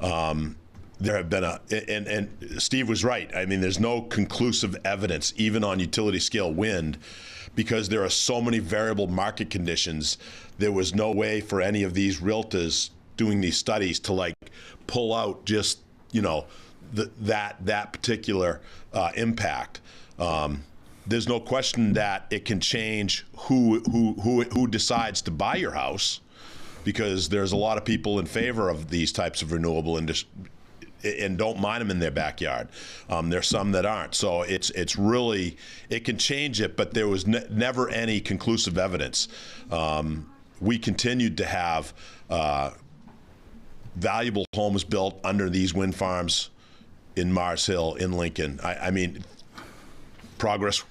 There have been and Steve was right. I mean, there's no conclusive evidence, even on utility scale wind, because there are so many variable market conditions. There was no way for any of these realtors doing these studies to like pull out just, that particular impact. There's no question that it can change who decides to buy your house, because there's a lot of people in favor of these types of renewable and don't mind them in their backyard. There's some that aren't. So it's really, it can change it, but there was never any conclusive evidence. We continued to have valuable homes built under these wind farms in Mars Hill, in Lincoln. I mean, progress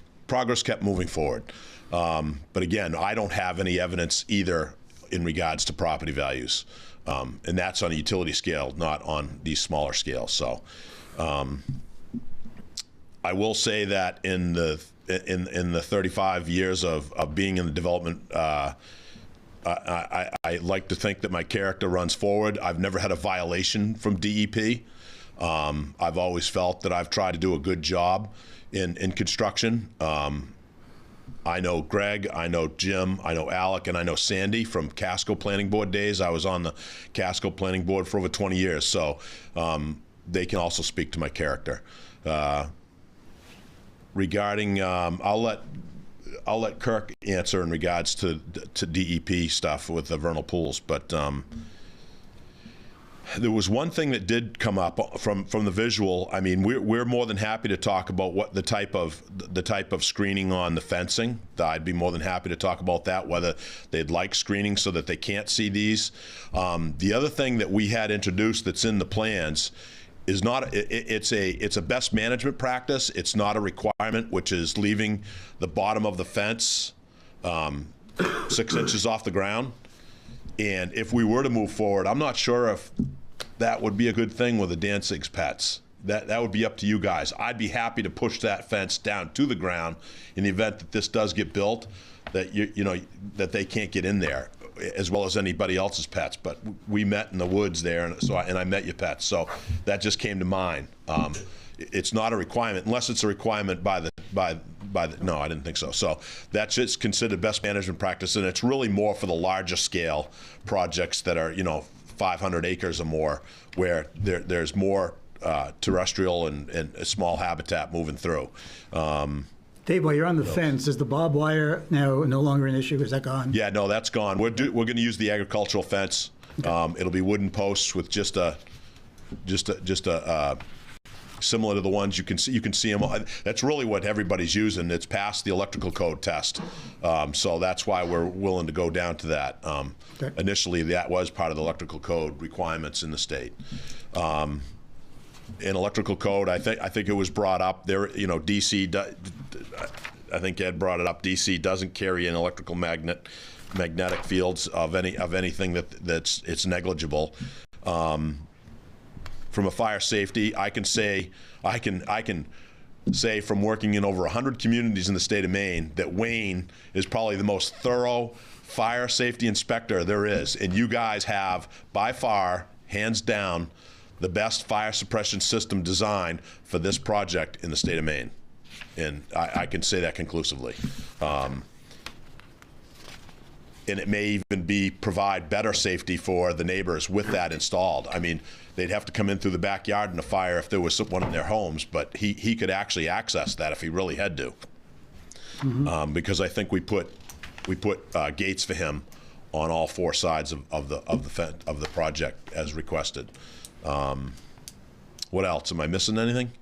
kept moving forward. But again, I don't have any evidence either in regards to property values. And that's on a utility scale, not on these smaller scales. So I will say that in the 35 years of being in the development, I like to think that my character runs forward. I've never had a violation from DEP. I've always felt that I've tried to do a good job in construction. I know Greg, I know Jim, I know Alec, and I know Sandy from Casco Planning Board days. I was on the Casco Planning Board for over 20 years, so they can also speak to my character. Regarding, I'll let I'll let Kirk answer in regards to DEP stuff with the vernal pools, but there was one thing that did come up from the visual. I mean, we're more than happy to talk about what the type of screening on the fencing. I'd be more than happy to talk about that, whether they'd like screening so that they can't see these. The other thing that we had introduced that's in the plans is not, it's a best management practice. It's not a requirement, which is leaving the bottom of the fence 6 inches off the ground. And if we were to move forward, I'm not sure if that would be a good thing with the Danzig's pets. That would be up to you guys. I'd be happy to push that fence down to the ground in the event that this does get built, that you know that they can't get in there, as well as anybody else's pets. But we met in the woods there, and I met your pets, so that just came to mind. It's not a requirement unless it's a requirement by the no, I didn't think so. So that's just considered best management practice, and it's really more for the larger scale projects that are 500 acres or more, where there's more terrestrial and a small habitat moving through. Dave, while you're on the fence, is the barbed wire now no longer an issue? Is that gone? Yeah, no, that's gone. We're going to use the agricultural fence. Okay. It'll be wooden posts with just a similar to the ones you can see them. That's really what everybody's using. It's passed the electrical code test, so that's why we're willing to go down to that. Okay. Initially, that was part of the electrical code requirements in the state. In electrical code, I think it was brought up there. DC. I think Ed brought it up. DC doesn't carry an electrical magnetic fields of anything that's negligible. From a fire safety, I can say from working in over 100 communities in the state of Maine that Wayne is probably the most thorough fire safety inspector there is, and you guys have by far, hands down, the best fire suppression system designed for this project in the state of Maine, and I can say that conclusively. And it may even provide better safety for the neighbors with that installed. I mean, they'd have to come in through the backyard in a fire if there was one in their homes, but he could actually access that if he really had to. Mm-hmm. Because I think we put gates for him on all 4 sides of the project as requested. What else? Am I missing anything?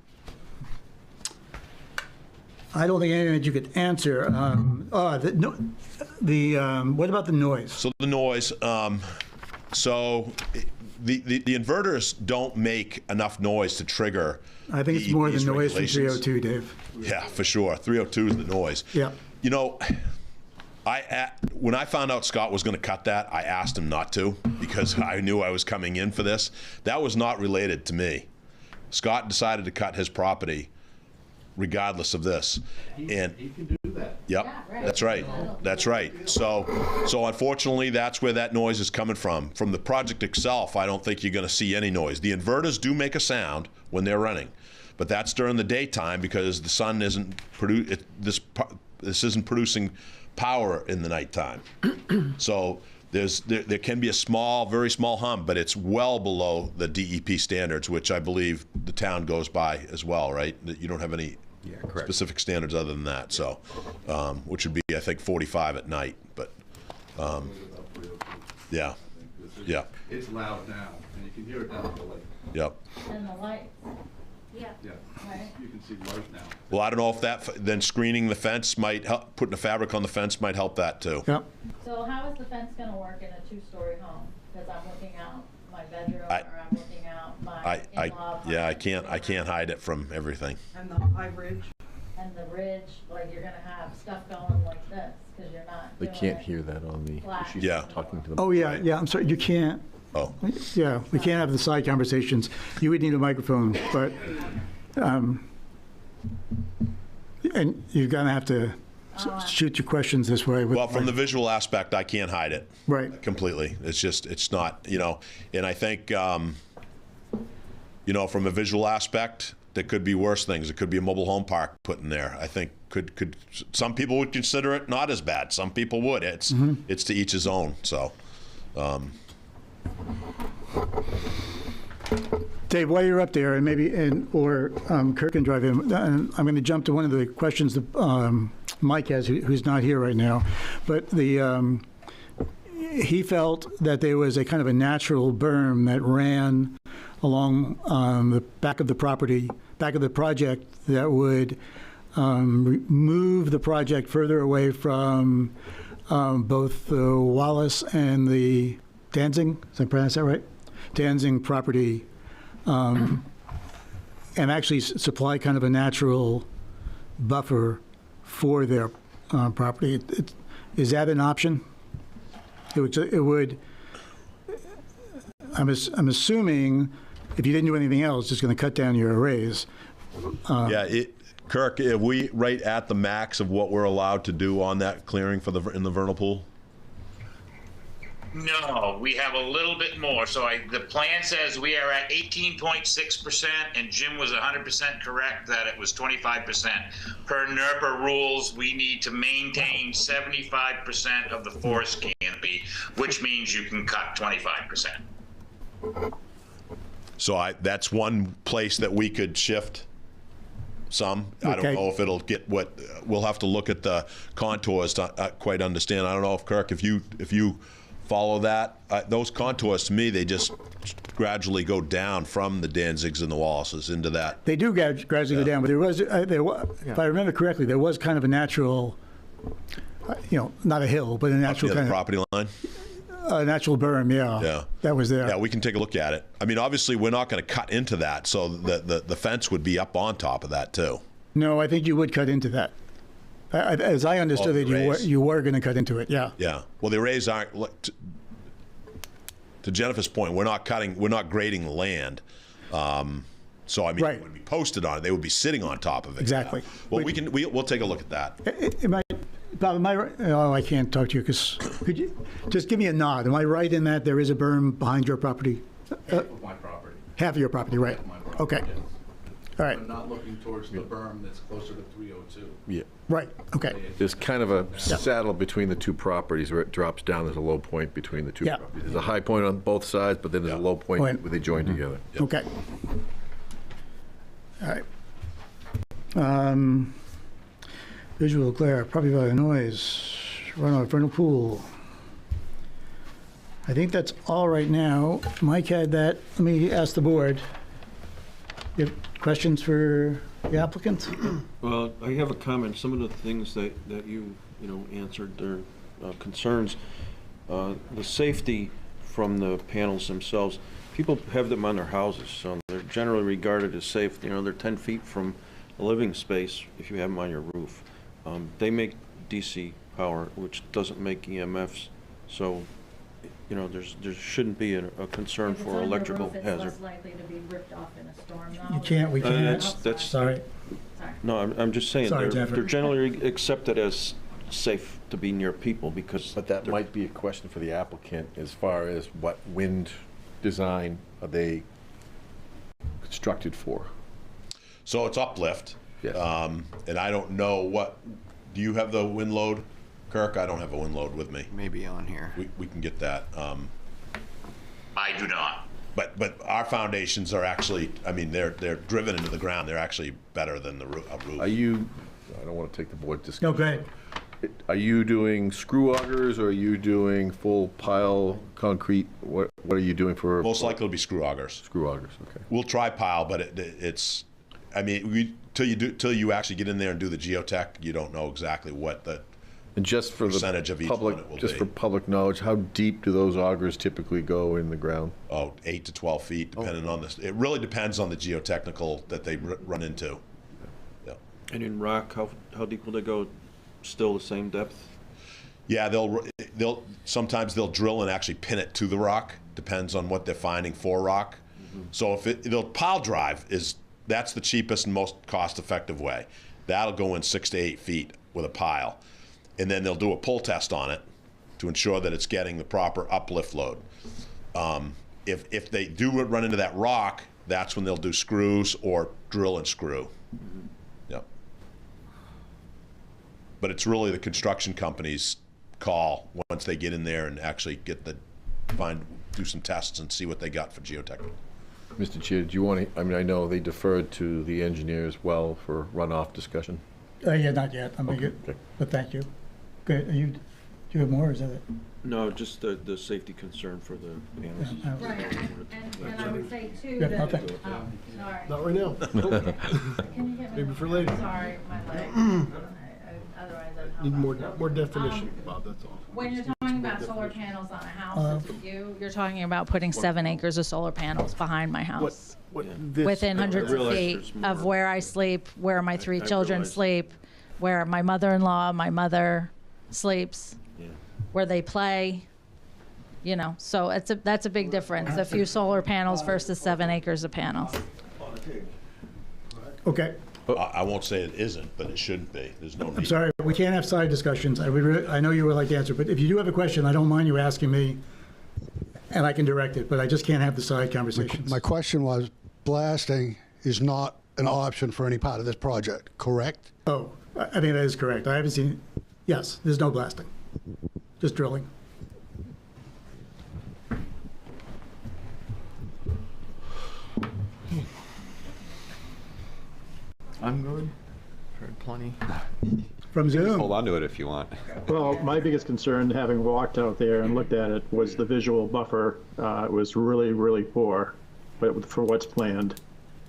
I don't think anything that you could answer. What about the noise? So the noise. So the inverters don't make enough noise to trigger. I think it's more the noise from 302, Dave. Yeah, for sure. 302 is the noise. Yeah. When I found out Scott was going to cut that, I asked him not to because I knew I was coming in for this. That was not related to me. Scott decided to cut his property regardless of this. And he can do that. Yep, yeah, right. That's right. That's right. So unfortunately, that's where that noise is coming from. From the project itself, I don't think you're going to see any noise. The inverters do make a sound when they're running, but that's during the daytime because the sun isn't this isn't producing power in the nighttime. So there can be a very small hum, but it's well below the DEP standards, which I believe the town goes by as well, right? You don't have any specific standards other than that, so which would be, I think, 45 at night. But yeah. It's loud now, and you can hear it down the lake. Yep. And the lights. Yeah. Right. You can see light now. Well, I don't know if then screening the fence might help, putting a fabric on the fence might help that too. Yep. So how is the fence going to work in a 2-story home? Because I'm looking out my bedroom, or I'm looking out my in-law. Yeah, I can't hide it from everything. And the high ridge. And the ridge, like you're going to have stuff going like this because you're not. They can't hear that on the. She's talking to them. Oh yeah, yeah. I'm sorry, you can't. Oh. Yeah, we can't have the side conversations. You would need a microphone, but, and you're gonna have to shoot your questions this way. Well, from the visual aspect, I can't hide it. Right. Completely. It's not, and I think, from a visual aspect, there could be worse things. It could be a mobile home park put in there. I think could some people would consider it not as bad. Some people would. It's to each his own. So. Dave, while you're up there, and maybe Kirk can drive in. I'm going to jump to one of the questions that Mike has, who's not here right now, but he felt that there was a kind of a natural berm that ran along the back of the property, back of the project, that would move the project further away from both the Wallace and the Danzig, did I pronounce that right? Danzig property, and actually supply kind of a natural buffer for their property. Is that an option? It would. I'm assuming if you didn't do anything else, it's going to cut down your arrays. Kirk, are we right at the max of what we're allowed to do on that clearing in the vernal pool? No, we have a little bit more. So the plan says we are at 18.6%, and Jim was 100% correct that it was 25%. Per NERPA rules, we need to maintain 75% of the forest canopy, which means you can cut 25%. So that's one place that we could shift some. I don't know if it'll get what, we'll have to look at the contours to quite understand. I don't know if, Kirk, if you follow that, those contours, to me, they just gradually go down from the Danzigs and the Wallaces into that. They do gradually go down, but there was, if I remember correctly, there was kind of a natural, not a hill, but a natural kind of property line. A natural berm, yeah. That was there. Yeah, we can take a look at it. I mean, obviously, we're not going to cut into that, so the fence would be up on top of that too. No, I think you would cut into that. As I understood it, you were going to cut into it, yeah. Yeah. Well, the arrays aren't. To Jennifer's point, we're not grading the land. So I mean, it would be posted on it. They would be sitting on top of it. Exactly. Well, we'll take a look at that. Bob, am I right? Oh, I can't talk to you because could you just give me a nod? Am I right in that there is a berm behind your property? Half of my property. Half of your property, right? Half of my property, okay. Yes. All right. I'm not looking towards the berm that's closer to 302. Yeah. Right. Okay. There's kind of a saddle between the two properties where it drops down. There's a low point between the two properties. There's a high point on both sides, but then there's a low point where they join together. Okay. All right. Visual glare, property value noise, runoff, vernal pool. I think that's all right now. Mike had that. Let me ask the board. You have questions for the applicant? Well, I have a comment. Some of the things that you answered their concerns, the safety from the panels themselves. People have them on their houses, so they're generally regarded as safe. They're 10 feet from a living space if you have them on your roof. They make DC power, which doesn't make EMFs, so there shouldn't be a concern for electrical hazard. It's less likely to be ripped off in a storm. We can't. That's sorry. No, I'm just saying Sorry, they're generally accepted as safe to be near people because. But that might be a question for the applicant as far as what wind design are they constructed for? So it's uplift. Yes. And I don't know do you have the wind load, Kirk? I don't have a wind load with me. Maybe on here. We can get that. I do not. But our foundations are actually, I mean, they're driven into the ground. They're actually better than a roof. Are you, I don't want to take the board discussion. No, go ahead. Are you doing screw augers or are you doing full pile concrete? What are you doing for? Most likely it'll be screw augers. Screw augers, okay. We'll try pile, but it's, I mean, till you actually get in there and do the geotech, you don't know exactly what the and just for percentage the of each public, one it will just be. for public knowledge, how deep do those augers typically go in the ground? 8 to 12 feet, depending on this. It really depends on the geotechnical that they run into. Yeah. And in rock, how deep will they go? Still the same depth? Yeah, they'll sometimes they'll drill and actually pin it to the rock. Depends on what they're finding for rock. Mm-hmm. So if they'll pile drive that's the cheapest and most cost-effective way. That'll go in 6 to 8 feet with a pile, and then they'll do a pull test on it to ensure that it's getting the proper uplift load. If they do run into that rock, that's when they'll do screws or drill and screw. Mm-hmm. Yep. But it's really the construction company's call once they get in there and actually do some tests and see what they got for geotechnical. Mr. Chair, do you want to, I know they deferred to the engineer as well for runoff discussion. Yeah, not yet. I'm gonna Okay, get, okay. but thank you. Good. Do you have more, or is that it? No, just the safety concern for the panels. Yeah, Right, and I would say too Yeah, that, okay. sorry. Not right now. Can you get me? Maybe for later. Sorry, my leg. Otherwise I'd Need help. more definition, Bob, that's all. When you're talking about solar panels on a house, you're talking about putting 7 acres of solar panels behind my house. Within hundreds of feet of where I sleep, where my 3 children sleep, where my mother-in-law, my mother sleeps, where they play, you know, so that's a big difference, a few solar panels versus 7 acres of panels. Okay. I won't say it isn't, but it shouldn't be. There's no I'm need. sorry, we can't have side discussions. I know you would like to answer, but if you do have a question, I don't mind you asking me, and I can direct it, but I just can't have the side conversations. My question was, blasting is not an option for any part of this project, correct? Oh, I think that is correct. I haven't seen, yes, there's no blasting, just drilling. I'm good. Heard plenty. From Zoom. Hold on to it if you want. Well, my biggest concern, having walked out there and looked at it, was the visual buffer. It was really, really poor, but for what's planned.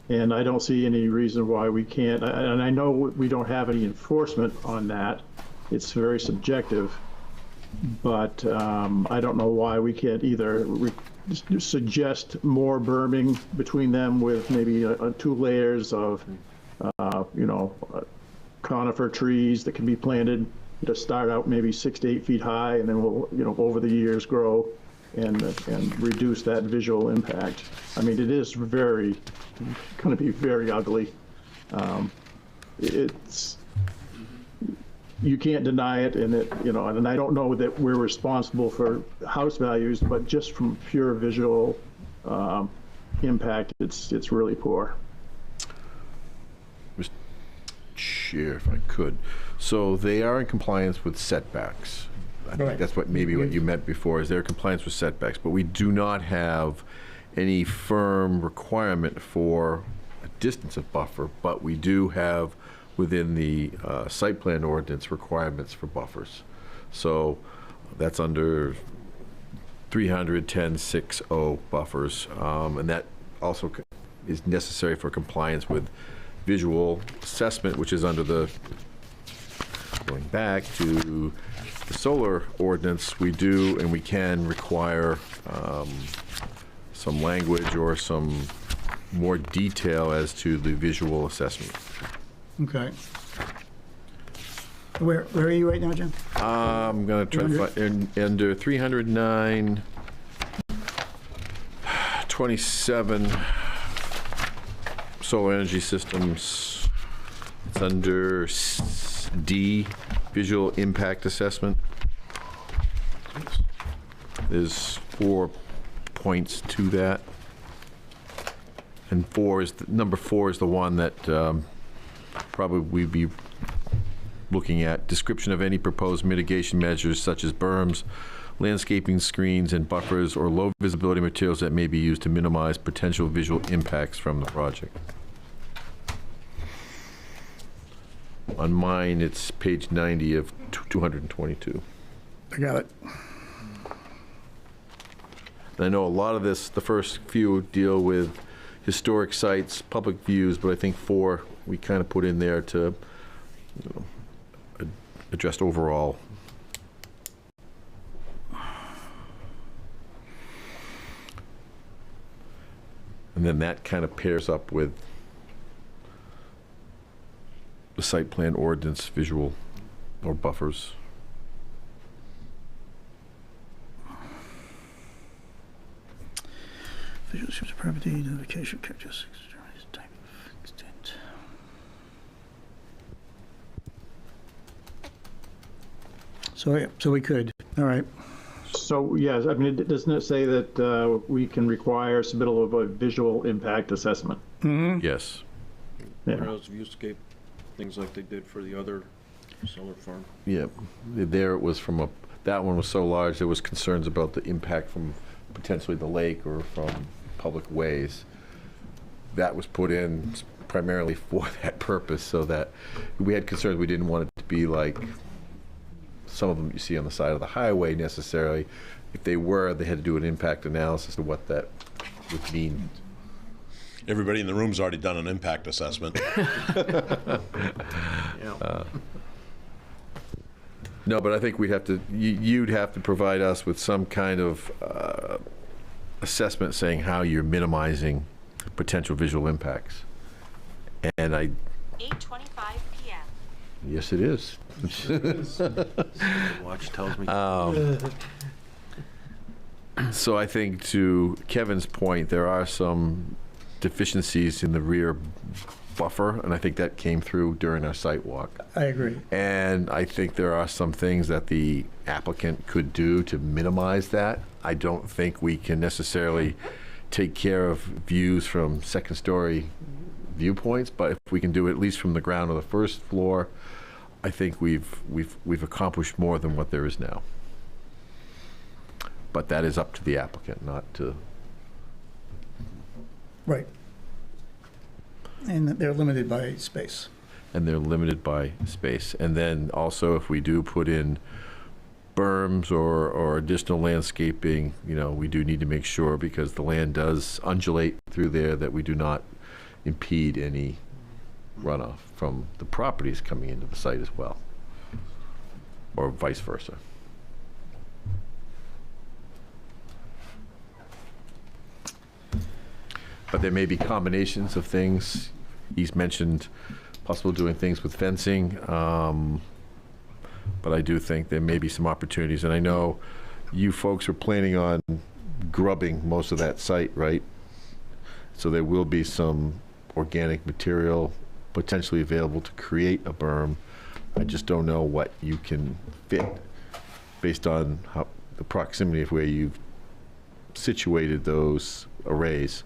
And I don't see any reason why we can't, and I know we don't have any enforcement on that. It's very subjective, but I don't know why we can't either suggest more berming between them with maybe 2 layers of, conifer trees that can be planted to start out maybe 6 to 8 feet high, and then we'll, over the years grow and reduce that visual impact. I mean, it is going to be very ugly. You can't deny it, and and I don't know that we're responsible for house values, but just from pure visual impact, it's really poor. Mr. Chair, if I could. So they are in compliance with setbacks. I think that's what you meant before, is they're in compliance with setbacks, but we do not have any firm requirement for a distance of buffer, but we do have within the site plan ordinance requirements for buffers. So that's under 310.6.0 buffers, and that also is necessary for compliance with visual assessment, which is under the, going back to the solar ordinance, we do and we can require some language or some more detail as to the visual assessment. Okay. Where are you right now, Jim? I'm going to try to find, under 309.27 solar energy systems. It's under D, visual impact assessment. There's 4 points to that. And number 4 is the one that probably we'd be looking at. Description of any proposed mitigation measures such as berms, landscaping screens, and buffers or low visibility materials that may be used to minimize potential visual impacts from the project. On mine, it's page 90 of 222. I got it. And I know a lot of this, the first few deal with historic sites, public views, but I think 4 we kind of put in there to address overall. And then that kind of pairs up with the site plan ordinance visual or buffers. Visual description of property, notification characteristics, type of extent. So yeah, so we could. All right. So yes, I mean, doesn't it say that we can require submittal of a visual impact assessment? Mm-hmm. Yes. Yeah. Those viewscape things like they did for the other solar farm. Yeah, there it was from that one was so large, there was concerns about the impact from potentially the lake or from public ways. That was put in primarily for that purpose, so that we had concerns. We didn't want it to be like some of them you see on the side of the highway necessarily. If they were, they had to do an impact analysis of what that would mean. Everybody in the room's already done an impact assessment. No, but I think we'd have to, you'd have to provide us with some kind of assessment saying how you're minimizing potential visual impacts. And 8:25 p.m. Yes, it is. Watch tells me. So I think to Kevin's point, there are some deficiencies in the rear buffer, and I think that came through during our site walk. I agree. And I think there are some things that the applicant could do to minimize that. I don't think we can necessarily take care of views from second-story viewpoints, but if we can do it at least from the ground of the first floor, I think we've accomplished more than what there is now. But that is up to the applicant, not to. Right. And they're limited by space. And they're limited by space. And then also, if we do put in berms or additional landscaping, you know, we do need to make sure, because the land does undulate through there, that we do not impede any runoff from the properties coming into the site as well, or vice versa. But there may be combinations of things. He's mentioned possible doing things with fencing, but I do think there may be some opportunities. And I know you folks are planning on grubbing most of that site, right? So there will be some organic material potentially available to create a berm. I just don't know what you can fit based on how the proximity of where you've situated those arrays.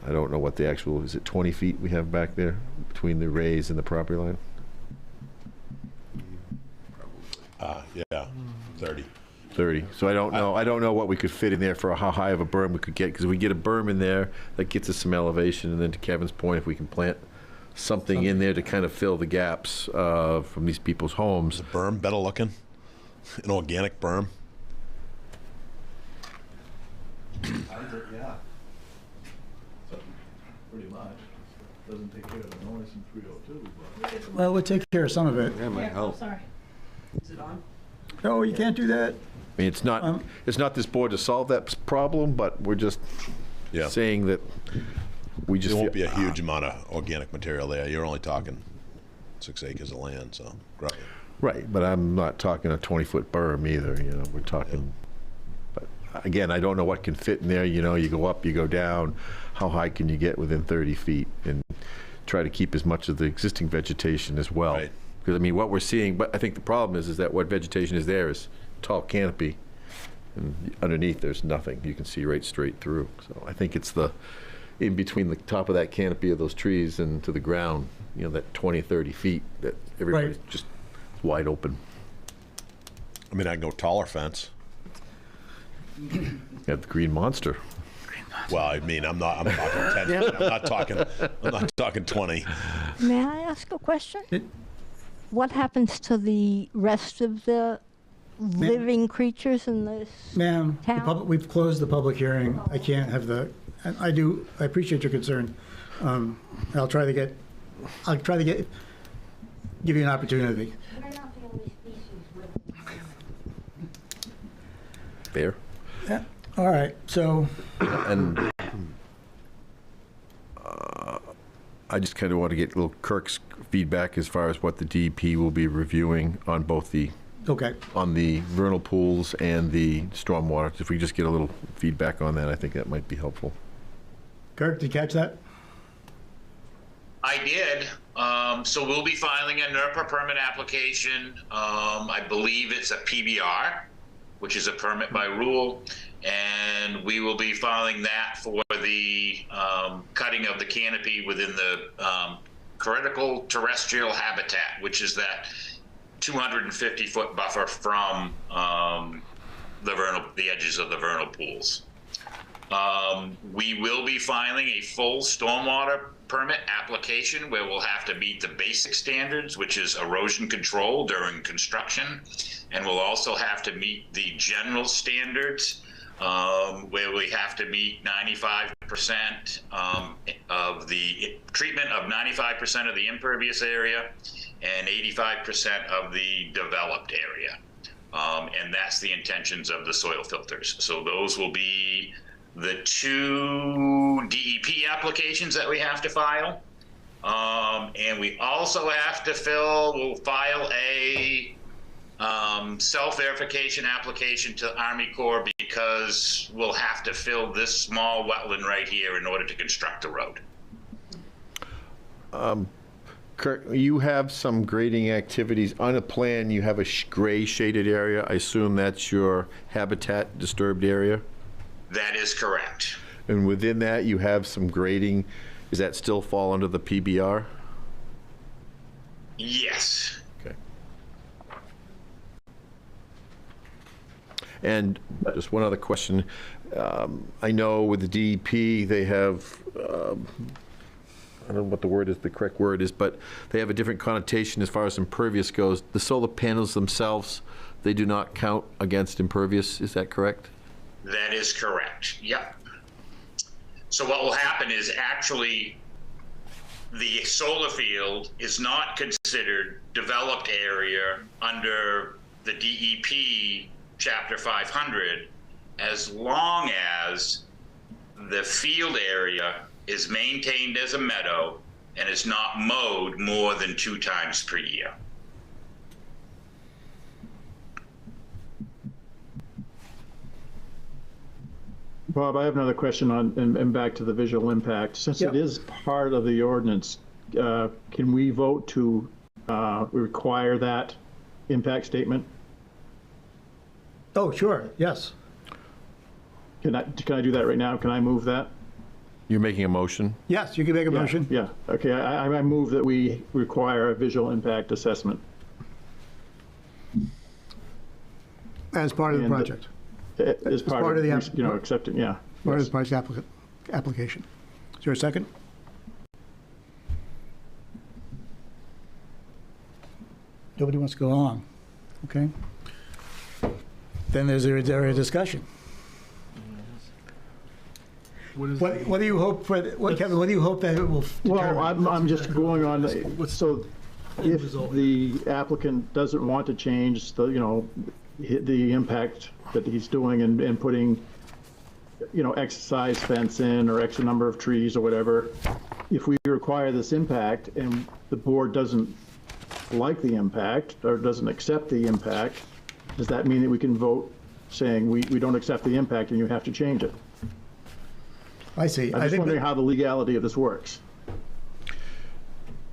I don't know what the actual, is it 20 feet we have back there between the arrays and the property line? Yeah, 30. 30. So I don't know what we could fit in there for how high of a berm we could get, because if we get a berm in there, that gets us some elevation, and then to Kevin's point, if we can plant something in there to kind of fill the gaps from these people's homes. Is a berm better looking? An organic berm? Yeah. Pretty much. Doesn't take care of the noise in 302, but. Well, we'll take care of some of it. That might help. Sorry. Is it on? No, you can't do that. I mean, it's not this board to solve that problem, but we're just saying that we just. There won't be a huge amount of organic material there. You're only talking 6 acres of land, so. Right, but I'm not talking a 20-foot berm either, you know, we're talking, but again, I don't know what can fit in there, you know, you go up, you go down, how high can you get within 30 feet, and try to keep as much of the existing vegetation as well. Right. Because, I mean, what we're seeing, but I think the problem is that what vegetation is there is tall canopy, and underneath there's nothing. You can see right straight through. So I think it's the, in between the top of that canopy of those trees and to the ground, you know, that 20, 30 feet that everybody's just wide open. I mean, I can go taller fence. You have the green monster. Well, I mean, I'm talking 10 feet. I'm not talking 20. May I ask a question? What happens to the rest of the living creatures in this Ma'am, town? we've closed the public hearing. I can't have the, and I appreciate your concern. I'll try to give you an opportunity. Fair. Yeah. All right, so. And I just kind of want to get a little Kirk's feedback as far as what the DEP will be reviewing on both the on the vernal pools and the stormwater. If we just get a little feedback on that, I think that might be helpful. Kirk, did you catch that? I did. So we'll be filing a NERPA permit application. I believe it's a PBR, which is a permit by rule. And we will be filing that for the cutting of the canopy within the critical terrestrial habitat, which is that 250-foot buffer from the edges of the vernal pools. We will be filing a full stormwater permit application where we'll have to meet the basic standards, which is erosion control during construction. And we'll also have to meet the general standards, where we have to meet 95% of the treatment of 95% of the impervious area and 85% of the developed area. And that's the intentions of the soil filters. So those will be the 2 DEP applications that we have to file. And we also have to we'll file a self-verification application to Army Corps because we'll have to fill this small wetland right here in order to construct the road. Kirk, you have some grading activities. On a plan, you have a gray shaded area. I assume that's your habitat disturbed area? That is correct. And within that, you have some grading. Does that still fall under the PBR? Yes. Okay. And just one other question. I know with the DEP, they have, I don't know what the word is, the correct word is, but they have a different connotation as far as impervious goes. The solar panels themselves, they do not count against impervious. Is that correct? That is correct. Yep. So what will happen is actually the solar field is not considered developed area under the DEP Chapter 500 as long as the field area is maintained as a meadow and is not mowed more than 2 times per year. Bob, I have another question on, and back to the visual impact. Since it is part of the ordinance, can we vote to require that impact statement? Oh, sure, yes. Can I do that right now? Can I move that? You're making a motion? Yes, you can make a motion. Yeah, okay, I move that we require a visual impact assessment. As part of the project. As part of the, accepting, yeah. Part of the project application. Is there a second? Nobody wants to go along, okay? Then there's a discussion. What do you hope for, Kevin, what do you hope that it will determine? Well, I'm just going on, so if the applicant doesn't want to change the, the impact that he's doing and putting, X size fence in or X number of trees or whatever, if we require this impact and the board doesn't like the impact or doesn't accept the impact, does that mean that we can vote saying we don't accept the impact and you have to change it? I see. I'm just wondering how the legality of this works.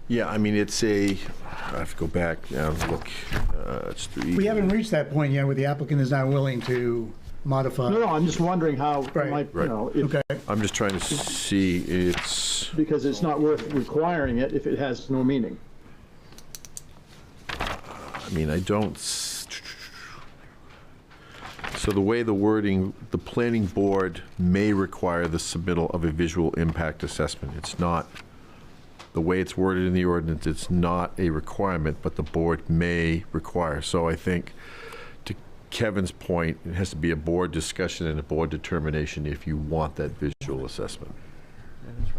Yeah, I mean, it's I have to go back now and look. It's 3. We haven't reached that point yet where the applicant is not willing to modify. No, I'm just wondering how, okay. I'm just trying to see, it's... Because it's not worth requiring it if it has no meaning. I mean, I don't... So the way the wording, the planning board may require the submittal of a visual impact assessment. It's not, the way it's worded in the ordinance, it's not a requirement, but the board may require. So I think, to Kevin's point, it has to be a board discussion and a board determination if you want that visual assessment. Yeah, that's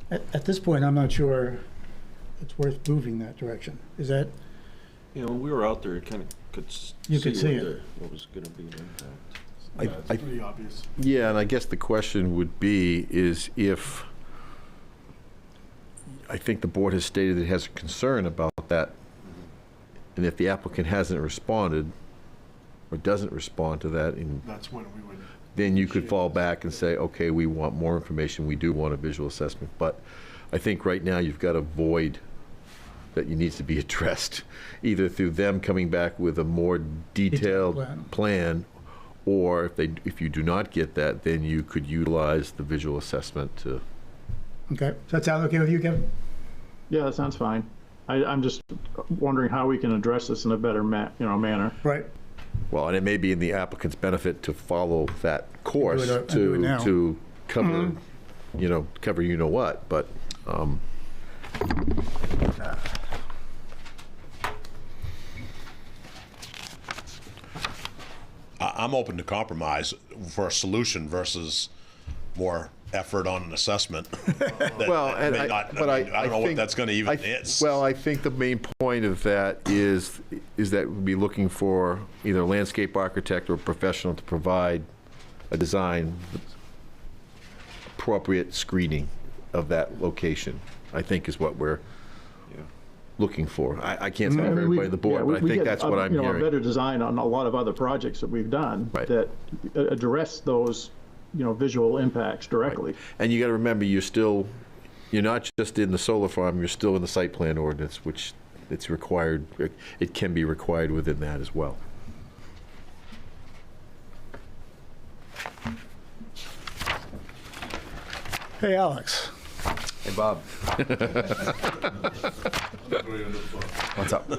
right. At this point, I'm not sure it's worth moving that direction. Is that? When we were out there, you kind of could see what was going to be an impact. It's pretty obvious. Yeah, and I guess the question would be is if, I think the board has stated it has a concern about that, and if the applicant hasn't responded or doesn't respond to that, That's when we would. Then you could fall back and say, okay, we want more information, we do want a visual assessment. But I think right now you've got a void that needs to be addressed, either through them coming back with a more detailed plan, or if you do not get that, then you could utilize the visual assessment to... Okay, does that sound okay with you, Kevin? Yeah, that sounds fine. I'm just wondering how we can address this in a better manner. Right. Well, and it may be in the applicant's benefit to follow that course do it now. to cover, cover you know what, but. I'm open to compromise for a solution versus more effort on an assessment. Well, and I don't know what that's going to even is. Well, I think the main point of that is that we'll be looking for either a landscape architect or a professional to provide a design appropriate screening of that location, I think is what we're looking for. I can't speak for everybody on the board, but I think that's what I'm hearing. A better design on a lot of other projects that we've done that address those, visual impacts directly. Right. And you got to remember, you're not just in the solar farm, you're still in the site plan ordinance, which it's required, it can be required within that as well. Hey, Alex. Hey, Bob. What's up?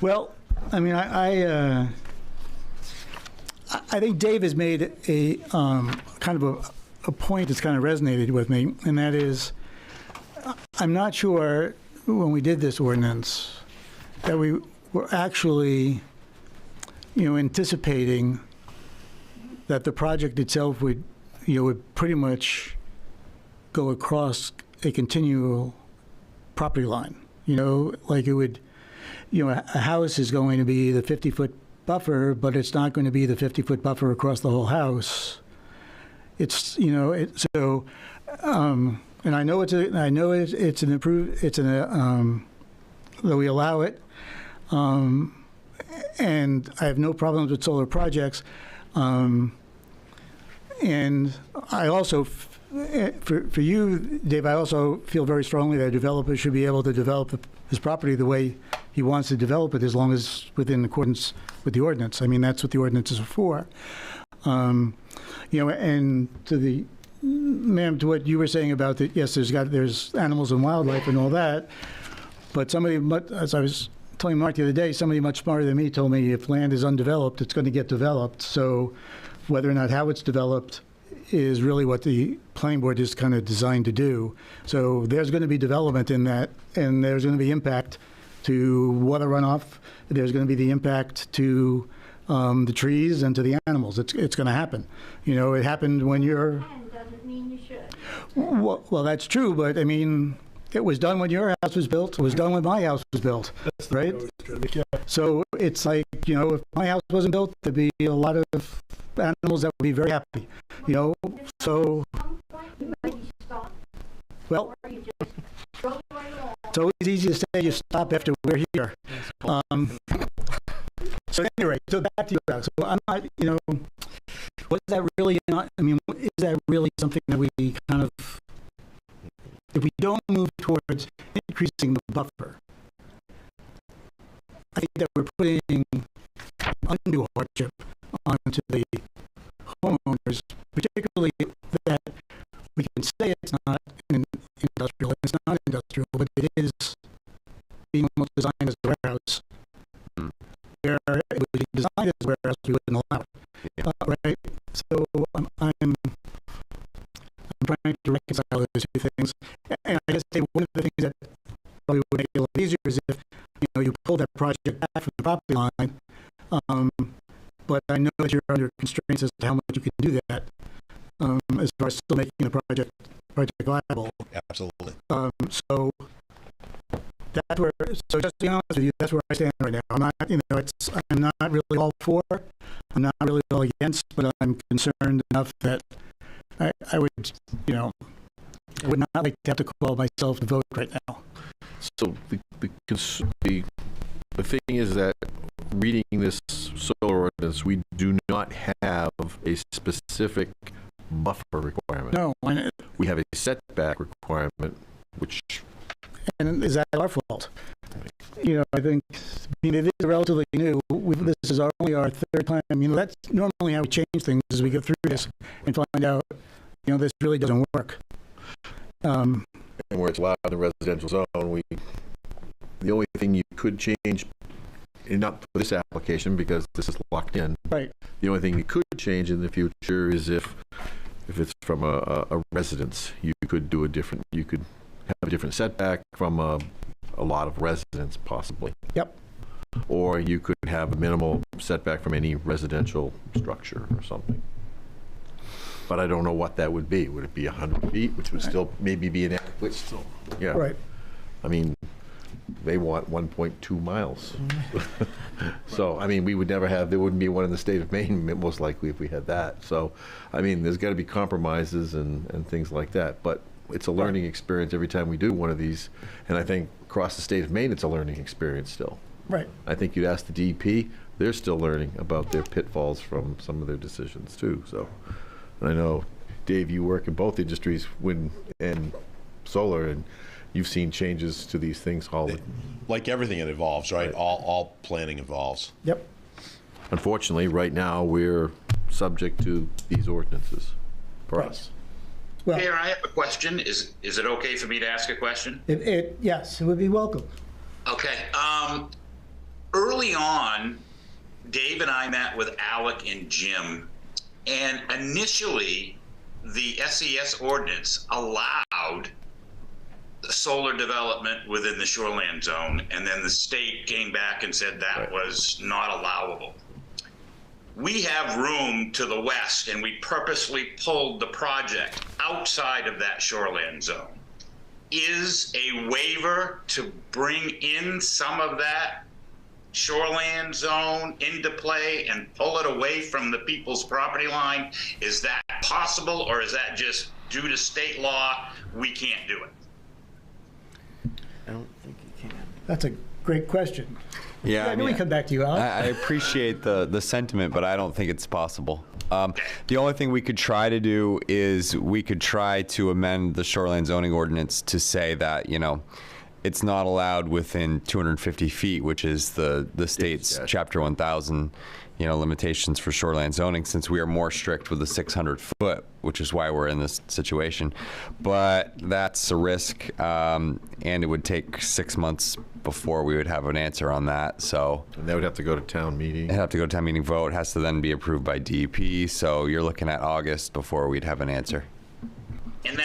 Well, I mean, I think Dave has made a kind of a point that's kind of resonated with me, and that is, I'm not sure when we did this ordinance that we were actually, anticipating that the project itself would pretty much go across a continual property line. Like it would, a house is going to be the 50-foot buffer, but it's not going to be the 50-foot buffer across the whole house. It's, so, and I know it's an that we allow it, and I have no problems with solar projects, and I also, for you, Dave, I also feel very strongly that a developer should be able to develop his property the way he wants to develop it, as long as within accordance with the ordinance. I mean, that's what the ordinance is for. And to the, ma'am, to what you were saying about that, yes, there's animals and wildlife and all that, but somebody, as I was telling Mark the other day, somebody much smarter than me told me if land is undeveloped, it's going to get developed. So whether or not how it's developed is really what the planning board is kind of designed to do. So there's going to be development in that, and there's going to be impact to water runoff. There's going to be the impact to the trees and to the animals. It's going to happen. It happened when you're... Doesn't mean you should. Well, that's true, but I mean, it was done when your house was built. It was done when my house was built, right? So it's like, if my house wasn't built, there'd be a lot of animals that would be very happy, so, well, it's always easy to say you stop after we're here. So anyway, so back to you, Alex. So I'm not, was that really not, is that really something that we kind of, if we don't move towards increasing the buffer, I think that we're putting undue hardship onto the homeowners, particularly that we can say it's not industrial, it's not industrial, but it is being almost designed as a warehouse. Where it would be designed as a warehouse, we wouldn't allow it. Right? So I'm trying to reconcile those two things. And I guess one of the things that probably would make it a lot easier is if you pull that project back from the property line. But I know that you're under constraints as to how much you can do that, as far as still making the project viable. Absolutely. So that's where. So just to be honest with you, that's where I stand right now. I'm not, I'm not really all for. I'm not really all against, but I'm concerned enough that I would, I would not like to have to call myself to vote right now. So the thing is that reading this solar ordinance, we do not have a specific buffer requirement. No. We have a setback requirement, which... And is that our fault? I think, it is relatively new. This is only our third time. That's normally how we change things as we go through this and find out, this really doesn't work. And where it's allowed in the residential zone, we the only thing you could change, and not for this application because this is locked in. Right. The only thing you could change in the future is if it's from a residence, you could do you could have a different setback from a lot of residents possibly. Yep. Or you could have a minimal setback from any residential structure or something. But I don't know what that would be. Would it be 100 feet, which would still maybe be inadequate? Still, yeah. Right. I mean, they want 1.2 miles. So, I mean, there wouldn't be one in the state of Maine, most likely, if we had that. So, I mean, there's got to be compromises and things like that. But it's a learning experience every time we do one of these. And I think across the state of Maine, it's a learning experience still. Right. I think you'd ask the DEP, they're still learning about their pitfalls from some of their decisions too. So, and I know, Dave, you work in both industries, wind and solar, and you've seen changes to these things all. Like everything, it evolves, right? All planning evolves. Yep. Unfortunately, right now, we're subject to these ordinances for us. Well, Mayor, I have a question. Is it okay for me to ask a question? Yes, it would be welcome. Okay. Early on, Dave and I met with Alec and Jim, and initially, the SES ordinance allowed the solar development within the shoreland zone, and then the state came back and said that was not allowable. We have room to the west, and we purposely pulled the project outside of that shoreland zone. Is a waiver to bring in some of that shoreland zone into play and pull it away from the people's property line? Is that possible, or is that just due to state law, we can't do it? I don't think you can. That's a great question. Yeah, I we mean, come back to you, Alex. I appreciate the sentiment, but I don't think it's possible. The only thing we could try to do is we could try to amend the shoreline zoning ordinance to say that, it's not allowed within 250 feet, which is the state's Chapter 1000, limitations for shoreline zoning, since we are more strict with the 600 foot, which is why we're in this situation. But that's a risk, and it would take 6 months before we would have an answer on that. So and that would have to go to town meeting. It'd have to go to town meeting vote. It has to then be approved by DEP. So you're looking at August before we'd have an answer. And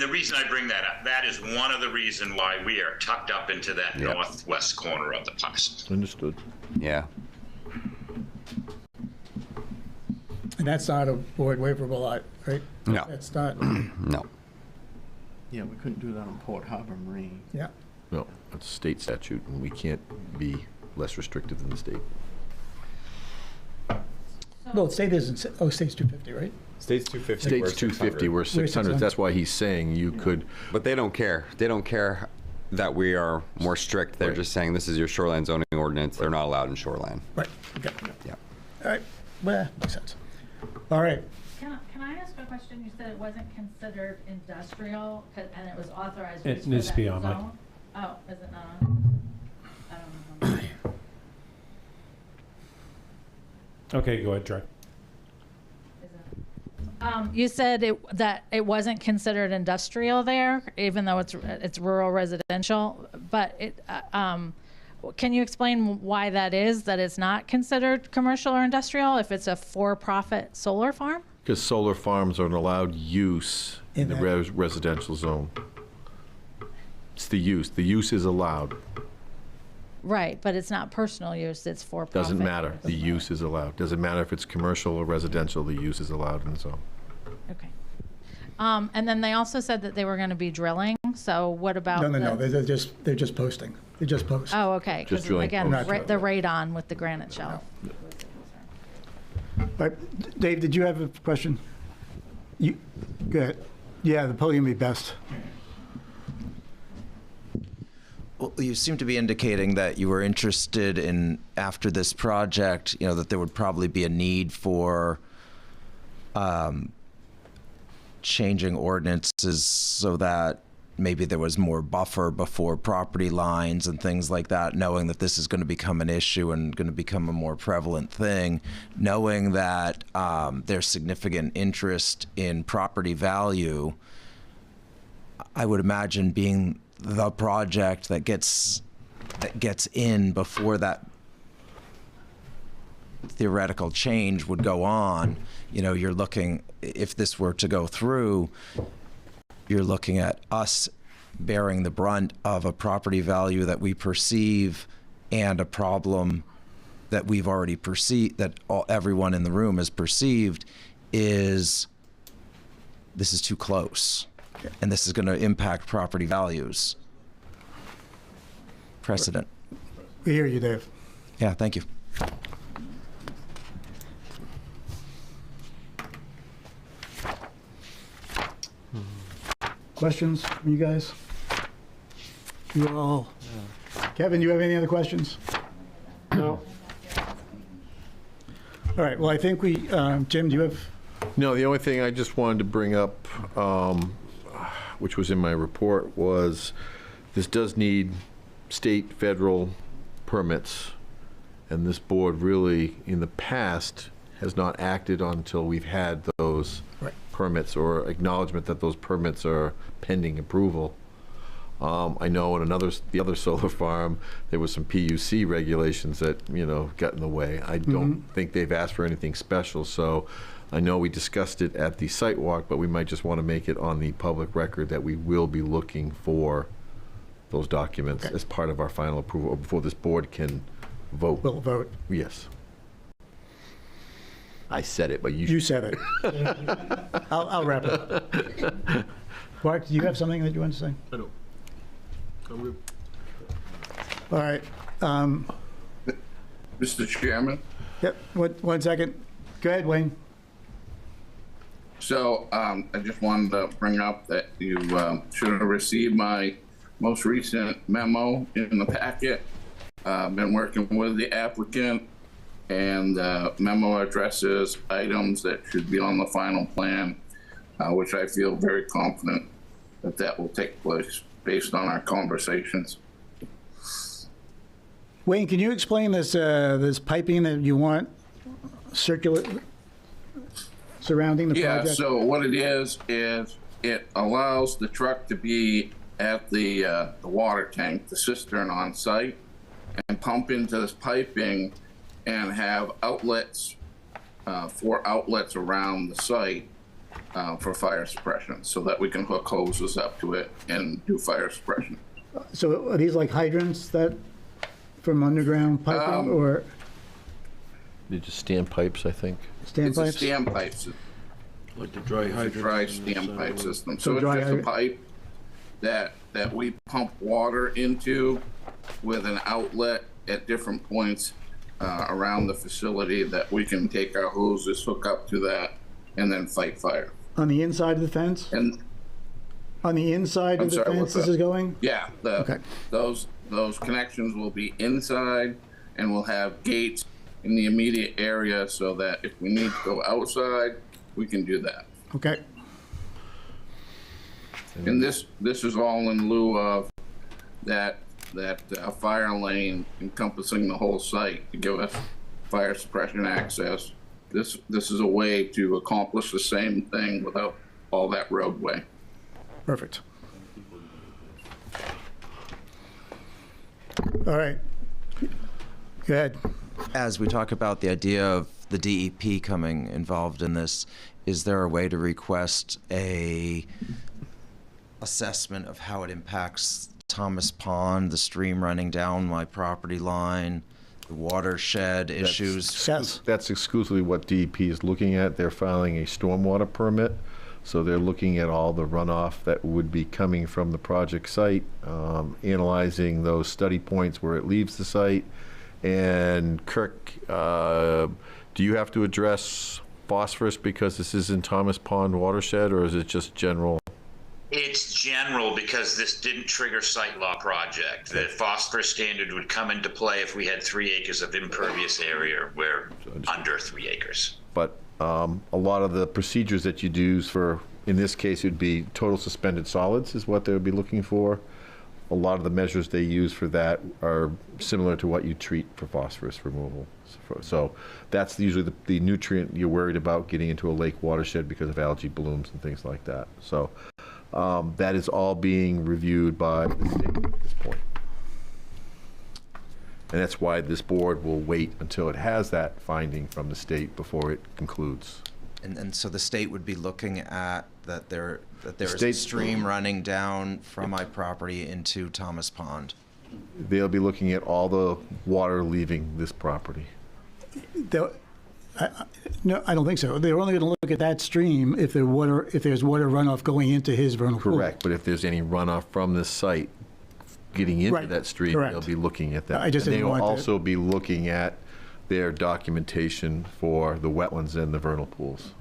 the reason I bring that up, that is one of the reasons why we are tucked up into that northwest corner of the parcel. Understood. Yeah. And that's not a board waiverable lot, right? No. It's not. No. Yeah, we couldn't do that on Port Harbor Marine. Yeah. No, it's a state statute, and we can't be less restrictive than the state. Well, state isn't, state's 250, right? State's 250. State's 250, we're 600. That's why he's saying you could. But they don't care. They don't care that we are more strict. They're just saying this is your shoreline zoning ordinance. They're not allowed in shoreline. Right. Okay. Yeah. All right. Well, makes sense. All right. Can I ask a question? You said it wasn't considered industrial, and it was authorized. It needs to be on it. Oh, is it not on? I don't know. Okay, go ahead, Trey. You said that it wasn't considered industrial there, even though it's rural residential. But can you explain why that is? That it's not considered commercial or industrial if it's a for-profit solar farm? Because solar farms are an allowed use in the residential zone. It's the use. The use is allowed. Right, but it's not personal use. It's for-profit. Doesn't matter. The use is allowed. Doesn't matter if it's commercial or residential. The use is allowed in the zone. Okay. And then they also said that they were going to be drilling. So what about? No. They're just posting. They just post. Oh, okay. Just drilling. Again, Post. the radon with the granite shelf. All right. Dave, did you have a question? Go ahead. Yeah, the podium would be best. Well, you seem to be indicating that you were interested in, after this project, that there would probably be a need for changing ordinances so that maybe there was more buffer before property lines and things like that, knowing that this is going to become an issue and going to become a more prevalent thing, knowing that there's significant interest in property value. I would imagine being the project that gets that gets in before that theoretical change would go on, you know, you're looking, if this were to go through, you're looking at us bearing the brunt of a property value that we perceive and a problem that we've already perceived, that everyone in the room has perceived, is this is too close, and this is going to impact property values. Precedent. We hear you, Dave. Yeah, thank you. Questions from you guys? You all? Kevin, do you have any other questions? No. All right, well, I think we, Jim, do you have? No, the only thing I just wanted to bring up, which was in my report, was this does need state, federal permits. And this board really, in the past, has not acted until we've had those permits or acknowledgement that those permits are pending approval. I know in the other solar farm, there was some PUC regulations that, you know, got in the way. I don't think they've asked for anything special, so I know we discussed it at the site walk, but we might just want to make it on the public record that we will be looking for those documents as part of our final approval before this board can vote. Will vote. Yes. I said it, but You said it. I'll wrap it up. Mark, do you have something that you want to say? I don't. All right. Mr. Chairman? Yep, one second. Go ahead, Wayne. So I just wanted to bring up that you should have received my most recent memo in the packet. I've been working with the applicant, and memo addresses items that should be on the final plan, which I feel very confident that that will take place based on our conversations. Wayne, can you explain this this piping that you want circular surrounding the project? Yeah, so what it is it allows the truck to be at the water tank, the cistern on site, and pump into this piping and have outlets, 4 outlets around the site for fire suppression, so that we can hook hoses up to it and do fire suppression. So are these like hydrants that from underground piping, or? They're just stand pipes, I think. Stand pipes? It's a stand pipes. Like the dry hydrant. Dry stand pipe system. So So it's dry just a hydrant. pipe that we pump water into with an outlet at different points around the facility that we can take our hoses, hook up to that, and then fight fire. On the inside of the fence? And on the inside of the fence this is going? Yeah, those connections will be inside, and we'll have gates in the immediate area so that if we need to go outside, we can do that. Okay. And this is all in lieu of that fire lane encompassing the whole site to give us fire suppression access. This is a way to accomplish the same thing without all that roadway. Perfect. All right. Go ahead. As we talk about the idea of the DEP coming involved in this, is there a way to request a assessment of how it impacts Thomas Pond, the stream running down my property line, the watershed issues? That's exclusively what DEP is looking at. They're filing a stormwater permit, so they're looking at all the runoff that would be coming from the project site, analyzing those study points where it leaves the site. And Kirk, do you have to address phosphorus because this is in Thomas Pond watershed, or is it just general? It's general because this didn't trigger site law project. The phosphorus standard would come into play if we had 3 acres of impervious area. We're under 3 acres. But a lot of the procedures that you'd use for, in this case, it would be total suspended solids is what they would be looking for. A lot of the measures they use for that are similar to what you treat for phosphorus removal. So that's usually the nutrient you're worried about getting into a lake watershed because of algae blooms and things like that. So that is all being reviewed by the state at this point. And that's why this board will wait until it has that finding from the state before it concludes. And so the state would be looking at that there is a State- stream running down from my property into Thomas Pond. They'll be looking at all the water leaving this property. No, I don't think so. They're only going to look at that stream if there's water runoff going into his vernal pool. Correct, but if there's any runoff from this site getting into Right, that stream, correct. they'll be looking at that. I just And didn't they will want to- also be looking at their documentation for the wetlands and the vernal pools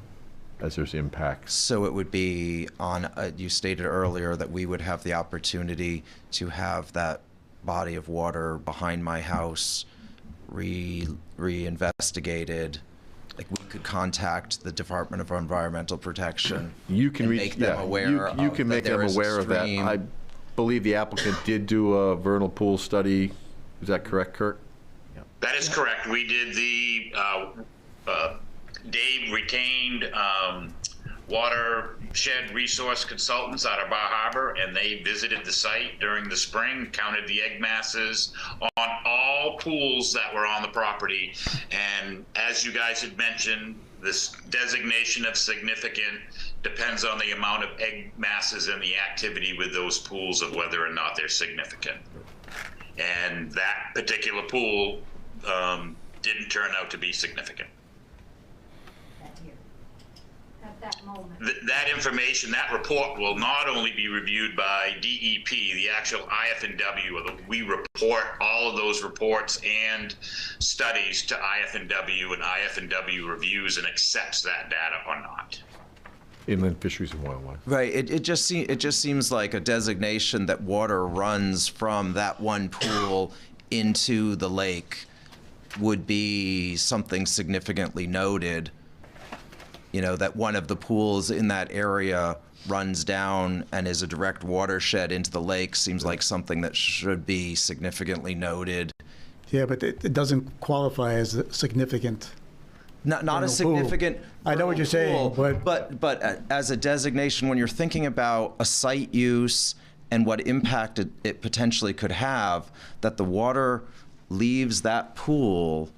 as there's impacts. So it would be on, you stated earlier that we would have the opportunity to have that body of water behind my house reinvestigated. Like, we could contact the Department of Environmental Protection. You can and reach, make them yeah, aware you of can that make there them is a aware of that. stream. I believe the applicant did do a vernal pool study. Is that correct, Kirk? That is correct. We did the, Dave retained watershed resource consultants out of Bar Harbor, and they visited the site during the spring, counted the egg masses on all pools that were on the property. And as you guys had mentioned, this designation of significant depends on the amount of egg masses and the activity with those pools of whether or not they're significant. And that particular pool didn't turn out to be significant. At that moment. That information, that report will not only be reviewed by DEP, the actual IF&W, we report all of those reports and studies to IF&W, and IF&W reviews and accepts that data or not. Inland Fisheries and Wildlife. Right. It just seems like a designation that water runs from that one pool into the lake would be something significantly noted. You know, that one of the pools in that area runs down and is a direct watershed into the lake seems like something that should be significantly noted. Yeah, but it doesn't qualify as significant. Not a vernal pool. significant. I know what you're saying, pool, but as a designation, when you're thinking about a site use and what impact it potentially could have, that the water leaves that pool,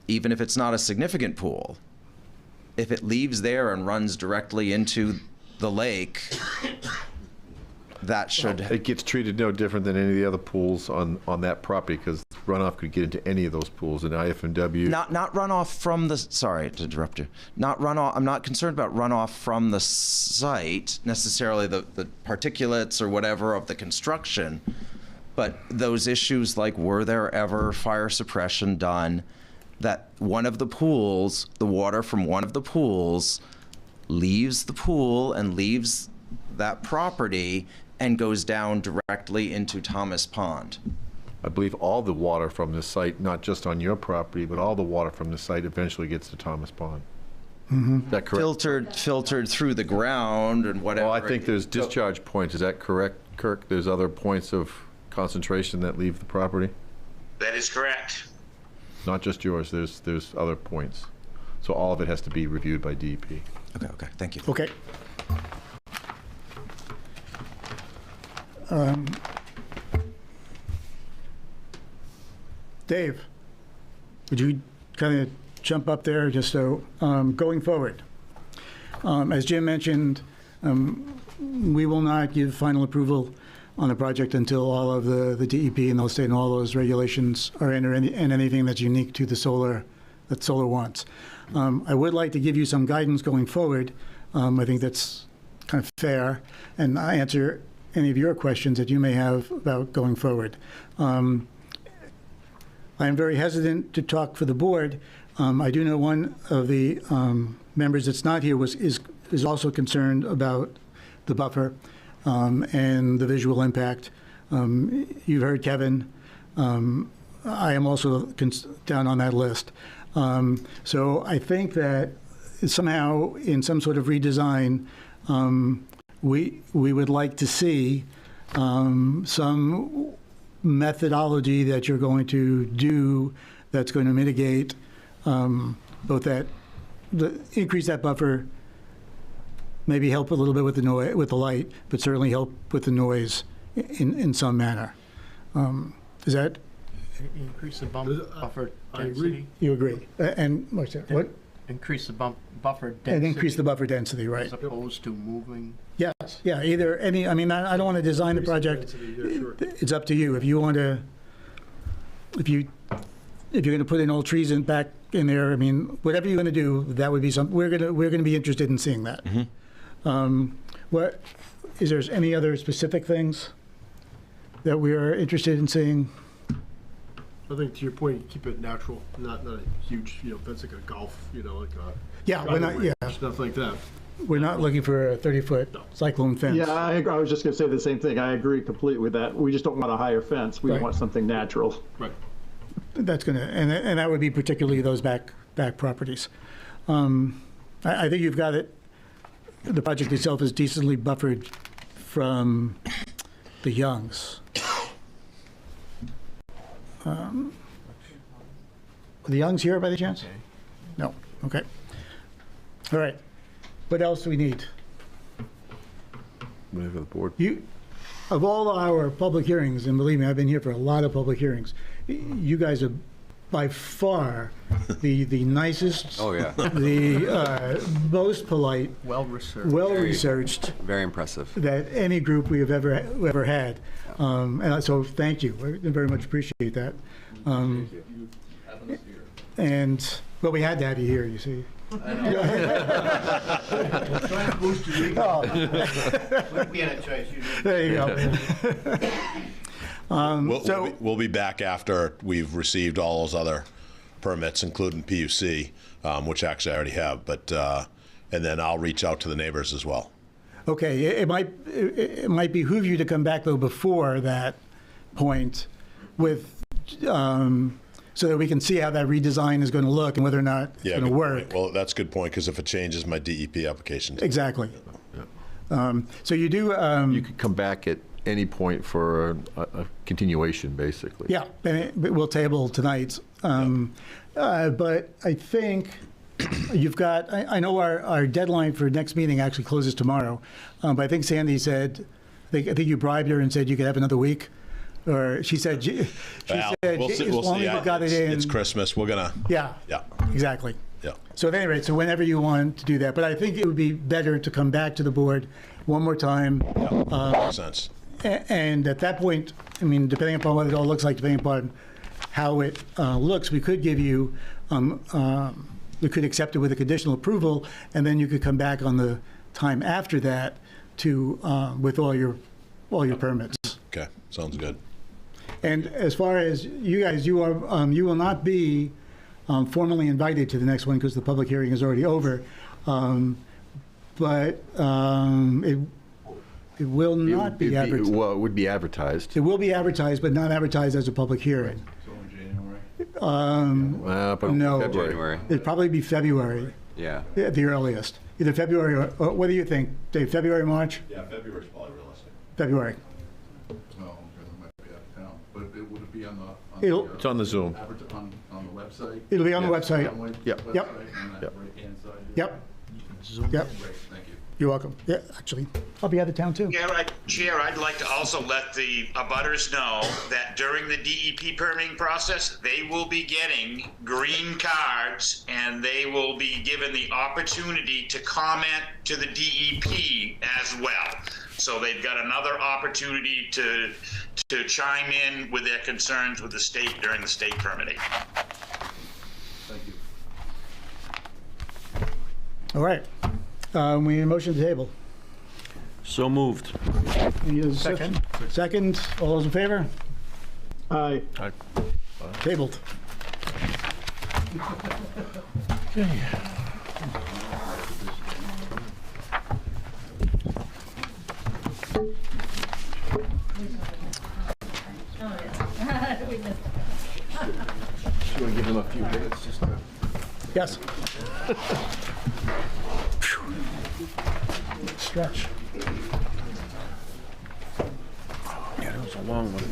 even if it's not a significant pool, if it leaves there and runs directly into the lake, that should... It gets treated no different than any of the other pools on that property, because runoff could get into any of those pools, and IF&W... Not runoff from the... Sorry to interrupt you. Not runoff... I'm not concerned about runoff from the site, necessarily the particulates or whatever of the construction, but those issues like, were there ever fire suppression done, that one of the pools, the water from one of the pools leaves the pool and leaves that property and goes down directly into Thomas Pond. I believe all the water from this site, not just on your property, but all the water from the site eventually gets to Thomas Pond. Mm-hmm. Is that correct? Filtered through the ground and whatever. Well, I think there's discharge points. Is that correct, Kirk? There's other points of concentration that leave the property? That is correct. Not just yours. There's other points. So all of it has to be reviewed by DEP. Okay, thank you. Okay. Dave, would you kind of jump up there just so, going forward? As Jim mentioned, we will not give final approval on the project until all of the DEP and the state and all those regulations are in, and anything that's unique to the solar, that solar wants. I would like to give you some guidance going forward. I think that's kind of fair, and I answer any of your questions that you may have about going forward. I am very hesitant to talk for the board. I do know one of the members that's not here is also concerned about the buffer and the visual impact. You've heard Kevin. I am also down on that list. So I think that somehow in some sort of redesign, we would like to see some methodology that you're going to do that's going to mitigate both increase that buffer, maybe help a little bit with the noise, with the light, but certainly help with the noise in some manner. Is that Increase the buffer I agree. density? You agree? And what's that? What? Increase the buffer density? And increase the buffer density, right? As opposed to moving? Yes, yeah, either any, I mean, I don't want to design the project. It's up to you. If you want to, if you're going to put in old trees in back in there, I mean, whatever you're going to do, that would be something, we're going to be interested in seeing that. What, is there any other specific things that we are interested in seeing? I think to your point, you keep it natural, not a huge, fence like a golf, like a. Yeah, we're not, yeah. Stuff like that. We're not looking for a 30-foot cyclone fence. Yeah, I was just going to say the same thing. I agree completely with that. We just don't want a higher fence. We Right. want something natural. Right. That's going to, and that would be particularly those back properties. I think you've got it, the project itself is decently buffered from the Youngs. Are the Youngs here by the chance? No, okay. All right, what else do we need? Whatever the board. Of all our public hearings, and believe me, I've been here for a lot of public hearings, you guys are by far the nicest. Oh, yeah. The most polite. Well-researched. Very impressive. That any group we have ever had. And so thank you. I very much appreciate that. And, well, we had to have you here, you see. Trying to boost your ego. Wouldn't be any choice. There you go. We'll be back after we've received all those other permits, including PUC, which actually I already have, but, and then I'll reach out to the neighbors as well. Okay, it might behoove you to come back, though, before that point with, so that we can see how that redesign is going to look and whether or not it's going to work. Point. Well, that's a good point, because if it changes my DEP application. Exactly. So you do... you could come back at any point for a continuation, basically. Yeah, and we'll table tonight. But I think you've got, I know our deadline for next meeting actually closes tomorrow, but I think Sandy said, I think you bribed her and said you could have another week. Or she said, We'll as see. long as you got it in. It's Christmas. We're going to. Yeah, exactly. Yeah. So at any rate, so whenever you want to do that. But I think it would be better to come back to the board one more time. Makes sense. And at that point, I mean, depending upon what it all looks like, depending upon how it looks, we could give you, we could accept it with a conditional approval, and then you could come back on the time after that to, with all your permits. Okay, sounds good. And as far as you guys, you will not be formally invited to the next one because the public hearing is already over. But it will not be advertised. Well, it would be advertised. It will be advertised, but not advertised as a public hearing. So in January? No. January. It'd probably be February. Yeah. At the earliest. Either February or what do you think, Dave? February, March? Yeah, February's probably realistic. February. Well, I might be out of town, but it would be on It'll- It's on the Zoom. on the website? It'll be on the website. Yep. Yep. Right-hand side. Yep. Yep. Great, thank you. You're welcome. Yeah, actually, I'll be out of town too. Chair, I'd like to also let the abutters know that during the DEP permitting process, they will be getting green cards and they will be given the opportunity to comment to the DEP as well. So they've got another opportunity to chime in with their concerns with the state during the state permitting. Thank you. All right. We need a motion to table. So moved. Second. Second. All those in favor? Aye. Tabled. Okay. You want to give them a few minutes just to... Yes. Stretch. Yeah, that was a long one.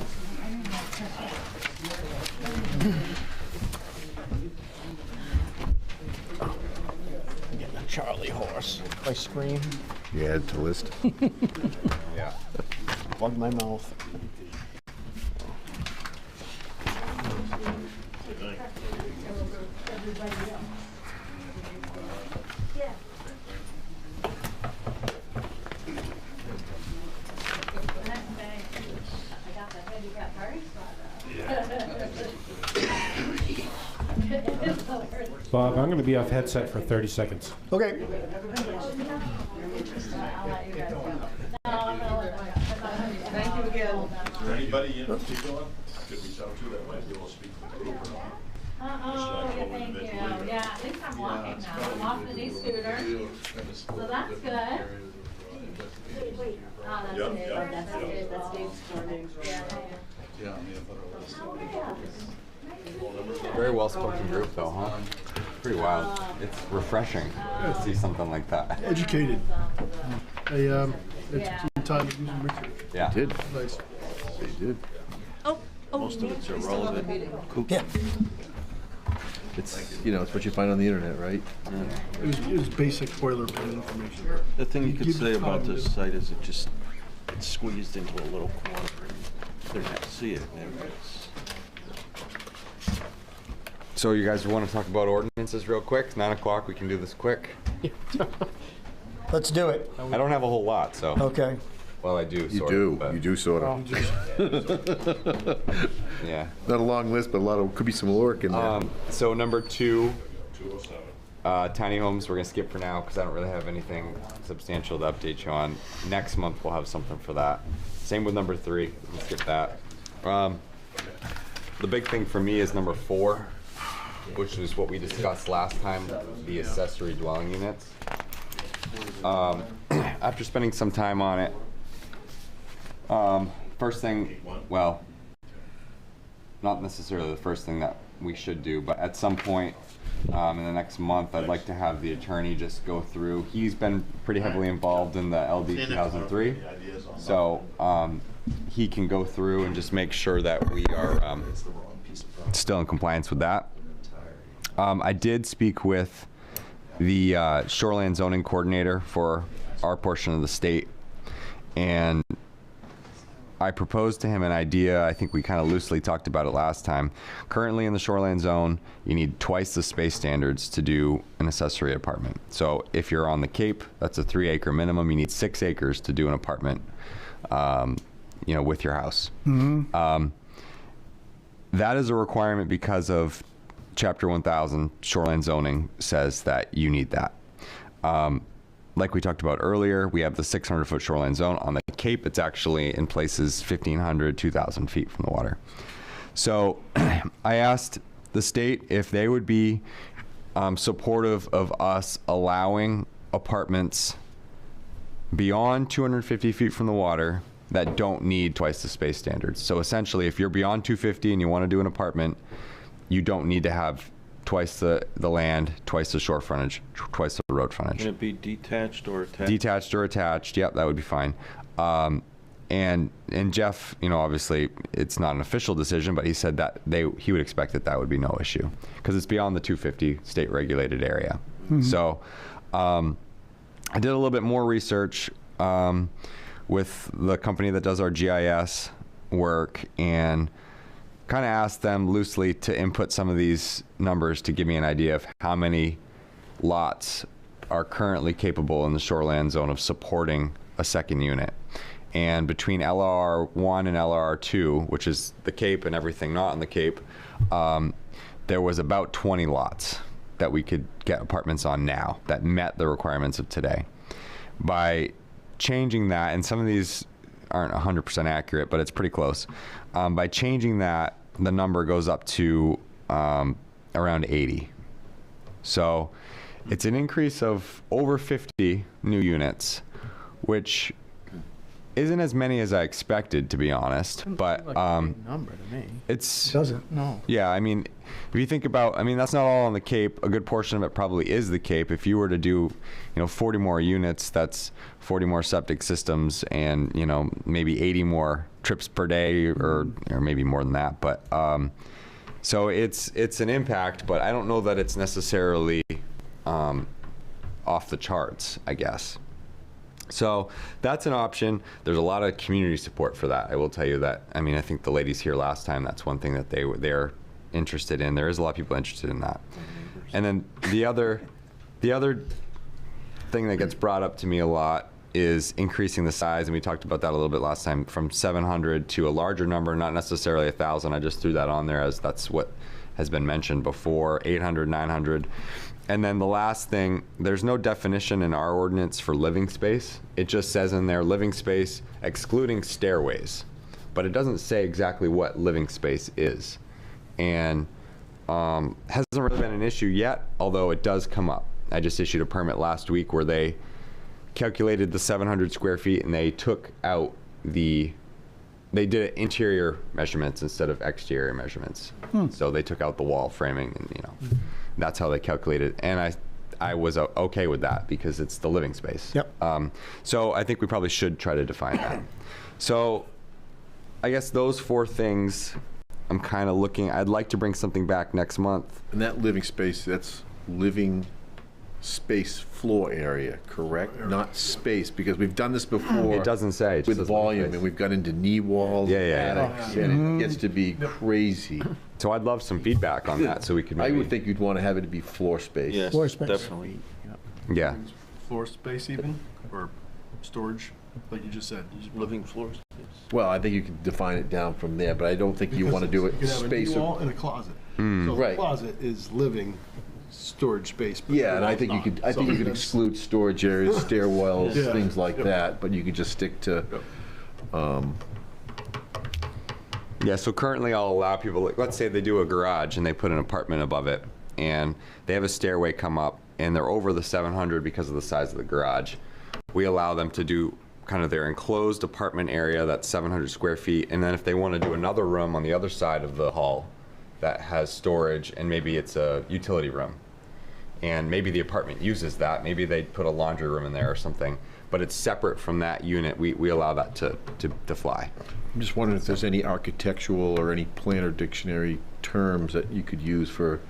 I'm getting a Charlie horse. Ice cream. You add to list. Yeah. Plug my mouth. everybody else. Yeah. I got the handicap party spot. Bob, I'm going to be off headset for 30 seconds. Okay. Thank you again. Is there anybody in particular could reach out to that might be able to speak to the group or not? Oh, yeah, thank you. Yeah, at least I'm walking now. I'm off the e-scooter. So that's good. Wait. Oh, that's Yep, Dave. yep, That's yep. Dave. That's Dave's phone. Yeah. Very well-spoken group, though, huh? Pretty wild. It's refreshing to see something like that. Educated. They took some time to do some research. Yeah. Did. Nice. They did. Most of it's irrelevant. Yeah. It's, you know, it's what you find on the internet, right? It was basic boilerplate information. The thing you could Give say it about time this to- site is it's squeezed into a little corner. They have to see it. So you guys want to talk about ordinances real quick? 9 o'clock, we can do this quick. Let's do it. I don't have a whole lot, so. Okay. Well, I do, You sort do. of. but- You do sort of. Yeah. Not a long list, but a lot of, could be some work in there. So number 2, tiny homes, we're going to skip for now because I don't really have anything substantial to update you on. Next month, we'll have something for that. Same with number 3. We can skip that. The big thing for me is number 4, which is what we discussed last time, the accessory dwelling units. After spending some time on it, first thing, well, not necessarily the first thing that we should do, but at some point in the next month, I'd like to have the attorney just go through. He's been pretty heavily involved in the LD 2003, so he can go through and just make sure that we are still in compliance with that. I did speak with the shoreline zoning coordinator for our portion of the state, and I proposed to him an idea. I think we kind of loosely talked about it last time. Currently in the shoreline zone, you need twice the space standards to do an accessory apartment. So if you're on the Cape, that's a 3-acre minimum. You need 6 acres to do an apartment, with your house. Mm-hmm. That is a requirement because of Chapter 1000 shoreline zoning says that you need that. Like we talked about earlier, we have the 600-foot shoreline zone. On the Cape, it's actually in places 1,500, 2,000 feet from the water. So I asked the state if they would be supportive of us allowing apartments beyond 250 feet from the water that don't need twice the space standards. So essentially, if you're beyond 250 and you want to do an apartment, you don't need to have twice the land, twice the shore frontage, twice the road frontage. Can it be detached or attached? Detached or attached, yep, that would be fine. And Jeff, obviously it's not an official decision, but he said that he would expect that would be no issue because it's beyond the 250 state regulated area. Mm-hmm. So I did a little bit more research with the company that does our GIS work and kind of asked them loosely to input some of these numbers to give me an idea of how many lots are currently capable in the shoreline zone of supporting a second unit. And between LRR1 and LRR2, which is the Cape and everything not on the Cape, there was about 20 lots that we could get apartments on now that met the requirements of today. By changing that, and some of these aren't 100% accurate, but it's pretty close. By changing that, the number goes up to around 80. So it's an increase of over 50 new units, which isn't as many as I expected, to be honest. But Number to me. it's Doesn't. No. yeah, I mean, if you think about, that's not all on the Cape. A good portion of it probably is the Cape. If you were to do, 40 more units, that's 40 more septic systems and, maybe 80 more trips per day or maybe more than that. But so it's an impact, but I don't know that it's necessarily off the charts, I guess. So that's an option. There's a lot of community support for that. I will tell you that. I think the ladies here last time, that's one thing that they're interested in. There is a lot of people interested in that. And then the other thing that gets brought up to me a lot is increasing the size, and we talked about that a little bit last time, from 700 to a larger number, not necessarily 1,000. I just threw that on there as that's what has been mentioned before, 800, 900. And then the last thing, there's no definition in our ordinance for living space. It just says in there, living space excluding stairways. But it doesn't say exactly what living space is. And hasn't really been an issue yet, although it does come up. I just issued a permit last week where they calculated the 700 square feet and they took out they did interior measurements instead of exterior measurements. So they took out the wall framing, and that's how they calculated it. And I was okay with that because it's the living space. Yep. So I think we probably should try to define that. So I guess those four things I'm kind of looking, I'd like to bring something back next month. And that living space, that's living space floor area, correct? Not space, because we've done this before. It doesn't say. It just with says volume, living space. and we've got into knee walls, attics, and it gets to be crazy. So I'd love some feedback on that, so we could maybe... I would think you'd want to have it to be floor space. Yes, Floor space. definitely. Yeah. Floor space even, or storage, like you just said. Living floors. Well, I think you can define it down from there, but I don't think you want to do it You could have a space. knee wall and a closet. So Right. a closet is living storage space. But Yeah, the and I wall's think you not. could. I So think you could that's- exclude storage areas, stairwells, Yeah. things like Yep. that. But you could just stick to. Yeah, so currently I'll allow people, like, let's say they do a garage and they put an apartment above it, and they have a stairway come up, and they're over the 700 because of the size of the garage. We allow them to do kind of their enclosed apartment area, that's 700 square feet, and then if they want to do another room on the other side of the hall that has storage, and maybe it's a utility room, and maybe the apartment uses that, maybe they put a laundry room in there or something, but it's separate from that unit, we allow that to fly. I'm just wondering if there's any architectural or any planner dictionary terms that you could use for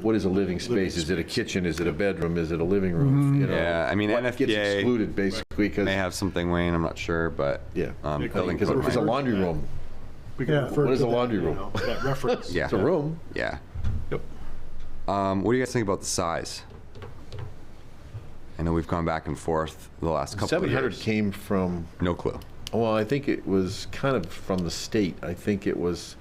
what is a living space? Is it a kitchen? Is it a bedroom? Is it a living room? You know, Yeah, I mean, what gets NFPA excluded basically because may have something, Wayne, I'm not sure, but yeah, building because code it's a might. laundry room. We can Yeah. refer What is to a that, laundry you room? know, that reference. Yeah. It's a room. Yeah. Yep. What do you guys think about the size? I know we've gone back and forth the last couple of 700 years. came from. No clue. Well, I think it was kind of from the state. I think it was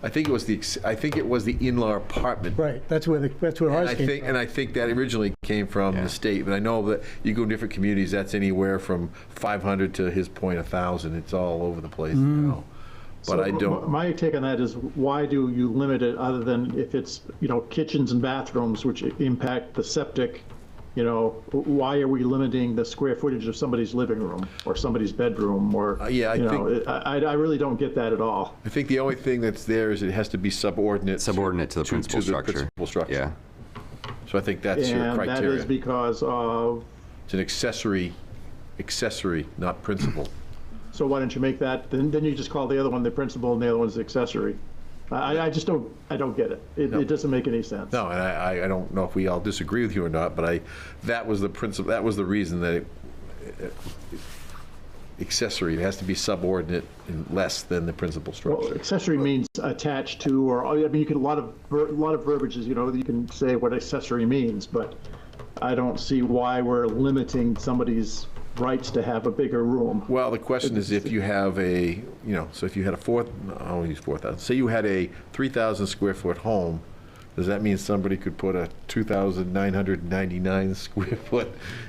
the in-law apartment. Right, that's where ours came from. And I think that originally came from the state, but I know that you go in different communities, that's anywhere from 500 to his point 1,000. It's all over the place now. But So I don't. My take on that is, why do you limit it other than if it's, kitchens and bathrooms which impact the septic? Why are we limiting the square footage of somebody's living room or somebody's bedroom or, Yeah, I think- I really don't get that at all. I think the only thing that's there is it has to be subordinate to the principal structure. Principal structure. Yeah. So I think that's your And that criteria. is because of, It's an accessory, not principal. so why don't you make that, then you just call the other one the principal and the other one's the accessory. I just don't get it. It doesn't make any sense. No, and I don't know if we all disagree with you or not, but that was the principle. That was the reason that accessory. It has to be subordinate and less than the principal structure. Well, accessory means attached to, or, I mean, you can, a lot of verbiages, you can say what accessory means, but I don't see why we're limiting somebody's rights to have a bigger room. Well, the question is if you have so if you had I won't use 4,000. Say you had a 3,000 square foot home, does that mean somebody could put a 2,999 square foot,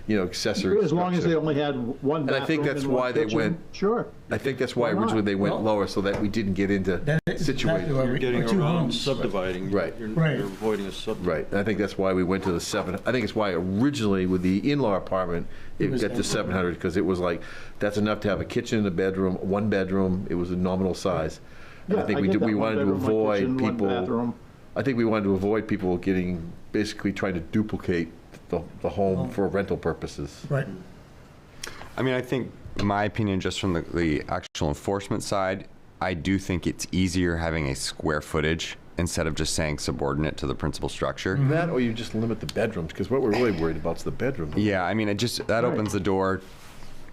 accessory As long as structure? they only had one And bathroom I think that's and one why they kitchen, went. Sure. I think that's why Why not? originally they went Well- lower, so that we didn't get into situated. You're getting around subdividing. Right. You're avoiding a subdivision. Right, and I think that's why we went to the 7. I think it's why originally with the in-law apartment, it got to 700, because it was like, that's enough to have a kitchen and a bedroom, one bedroom, it was a nominal size. And I Yeah, think I we get did, that, we one wanted to bedroom, one avoid kitchen, one people. bathroom. I think we wanted to avoid people basically trying to duplicate the home for rental purposes. Right. I mean, I think, in my opinion, just from the actual enforcement side, I do think it's easier having a square footage instead of just saying subordinate to the principal structure. That, or you just limit the bedrooms, because what we're really worried about is the bedroom. Yeah, I mean, that opens the door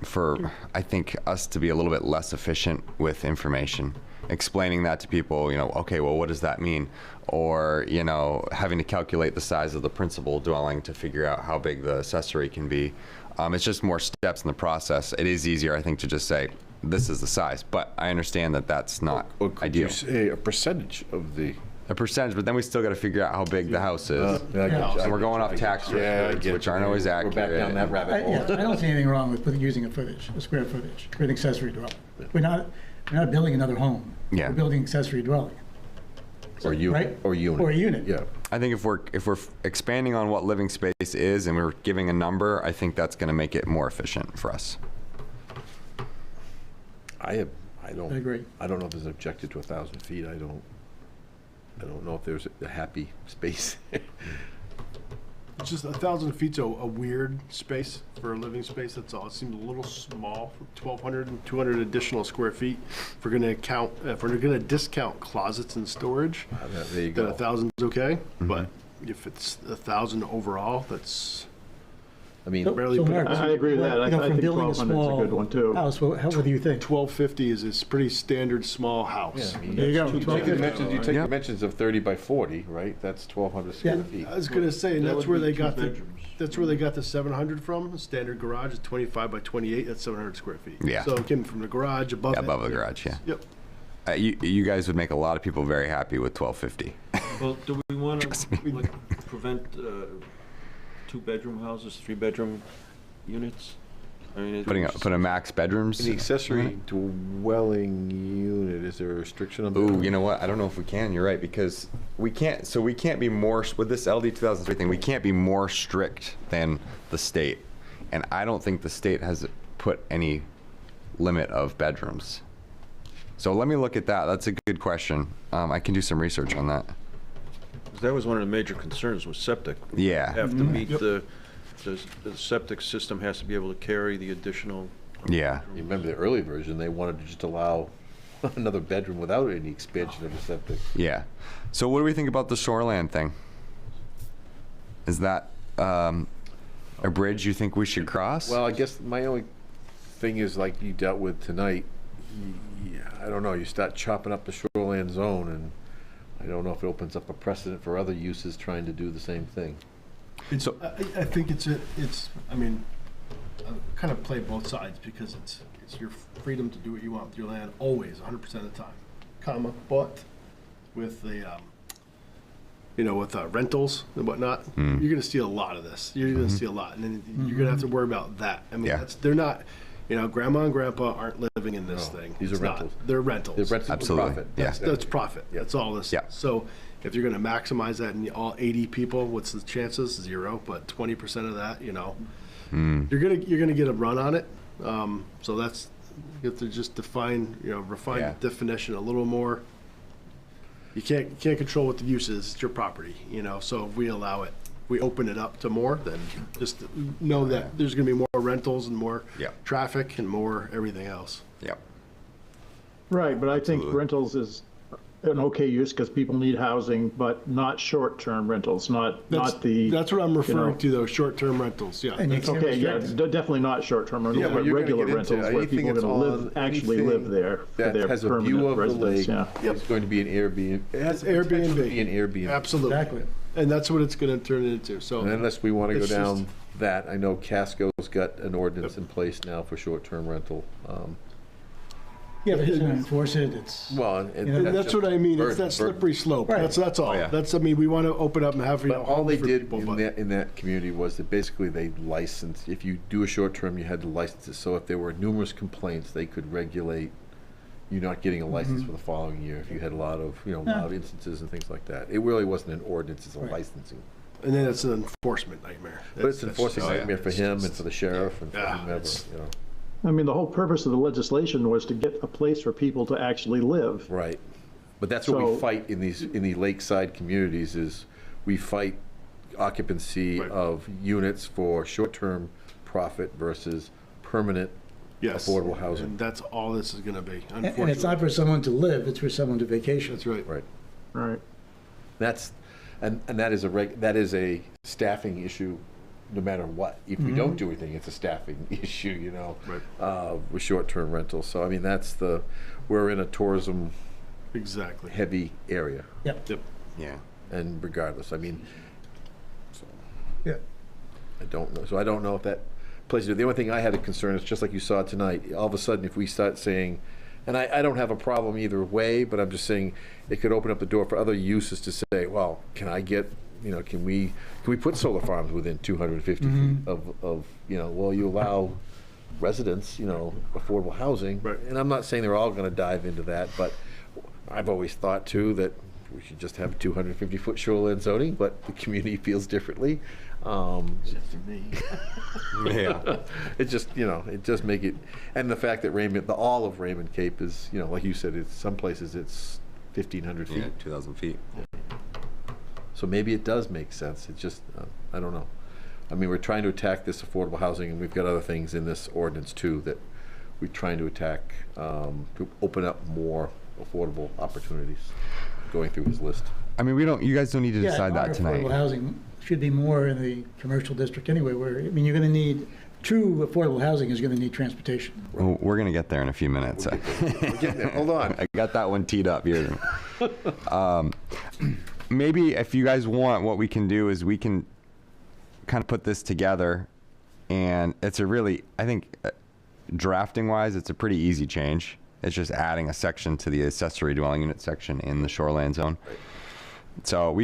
for, I think, us to be a little bit less efficient with information. explaining that to people, you know, okay, well, what does that mean? Or, you know, having to calculate the size of the principal dwelling to figure out how big the accessory can be. It's just more steps in the process. It is easier, I think, to just say, this is the size, but I understand that that's not Or could ideal. you say a percentage of the? A percentage, but then we still got to figure out how big the house is. Yeah, I get you. And we're going off tax rates, which aren't always accurate. We're back down that rabbit hole. I don't see anything wrong with using a square footage for an accessory dwelling. We're not building another home. Yeah. We're building accessory dwelling. Or unit. Right? Or unit. Or a unit. Yeah. I think if we're expanding on what living space is and we're giving a number, I think that's going to make it more efficient for us. I don't. I agree. I don't know if there's an objective to 1,000 feet. I don't know if there's a happy space. It's just 1,000 feet's a weird space for a living space. That's all. It seems a little small. 1,200 and 200 additional square feet. If we're gonna discount closets and storage, There you then go. 1,000 is okay. But if it's 1,000 overall, that's. I mean, barely. So Mark, I agree with that. I from think building 1,200 is a good one, too. House, what do you think? 1,250 is pretty standard small house. I mean, There you go. You take 1,250. you take dimensions of 30 by 40, right? That's 1,200 square Yeah. feet. I was gonna say, and That that's would where be they 2 got bedrooms. that's where they got the 700 from. The standard garage is 25 by 28. That's 700 square feet. Yeah. So it came from the garage above. it. Above the garage, yeah. Yep. You guys would make a lot of people very happy with 1,250. Well, do we want to prevent 2-bedroom houses, 3-bedroom units? I mean, Put a max bedrooms. In the accessory dwelling unit, is there a restriction on that? Ooh, you know what? I don't know if we can. You're right, because we can't. So we can't be more with this LD 2003 thing. We can't be more strict than the state, and I don't think the state has put any limit of bedrooms. So let me look at that. That's a good question. I can do some research on that. That was one of the major concerns with septic. Yeah. Have to meet the septic system has to be able to carry the additional. Yeah. You remember the early version, they wanted to just allow another bedroom without any expansion of the septic. Yeah. So what do we think about the shoreland thing? Is that a bridge you think we should cross? Well, I guess my only thing is, like you dealt with tonight, I don't know, you start chopping up the shoreland zone, and I don't know if it opens up a precedent for other uses trying to do the same thing. So I think it's I mean, I kind of play both sides because it's your freedom to do what you want with your land always, 100% of the time, comma, but with the with rentals and whatnot, you're going to see a lot of this. You're going to see a lot, and then you're going to have to worry about that. I mean, they're not. Grandma and grandpa aren't living in this thing. These are It's not. rentals. They're rentals. They're rentals with Absolutely. profit. That's profit. That's all this. Yeah. So if you're going to maximize that in all 80 people, what's the chances? 0. But 20% of that, you're gonna get a run on it. So that's you have to just refine the definition a little more. You can't control what the use is. It's your property. So if we allow it, we open it up to more, then just know that there's going to be more rentals and more traffic and more everything else. Yep. Right, but I think rentals is an okay use because people need housing, but not short-term rentals, not the. That's what I'm referring to, those short-term rentals. Yeah. And you can't Okay, restrict- definitely not short-term rentals, Yeah, but but you're gonna regular get into rentals where anything people are that's going to on actually anything live there for that their has a view permanent of the residence. lake. Yeah. It's going to be an Airbnb. It has Airbnb. potential to be an Airbnb. Absolutely. Exactly. And that's what it's going to turn into. So And unless we want to go it's down just- that, I know Casco's got an ordinance in place now for short-term rental. Yeah, but who's going to enforce it? It's, Well, And that's what I mean. It's that slippery slope. Right. That's all. Oh, yeah. That's we want to open up and have But all they homes for did people, in but- that community was that basically they licensed, if you do a short term, you had to license it. So if there were numerous complaints, they could regulate you not getting a license for the following year if you had a lot of, loud instances and things like that. It really wasn't an ordinance, it's a licensing. And then it's an enforcement nightmare. But it's an enforcing that's- nightmare for him and for the sheriff and for whomever, it's- I mean, the whole purpose of the legislation was to get a place for people to actually live. Right. But that's what we So- fight in the lakeside communities is we fight occupancy of units for short-term profit versus permanent affordable housing. And that's all this is going to be, and it's unfortunately. not for someone to live, it's for someone to vacation. That's right. Right. Right. That's and that is a staffing issue, no matter what. If we don't do anything, it's a staffing issue, with short-term rentals. So I mean, we're in a tourism Exactly. heavy area. Yep. Yep. Yeah. And regardless, I mean, so Yeah. I don't know. So I don't know if that plays it. The only thing I had a concern is just like you saw tonight, all of a sudden if we start saying, and I don't have a problem either way, but I'm just saying it could open up the door for other uses to say, well, can I get, you know, can we put solar farms within 250 feet of, you know, well, you allow residents, you know, affordable housing. Right. And I'm not saying they're all going to dive into that, but I've always thought too that we should just have 250-foot shoreline zoning, but the community feels differently. Except for me. Yeah. It just, you know, it just make it, and the fact that all of Raymond Cape is, you know, like you said, it's some places it's 1,500 feet. Yeah, 2,000 feet. So maybe it does make sense. It's just, I don't know. I mean, we're trying to attack this affordable housing, and we've got other things in this ordinance too that we're trying to attack to open up more affordable opportunities. Going through his list. I mean, you guys don't need to decide that tonight. Affordable housing should be more in the commercial district anyway, where, I mean, you're going to need, true affordable housing is going to need transportation. Well, we're going to get there in a few minutes. We're getting there. Hold on. I got that one teed up here. Maybe if you guys want, what we can do is we can kind of put this together, and it's a really, I think, drafting wise, it's a pretty easy change. It's just adding a section to the accessory dwelling unit section in the shoreline zone. So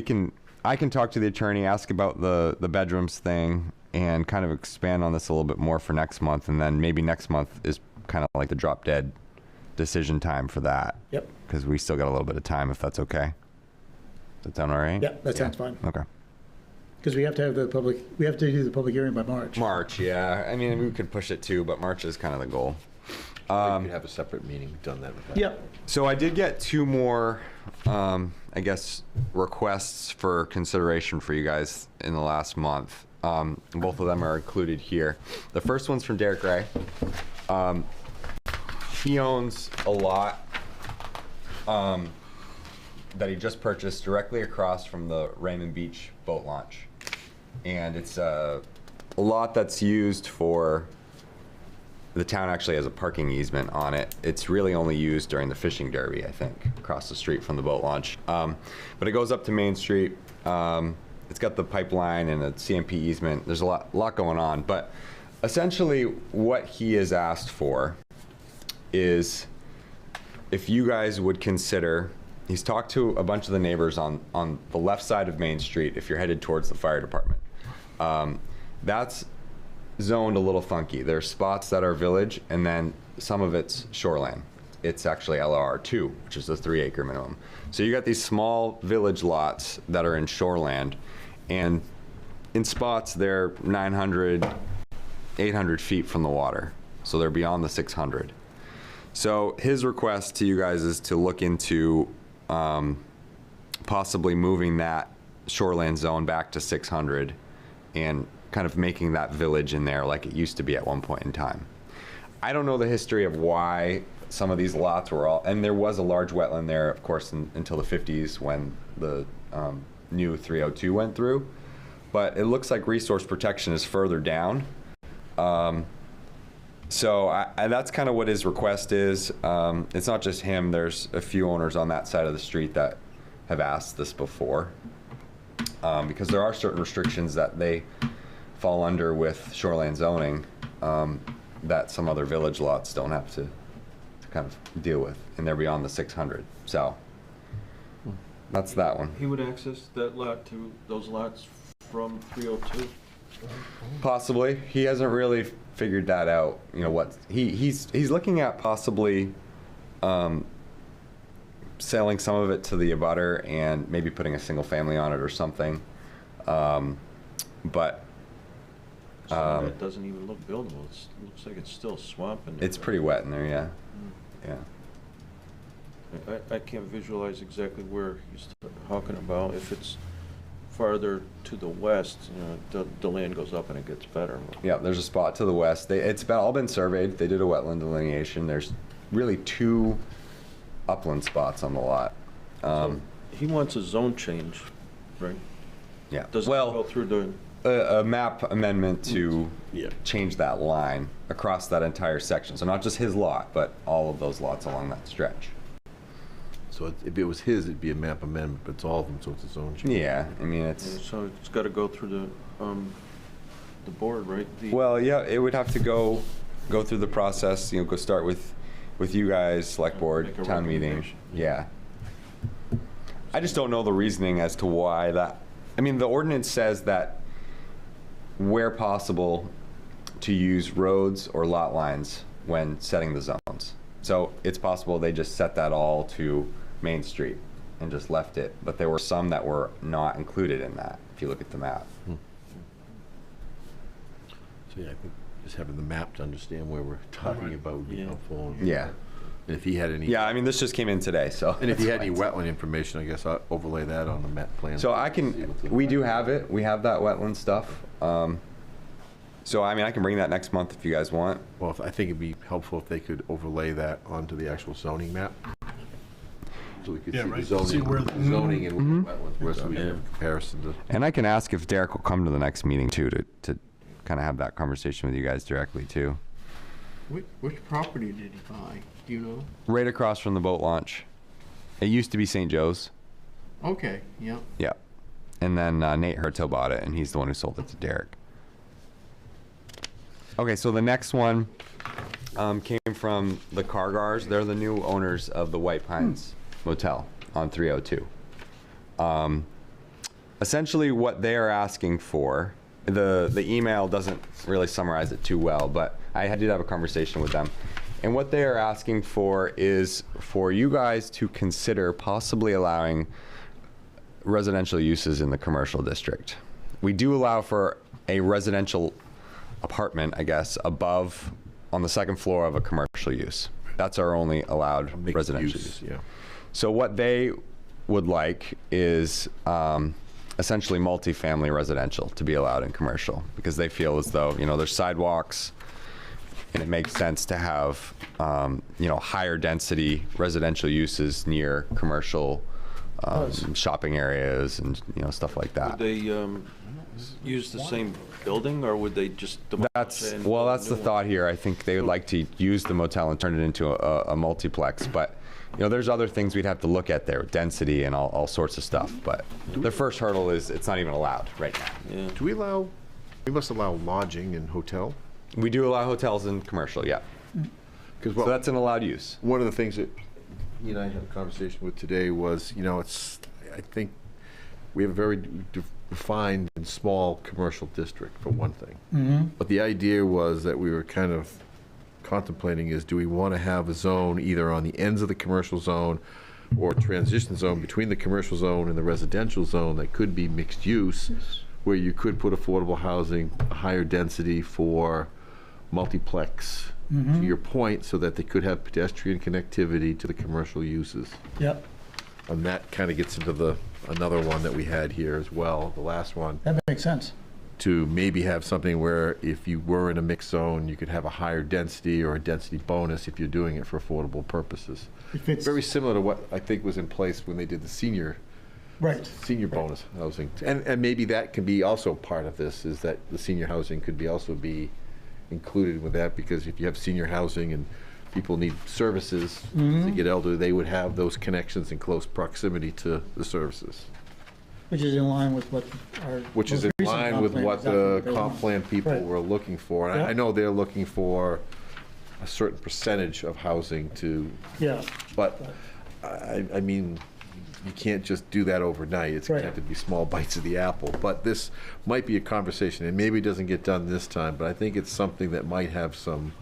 I can talk to the attorney, ask about the bedrooms thing, and kind of expand on this a little bit more for next month. And then maybe next month is kind of like the drop dead decision time for that. Yep. Because we still got a little bit of time, if that's okay. Does that sound all right? Yep, that sounds fine. Okay. Because we have to have we have to do the public hearing by March. March, yeah. I mean, we could push it too, but March is kind of the goal. We could have a separate meeting. We've done that. Yep. So I did get two more, I guess, requests for consideration for you guys in the last month. Both of them are included here. The first one's from Derek Ray. He owns a lot that he just purchased directly across from the Raymond Beach boat launch. And it's a lot that's used for, the town actually has a parking easement on it. It's really only used during the fishing derby, I think, across the street from the boat launch. But it goes up to Main Street. It's got the pipeline and a CMP easement. There's a lot going on. But essentially what he has asked for is if you guys would consider, he's talked to a bunch of the neighbors on the left side of Main Street if you're headed towards the fire department. That's zoned a little funky. There's spots that are village, and then some of it's shoreline. It's actually LR2, which is the 3-acre minimum. So you got these small village lots that are in shoreland, and in spots they're 900, 800 feet from the water. So they're beyond the 600. So his request to you guys is to look into possibly moving that shoreland zone back to 600 and kind of making that village in there like it used to be at one point in time. I don't know the history of why some of these lots were all, and there was a large wetland there, of course, until the 50s when the new 302 went through. But it looks like resource protection is further down. So that's kind of what his request is. It's not just him. There's a few owners on that side of the street that have asked this before. Because there are certain restrictions that they fall under with shoreline zoning that some other village lots don't have to kind of deal with, and they're beyond the 600. So that's that one. He would access that lot to those lots from 302? Possibly. He hasn't really figured that out. You know what? He's looking at possibly selling some of it to the abutter and maybe putting a single family on it or something. But Some of that doesn't even look buildable. It looks like it's still swamp in there. It's pretty wet in there, yeah. Yeah. I can't visualize exactly where he's talking about. If it's farther to the west, you know, the land goes up and it gets better. Yeah, there's a spot to the west. It's all been surveyed. They did a wetland delineation. There's really 2 upland spots on the lot. So he wants a zone change, right? Yeah. Does it go through the... A map amendment to change that line across that entire section. So not just his lot, but all of those lots along that stretch. So if it was his, it'd be a map amendment, but it's all of them, so it's its own change. Yeah, I mean, it's... So it's got to go through the board, right? Well, yeah, it would have to go through the process, you know, go start with you guys, select board, town meeting. Yeah. I just don't know the reasoning as to why that, I mean, the ordinance says that where possible to use roads or lot lines when setting the zones. So it's possible they just set that all to Main Street and just left it, but there were some that were not included in that, if you look at the map. So yeah, I think just having the map to understand where we're talking about would be helpful. Yeah. And if he had any... Yeah, I mean, this just came in today, so... And if he had any wetland information, I guess I'll overlay that on the map plan. So I can, we do have it, we have that wetland stuff. So, I mean, I can bring that next month if you guys want. Well, I think it'd be helpful if they could overlay that onto the actual zoning map. So we could see the zoning, See where the- zoning and where the wetlands were, so we have a comparison to... And I can ask if Derek will come to the next meeting too, to kind of have that conversation with you guys directly too. Which property did he buy? Do you know? Right across from the boat launch. It used to be St. Joe's. Okay, yeah. Yeah. And then Nate Hertel bought it, and he's the one who sold it to Derek. Okay, so the next one came from the Cargars. They're the new owners of the White Pines Motel on 302. Essentially what they are asking for, the email doesn't really summarize it too well, but I did have a conversation with them. And what they are asking for is for you guys to consider possibly allowing residential uses in the commercial district. We do allow for a residential apartment, I guess, above on the second floor of a commercial use. That's our only allowed residential use. Yeah. So what they would like is essentially multifamily residential to be allowed in commercial, because they feel as though, you know, there's sidewalks and it makes sense to have, you know, higher density residential uses near commercial shopping areas and, you know, stuff like that. Would they use the same building, or would they just demolish it and Well, build a that's the new one? thought here. I think they would like to use the motel and turn it into a multiplex, but you know, there's other things we'd have to look at there, density and all sorts of stuff. But the first hurdle is it's not even allowed right now. Yeah. Do we must allow lodging and hotel? We do allow hotels in commercial, yeah. So that's an allowed use. One of the things that he and I had a conversation with today was, you know, I think we have a very defined and small commercial district, for one thing. But the idea was that we were kind of contemplating is, do we want to have a zone either on the ends of the commercial zone or a transition zone between the commercial zone and the residential zone that could be mixed use, where you could put affordable housing, higher density for multiplex, to your point, so that they could have pedestrian connectivity to the commercial uses. Yep, And that kind of gets into another one that we had here as well, the last one, that makes sense. to maybe have something where if you were in a mixed zone, you could have a higher density or a density bonus if you're doing it for affordable purposes. If it's, Very similar to what I think was in place when they did the senior bonus housing. And maybe that can be also part of this, is that the senior housing could be also be included with that, because if you have senior housing and people need services to get elderly, they would have those connections in close proximity to the services. which is in line with what our. Which is most in recent line comp with plan what exactly the they comp want. plan people Right. were looking for. And Yeah. I know they're looking for a certain percentage of housing to. Yeah. But, I mean, you can't just do that overnight. It's going to have to be small bites of the apple. But this might be a conversation, and maybe it doesn't get done this time, but I think it's something that might have some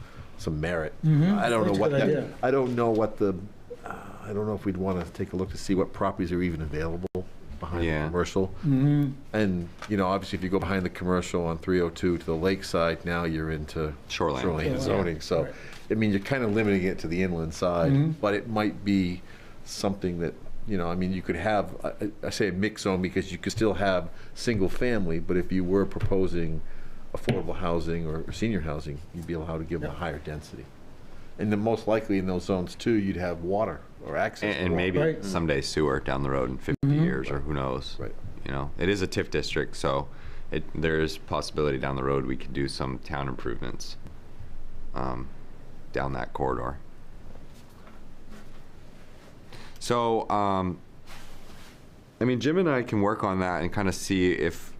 merit. I don't know That's a what good that, idea. I don't know what the, I don't know if we'd want to take a look to see what properties are even available behind the commercial. And, you know, obviously if you go behind the commercial on 302 to the lakeside, now you're into shoreline zoning. So, I mean, you're kind of limiting it to the inland side, but it might be something that, you know, I mean, you could have, I say a mixed zone because you could still have single family, but if you were proposing affordable housing or senior housing, you'd be allowed to give them a higher density. And then most likely in those zones too, you'd have water or access to And water. maybe someday sewer down the road in 50 years, or who knows. Right. You know, it is a TIF district, so there is possibility down the road we could do some town improvements down that corridor. So, I mean, Jim and I can work on that and kind of see if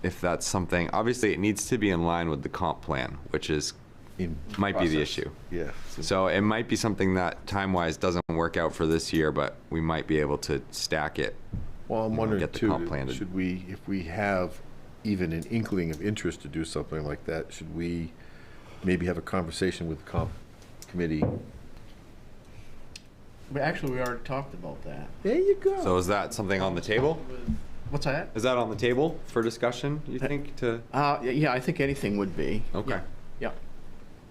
that's something. Obviously, it needs to be in line with the comp plan, which might be the issue. Yeah. So it might be something that time-wise doesn't work out for this year, but we might be able to stack it. Well, I'm wondering get the too, comp plan should we, if we have even an inkling of interest to do something like that, should we maybe have a conversation with the comp committee? But actually, we already talked about that. There you go. So is that something on the table? What's that? Is that on the table for discussion, you think, to? Yeah, I think anything would be. Okay. Yeah.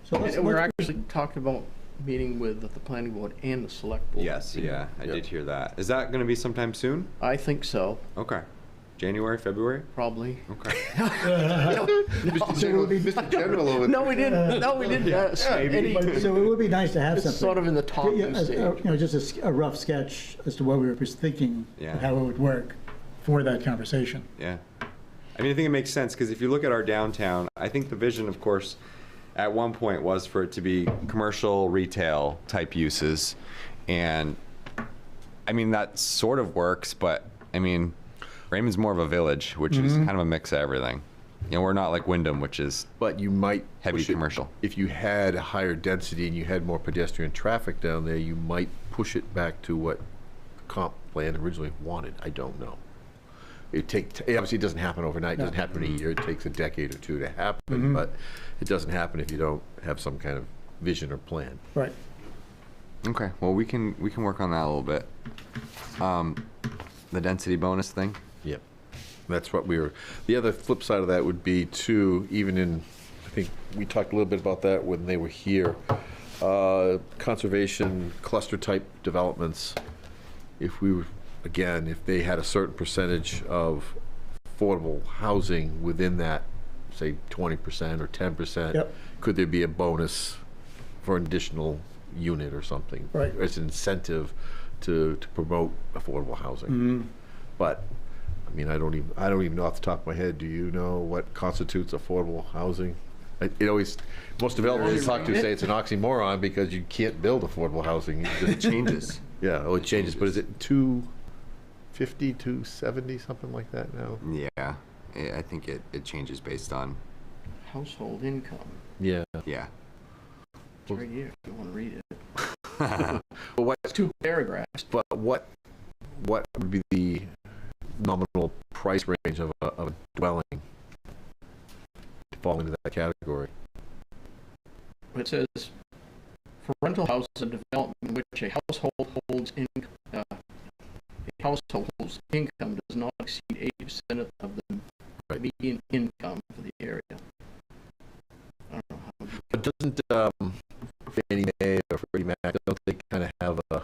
So let's, And we're let's- actually talking about meeting with the planning board and the select board. Yes, yeah, I did hear that. Is that going to be sometime soon? I think so, Okay. January, February? probably. Okay. Mr. General over No, we didn't. No, we didn't. So it would be nice to have It's something. sort of in the talking stage. You know, just a rough sketch as to what we were thinking, Yeah. of how it would work for that conversation. Yeah. I mean, I think it makes sense because if you look at our downtown, I think the vision, of course, at one point was for it to be commercial, retail type uses. And I mean, that sort of works, but I mean, Raymond's more of a village, which is kind of a mix of everything. You know, we're not like Wyndham, which is But you might heavy push it- commercial. If you had a higher density and you had more pedestrian traffic down there, you might push it back to what the comp plan originally wanted. I don't know. It obviously it doesn't happen overnight. It doesn't happen in a year. It takes a decade or two to happen, but it doesn't happen if you don't have some kind of vision or plan. Right. Okay. Well, we can work on that a little bit. The density bonus thing. Yep. That's what the other flip side of that would be too, even in, I think we talked a little bit about that when they were here, conservation cluster type developments. If they had a certain percentage of affordable housing within that, say 20% or 10%, Yep. could there be a bonus for an additional unit or something? Right. As an incentive to promote affordable housing. But I mean, I don't even know off the top of my head. Do you know what constitutes affordable housing? Most developers I talk to say it's an oxymoron because you can't build affordable housing. It changes. Yeah, it changes. But is it 250, 270, something like that now? Yeah. I think it changes based on. Household income. Yeah. Yeah. It's right here, if you want to read it. But It's 2 paragraphs. But what would be the nominal price range of a dwelling to fall into that category? It says, for rental houses, a development in which a household's income does not exceed 80% of the median income for the area. I don't know how. But doesn't Fannie Mae or Freddie Mac, don't they kind of have a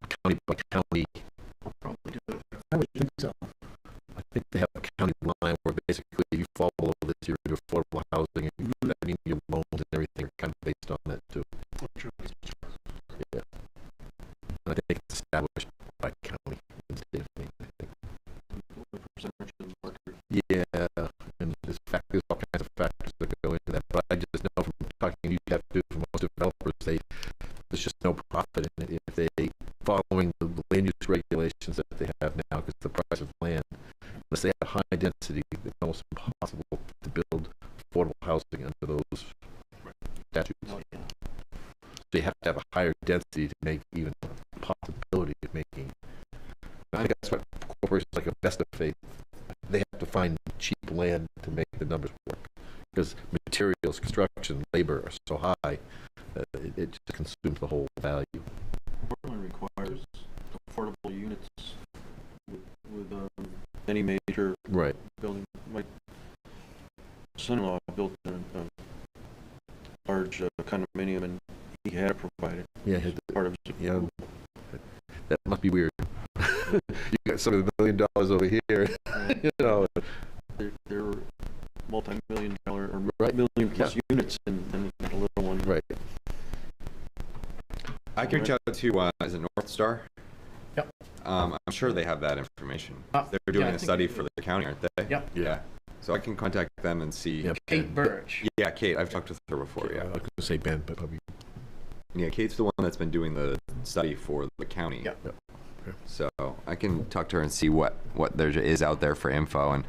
county by county? Probably do it. I would think so. I think they have a county line where basically if you fall below this, you're into affordable housing, and that means your loans and everything are kind of based on that too. Yeah. I think it's established by county instead of Maine, I think. Yeah, and there's all kinds of factors that go into that. But I just know from talking you have to do for most developers, there's just no profit in it if they following the land use regulations that they have now because the price of land, unless they have high density, it's almost impossible to build affordable housing under those statutes. So you have to have a higher density to make even a possibility of making. I think that's what corporations like a Best of Faith, they have to find cheap land to make the numbers work because materials, construction, labor are so high that it just consumes the whole value. Portland requires affordable units with any major building. My son-in-law built a large condominium, and he had it provided. Yeah, part of yeah. That must be weird. You got some of the $1 million over here, you know. They're multi-million-dollar or million plus units, and a little one. Right. I can reach out to, is it North Star? Yep. I'm sure they have that information. They're doing a study for the county, aren't they? Yep. Yeah. So I can contact them and see. Kate Birch. Yeah, Kate. I've talked with her before, yeah. I was going to say Ben, but probably. Yeah, Kate's the one that's been doing the study for the county. Yeah. So I can talk to her and see what there is out there for info. And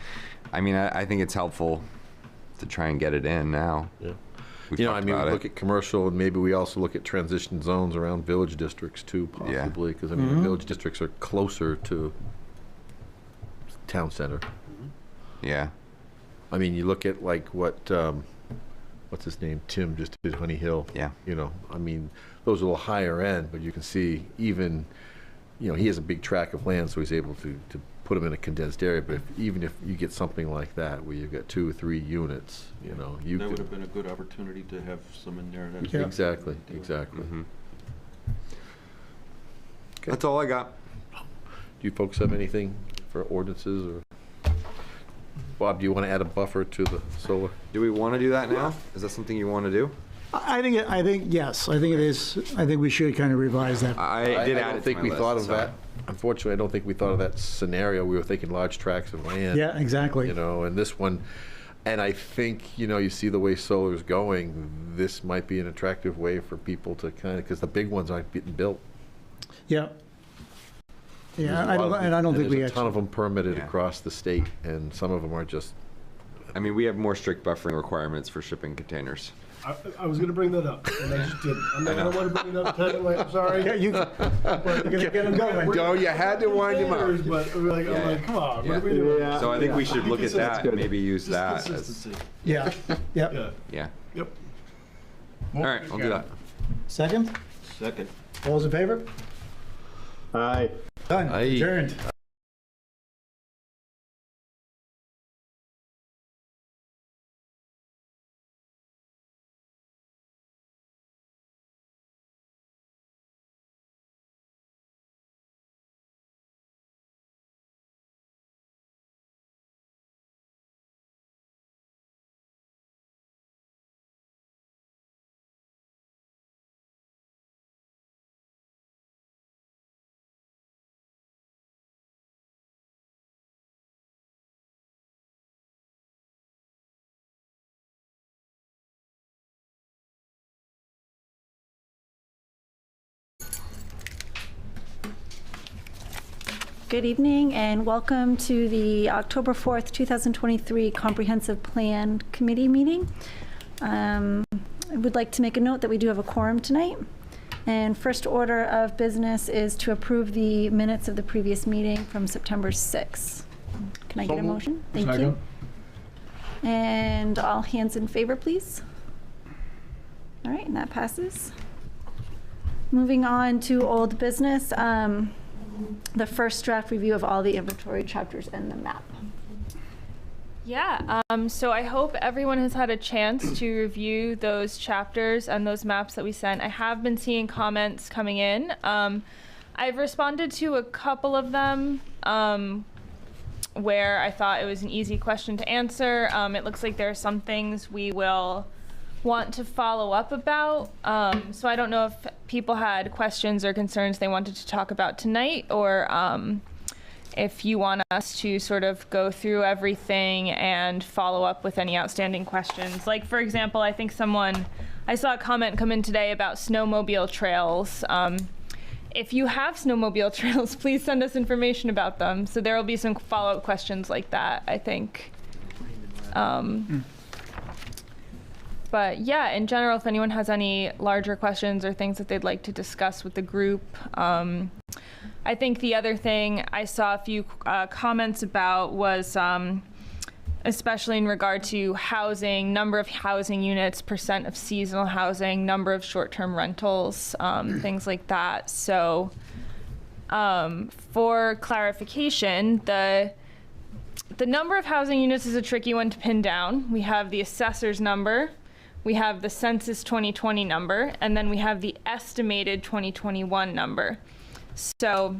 I mean, I think it's helpful to try and get it in now. Yeah. We've You know, I talked mean, we about look it. at commercial, and maybe we also look at transition zones around village districts too, possibly, because I mean, the village districts are closer to town center. Yeah. I mean, you look at like what's his name? Tim just did Honey Hill. Yeah. You know, I mean, those are a little higher end, but you can see even, you know, he has a big tract of land, so he's able to put them in a condensed area. But even if you get something like that, where you've got 2 or 3 units, you know, you That could. would have been a good opportunity to have some in there. That's Exactly. That's all I got. Do you folks have anything for ordinances, or Bob, do you want to add a buffer to the solar? Do we want to do that now? Is that something you want to do? I think yes. I think it is. I think we should kind of revise that. I did add don't it think to we my thought list, of so. that. Unfortunately, I don't think we thought of that scenario. We were thinking large tracts of land. Yeah, exactly. You know, and this one, and I think, you know, you see the way solar's going, this might be an attractive way for people to kind of, because the big ones aren't getting built. Yeah. There's Yeah, a I lot don't, of- and I don't think we There's a ton actually. of them permitted Yeah. across the state, and some of them are just, I mean, we have more strict buffering requirements for shipping containers. I was going to bring that up, and I just didn't. I don't want to bring it up technically. I'm sorry. Yeah, you're gonna get them going. no, you had to wind him up. But I'm like, come on. What are we Yeah. doing? So I think we should look at that and maybe use Just that as, consistency. Yeah. Yep. Yeah. yeah. Yep. All right, I'll do that. Second. Second. All those in favor? Aye. Done. Aye. Adjourned. Good evening and welcome to the October 4th, 2023 Comprehensive Plan Committee meeting. I would like to make a note that we do have a quorum tonight. And first order of business is to approve the minutes of the previous meeting from September 6th. Can I get a motion? Thank you. And all hands in favor, please. All right, and that passes. Moving on to old business. The first draft review of all the inventory chapters and the map. Yeah, so I hope everyone has had a chance to review those chapters and those maps that we sent. I have been seeing comments coming in. I've responded to a couple of them where I thought it was an easy question to answer. It looks like there are some things we will want to follow up about. So I don't know if people had questions or concerns they wanted to talk about tonight, or if you want us to sort of go through everything and follow up with any outstanding questions. Like, for example, I think I saw a comment come in today about snowmobile trails. If you have snowmobile trails, please send us information about them. So there will be some follow-up questions like that, I think. But yeah, in general, if anyone has any larger questions or things that they'd like to discuss with the group. I think the other thing I saw a few comments about was, especially in regard to housing, number of housing units, percent of seasonal housing, number of short-term rentals, things like that. So for clarification, the number of housing units is a tricky one to pin down. We have the assessor's number, we have the census 2020 number, and then we have the estimated 2021 number. So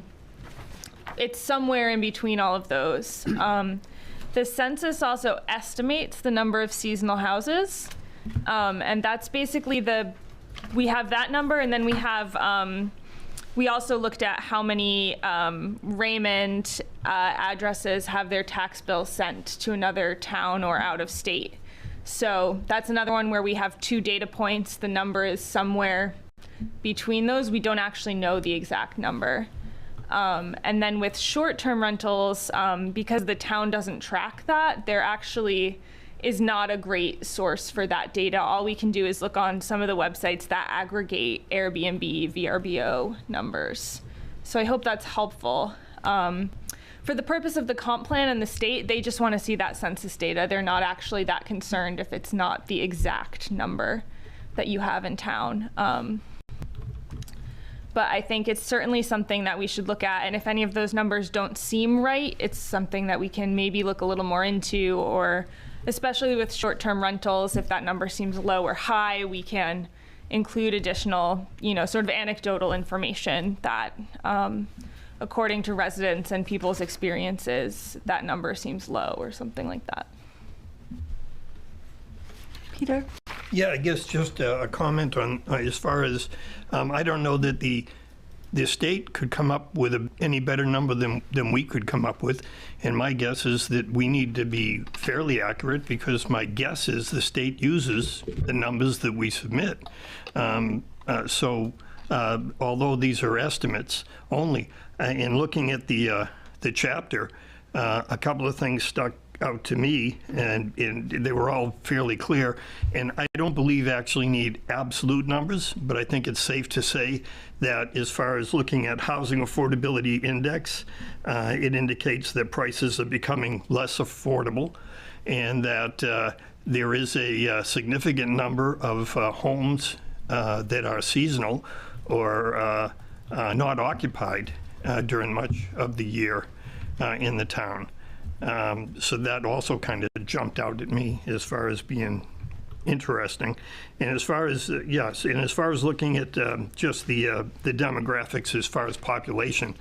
it's somewhere in between all of those. The census also estimates the number of seasonal houses, and that's basically we have that number, and then we have, we also looked at how many Raymond addresses have their tax bill sent to another town or out of state. So that's another one where we have 2 data points. The number is somewhere between those, we don't actually know the exact number. And then with short-term rentals, because the town doesn't track that, there actually is not a great source for that data. All we can do is look on some of the websites that aggregate Airbnb, VRBO numbers. So I hope that's helpful. For the purpose of the comp plan and the state, they just want to see that census data. They're not actually that concerned if it's not the exact number that you have in town. But I think it's certainly something that we should look at. And if any of those numbers don't seem right, it's something that we can maybe look a little more into, or especially with short-term rentals, if that number seems low or high, we can include additional, sort of anecdotal information that, according to residents and people's experiences, that number seems low or something like that. Peter? Yeah, I guess just a comment on as far as, I don't know that the state could come up with any better number than we could come up with. And my guess is that we need to be fairly accurate, because my guess is the state uses the numbers that we submit. So although these are estimates only, in looking at the chapter, a couple of things stuck out to me, and they were all fairly clear. And I don't believe actually need absolute numbers, but I think it's safe to say that as far as looking at housing affordability index, it indicates that prices are becoming less affordable, and that there is a significant number of homes that are seasonal or not occupied during much of the year in the town. So that also kind of jumped out at me as far as being interesting. And as far as, yes, and as far as looking at just the demographics as far as population,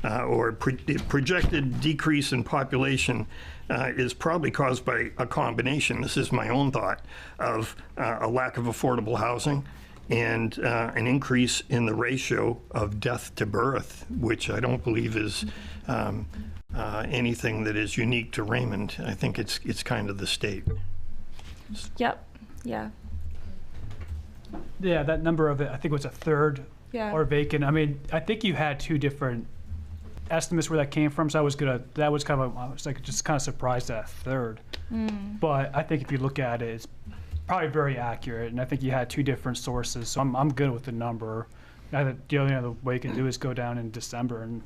or projected decrease in population is probably caused by a combination, this is my own thought, of a lack of affordable housing and an increase in the ratio of death to birth, which I don't believe is anything that is unique to Raymond. I think it's kind of the state. Yep. Yeah. Yeah, that number of it, I think it was a third Yeah. or vacant. I mean, I think you had two different estimates where that came from, so I was just kind of surprised at a third. But I think if you look at it, it's probably very accurate, and I think you had two different sources, so I'm good with the number. The only other way you can do is go down in December and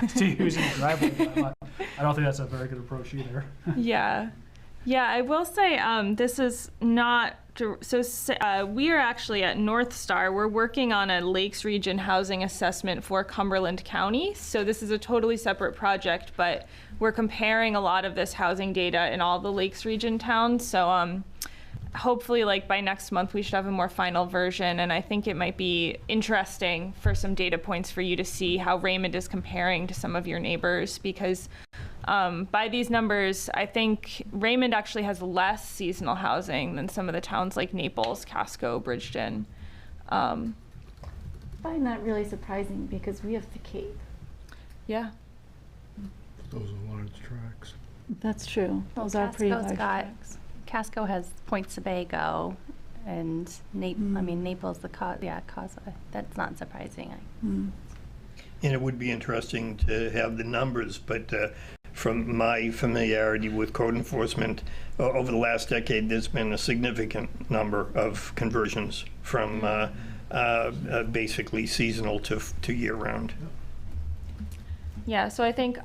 see who's in the driveway. I don't think that's a very good approach either. Yeah. Yeah, I will say this is not, we are actually at North Star. We're working on a Lakes Region housing assessment for Cumberland County. So this is a totally separate project, but we're comparing a lot of this housing data in all the Lakes Region towns. So hopefully by next month we should have a more final version, and I think it might be interesting for some data points for you to see how Raymond is comparing to some of your neighbors, because by these numbers, I think Raymond actually has less seasonal housing than some of the towns like Naples, Casco, Bridgeton. I find that really surprising because we have the Cape. Yeah. Those are large tracks. That's true. Those are pretty large tracks. Casco has Point Sebago, and Naples, Casa. That's not surprising. And it would be interesting to have the numbers, but from my familiarity with code enforcement, over the last decade, there's been a significant number of conversions from basically seasonal to year-round. Yeah, so I think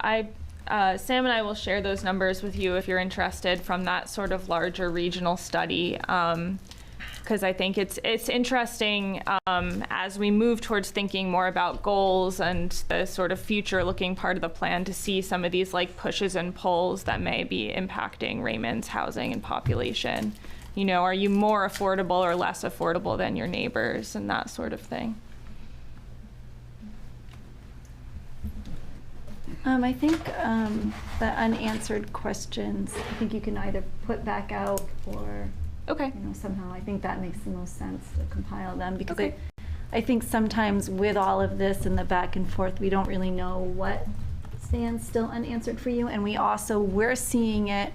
Sam and I will share those numbers with you if you're interested from that sort of larger regional study, because I think it's interesting as we move towards thinking more about goals and the sort of future-looking part of the plan, to see some of these pushes and pulls that may be impacting Raymond's housing and population. Are you more affordable or less affordable than your neighbors, and that sort of thing. I think the unanswered questions, I think you can either put back out or somehow. I think that makes the most sense to compile them, because I think sometimes with all of this and the back and forth, we don't really know what stands still unanswered for you, and we're seeing it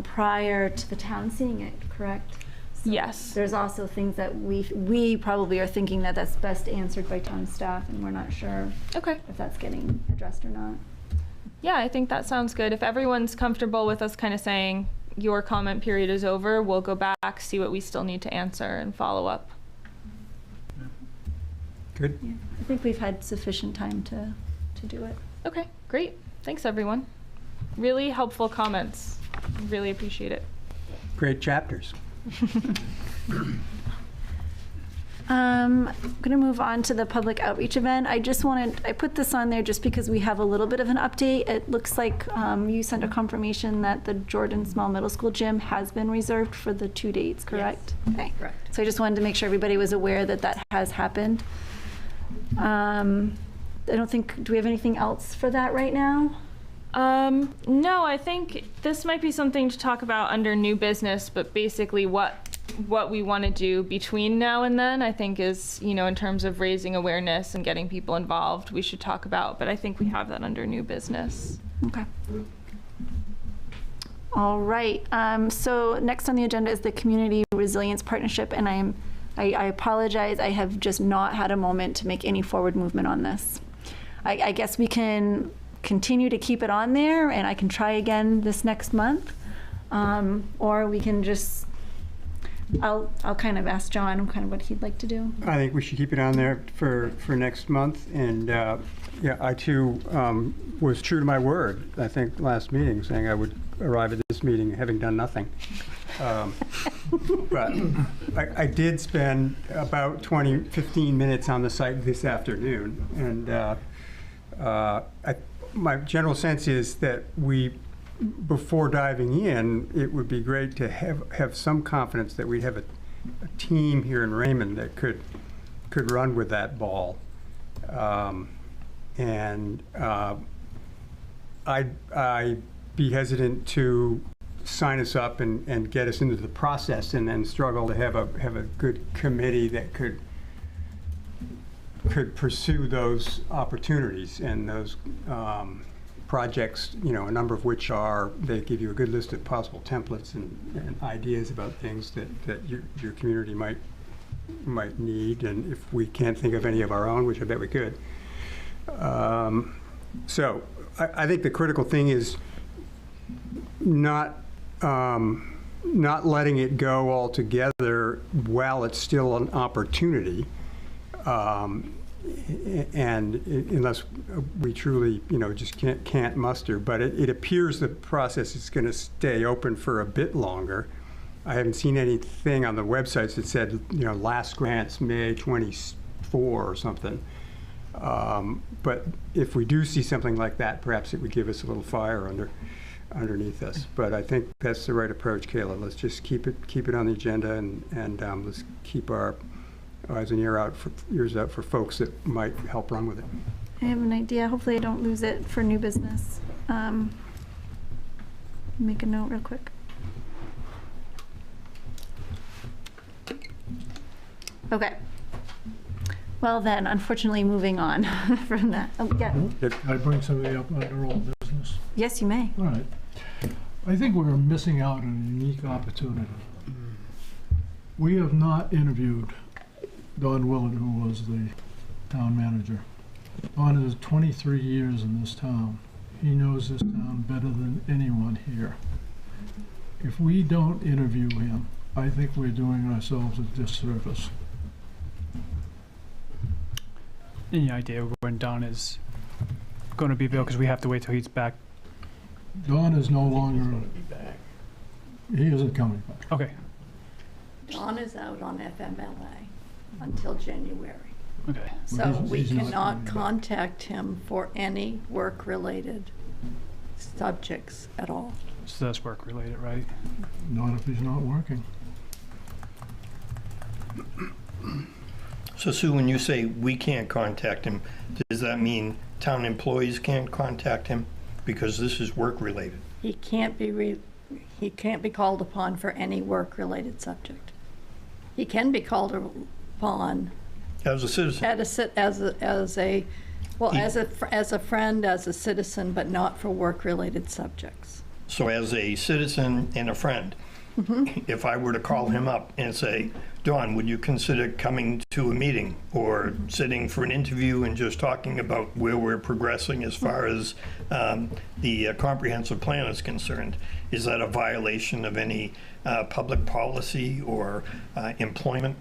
prior to the town seeing it, correct? Yes. There's also things that we probably are thinking that that's best answered by town staff, and we're not sure if that's getting addressed or not. Yeah, I think that sounds good. If everyone's comfortable with us kind of saying your comment period is over, we'll go back, see what we still need to answer, and follow up. Good. Yeah, I think we've had sufficient time to do it. Okay, great. Thanks, everyone. Really helpful comments. Really appreciate it. Great chapters. I'm going to move on to the public outreach event. I put this on there just because we have a little bit of an update. It looks like you sent a confirmation that the Jordan Small Middle School gym has been reserved for the 2 dates, correct? Yes. Okay. Correct. So I just wanted to make sure everybody was aware that that has happened. I don't think, do we have anything else for that right now? No, I think this might be something to talk about under new business, but basically what we want to do between now and then, I think is, in terms of raising awareness and getting people involved, we should talk about, but I think we have that under new business. Okay. All right. So next on the agenda is the Community Resilience Partnership, and I apologize. I have just not had a moment to make any forward movement on this. I guess we can continue to keep it on there, and I can try again this next month, or we can just. I'll kind of ask John kind of what he'd like to do. I think we should keep it on there for next month, and yeah, I too was true to my word. I think last meeting, saying I would arrive at this meeting having done nothing. But I did spend about 15 minutes on the site this afternoon, and my general sense is that before diving in, it would be great to have some confidence that we'd have a team here in Raymond that could run with that ball, and I'd be hesitant to sign us up and get us into the process and then struggle to have a good committee that could pursue those opportunities and those projects, a number of which they give you a good list of possible templates and ideas about things that your community might need, and if we can't think of any of our own, which I bet we could. So I think the critical thing is not letting it go altogether while it's still an opportunity. And unless we truly, just can't muster. But it appears the process is going to stay open for a bit longer. I haven't seen anything on the websites that said, last grants May 24 or something. But if we do see something like that, perhaps it would give us a little fire underneath us. But I think that's the right approach, Kayla. Let's just keep it on the agenda, and let's keep our eyes and ears out for folks that might help run with it. I have an idea. Hopefully I don't lose it for new business. Make a note real quick. Okay. Well then, unfortunately, moving on from that. Oh, yeah. Can I bring somebody up under old business? Yes, you may. All right. I think we're missing out on a unique opportunity. We have not interviewed Don Willard, who was the town manager. Don is 23 years in this town. He knows this town better than anyone here. If we don't interview him, I think we're doing ourselves a disservice. Any idea when Don is going to be available? Because we have to wait till he's back. Don is no longer. He isn't coming back. Okay. Don is out on FMLA until January. Okay. So we cannot contact him for any work-related subjects at all. So that's work-related, right? Not if he's not working. So Sue, when you say we can't contact him, does that mean town employees can't contact him because this is work-related? He can't be called upon for any work-related subject. He can be called upon as a citizen, as a friend, as a citizen, but not for work-related subjects. So as a citizen and a friend, if I were to call him up and say, Don, would you consider coming to a meeting or sitting for an interview and just talking about where we're progressing as far as the comprehensive plan is concerned? Is that a violation of any public policy or employment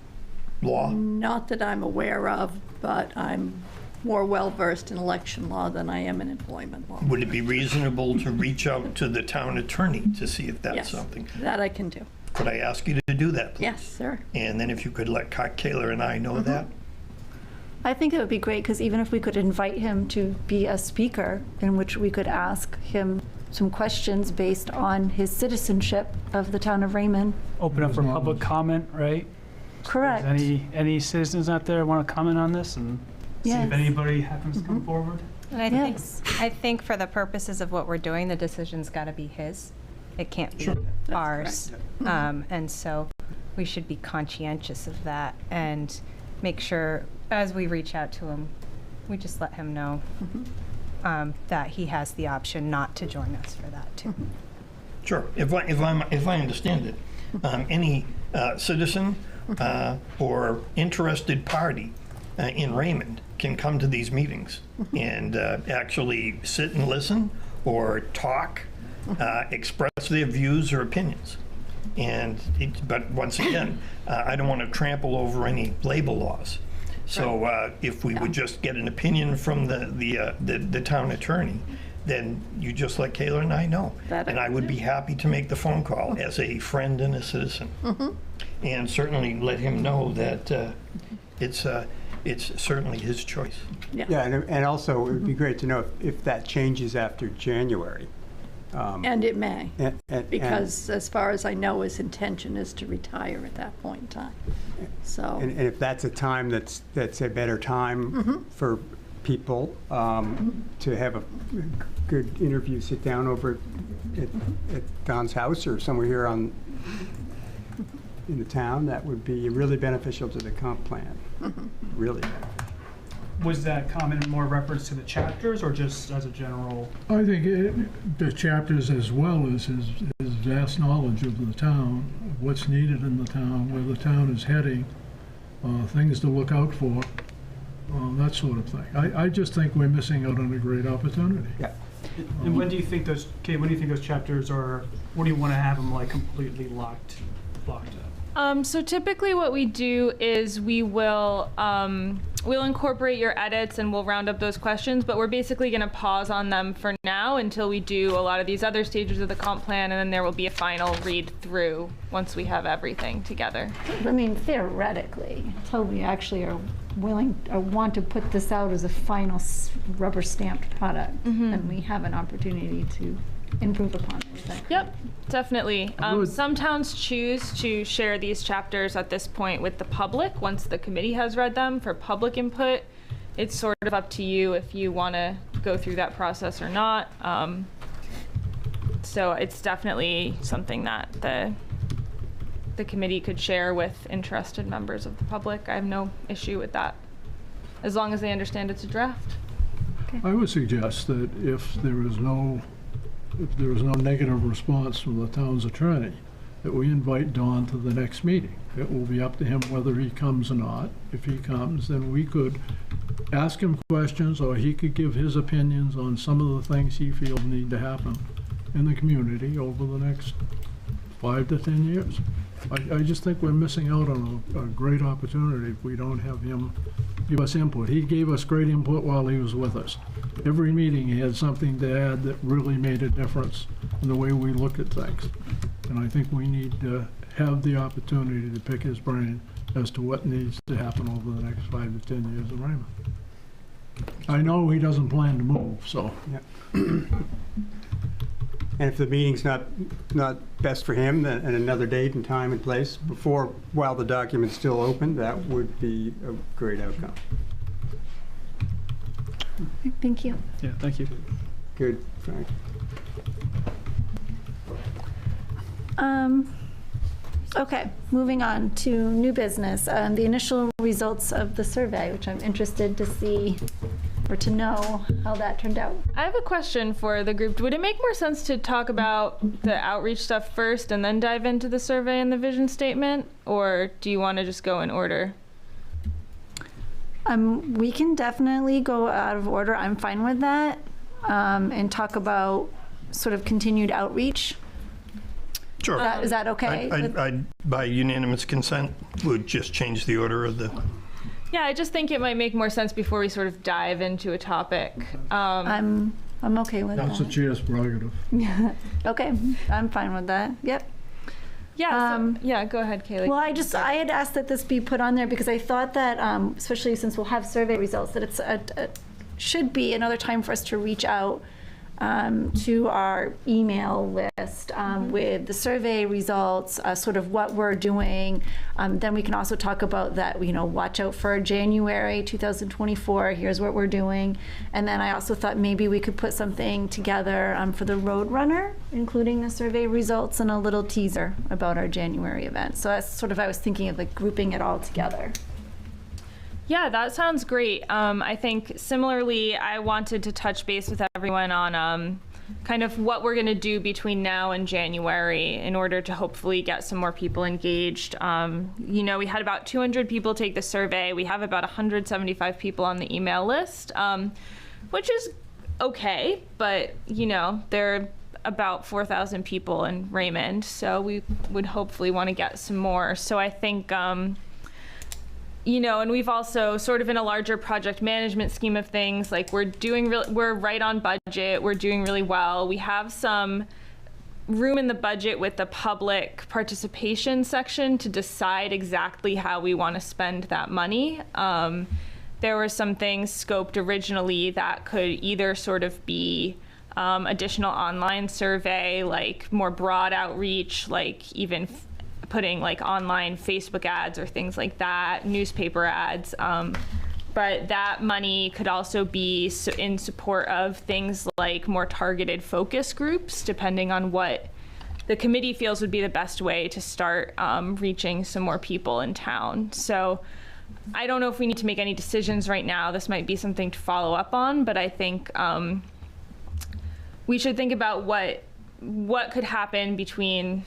law? Not that I'm aware of, but I'm more well-versed in election law than I am in employment law. Would it be reasonable to reach out to the town attorney to see if that's Yes, something? that I can do. Could I ask you to do that, please? Yes, sir. And then if you could let Kayla and I know that? I think it would be great, because even if we could invite him to be a speaker, in which we could ask him some questions based on his citizenship of the town of Raymond. Open up for public comment, right? Correct. Any citizens out there want to comment on this and see if Yes. anybody happens to come forward? And I think for the purposes of what we're doing, the decision's got to be his. It can't be ours. And so we should be conscientious of that and make sure, as we reach out to him, we just let him know that he has the option not to join us for that too. Sure. If I understand it, any citizen or interested party in Raymond can come to these meetings and actually sit and listen or talk, express their views or opinions. But once again, I don't want to trample over any labor laws. So if we would just get an opinion from the town attorney, then you just let Kayla and I know. And I would be happy to make the phone call as a friend and a citizen. And certainly let him know that it's certainly his choice. Yeah, and also it would be great to know if that changes after January. And it may, because and, as far as I know, his intention is to retire at that point in time. So. And if that's a time that's a better time for people to have a good interview, sit down over at Don's house or somewhere here in the town, that would be really beneficial to the comp plan. Really beneficial. Was that comment more reference to the chapters or just as a general? I think the chapters, as well as his vast knowledge of the town, of what's needed in the town, where the town is heading, things to look out for, that sort of thing. I just think we're missing out on a great opportunity. Yeah. And when do you think those? Okay, when do you think those chapters are? What do you want to have them like completely locked up? So typically what we do is we'll incorporate your edits and we'll round up those questions, but we're basically going to pause on them for now until we do a lot of these other stages of the comp plan, and then there will be a final read through once we have everything together. I mean, theoretically, until we actually are willing or want to put this out as a final rubber stamped product, then we have an opportunity to improve upon it. Yep, definitely. Some towns choose to share these chapters at this point with the public once the committee has read them for public input. It's sort of up to you if you want to go through that process or not. So it's definitely something that the committee could share with interested members of the public. I have no issue with that, as long as they understand it's a draft. Okay. I would suggest that if there is no negative response from the town's attorney, that we invite Don to the next meeting. It will be up to him whether he comes or not. If he comes, then we could ask him questions, or he could give his opinions on some of the things he feels need to happen in the community over the next 5 to 10 years. I just think we're missing out on a great opportunity if we don't have him give us input. He gave us great input while he was with us. Every meeting he had something to add that really made a difference in the way we look at things. And I think we need to have the opportunity to pick his brain as to what needs to happen over the next 5 to 10 years of Raymond. I know he doesn't plan to move, so. Yeah. And if the meeting's not best for him, then at another date and time and place, while the document's still open, that would be a great outcome. Thank you. Yeah, thank you. Good, Frank. Okay, moving on to new business. The initial results of the survey, which I'm interested to see or to know how that turned out. I have a question for the group. Would it make more sense to talk about the outreach stuff first and then dive into the survey and the vision statement? Or do you want to just go in order? We can definitely go out of order. I'm fine with that. And talk about sort of continued outreach. Sure. Is that okay? I, by unanimous consent, would just change the order of the... Yeah, I just think it might make more sense before we sort of dive into a topic. I'm okay with That's that. the chair's prerogative. Okay, I'm fine with that. Yep. Yeah, yeah, go ahead, Kaylee. Well, I had asked that this be put on there because I thought that, especially since we'll have survey results, that it should be another time for us to reach out to our email list with the survey results, sort of what we're doing. Then we can also talk about that, watch out for January 2024, here's what we're doing. And then I also thought maybe we could put something together for the Roadrunner, including the survey results and a little teaser about our January event. So that's sort of, I was thinking of like grouping it all together. Yeah, that sounds great. I think similarly, I wanted to touch base with everyone on kind of what we're going to do between now and January in order to hopefully get some more people engaged. We had about 200 people take the survey. We have about 175 people on the email list, which is okay, but there are about 4,000 people in Raymond, so we would hopefully want to get some more. So I think and we've also sort of in a larger project management scheme of things, like we're right on budget, we're doing really well. We have some room in the budget with the public participation section to decide exactly how we want to spend that money. There were some things scoped originally that could either sort of be additional online survey, like more broad outreach, like even putting like online Facebook ads or things like that, newspaper ads. But that money could also be in support of things like more targeted focus groups, depending on what the committee feels would be the best way to start reaching some more people in town. So I don't know if we need to make any decisions right now. This might be something to follow up on, but I think we should think about what could happen between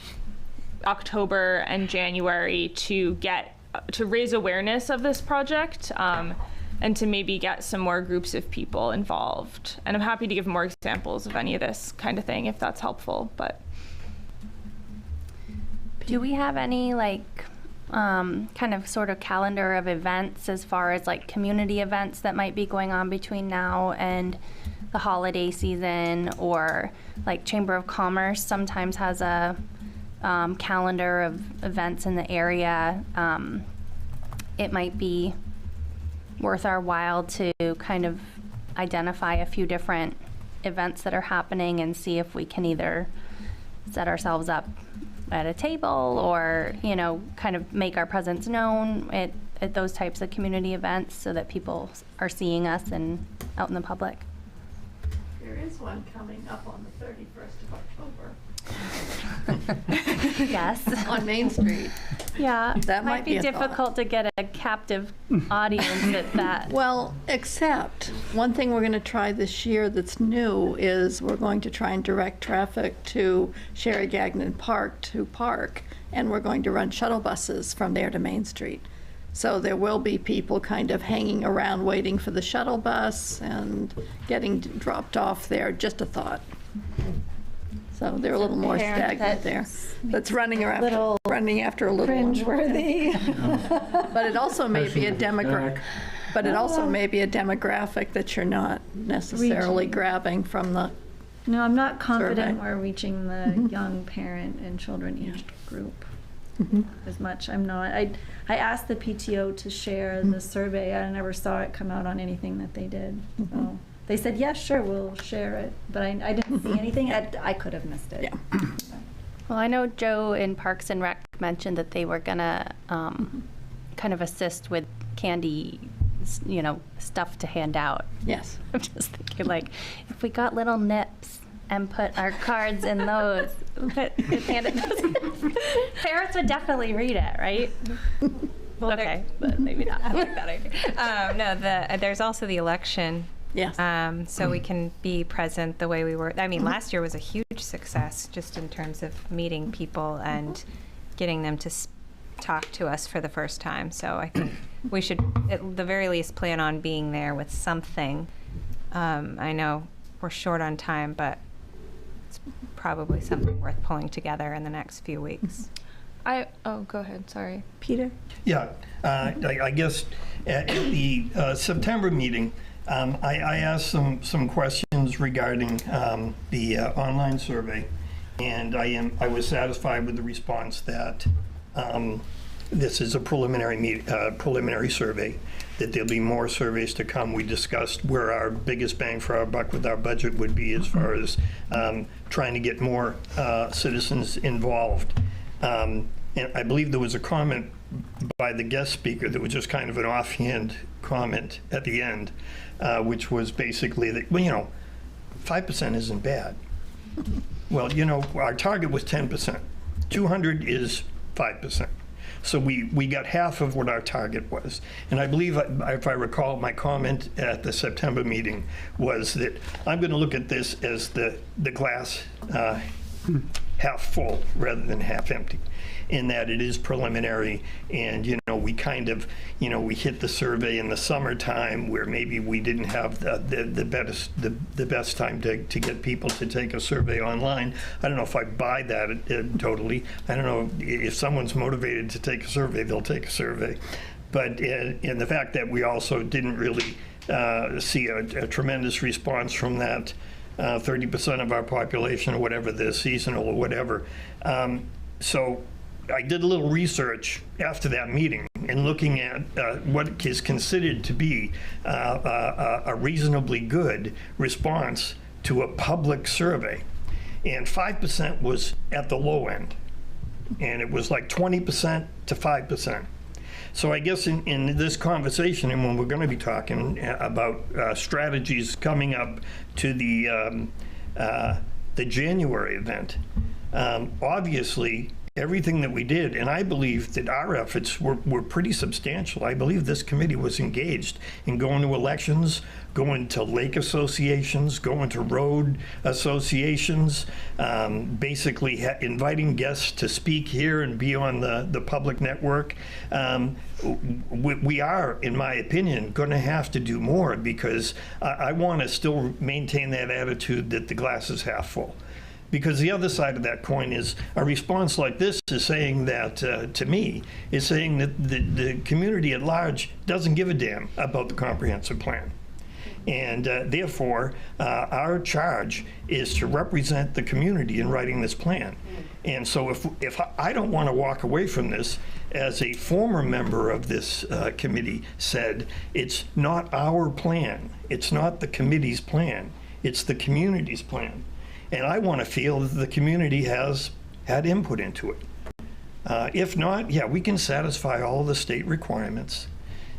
October and January to raise awareness of this project and to maybe get some more groups of people involved. And I'm happy to give more examples of any of this kind of thing if that's helpful. But do we have any kind of sort of calendar of events as far as like community events that might be going on between now and the holiday season, or like Chamber of Commerce sometimes has a calendar of events in the area? It might be worth our while to kind of identify a few different events that are happening and see if we can either set ourselves up at a table or, kind of make our presence known at those types of community events so that people are seeing us and out in the public. There is one coming up on the 31st of October. Yes. On Main Street. Yeah. That might be difficult to get a captive audience at that. Well, except one thing we're going to try this year that's new is we're going to try and direct traffic to Sherry Gagnon Park to Park, and we're going to run shuttle buses from there to Main Street. So there will be people kind of hanging around waiting for the shuttle bus and getting dropped off there. Just a thought. So they're a little more stagnant there. That's running around, running after a little cringeworthy. But it also may be a demographic. But it also may be a demographic that you're not necessarily grabbing from the. No, I'm not confident survey. we're reaching the young parent and children age group as much. I'm not. I asked the PTO to share the survey. I never saw it come out on anything that they did. So. They said, yes, sure, we'll share it. But I didn't see anything. I could have missed it. Yeah. Well, I know Joe in Parks and Rec mentioned that they were going to kind of assist with candy, stuff to hand out. Yes. I'm just thinking, like, if we got little nips and put our cards in those, handed those, parents would definitely read it, right? Well, okay, but maybe not. I like that idea. No, there's also the election Yes. So we can be present the way we were. I mean, last year was a huge success just in terms of meeting people and getting them to talk to us for the first time. So I think we should, at the very least, plan on being there with something. I know we're short on time, but it's probably something worth pulling together in the next few weeks. Oh, go ahead, sorry. Peter? Yeah, I guess at the September meeting, I asked some questions regarding the online survey, and I was satisfied with the response that this is a preliminary survey, that there'll be more surveys to come. We discussed where our biggest bang for our buck with our budget would be as far as trying to get more citizens involved. And I believe there was a comment by the guest speaker that was just kind of an offhand comment at the end, which was basically that, well, you know, 5% isn't bad. Well, you know, our target was 10%. 200 is 5%. So we got half of what our target was. And I believe, if I recall, my comment at the September meeting was that I'm going to look at this as the glass half full rather than half empty, in that it is preliminary, and you know, we kind of, you know, we hit the survey in the summertime where maybe we didn't have the best time to get people to take a survey online. I don't know if I buy that totally. I don't know if someone's motivated to take a survey, they'll take a survey. But in the fact that we also didn't really see a tremendous response from that 30% of our population or whatever, the seasonal or whatever. So I did a little research after that meeting and looking at what is considered to be a reasonably good response to a public survey. And 5% was at the low end. And it was like 20% to 5%. So I guess in this conversation, and when we're going to be talking about strategies coming up to the January event, obviously everything that we did, and I believe that our efforts were pretty substantial. I believe this committee was engaged in going to elections, going to lake associations, going to road associations, basically inviting guests to speak here and be on the public network. We are, in my opinion, going to have to do more, because I want to still maintain that attitude that the glass is half full. Because the other side of that coin is a response like this is saying that, to me, is saying that the community at large doesn't give a damn about the comprehensive plan. And therefore, our charge is to represent the community in writing this plan. And so if I don't want to walk away from this, as a former member of this committee said, it's not our plan. It's not the committee's plan. It's the community's plan. And I want to feel that the community has had input into it. If not, yeah, we can satisfy all the state requirements,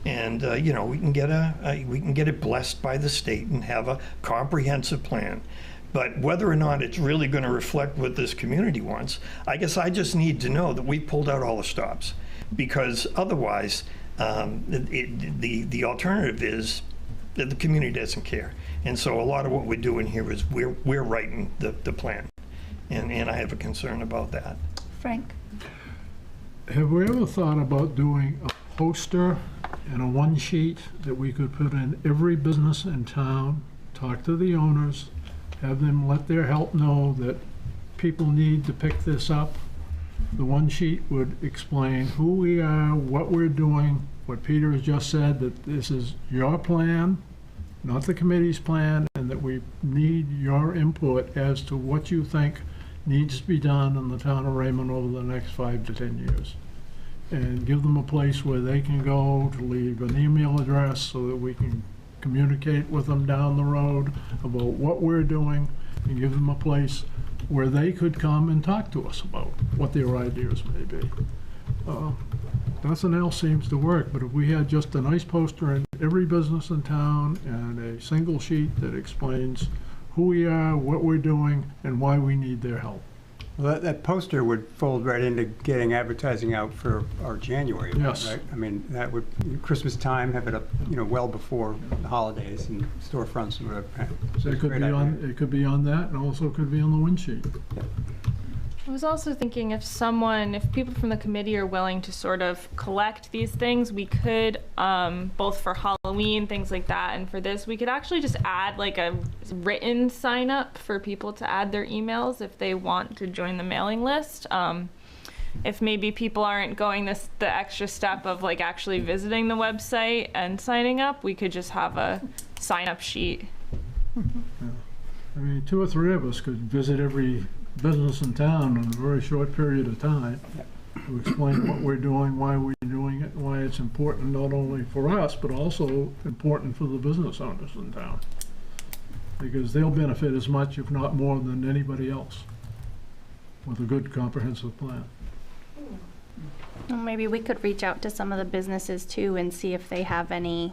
and you know, we can get it blessed by the state and have a comprehensive plan. But whether or not it's really going to reflect what this community wants, I guess I just need to know that we pulled out all the stops, because otherwise, the alternative is that the community doesn't care. And so a lot of what we're doing here is we're writing the plan. And I have a concern about that. Frank? Have we ever thought about doing a poster and a one sheet that we could put in every business in town, talk to the owners, have them let their help know that people need to pick this up? The one sheet would explain who we are, what we're doing, what Peter has just said, that this is your plan, not the committee's plan, and that we need your input as to what you think needs to be done in the town of Raymond over the next 5 to 10 years. And give them a place where they can go to leave an email address so that we can communicate with them down the road about what we're doing, and give them a place where they could come and talk to us about what their ideas may be. Nothing else seems to work, but if we had just a nice poster in every business in town and a single sheet that explains who we are, what we're doing, and why we need their help. Well, that poster would fold right into getting advertising out for our January event, Yes. right? I mean, that would, Christmas time, have it up, well before the holidays and storefronts and whatever. So it could Great be idea. it could be on that, and also could be on the wind sheet. I was also thinking if people from the committee are willing to sort of collect these things, we could, both for Halloween, things like that, and for this, we could actually just add like a written sign up for people to add their emails if they want to join the mailing list. If maybe people aren't going the extra step of like actually visiting the website and signing up, we could just have a sign up sheet. I mean, 2 or 3 of us could visit every business in town in a very short period of time to explain what we're doing, why we're doing it, why it's important not only for us, but also important for the business owners in town. Because they'll benefit as much, if not more, than anybody else with a good comprehensive plan. Well, maybe we could reach out to some of the businesses too and see if they have any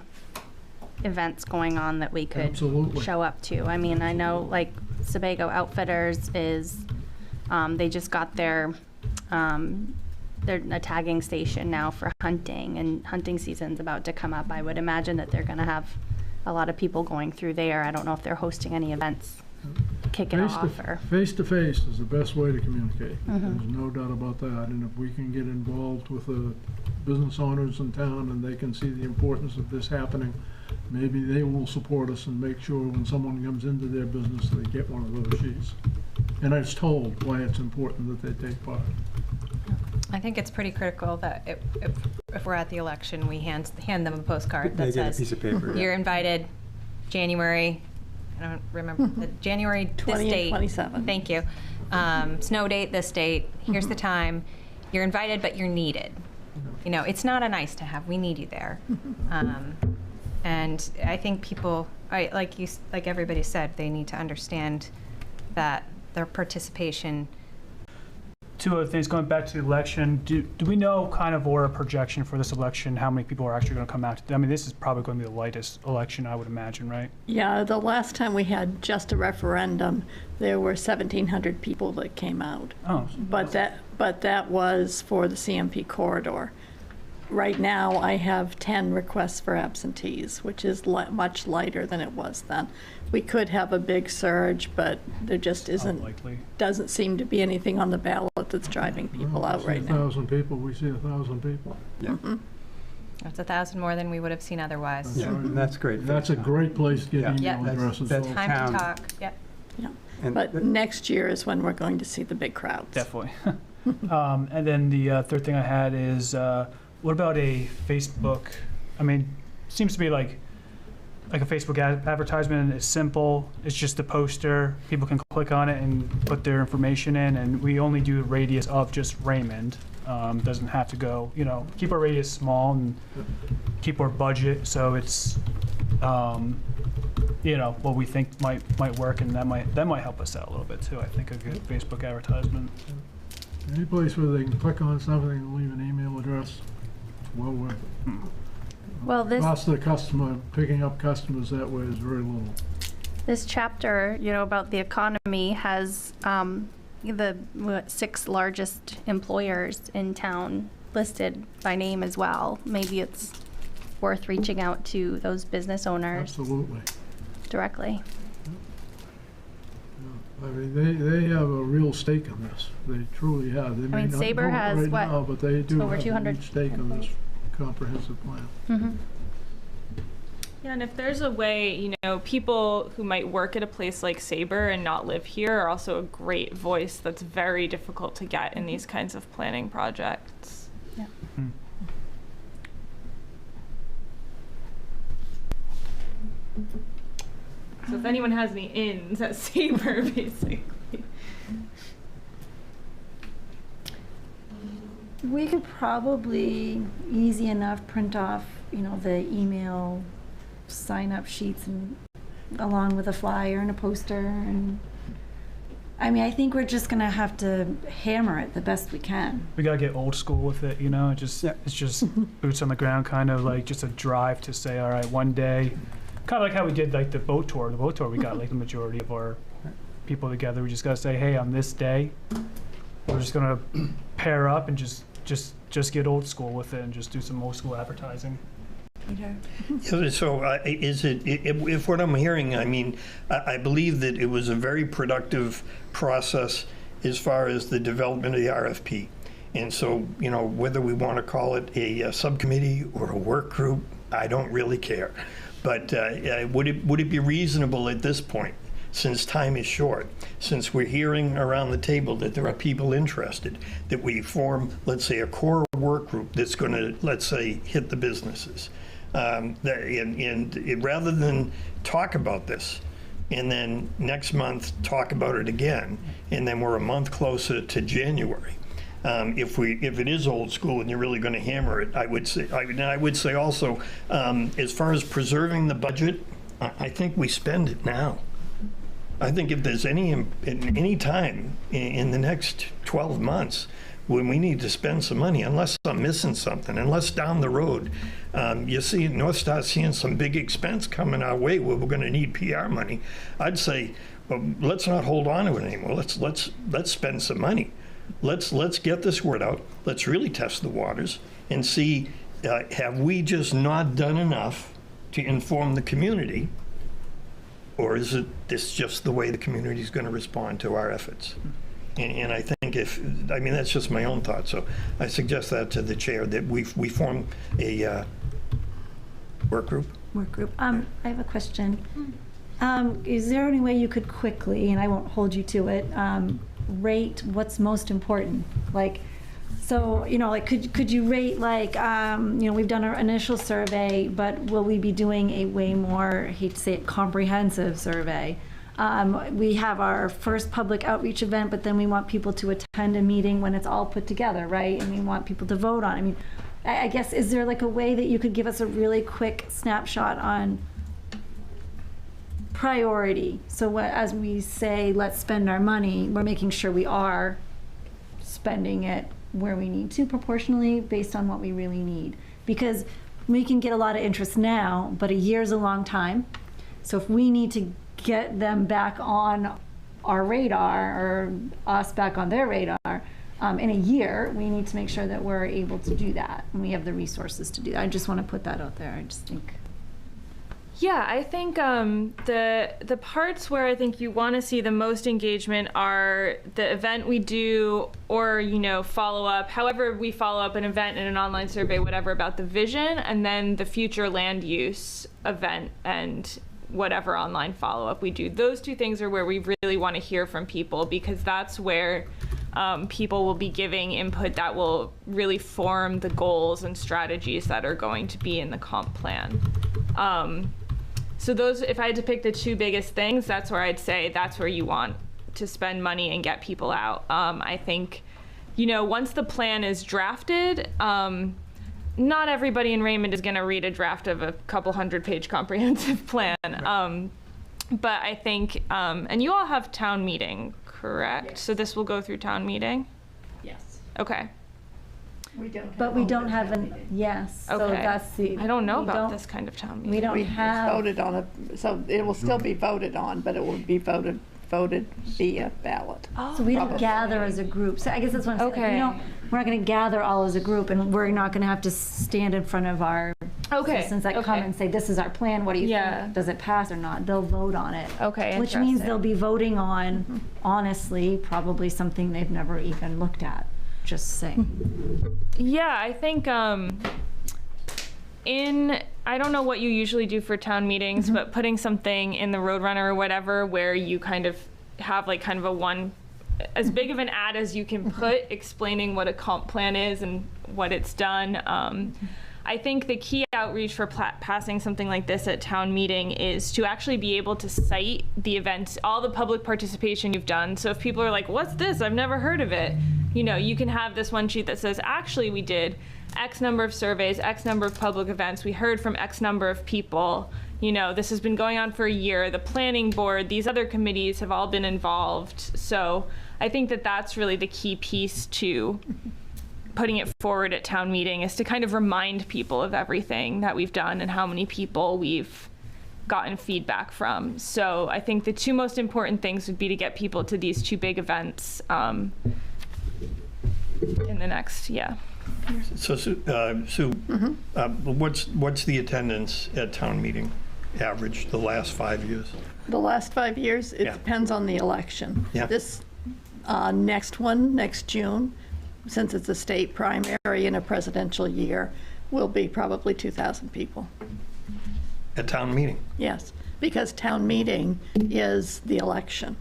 events going on that we could Absolutely. show up to. I mean, I know like Sebago Outfitters is, they just got their a tagging station now for hunting, and hunting season's about to come up. I would imagine that they're gonna have a lot of people going through there. I don't know if they're hosting any events kicking off or. Face to face is the best way to communicate. Mhm. There's no doubt about that. And if we can get involved with the business owners in town and they can see the importance of this happening, maybe they will support us and make sure when someone comes into their business, they get one of those sheets. And it's told why it's important that they take part. I think it's pretty critical that if we're at the election, we hand them a postcard They that get a says, piece of paper, yeah. you're invited January, I don't remember, the January this 20 and date. 27. Thank you. Snow date, this date, here's the time. You're invited, but you're needed. It's not a nice to have, we need you there. And I think people, like everybody said, they need to understand that their participation. 2 other things, going back to the election, do we know kind of, or a projection for this election, how many people are actually going to come out? I mean, this is probably going to be the lightest election, I would imagine, right? Yeah, the last time we had just a referendum, there were 1,700 people that came out. Oh. But that was for the CMP corridor. Right now, I have 10 requests for absentees, which is much lighter than it was then. We could have a big surge, but there just doesn't seem to be anything on the ballot that's driving people out right now. 1,000 people, we see 1,000 people. Yeah. That's 1,000 more than we would have seen otherwise. Yeah, that's great. That's a great place to get email addresses. That's Time to talk, yep. Yeah. And But next year is when we're going to see the big crowds. Definitely. And then the third thing I had is, what about a Facebook? I mean, seems to be like a Facebook advertisement. It's simple. It's just a poster. People can click on it and put their information in, and we only do a radius of just Raymond. Doesn't have to go, keep our radius small and keep our budget so it's, what we think might work, and that might help us out a little bit too. I think a good Facebook advertisement. Any place where they can click on something and leave an email address, well worth it. Well, Cost of the customer, picking up customers that way is very little. This chapter, about the economy has the 6 largest employers in town listed by name as well. Maybe it's worth reaching out to those business owners. Absolutely. Directly. I mean, they have a real stake in this. They truly have. They may not Sabre know it has, right what, now, but they do over have a 200 huge stake in this comprehensive plan. Mm-hmm. Yeah, and if there's a way, people who might work at a place like Sabre and not live here are also a great voice that's very difficult to get in these kinds of planning projects. Yeah. So if anyone has any ins at Sabre, basically. We could probably, easy enough, print off, the email sign-up sheets and along with a flyer and a poster. And I think we're just gonna have to hammer it the best we can. We gotta get old school with it, It's just boots on the ground, kind of like just a drive to say, all right, one day, kind of like how we did like the boat tour. The boat tour, we got like the majority of our people together. We just gotta say, hey, on this day, we're just gonna pair up and just get old school with it and just do some old school advertising. So is it, if what I'm hearing, I mean, I believe that it was a very productive process as far as the development of the RFP. And so, you know, whether we want to call it a subcommittee or a work group, I don't really care. But would it be reasonable at this point, since time is short, since we're hearing around the table that there are people interested, that we form, let's say, a core work group that's going to, let's say, hit the businesses? Rather than talk about this and then next month talk about it again, and then we're a month closer to January. If it is old school and you're really going to hammer it, I would say also, as far as preserving the budget, I think we spend it now. I think if there's any time in the next 12 months when we need to spend some money, unless I'm missing something, unless down the road you see North Star seeing some big expense coming our way where we're going to need PR money, I'd say, well, let's not hold on to it anymore. Let's spend some money. Let's get this word out. Let's really test the waters and see, have we just not done enough to inform the community, or is this just the way the community is going to respond to our efforts? And I think that's just my own thought. So I suggest that to the chair, that we form a work group. I have a question. Is there any way you could quickly, and I won't hold you to it, rate what's most important? Like, so, you know, like, could you rate, like, you know, we've done our initial survey, but will we be doing a way more, I hate to say it, comprehensive survey? We have our first public outreach event, but then we want people to attend a meeting when it's all put together, right? And we want people to vote on it. I mean, I guess, is there like a way that you could give us a really quick snapshot on priority? So as we say, let's spend our money, we're making sure we are spending it where we need to, proportionally, based on what we really need. Because we can get a lot of interest now, but a year's a long time. So if we need to get them back on our radar, or us back on their radar, in a year, we need to make sure that we're able to do that, and we have the resources to do that. I just want to put that out there. I just think. Yeah, I think the parts where I think you want to see the most engagement are the event we do, or, you know, follow up, however we follow up an event in an online survey, whatever, about the vision, and then the future land use event and whatever online follow-up we do. Those two things are where we really want to hear from people, because that's where people will be giving input that will really form the goals and strategies that are going to be in the comp plan. So those, if I had to pick the two biggest things, that's where I'd say that's where you want to spend money and get people out. I think, you know, once the plan is drafted, not everybody in Raymond is going to read a draft of a couple 100-page comprehensive plan. Right. But I think, and you all have town meeting, correct? Yes. So this will go through town meeting? Yes. Okay. We don't. But we don't have an, yes. Okay. So that's the. I don't know about this kind of town meeting. We don't have. Voted on it, so it will still be voted on, but it will be voted via ballot. Oh, so we don't gather as a group. So I guess that's what I'm saying. We're not going to gather all as a group, and we're not going to have to stand in front of our citizens that come and say, this is our plan, what do you think? Does it pass or not? They'll vote on it. Okay, which means they'll be voting on, honestly, probably something they've never even looked at. Just saying. Yeah, I think I don't know what you usually do for town meetings, but putting something in the Roadrunner or whatever where you kind of have like kind of a one, as big of an ad as you can put, explaining what a comp plan is and what it's done. I think the key outreach for passing something like this at town meeting is to actually be able to cite the events, all the public participation you've done. So if people are like, what's this? I've never heard of it. You know, you can have this one sheet that says, actually, we did X number of surveys, X number of public events. We heard from X number of people. You know, this has been going on for a year. The planning board, these other committees have all been involved. So I think that that's really the key piece to putting it forward at town meeting, is to kind of remind people of everything that we've done and how many people we've gotten feedback from. So I think the two most important things would be to get people to these two big events, in the next, yeah. So, Sue, what's the attendance at town meeting average the last 5 years? The last 5 years, it Yeah. depends on the election. Yeah. This next one, next June, since it's a state primary in a presidential year, will be probably 2,000 people. At town meeting? Yes, because town meeting is the election.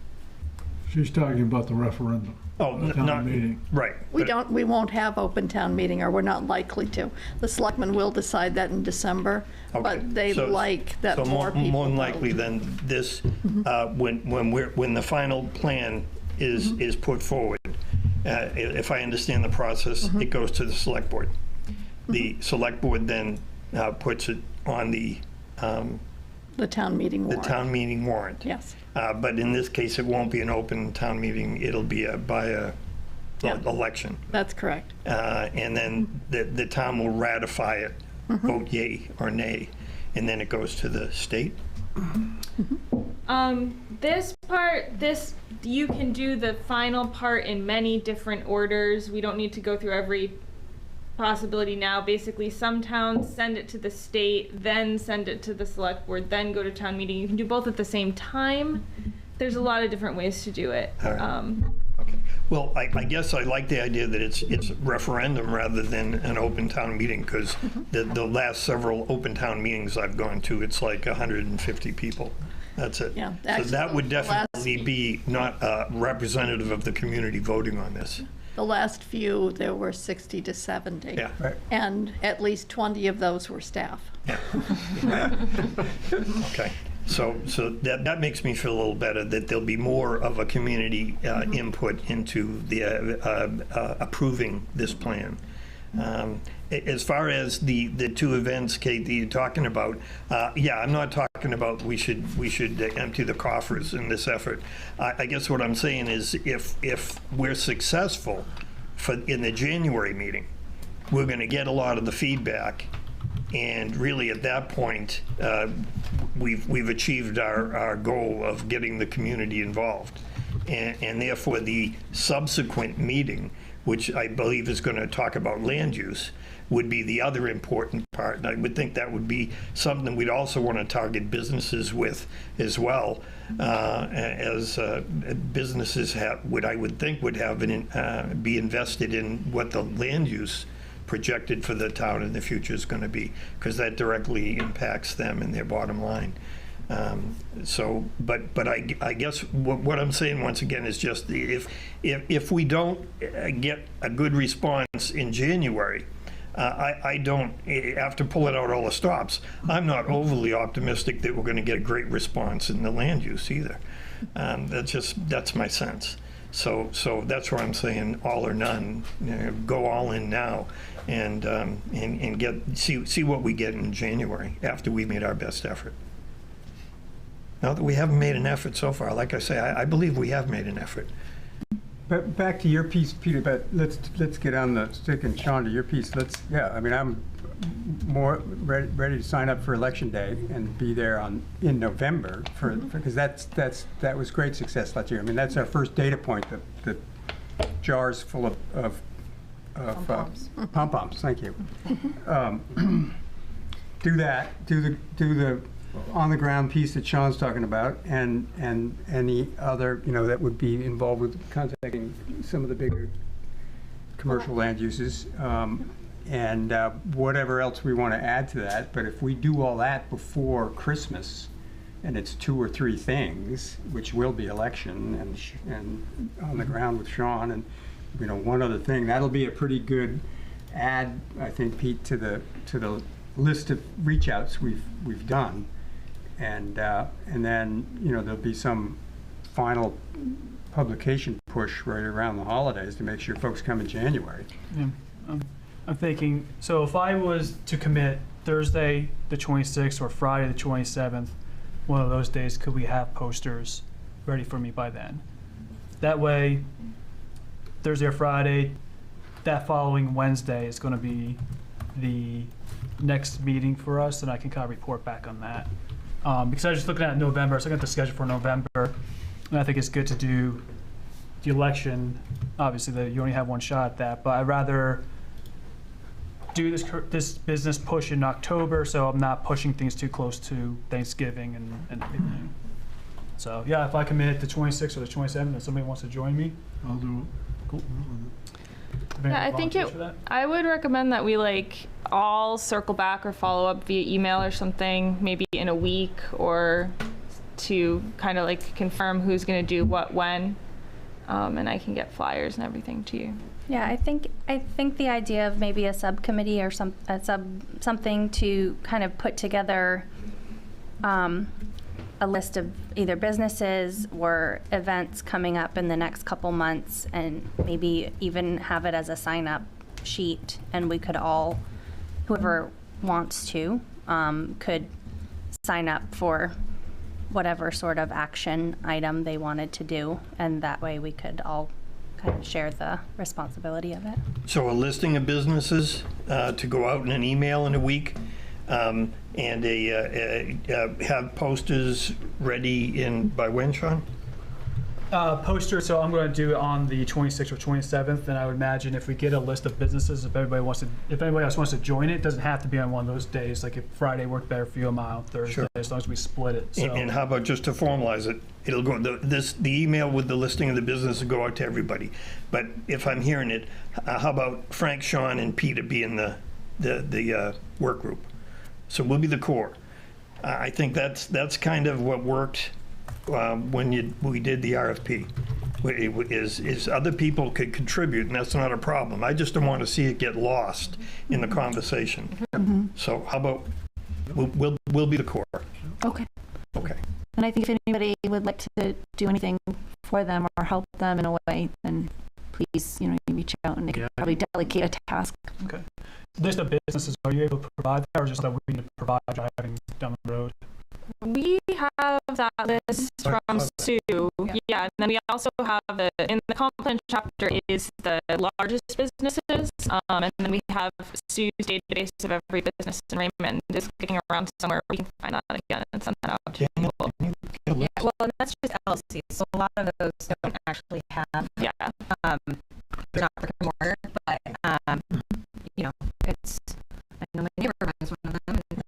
She's talking about the referendum. Oh, Town not, meeting. right. We won't have open town meeting, or we're not likely to. The selectmen will decide that in December, Okay. but they So- like that so more people more than vote. likely than this, when the final plan is put forward, if I understand the process, it goes to the select board. The select board then puts it on the town meeting warrant. The town meeting warrant. Yes. But in this case, it won't be an open town meeting. It'll be by a election. That's correct. And then the town will ratify it, vote yay or nay, and then it goes to the state. This part, you can do the final part in many different orders. We don't need to go through every possibility now. Basically, some towns send it to the state, then send it to the select board, then go to town meeting. You can do both at the same time. There's a lot of different ways to do it. All right. Well, I guess I like the idea that it's referendum rather than an open town meeting, because the last several open town meetings I've gone to, it's like 150 people. That's it. Yeah, So actually, that would the last- definitely be not representative of the community voting on this. The last few, there were 60 to 70. Yeah. Right. And at least 20 of those were staff. Okay. So that makes me feel a little better that there'll be more of a community input into the approving this plan. As far as the two events, Kate, that you're talking about, I'm not talking about we should empty the coffers in this effort. I guess what I'm saying is if we're successful in the January meeting, we're going to get a lot of the feedback. And really, at that point, we've achieved our goal of getting the community involved. And therefore, the subsequent meeting, which I believe is going to talk about land use, would be the other important part. And I would think that would be something we'd also want to target businesses with as well, as businesses I would think would have be invested in what the land use projected for the town in the future is going to be, because that directly impacts them and their bottom line. But I guess what I'm saying once again is just if we don't get a good response in January, I don't, after pulling out all the stops, I'm not overly optimistic that we're going to get a great response in the land use either. That's my sense. So that's where I'm saying all or none. Go all in now, and see what we get in January after we've made our best effort. Now that we haven't made an effort so far, like I say, I believe we have made an effort. But back to your piece, Peter. But let's get on the stick, and Sean, to your piece. I'm more ready to sign up for Election Day and be there in November because that was great success last year. I mean, that's our first data point. The jars full of pom-poms. Thank you. Do that. Do the on the ground piece that Sean's talking about, and any other that would be involved with contacting some of the bigger commercial land uses. And whatever else we want to add to that. But if we do all that before Christmas, and it's 2 or 3 things, which will be election and on the ground with Sean, and one other thing, that'll be a pretty good add, I think, Pete, to the list of reach outs we've done, and then there'll be some final publication push right around the holidays to make sure folks come in January. Yeah. I'm thinking, so if I was to commit Thursday the 26th or Friday the 27th, one of those days, could we have posters ready for me by then? That way, Thursday or Friday, that following Wednesday is going to be the next meeting for us, and I can kind of report back on that. Because I was just looking at November, so I got the schedule for November, and I think it's good to do the election obviously that you only have one shot at that, but I'd rather do this business push in October, so I'm not pushing things too close to Thanksgiving and everything. So yeah, if I commit the 26th or the 27th and somebody wants to join me, I'll do it. cool. Yeah, I think I would recommend that we all circle back or follow up via email or something, maybe in a week, or to kind of confirm who's going to do what when, and I can get flyers and everything to you. Yeah, I think the idea of maybe a subcommittee or something to kind of put together a list of either businesses or events coming up in the next couple months, and maybe even have it as a sign-up sheet, and we could all, whoever wants to, could sign up for whatever sort of action item they wanted to do, and that way we could all kind of share the responsibility of it. So a listing of businesses to go out in an email in a week, and have posters ready by when, Sean? Poster, so I'm going to do it on the 26th or 27th, and I would imagine if we get a list of businesses, if anybody else wants to join it, doesn't have to be on one of those days. Like if Friday worked better for you, on Thursday, Sure. as long as we split it. So. And how about just to formalize it? It'll go, the email with the listing of the business will go out to everybody. But if I'm hearing it, how about Frank, Sean, and Peter being the work group? So we'll be the core. I think that's kind of what worked when we did the RFP. Is other people could contribute, and that's not a problem. I just don't want to see it get lost in the conversation. Mm-hmm. So how about we'll be the core. Okay. Okay. And I think if anybody would like to do anything for them or help them in a way, then please, you reach out, and they could probably delegate a task. Okay. List of businesses, are you able to provide that, or just that we need to provide driving down the road? We have that list from Sue. Yeah, and then we also have in the comp plan chapter is the largest businesses, and then we have Sue's database of every business in Raymond is kicking around somewhere. We can find that again and send that out to people. Yeah, well, and that's just LLC, so a lot of those don't actually have. Yeah. They're not brick and mortar, but it's. I know my neighbor runs one of them, and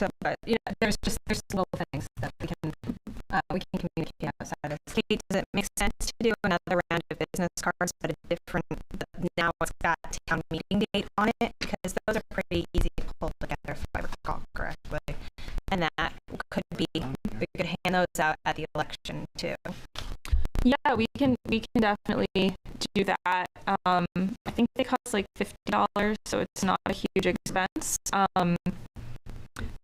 so but there's little things that we can communicate outside of state. Does it make sense to do another round of business cards, but a different? Now it's got town meeting date on it, because those are pretty easy to pull together, if I recall correctly, and that could be we could hand those out at the election too. Yeah, we can definitely do that. I think they cost $50, so it's not a huge expense.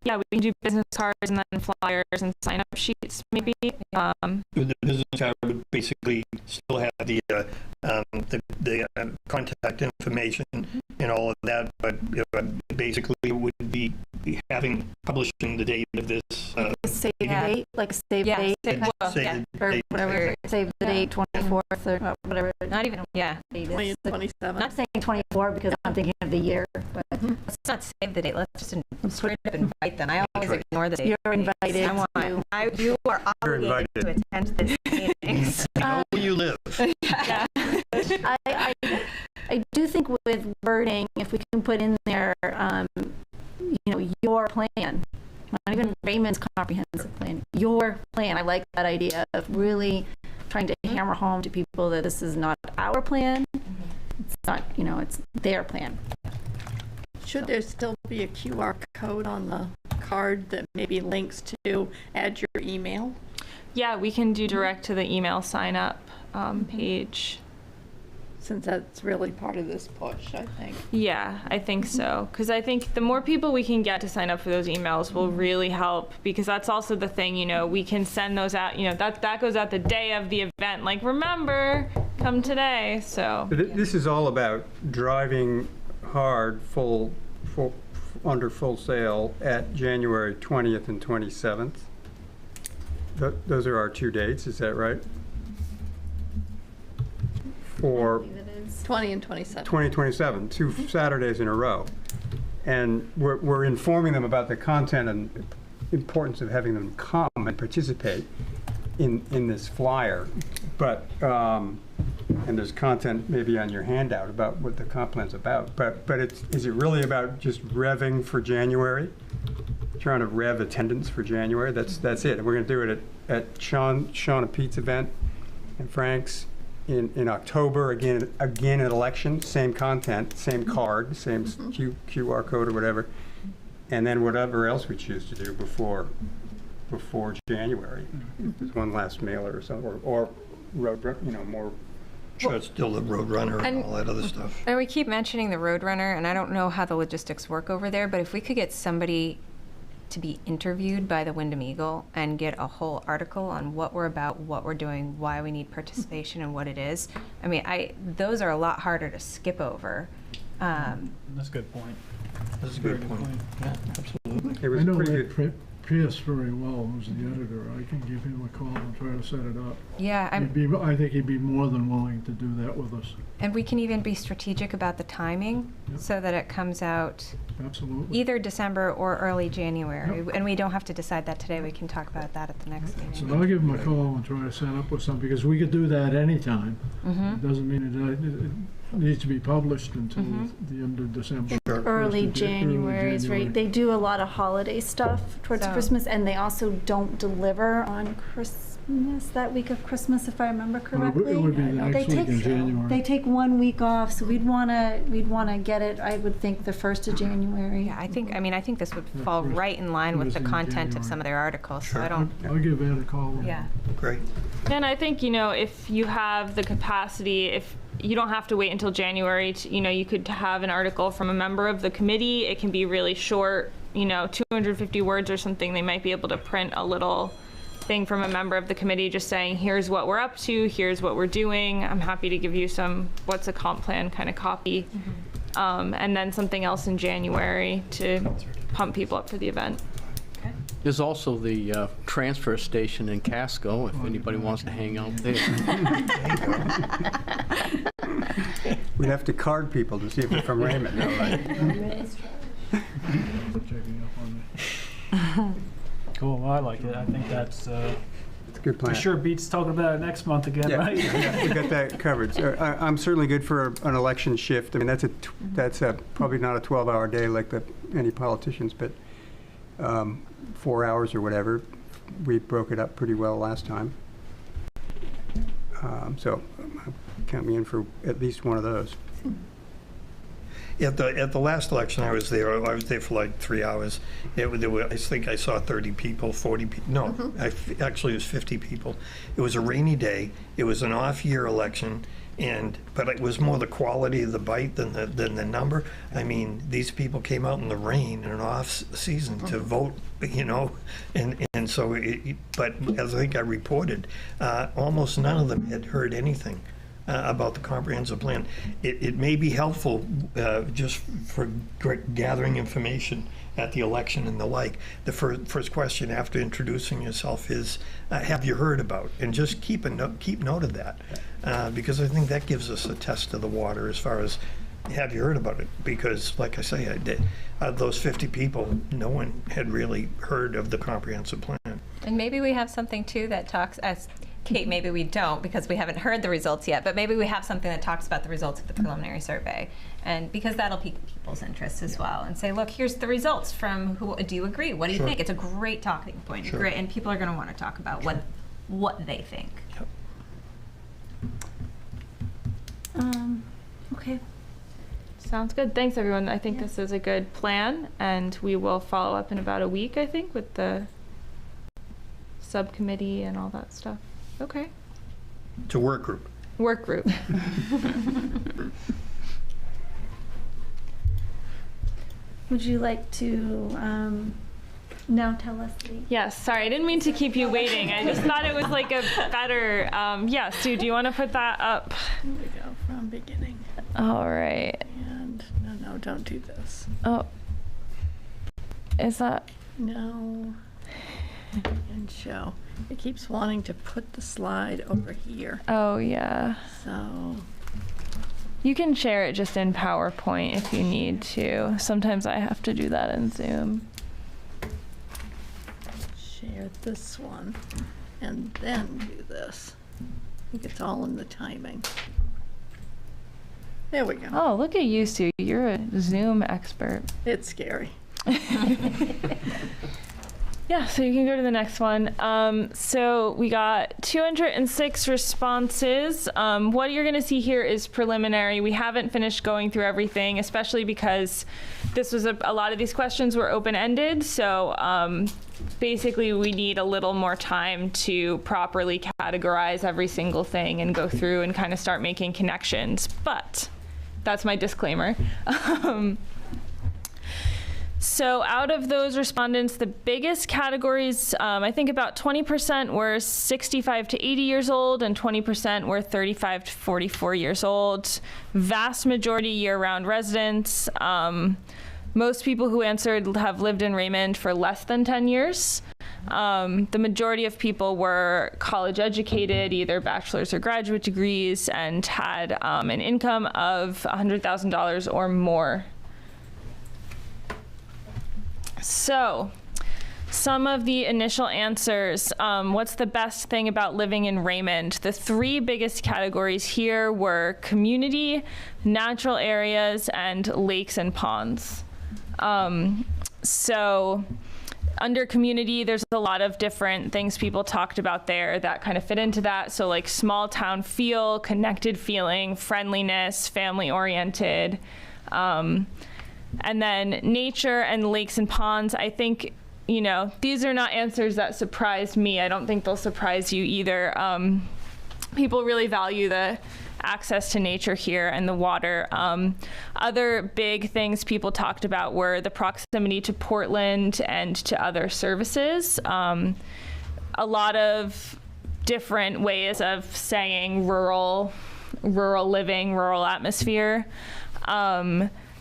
Yeah, we can do business cards and then flyers and sign-up sheets, maybe. The business card would basically still have the contact information and all of that, but basically it would be publishing the date of this. Save the date, save the date, or whatever. Save the date, 24th or whatever. Not even 27. Not saying 24 because I'm thinking of the year, but let's not save the date. Let's just straight up invite them. I always ignore the date. You're invited. You are obligated to attend this meeting. Know where you live. Yeah. I do think with wording, if we can put in there, your plan, not even Raymond's comprehensive plan, your plan. I like that idea of really trying to hammer home to people that this is not our plan. It's not, it's their plan. Should there still be a QR code on the card that maybe links to add your email? Yeah, we can do direct to the email sign up page. Since that's really part of this push, I think. Yeah, I think so. Because I think the more people we can get to sign up for those emails will really help, because that's also the thing, we can send those out, that goes out the day of the event. Remember, come today, so. This is all about driving hard, under full sail at January 20th and 27th. Those are our two dates, is that right? For 20 and 27. 2027, 2 Saturdays in a row. And we're informing them about the content and importance of having them come and participate in this flyer. But and there's content maybe on your handout about what the comp plan's about, but is it really about just revving for January? Trying to rev attendance for January? That's it. And we're going to do it at Sean and Pete's event and Frank's in October, again at election, same content, same card, same QR code or whatever, and then whatever else we choose to do before January. There's one last mailer or something, or road, more. Sure, it's still the Roadrunner and all that other stuff. And we keep mentioning the Roadrunner, and I don't know how the logistics work over there, but if we could get somebody to be interviewed by the Wyndham Eagle and get a whole article on what we're about, what we're doing, why we need participation, and what it is. I mean, those are a lot harder to skip over. That's a good point. That's a good point. Yeah, absolutely. It was I know pretty Ed good. Pierce very well, who's the editor. I can give him a call and try to set it up. Yeah, I think he'd be more than willing to do that with us. and we can even be strategic about the timing so that it comes out Absolutely. either December or early January. And we don't have to decide that today. We can talk about that at the next meeting. So I'll give him a call and try to set up with something, because we could do that anytime. It doesn't mean it needs to be published until the end of December. Early January is right. They do a lot of holiday stuff towards Christmas, and they also don't deliver on Christmas, that week of Christmas, if I remember correctly. It would be the next week in January. They take 1 week off, so we'd wanna get it, I would think, the 1st of January. Yeah, I think this would fall right in line with the content of some of their articles. So I don't. I'll give Ed a call. Yeah. Great. And I think, if you have the capacity, if you don't have to wait until January to, you could have an article from a member of the committee. It can be really short, 250 words or something. They might be able to print a little thing from a member of the committee just saying, here's what we're up to, here's what we're doing. I'm happy to give you some what's a comp plan kind of copy. And then something else in January to pump people up for the event. There's also the transfer station in Casco, if anybody wants to hang out there. We'd have to card people to see if they're from Raymond. Cool, well, I like it. I think that's It's a good plan. for sure beats talking about it next month again, right? We got that covered. So I'm certainly good for an election shift. I mean, that's probably not a 12-hour day like any politicians, but 4 hours or whatever. We broke it up pretty well last time. So count me in for at least one of those. At the last election, I was there for like 3 hours. I think I saw 30 people, 40 people. No, actually it was 50 people. It was a rainy day. It was an off-year election, but it was more the quality of the bite than the number. I mean, these people came out in the rain in an off-season to vote, and so. But as I think I reported, almost none of them had heard anything about the comprehensive plan. It may be helpful just for gathering information at the election and the like. The first question after introducing yourself is, have you heard about? And just keep note of that, because I think that gives us a test of the water as far as, have you heard about it? Because, like I say, out of those 50 people, no one had really heard of the comprehensive plan. And maybe we have something too that talks as Kate, maybe we don't because we haven't heard the results yet, but maybe we have something that talks about the results of the preliminary survey, and because that'll pique people's interest as well, and say, look, here's the results from who. Do you agree? What do you think? It's a great talking point. Sure. Great, and people are going to want to talk about what they think. Yep. Okay. Sounds good. Thanks, everyone. I think this is a good plan, and we will follow up in about a week, I think, with the subcommittee and all that stuff. Okay. It's a work group. Work group. Would you like to now tell us the... Yes, sorry, I didn't mean to keep you waiting. I just thought it was like a better, yeah, Sue, do you want to put that up? Here we go, from beginning. All right. And, no, don't do this. Oh. Is that? No. And show. It keeps wanting to put the slide over here. Oh, yeah. So. You can share it just in PowerPoint if you need to. Sometimes I have to do that in Zoom. Share this one and then do this. I think it's all in the timing. There we go. Oh, look at you, Sue. You're a Zoom expert. It's scary. Yeah, so you can go to the next one. So we got 206 responses. What you're going to see here is preliminary. We haven't finished going through everything, especially because this was a lot of these questions were open-ended. So basically, we need a little more time to properly categorize every single thing and go through and kind of start making connections. But that's my disclaimer. So out of those respondents, the biggest categories, I think about 20% were 65 to 80 years old and 20% were 35 to 44 years old. Vast majority year-round residents. Most people who answered have lived in Raymond for less than 10 years. The majority of people were college educated, either bachelor's or graduate degrees, and had an income of $100,000 or more. So, some of the initial answers. What's the best thing about living in Raymond? The three biggest categories here were community, natural areas, and lakes and ponds. So, under community, there's a lot of different things people talked about there that kind of fit into that. So, like small town feel, connected feeling, friendliness, family oriented. And then nature and lakes and ponds, I think, you know, these are not answers that surprised me. I don't think they'll surprise you either. People really value the access to nature here and the water. Other big things people talked about were the proximity to Portland and to other services. A lot of different ways of saying rural living, rural atmosphere.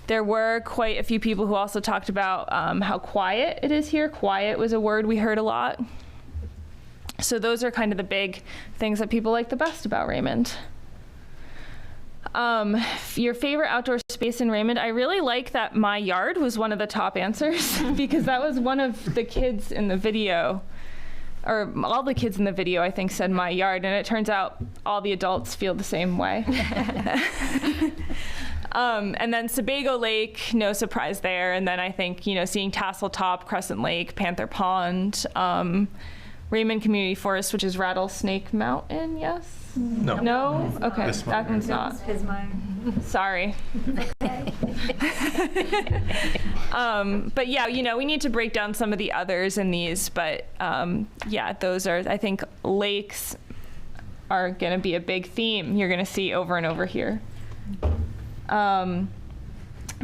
There were quite a few people who also talked about how quiet it is here. Quiet was a word we heard a lot. So those are kind of the big things that people like the best about Raymond. Your favorite outdoor space in Raymond, I really like that my yard was one of the top answers because that was one of the kids in the video, or all the kids in the video, I think, said my yard, and it turns out all the adults feel the same way. And then Sebago Lake, no surprise there. And then I think, you know, seeing Tassel Top, Crescent Lake, Panther Pond, Raymond Community Forest, which is Rattlesnake Mountain, yes? No. No? Okay, This that one's not. Is mine. Sorry. But yeah, you know, we need to break down some of the others in these, but yeah, those are, I think lakes are gonna be a big theme you're gonna see over and over here.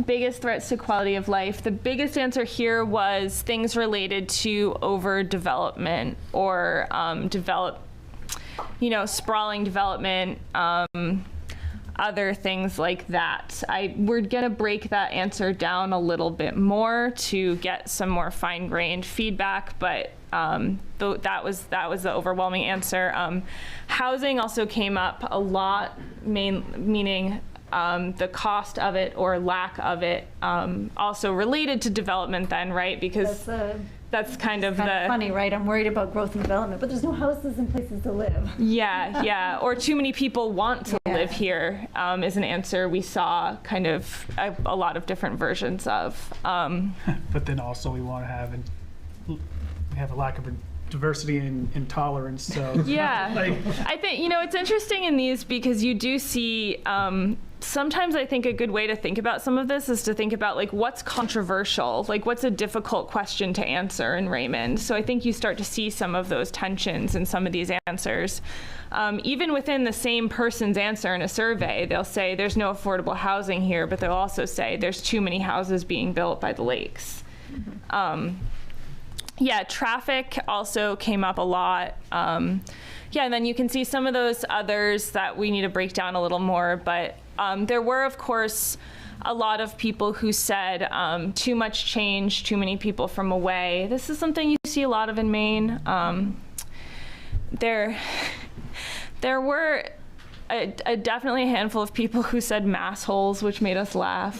Biggest threats to quality of life. The biggest answer here was things related to overdevelopment or sprawling development, other things like that. We're gonna break that answer down a little bit more to get some more fine-grained feedback, but that was the overwhelming answer. Housing also came up a lot, meaning the cost of it or lack of it, also related to development then, right? Because that's kind of funny, right? I'm worried about growth and development, but there's no houses and places to live. Yeah. Or too many people want to live here is an answer we saw kind of a lot of different versions of. But then also we want to have a lack of diversity and tolerance. So yeah, I think, you know, it's interesting in these because you do see sometimes I think a good way to think about some of this is to think about like what's controversial, like what's a difficult question to answer in Raymond. So I think you start to see some of those tensions in some of these answers. Even within the same person's answer in a survey, they'll say there's no affordable housing here, but they'll also say there's too many houses being built by the lakes. Yeah, traffic also came up a lot. Yeah, and then you can see some of those others that we need to break down a little more, but there were, of course, a lot of people who said too much change, too many people from away. This is something you see a lot of in Maine. There were definitely a handful of people who said mass holes, which made us laugh.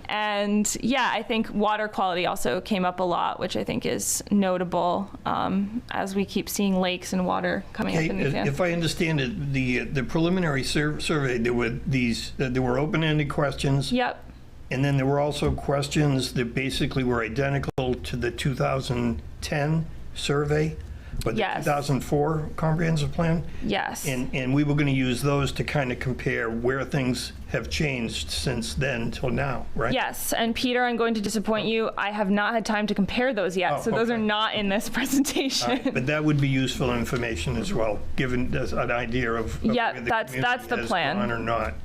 And yeah, I think water quality also came up a lot, which I think is notable as we keep seeing lakes and water coming up in these. If I understand it, the preliminary survey, there were there were open-ended questions. Yep. And then there were also questions that basically were identical to the 2010 survey, but the 2004 comprehensive plan. Yes. And we were going to use those to kind of compare where things have changed since then till now, right? Yes, and Peter, I'm going to disappoint you. I have not had time to compare those yet, so those are not in this presentation. But that would be useful information as well, given an idea of yeah, where the that's the has plan. gone or not.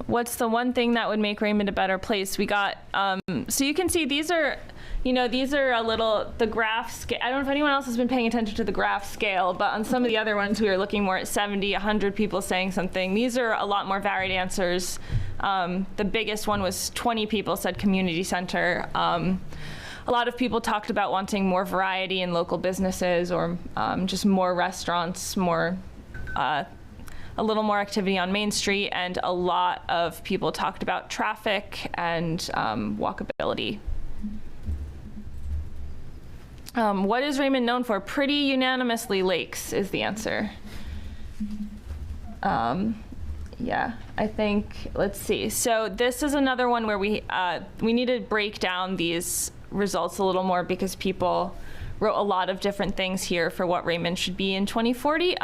What's the one thing that would make Raymond a better place? We got, so you can see these are, these are a little, the graph scale. I don't know if anyone else has been paying attention to the graph scale, but on some of the other ones, we were looking more at 70, 100 people saying something. These are a lot more varied answers. The biggest one was 20 people said community center. A lot of people talked about wanting more variety in local businesses or just more restaurants, more a little more activity on Main Street, and a lot of people talked about traffic and walkability. What is Raymond known for? Pretty unanimously lakes is the answer. Yeah, I think, let's see. So this is another one where we need to break down these results a little more because people wrote a lot of different things here for what Raymond should be in 2040.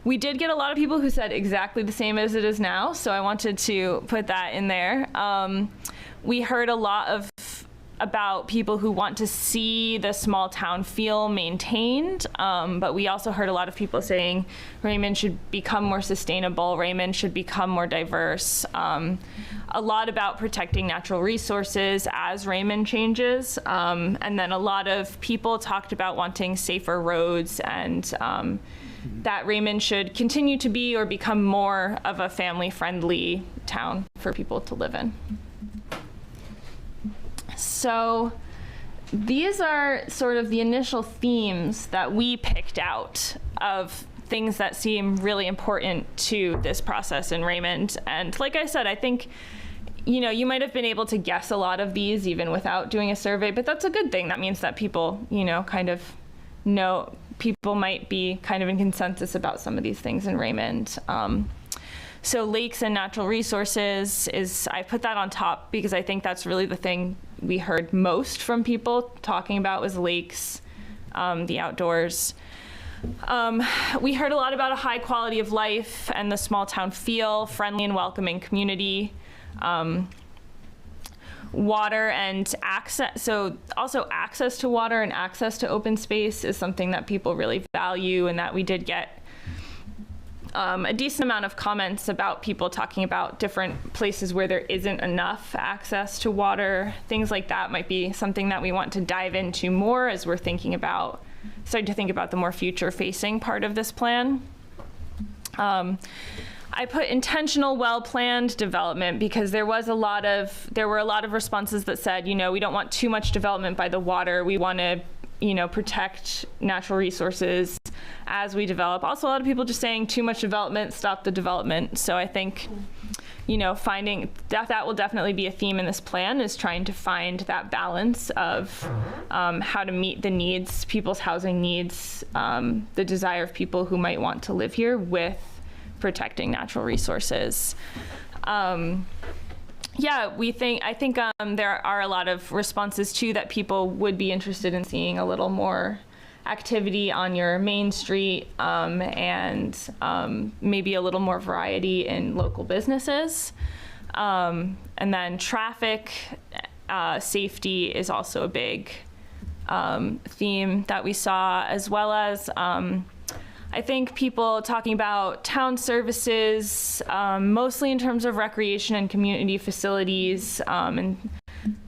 We did get a lot of people who said exactly the same as it is now, so I wanted to put that in there. We heard a lot about people who want to see the small town feel maintained, but we also heard a lot of people saying Raymond should become more sustainable, Raymond should become more diverse. A lot about protecting natural resources as Raymond changes, and then a lot of people talked about wanting safer roads and that Raymond should continue to be or become more of a family-friendly town for people to live in. So these are sort of the initial themes that we picked out of things that seem really important to this process in Raymond. And like I said, I think, you might have been able to guess a lot of these even without doing a survey, but that's a good thing. That means that people, kind of know, people might be kind of in consensus about some of these things in Raymond. So lakes and natural resources I put that on top because I think that's really the thing we heard most from people talking about was lakes, the outdoors. We heard a lot about a high quality of life and the small town feel, friendly and welcoming community. Water and access, so also access to water and access to open space is something that people really value, and that we did get a decent amount of comments about people talking about different places where there isn't enough access to water. Things like that might be something that we want to dive into more as we're starting to think about the more future-facing part of this plan. I put intentional, well-planned development because there were a lot of responses that said, we don't want too much development by the water. We want to, protect natural resources as we develop. Also, a lot of people just saying too much development, stop the development. So I think, finding that will definitely be a theme in this plan, is trying to find that balance of how to meet the needs, people's housing needs, the desire of people who might want to live here with protecting natural resources. I think there are a lot of responses too that people would be interested in seeing a little more activity on your Main Street and maybe a little more variety in local businesses. And then traffic safety is also a big theme that we saw, as well as I think people talking about town services, mostly in terms of recreation and community facilities. And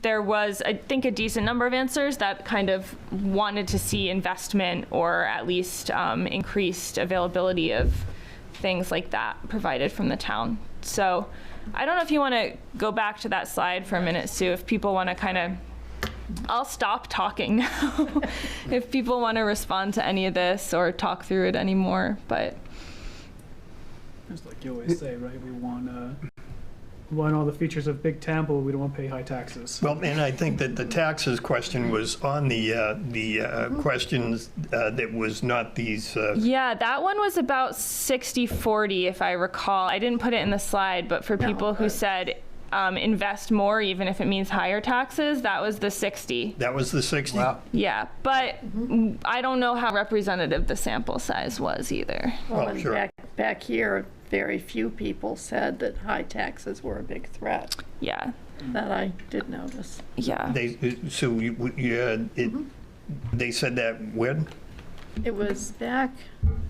there was, I think, a decent number of answers that kind of wanted to see investment or at least increased availability of things like that provided from the town. So I don't know if you want to go back to that slide for a minute, Sue, if people want to kind of, I'll stop talking now if people want to respond to any of this or talk through it anymore, but. It's like you always say, right? We want want all the features of Big Temple, we don't want to pay high taxes. Well, and I think that the taxes question was on the questions that was not these. Yeah, that one was about 60-40, if I recall. I didn't put it in the slide, but for people who said invest more, even if it means higher taxes, that was the 60. That was the 60? Wow. Yeah, but I don't know how representative the sample size was either. Well, and back here, very few people said that high taxes were a big threat. Yeah. That I did notice. Yeah. They said that when? It was back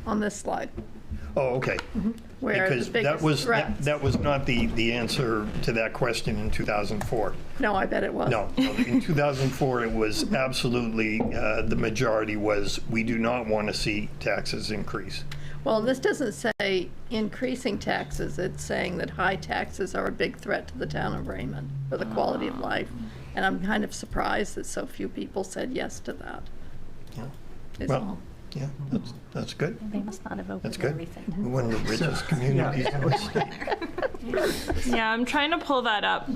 on this slide. Oh, okay. Where because the biggest that was not the answer to that question in 2004. No, I bet it was. No, in 2004 it was absolutely, the majority was, we do not want to see taxes increase. Well, this doesn't say increasing taxes. It's saying that high taxes are a big threat to the town of Raymond for the quality of life. And I'm kind of surprised that so few people said yes to that. Yeah. Is Well, all. yeah, that's good. They must not have opened That's good. everything. We're one of the richest communities in the state. Yeah, I'm trying to pull that up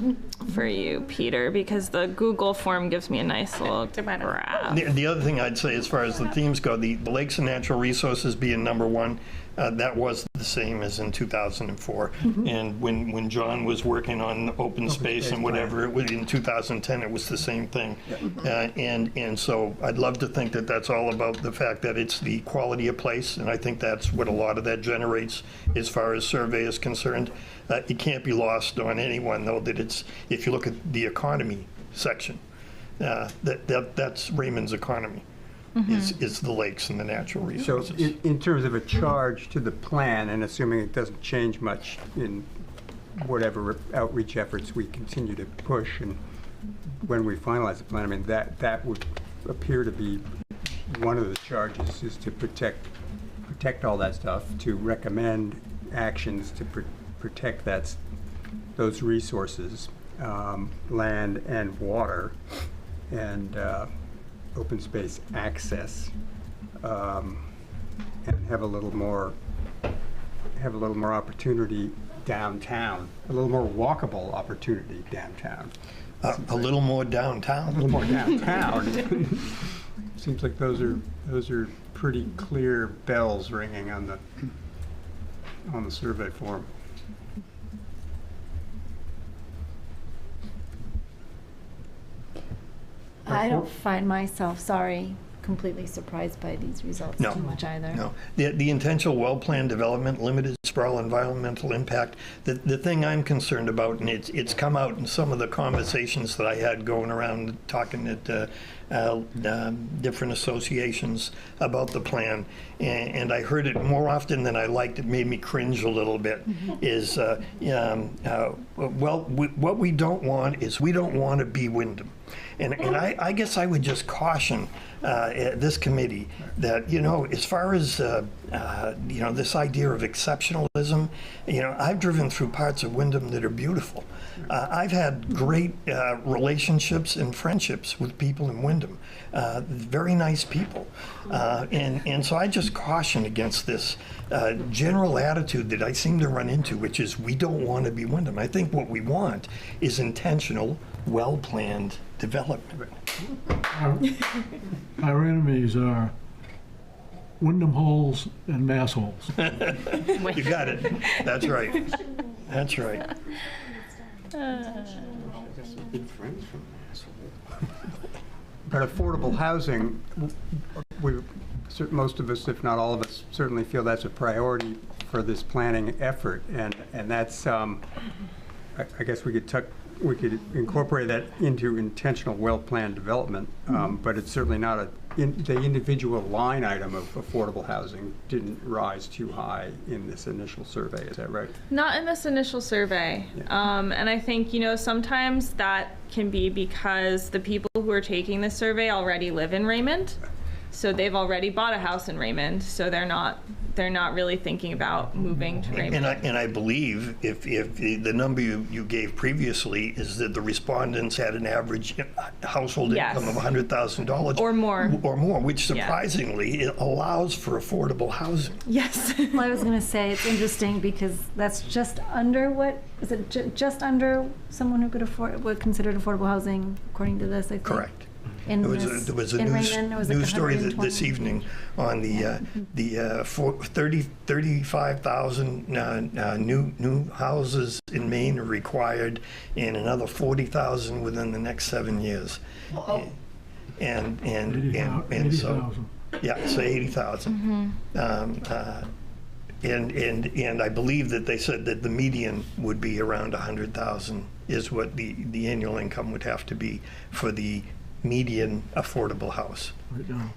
for you, Peter, because the Google form gives me a nice little graph. The other thing I'd say as far as the themes go, the lakes and natural resources being number one, that was the same as in 2004. And when John was working on open space and whatever, it was in 2010, it was the same thing. And so I'd love to think that that's all about the fact that it's the quality of place, and I think that's what a lot of that generates as far as survey is concerned. It can't be lost on anyone, though, that it's, if you look at the economy section, that's Raymond's economy. Is the lakes and the natural resources. So in terms of a charge to the plan, and assuming it doesn't change much in whatever outreach efforts we continue to push, and when we finalize the plan, I mean, that would appear to be one of the charges, is to protect all that stuff, to recommend actions to protect those resources, land and water, and open space access, and have a little more opportunity downtown, a little more walkable opportunity downtown. A little more downtown. A little more downtown. Seems like those are pretty clear bells ringing on the survey form. I don't find myself, completely surprised by these results too much either. No, the intentional well-planned development, limited sprawl, environmental impact. The thing I'm concerned about, and it's come out in some of the conversations that I had going around talking at different associations about the plan, and I heard it more often than I liked. It made me cringe a little bit. Is what we don't want is, we don't want to be Wyndham. And I guess I would just caution this committee that, as far as, this idea of exceptionalism, I've driven through parts of Wyndham that are beautiful. I've had great relationships and friendships with people in Wyndham, very nice people. And so I just caution against this general attitude that I seem to run into, which is, we don't want to be Wyndham. I think what we want is intentional, well-planned development. Our enemies are Wyndham holes and mass holes. You got it. That's right. That's right. But affordable housing, most of us, if not all of us, certainly feel that's a priority for this planning effort, and that's, I guess we could incorporate that into intentional, well-planned development, but it's certainly not the individual line item of affordable housing didn't rise too high in this initial survey. Is that right? Not in this initial survey. Yeah. And I think, sometimes that can be because the people who are taking this survey already live in Raymond. So they've already bought a house in Raymond, so they're not really thinking about moving to Raymond. And I believe if the number you gave previously is that the respondents had an average household income of $100,000 or more, which surprisingly it allows for affordable housing. Yes. Well, I was going to say it's interesting because that's just under what is it? Just under someone who would consider it affordable housing according to this. I think. Correct. There was a news story this evening on the 35,000 new houses in Maine are required, and another 40,000 within the next 7 years. And so, yeah, so 80,000. And I believe that they said that the median would be around 100,000 is what the annual income would have to be for the median affordable house. Right now.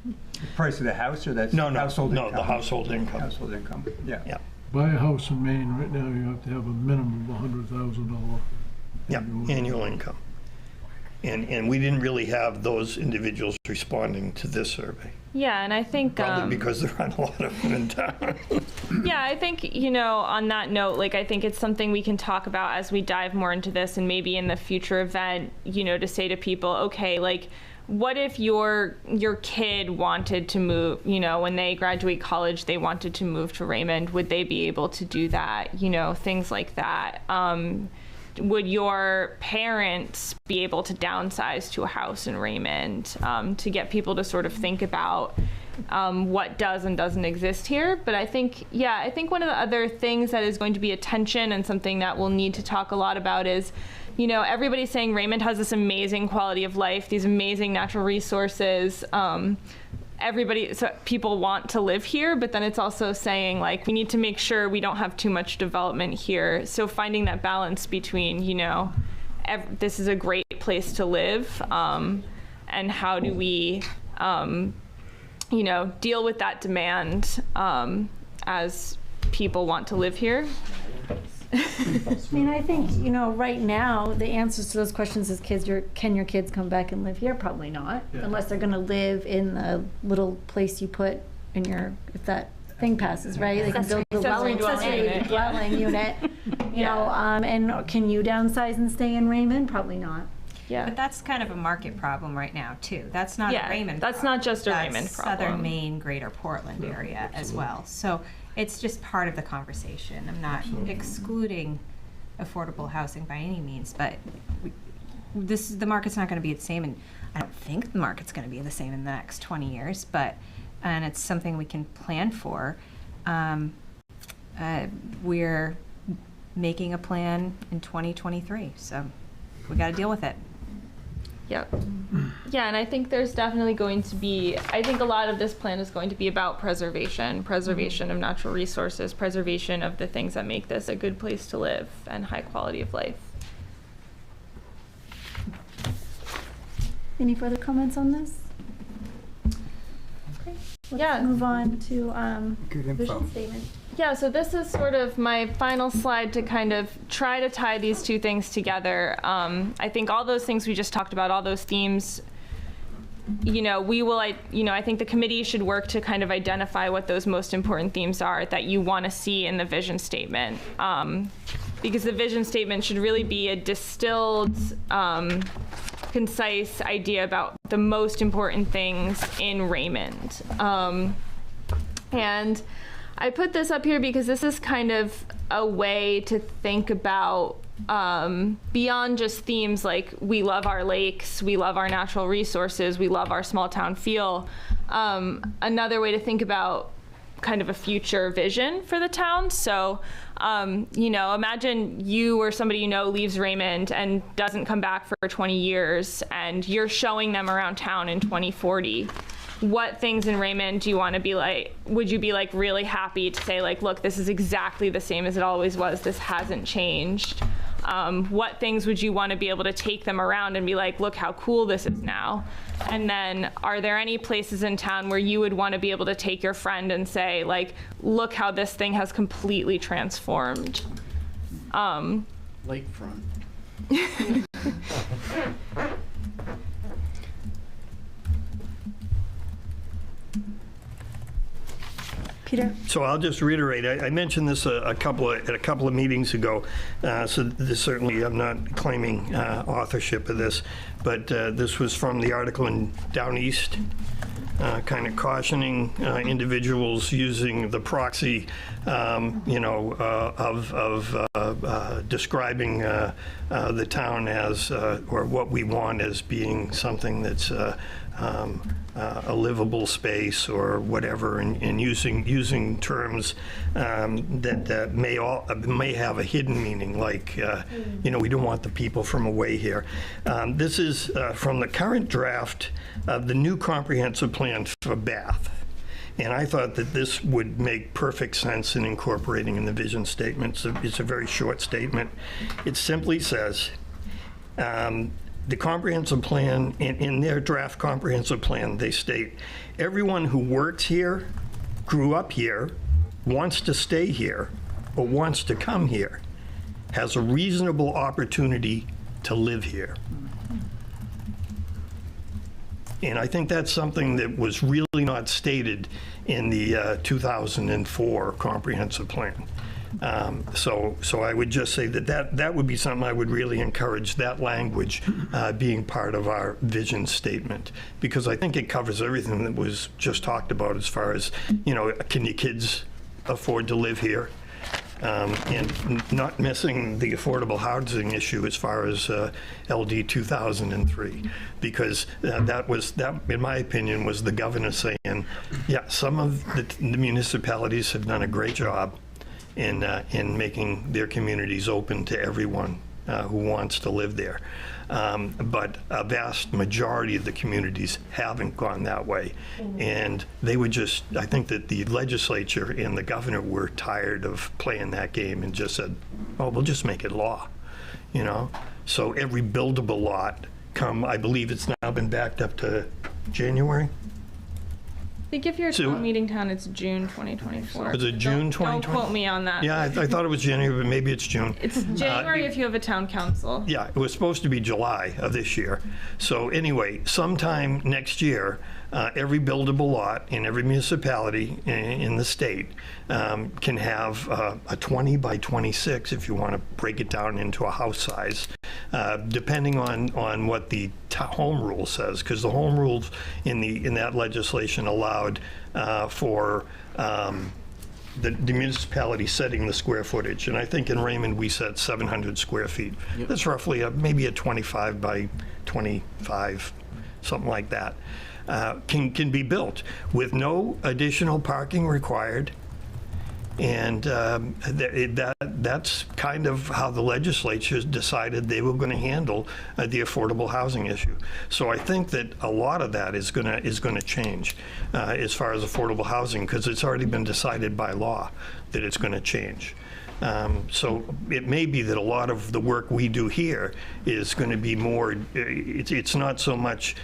The price of the house, or that's household income? No, the household income. Household income, yeah. Buy a house in Maine right now, you have to have a minimum of $100,000. Yeah, annual income. And we didn't really have those individuals responding to this survey. Yeah, and I think probably because there aren't a lot of them in town. Yeah, I think, on that note, I think it's something we can talk about as we dive more into this, and maybe in the future event, to say to people, okay, what if your kid wanted to move, when they graduate college, they wanted to move to Raymond, would they be able to do that? Things like that. Would your parents be able to downsize to a house in Raymond, to get people to sort of think about what does and doesn't exist here? But I think one of the other things that is going to be a tension and something that we'll need to talk a lot about is, everybody's saying Raymond has this amazing quality of life, these amazing natural resources. People want to live here, but then it's also saying we need to make sure we don't have too much development here. So finding that balance between, this is a great place to live, and how do we, deal with that demand as people want to live here. I think, right now, the answers to those questions is can your kids come back and live here? Probably not, unless they're going to live in the little place you put in if that thing passes, right? They can build a dwelling unit, and can you downsize and stay in Raymond? Probably not. Yeah. But that's kind of a market problem right now, too. That's not a Raymond problem. That's not just a Raymond problem. Southern Maine, greater Portland area as well. So it's just part of the conversation. I'm not excluding affordable housing by any means, but the market's not going to be the same, and I don't think the market's going to be the same in the next 20 years, and it's something we can plan for. We're making a plan in 2023, so we got to deal with it. Yep. Yeah, and I think there's definitely going to be, I think a lot of this plan is going to be about preservation of natural resources, preservation of the things that make this a good place to live and high quality of life. Any further comments on this? Okay. Let's move on to vision statement. Yeah, so this is sort of my final slide to kind of try to tie these two things together. I think all those things we just talked about, all those themes, I think the committee should work to kind of identify what those most important themes are that you want to see in the vision statement. Because the vision statement should really be a distilled, concise idea about the most important things in Raymond. And I put this up here because this is kind of a way to think about beyond just themes like we love our lakes, we love our natural resources, we love our small town feel. Another way to think about kind of a future vision for the town. So, imagine you or somebody leaves Raymond and doesn't come back for 20 years, and you're showing them around town in 2040. What things in Raymond do you want to be like? Would you be really happy to say look, this is exactly the same as it always was. This hasn't changed. What things would you want to be able to take them around and be like, look how cool this is now? And then are there any places in town where you would want to be able to take your friend and say look how this thing has completely transformed? Lakefront. Peter? So I'll just reiterate, I mentioned this at a couple of meetings ago, so this certainly, I'm not claiming authorship of this, but this was from the article in Down East, kind of cautioning individuals using the proxy, of describing the town as, or what we want as being something that's a livable space or whatever, and using terms that may have a hidden meaning, like we don't want the people from away here. This is from the current draft of the new comprehensive plan for Bath. And I thought that this would make perfect sense in incorporating in the vision statement. It's a very short statement. It simply says, the comprehensive plan, in their draft comprehensive plan, they state, everyone who works here, grew up here, wants to stay here, or wants to come here, has a reasonable opportunity to live here. And I think that's something that was really not stated in the 2004 comprehensive plan. So I would just say that would be something I would really encourage, that language being part of our vision statement, because I think it covers everything that was just talked about as far as, can your kids afford to live here? And not missing the affordable housing issue as far as LD 2003, because that, in my opinion, was the governor saying, yeah, some of the municipalities have done a great job in making their communities open to everyone who wants to live there. But a vast majority of the communities haven't gone that way. And they would just, I think that the legislature and the governor were tired of playing that game and just said, oh, we'll just make it law, So every buildable lot I believe it's now been backed up to January. I think if you're a town meeting town, it's June 2024. Is it June 2024? Don't quote me on that. Yeah, I thought it was January, but maybe it's June. It's January if you have a town council. Yeah, it was supposed to be July of this year. So anyway, sometime next year, every buildable lot in every municipality in the state can have a 20 by 26, if you want to break it down into a house size, depending on what the home rule says, because the home rules in that legislation allowed for the municipality setting the square footage. And I think in Raymond we set 700 square feet. Yep. That's roughly maybe a 25 by 25, something like that. Can be built with no additional parking required, and that's kind of how the legislature decided they were going to handle the affordable housing issue. So I think that a lot of that is going to change as far as affordable housing, because it's already been decided by law that it's going to change. So it may be that a lot of the work we do here is going to be more, it's not so much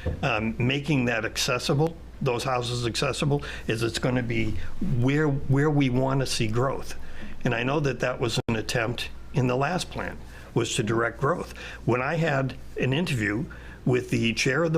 making that accessible, those houses accessible, as it's going to be where we want to see growth. And I know that was an attempt in the last plan, was to direct growth. When I had an interview with the chair of the